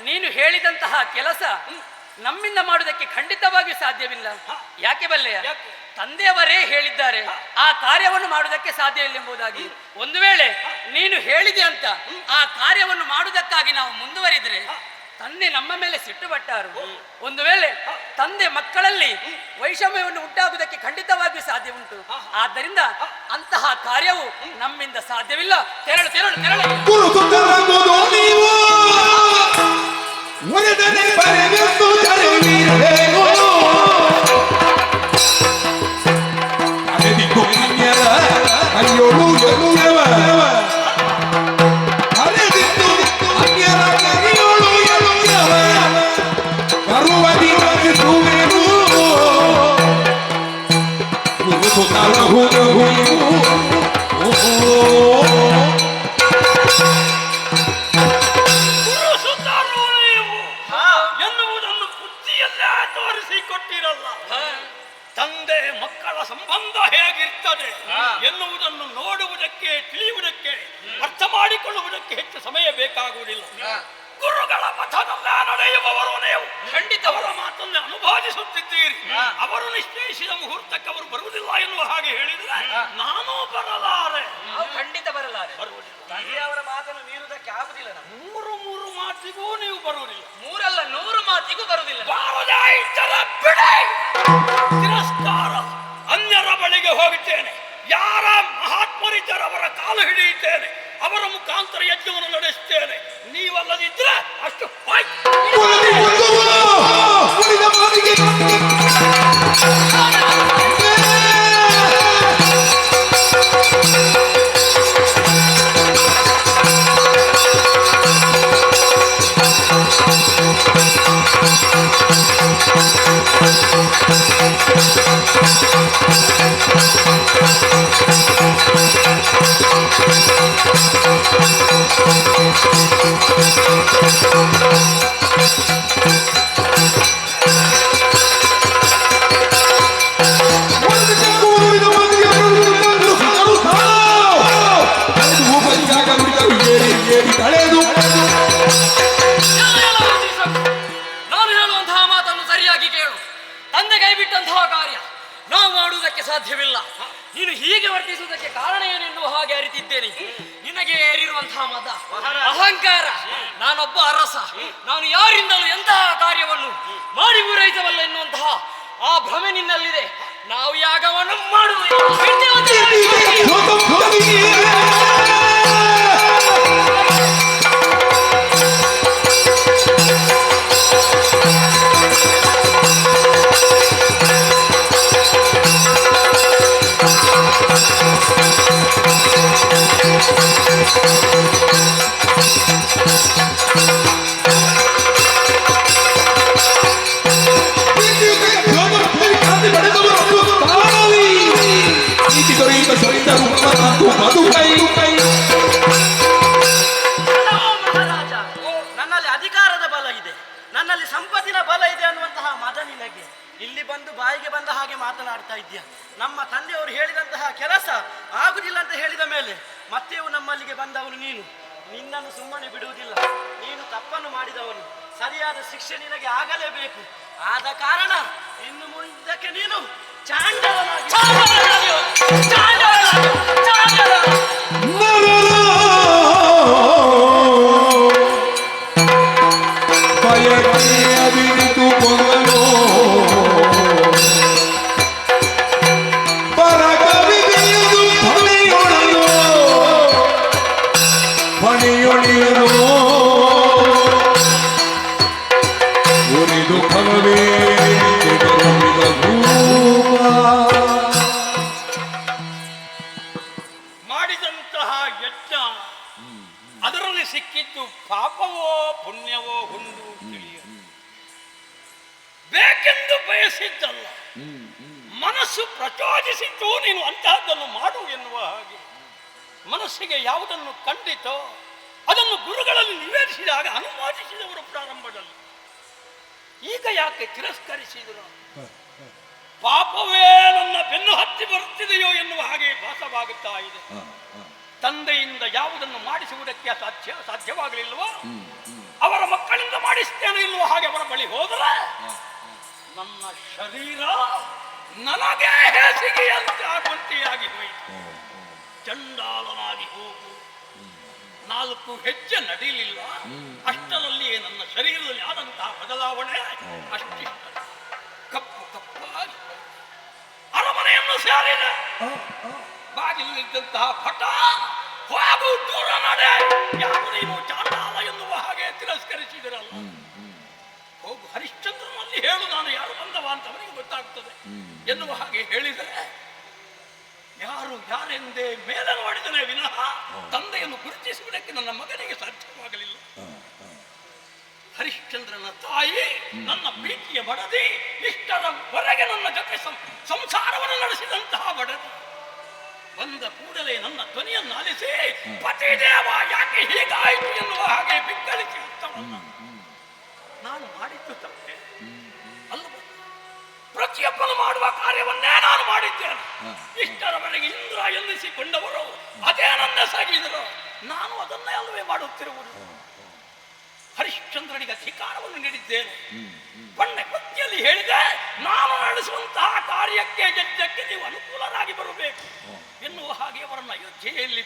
ನೀನು ಹೇಳಿದಂತಹ ಕೆಲಸ ನಮ್ಮಿಂದ ಮಾಡುವುದಕ್ಕೆ ಖಂಡಿತವಾಗಿಯೂ ಸಾಧ್ಯವಿಲ್ಲ. ಯಾಕೆ ಬಲ್ಲೆಯ? ತಂದೆಯವರೇ ಹೇಳಿದ್ದಾರೆ ಆ ಕಾರ್ಯವನ್ನು ಮಾಡುವುದಕ್ಕೆ ಸಾಧ್ಯ ಇಲ್ಲ ಎಂಬುದಾಗಿ. ಒಂದು ವೇಳೆ ನೀನು ಹೇಳಿದೆ ಅಂತ ಆ ಕಾರ್ಯವನ್ನು ಮಾಡುವುದಕ್ಕಾಗಿ ನಾವು ಮುಂದುವರಿದ್ರೆ ತಂದೆ ನಮ್ಮ ಮೇಲೆ ಸಿಟ್ಟು ಪಟ್ಟಾರು. ಒಂದು ವೇಳೆ ತಂದೆ ಮಕ್ಕಳಲ್ಲಿ ವೈಷಮ್ಯವನ್ನು ಉಂಟಾಗುವುದಕ್ಕೆ ಖಂಡಿತವಾಗಿಯೂ ಸಾಧ್ಯ ಉಂಟು. ಆದ್ದರಿಂದ ಅಂತಹ ಕಾರ್ಯವು ನಮ್ಮಿಂದ ಸಾಧ್ಯವಿಲ್ಲ. ತೆರಳು ತೆರಳು ತೆರಳು. ಅಯ್ಯೋಳು ಎಲುಯವ ಅರೆದಿದ್ದು ಅನ್ಯರ ಕೈಯೋಳು ಎಲುಯವ ಬರುವ ದಿವಸುವೆನು ಗುರುಸುತ್ತಲ ಹುಡುಗು ಎನ್ನುವುದನ್ನು ಬುದ್ಧಿಯಲ್ಲೇ ತೋರಿಸಿಕೊಟ್ಟಿರಲ್ಲ. ತಂದೆ ಮಕ್ಕಳ ಸಂಬಂಧ ಹೇಗಿರ್ತದೆ ಎನ್ನುವುದನ್ನು ನೋಡುವುದಕ್ಕೆ, ತಿಳಿಯುವುದಕ್ಕೆ, ಅರ್ಥ ಮಾಡಿಕೊಳ್ಳುವುದಕ್ಕೆ ಹೆಚ್ಚು ಸಮಯ ಬೇಕಾಗುವುದಿಲ್ಲ. ಗುರುಗಳ ಪಥದಲ್ಲೇ ನಡೆಯುವವರು ನೀವು. ಖಂಡಿತ ಅವರ ಮಾತನ್ನು ಅನುಭವಿಸುತ್ತಿದ್ದೀರಿ. ಅವರು ನಿಶ್ಚಯಿಸಿದ ಮುಹೂರ್ತಕ್ಕೆ ಅವರು ಬರುವುದಿಲ್ಲ ಎನ್ನುವ ಹಾಗೆ ಹೇಳಿದರೆ ನಾನು ಬರಲಾರೆ. ಖಂಡಿತ ಬರಲಾರೆ. ಬರುವುದಿಲ್ಲ. ತಂದೆಯವರ ಮಾತನ್ನು ಮೀರುವುದಕ್ಕೆ ಆಗುದಿಲ್ಲ. ಮೂರು ಮಾತಿಗೂ ನೀವು ಬರುವುದಿಲ್ಲ. 3 ಅಲ್ಲ 100 ಮಾತಿಗೂ ಬರುವುದಿಲ್ಲ. ತಿರಸ್ಕಾರ. ಅನ್ಯರ ಬಳಿಗೆ ಹೋಗುತ್ತೇನೆ. ಯಾರ ಮಹಾತ್ಮರಿದ್ದರವರ ಕಾಲು ಹಿಡಿಯುತ್ತೇನೆ. ಅವರ ಮುಖಾಂತರ ಯಜ್ಞವನ್ನು ನಡೆಸುತ್ತೇನೆ. ನೀವಲ್ಲದಿದ್ರೆ ಅಷ್ಟು Thank you. ಬಿಟ್ಟಂತಹ ಕಾರ್ಯ ನಾವು ಮಾಡುವುದಕ್ಕೆ ಸಾಧ್ಯವಿಲ್ಲ. ನೀನು ಹೀಗೆ ವರ್ತಿಸುವುದಕ್ಕೆ ಕಾರಣ ಏನು ಎನ್ನುವ ಹಾಗೆ ಅರಿತಿದ್ದೇನೆ. ನಿನಗೆ ಏರಿರುವಂತಹ ಮದ, ಅಹಂಕಾರ, ನಾನೊಬ್ಬ ಅರಸ, ನಾನು ಯಾರಿಂದಲೂ ಎಂತಹ ಕಾರ್ಯವನ್ನು ಮಾಡಿ ಪೂರೈಸಬಲ್ಲ ಎನ್ನುವಂತಹ ಆ ಭ್ರಮೆ ನಿನ್ನಲ್ಲಿದೆ. ನಾವು ಯಾಗವನ್ನು ಮಾಡುವುದಿಲ್ಲ. ನನ್ನಲ್ಲಿ ಅಧಿಕಾರದ ಬಲ ಇದೆ, ನನ್ನಲ್ಲಿ ಸಂಪತ್ತಿನ ಬಲ ಇದೆ ಅನ್ನುವಂತಹ ಮದ ನಿನಗೆ. ಇಲ್ಲಿ ಬಂದು ಬಾಯಿಗೆ ಬಂದ ಹಾಗೆ ಮಾತನಾಡ್ತಾ ಇದ್ದೀಯ. ನಮ್ಮ ತಂದೆಯವರು ಹೇಳಿದಂತಹ ಕೆಲಸ ಆಗುದಿಲ್ಲ ಅಂತ ಹೇಳಿದ ಮೇಲೆ ಮತ್ತೆಯೂ ನಮ್ಮಲ್ಲಿಗೆ ಬಂದವನು ನೀನು. ನಿನ್ನನ್ನು ಸುಮ್ಮನೆ ಬಿಡುವುದಿಲ್ಲ. ನೀನು ತಪ್ಪನ್ನು ಮಾಡಿದವನು, ಸರಿಯಾದ ಶಿಕ್ಷೆ ನಿನಗೆ ಆಗಲೇಬೇಕು. ಆದ ಕಾರಣ ಇನ್ನು ಮುಂದಕ್ಕೆ ನೀನು ಮಾಡಿದಂತಹ ಯಜ್ಞ ಅದರಲ್ಲಿ ಸಿಕ್ಕಿದ್ದು ಪಾಪವೋ ಪುಣ್ಯವೋ ಒಂದು ತಿಳಿಯ ಬೇಕೆಂದು ಬಯಸಿದ್ದಲ್ಲ, ಮನಸ್ಸು ಪ್ರಚೋದಿಸಿದ್ದು ನೀನು ಅಂತಹದ್ದನ್ನು ಮಾಡು ಎನ್ನುವ ಹಾಗೆ. ಮನಸ್ಸಿಗೆ ಯಾವುದನ್ನು ಕಂಡಿತೋ ಅದನ್ನು ಗುರುಗಳಲ್ಲಿ ನಿವೇದಿಸಿದಾಗ ಅನುಮೋದಿಸಿದವರು ಪ್ರಾರಂಭದಲ್ಲಿ. ಈಗ ಯಾಕೆ ತಿರಸ್ಕರಿಸಿದರು? ಪಾಪವೇ ನನ್ನ ಬೆನ್ನು ಹತ್ತಿ ಬರುತ್ತಿದೆಯೋ ಎನ್ನುವ ಹಾಗೆ ಭಾಸವಾಗುತ್ತಾ ಇದೆ. ತಂದೆಯಿಂದ ಯಾವುದನ್ನು ಮಾಡಿಸುವುದಕ್ಕೆ ಸಾಧ್ಯವಾಗಲಿಲ್ವೋ ಅವರ ಮಕ್ಕಳಿಂದ ಮಾಡಿಸ್ತೇನೆ ಎನ್ನುವ ಹಾಗೆ ಅವರ ಬಳಿ ಹೋದರೆ ನನ್ನ ಶರೀರ ನನಗೆ ಹೇಸಿಗೆಯಂತೆ ಆಗುವಂತೆಯಾಗಿ ಹೋಯಿತು. ಚಂಡಾಲನಾಗಿ ಹೋಗು. 4 ಹೆಜ್ಜೆ ನಡೀಲಿಲ್ಲ, ಅಷ್ಟರಲ್ಲಿಯೇ ನನ್ನ ಶರೀರದಲ್ಲಿ ಆದಂತಹ ಬದಲಾವಣೆ ಅಷ್ಟಿಷ್ಟ. ಕಪ್ಪು ಕಪ್ಪಾಗಿ ಅರಮನೆಯನ್ನು ಸೇರಿದೆ. ಬಾಗಿಲಿದ್ದಂತಹ ಪಟ ಹೋಗು, ದೂರ ನಡೆ, ಯಾರು ನೀನು ಚಾಂಡಾಲ ಎನ್ನುವ ಹಾಗೆ ತಿರಸ್ಕರಿಸಿದಿರಲ್ಲ. ಹೋಗು, ಹರಿಶ್ಚಂದ್ರನಲ್ಲಿ ಹೇಳು, ನಾನು ಯಾರು ಬಂದವ ಅಂತ ಅವನಿಗೆ ಗೊತ್ತಾಗ್ತದೆ ಎನ್ನುವ ಹಾಗೆ ಹೇಳಿದರೆ ಯಾರು ಯಾರೆಂದೇ ಮೇಲೆ ನೋಡಿದನೇ ವಿನಃ ತಂದೆಯನ್ನು ಗುರುತಿಸುವುದಕ್ಕೆ ನನ್ನ ಮಗನಿಗೆ ಸಾಧ್ಯವಾಗಲಿಲ್ಲ. ಹರಿಶ್ಚಂದ್ರನ ತಾಯಿ ನನ್ನ ಪ್ರೀತಿಯ ಬಡದಿ, ಇಷ್ಟರವರೆಗೆ ನನ್ನ ಜೊತೆ ಸಂಸಾರವನ್ನು ನಡೆಸಿದಂತಹ ಬಡದಿ ಬಂದ ಕೂಡಲೇ ನನ್ನ ಧ್ವನಿಯನ್ನು ಆಲಿಸಿ ಪತಿದೇವ ಯಾಕೆ ಹೀಗಾಯಿತು ಎನ್ನುವ ಹಾಗೆ ಬಿಕ್ಕಳಿಸಿ ಉತ್ತಮಲ್ಲ. ನಾನು ಮಾಡಿದ್ದು ತಪ್ಪೆ ಅಲ್ಲ, ಪ್ರತಿಯೊಬ್ಬನು ಮಾಡುವ ಕಾರ್ಯವನ್ನೇ ನಾನು ಮಾಡಿದ್ದೇನೆ. ಇಷ್ಟರವರೆಗೆ ಇಂದ್ರ ಎನ್ನಿಸಿಕೊಂಡವರು ಅದೇ ನನ್ನ ಸಾಗಿದರು, ನಾನು ಅದನ್ನೇ ಅಲ್ಲವೇ ಮಾಡುತ್ತಿರುವುದು. ಹರಿಶ್ಚಂದ್ರನಿಗೆ ಅಧಿಕಾರವನ್ನು ನೀಡಿದ್ದೇನೆ. ಬಣ್ಣೆ ಪಟ್ಟಿಯಲ್ಲಿ ಹೇಳಿದೆ, ನಾನು ನಡೆಸುವಂತಹ ಕಾರ್ಯಕ್ಕೆ ಯಜ್ಞಕ್ಕೆ ನೀವು ಅನುಕೂಲರಾಗಿ ಬರಬೇಕು ಎನ್ನುವ ಹಾಗೆ ಅವರನ್ನು ಅಯೋಧ್ಯೆಯಲ್ಲಿ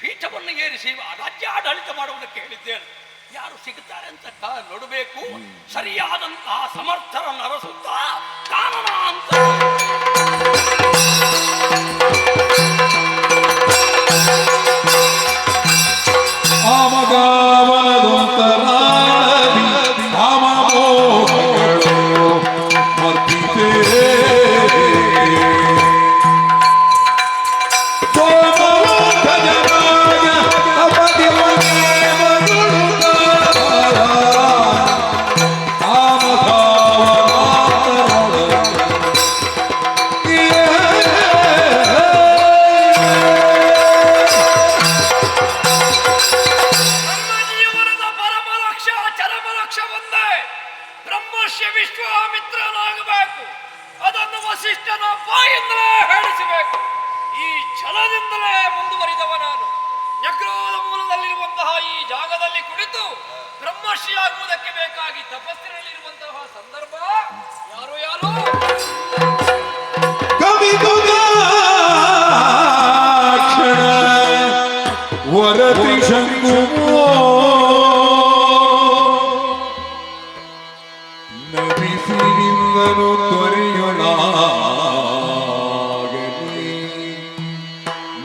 ಪೀಠವನ್ನು ಏರಿಸಿ ರಾಜ್ಯ ಆಡಳಿತ ಮಾಡುವುದಕ್ಕೆ ಹೇಳಿದ್ದೇನೆ. ಯಾರು ಸಿಗುತ್ತಾರೆ ಅಂತ ನೋಡಬೇಕು. ಸರಿಯಾದಂತಹ ಸಮರ್ಥರನ್ನು ಅರಸುತ್ತಾ ಕಾನನ ಅಂತ ವಿಶ್ವಾಮಿತ್ರನಾಗಬೇಕು. ಅದನ್ನು ವಸಿಷ್ಠನ ಬಾಯಿಂದಲೇ ಹೇಳಿಸಬೇಕು. ಈ ಛಲದಿಂದಲೇ ಮುಂದುವರಿದವ ನಾನು. ನ್ಯಗ್ರೋಧ ಮೂಲದಲ್ಲಿರುವಂತಹ ಈ ಜಾಗದಲ್ಲಿ ಕುಳಿತು ಬ್ರಹ್ಮರ್ಷಿಯಾಗುವುದಕ್ಕೆ ಬೇಕಾಗಿ ತಪಸ್ಸಿನಲ್ಲಿರುವಂತಹ ಸಂದರ್ಭ ಯಾರು ವರತಿ ಶಂಕುಮೋ ನಮಿಸಿ ನಿಂದನು ತೊರೆಯೊಳಾಗಲಿ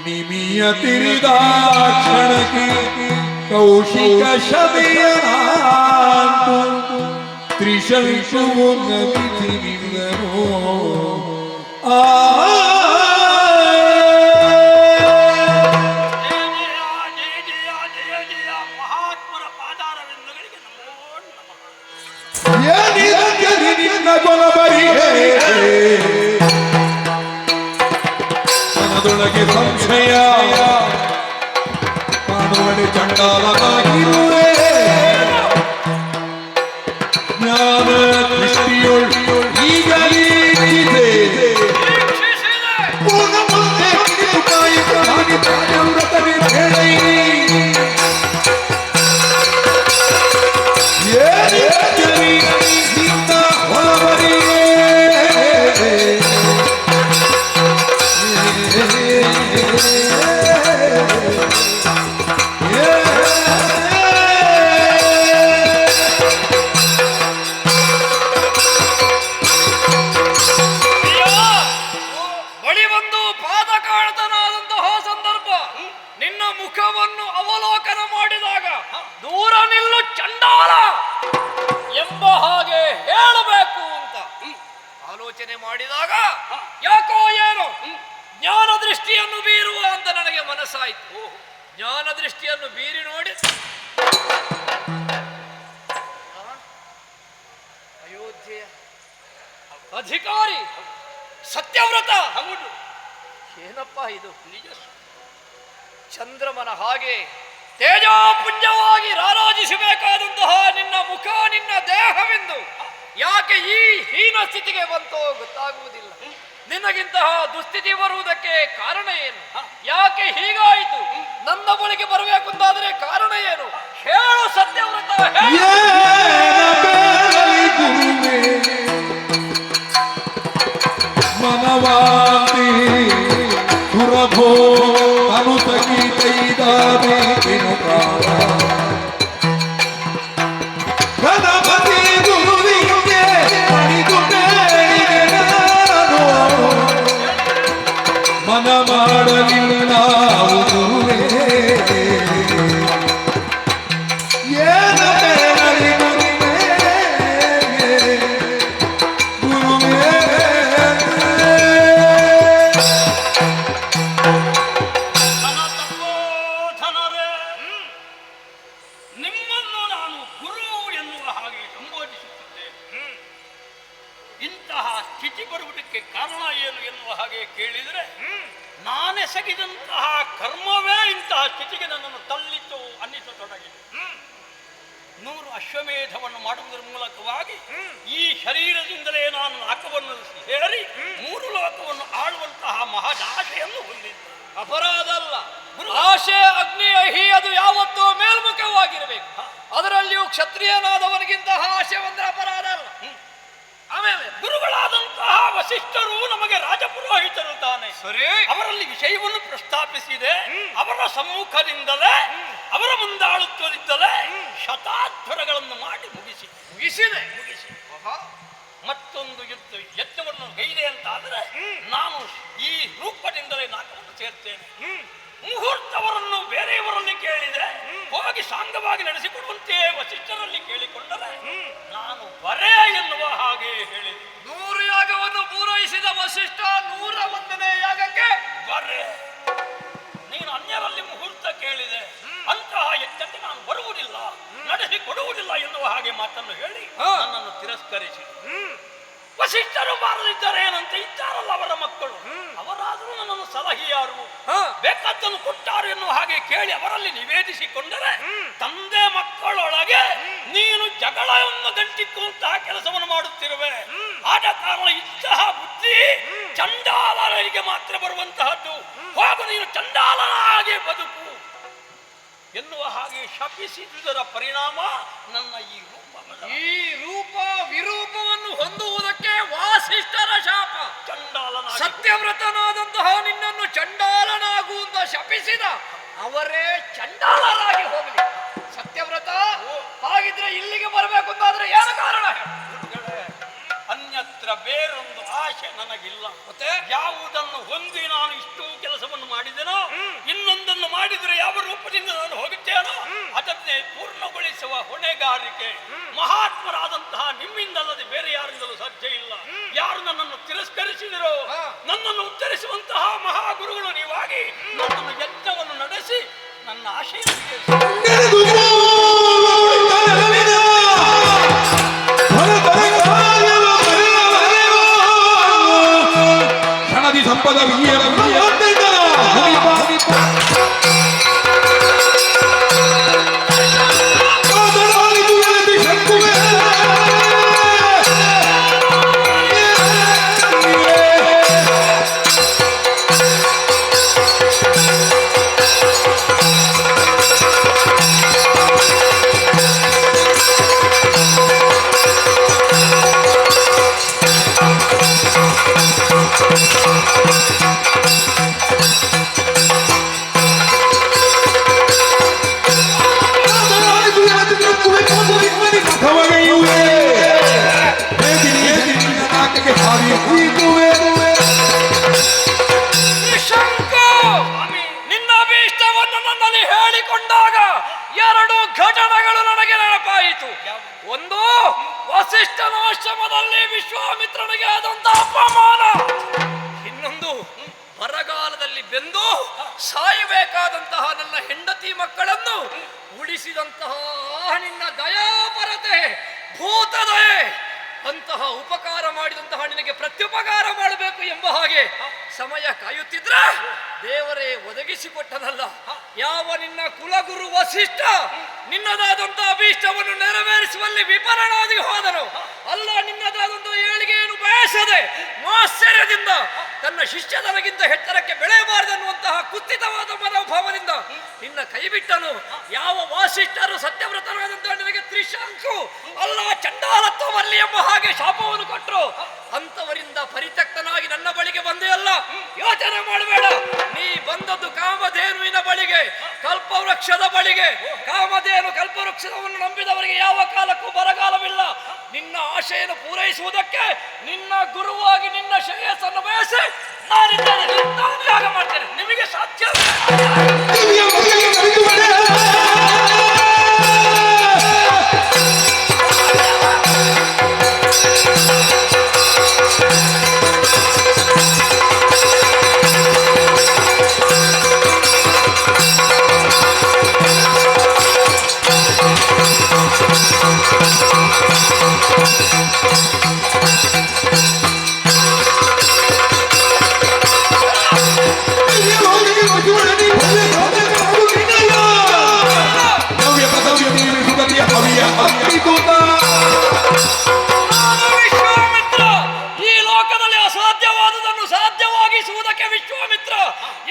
ನಿಮಿಯ ತಿರಿದ ಕ್ಷಣಕ್ಕೆ ಕೌಶಿಕ ಶಮೆಯನಾಂತು ತ್ರಿಶಂಕುವು ನಮಿಸಿ ನಿಂದನು ಮಹಾತ್ಮರ ಪಾದಾರವಿಂದಗಳಿಗೆ ನಿನ್ನ ಕೊಲಬರಿಗೆ ಮನದೊಳಗೆ ಸಂಶಯ ಕಾಣುವಡೆ ಚಂಡಾಲನಾಗಿರುವೆ ಜ್ಞಾನ ದೃಷ್ಟಿಯೊಳ್ ಈಗಲೇ ಬಳಿ ಬಂದು ಪಾದ ಕಾಣತನಾದಂತಹ ಸಂದರ್ಭ ನಿನ್ನ ಮುಖವನ್ನು ಅವಲೋಕನ ಮಾಡಿದಾಗ ದೂರ ನಿಲ್ಲು ಚಂಡಾಲ ಎಂಬ ಹಾಗೆ ಹೇಳಬೇಕು ಅಂತ ಆಲೋಚನೆ ಮಾಡಿದಾಗ ಯಾಕೋ ಏನು ಜ್ಞಾನ ದೃಷ್ಟಿಯನ್ನು ಬೀರುವ ಅಂತ ನನಗೆ ಮನಸ್ಸಾಯಿತು. ಜ್ಞಾನ ದೃಷ್ಟಿಯನ್ನು ಬೀರಿ ನೋಡಿ ಅಯೋಧ್ಯೆಯ ಅಧಿಕಾರಿ ಸತ್ಯವ್ರತ ಹೌದು. ಏನಪ್ಪ ಇದು? ನಿಜ ಚಂದ್ರಮನ ಹಾಗೆ ತೇಜೋಪುಂಜವಾಗಿ ರಾರಾಜಿಸಬೇಕಾದಂತಹ ನಿನ್ನ ಮುಖ ನಿನ್ನ ದೇಹವೆಂದು ಯಾಕೆ ಈ ಹೀನ ಸ್ಥಿತಿಗೆ ಬಂತೋ ಗೊತ್ತಾಗುವುದಿಲ್ಲ. ನಿನಗಿಂತಹ ದುಸ್ಥಿತಿ ಬರುವುದಕ್ಕೆ ಕಾರಣ ಏನು? ಯಾಕೆ ಹೀಗಾಯಿತು? ನನ್ನ ಬಳಿಗೆ ಬರಬೇಕಂತಾದರೆ ಕಾರಣ ಏನು? ಹೇಳು ಸತ್ಯವ್ರತ. ಮನವಾದಿ ಸುರಭೋ ಅನುಸಗಿ ಕೈದಾದೆ ಕಾಲ ಗಣಪತಿ ಗುರುವಿಗೆ ಮಣಿದು ಬೇಡಿದೆ ನಾನು ಮನ ಮಾಡಲಿಲ್ಲ ಗುರುವೇ ಏನ ಬೇಡಲಿ ಗುರುವೇ ನಿಮ್ಮನ್ನು ನಾನು ಗುರು ಎನ್ನುವ ಹಾಗೆ ಸಂಬೋಧಿಸುತ್ತಿದ್ದೇನೆ. ಇಂತಹ ಸ್ಥಿತಿ ಬರುವುದಕ್ಕೆ ಕಾರಣ ಏನು ಎನ್ನುವ ಹಾಗೆ ಕೇಳಿದರೆ ನಾನೆಸಗಿದಂತಹ ಕರ್ಮವೇ ಇಂತಹ ಸ್ಥಿತಿಗೆ ನನ್ನನ್ನು ತಳ್ಳಿತು ಅನ್ನಿಸತೊಡಗಿದೆ. 100 ಅಶ್ವಮೇಧವನ್ನು ಮಾಡುವುದರ ಮೂಲಕವಾಗಿ ಈ ಶರೀರದಿಂದಲೇ ನಾನು ನಾಕವನ್ನು ಸೇರಿ 3 ಲೋಕವನ್ನು ಆಳುವಂತಹ ಮಹದಾಶೆಯನ್ನು ಹೊಂದಿದ್ದೆ. ಅಪರಾಧ ಅಲ್ಲ, ಆಶೆ ಅಗ್ನಿಯ ಅದು ಯಾವತ್ತೂ ಮೇಲ್ಮುಖವಾಗಿರಬೇಕು. ಅದರಲ್ಲಿಯೂ ಕ್ಷತ್ರಿಯನಾದವನಿಗಿಂತಹ ಆಶೆ ಒಂದೇ ಅಪರಾಧ ಅಲ್ಲ. ಆಮೇಲೆ ಗುರುಗಳಾದಂತಹ ವಸಿಷ್ಠರು ನಮಗೆ ರಾಜಪುರೋಹಿತರು ತಾನೆ. ಸರಿ, ಅವರಲ್ಲಿ ವಿಷಯವನ್ನು ಪ್ರಸ್ತಾಪಿಸಿದೆ. ಅವರ ಸಮ್ಮುಖದಿಂದಲೇ ಅವರ ಮುಂದಾಳುತ್ವದಿಂದಲೇ ಶತಾಧ್ವರಗಳನ್ನು ಮಾಡಿ ಮುಗಿಸಿದೆ. ಮತ್ತೊಂದು ಯಜ್ಞವನ್ನು ಗೈದೆ ಅಂತಾದರೆ ನಾನು ಈ ರೂಪದಿಂದಲೇ ನಾಕವನ್ನು ಸೇರ್ತೇನೆ. ಮುಹೂರ್ತವರನ್ನು ಬೇರೆಯವರಲ್ಲಿ ಕೇಳಿದೆ, ಹೋಗಿ ಸಾಂಗವಾಗಿ ನಡೆಸಿಕೊಡುವಂತೆ ವಸಿಷ್ಠರಲ್ಲಿ ಕೇಳಿಕೊಂಡರೆ ನಾನು ಬರೇ ಎನ್ನುವ ಹಾಗೆ ಹೇಳಿದೆ. 100 ಯಾಗವನ್ನು ಪೂರೈಸಿದ ವಸಿಷ್ಠ 101ನೇ ಯಾಗಕ್ಕೆ ಬರೇ. ನೀನು ಅನ್ಯರಲ್ಲಿ ಮುಹೂರ್ತ ಕೇಳಿದೆ, ಅಂತಹ ಯಜ್ಞಕ್ಕೆ ನಾನು ಬರುವುದಿಲ್ಲ, ನಡೆಸಿಕೊಡುವುದಿಲ್ಲ ಎನ್ನುವ ಹಾಗೆ ಮಾತನ್ನು ಹೇಳಿ ನನ್ನನ್ನು ತಿರಸ್ಕರಿಸಿ ವಸಿಷ್ಠರು ಬಾರದಿದ್ದಾರೆ ಏನಂತೆ ಇದ್ದಾರಲ್ಲ ಅವರ ಮಕ್ಕಳು, ಅವರಾದರೂ ನನ್ನನ್ನು ಸಲಹಿಯಾರು, ಬೇಕಾದ್ದನ್ನು ಕೊಟ್ಟಾರು ಎನ್ನುವ ಹಾಗೆ ಕೇಳಿ ಅವರಲ್ಲಿ ನಿವೇದಿಸಿಕೊಂಡರೆ ತಂದೆ ಮಕ್ಕಳೊಳಗೆ ನೀನು ಜಗಳವನ್ನು ಗಂಟಿಕ್ಕುವಂತಹ ಕೆಲಸವನ್ನು ಮಾಡುತ್ತಿರುವೆ. ಆದ ಕಾರಣ ಇಂತಹ ಬುದ್ಧಿ ಚಂಡಾಲರಿಗೆ ಮಾತ್ರ ಬರುವಂತಹದ್ದು. ಹೋಗು, ನೀನು ಚಂಡಾಲನಾಗಿ ಬದುಕು ಎನ್ನುವ ಹಾಗೆ ಶಪಿಸಿದುದರ ಪರಿಣಾಮ ನನ್ನ ಈ ರೂಪ ವಿರೂಪವನ್ನು ಹೊಂದುವುದಕ್ಕೆ ವಾಸಿಷ್ಠರ ಶಾಪ. ಚಂಡಾಲನ ಸತ್ಯವ್ರತನಾದಂತಹ ನಿನ್ನನ್ನು ಚಂಡಾಲನಾಗುವಂತ ಶಪಿಸಿದ ಅವರೇ ರೂಪದಿಂದ ನಾನು ಹೋಗುತ್ತೇನೋ ಅದನ್ನೇ ಪೂರ್ಣಗೊಳಿಸುವ ಹೊಣೆಗಾರಿಕೆ ಮಹಾತ್ಮರಾದಂತಹ ನಿಮ್ಮಿಂದಲ್ಲದೆ ಬೇರೆ ಯಾರಿಂದಲೂ ಸಾಧ್ಯ ಇಲ್ಲ. ಯಾರು ನನ್ನನ್ನು ತಿರಸ್ಕರಿಸಿದಿರೋ ನನ್ನನ್ನು ಉತ್ತರಿಸುವಂತಹ ಮಹಾಗುರುಗಳು ನೀವಾಗಿ ನನ್ನನ್ನು ಯಜ್ಞವನ್ನು ನಡೆಸಿ ನನ್ನ ಆಶಯ ಕ್ಷಣದಿ ಸಂಪದ ನಿನ್ನ ಅಭೀಷ್ಟವನ್ನು ನನ್ನಲ್ಲಿ ಹೇಳಿಕೊಂಡಾಗ ಎರಡು ಘಟನೆಗಳು ನನಗೆ ನೆನಪಾಯಿತು. ಒಂದು, ವಸಿಷ್ಠನ ಆಶ್ರಮದಲ್ಲಿ ವಿಶ್ವಾಮಿತ್ರನಿಗೆ ಆದಂತಹ ಅಪಮಾನ. ಇನ್ನೊಂದು, ಬರಗಾಲದಲ್ಲಿ ಬೆಂದು ಸಾಯಬೇಕಾದಂತಹ ನನ್ನ ಹೆಂಡತಿ ಮಕ್ಕಳನ್ನು ಉಳಿಸಿದಂತಹ ನಿನ್ನ ದಯಾಪರತೆ, ಭೂತದಯೆ. ಅಂತಹ ಉಪಕಾರ ಮಾಡಿದಂತಹ ನಿನಗೆ ಪ್ರತ್ಯುಪಕಾರ ಮಾಡಬೇಕು ಎಂಬ ಹಾಗೆ ಸಮಯ ಕಾಯುತ್ತಿದ್ರೆ ದೇವರೇ ಒದಗಿಸಿಕೊಟ್ಟನಲ್ಲ. ಯಾವ ನಿನ್ನ ಕುಲಗುರು ವಸಿಷ್ಠ ನಿನ್ನದಾದಂತಹ ಅಭೀಷ್ಟವನ್ನು ನೆರವೇರಿಸುವಲ್ಲಿ ವಿಫಲನಾಗಿ ಹೋದನು. ಅಲ್ಲ, ನಿನ್ನದಾದಂತಹ ಏಳಿಗೆಯನ್ನು ಬಯಸದೆ ಮಾಶ್ಚರ್ಯದಿಂದ ತನ್ನ ಶಿಷ್ಯದನಗಿಂತ ಎತ್ತರಕ್ಕೆ ಬೆಳೆಯಬಾರದನ್ನುವಂತಹ ಕುತ್ತಿತವಾದ ಮನೋಭಾವದಿಂದ ನಿನ್ನ ಕೈಬಿಟ್ಟನು. ಯಾವ ವಾಸಿಷ್ಠರು ಸತ್ಯವ್ರತನಾದಂತಹ ನಿನಗೆ ತ್ರಿಶಂಕು ಅಲ್ಲ ಚಂಡಾಲತ್ವವಲ್ಲಿ ಎಂಬ ಹಾಗೆ ಶಾಪವನ್ನು ಕೊಟ್ಟರು. ಅಂತವರಿಂದ ಪರಿತ್ಯಕ್ತನಾಗಿ ನನ್ನ ಬಳಿಗೆ ಬಂದೇ ಅಲ್ಲ. ಯೋಚನೆ ಮಾಡಬೇಡ, ನೀ ಬಂದದ್ದು ಕಾಮಧೇನುವಿನ ಬಳಿಗೆ, ಕಲ್ಪವೃಕ್ಷದ ಬಳಿಗೆ. ಕಾಮಧೇನು ಕಲ್ಪವೃಕ್ಷವನ್ನು ನಂಬಿದವರಿಗೆ ಯಾವ ಕಾಲಕ್ಕೂ ಬರಗಾಲವಿಲ್ಲ. ನಿನ್ನ ಆಶೆಯನ್ನು ಪೂರೈಸುವುದಕ್ಕೆ ನಿನ್ನ ಗುರುವಾಗಿ ನಿನ್ನ ಶ್ರೇಯಸ್ಸನ್ನು ಬಯಸಿ ನಾನಿದ್ದೇನೆ. ನಾನು ಯಾಗ ಮಾಡ್ತೇನೆ, ನಿಮಗೆ ಸಾಧ್ಯ ವಿಶ್ವಾಮಿತ್ರ. ಈ ಲೋಕದಲ್ಲಿ ಅಸಾಧ್ಯವಾದುದನ್ನು ಸಾಧ್ಯವಾಗಿಸುವುದಕ್ಕೆ ವಿಶ್ವಾಮಿತ್ರ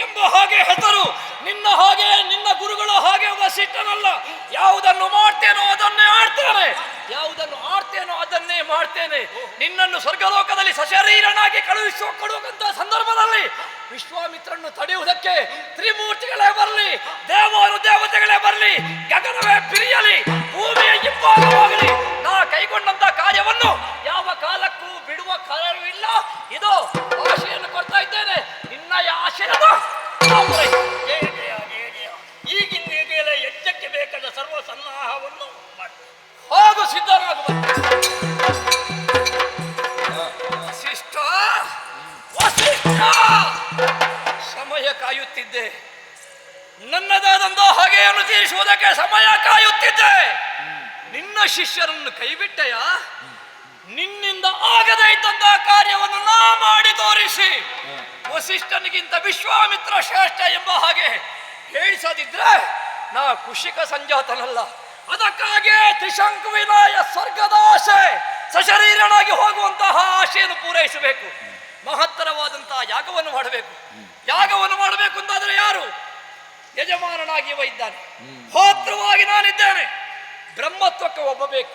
ಎಂಬ ಹಾಗೆ ಹೆಸರು. ನಿನ್ನ ಹಾಗೆ ನಿನ್ನ ಗುರುಗಳ ಹಾಗೆ ವಸಿಷ್ಠನಲ್ಲ. ಯಾವುದನ್ನು ಮಾಡ್ತೇನೋ ಅದನ್ನೇ ಆಡ್ತೇನೆ, ಯಾವುದನ್ನು ಆಡ್ತೇನೋ ಅದನ್ನೇ ಮಾಡ್ತೇನೆ. ನಿನ್ನನ್ನು ಸ್ವರ್ಗಲೋಕದಲ್ಲಿ ಸಶರೀರನಾಗಿ ಕೊಡುವಂತ ಸಂದರ್ಭದಲ್ಲಿ ವಿಶ್ವಾಮಿತ್ರನ್ನು ತಡೆಯುವುದಕ್ಕೆ ತ್ರಿಮೂರ್ತಿಗಳೇ ಬರಲಿ, ದೇವರು ದೇವತೆಗಳೇ ಬರಲಿ, ಗಗನವೇ ಬಿರಿಯಲಿ, ಭೂಮಿಯ ಇಬ್ಬಾಗವಾಗಲಿ, ನಾ ಕೈಗೊಂಡಂತ ಕಾರ್ಯವನ್ನು ಯಾವ ಕಾಲಕ್ಕೂ ಬಿಡುವ ಕಾರಣವಿಲ್ಲ. ಇದು ಆಶೆಯನ್ನು ಕೊಡ್ತಾ ಇದ್ದೇನೆ. ನಿನ್ನ ಆಶೆಯನ್ನು ಈಗಿನ ಯಜ್ಞಕ್ಕೆ ಬೇಕಾದ ಸರ್ವ ಸನ್ನಾಹವನ್ನು ಹೋಗು, ಸಿದ್ಧರಾಗುವ. ವಸಿಷ್ಠ, ವಸಿಷ್ಠ, ಸಮಯ ಕಾಯುತ್ತಿದ್ದೆ. ನನ್ನದಾದಂತ ಹಾಗೆಯನ್ನು ತೀರಿಸುವುದಕ್ಕೆ ಸಮಯ ಕಾಯುತ್ತಿದ್ದೆ. ನಿನ್ನ ಶಿಷ್ಯರನ್ನು ಕೈಬಿಟ್ಟೆಯ? ನಿನ್ನಿಂದ ಆಗದೇ ಇದ್ದಂತಹ ಕಾರ್ಯವನ್ನು ನಾ ಮಾಡಿ ತೋರಿಸಿ ವಸಿಷ್ಠನಿಗಿಂತ ವಿಶ್ವಾಮಿತ್ರ ಶ್ರೇಷ್ಠ ಎಂಬ ಹಾಗೆ ಹೇಳಿಸದಿದ್ರೆ ನಾ ಕುಶಿಕ ಸಂಜಾತನಲ್ಲ. ಅದಕ್ಕಾಗಿ ತ್ರಿಶಂಕುವಿನಾಯ ಸ್ವರ್ಗದ ಆಶೆ, ಸಶರೀರನಾಗಿ ಹೋಗುವಂತಹ ಆಶೆಯನ್ನು ಪೂರೈಸಬೇಕು. ಮಹತ್ತರವಾದಂತಹ ಯಾಗವನ್ನು ಮಾಡಬೇಕು. ಯಾಗವನ್ನು ಮಾಡಬೇಕು ಅಂತಾದ್ರೆ ಯಾರು? ಯಜಮಾನನಾಗಿ ಇವ ಇದ್ದಾನೆ, ಹೋತ್ರವಾಗಿ ನಾನಿದ್ದೇನೆ. ಬ್ರಹ್ಮತ್ವಕ್ಕೆ ಒಬ್ಬ ಬೇಕು.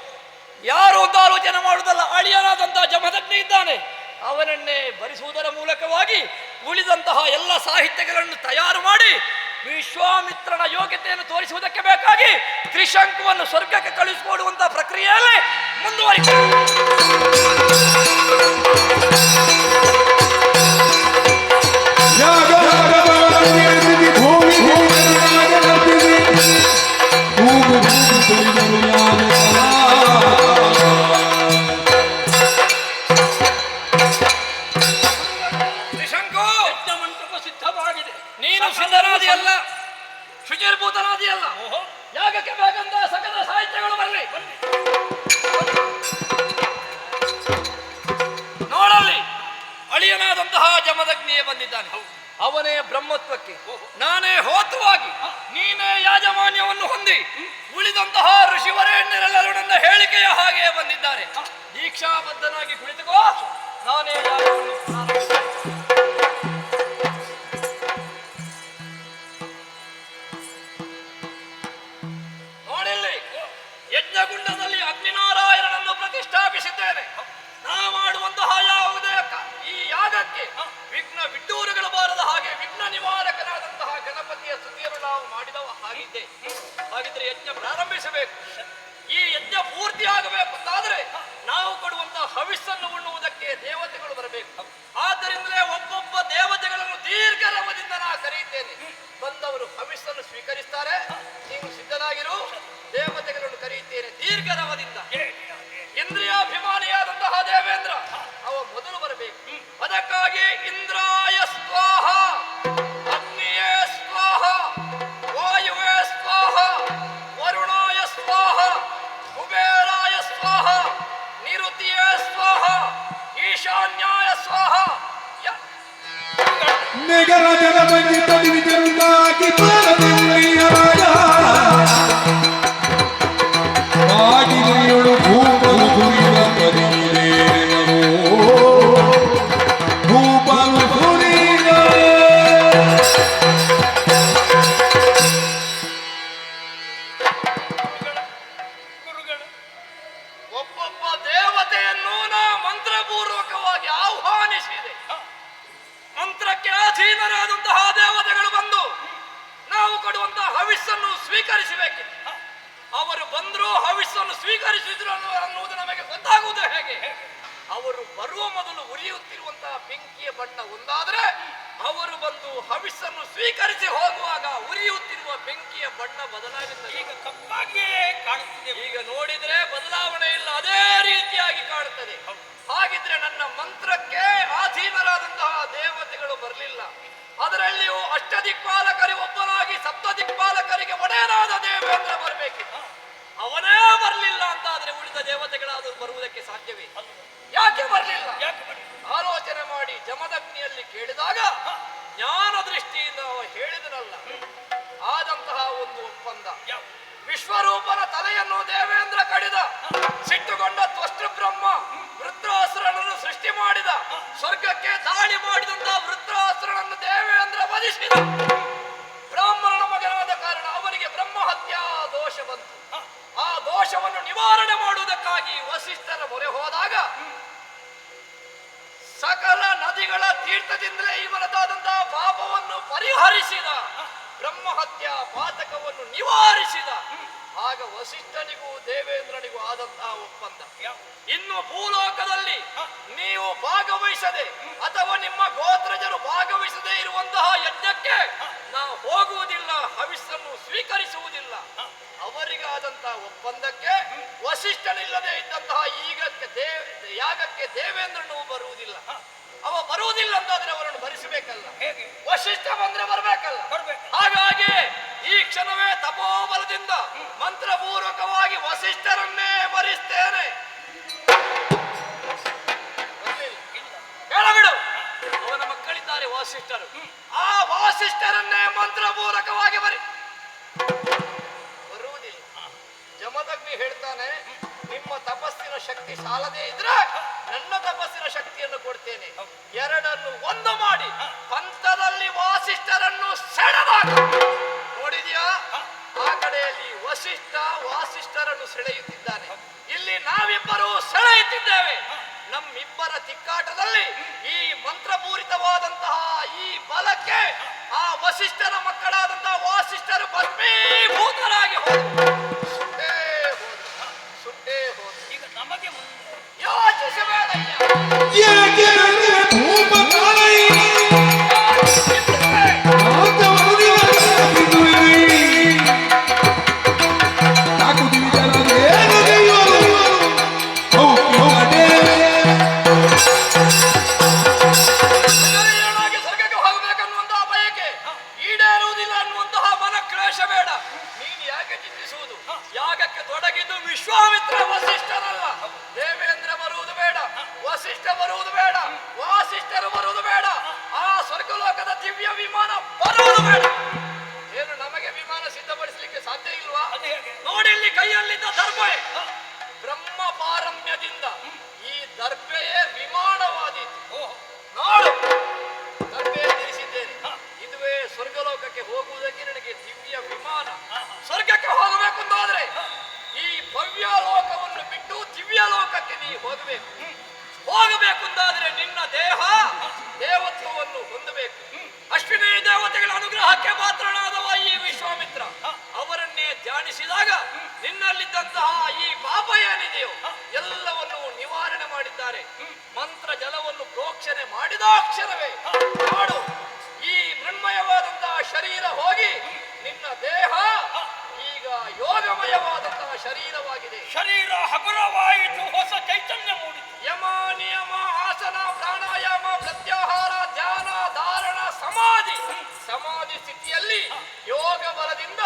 ಯಾರು ಒಂದು ಆಲೋಚನೆ ಮಾಡುವುದಲ್ಲ. ಅಳಿಯನಾದಂತಹ ಜಮದಗ್ನಿ ಇದ್ದಾನೆ, ಅವನನ್ನೇ ಭರಿಸುವುದರ ಮೂಲಕವಾಗಿ ಉಳಿದಂತಹ ಎಲ್ಲ ಸಾಹಿತ್ಯಗಳನ್ನು ತಯಾರು ಮಾಡಿ ವಿಶ್ವಾಮಿತ್ರನ ಯೋಗ್ಯತೆಯನ್ನು ತೋರಿಸುವುದಕ್ಕೆ ಬೇಕಾಗಿ ತ್ರಿಶಂಕುವನ್ನು ಸ್ವರ್ಗಕ್ಕೆ ಕಳುಹಿಸಿಕೊಡುವಂತಹ ಪ್ರಕ್ರಿಯೆಯಲ್ಲಿ ಮುಂದುವರಿಯುತ್ತದೆ. ಶುಚಿರ್ಭೂತನಾದಿಯಲ್ಲ. ಯಾಗಕ್ಕೆ ಬೇಕಂತ ಸಕಲ ಸಾಹಿತ್ಯಗಳು ಬರಲಿ. ನೋಡಲ್ಲಿ ಅಳಿಯನಾದಂತಹ ಜಮದಗ್ನಿಯೇ ಬಂದಿದ್ದಾನೆ. ಅವನೇ ಬ್ರಹ್ಮತ್ವಕ್ಕೆ, ನಾನೇ ಹೋತವಾಗಿ, ನೀನೇ ಯಾಜಮಾನ್ಯವನ್ನು ಹೊಂದಿ ಉಳಿದಂತಹ ಋಷಿವರೇಣ್ಯರೆಲ್ಲರೂ ನನ್ನ ಹೇಳಿಕೆಯ ಹಾಗೆಯೇ ಬಂದಿದ್ದಾರೆ. ದೀಕ್ಷಾಬದ್ಧನಾಗಿ ಕುಳಿತುಕೋ, ನಾನೇ ಯಾಗವನ್ನು ಪ್ರಾರಂಭಿಸುತ್ತೇನೆ. ನೋಡಿಲ್ಲಿ ಯಜ್ಞಗುಂಡದಲ್ಲಿ ಅಗ್ನಿನಾರಾಯಣನನ್ನು ಪ್ರತಿಷ್ಠಾಪಿಸಿದ್ದೇನೆ. ನಾ ಮಾಡುವಂತಹ ಯಾವುದೇ ಈ ಯಾಗಕ್ಕೆ ವಿಘ್ನ ವಿಡ್ಡೂರುಗಳು ಬಾರದ ಹಾಗೆ ವಿಘ್ನ ನಿವಾರಕನಾದಂತಹ ಗಣಪತಿಯ ಸ್ತುತಿಯನ್ನು ನಾವು ಮಾಡಿದವ ಹಾಗಿದ್ದೆ. ಹಾಗಿದ್ರೆ ಯಜ್ಞ ಪ್ರಾರಂಭಿಸಬೇಕು. ಈ ಯಜ್ಞ ಪೂರ್ತಿ ಆಗಬೇಕು ಅಂತಾದ್ರೆ ನಾವು ಕೊಡುವಂತಹ ಹವಿಸ್ಸನ್ನು ಉಣ್ಣುವುದಕ್ಕೆ ದೇವತೆಗಳು ಬರಬೇಕು. ಆದ್ದರಿಂದಲೇ ಒಬ್ಬೊಬ್ಬ ದೇವತೆಗಳನ್ನು ದೀರ್ಘರವದಿಂದ ನಾ ಕರೆಯುತ್ತೇನೆ. ಬಂದವರು ಹವಿಸ್ಸನ್ನು ಸ್ವೀಕರಿಸ್ತಾರೆ. ನೀವು ಸಿದ್ಧನಾಗಿರು, ದೇವತೆಗಳನ್ನು ಕರೆಯುತ್ತೇನೆ ದೀರ್ಘರವದಿಂದ. ಇಂದ್ರಿಯಾಭಿಮಾನಿಯಾದಂತಹ ದೇವೇಂದ್ರ ಅವ ಮೊದಲು ಬರಬೇಕು. ಅದಕ್ಕಾಗಿ ಇಂದ್ರಾಯ ಸ್ವಾಹ, ಅಗ್ನಿಯೇ ಸ್ವಾಹ, ವಾಯುವೇ ಸ್ವಾಹ, ವರುಣಾಯ ಸ್ವಾಹ, ಕುಬೇರಾಯ ಸ್ವಾಹ, ನಿರುತಿಯೇ ಸ್ವಾಹ, ಈಶಾನ್ಯಾಯ ಸ್ವಾಹ. ನೆಗರ ಜನಮನಿ ತಡಿವಿದರುಗಾಗಿ ಪಾರದಿಲ್ಲ ರಾಜ ಆಗಿದೆಯೊಳು ಭೂಪಲು ಸುರಿದ ಕರೀರೇನೋ ಭೂಪಲು ಸುರಿದ. ಒಬ್ಬೊಬ್ಬ ದೇವತೆಯನ್ನು ನಾ ಮಂತ್ರಪೂರ್ವಕವಾಗಿ ಆಹ್ವಾನಿಸಿದೆ. ಮಂತ್ರಕ್ಕೆ ಅಧೀನರಾದಂತಹ ದೇವತೆಗಳು ಬಂದು ನಾವು ಕೊಡುವಂತಹ ಹವಿಸ್ಸನ್ನು ಸ್ವೀಕರಿಸಬೇಕಿತ್ತು. ಅವರು ಬಂದರೂ ಹವಿಸ್ಸನ್ನು ಸ್ವೀಕರಿಸಿದ್ರು ಅನ್ನುವುದು ನಮಗೆ ಗೊತ್ತಾಗುವುದು ಹೇಗೆ? ಅವರು ಬರುವ ಮೊದಲು ಉರಿಯುತ್ತಿರುವಂತಹ ಬೆಂಕಿಯ ಬಣ್ಣ ಒಂದಾದರೆ ಅವರು ಬಂದು ಹವಿಸ್ಸನ್ನು ಸ್ವೀಕರಿಸಿ ಹೋಗುವಾಗ ಉರಿಯುತ್ತಿರುವ ಬೆಂಕಿಯ ಬಣ್ಣ ಬದಲಾಗುತ್ತದೆ. ಈಗ ಕಪ್ಪಾಗಿಯೇ ಕಾಣುತ್ತಿದೆ. ಈಗ ನೋಡಿದ್ರೆ ಬದಲಾವಣೆ ಇಲ್ಲ, ಅದೇ ರೀತಿಯಾಗಿ ಕಾಣುತ್ತದೆ. ಹಾಗಿದ್ರೆ ನನ್ನ ಮಂತ್ರಕ್ಕೆ ಅಧೀನರಾದಂತಹ ದೇವತೆಗಳು ಬರಲಿಲ್ಲ. ಅದರಲ್ಲಿಯೂ ಅಷ್ಟದಿಕ್ಪಾಲಕರಿ ಒಬ್ಬನಾಗಿ ಸಪ್ತದಿಕ್ಪಾಲಕರಿಗೆ ಒಡೆಯನಾದ ದೇವೇಂದ್ರ ಬರಬೇಕಿತ್ತು. ಅವನೇ ಬರಲಿಲ್ಲ ಅಂತಾದ್ರೆ ಉಳಿದ ದೇವತೆಗಳಾದರೂ ಬರುವುದಕ್ಕೆ ಸಾಧ್ಯವೇ? ಯಾಕೆ ಬರಲಿಲ್ಲ? ಆಲೋಚನೆ ಮಾಡಿ ಜಮದಗ್ನಿಯಲ್ಲಿ ಕೇಳಿದಾಗ ಜ್ಞಾನ ದೃಷ್ಟಿಯಿಂದ ಅವ ಹೇಳಿದನಲ್ಲ, ಆದಂತಹ ಒಂದು ಒಪ್ಪಂದ. ವಿಶ್ವರೂಪನ ತಲೆಯನ್ನು ದೇವೇಂದ್ರ ಕಡಿದ. ಸಿಟ್ಟುಗೊಂಡ ತ್ವಷ್ಟ ಬ್ರಹ್ಮ ವೃತ್ರಾಸುರನನ್ನು ಸೃಷ್ಟಿ ಮಾಡಿದ. ಸ್ವರ್ಗಕ್ಕೆ ದಾಳಿ ಮಾಡಿದಂತಹ ವೃತ್ರಾಸುರನನ್ನು ದೇವೇಂದ್ರ ವಧಿಸಿದ. ಬ್ರಾಹ್ಮಣನ ಮಗನಾದ ಕಾರಣ ಅವನಿಗೆ ಬ್ರಹ್ಮಹತ್ಯಾ ದೋಷ ಬಂತು. ಆ ದೋಷವನ್ನು ನಿವಾರಣೆ ಮಾಡುವುದಕ್ಕಾಗಿ ವಸಿಷ್ಠರ ಮೊರೆ ಹೋದಾಗ ಸಕಲ ನದಿಗಳ ತೀರ್ಥದಿಂದಲೇ ಇವನದಾದಂತಹ ಪಾಪವನ್ನು ಪರಿಹರಿಸಿದ. ಬ್ರಹ್ಮಹತ್ಯಾ ಪಾತಕವನ್ನು ನಿವಾರಿಸಿದ. ಆಗ ವಸಿಷ್ಠನಿಗೂ ದೇವೇಂದ್ರನಿಗೂ ಆದಂತಹ ಒಪ್ಪಂದ. ಇನ್ನು ಭೂಲೋಕದಲ್ಲಿ ನೀವು ಭಾಗವಹಿಸದೆ ಅಥವಾ ನಿಮ್ಮ ಗೋತ್ರಜರು ಭಾಗವಹಿಸದೆ ಇರುವಂತಹ ಯಜ್ಞಕ್ಕೆ ನಾವು ಹೋಗುವುದಿಲ್ಲ, ಹವಿಸ್ಸನ್ನು ಸ್ವೀಕರಿಸುವುದಿಲ್ಲ. ಅವರಿಗಾದಂತಹ ಒಪ್ಪಂದಕ್ಕೆ ವಸಿಷ್ಠನಿಲ್ಲದೆ ಇದ್ದಂತಹ ಯಾಗಕ್ಕೆ ದೇವೇಂದ್ರನು ಬರುವುದಿಲ್ಲ. ಅವ ಬರುವುದಿಲ್ಲ ಅಂತಾದ್ರೆ ಅವರನ್ನು ಭರಿಸಬೇಕಲ್ಲ. ವಸಿಷ್ಠ ಬಂದ್ರೆ ಬರಬೇಕಲ್ಲ. ಹಾಗಾಗಿ ಈ ಕ್ಷಣವೇ ತಪೋಬಲದಿಂದ ಮಂತ್ರಪೂರ್ವಕವಾಗಿ ವಸಿಷ್ಠರನ್ನೇ ಭರಿಸ್ತೇನೆ. ಹೇಳಬಿಡು, ಅವನ ಮಕ್ಕಳಿದ್ದಾರೆ ವಾಸಿಷ್ಠರು. ಆ ವಾಸಿಷ್ಠರನ್ನೇ ಮಂತ್ರಪೂರ್ವಕವಾಗಿ ಬರುವುದಿಲ್ಲ. ಜಮದಗ್ನಿ ಹೇಳ್ತಾನೆ, ನಿಮ್ಮ ತಪಸ್ಸಿನ ಶಕ್ತಿ ಸಾಲದೇ ಇದ್ರೆ ನನ್ನ ತಪಸ್ಸಿನ ಶಕ್ತಿಯನ್ನು ಕೊಡ್ತೇನೆ. ಎರಡನ್ನು ಒಂದು ಮಾಡಿ ಪಂಥದಲ್ಲಿ ವಾಸಿಷ್ಠರನ್ನು ಸೆಳೆದಾಗ ನೋಡಿದ್ಯಾ? ಆ ಕಡೆಯಲ್ಲಿ ವಸಿಷ್ಠ ವಾಸಿಷ್ಠರನ್ನು ಸೆಳೆಯುತ್ತಿದ್ದಾನೆ, ಇಲ್ಲಿ ನಾವಿಬ್ಬರು ಸೆಳೆಯುತ್ತಿದ್ದೇವೆ. ನಮ್ಮಿಬ್ಬರ ತಿಕ್ಕಾಟದಲ್ಲಿ ಈ ಮಂತ್ರಪೂರಿತವಾದಂತಹ ಈ ಬಲಕ್ಕೆ ಆ ವಸಿಷ್ಠನ ಮಕ್ಕಳಾದಂತಹ ವಾಸಿಷ್ಠರು ಭಸ್ಮೀಭೂತರಾಗಿ ಹೋದರು. ಸುಟ್ಟೇ ಹೋದರು. ಈಗ ನಮಗೆ ಯೋಚಿಸಬೇಡಯ್ಯ. ಸ್ವರ್ಗಕ್ಕೆ ಹೋಗಬೇಕನ್ನುವಂತಹ ಬಯಕೆ ಈಡೇರುವುದಿಲ್ಲ ಅನ್ನುವಂತಹ ಮನಕ್ಲೇಶ ಚಿಂತಿಸುವುದು. ಯಾಗಕ್ಕೆ ತೊಡಗಿದ್ದು ವಿಶ್ವಾಮಿತ್ರ ವಸಿಷ್ಠರಲ್ಲ. ದೇವೇಂದ್ರ ಬರುವುದು ಬೇಡ, ವಸಿಷ್ಠ ಬರುವುದು ಬೇಡ, ವಾಸಿಷ್ಠರು ಬರುವುದು ಬೇಡ, ಆ ಸ್ವರ್ಗಲೋಕದ ದಿವ್ಯ ವಿಮಾನ ಬರುವುದು ಬೇಡ. ಏನು ನಮಗೆ ವಿಮಾನ ಸಿದ್ಧಪಡಿಸಲಿಕ್ಕೆ ಸಾಧ್ಯ ಇಲ್ವಾ? ನೋಡಿ ಇಲ್ಲಿ ಕೈಯಲ್ಲಿದ್ದ ದರ್ಬೆ ಬ್ರಹ್ಮ ಪಾರಮ್ಯದಿಂದ ಈ ದರ್ಬೆಯೇ ವಿಮಾನವಾದೀತು. ನೋಡು, ದರ್ಬೆ ಧರಿಸಿದ್ದೇನೆ. ಇದುವೇ ಸ್ವರ್ಗಲೋಕಕ್ಕೆ ಹೋಗುವುದಕ್ಕೆ ನನಗೆ ದಿವ್ಯ ವಿಮಾನ. ಸ್ವರ್ಗಕ್ಕೆ ಹೋಗಬೇಕು ಅಂತಾದ್ರೆ ಈ ಭವ್ಯ ಲೋಕವನ್ನು ಬಿಟ್ಟು ದಿವ್ಯ ಲೋಕಕ್ಕೆ ನೀ ಹೋಗಬೇಕು. ಹೋಗಬೇಕು ಅಂತಾದ್ರೆ ನಿನ್ನ ದೇಹ ದೇವತ್ವವನ್ನು ಹೊಂದಬೇಕು. ಅಶ್ವಿನಿ ದೇವತೆಗಳ ಅನುಗ್ರಹಕ್ಕೆ ಪಾತ್ರನಾದವ ಈ ವಿಶ್ವಾಮಿತ್ರ. ಅವರನ್ನೇ ಧ್ಯಾನಿಸಿದಾಗ ನಿನ್ನಲ್ಲಿದ್ದಂತಹ ಈ ಪಾಪ ಏನಿದೆಯೋ ಎಲ್ಲವನ್ನು ನಿವಾರಣೆ ಮಾಡಿದ್ದಾರೆ. ಮಂತ್ರ ಜಲವನ್ನು ಪ್ರೋಕ್ಷಣೆ ಮಾಡಿದ ಅಕ್ಷರವೇ ಮಾಡು. ಈ ಮೃಣ್ಮಯವಾದಂತಹ ಶರೀರ ಹೋಗಿ ನಿನ್ನ ದೇಹ ಈಗ ಯೋಗಮಯವಾದಂತಹ ಶರೀರವಾಗಿದೆ. ಶರೀರ ಹಗುರವಾಯಿತು, ಹೊಸ ಚೈತನ್ಯ ಮೂಡಿತು. ಯಮ ನಿಯಮ ಆಸನ ಪ್ರಾಣಾಯಾಮ ಪ್ರತ್ಯಾಹಾರ ಧ್ಯಾನ ಧಾರಣ ಸಮಾಧಿ ಸ್ಥಿತಿಯಲ್ಲಿ ಯೋಗ ಬಲದಿಂದ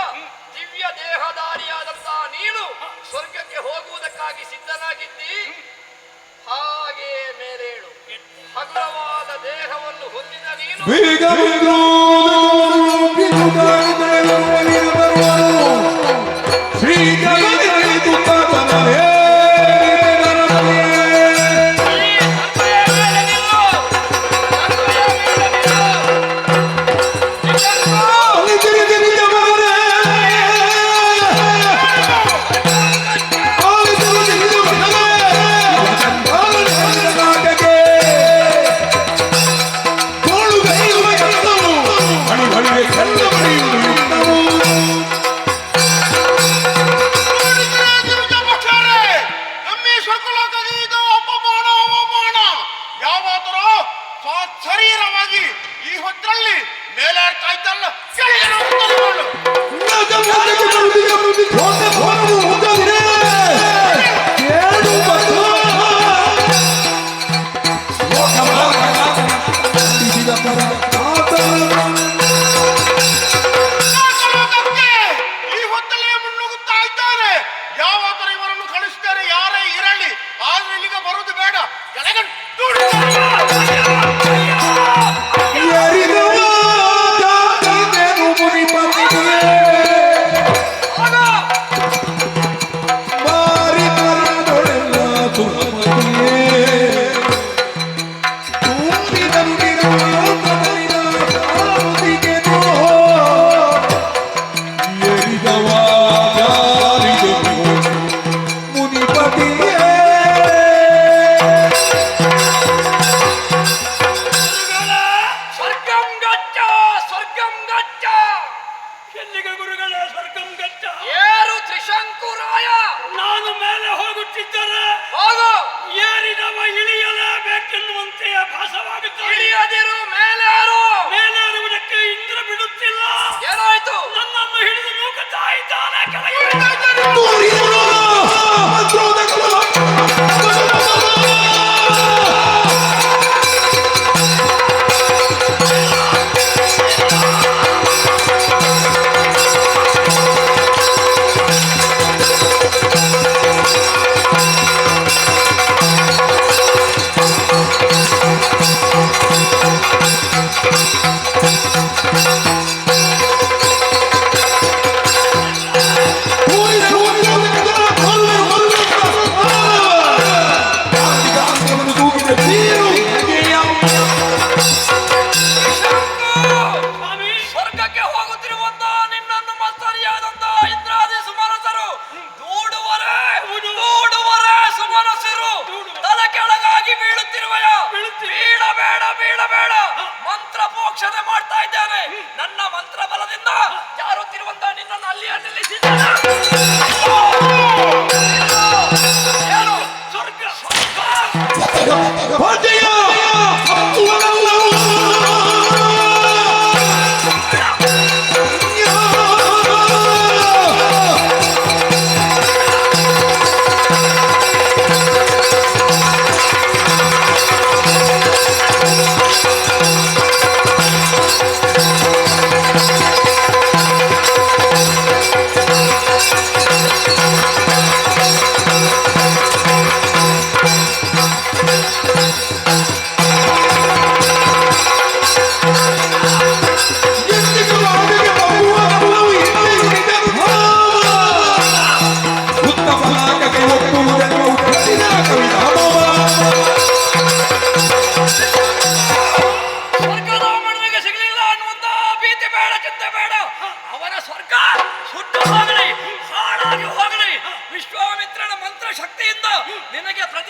ದಿವ್ಯ ದೇಹಧಾರಿಯಾದಂತಹ ನೀನು ಸ್ವರ್ಗಕ್ಕೆ ಹೋಗುವುದಕ್ಕಾಗಿ ಸಿದ್ಧನಾಗಿದ್ದಿ. ಹಾಗೆ ಮೇಲೇಳು. ಹಗುರವಾದ ದೇಹವನ್ನು ಹೊಂದಿದ ನೀನು ಶರೀರವಾಗಿ ಈ ಹೊತ್ತಲ್ಲಿ ಮೇಲೇರ್ತಾ ಇದ್ದಲ್ಲ ಈ ಹೊತ್ತಲ್ಲೇ ಮುನ್ನುಗ್ಗುತ್ತಾ ಇದ್ದಾರೆ. ಯಾವಾದರೂ ಇವರನ್ನು ಕಳಿಸ್ತಾರೆ, ಯಾರೇ ಇರಲಿ, ಆದ್ರೆ ಇಲ್ಲಿಗೆ ಬರುವುದು ಬೇಡ.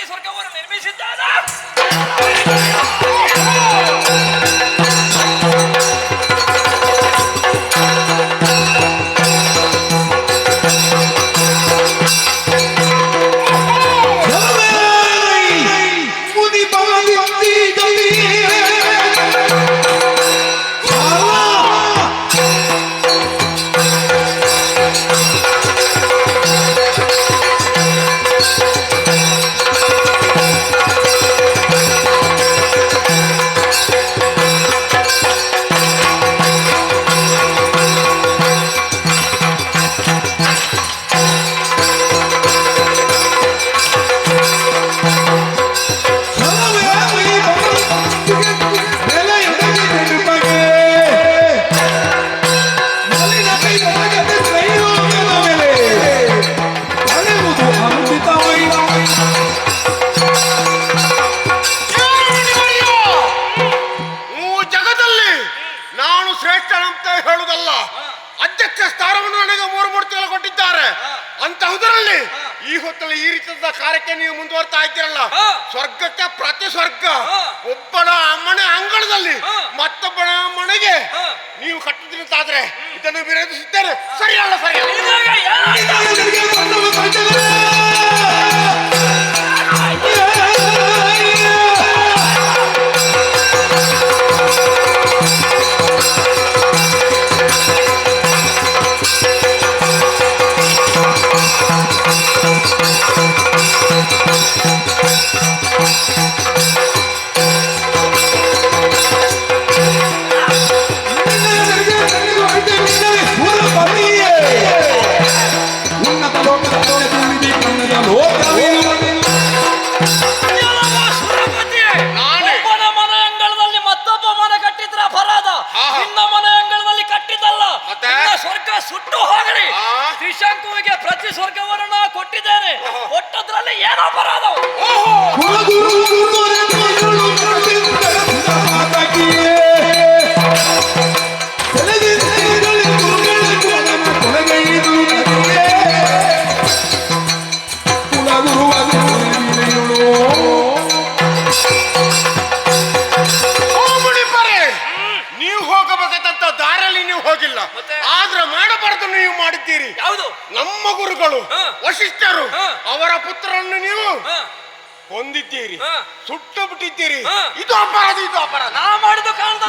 ಪ್ರತಿ ಸ್ವರ್ಗವನ್ನು ನಿರ್ಮಿಸಿದ್ದಾನ. ಜಗದಲ್ಲಿ ನಾನು ಶ್ರೇಷ್ಠನಂತ ಹೇಳುವುದಲ್ಲ, ಅಧ್ಯಕ್ಷ ಸ್ಥಾನವನ್ನು ನನಗೆ 3 ಮೂರ್ತಿಗಳು ಕೊಟ್ಟಿದ್ದಾರೆ. ಅಂತಹುದರಲ್ಲಿ ಈ ಹೊತ್ತಲ್ಲಿ ಈ ರೀತಿಯ ಕಾರ್ಯಕ್ಕೆ ನೀವು ಮುಂದುವರ್ತಾ ಇದ್ದೀರಲ್ಲ, ಸ್ವರ್ಗಕ್ಕೆ ಪ್ರತಿ ಸ್ವರ್ಗ ಒಬ್ಬನ ಮನೆ ಅಂಗಳದಲ್ಲಿ ಮತ್ತೊಬ್ಬನ ಮನೆಗೆ ನೀವು ಕಟ್ಟುತ್ತಿರುತ್ತಾದ್ರೆ ಇದನ್ನು ವಿರೋಧಿಸಿದ್ದೇನೆ. ಸರಿಯಲ್ಲ ಸ್ವರ್ಗ ಸುಟ್ಟು ಹೋಗಲಿ. ತ್ರಿಶಂಕುವಿಗೆ ಪ್ರತಿ ಸ್ವರ್ಗವನ್ನು ನಾ ಕೊಟ್ಟಿದ್ದೇನೆ. ಕೊಟ್ಟದ್ರಲ್ಲಿ ಏನೋ ಅಪರಾಧ. ನೀವು ಹೋಗಬೇಕಂತ ದಾರಲ್ಲಿ ನೀವು ಹೋಗಿಲ್ಲ, ಆದ್ರೆ ಮಾಡಬಾರದು ನೀವು ಮಾಡಿದ್ದೀರಿ. ಯಾವುದು? ನಮ್ಮ ಗುರುಗಳು ವಶಿಷ್ಠರು ಅವರ ಪುತ್ರರನ್ನು ನೀವು ಹೊಂದಿದ್ದೀರಿ, ಸುಟ್ಟು ಬಿಟ್ಟಿದ್ದೀರಿ. ಇದು ಅಪರಾಧ, ಇದು ಅಪರಾಧ. ನಾ ಮಾಡಿದ ಕಾರಣದ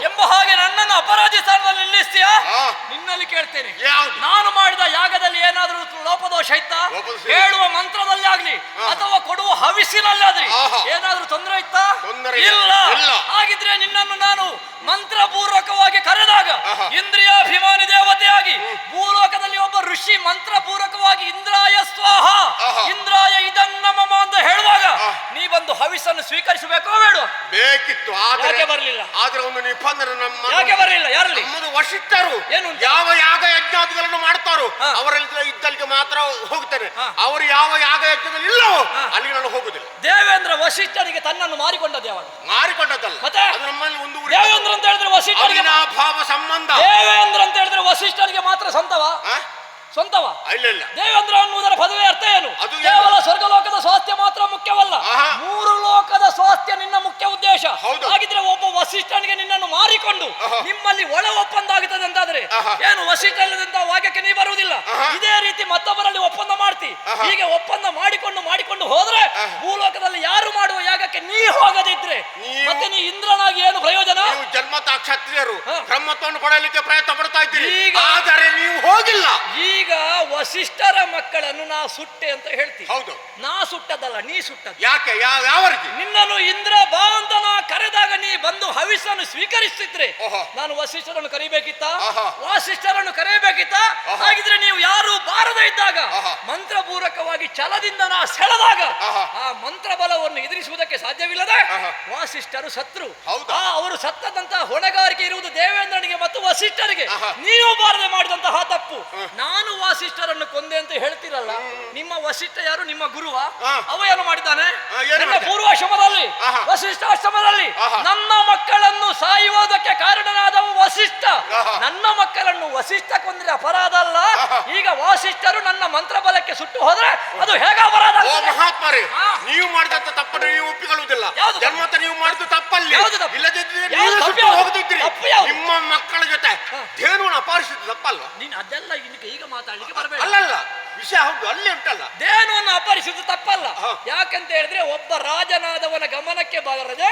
ಎಂಬ ಹಾಗೆ ನನ್ನನ್ನು ಅಪರಾಧಿ ಸ್ಥಾನದಲ್ಲಿ ನಿಲ್ಲಿಸ್ತೀಯಾ? ನಿನ್ನಲ್ಲಿ ಕೇಳ್ತೇನೆ, ನಾನು ಮಾಡಿದ ಯಾಗದಲ್ಲಿ ಏನಾದರೂ ಲೋಪದೋಷ ಇತ್ತಾ? ಹೇಳುವ ಮಂತ್ರದಲ್ಲಿ ಆಗ್ಲಿ ಅಥವಾ ಕೊಡುವ ಹವಿಸಿನಲ್ಲಾದ್ರಿ ಏನಾದ್ರೂ ತೊಂದರೆ ಇತ್ತಾ? ಇಲ್ಲ. ಹಾಗಿದ್ರೆ ನಿನ್ನನ್ನು ನಾನು ಮಂತ್ರಪೂರ್ವಕವಾಗಿ ಕರೆದಾಗ ಇಂದ್ರಿಯಾಭಿಮಾನಿ ದೇವತೆಯಾಗಿ ಭೂಲೋಕದಲ್ಲಿ ಒಬ್ಬ ಋಷಿ ಮಂತ್ರಪೂರ್ವಕವಾಗಿ ಇಂದ್ರಾಯ ಸ್ವಾಹ ಇಂದ್ರಾಯ ಇದನ್ನಮಮ ಅಂತ ಹೇಳುವಾಗ ನೀ ಬಂದು ಹವಿಸನ್ನು ಸ್ವೀಕರಿಸಬೇಕೋ ಬೇಡ? ಬೇಕಿತ್ತು, ಯಾಕೆ ಬರಲಿಲ್ಲ? ಆದ್ರೆ ಒಂದು ನಿಬಂಧನೆ ನಮ್ಮ ಯಾಕೆ ಬರಲಿಲ್ಲ? ಯಾರಲ್ಲಿ? ನಮ್ಮದು ವಶಿಷ್ಠರು ಏನು ಯಾವ ಯಾಗ ಯಜ್ಞಾದಿಗಳನ್ನು ಮಾಡ್ತಾರೋ ಅವರಲ್ಲಿ ಇದ್ದಲ್ಲಿಗೆ ಮಾತ್ರ ಹೋಗ್ತಾರೆ. ಅವರು ಯಾವ ಯಾಗ ಯಜ್ಞದಲ್ಲಿ ಇಲ್ಲವೋ ಅಲ್ಲಿಗೆ ನಾನು ಹೋಗುದಿಲ್ಲ. ದೇವೇಂದ್ರ ವಶಿಷ್ಠನಿಗೆ ತನ್ನನ್ನು ಮಾರಿಕೊಂಡದ್ದು ಯಾವಾಗ? ಮಾರಿಕೊಂಡದ್ದಲ್ಲ, ಮತ್ತೆ ನಮ್ಮಲ್ಲಿ ಒಂದು ದೇವೇಂದ್ರ ಅಂತ ಹೇಳಿದ್ರೆ ವಶಿಷ್ಠನಿಗೆ ಭಾವ ಸಂಬಂಧ. ದೇವೇಂದ್ರ ಅಂತ ಹೇಳಿದ್ರೆ ವಶಿಷ್ಠನಿಗೆ ಮಾತ್ರ ಸ್ವಂತವ? ಸ್ವಂತವ? ಇಲ್ಲ. ದೇವೇಂದ್ರ ಅನ್ನುವುದರ ಪದವಿ ಅರ್ಥ ಏನು? ಕೇವಲ ಸ್ವರ್ಗಲೋಕದ ಸ್ವಾಸ್ಥ್ಯ ಮಾತ್ರ ಮುಖ್ಯವಲ್ಲ, 3 ಲೋಕದ ಸ್ವಾಸ್ಥ್ಯ ನಿನ್ನ ಮುಖ್ಯ ಉದ್ದೇಶ. ಹಾಗಿದ್ರೆ ಒಬ್ಬ ವಸಿಷ್ಠನಿಗೆ ನಿನ್ನನ್ನು ಮಾರಿಕೊಂಡು ನಿಮ್ಮಲ್ಲಿ ಒಳ ಒಪ್ಪಂದ ಆಗುತ್ತದೆ ಅಂತಾದ್ರೆ ಏನು ವಸಿಷ್ಠನಿಂದ ವಾಕ್ಯಕ್ಕೆ ನೀ ಬರುವುದಿಲ್ಲ. ಇದೇ ರೀತಿ ಮತ್ತೊಬ್ಬರಲ್ಲಿ ಒಪ್ಪಂದ ಮಾಡ್ತಿ. ಹೀಗೆ ಒಪ್ಪಂದ ಮಾಡಿಕೊಂಡು ಹೋದ್ರೆ ಭೂಲೋಕದಲ್ಲಿ ಯಾರು ಮಾಡುವ ಯಾಗಕ್ಕೆ ನೀ ಹೋಗದಿದ್ರೆ ಮತ್ತೆ ನೀ ಇಂದ್ರನಾಗಿ ಏನು ಪ್ರಯೋಜನ? ಜನ್ಮತ ಕ್ಷತ್ರಿಯರು ಬ್ರಹ್ಮತ್ವವನ್ನು ಪಡೆಯಲಿಕ್ಕೆ ಪ್ರಯತ್ನ ಪಡ್ತಾ ಇದ್ದೀರಿ, ಆದರೆ ನೀವು ಹೋಗಿಲ್ಲ. ಈಗ ವಸಿಷ್ಠರ ಮಕ್ಕಳನ್ನು ನಾ ಸುಟ್ಟೆ ಅಂತ ಹೇಳ್ತೀವಿ. ಹೌದು, ನಾ ಸುಟ್ಟದಲ್ಲ, ನೀ ಸುಟ್ಟದ್ದು. ಯಾಕೆ? ಯಾವ ರೀತಿ? ನಿನ್ನನ್ನು ಇಂದ್ರ ಬಾ ಅಂತ ನಾ ಕರೆದಾಗ ನೀ ಬಂದು ಹವಿಸ್ಸನ್ನು ಸ್ವೀಕರಿಸಿದ್ರೆ ನಾನು ವಸಿಷ್ಠರನ್ನು ಕರೀಬೇಕಿತ್ತ, ವಾಸಿಷ್ಠರನ್ನು ಕರೆಯಬೇಕಿತ್ತ. ಹಾಗಿದ್ರೆ ನೀವು ಯಾರು ಬಾರದೇ ಇದ್ದಾಗ ಮಂತ್ರಪೂರ್ವಕವಾಗಿ ಛಲದಿಂದ ನಾ ಸೆಳೆದಾಗ ಆ ಮಂತ್ರ ಬಲವನ್ನು ಎದುರಿಸುವುದಕ್ಕೆ ಸಾಧ್ಯವಿಲ್ಲದೆ ವಾಸಿಷ್ಠರು ಸತ್ರು. ಅವರು ಸತ್ತದಂತಹ ಹೊಣೆಗಾರಿಕೆ ಇರುವುದು ದೇವೇಂದ್ರನಿಗೆ ಮತ್ತು ವಸಿಷ್ಠರಿಗೆ. ನೀವು ಬಾರದೆ ಮಾಡಿದಂತಹ ತಪ್ಪು. ನಾನು ವಾಸಿಷ್ಠರನ್ನು ಕೊಂದೆ ಅಂತ ಹೇಳ್ತಿರಲ್ಲ, ನಿಮ್ಮ ವಸಿಷ್ಠ ಯಾರು? ನಿಮ್ಮ ಗುರುವ. ಅವ ಏನು ಮಾಡಿದ್ದಾನೆ? ನಿಮ್ಮ ಪೂರ್ವಾಶ್ರಮದಲ್ಲಿ ವಸಿಷ್ಠಾಶ್ರಮದಲ್ಲಿ ನನ್ನ ಮಕ್ಕಳನ್ನು ಸಾಯುವುದಕ್ಕೆ ಕಾರಣನಾದವ ವಸಿಷ್ಠ. ನನ್ನ ಮಕ್ಕಳನ್ನು ವಸಿಷ್ಠ ಕೊಂದ್ರೆ ಅಪರಾಧ ಅಲ್ಲ. ಈಗ ವಾಸಿಷ್ಠರು ನನ್ನ ಮಂತ್ರ ಬಲಕ್ಕೆ ಸುಟ್ಟು ಹೋದ್ರೆ ಅದು ಹೇಗೆ ಅಪರಾಧ? ಮಹಾತ್ಮರೇ, ನೀವು ಮಾಡಿದಂತ ತಪ್ಪನ್ನು ನೀವು ಒಪ್ಪಿಕೊಳ್ಳುವುದಿಲ್ಲ. ಜನ್ಮತ ನೀವು ಮಾಡಿದ ತಪ್ಪಲ್ಲಿ ಇಲ್ಲದಿದ್ದರೆ ಹೋಗುತ್ತಿದ್ರಿ. ನಿಮ್ಮ ಮಕ್ಕಳ ಜೊತೆ ದೇನುವನ್ನು ಅಪಹರಿಸಿದ್ದು ತಪ್ಪಲ್ವಾ? ನೀನು ಅದೆಲ್ಲ ಈಗ ಮಾತಾಡ್ಲಿಕ್ಕೆ ಬರಬೇಡ. ಅಲ್ಲಲ್ಲ, ವಿಷಯ ಹೌದು, ಅಲ್ಲಿ ಉಂಟಲ್ಲ. ದೇನುವನ್ನು ಅಪಹರಿಸುವುದು ತಪ್ಪಲ್ಲ. ಯಾಕಂತ ಹೇಳಿದ್ರೆ ಒಬ್ಬ ರಾಜನಾದವನ ಗಮನಕ್ಕೆ ಬಾರದೆ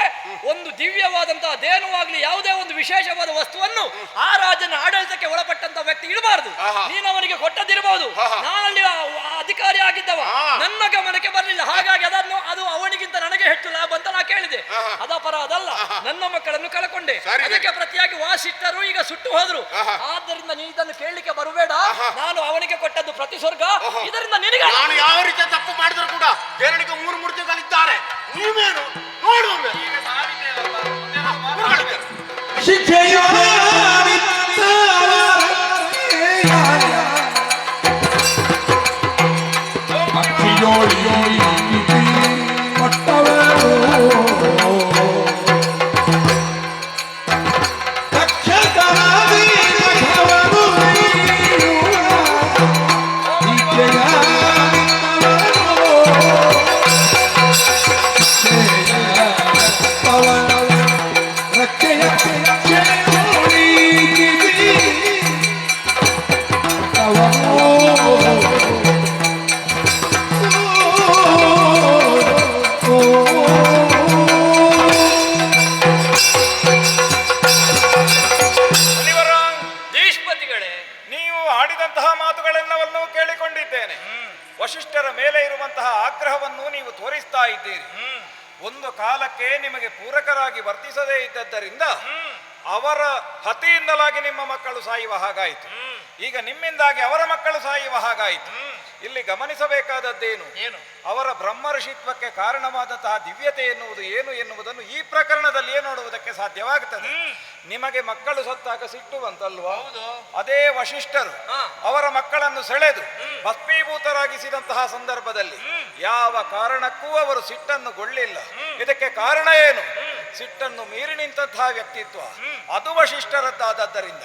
ಒಂದು ದಿವ್ಯವಾದಂತಹ ದೇನುವಾಗ್ಲಿ ಯಾವುದೇ ಒಂದು ವಿಶೇಷವಾದ ವಸ್ತುವನ್ನು ಆ ರಾಜನ ಆಡಳಿತಕ್ಕೆ ಒಳಪಟ್ಟಂತ ವ್ಯಕ್ತಿ ಇಡಬಾರದು. ನೀನು ಅವನಿಗೆ ಕೊಟ್ಟದಿರಬಹುದು, ನಾನಲ್ಲಿ ಅಧಿಕಾರಿ ಆಗಿದ್ದವ, ನನ್ನ ಗಮನಕ್ಕೆ ಬರಲಿಲ್ಲ, ಹಾಗಾಗಿ ಅದು ಅವನಿಗಿಂತ ನನಗೆ ಹೆಚ್ಚು ಲಾಭ ಅಂತ ನಾ ಕೇಳಿದೆ. ಅದು ಅಪರಾಧ ಅಲ್ಲ. ನನ್ನ ಮಕ್ಕಳನ್ನು ಕಳ್ಕೊಂಡೆ, ಅದಕ್ಕೆ ಪ್ರತಿಯಾಗಿ ವಾಸಿಷ್ಠರು ಈಗ ಸುಟ್ಟು ಹೋದ್ರು. ಆದ್ದರಿಂದ ನೀ ಇದನ್ನು ಕೇಳಲಿಕ್ಕೆ ಬರಬೇಡ. ನಾನು ಅವನಿಗೆ ಕೊಟ್ಟದ್ದು ಪ್ರತಿ ಸ್ವರ್ಗ. ಇದರಿಂದ ನಿನಗೆ ನಾನು ಯಾವ ರೀತಿಯ ತಪ್ಪು ಮಾಡಿದ್ರು ಕೂಡ ದೇವರಿಗೆ 3 ಮೂರ್ತಿಗಳಿದ್ದಾರೆ. ನೀವೇನು ನೋಡು ವಸಿಷ್ಠರ ಮೇಲೆ ಇರುವಂತಹ ಆಗ್ರಹವನ್ನು ನೀವು ತೋರಿಸ್ತಾ ಇದ್ದೀರಿ. ಒಂದು ಕಾಲಕ್ಕೆ ನಿಮಗೆ ಪೂರಕರಾಗಿ ವರ್ತಿಸದೇ ಇದ್ದದ್ದರಿಂದ ಅವರ ಹತಿಯಿಂದಲಾಗಿ ನಿಮ್ಮ ಮಕ್ಕಳು ಸಾಯುವ ಹಾಗಾಯಿತು. ಈಗ ನಿಮ್ಮಿಂದಾಗಿ ಅವರ ಮಕ್ಕಳು ಸಾಯುವ ಹಾಗಾಯಿತು. ಇಲ್ಲಿ ಗಮನಿಸಬೇಕಾದದ್ದೇನು? ಅವರ ಬ್ರಹ್ಮರ್ಷಿತ್ವಕ್ಕೆ ಕಾರಣವಾದಂತಹ ದಿವ್ಯತೆ ಎನ್ನುವುದು ಏನು ಎನ್ನುವುದನ್ನು ಈ ಪ್ರಕರಣದಲ್ಲಿಯೇ ನೋಡುವುದಕ್ಕೆ ಸಾಧ್ಯವಾಗುತ್ತದೆ. ನಿಮಗೆ ಮಕ್ಕಳು ಸತ್ತಾಗ ಸಿಟ್ಟು ಬಂತಲ್ವಾ? ಅದೇ ವಸಿಷ್ಠರು ಅವರ ಮಕ್ಕಳನ್ನು ಸೆಳೆದು ಭಸ್ಮೀಭೂತರಾಗಿಸಿದಂತಹ ಸಂದರ್ಭದಲ್ಲಿ ಯಾವ ಕಾರಣಕ್ಕೂ ಅವರು ಸಿಟ್ಟನ್ನು ಗೊಳ್ಳಿಲ್ಲ. ಇದಕ್ಕೆ ಕಾರಣ ಏನು? ಸಿಟ್ಟನ್ನು ಮೀರಿ ನಿಂತಹ ವ್ಯಕ್ತಿತ್ವ ಅದು ವಸಿಷ್ಠರದ್ದಾದದ್ದರಿಂದ.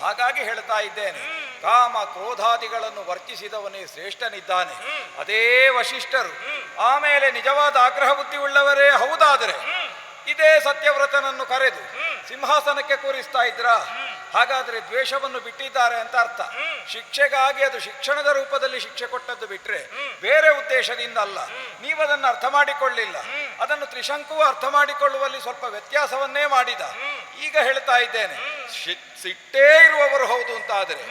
ಹಾಗಾಗಿ ಹೇಳ್ತಾ ಇದ್ದೇನೆ, ಕಾಮ ಕ್ರೋಧಾದಿಗಳನ್ನು ವರ್ತಿಸಿದವನೇ ಶ್ರೇಷ್ಠನಿದ್ದಾನೆ, ಅದೇ ವಸಿಷ್ಠರು. ಆಮೇಲೆ ನಿಜವಾದ ಆಗ್ರಹ ಬುದ್ಧಿ ಉಳ್ಳವರೇ ಹೌದಾದರೆ ಇದೇ ಸತ್ಯವ್ರತನನ್ನು ಕರೆದು ಸಿಂಹಾಸನಕ್ಕೆ ಕೂರಿಸ್ತಾ ಇದ್ರ, ಹಾಗಾದ್ರೆ ದ್ವೇಷವನ್ನು ಬಿಟ್ಟಿದ್ದಾರೆ ಅಂತ ಅರ್ಥ. ಶಿಕ್ಷೆಗಾಗಿ ಅದು ಶಿಕ್ಷಣದ ರೂಪದಲ್ಲಿ ಶಿಕ್ಷೆ ಕೊಟ್ಟದ್ದು ಬಿಟ್ರೆ ಬೇರೆ ಉದ್ದೇಶದಿಂದ ಅಲ್ಲ. ನೀವದನ್ನು ಅರ್ಥ ಮಾಡಿಕೊಳ್ಳಿಲ್ಲ. ಅದನ್ನು ತ್ರಿಶಂಕುವು ಅರ್ಥ ಮಾಡಿಕೊಳ್ಳುವಲ್ಲಿ ಸ್ವಲ್ಪ ವ್ಯತ್ಯಾಸವನ್ನೇ ಮಾಡಿದ. ಈಗ ಹೇಳ್ತಾ ಇದ್ದೇನೆ, ಸಿಟ್ಟೇ ಇರುವವರು ಹೌದು ಅಂತ ಆದರೆ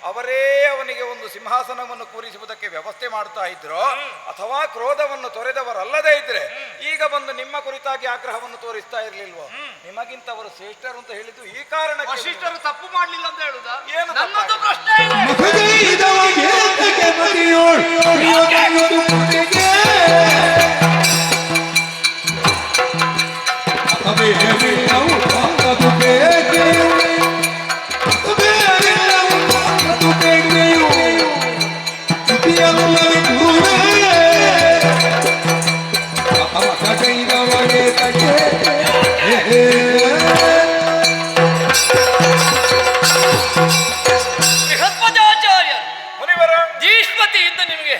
ಅವರೇ ಅವನಿಗೆ ಒಂದು ಸಿಂಹಾಸನವನ್ನು ಕೂರಿಸುವುದಕ್ಕೆ ವ್ಯವಸ್ಥೆ ಮಾಡ್ತಾ ಇದ್ರೋ, ಅಥವಾ ಕ್ರೋಧವನ್ನು ತೊರೆದವರಲ್ಲದೇ ಇದ್ರೆ ಈಗ ಬಂದು ನಿಮ್ಮ ಕುರಿತಾಗಿ ಆಗ್ರಹವನ್ನು ತೋರಿಸ್ತಾ ಇರ್ಲಿಲ್ವೋ? ನಿಮಗಿಂತವರು ಶ್ರೇಷ್ಠರು ಅಂತ ಹೇಳಿದ್ದು ಈ ಕಾರಣ. ವಸಿಷ್ಠರು ತಪ್ಪು ಮಾಡ್ಲಿಲ್ಲ ಅಂತ ಹೇಳುದಾ? ಏನು ನನ್ನದು ಪ್ರಶ್ನೆ ಇದೆ.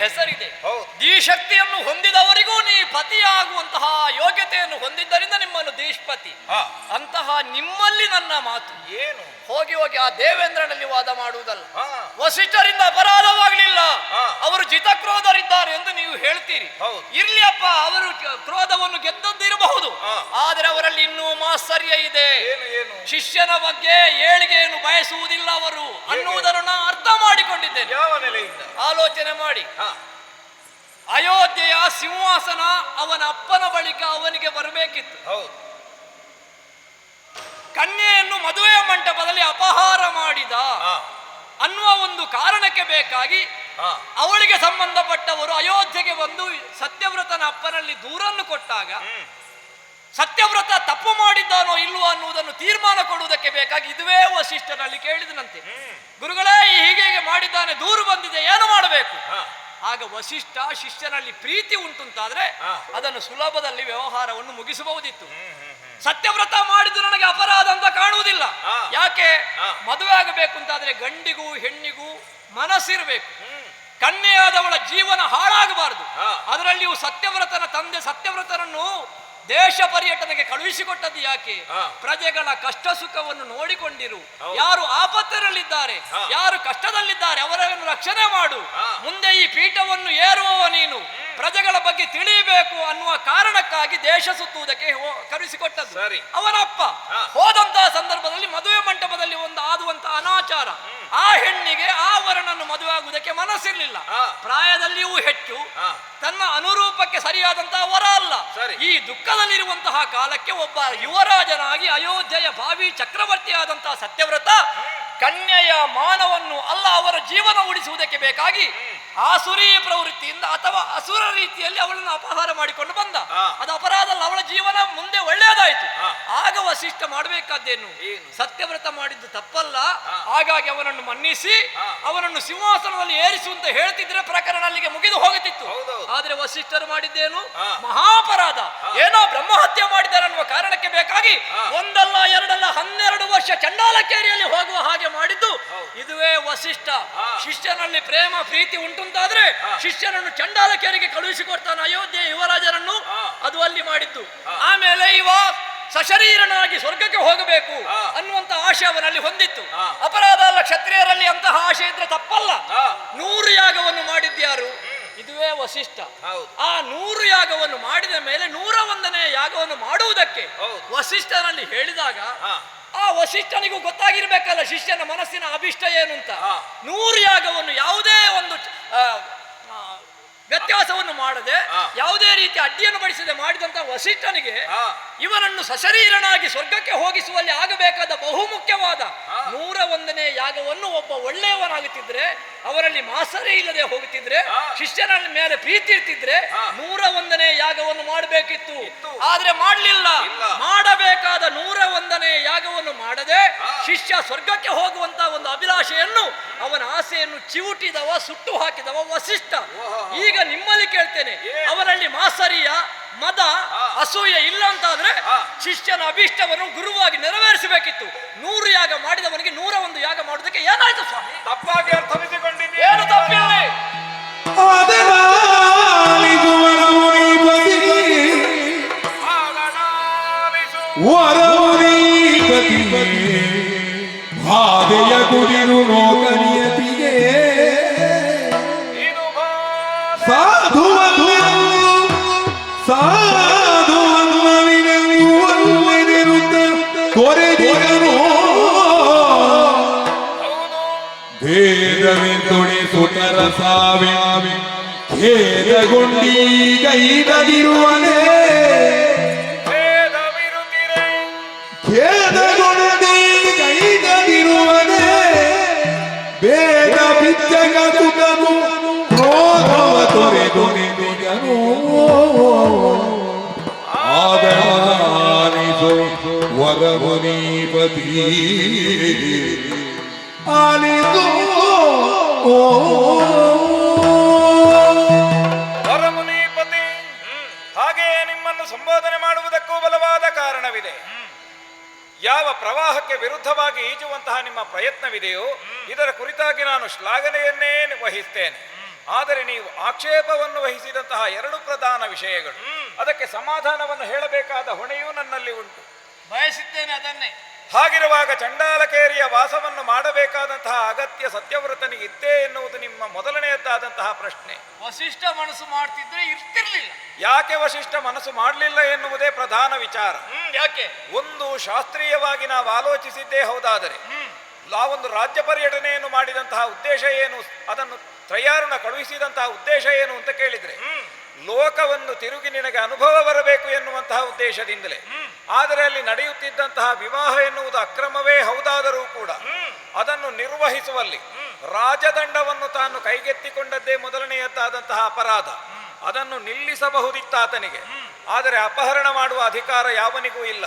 ಹೆಸರಿದೆ. ಧೀಶಕ್ತಿಯನ್ನು ಹೊಂದಿದವರಿಗೂ ನೀ ಪತಿಯಾಗುವಂತಹ ಯೋಗ್ಯತೆಯನ್ನು ಹೊಂದಿದ್ದರಿಂದ ನಿಮ್ಮನ್ನು ಧೀಷ್ಪತಿ. ಅಂತಹ ನಿಮ್ಮಲ್ಲಿ ನನ್ನ ಮಾತು ಏನು? ಹೋಗಿ ಹೋಗಿ ಆ ದೇವೇಂದ್ರನಲ್ಲಿ ವಾದ ಮಾಡುವುದಲ್ಲ. ವಸಿಷ್ಠರಿಂದ ಅಪರಾಧವಾಗಲಿಲ್ಲ, ಅವರು ಜಿತಕ್ರೋಧರಿದ್ದಾರೆ ಎಂದು ನೀವು ಹೇಳ್ತೀರಿ. ಇರ್ಲಿ ಅಪ್ಪ, ಅವರು ಕ್ರೋಧವನ್ನು ಗೆದ್ದದ್ದು ಇರಬಹುದು, ಆದರೆ ಅವರಲ್ಲಿ ಇನ್ನೂ ಮಾತ್ಸರ್ಯ ಇದೆ. ಶಿಷ್ಯನ ಬಗ್ಗೆ ಏಳಿಗೆಯನ್ನು ಬಯಸುವುದಿಲ್ಲ ಅವರು ಅನ್ನುವುದನ್ನು ನಾನು ಅರ್ಥ ಮಾಡಿಕೊಂಡಿದ್ದೇನೆ. ಆಲೋಚನೆ ಮಾಡಿ. ಅಯೋಧ್ಯೆಯ ಸಿಂಹಾಸನ ಅವನ ಅಪ್ಪನ ಬಳಿಕ ಅವನಿಗೆ ಬರಬೇಕಿತ್ತು. ಕನ್ಯೆಯನ್ನು ಮದುವೆಯ ಮಂಟಪದಲ್ಲಿ ಅಪಹಾರ ಮಾಡಿದ ಅನ್ನುವ ಒಂದು ಕಾರಣಕ್ಕೆ ಬೇಕಾಗಿ ಅವಳಿಗೆ ಸಂಬಂಧಪಟ್ಟವರು ಅಯೋಧ್ಯೆಗೆ ಬಂದು ಸತ್ಯವ್ರತನ ಅಪ್ಪನಲ್ಲಿ ದೂರನ್ನು ಕೊಟ್ಟಾಗ ಸತ್ಯವ್ರತ ತಪ್ಪು ಮಾಡಿದ್ದಾನೋ ಇಲ್ವೋ ಅನ್ನುವುದನ್ನು ತೀರ್ಮಾನ ಕೊಡುವುದಕ್ಕೆ ಬೇಕಾಗಿ ಇದುವೇ ವಸಿಷ್ಠನಲ್ಲಿ ಕೇಳಿದನಂತೆ. ಗುರುಗಳೇ ಹೀಗೆ ಮಾಡಿದ್ದಾನೆ, ದೂರು ಬಂದಿದೆ, ಏನು ಮಾಡಬೇಕು? ಆಗ ವಸಿಷ್ಠ ಶಿಷ್ಯನಲ್ಲಿ ಪ್ರೀತಿ ಉಂಟುಂತಾದ್ರೆ ಅದನ್ನು ಸುಲಭದಲ್ಲಿ ವ್ಯವಹಾರವನ್ನು ಮುಗಿಸಬಹುದಿತ್ತು. ಸತ್ಯವ್ರತ ಮಾಡಿದ್ದು ನನಗೆ ಅಪರಾಧ ಅಂತ ಕಾಣುವುದಿಲ್ಲ. ಯಾಕೆ? ಮದುವೆ ಆಗಬೇಕು ಅಂತಾದ್ರೆ ಗಂಡಿಗೂ ಹೆಣ್ಣಿಗೂ ಮನಸ್ಸಿರಬೇಕು. ಕನ್ಯೆಯಾದವಳ ಜೀವನ ಹಾಳಾಗಬಾರದು. ಅದರಲ್ಲಿಯೂ ಸತ್ಯವ್ರತನ ತಂದೆ ಸತ್ಯವ್ರತನನ್ನು ದೇಶ ಪರ್ಯಟನೆಗೆ ಕಳುಹಿಸಿಕೊಟ್ಟದ್ದು ಯಾಕೆ? ಪ್ರಜೆಗಳ ಕಷ್ಟ ಸುಖವನ್ನು ನೋಡಿಕೊಂಡಿರು. ಯಾರು ಆಪತ್ತರಲ್ಲಿದ್ದಾರೆ, ಯಾರು ಕಷ್ಟದಲ್ಲಿದ್ದಾರೆ ಅವರನ್ನು ರಕ್ಷಣೆ ಮಾಡು. ಮುಂದೆ ಈ ಪೀಠವನ್ನು ಏರುವವ ನೀನು, ಪ್ರಜೆಗಳ ಬಗ್ಗೆ ತಿಳಿಯಬೇಕು ಅನ್ನುವ ಕಾರಣಕ್ಕಾಗಿ ದೇಶ ಸುತ್ತುವುದಕ್ಕೆ ಕರೆಸಿಕೊಟ್ಟದ್ದು. ಅವನಪ್ಪ ಹೋದಂತಹ ಸಂದರ್ಭದಲ್ಲಿ ಮದುವೆ ಮಂಟಪದಲ್ಲಿ ಒಂದು ಆದುವಂತಹ ಅನಾಚಾರ, ಆ ಹೆಣ್ಣಿಗೆ ಆ ವರನನ್ನು ಮದುವೆ ಆಗುವುದಕ್ಕೆ ಮನಸ್ಸಿರಲಿಲ್ಲ. ಪ್ರಾಯದಲ್ಲಿಯೂ ಹೆಚ್ಚು, ತನ್ನ ಅನುರೂಪಕ್ಕೆ ಸರಿಯಾದಂತಹ ವರ ಅಲ್ಲ. ಈ ದುಃಖದಲ್ಲಿರುವಂತಹ ಕಾಲಕ್ಕೆ ಒಬ್ಬ ಯುವರಾಜನಾಗಿ ಅಯೋಧ್ಯೆಯ ಭಾವಿ ಚಕ್ರವರ್ತಿಯಾದಂತಹ ಸತ್ಯವ್ರತ ಕನ್ಯೆಯ ಮಾನವನ್ನು ಅಲ್ಲ ಅವರ ಜೀವನ ಉಳಿಸುವುದಕ್ಕೆ ಬೇಕಾಗಿ ಆಸುರಿ ಪ್ರವೃತ್ತಿಯಿಂದ ಅಥವಾ ಅಸುರ ರೀತಿಯಲ್ಲಿ ಅವಳನ್ನು ಅಪಹಾರ ಮಾಡಿಕೊಂಡು ಬಂದ. ಅದು ಅಪರಾಧ ಅಲ್ಲ, ಅವಳ ಜೀವನ ಮುಂದೆ ಒಳ್ಳೆಯದಾಯಿತು. ಆಗ ವಸಿಷ್ಠ ಮಾಡಬೇಕಾದ್ದೇನು? ಸತ್ಯವ್ರತ ಮಾಡಿದ್ದು ತಪ್ಪಲ್ಲ, ಹಾಗಾಗಿ ಅವನನ್ನು ಮನ್ನಿಸಿ ಅವನನ್ನು ಸಿಂಹಾಸನದಲ್ಲಿ ಏರಿಸುವಂತ ಹೇಳ್ತಿದ್ರೆ ಪ್ರಕರಣ ಅಲ್ಲಿಗೆ ಮುಗಿದು ಹೋಗುತ್ತಿತ್ತು. ಆದ್ರೆ ವಸಿಷ್ಠರು ಮಾಡಿದ್ದೇನು? ಮಹಾಪರಾಧ. ಏನೋ ಬ್ರಹ್ಮಹತ್ಯೆ ಮಾಡಿದ್ದಾರೆ ಅನ್ನುವ ಕಾರಣಕ್ಕೆ ಬೇಕಾಗಿ ಒಂದಲ್ಲ ಎರಡಲ್ಲ 12 ವರ್ಷ ಚಂಡಾಲಕೇರಿಯಲ್ಲಿ ಹೋಗುವ ಹಾಗೆ ಮಾಡಿದ್ದು ಇದುವೇ ವಸಿಷ್ಠ. ಶಿಷ್ಯನಲ್ಲಿ ಪ್ರೇಮ ಪ್ರೀತಿ ಉಂಟುಂತಾದ್ರೆ ಶಿಷ್ಯನನ್ನು ಚಂಡಾಲಕೇರಿಗೆ ಕಳುಹಿಸಿಕೊಡ್ತಾನೆ ಅಯೋಧ್ಯೆ ಯುವರಾಜನನ್ನು. ಅದು ಅಲ್ಲಿ ಮಾಡಿದ್ದು. ಆಮೇಲೆ ಇವ ಸಶರೀರನಾಗಿ ಸ್ವರ್ಗಕ್ಕೆ ಹೋಗಬೇಕು ಅನ್ನುವಂತ ಆಶೆ ಅವನಲ್ಲಿ ಹೊಂದಿತ್ತು. ಅಪರಾಧ ಅಲ್ಲ, ಕ್ಷತ್ರಿಯರಲ್ಲಿ ಅಂತಹ ಆಶೆ ಇದ್ರೆ ತಪ್ಪಲ್ಲ. 100 ಯಾಗವನ್ನು ಮಾಡಿದ್ಯಾರು? ಇದುವೇ ವಸಿಷ್ಠ. ಆ 100 ಯಾಗವನ್ನು ಮಾಡಿದ ಮೇಲೆ 101ನೇ ಯಾಗವನ್ನು ಮಾಡುವುದಕ್ಕೆ ವಸಿಷ್ಠನಲ್ಲಿ ಹೇಳಿದಾಗ ಆ ವಸಿಷ್ಠನಿಗೂ ಗೊತ್ತಾಗಿರ್ಬೇಕಲ್ಲ ಶಿಷ್ಯನ ಮನಸ್ಸಿನ ಅಭಿಷ್ಟ ಏನು ಅಂತ. 100 ಯಾಗವನ್ನು ಯಾವುದೇ ಒಂದು ವ್ಯತ್ಯಾಸವನ್ನು ಮಾಡದೆ ಯಾವುದೇ ರೀತಿ ಅಡ್ಡಿಯನ್ನು ಬಡಿಸದೆ ಮಾಡಿದಂತ ವಸಿಷ್ಠನಿಗೆ ಇವನನ್ನು ಸಶರೀರನಾಗಿ ಸ್ವರ್ಗಕ್ಕೆ ಹೋಗಿಸುವಲ್ಲಿ ಆಗಬೇಕಾದ ಬಹುಮುಖ್ಯವಾದ 101ನೇ ಯಾಗವನ್ನು ಒಬ್ಬ ಒಳ್ಳೆಯವನಾಗುತ್ತಿದ್ರೆ, ಅವರಲ್ಲಿ ಮಾಸರೇ ಇಲ್ಲದೆ ಹೋಗುತ್ತಿದ್ರೆ, ಶಿಷ್ಯನ ಮೇಲೆ ಪ್ರೀತಿ ಇರ್ತಿದ್ರೆ 101ನೇ ಯಾಗವನ್ನು ಮಾಡಬೇಕಿತ್ತು. ಆದ್ರೆ ಮಾಡಲಿಲ್ಲ. ಮಾಡಬೇಕಾದ 101ನೇ ಯಾಗವನ್ನು ಮಾಡದೆ ಶಿಷ್ಯ ಸ್ವರ್ಗಕ್ಕೆ ಹೋಗುವಂತ ಒಂದು ಅಭಿಲಾಷೆಯನ್ನು, ಅವನ ಆಸೆಯನ್ನು ಚಿವುಟಿದವ, ಸುಟ್ಟು ಹಾಕಿದವ ವಸಿಷ್ಠ. ಈಗ ನಿಮ್ಮಲ್ಲಿ ಕೇಳ್ತೇನೆ, ಅವರಲ್ಲಿ ಮಾಸರಿಯ ಮದ ಅಸೂಯೆ ಇಲ್ಲ ಅಂತಾದ್ರೆ ಶಿಷ್ಯನ ಅಭಿಷ್ಟವನ್ನು ಗುರುವಾಗಿ ನೆರವೇರಿಸಬೇಕಿತ್ತು. 100 ಯಾಗ ಮಾಡಿದವನಿಗೆ 101 ಯಾಗ ಮಾಡುವುದಕ್ಕೆ ಏನಾಯ್ತು ಸ್ವಾಮಿ? ತಪ್ಪಾಗಿ ಅರ್ಥವಿಸಿಕೊಂಡಿದ್ದೀನಿ. ಏನು ತಪ್ಪಿಲ್ಲ. ಭಾದೆಯ ಗುಡಿರು ನೋಕನಿಯತಿಗೆ ಸಾಧುವನ್ನವಿರುತ್ತ ಕೊರೆದಿಗನು ಭೇದವೆಂದೊಡೆ ಸುಟರ ಸಾವೆ ಖೇದಗೊಂಡೀಗೈದಗಿರುವನೇ ಖೇದಗೊಂಡೀಗೈದಗಿರುವನೇ ಬೇಗ ಬಿಚ್ಚಗ ಸುತನು ಕ್ರೋಧವ ತೊರೆದು ನಿಂದಿಗನು ಆದರಾನಿಸು ವರಮುನೀಪತಿ ಆಲಿಸು ವರಮುನೀಪತಿ. ಹಾಗೆಯೇ ನಿಮ್ಮನ್ನು ಸಂಬೋಧನೆ ಮಾಡುವುದಕ್ಕೂ ಬಲವಾದ ಕಾರಣವಿದೆ. ಯಾವ ಪ್ರವಾಹಕ್ಕೆ ವಿರುದ್ಧವಾಗಿ ಈಜುವಂತಹ ನಿಮ್ಮ ಪ್ರಯತ್ನವಿದೆಯೋ ಇದರ ಕುರಿತಾಗಿ ನಾನು ಶ್ಲಾಘನೆಯನ್ನೇ ವಹಿಸ್ತೇನೆ. ಆದರೆ ನೀವು ಆಕ್ಷೇಪವನ್ನು ವಹಿಸಿದಂತಹ 2 ಪ್ರಧಾನ ವಿಷಯಗಳು, ಅದಕ್ಕೆ ಸಮಾಧಾನವನ್ನು ಹೇಳಬೇಕಾದ ಹೊಣೆಯೂ ನನ್ನಲ್ಲಿ ಉಂಟು. ಬಯಸುತ್ತೇನೆ ಅದನ್ನೇ. ಹಾಗಿರುವಾಗ ಚಂಡಾಲಕೇರಿಯ ವಾಸವನ್ನು ಮಾಡಬೇಕಾದಂತಹ ಅಗತ್ಯ ಸತ್ಯವ್ರತನಿಗಿತ್ತೇ ಎನ್ನುವುದು ನಿಮ್ಮ ಮೊದಲನೆಯದ್ದಾದಂತಹ ಪ್ರಶ್ನೆ. ವಸಿಷ್ಠ ಮನಸ್ಸು ಮಾಡ್ತಿದ್ರೆ ಇರ್ತಿರ್ಲಿಲ್ಲ. ಯಾಕೆ ವಸಿಷ್ಠ ಮನಸ್ಸು ಮಾಡಲಿಲ್ಲ ಎನ್ನುವುದೇ ಪ್ರಧಾನ ವಿಚಾರ. ಯಾಕೆ? ಒಂದು, ಶಾಸ್ತ್ರೀಯವಾಗಿ ನಾವು ಆಲೋಚಿಸಿದ್ದೇ ಹೌದಾದರೆ ನಾವೊಂದು ರಾಜ್ಯ ಪರ್ಯಟನೆಯನ್ನು ಮಾಡಿದಂತಹ ಉದ್ದೇಶ ಏನು, ಅದನ್ನು ತ್ರಯಾರುಣ ಕಳುಹಿಸಿದಂತಹ ಉದ್ದೇಶ ಏನು ಅಂತ ಕೇಳಿದ್ರೆ ಲೋಕವನ್ನು ತಿರುಗಿ ನಿನಗೆ ಅನುಭವ ಬರಬೇಕು ಎನ್ನುವಂತಹ ಉದ್ದೇಶದಿಂದಲೇ. ಆದರೆ ಅಲ್ಲಿ ನಡೆಯುತ್ತಿದ್ದಂತಹ ವಿವಾಹ ಎನ್ನುವುದು ಅಕ್ರಮವೇ ಹೌದಾದರೂ ಕೂಡ ಅದನ್ನು ನಿರ್ವಹಿಸುವಲ್ಲಿ ರಾಜದಂಡವನ್ನು ತಾನು ಕೈಗೆತ್ತಿಕೊಂಡದ್ದೇ ಮೊದಲನೆಯದ್ದಾದಂತಹ ಅಪರಾಧ. ಅದನ್ನು ನಿಲ್ಲಿಸಬಹುದಿತ್ತಾತನಿಗೆ. ಆದರೆ ಅಪಹರಣ ಮಾಡುವ ಅಧಿಕಾರ ಯಾವನಿಗೂ ಇಲ್ಲ.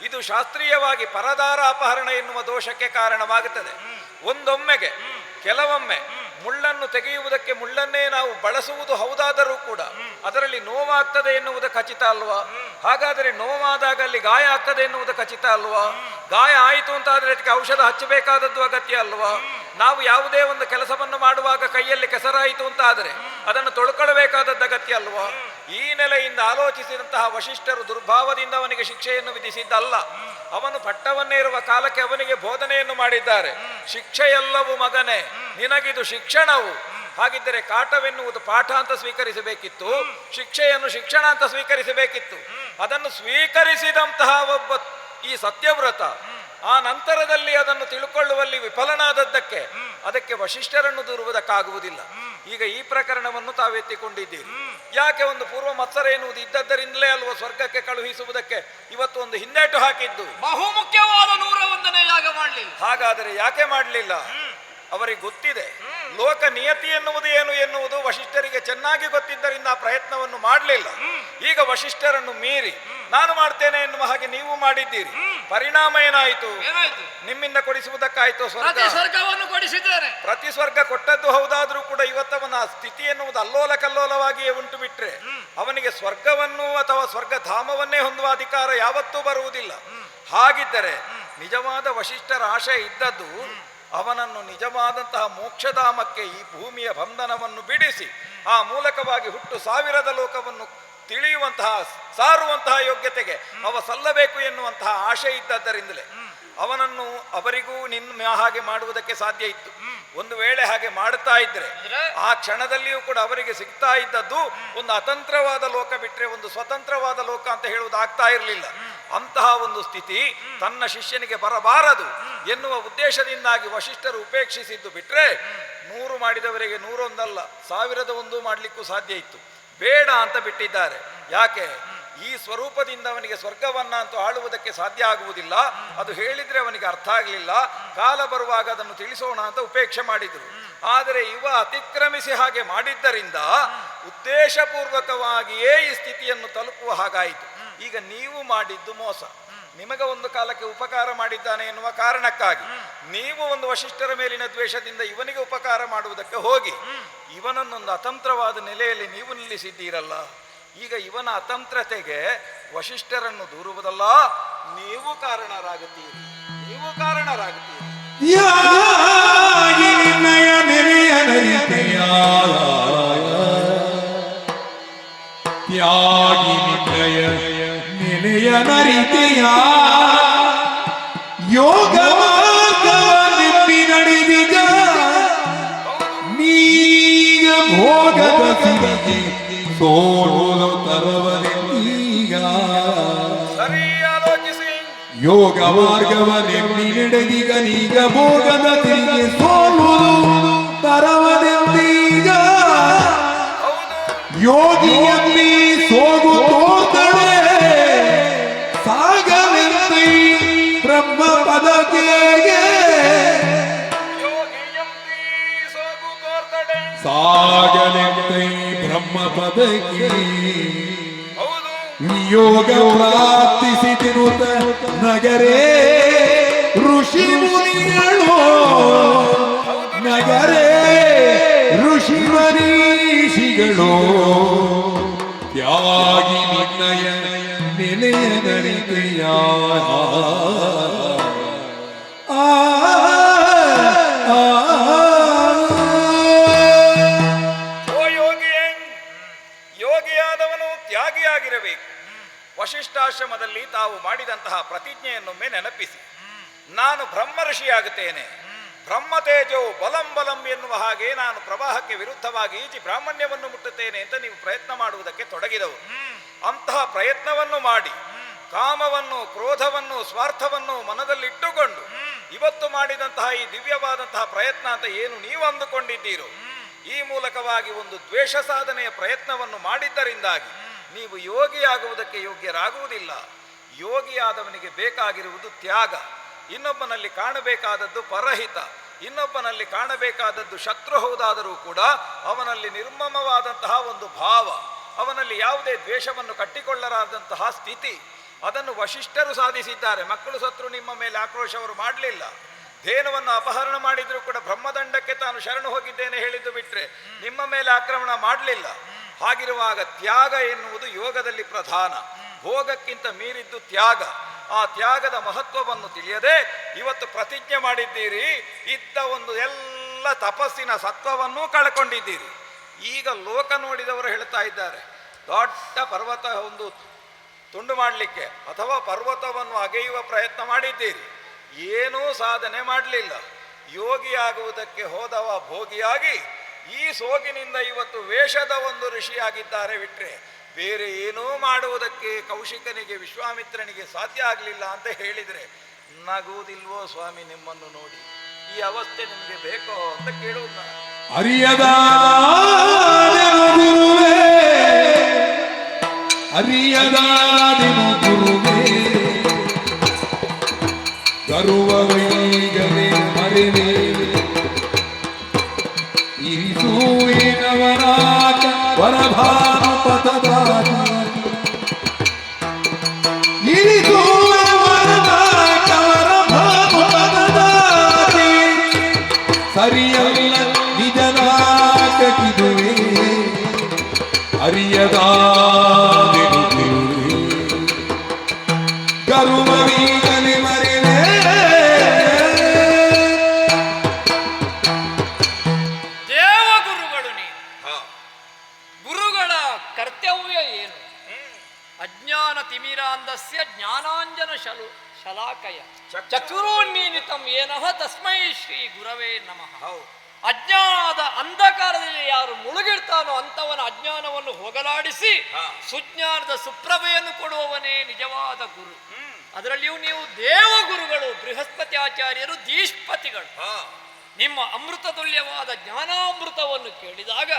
ಇದು ಶಾಸ್ತ್ರೀಯವಾಗಿ ಪರದಾರ ಅಪಹರಣ ಎನ್ನುವ ದೋಷಕ್ಕೆ ಕಾರಣವಾಗುತ್ತದೆ. ಒಂದೊಮ್ಮೆಗೆ ಕೆಲವೊಮ್ಮೆ ಮುಳ್ಳನ್ನು ತೆಗೆಯುವುದಕ್ಕೆ ಮುಳ್ಳನ್ನೇ ನಾವು ಬಳಸುವುದು ಹೌದಾದರೂ ಕೂಡ ಅದರಲ್ಲಿ ನೋವಾಗ್ತದೆ ಎನ್ನುವುದು ಖಚಿತ ಅಲ್ವಾ? ಹಾಗಾದರೆ ನೋವಾದಾಗ ಅಲ್ಲಿ ಗಾಯ ಆಗ್ತದೆ ಎನ್ನುವುದು ಖಚಿತ ಅಲ್ವಾ? ಗಾಯ ಆಯಿತು ಅಂತಾದರೆ ಅದಕ್ಕೆ ಔಷಧ ಹಚ್ಚಬೇಕಾದದ್ದು ಅಗತ್ಯ ಅಲ್ವಾ? ನಾವು ಯಾವುದೇ ಒಂದು ಕೆಲಸವನ್ನು ಮಾಡುವಾಗ ಕೈಯಲ್ಲಿ ಕೆಸರಾಯಿತು ಅಂತಾದರೆ ಅದನ್ನು ತೊಳ್ಕೊಳ್ಳಬೇಕಾದದ್ದು ಅಗತ್ಯ ಅಲ್ವಾ? ಈ ನೆಲೆಯಿಂದ ಆಲೋಚಿಸಿದಂತಹ ವಶಿಷ್ಠರು ದುರ್ಭಾವದಿಂದ ಅವನಿಗೆ ಶಿಕ್ಷೆಯನ್ನು ವಿಧಿಸಿದ್ದಲ್ಲ. ಅವನು ಪಟ್ಟವನ್ನೇರುವ ಕಾಲಕ್ಕೆ ಅವನಿಗೆ ಬೋಧನೆಯನ್ನು ಮಾಡಿದ್ದಾರೆ. ಶಿಕ್ಷೆಯೆಲ್ಲವೂ ಮಗನೇ, ನಿನಗಿದು ಶಿಕ್ಷಣವು. ಹಾಗಿದ್ದರೆ ಕಾಟವೆನ್ನುವುದು ಪಾಠ ಅಂತ ಸ್ವೀಕರಿಸಬೇಕಿತ್ತು, ಶಿಕ್ಷೆಯನ್ನು ಶಿಕ್ಷಣ ಅಂತ ಸ್ವೀಕರಿಸಬೇಕಿತ್ತು. ಅದನ್ನು ಸ್ವೀಕರಿಸಿದಂತಹ ಒಬ್ಬ ಈ ಸತ್ಯವ್ರತ ಆ ನಂತರದಲ್ಲಿ ಅದನ್ನು ತಿಳ್ಕೊಳ್ಳುವಲ್ಲಿ ವಿಫಲನಾದದ್ದಕ್ಕೆ ಅದಕ್ಕೆ ವಶಿಷ್ಠರನ್ನು ದೂರುವುದಕ್ಕಾಗುವುದಿಲ್ಲ. ಈಗ ಈ ಪ್ರಕರಣವನ್ನು ತಾವೆತ್ತಿಕೊಂಡಿದ್ದೀರಿ. ಯಾಕೆ? ಒಂದು ಪೂರ್ವ ಮತ್ಸರ ಎನ್ನುವುದು ಇದ್ದದ್ದರಿಂದಲೇ ಅಲ್ವ ಸ್ವರ್ಗಕ್ಕೆ ಕಳುಹಿಸುವುದಕ್ಕೆ ಇವತ್ತು ಒಂದು ಹಿಂದೇಟು ಹಾಕಿದ್ದು. ಬಹುಮುಖ್ಯವಾದ 101ನೇ ಯಾಗ ಮಾಡಲಿಲ್ಲ. ಹಾಗಾದರೆ ಯಾಕೆ ಮಾಡಲಿಲ್ಲ? ಅವರಿಗೆ ಗೊತ್ತಿದೆ ಲೋಕ ನಿಯತಿ ಎನ್ನುವುದು ಏನು ಎನ್ನುವುದು ವಶಿಷ್ಠರಿಗೆ ಚೆನ್ನಾಗಿ ಗೊತ್ತಿದ್ದರಿಂದ ಆ ಪ್ರಯತ್ನವನ್ನು ಮಾಡಲಿಲ್ಲ. ಈಗ ವಶಿಷ್ಠರನ್ನು ಮೀರಿ ನಾನು ಮಾಡ್ತೇನೆ ಎನ್ನುವ ಹಾಗೆ ನೀವು ಮಾಡಿದ್ದೀರಿ. ಪರಿಣಾಮ ಏನಾಯಿತು? ನಿಮ್ಮಿಂದ ಕೊಡಿಸುವುದಕ್ಕಾಯ್ತು ಸ್ವರ್ಗವನ್ನು ಕೊಡಿಸಿದ್ದೇನೆ. ಪ್ರತಿ ಸ್ವರ್ಗ ಕೊಟ್ಟದ್ದು ಹೌದಾದ್ರೂ ಕೂಡ ಇವತ್ತವನ ಸ್ಥಿತಿ ಎನ್ನುವುದು ಅಲ್ಲೋಲ ಕಲ್ಲೋಲವಾಗಿಯೇ ಉಂಟು ಬಿಟ್ರೆ ಅವನಿಗೆ ಸ್ವರ್ಗವನ್ನು ಅಥವಾ ಸ್ವರ್ಗಧಾಮವನ್ನೇ ಹೊಂದುವ ಅಧಿಕಾರ ಯಾವತ್ತೂ ಬರುವುದಿಲ್ಲ. ಹಾಗಿದ್ದರೆ ನಿಜವಾದ ವಶಿಷ್ಠರ ಆಶಯ ಇದ್ದದ್ದು ಅವನನ್ನು ನಿಜವಾದಂತಹ ಮೋಕ್ಷಧಾಮಕ್ಕೆ, ಈ ಭೂಮಿಯ ಬಂಧನವನ್ನು ಬಿಡಿಸಿ ಆ ಮೂಲಕವಾಗಿ ಹುಟ್ಟು ಸಾವಿರದ ಲೋಕವನ್ನು ತಿಳಿಯುವಂತಹ ಸಾರುವಂತಹ ಯೋಗ್ಯತೆಗೆ ಅವ ಸಲ್ಲಬೇಕು ಎನ್ನುವಂತಹ ಆಶೆ ಇದ್ದದ್ದರಿಂದಲೇ ಅವನನ್ನು ಅವರಿಗೂ ನಿನ್ನ ಹಾಗೆ ಮಾಡುವುದಕ್ಕೆ ಸಾಧ್ಯ ಇತ್ತು. ಒಂದು ವೇಳೆ ಹಾಗೆ ಮಾಡುತ್ತಾ ಇದ್ರೆ ಆ ಕ್ಷಣದಲ್ಲಿಯೂ ಕೂಡ ಅವರಿಗೆ ಸಿಗ್ತಾ ಇದ್ದದ್ದು ಒಂದು ಅತಂತ್ರವಾದ ಲೋಕ ಬಿಟ್ಟರೆ ಒಂದು ಸ್ವತಂತ್ರವಾದ ಲೋಕ ಅಂತ ಹೇಳುವುದಾಗ್ತಾ ಇರಲಿಲ್ಲ. ಅಂತಹ ಒಂದು ಸ್ಥಿತಿ ತನ್ನ ಶಿಷ್ಯನಿಗೆ ಬರಬಾರದು ಎನ್ನುವ ಉದ್ದೇಶದಿಂದಾಗಿ ವಶಿಷ್ಠರು ಉಪೇಕ್ಷಿಸಿದ್ದು ಬಿಟ್ರೆ 100 ಮಾಡಿದವರಿಗೆ 101 1001 ಮಾಡಲಿಕ್ಕೂ ಸಾಧ್ಯ ಇತ್ತು. ಬೇಡ ಅಂತ ಬಿಟ್ಟಿದ್ದಾರೆ. ಯಾಕೆ? ಈ ಸ್ವರೂಪದಿಂದ ಅವನಿಗೆ ಸ್ವರ್ಗವನ್ನ ಅಂತೂ ಆಳುವುದಕ್ಕೆ ಸಾಧ್ಯ ಆಗುವುದಿಲ್ಲ. ಅದು ಹೇಳಿದ್ರೆ ಅವನಿಗೆ ಅರ್ಥ ಆಗಲಿಲ್ಲ. ಕಾಲ ಬರುವಾಗ ಅದನ್ನು ತಿಳಿಸೋಣ ಅಂತ ಉಪೇಕ್ಷೆ ಮಾಡಿದರು. ಆದರೆ ಇವ ಅತಿಕ್ರಮಿಸಿ ಹಾಗೆ ಮಾಡಿದ್ದರಿಂದ ಉದ್ದೇಶಪೂರ್ವಕವಾಗಿಯೇ ಈ ಸ್ಥಿತಿಯನ್ನು ತಲುಪುವ ಹಾಗಾಯಿತು. ಈಗ ನೀವು ಮಾಡಿದ್ದು ಮೋಸ. ನಿಮಗೆ ಒಂದು ಕಾಲಕ್ಕೆ ಉಪಕಾರ ಮಾಡಿದ್ದಾನೆ ಎನ್ನುವ ಕಾರಣಕ್ಕಾಗಿ ನೀವು ಒಂದು ವಶಿಷ್ಠರ ಮೇಲಿನ ದ್ವೇಷದಿಂದ ಇವನಿಗೆ ಉಪಕಾರ ಮಾಡುವುದಕ್ಕೆ ಹೋಗಿ ಇವನನ್ನೊಂದು ಅತಂತ್ರವಾದ ನೆಲೆಯಲ್ಲಿ ನೀವು ನಿಲ್ಲಿಸಿದ್ದೀರಲ್ಲ. ಈಗ ಇವನ ಅತಂತ್ರತೆಗೆ ವಶಿಷ್ಠರನ್ನು ದೂರುವುದಲ್ಲ, ನೀವು ಕಾರಣರಾಗುತ್ತೀರಿ. ಯೋಗ ಮಾರ್ಗವನ್ನೆಪ್ಪಿ ನಡೆದಿಗ ನೀಗ ಭೋಗದ ಸಿರಿಗೆ ಸೋಲು ತರವರೀಗ. ಸರಿ ಆಲೋಚಿಸಿ. ಯೋಗ ಮಾರ್ಗವನ್ನೆಪ್ಪಿ ನಡೆದಿಗ ನೀಗ ಭೋಗದ ಸಿರಿಗೆ ಸೋಲುವುದು ತರವರೆಂದೀಗ. ಯೋಗಿಯಲ್ಲಿ ಸೋಗು ತೋರ್ತಡೆ ಸಾಗಲೆಂದೈ ಬ್ರಹ್ಮ ಪದಕ್ಕೆ. ಸಾಗಲೆಂದೈ ಬ್ರಹ್ಮ ಪದಕ್ಕೆ ನಿಯೋಗ ಪ್ರಾಪ್ತಿಸಿ ತಿರುತ ನಗರೇ ಋಷಿ ಮುನಿಗಳು. ನಗರೇ ಋಷಿ ಮನೀಷಿಗಳು ತ್ಯಾಗಿ ನಿನ್ನಯ ನೆಲೆಯ ನರಿತೆಯ. ಯೋಗಿಯಾದವನು ತ್ಯಾಗಿಯಾಗಿರಬೇಕು. ವಶಿಷ್ಠಾಶ್ರಮದಲ್ಲಿ ತಾವು ಮಾಡಿದಂತಹ ಪ್ರತಿಜ್ಞೆಯನ್ನೊಮ್ಮೆ ನೆನಪಿಸಿ. ನಾನು ಬ್ರಹ್ಮ ಋಷಿಯಾಗುತ್ತೇನೆ, ಬ್ರಹ್ಮತೇಜೋ ಬಲಂ ಬಲಂ ಎನ್ನುವ ಹಾಗೆ ನಾನು ಪ್ರವಾಹಕ್ಕೆ ವಿರುದ್ಧವಾಗಿ ಈಜಿ ಬ್ರಾಹ್ಮಣ್ಯವನ್ನು ಮುಟ್ಟುತ್ತೇನೆ ಅಂತ ನೀವು ಪ್ರಯತ್ನ ಮಾಡುವುದಕ್ಕೆ ತೊಡಗಿದವರು. ಅಂತಹ ಪ್ರಯತ್ನವನ್ನು ಮಾಡಿ ಕಾಮವನ್ನು, ಕ್ರೋಧವನ್ನು, ಸ್ವಾರ್ಥವನ್ನು ಮನದಲ್ಲಿಟ್ಟುಕೊಂಡು ಇವತ್ತು ಮಾಡಿದಂತಹ ಈ ದಿವ್ಯವಾದಂತಹ ಪ್ರಯತ್ನ ಅಂತ ಏನು ನೀವು ಅಂದುಕೊಂಡಿದ್ದೀರೋ ಈ ಮೂಲಕವಾಗಿ ಒಂದು ದ್ವೇಷ ಸಾಧನೆಯ ಪ್ರಯತ್ನವನ್ನು ಮಾಡಿದ್ದರಿಂದಾಗಿ ನೀವು ಯೋಗಿಯಾಗುವುದಕ್ಕೆ ಯೋಗ್ಯರಾಗುವುದಿಲ್ಲ. ಯೋಗಿಯಾದವನಿಗೆ ಬೇಕಾಗಿರುವುದು ತ್ಯಾಗ. ಇನ್ನೊಬ್ಬನಲ್ಲಿ ಕಾಣಬೇಕಾದದ್ದು ಪರಹಿತ, ಇನ್ನೊಬ್ಬನಲ್ಲಿ ಕಾಣಬೇಕಾದದ್ದು ಶತ್ರು ಹೌದಾದರೂ ಕೂಡ ಅವನಲ್ಲಿ ನಿರ್ಮಮವಾದಂತಹ ಒಂದು ಭಾವ, ಅವನಲ್ಲಿ ಯಾವುದೇ ದ್ವೇಷವನ್ನು ಕಟ್ಟಿಕೊಳ್ಳಲಾದಂತಹ ಸ್ಥಿತಿ, ಅದನ್ನು ವಶಿಷ್ಠರು ಸಾಧಿಸಿದ್ದಾರೆ. ಮಕ್ಕಳು ಸತ್ರು ನಿಮ್ಮ ಮೇಲೆ ಆಕ್ರೋಶ ಅವರು ಮಾಡಲಿಲ್ಲ. ಧೇನುವನ್ನು ಅಪಹರಣ ಮಾಡಿದರೂ ಕೂಡ ಬ್ರಹ್ಮದಂಡಕ್ಕೆ ತಾನು ಶರಣು ಹೋಗಿದ್ದೇನೆ ಹೇಳಿದ್ದು ಬಿಟ್ಟರೆ ನಿಮ್ಮ ಮೇಲೆ ಆಕ್ರಮಣ ಮಾಡಲಿಲ್ಲ. ಹಾಗಿರುವಾಗ ತ್ಯಾಗ ಎನ್ನುವುದು ಯೋಗದಲ್ಲಿ ಪ್ರಧಾನ. ಭೋಗಕ್ಕಿಂತ ಮೀರಿದ್ದು ತ್ಯಾಗ. ಆ ತ್ಯಾಗದ ಮಹತ್ವವನ್ನು ತಿಳಿಯದೆ ಇವತ್ತು ಪ್ರತಿಜ್ಞೆ ಮಾಡಿದ್ದೀರಿ. ಇದ್ದ ಒಂದು ಎಲ್ಲ ತಪಸ್ಸಿನ ಸತ್ವವನ್ನೂ ಕಳ್ಕೊಂಡಿದ್ದೀರಿ. ಈಗ ಲೋಕ ನೋಡಿದವರು ಹೇಳ್ತಾ ಇದ್ದಾರೆ, ದೊಡ್ಡ ಪರ್ವತ ಒಂದು ತುಂಡು ಮಾಡಲಿಕ್ಕೆ ಅಥವಾ ಪರ್ವತವನ್ನು ಅಗೆಯುವ ಪ್ರಯತ್ನ ಮಾಡಿದ್ದೀರಿ, ಏನೂ ಸಾಧನೆ ಮಾಡಲಿಲ್ಲ. ಯೋಗಿಯಾಗುವುದಕ್ಕೆ ಹೋದವ ಭೋಗಿಯಾಗಿ ಈ ಸೋಗಿನಿಂದ ಇವತ್ತು ವೇಷದ ಒಂದು ಋಷಿಯಾಗಿದ್ದಾರೆ ಬಿಟ್ರೆ ಬೇರೆ ಏನೂ ಮಾಡುವುದಕ್ಕೆ ಕೌಶಿಕನಿಗೆ ವಿಶ್ವಾಮಿತ್ರನಿಗೆ ಸಾಧ್ಯ ಆಗಲಿಲ್ಲ ಅಂತ ಹೇಳಿದರೆ ನಗುವುದಿಲ್ವೋ ಸ್ವಾಮಿ ನಿಮ್ಮನ್ನು ನೋಡಿ? ಈ ಅವಸ್ಥೆ ನಿಮಗೆ ಬೇಕೋ ಅಂತ ಕೇಳುವುದು ನಾನು. ಅರಿಯದಾದೆನು ಗುರುವೇ ಗರುವವೈಗಲೇ ಮರೆವೆ ಇರಿಸೂಯಿನವನಾಕ ವರಭಾನುಪತದಾದಿ ಇರಿಸೂಯವರನಾಕ ವರಭಾನುಪತದಾದಿ ಸರಿಯಲ್ಲ ನಿಜನಾಕ ಕಿದುವೆ ಅರಿಯದಾದೆನು ಗುರುವೇ ಗರುವವೈಗಲೇ ಮರೆವೆ. ದೇವಗುರುಗಳು ನೀವು, ಗುರುಗಳ ಕರ್ತವ್ಯ ಏನು? ಅಜ್ಞಾನ ತಿಮಿರಾಂಧಸ್ಯ ಜ್ಞಾನಾಂಜನ ಶಲಾಕಯ ಚಕ್ಷುರೋನ್ಮೀಲಿತಂ ಏನಃ ತಸ್ಮೈ ಶ್ರೀ ಗುರವೇ ನಮಃ. ಅಜ್ಞಾನದ ಅಂಧಕಾರದಲ್ಲಿ ಯಾರು ಮುಳುಗಿರ್ತಾನೋ ಅಂಥವನ ಅಜ್ಞಾನವನ್ನು ಹೋಗಲಾಡಿಸಿ ಸುಜ್ಞಾನದ ಸುಪ್ರಭೆಯನ್ನು ಕೊಡುವವನೇ ನಿಜವಾದ ಗುರು. ಅದರಲ್ಲಿಯೂ ನೀವು ದೇವಗುರುಗಳು, ಬೃಹಸ್ಪತಿ ಆಚಾರ್ಯರು, ದೀಷ್ಪತಿಗಳು. ನಿಮ್ಮ ಅಮೃತ ತುಲ್ಯವಾದ ಜ್ಞಾನಾಮೃತವನ್ನು ಕೇಳಿದಾಗ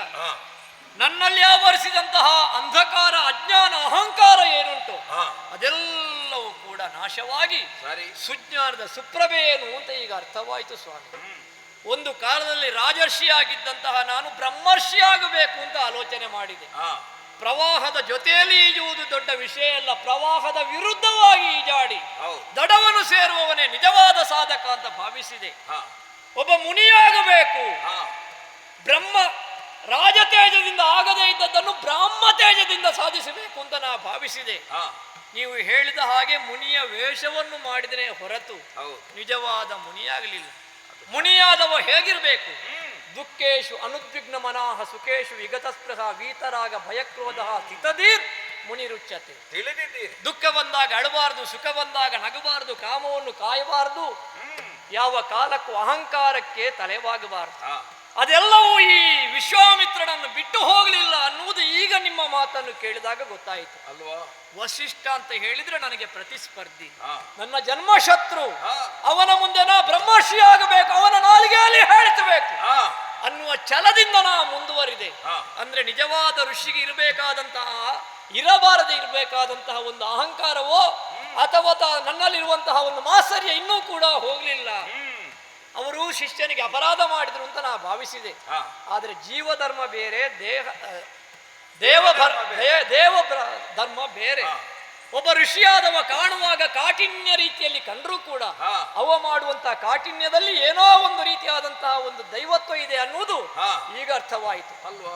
ನನ್ನಲ್ಲಿ ಆವರಿಸಿದಂತಹ ಅಂಧಕಾರ, ಅಜ್ಞಾನ, ಅಹಂಕಾರ ಏನುಂಟು ಅದೆಲ್ಲವೂ ಕೂಡ ನಾಶವಾಗಿ ಸುಜ್ಞಾನದ ಸುಪ್ರಭೆ ಏನು ಅಂತ ಈಗ ಅರ್ಥವಾಯಿತು ಸ್ವಾಮಿ. ಒಂದು ಕಾಲದಲ್ಲಿ ರಾಜರ್ಷಿಯಾಗಿದ್ದಂತಹ ನಾನು ಬ್ರಹ್ಮರ್ಷಿ ಆಗಬೇಕು ಅಂತ ಆಲೋಚನೆ ಮಾಡಿದೆ. ಪ್ರವಾಹದ ಜೊತೆಯಲ್ಲಿ ಈಜುವುದು ದೊಡ್ಡ ವಿಷಯ ಅಲ್ಲ, ಪ್ರವಾಹದ ವಿರುದ್ಧವಾಗಿ ಈಜಾಡಿ ದಡವನ್ನು ಸೇರುವವನೇ ನಿಜವಾದ ಸಾಧಕ ಅಂತ ಭಾವಿಸಿದೆ. ಒಬ್ಬ ಮುನಿಯಾಗಬೇಕು, ಬ್ರಹ್ಮ ರಾಜತೇಜದಿಂದ ಆಗದೇ ಇದ್ದದ್ದನ್ನು ಬ್ರಾಹ್ಮ ತೇಜದಿಂದ ಸಾಧಿಸಬೇಕು ಅಂತ ನಾ ಭಾವಿಸಿದೆ. ನೀವು ಹೇಳಿದ ಹಾಗೆ ಮುನಿಯ ವೇಷವನ್ನು ಮಾಡಿದರೆ ಹೊರತು ನಿಜವಾದ ಮುನಿಯಾಗಲಿಲ್ಲ. ಮುನಿಯಾದವ ಹೇಗಿರಬೇಕು? ದುಃಖೇಶು ಅನುದ್ವಿಗ್ನ ಮನಾಹ ಸುಖೇಶು ವಿಗತಸ್ಪೃಹ ವೀತರಾಗ ಭಯಕ್ರೋಧ ಸ್ಥಿತದೀರ್ ಮುನಿರುಚ್ಯತೆ. ತಿಳಿದಿದ್ದೀರಿ, ದುಃಖ ಬಂದಾಗ ಅಳಬಾರದು, ಸುಖ ಬಂದಾಗ ನಗಬಾರದು, ಕಾಮವನ್ನು ಕಾಯಬಾರದು, ಯಾವ ಕಾಲಕ್ಕೂ ಅಹಂಕಾರಕ್ಕೆ ತಲೆವಾಗಬಾರದು. ಅದೆಲ್ಲವೂ ಈ ವಿಶ್ವಾಮಿತ್ರನನ್ನು ಬಿಟ್ಟು ಹೋಗಲಿಲ್ಲ ಅನ್ನುವುದು ಈಗ ನಿಮ್ಮ ಮಾತನ್ನು ಕೇಳಿದಾಗ ಗೊತ್ತಾಯಿತು ಅಲ್ವಾ? ವಸಿಷ್ಠ ಅಂತ ಹೇಳಿದ್ರೆ ನನಗೆ ಪ್ರತಿಸ್ಪರ್ಧಿ, ನನ್ನ ಜನ್ಮಶತ್ರು, ಅವನ ಮುಂದೆ ನಾ ಬ್ರಹ್ಮರ್ಷಿ ಆಗಬೇಕು, ಅವನ ನಾಲಿಗೆಯಲ್ಲಿ ಹೇಳಿಸಬೇಕು ಅನ್ನುವ ಛಲದಿಂದ ನಾ ಮುಂದುವರಿದೆ. ಅಂದ್ರೆ ನಿಜವಾದ ಋಷಿಗೆ ಇರಬೇಕಾದಂತಹ, ಇರಬಾರದೆ ಇರಬೇಕಾದಂತಹ ಒಂದು ಅಹಂಕಾರವೋ ಅಥವಾ ನನ್ನಲ್ಲಿರುವಂತಹ ಒಂದು ಮಾತ್ಸರ್ಯ ಇನ್ನೂ ಕೂಡ ಹೋಗಲಿಲ್ಲ. ಅವರು ಶಿಷ್ಯನಿಗೆ ಅಪರಾಧ ಮಾಡಿದ್ರು ಅಂತ ನಾ ಭಾವಿಸಿದೆ. ಆದರೆ ಜೀವಧರ್ಮ ಬೇರೆ, ದೇವ ಧರ್ಮ ಬೇರೆ. ಒಬ್ಬ ಋಷಿಯಾದವ ಕಾಣುವಾಗ ಕಾಠಿಣ್ಯ ರೀತಿಯಲ್ಲಿ ಕಂಡರೂ ಕೂಡ ಅವ ಮಾಡುವಂತಹ ಕಾಠಿಣ್ಯದಲ್ಲಿ ಏನೋ ಒಂದು ರೀತಿಯಾದಂತಹ ಒಂದು ದೈವತ್ವ ಇದೆ ಅನ್ನುವುದು ಈಗ ಅರ್ಥವಾಯಿತು ಅಲ್ವಾ?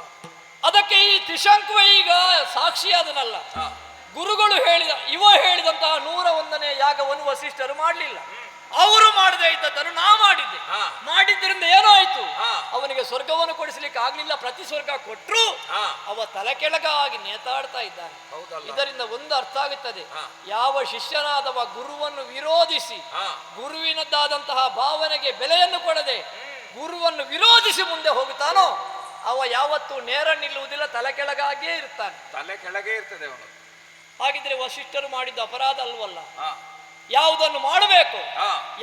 ಅದಕ್ಕೆ ಈ ತ್ರಿಶಂಕುವ ಈಗ ಸಾಕ್ಷಿಯಾದನಲ್ಲ. ಗುರುಗಳು ಹೇಳಿದಂತಹ 101ನೇ ಯಾಗವನ್ನು ವಸಿಷ್ಠರು ಮಾಡಲಿಲ್ಲ. ಅವರು ಮಾಡದೇ ಇದ್ದದ್ದನ್ನು ನಾ ಮಾಡಿದ್ದರಿಂದ ಏನಾಯ್ತು? ಅವನಿಗೆ ಸ್ವರ್ಗವನ್ನು ಕೊಡಿಸಲಿಕ್ಕೆ ಆಗ್ಲಿಲ್ಲ. ಪ್ರತಿ ಸ್ವರ್ಗ ಕೊಟ್ಟರು ಅವ ತಲೆ ಕೆಳಗಾಗಿ ನೇತಾಡ್ತಾ ಇದ್ದಾನೆ. ಇದರಿಂದ ಒಂದು ಅರ್ಥ ಆಗುತ್ತದೆ, ಯಾವ ಶಿಷ್ಯನಾದವ ಗುರುವನ್ನು ವಿರೋಧಿಸಿ ಗುರುವಿನದ್ದಾದಂತಹ ಭಾವನೆಗೆ ಬೆಲೆಯನ್ನು ಕೊಡದೆ ಗುರುವನ್ನು ವಿರೋಧಿಸಿ ಮುಂದೆ ಹೋಗುತ್ತಾನೋ ಅವ ಯಾವತ್ತೂ ನೇರ ನಿಲ್ಲುವುದಿಲ್ಲ, ತಲೆ ಕೆಳಗಾಗಿಯೇ ಇರ್ತಾನೆ. ತಲೆ ಕೆಳಗೆ ಇರ್ತದೆ ಅವನು. ಹಾಗಿದ್ರೆ ವಸಿಷ್ಠರು ಮಾಡಿದ ಅಪರಾಧ ಅಲ್ವಲ್ಲ? ಯಾವುದನ್ನು ಮಾಡಬೇಕು,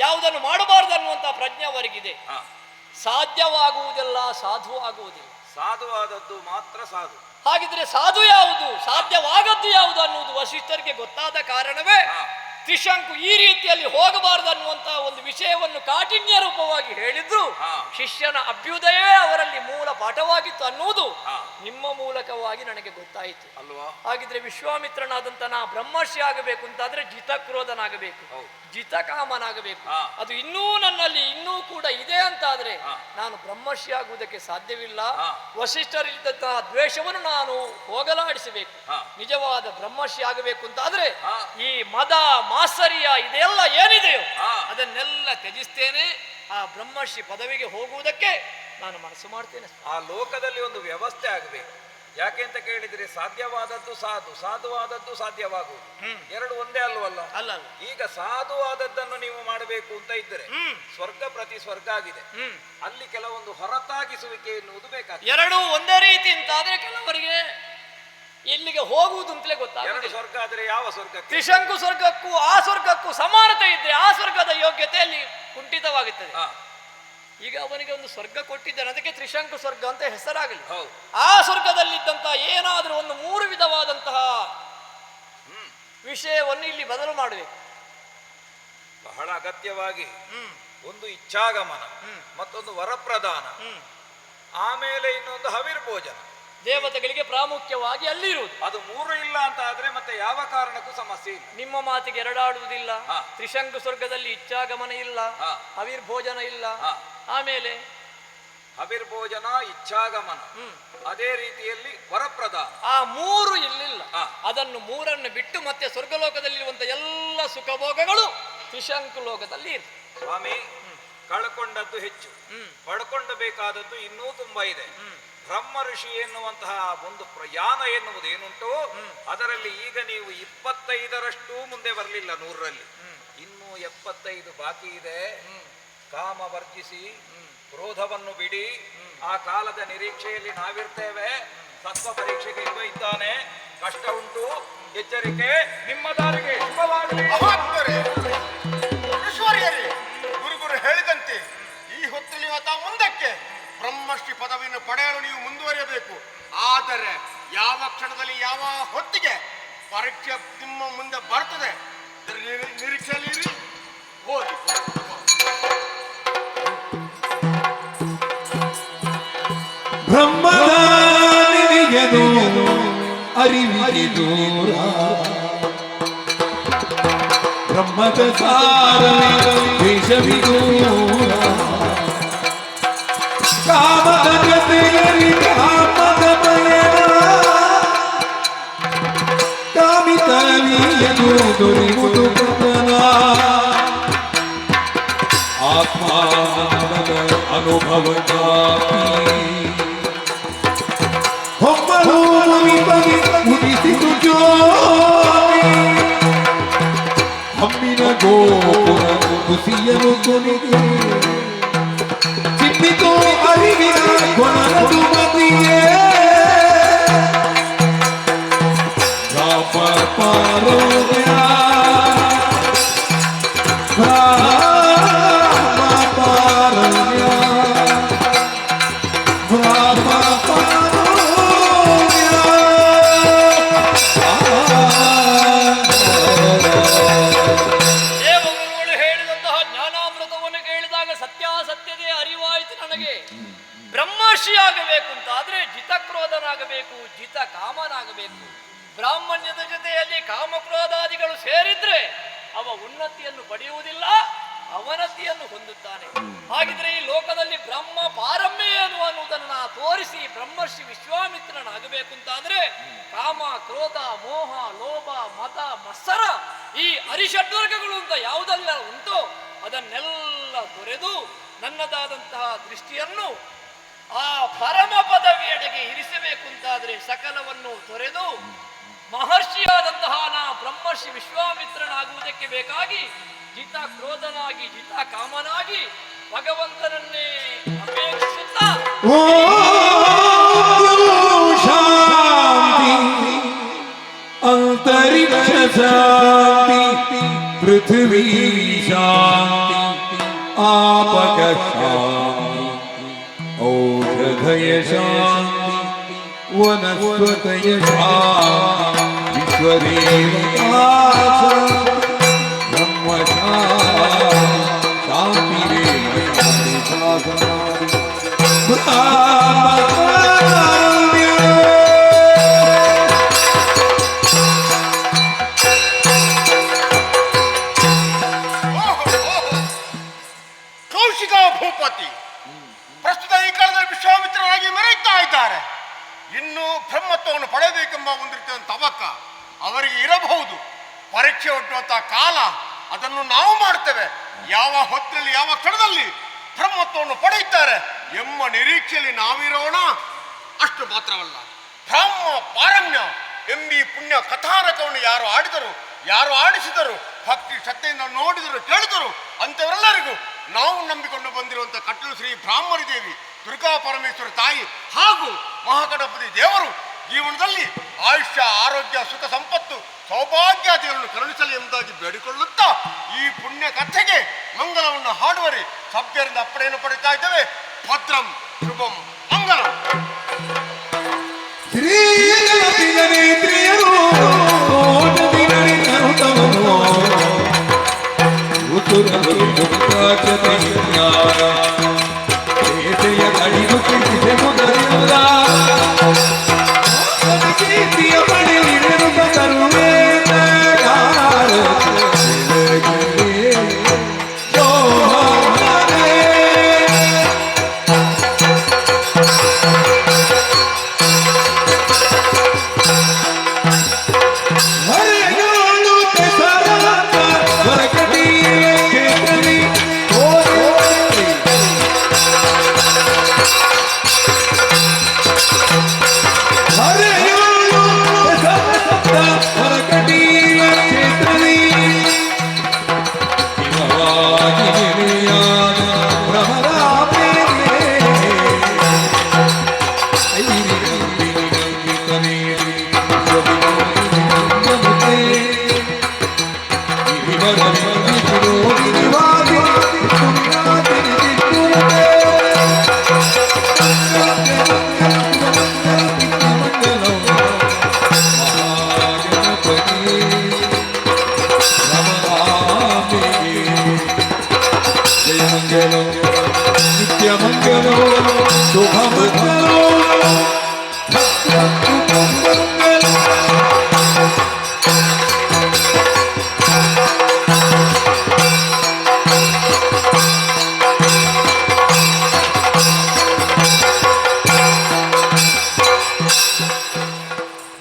ಯಾವುದನ್ನು ಮಾಡಬಾರದು ಅನ್ನುವಂತಹ ಪ್ರಜ್ಞೆ ಅವರಿಗಿದೆ. ಸಾಧ್ಯವಾಗುವುದಿಲ್ಲ, ಸಾಧುವಾಗುವುದಿಲ್ಲ. ಸಾಧುವಾದದ್ದು ಮಾತ್ರ ಸಾಧು. ಹಾಗಿದ್ರೆ ಸಾಧು ಯಾವುದು, ಸಾಧ್ಯವಾಗದ್ದು ಯಾವುದು ಅನ್ನುವುದು ವಸಿಷ್ಠರಿಗೆ ಗೊತ್ತಾದ ಕಾರಣವೇ ತ್ರಿಶಂಕು ಈ ರೀತಿಯಲ್ಲಿ ಹೋಗಬಾರದು ಅನ್ನುವಂತಹ ಒಂದು ವಿಷಯವನ್ನು ಕಾಠಿಣ್ಯ ರೂಪವಾಗಿ ಹೇಳಿದ್ರು. ಶಿಷ್ಯನ ಅಭ್ಯುದಯವೇ ಅವರಲ್ಲಿ ಮೂಲ ಪಾಠವಾಗಿತ್ತು ಅನ್ನುವುದು ನಿಮ್ಮ ಮೂಲಕವಾಗಿ ನನಗೆ ಗೊತ್ತಾಯಿತು ಅಲ್ವಾ? ಹಾಗಿದ್ರೆ ವಿಶ್ವಾಮಿತ್ರನಾದಂತ ನಾ ಬ್ರಹ್ಮರ್ಷಿ ಆಗಬೇಕು ಅಂತಾದ್ರೆ ಜಿತಕ್ರೋಧನಾಗಬೇಕು, ಜಿತಕಾಮನಾಗಬೇಕು. ಅದು ಇನ್ನೂ ನನ್ನಲ್ಲಿ ಇನ್ನೂ ಕೂಡ ಇದೆ ಅಂತಾದ್ರೆ ನಾನು ಬ್ರಹ್ಮರ್ಷಿ ಆಗುವುದಕ್ಕೆ ಸಾಧ್ಯವಿಲ್ಲ. ವಸಿಷ್ಠರಿದ್ದಂತಹ ದ್ವೇಷವನ್ನು ನಾನು ಹೋಗಲಾಡಿಸಬೇಕು. ನಿಜವಾದ ಬ್ರಹ್ಮರ್ಷಿ ಆಗಬೇಕು ಅಂತಾದ್ರೆ ಈ ಮದ ಮಾತ್ಸರ್ಯ ಇದೆಲ್ಲ ಏನಿದೆಯೋ ಅದನ್ನೆಲ್ಲ ತ್ಯಜಿಸ್ತೇನೆ. ಆ ಬ್ರಹ್ಮರ್ಷಿ ಪದವಿಗೆ ಹೋಗುವುದಕ್ಕೆ ನಾನು ಮನಸ್ಸು ಮಾಡ್ತೇನೆ. ಆ ಲೋಕದಲ್ಲಿ ಒಂದು ವ್ಯವಸ್ಥೆ ಆಗಬೇಕು. ಯಾಕೆ ಅಂತ ಕೇಳಿದ್ರೆ ಸಾಧ್ಯವಾದದ್ದು ಸಾಧು, ಸಾಧುವಾದದ್ದು ಸಾಧ್ಯವಾಗುವುದು, ಎರಡು ಒಂದೇ ಅಲ್ವಲ್ಲ? ಅಲ್ಲ. ಈಗ ಸಾಧುವಾದದ್ದನ್ನು ನೀವು ಮಾಡಬೇಕು ಅಂತ ಇದ್ದರೆ ಸ್ವರ್ಗ ಪ್ರತಿ ಸ್ವರ್ಗ ಆಗಿದೆ, ಅಲ್ಲಿ ಕೆಲವೊಂದು ಹೊರತಾಗಿಸುವಿಕೆ ಎನ್ನುವುದು ಬೇಕಾಗ್ತದೆ. ಎರಡೂ ಒಂದೇ ರೀತಿ ಅಂತಾದ್ರೆ ಕೆಲವರಿಗೆ ಎಲ್ಲಿಗೆ ಹೋಗುವುದು ಅಂತಲೇ ಗೊತ್ತಾಗುತ್ತೆ. ಸ್ವರ್ಗ ಆದ್ರೆ ಯಾವ ಸ್ವರ್ಗ? ತ್ರಿಶಂಕು ಸ್ವರ್ಗಕ್ಕೂ ಆ ಸ್ವರ್ಗಕ್ಕೂ ಸಮಾನತೆ ಇದ್ರೆ ಆ ಸ್ವರ್ಗದ ಯೋಗ್ಯತೆಯಲ್ಲಿ ಕುಂಠಿತವಾಗುತ್ತದೆ. ಈಗ ಅವನಿಗೆ ಒಂದು ಸ್ವರ್ಗ ಕೊಟ್ಟಿದ್ದಾನೆ, ಅದಕ್ಕೆ ತ್ರಿಶಂಕು ಸ್ವರ್ಗ ಅಂತ ಹೆಸರಾಗಲಿ. ಆ ಸ್ವರ್ಗದಲ್ಲಿದ್ದಂತಹ ಏನಾದರೂ ಒಂದು 3 ವಿಧವಾದಂತಹ ವಿಷಯವನ್ನು ಇಲ್ಲಿ ಬದಲು ಮಾಡಬೇಕು. ಬಹಳ ಅಗತ್ಯವಾಗಿ ಒಂದು ಇಚ್ಛಾಗಮನ, ಮತ್ತೊಂದು ವರಪ್ರದಾನ, ಆಮೇಲೆ ಇನ್ನೊಂದು ಹವಿರ್ಭೋಜನ. ದೇವತೆಗಳಿಗೆ ಪ್ರಾಮುಖ್ಯವಾಗಿ ಅಲ್ಲಿರುವುದು. ಅದು 3 ಇಲ್ಲ ಅಂತ ಆದ್ರೆ ಮತ್ತೆ ಯಾವ ಕಾರಣಕ್ಕೂ ಸಮಸ್ಯೆ ಇಲ್ಲ. ನಿಮ್ಮ ಮಾತಿಗೆ ಎರಡಾಡುವುದಿಲ್ಲ. ತ್ರಿಶಂಕು ಸ್ವರ್ಗದಲ್ಲಿ ಇಚ್ಛಾಗಮನ ಇಲ್ಲ, ಹವಿರ್ಭೋಜನ ಇಲ್ಲ, ಆಮೇಲೆ ಹವಿರ್ಭೋಜನ, ಇಚ್ಛಾಗಮನ, ಅದೇ ರೀತಿಯಲ್ಲಿ ವರಪ್ರದಾನ, ಆ 3 ಇಲ್ಲಿಲ್ಲ. ಅದನ್ನು 3 ಬಿಟ್ಟು ಮತ್ತೆ ಸ್ವರ್ಗಲೋಕದಲ್ಲಿರುವಂತ ಎಲ್ಲ ಸುಖಭೋಗಗಳು ತ್ರಿಶಂಕು ಲೋಕದಲ್ಲಿ ಇರ್ತದೆ. ಸ್ವಾಮಿ, ಕಳ್ಕೊಂಡದ್ದು ಹೆಚ್ಚು, ಪಡ್ಕೊಂಡಬೇಕಾದದ್ದು ಇನ್ನೂ ತುಂಬಾ ಇದೆ. ಬ್ರಹ್ಮ ಋಷಿ ಎನ್ನುವಂತಹ ಒಂದು ಪ್ರಯಾಣ ಎನ್ನುವುದು ಏನುಂಟು ಅದರಲ್ಲಿ ಈಗ ನೀವು 25ರಷ್ಟು ಮುಂದೆ ಬರಲಿಲ್ಲ, 100ರಲ್ಲಿ ಇನ್ನೂ 75 ಬಾಕಿ ಇದೆ. ಕಾಮ ವರ್ಜಿಸಿ, ಕ್ರೋಧವನ್ನು ಬಿಡಿ. ಆ ಕಾಲದ ನಿರೀಕ್ಷೆಯಲ್ಲಿ ನಾವಿರ್ತೇವೆ. ತತ್ವ ಪರೀಕ್ಷೆಗೆ ಇವ ಇದ್ದಾನೆ, ಕಷ್ಟ ಉಂಟು, ಎಚ್ಚರಿಕೆ. ನಿಮ್ಮ ದಾರಿಗೆ ಶುಭವಾಗಲಿ. ಗುರುಗುರು ಹೇಳಿದಂತೆ ಈ ಹೊತ್ತಲ್ಲಿ ತಾವು ಮುಂದಕ್ಕೆ ಬ್ರಹ್ಮಶ್ರೀ ಪದವಿಯನ್ನು ಪಡೆಯಲು ನೀವು ಮುಂದುವರಿಯಬೇಕು. ಆದರೆ ಯಾವ ಕ್ಷಣದಲ್ಲಿ ಯಾವ ಹೊತ್ತಿಗೆ ಪರೀಕ್ಷೆ ನಿಮ್ಮ ಮುಂದೆ ಬರ್ತದೆ ನಿರೀಕ್ಷೆಯಲ್ಲಿ ಹೋಗಿ. ಬ್ರಹ್ಮದಾನಿಗೆದು ಅರಿವಿಗೆ ದೂರ, ಬ್ರಹ್ಮದ ಸಾರವಿದೂರ, ಕಾಮದ ಜೊತೆಯಲ್ಲಿ ಕಾಮದ ಪಯಣ, ಕಾಮಿತವಿಯದು ದೊರೆಯುವುದು ಪತನ, ಆತ್ಮಾನಂದದ ಅನುಭವ ಹೊಮ್ಮಲು ಉದಿಸಿತು ಜ್ಯೋತಿ, ಹಮ್ಮಿನ ಗೋಪುರ ಕುಸಿಯಲು ಕೊನೆಗೆ ಚಿಪ್ಪಿತು ಅರಿವಿನ ಕೊನದು ಮತಿಯೇ, ಪಾರೋಗ್ಯ ಬ್ರಹ್ಮರ್ಷಿಯಾಗಬೇಕು ಅಂತ ಆದ್ರೆ ಜಿತಕ್ರೋಧನಾಗಬೇಕು, ಜಿತ ಕಾಮನಾಗಬೇಕು. ಬ್ರಾಹ್ಮಣ್ಯದ ಜೊತೆಯಲ್ಲಿ ಕಾಮಕ್ರೋಧಾದಿಗಳು ಸೇರಿದ್ರೆ ಅವ ಉನ್ನತಿಯನ್ನು ಪಡೆಯುವುದಿಲ್ಲ, ಅವನತಿಯನ್ನು ಹೊಂದುತ್ತಾನೆ. ಹಾಗಿದ್ರೆ ಈ ಲೋಕದಲ್ಲಿ ಬ್ರಹ್ಮ ಪಾರಮ್ಯ ಏನು ಅನ್ನುವುದನ್ನು ತೋರಿಸಿ ಬ್ರಹ್ಮರ್ಷಿ ವಿಶ್ವಾಮಿತ್ರನಾಗಬೇಕು ಅಂತಾದ್ರೆ ಕಾಮ, ಕ್ರೋಧ, ಮೋಹ, ಲೋಭ, ಮತ, ಮತ್ಸರ ಈ ಅರಿಷಡ್ವರ್ಗಗಳು ಅಂತ ಯಾವುದೆಲ್ಲ ಉಂಟೋ ಅದನ್ನೆಲ್ಲ ತೊರೆದು ನನ್ನದಾದಂತಹ ದೃಷ್ಟಿಯನ್ನು ಆ ಪರಮ ಪದವಿಯೆಡೆಗೆ ಇರಿಸಬೇಕು ಅಂತಾದ್ರೆ ಸಕಲವನ್ನು ತೊರೆದು ಮಹರ್ಷಿಯಾದಂತಹ ನಾ ಬ್ರಹ್ಮರ್ಷಿ ವಿಶ್ವಾಮಿತ್ರನಾಗುವುದಕ್ಕೆ ಬೇಕಾಗಿ ಜಿತ ಕ್ರೋಧನಾಗಿ, ಜಿತ ಕಾಮನಾಗಿ ಭಗವಂತನನ್ನೇ ಅಪೇಕ್ಷಿಸುತ್ತಾ ಶಾಂತಿ ಅಂತರಿಕ್ಷ ಶಾಂತಿ, ಪೃಥ್ವೀ ಶಾಂತಿ, आपक शांति, औषधय शांति, ವನಸ್ಪತಯ ವಿಶ್ವದೇವತಾ ಕೌಶಿಕ ಭೂಪತಿ ಪ್ರಸ್ತುತ ಈ ಕಾಲದಲ್ಲಿ ವಿಶ್ವಾಮಿತ್ರರಾಗಿ ಮೆರೆಯುತ್ತಾ ಇದ್ದಾರೆ. ಇನ್ನು ಬ್ರಹ್ಮತ್ವವನ್ನು ಪಡೆಯಬೇಕೆಂಬ ಒಂದು ರೀತಿಯ ತವಕ ಅವರಿಗೆ ಇರಬಹುದು. ಪರೀಕ್ಷೆ ಒಡ್ಡುವಂತಹ ಕಾಲ ಅದನ್ನು ನಾವು ಮಾಡ್ತೇವೆ. ಯಾವ ಹೊತ್ತಿನಲ್ಲಿ ಯಾವ ಕ್ಷಣದಲ್ಲಿ ಬ್ರಹ್ಮತ್ವವನ್ನು ಪಡೆಯುತ್ತಾರೆ ಎಂಬ ನಿರೀಕ್ಷೆಯಲ್ಲಿ ನಾವಿರೋಣ. ಅಷ್ಟು ಮಾತ್ರವಲ್ಲ, ಬ್ರಹ್ಮ ಪಾರಮ್ಯ ಎಂಬಿ ಪುಣ್ಯ ಕಥಾನಕವನ್ನು ಯಾರು ಆಡಿದರು, ಯಾರು ಆಡಿಸಿದರು, ಭಕ್ತಿ ಶ್ರದ್ಧೆಯಿಂದ ನೋಡಿದರು, ಕೇಳಿದರು, ಅಂಥವರೆಲ್ಲರಿಗೂ ನಾವು ನಂಬಿಕೊಂಡು ಬಂದಿರುವಂತಹ ಕಟ್ಟಲು ಶ್ರೀ ಬ್ರಾಹ್ಮಣಿ ದೇವಿ, ದುರ್ಗಾ ಪರಮೇಶ್ವರ ತಾಯಿ ಹಾಗೂ ಮಹಾಗಣಪತಿ ದೇವರು ಜೀವನದಲ್ಲಿ ಆಯುಷ್ಯ, ಆರೋಗ್ಯ, ಸುಖ, ಸಂಪತ್ತು, ಸೌಭಾಗ್ಯಾದಿಗಳನ್ನು ಕರುಣಿಸಲಿ ಎಂಬುದಾಗಿ ಬೇಡಿಕೊಳ್ಳುತ್ತಾ ಈ ಪುಣ್ಯ ಕಥೆಗೆ ಮಂಗಲವನ್ನು ಹಾಡುವರೆ ಸಭ್ಯರಿಂದ ಅಪ್ಪಣೆಯನ್ನು ಪಡೆಯುತ್ತಾ ಇದ್ದೇವೆ. ಭದ್ರಂ ಶುಭಂ ಮಂಗಲಂ. ಶ್ರೀ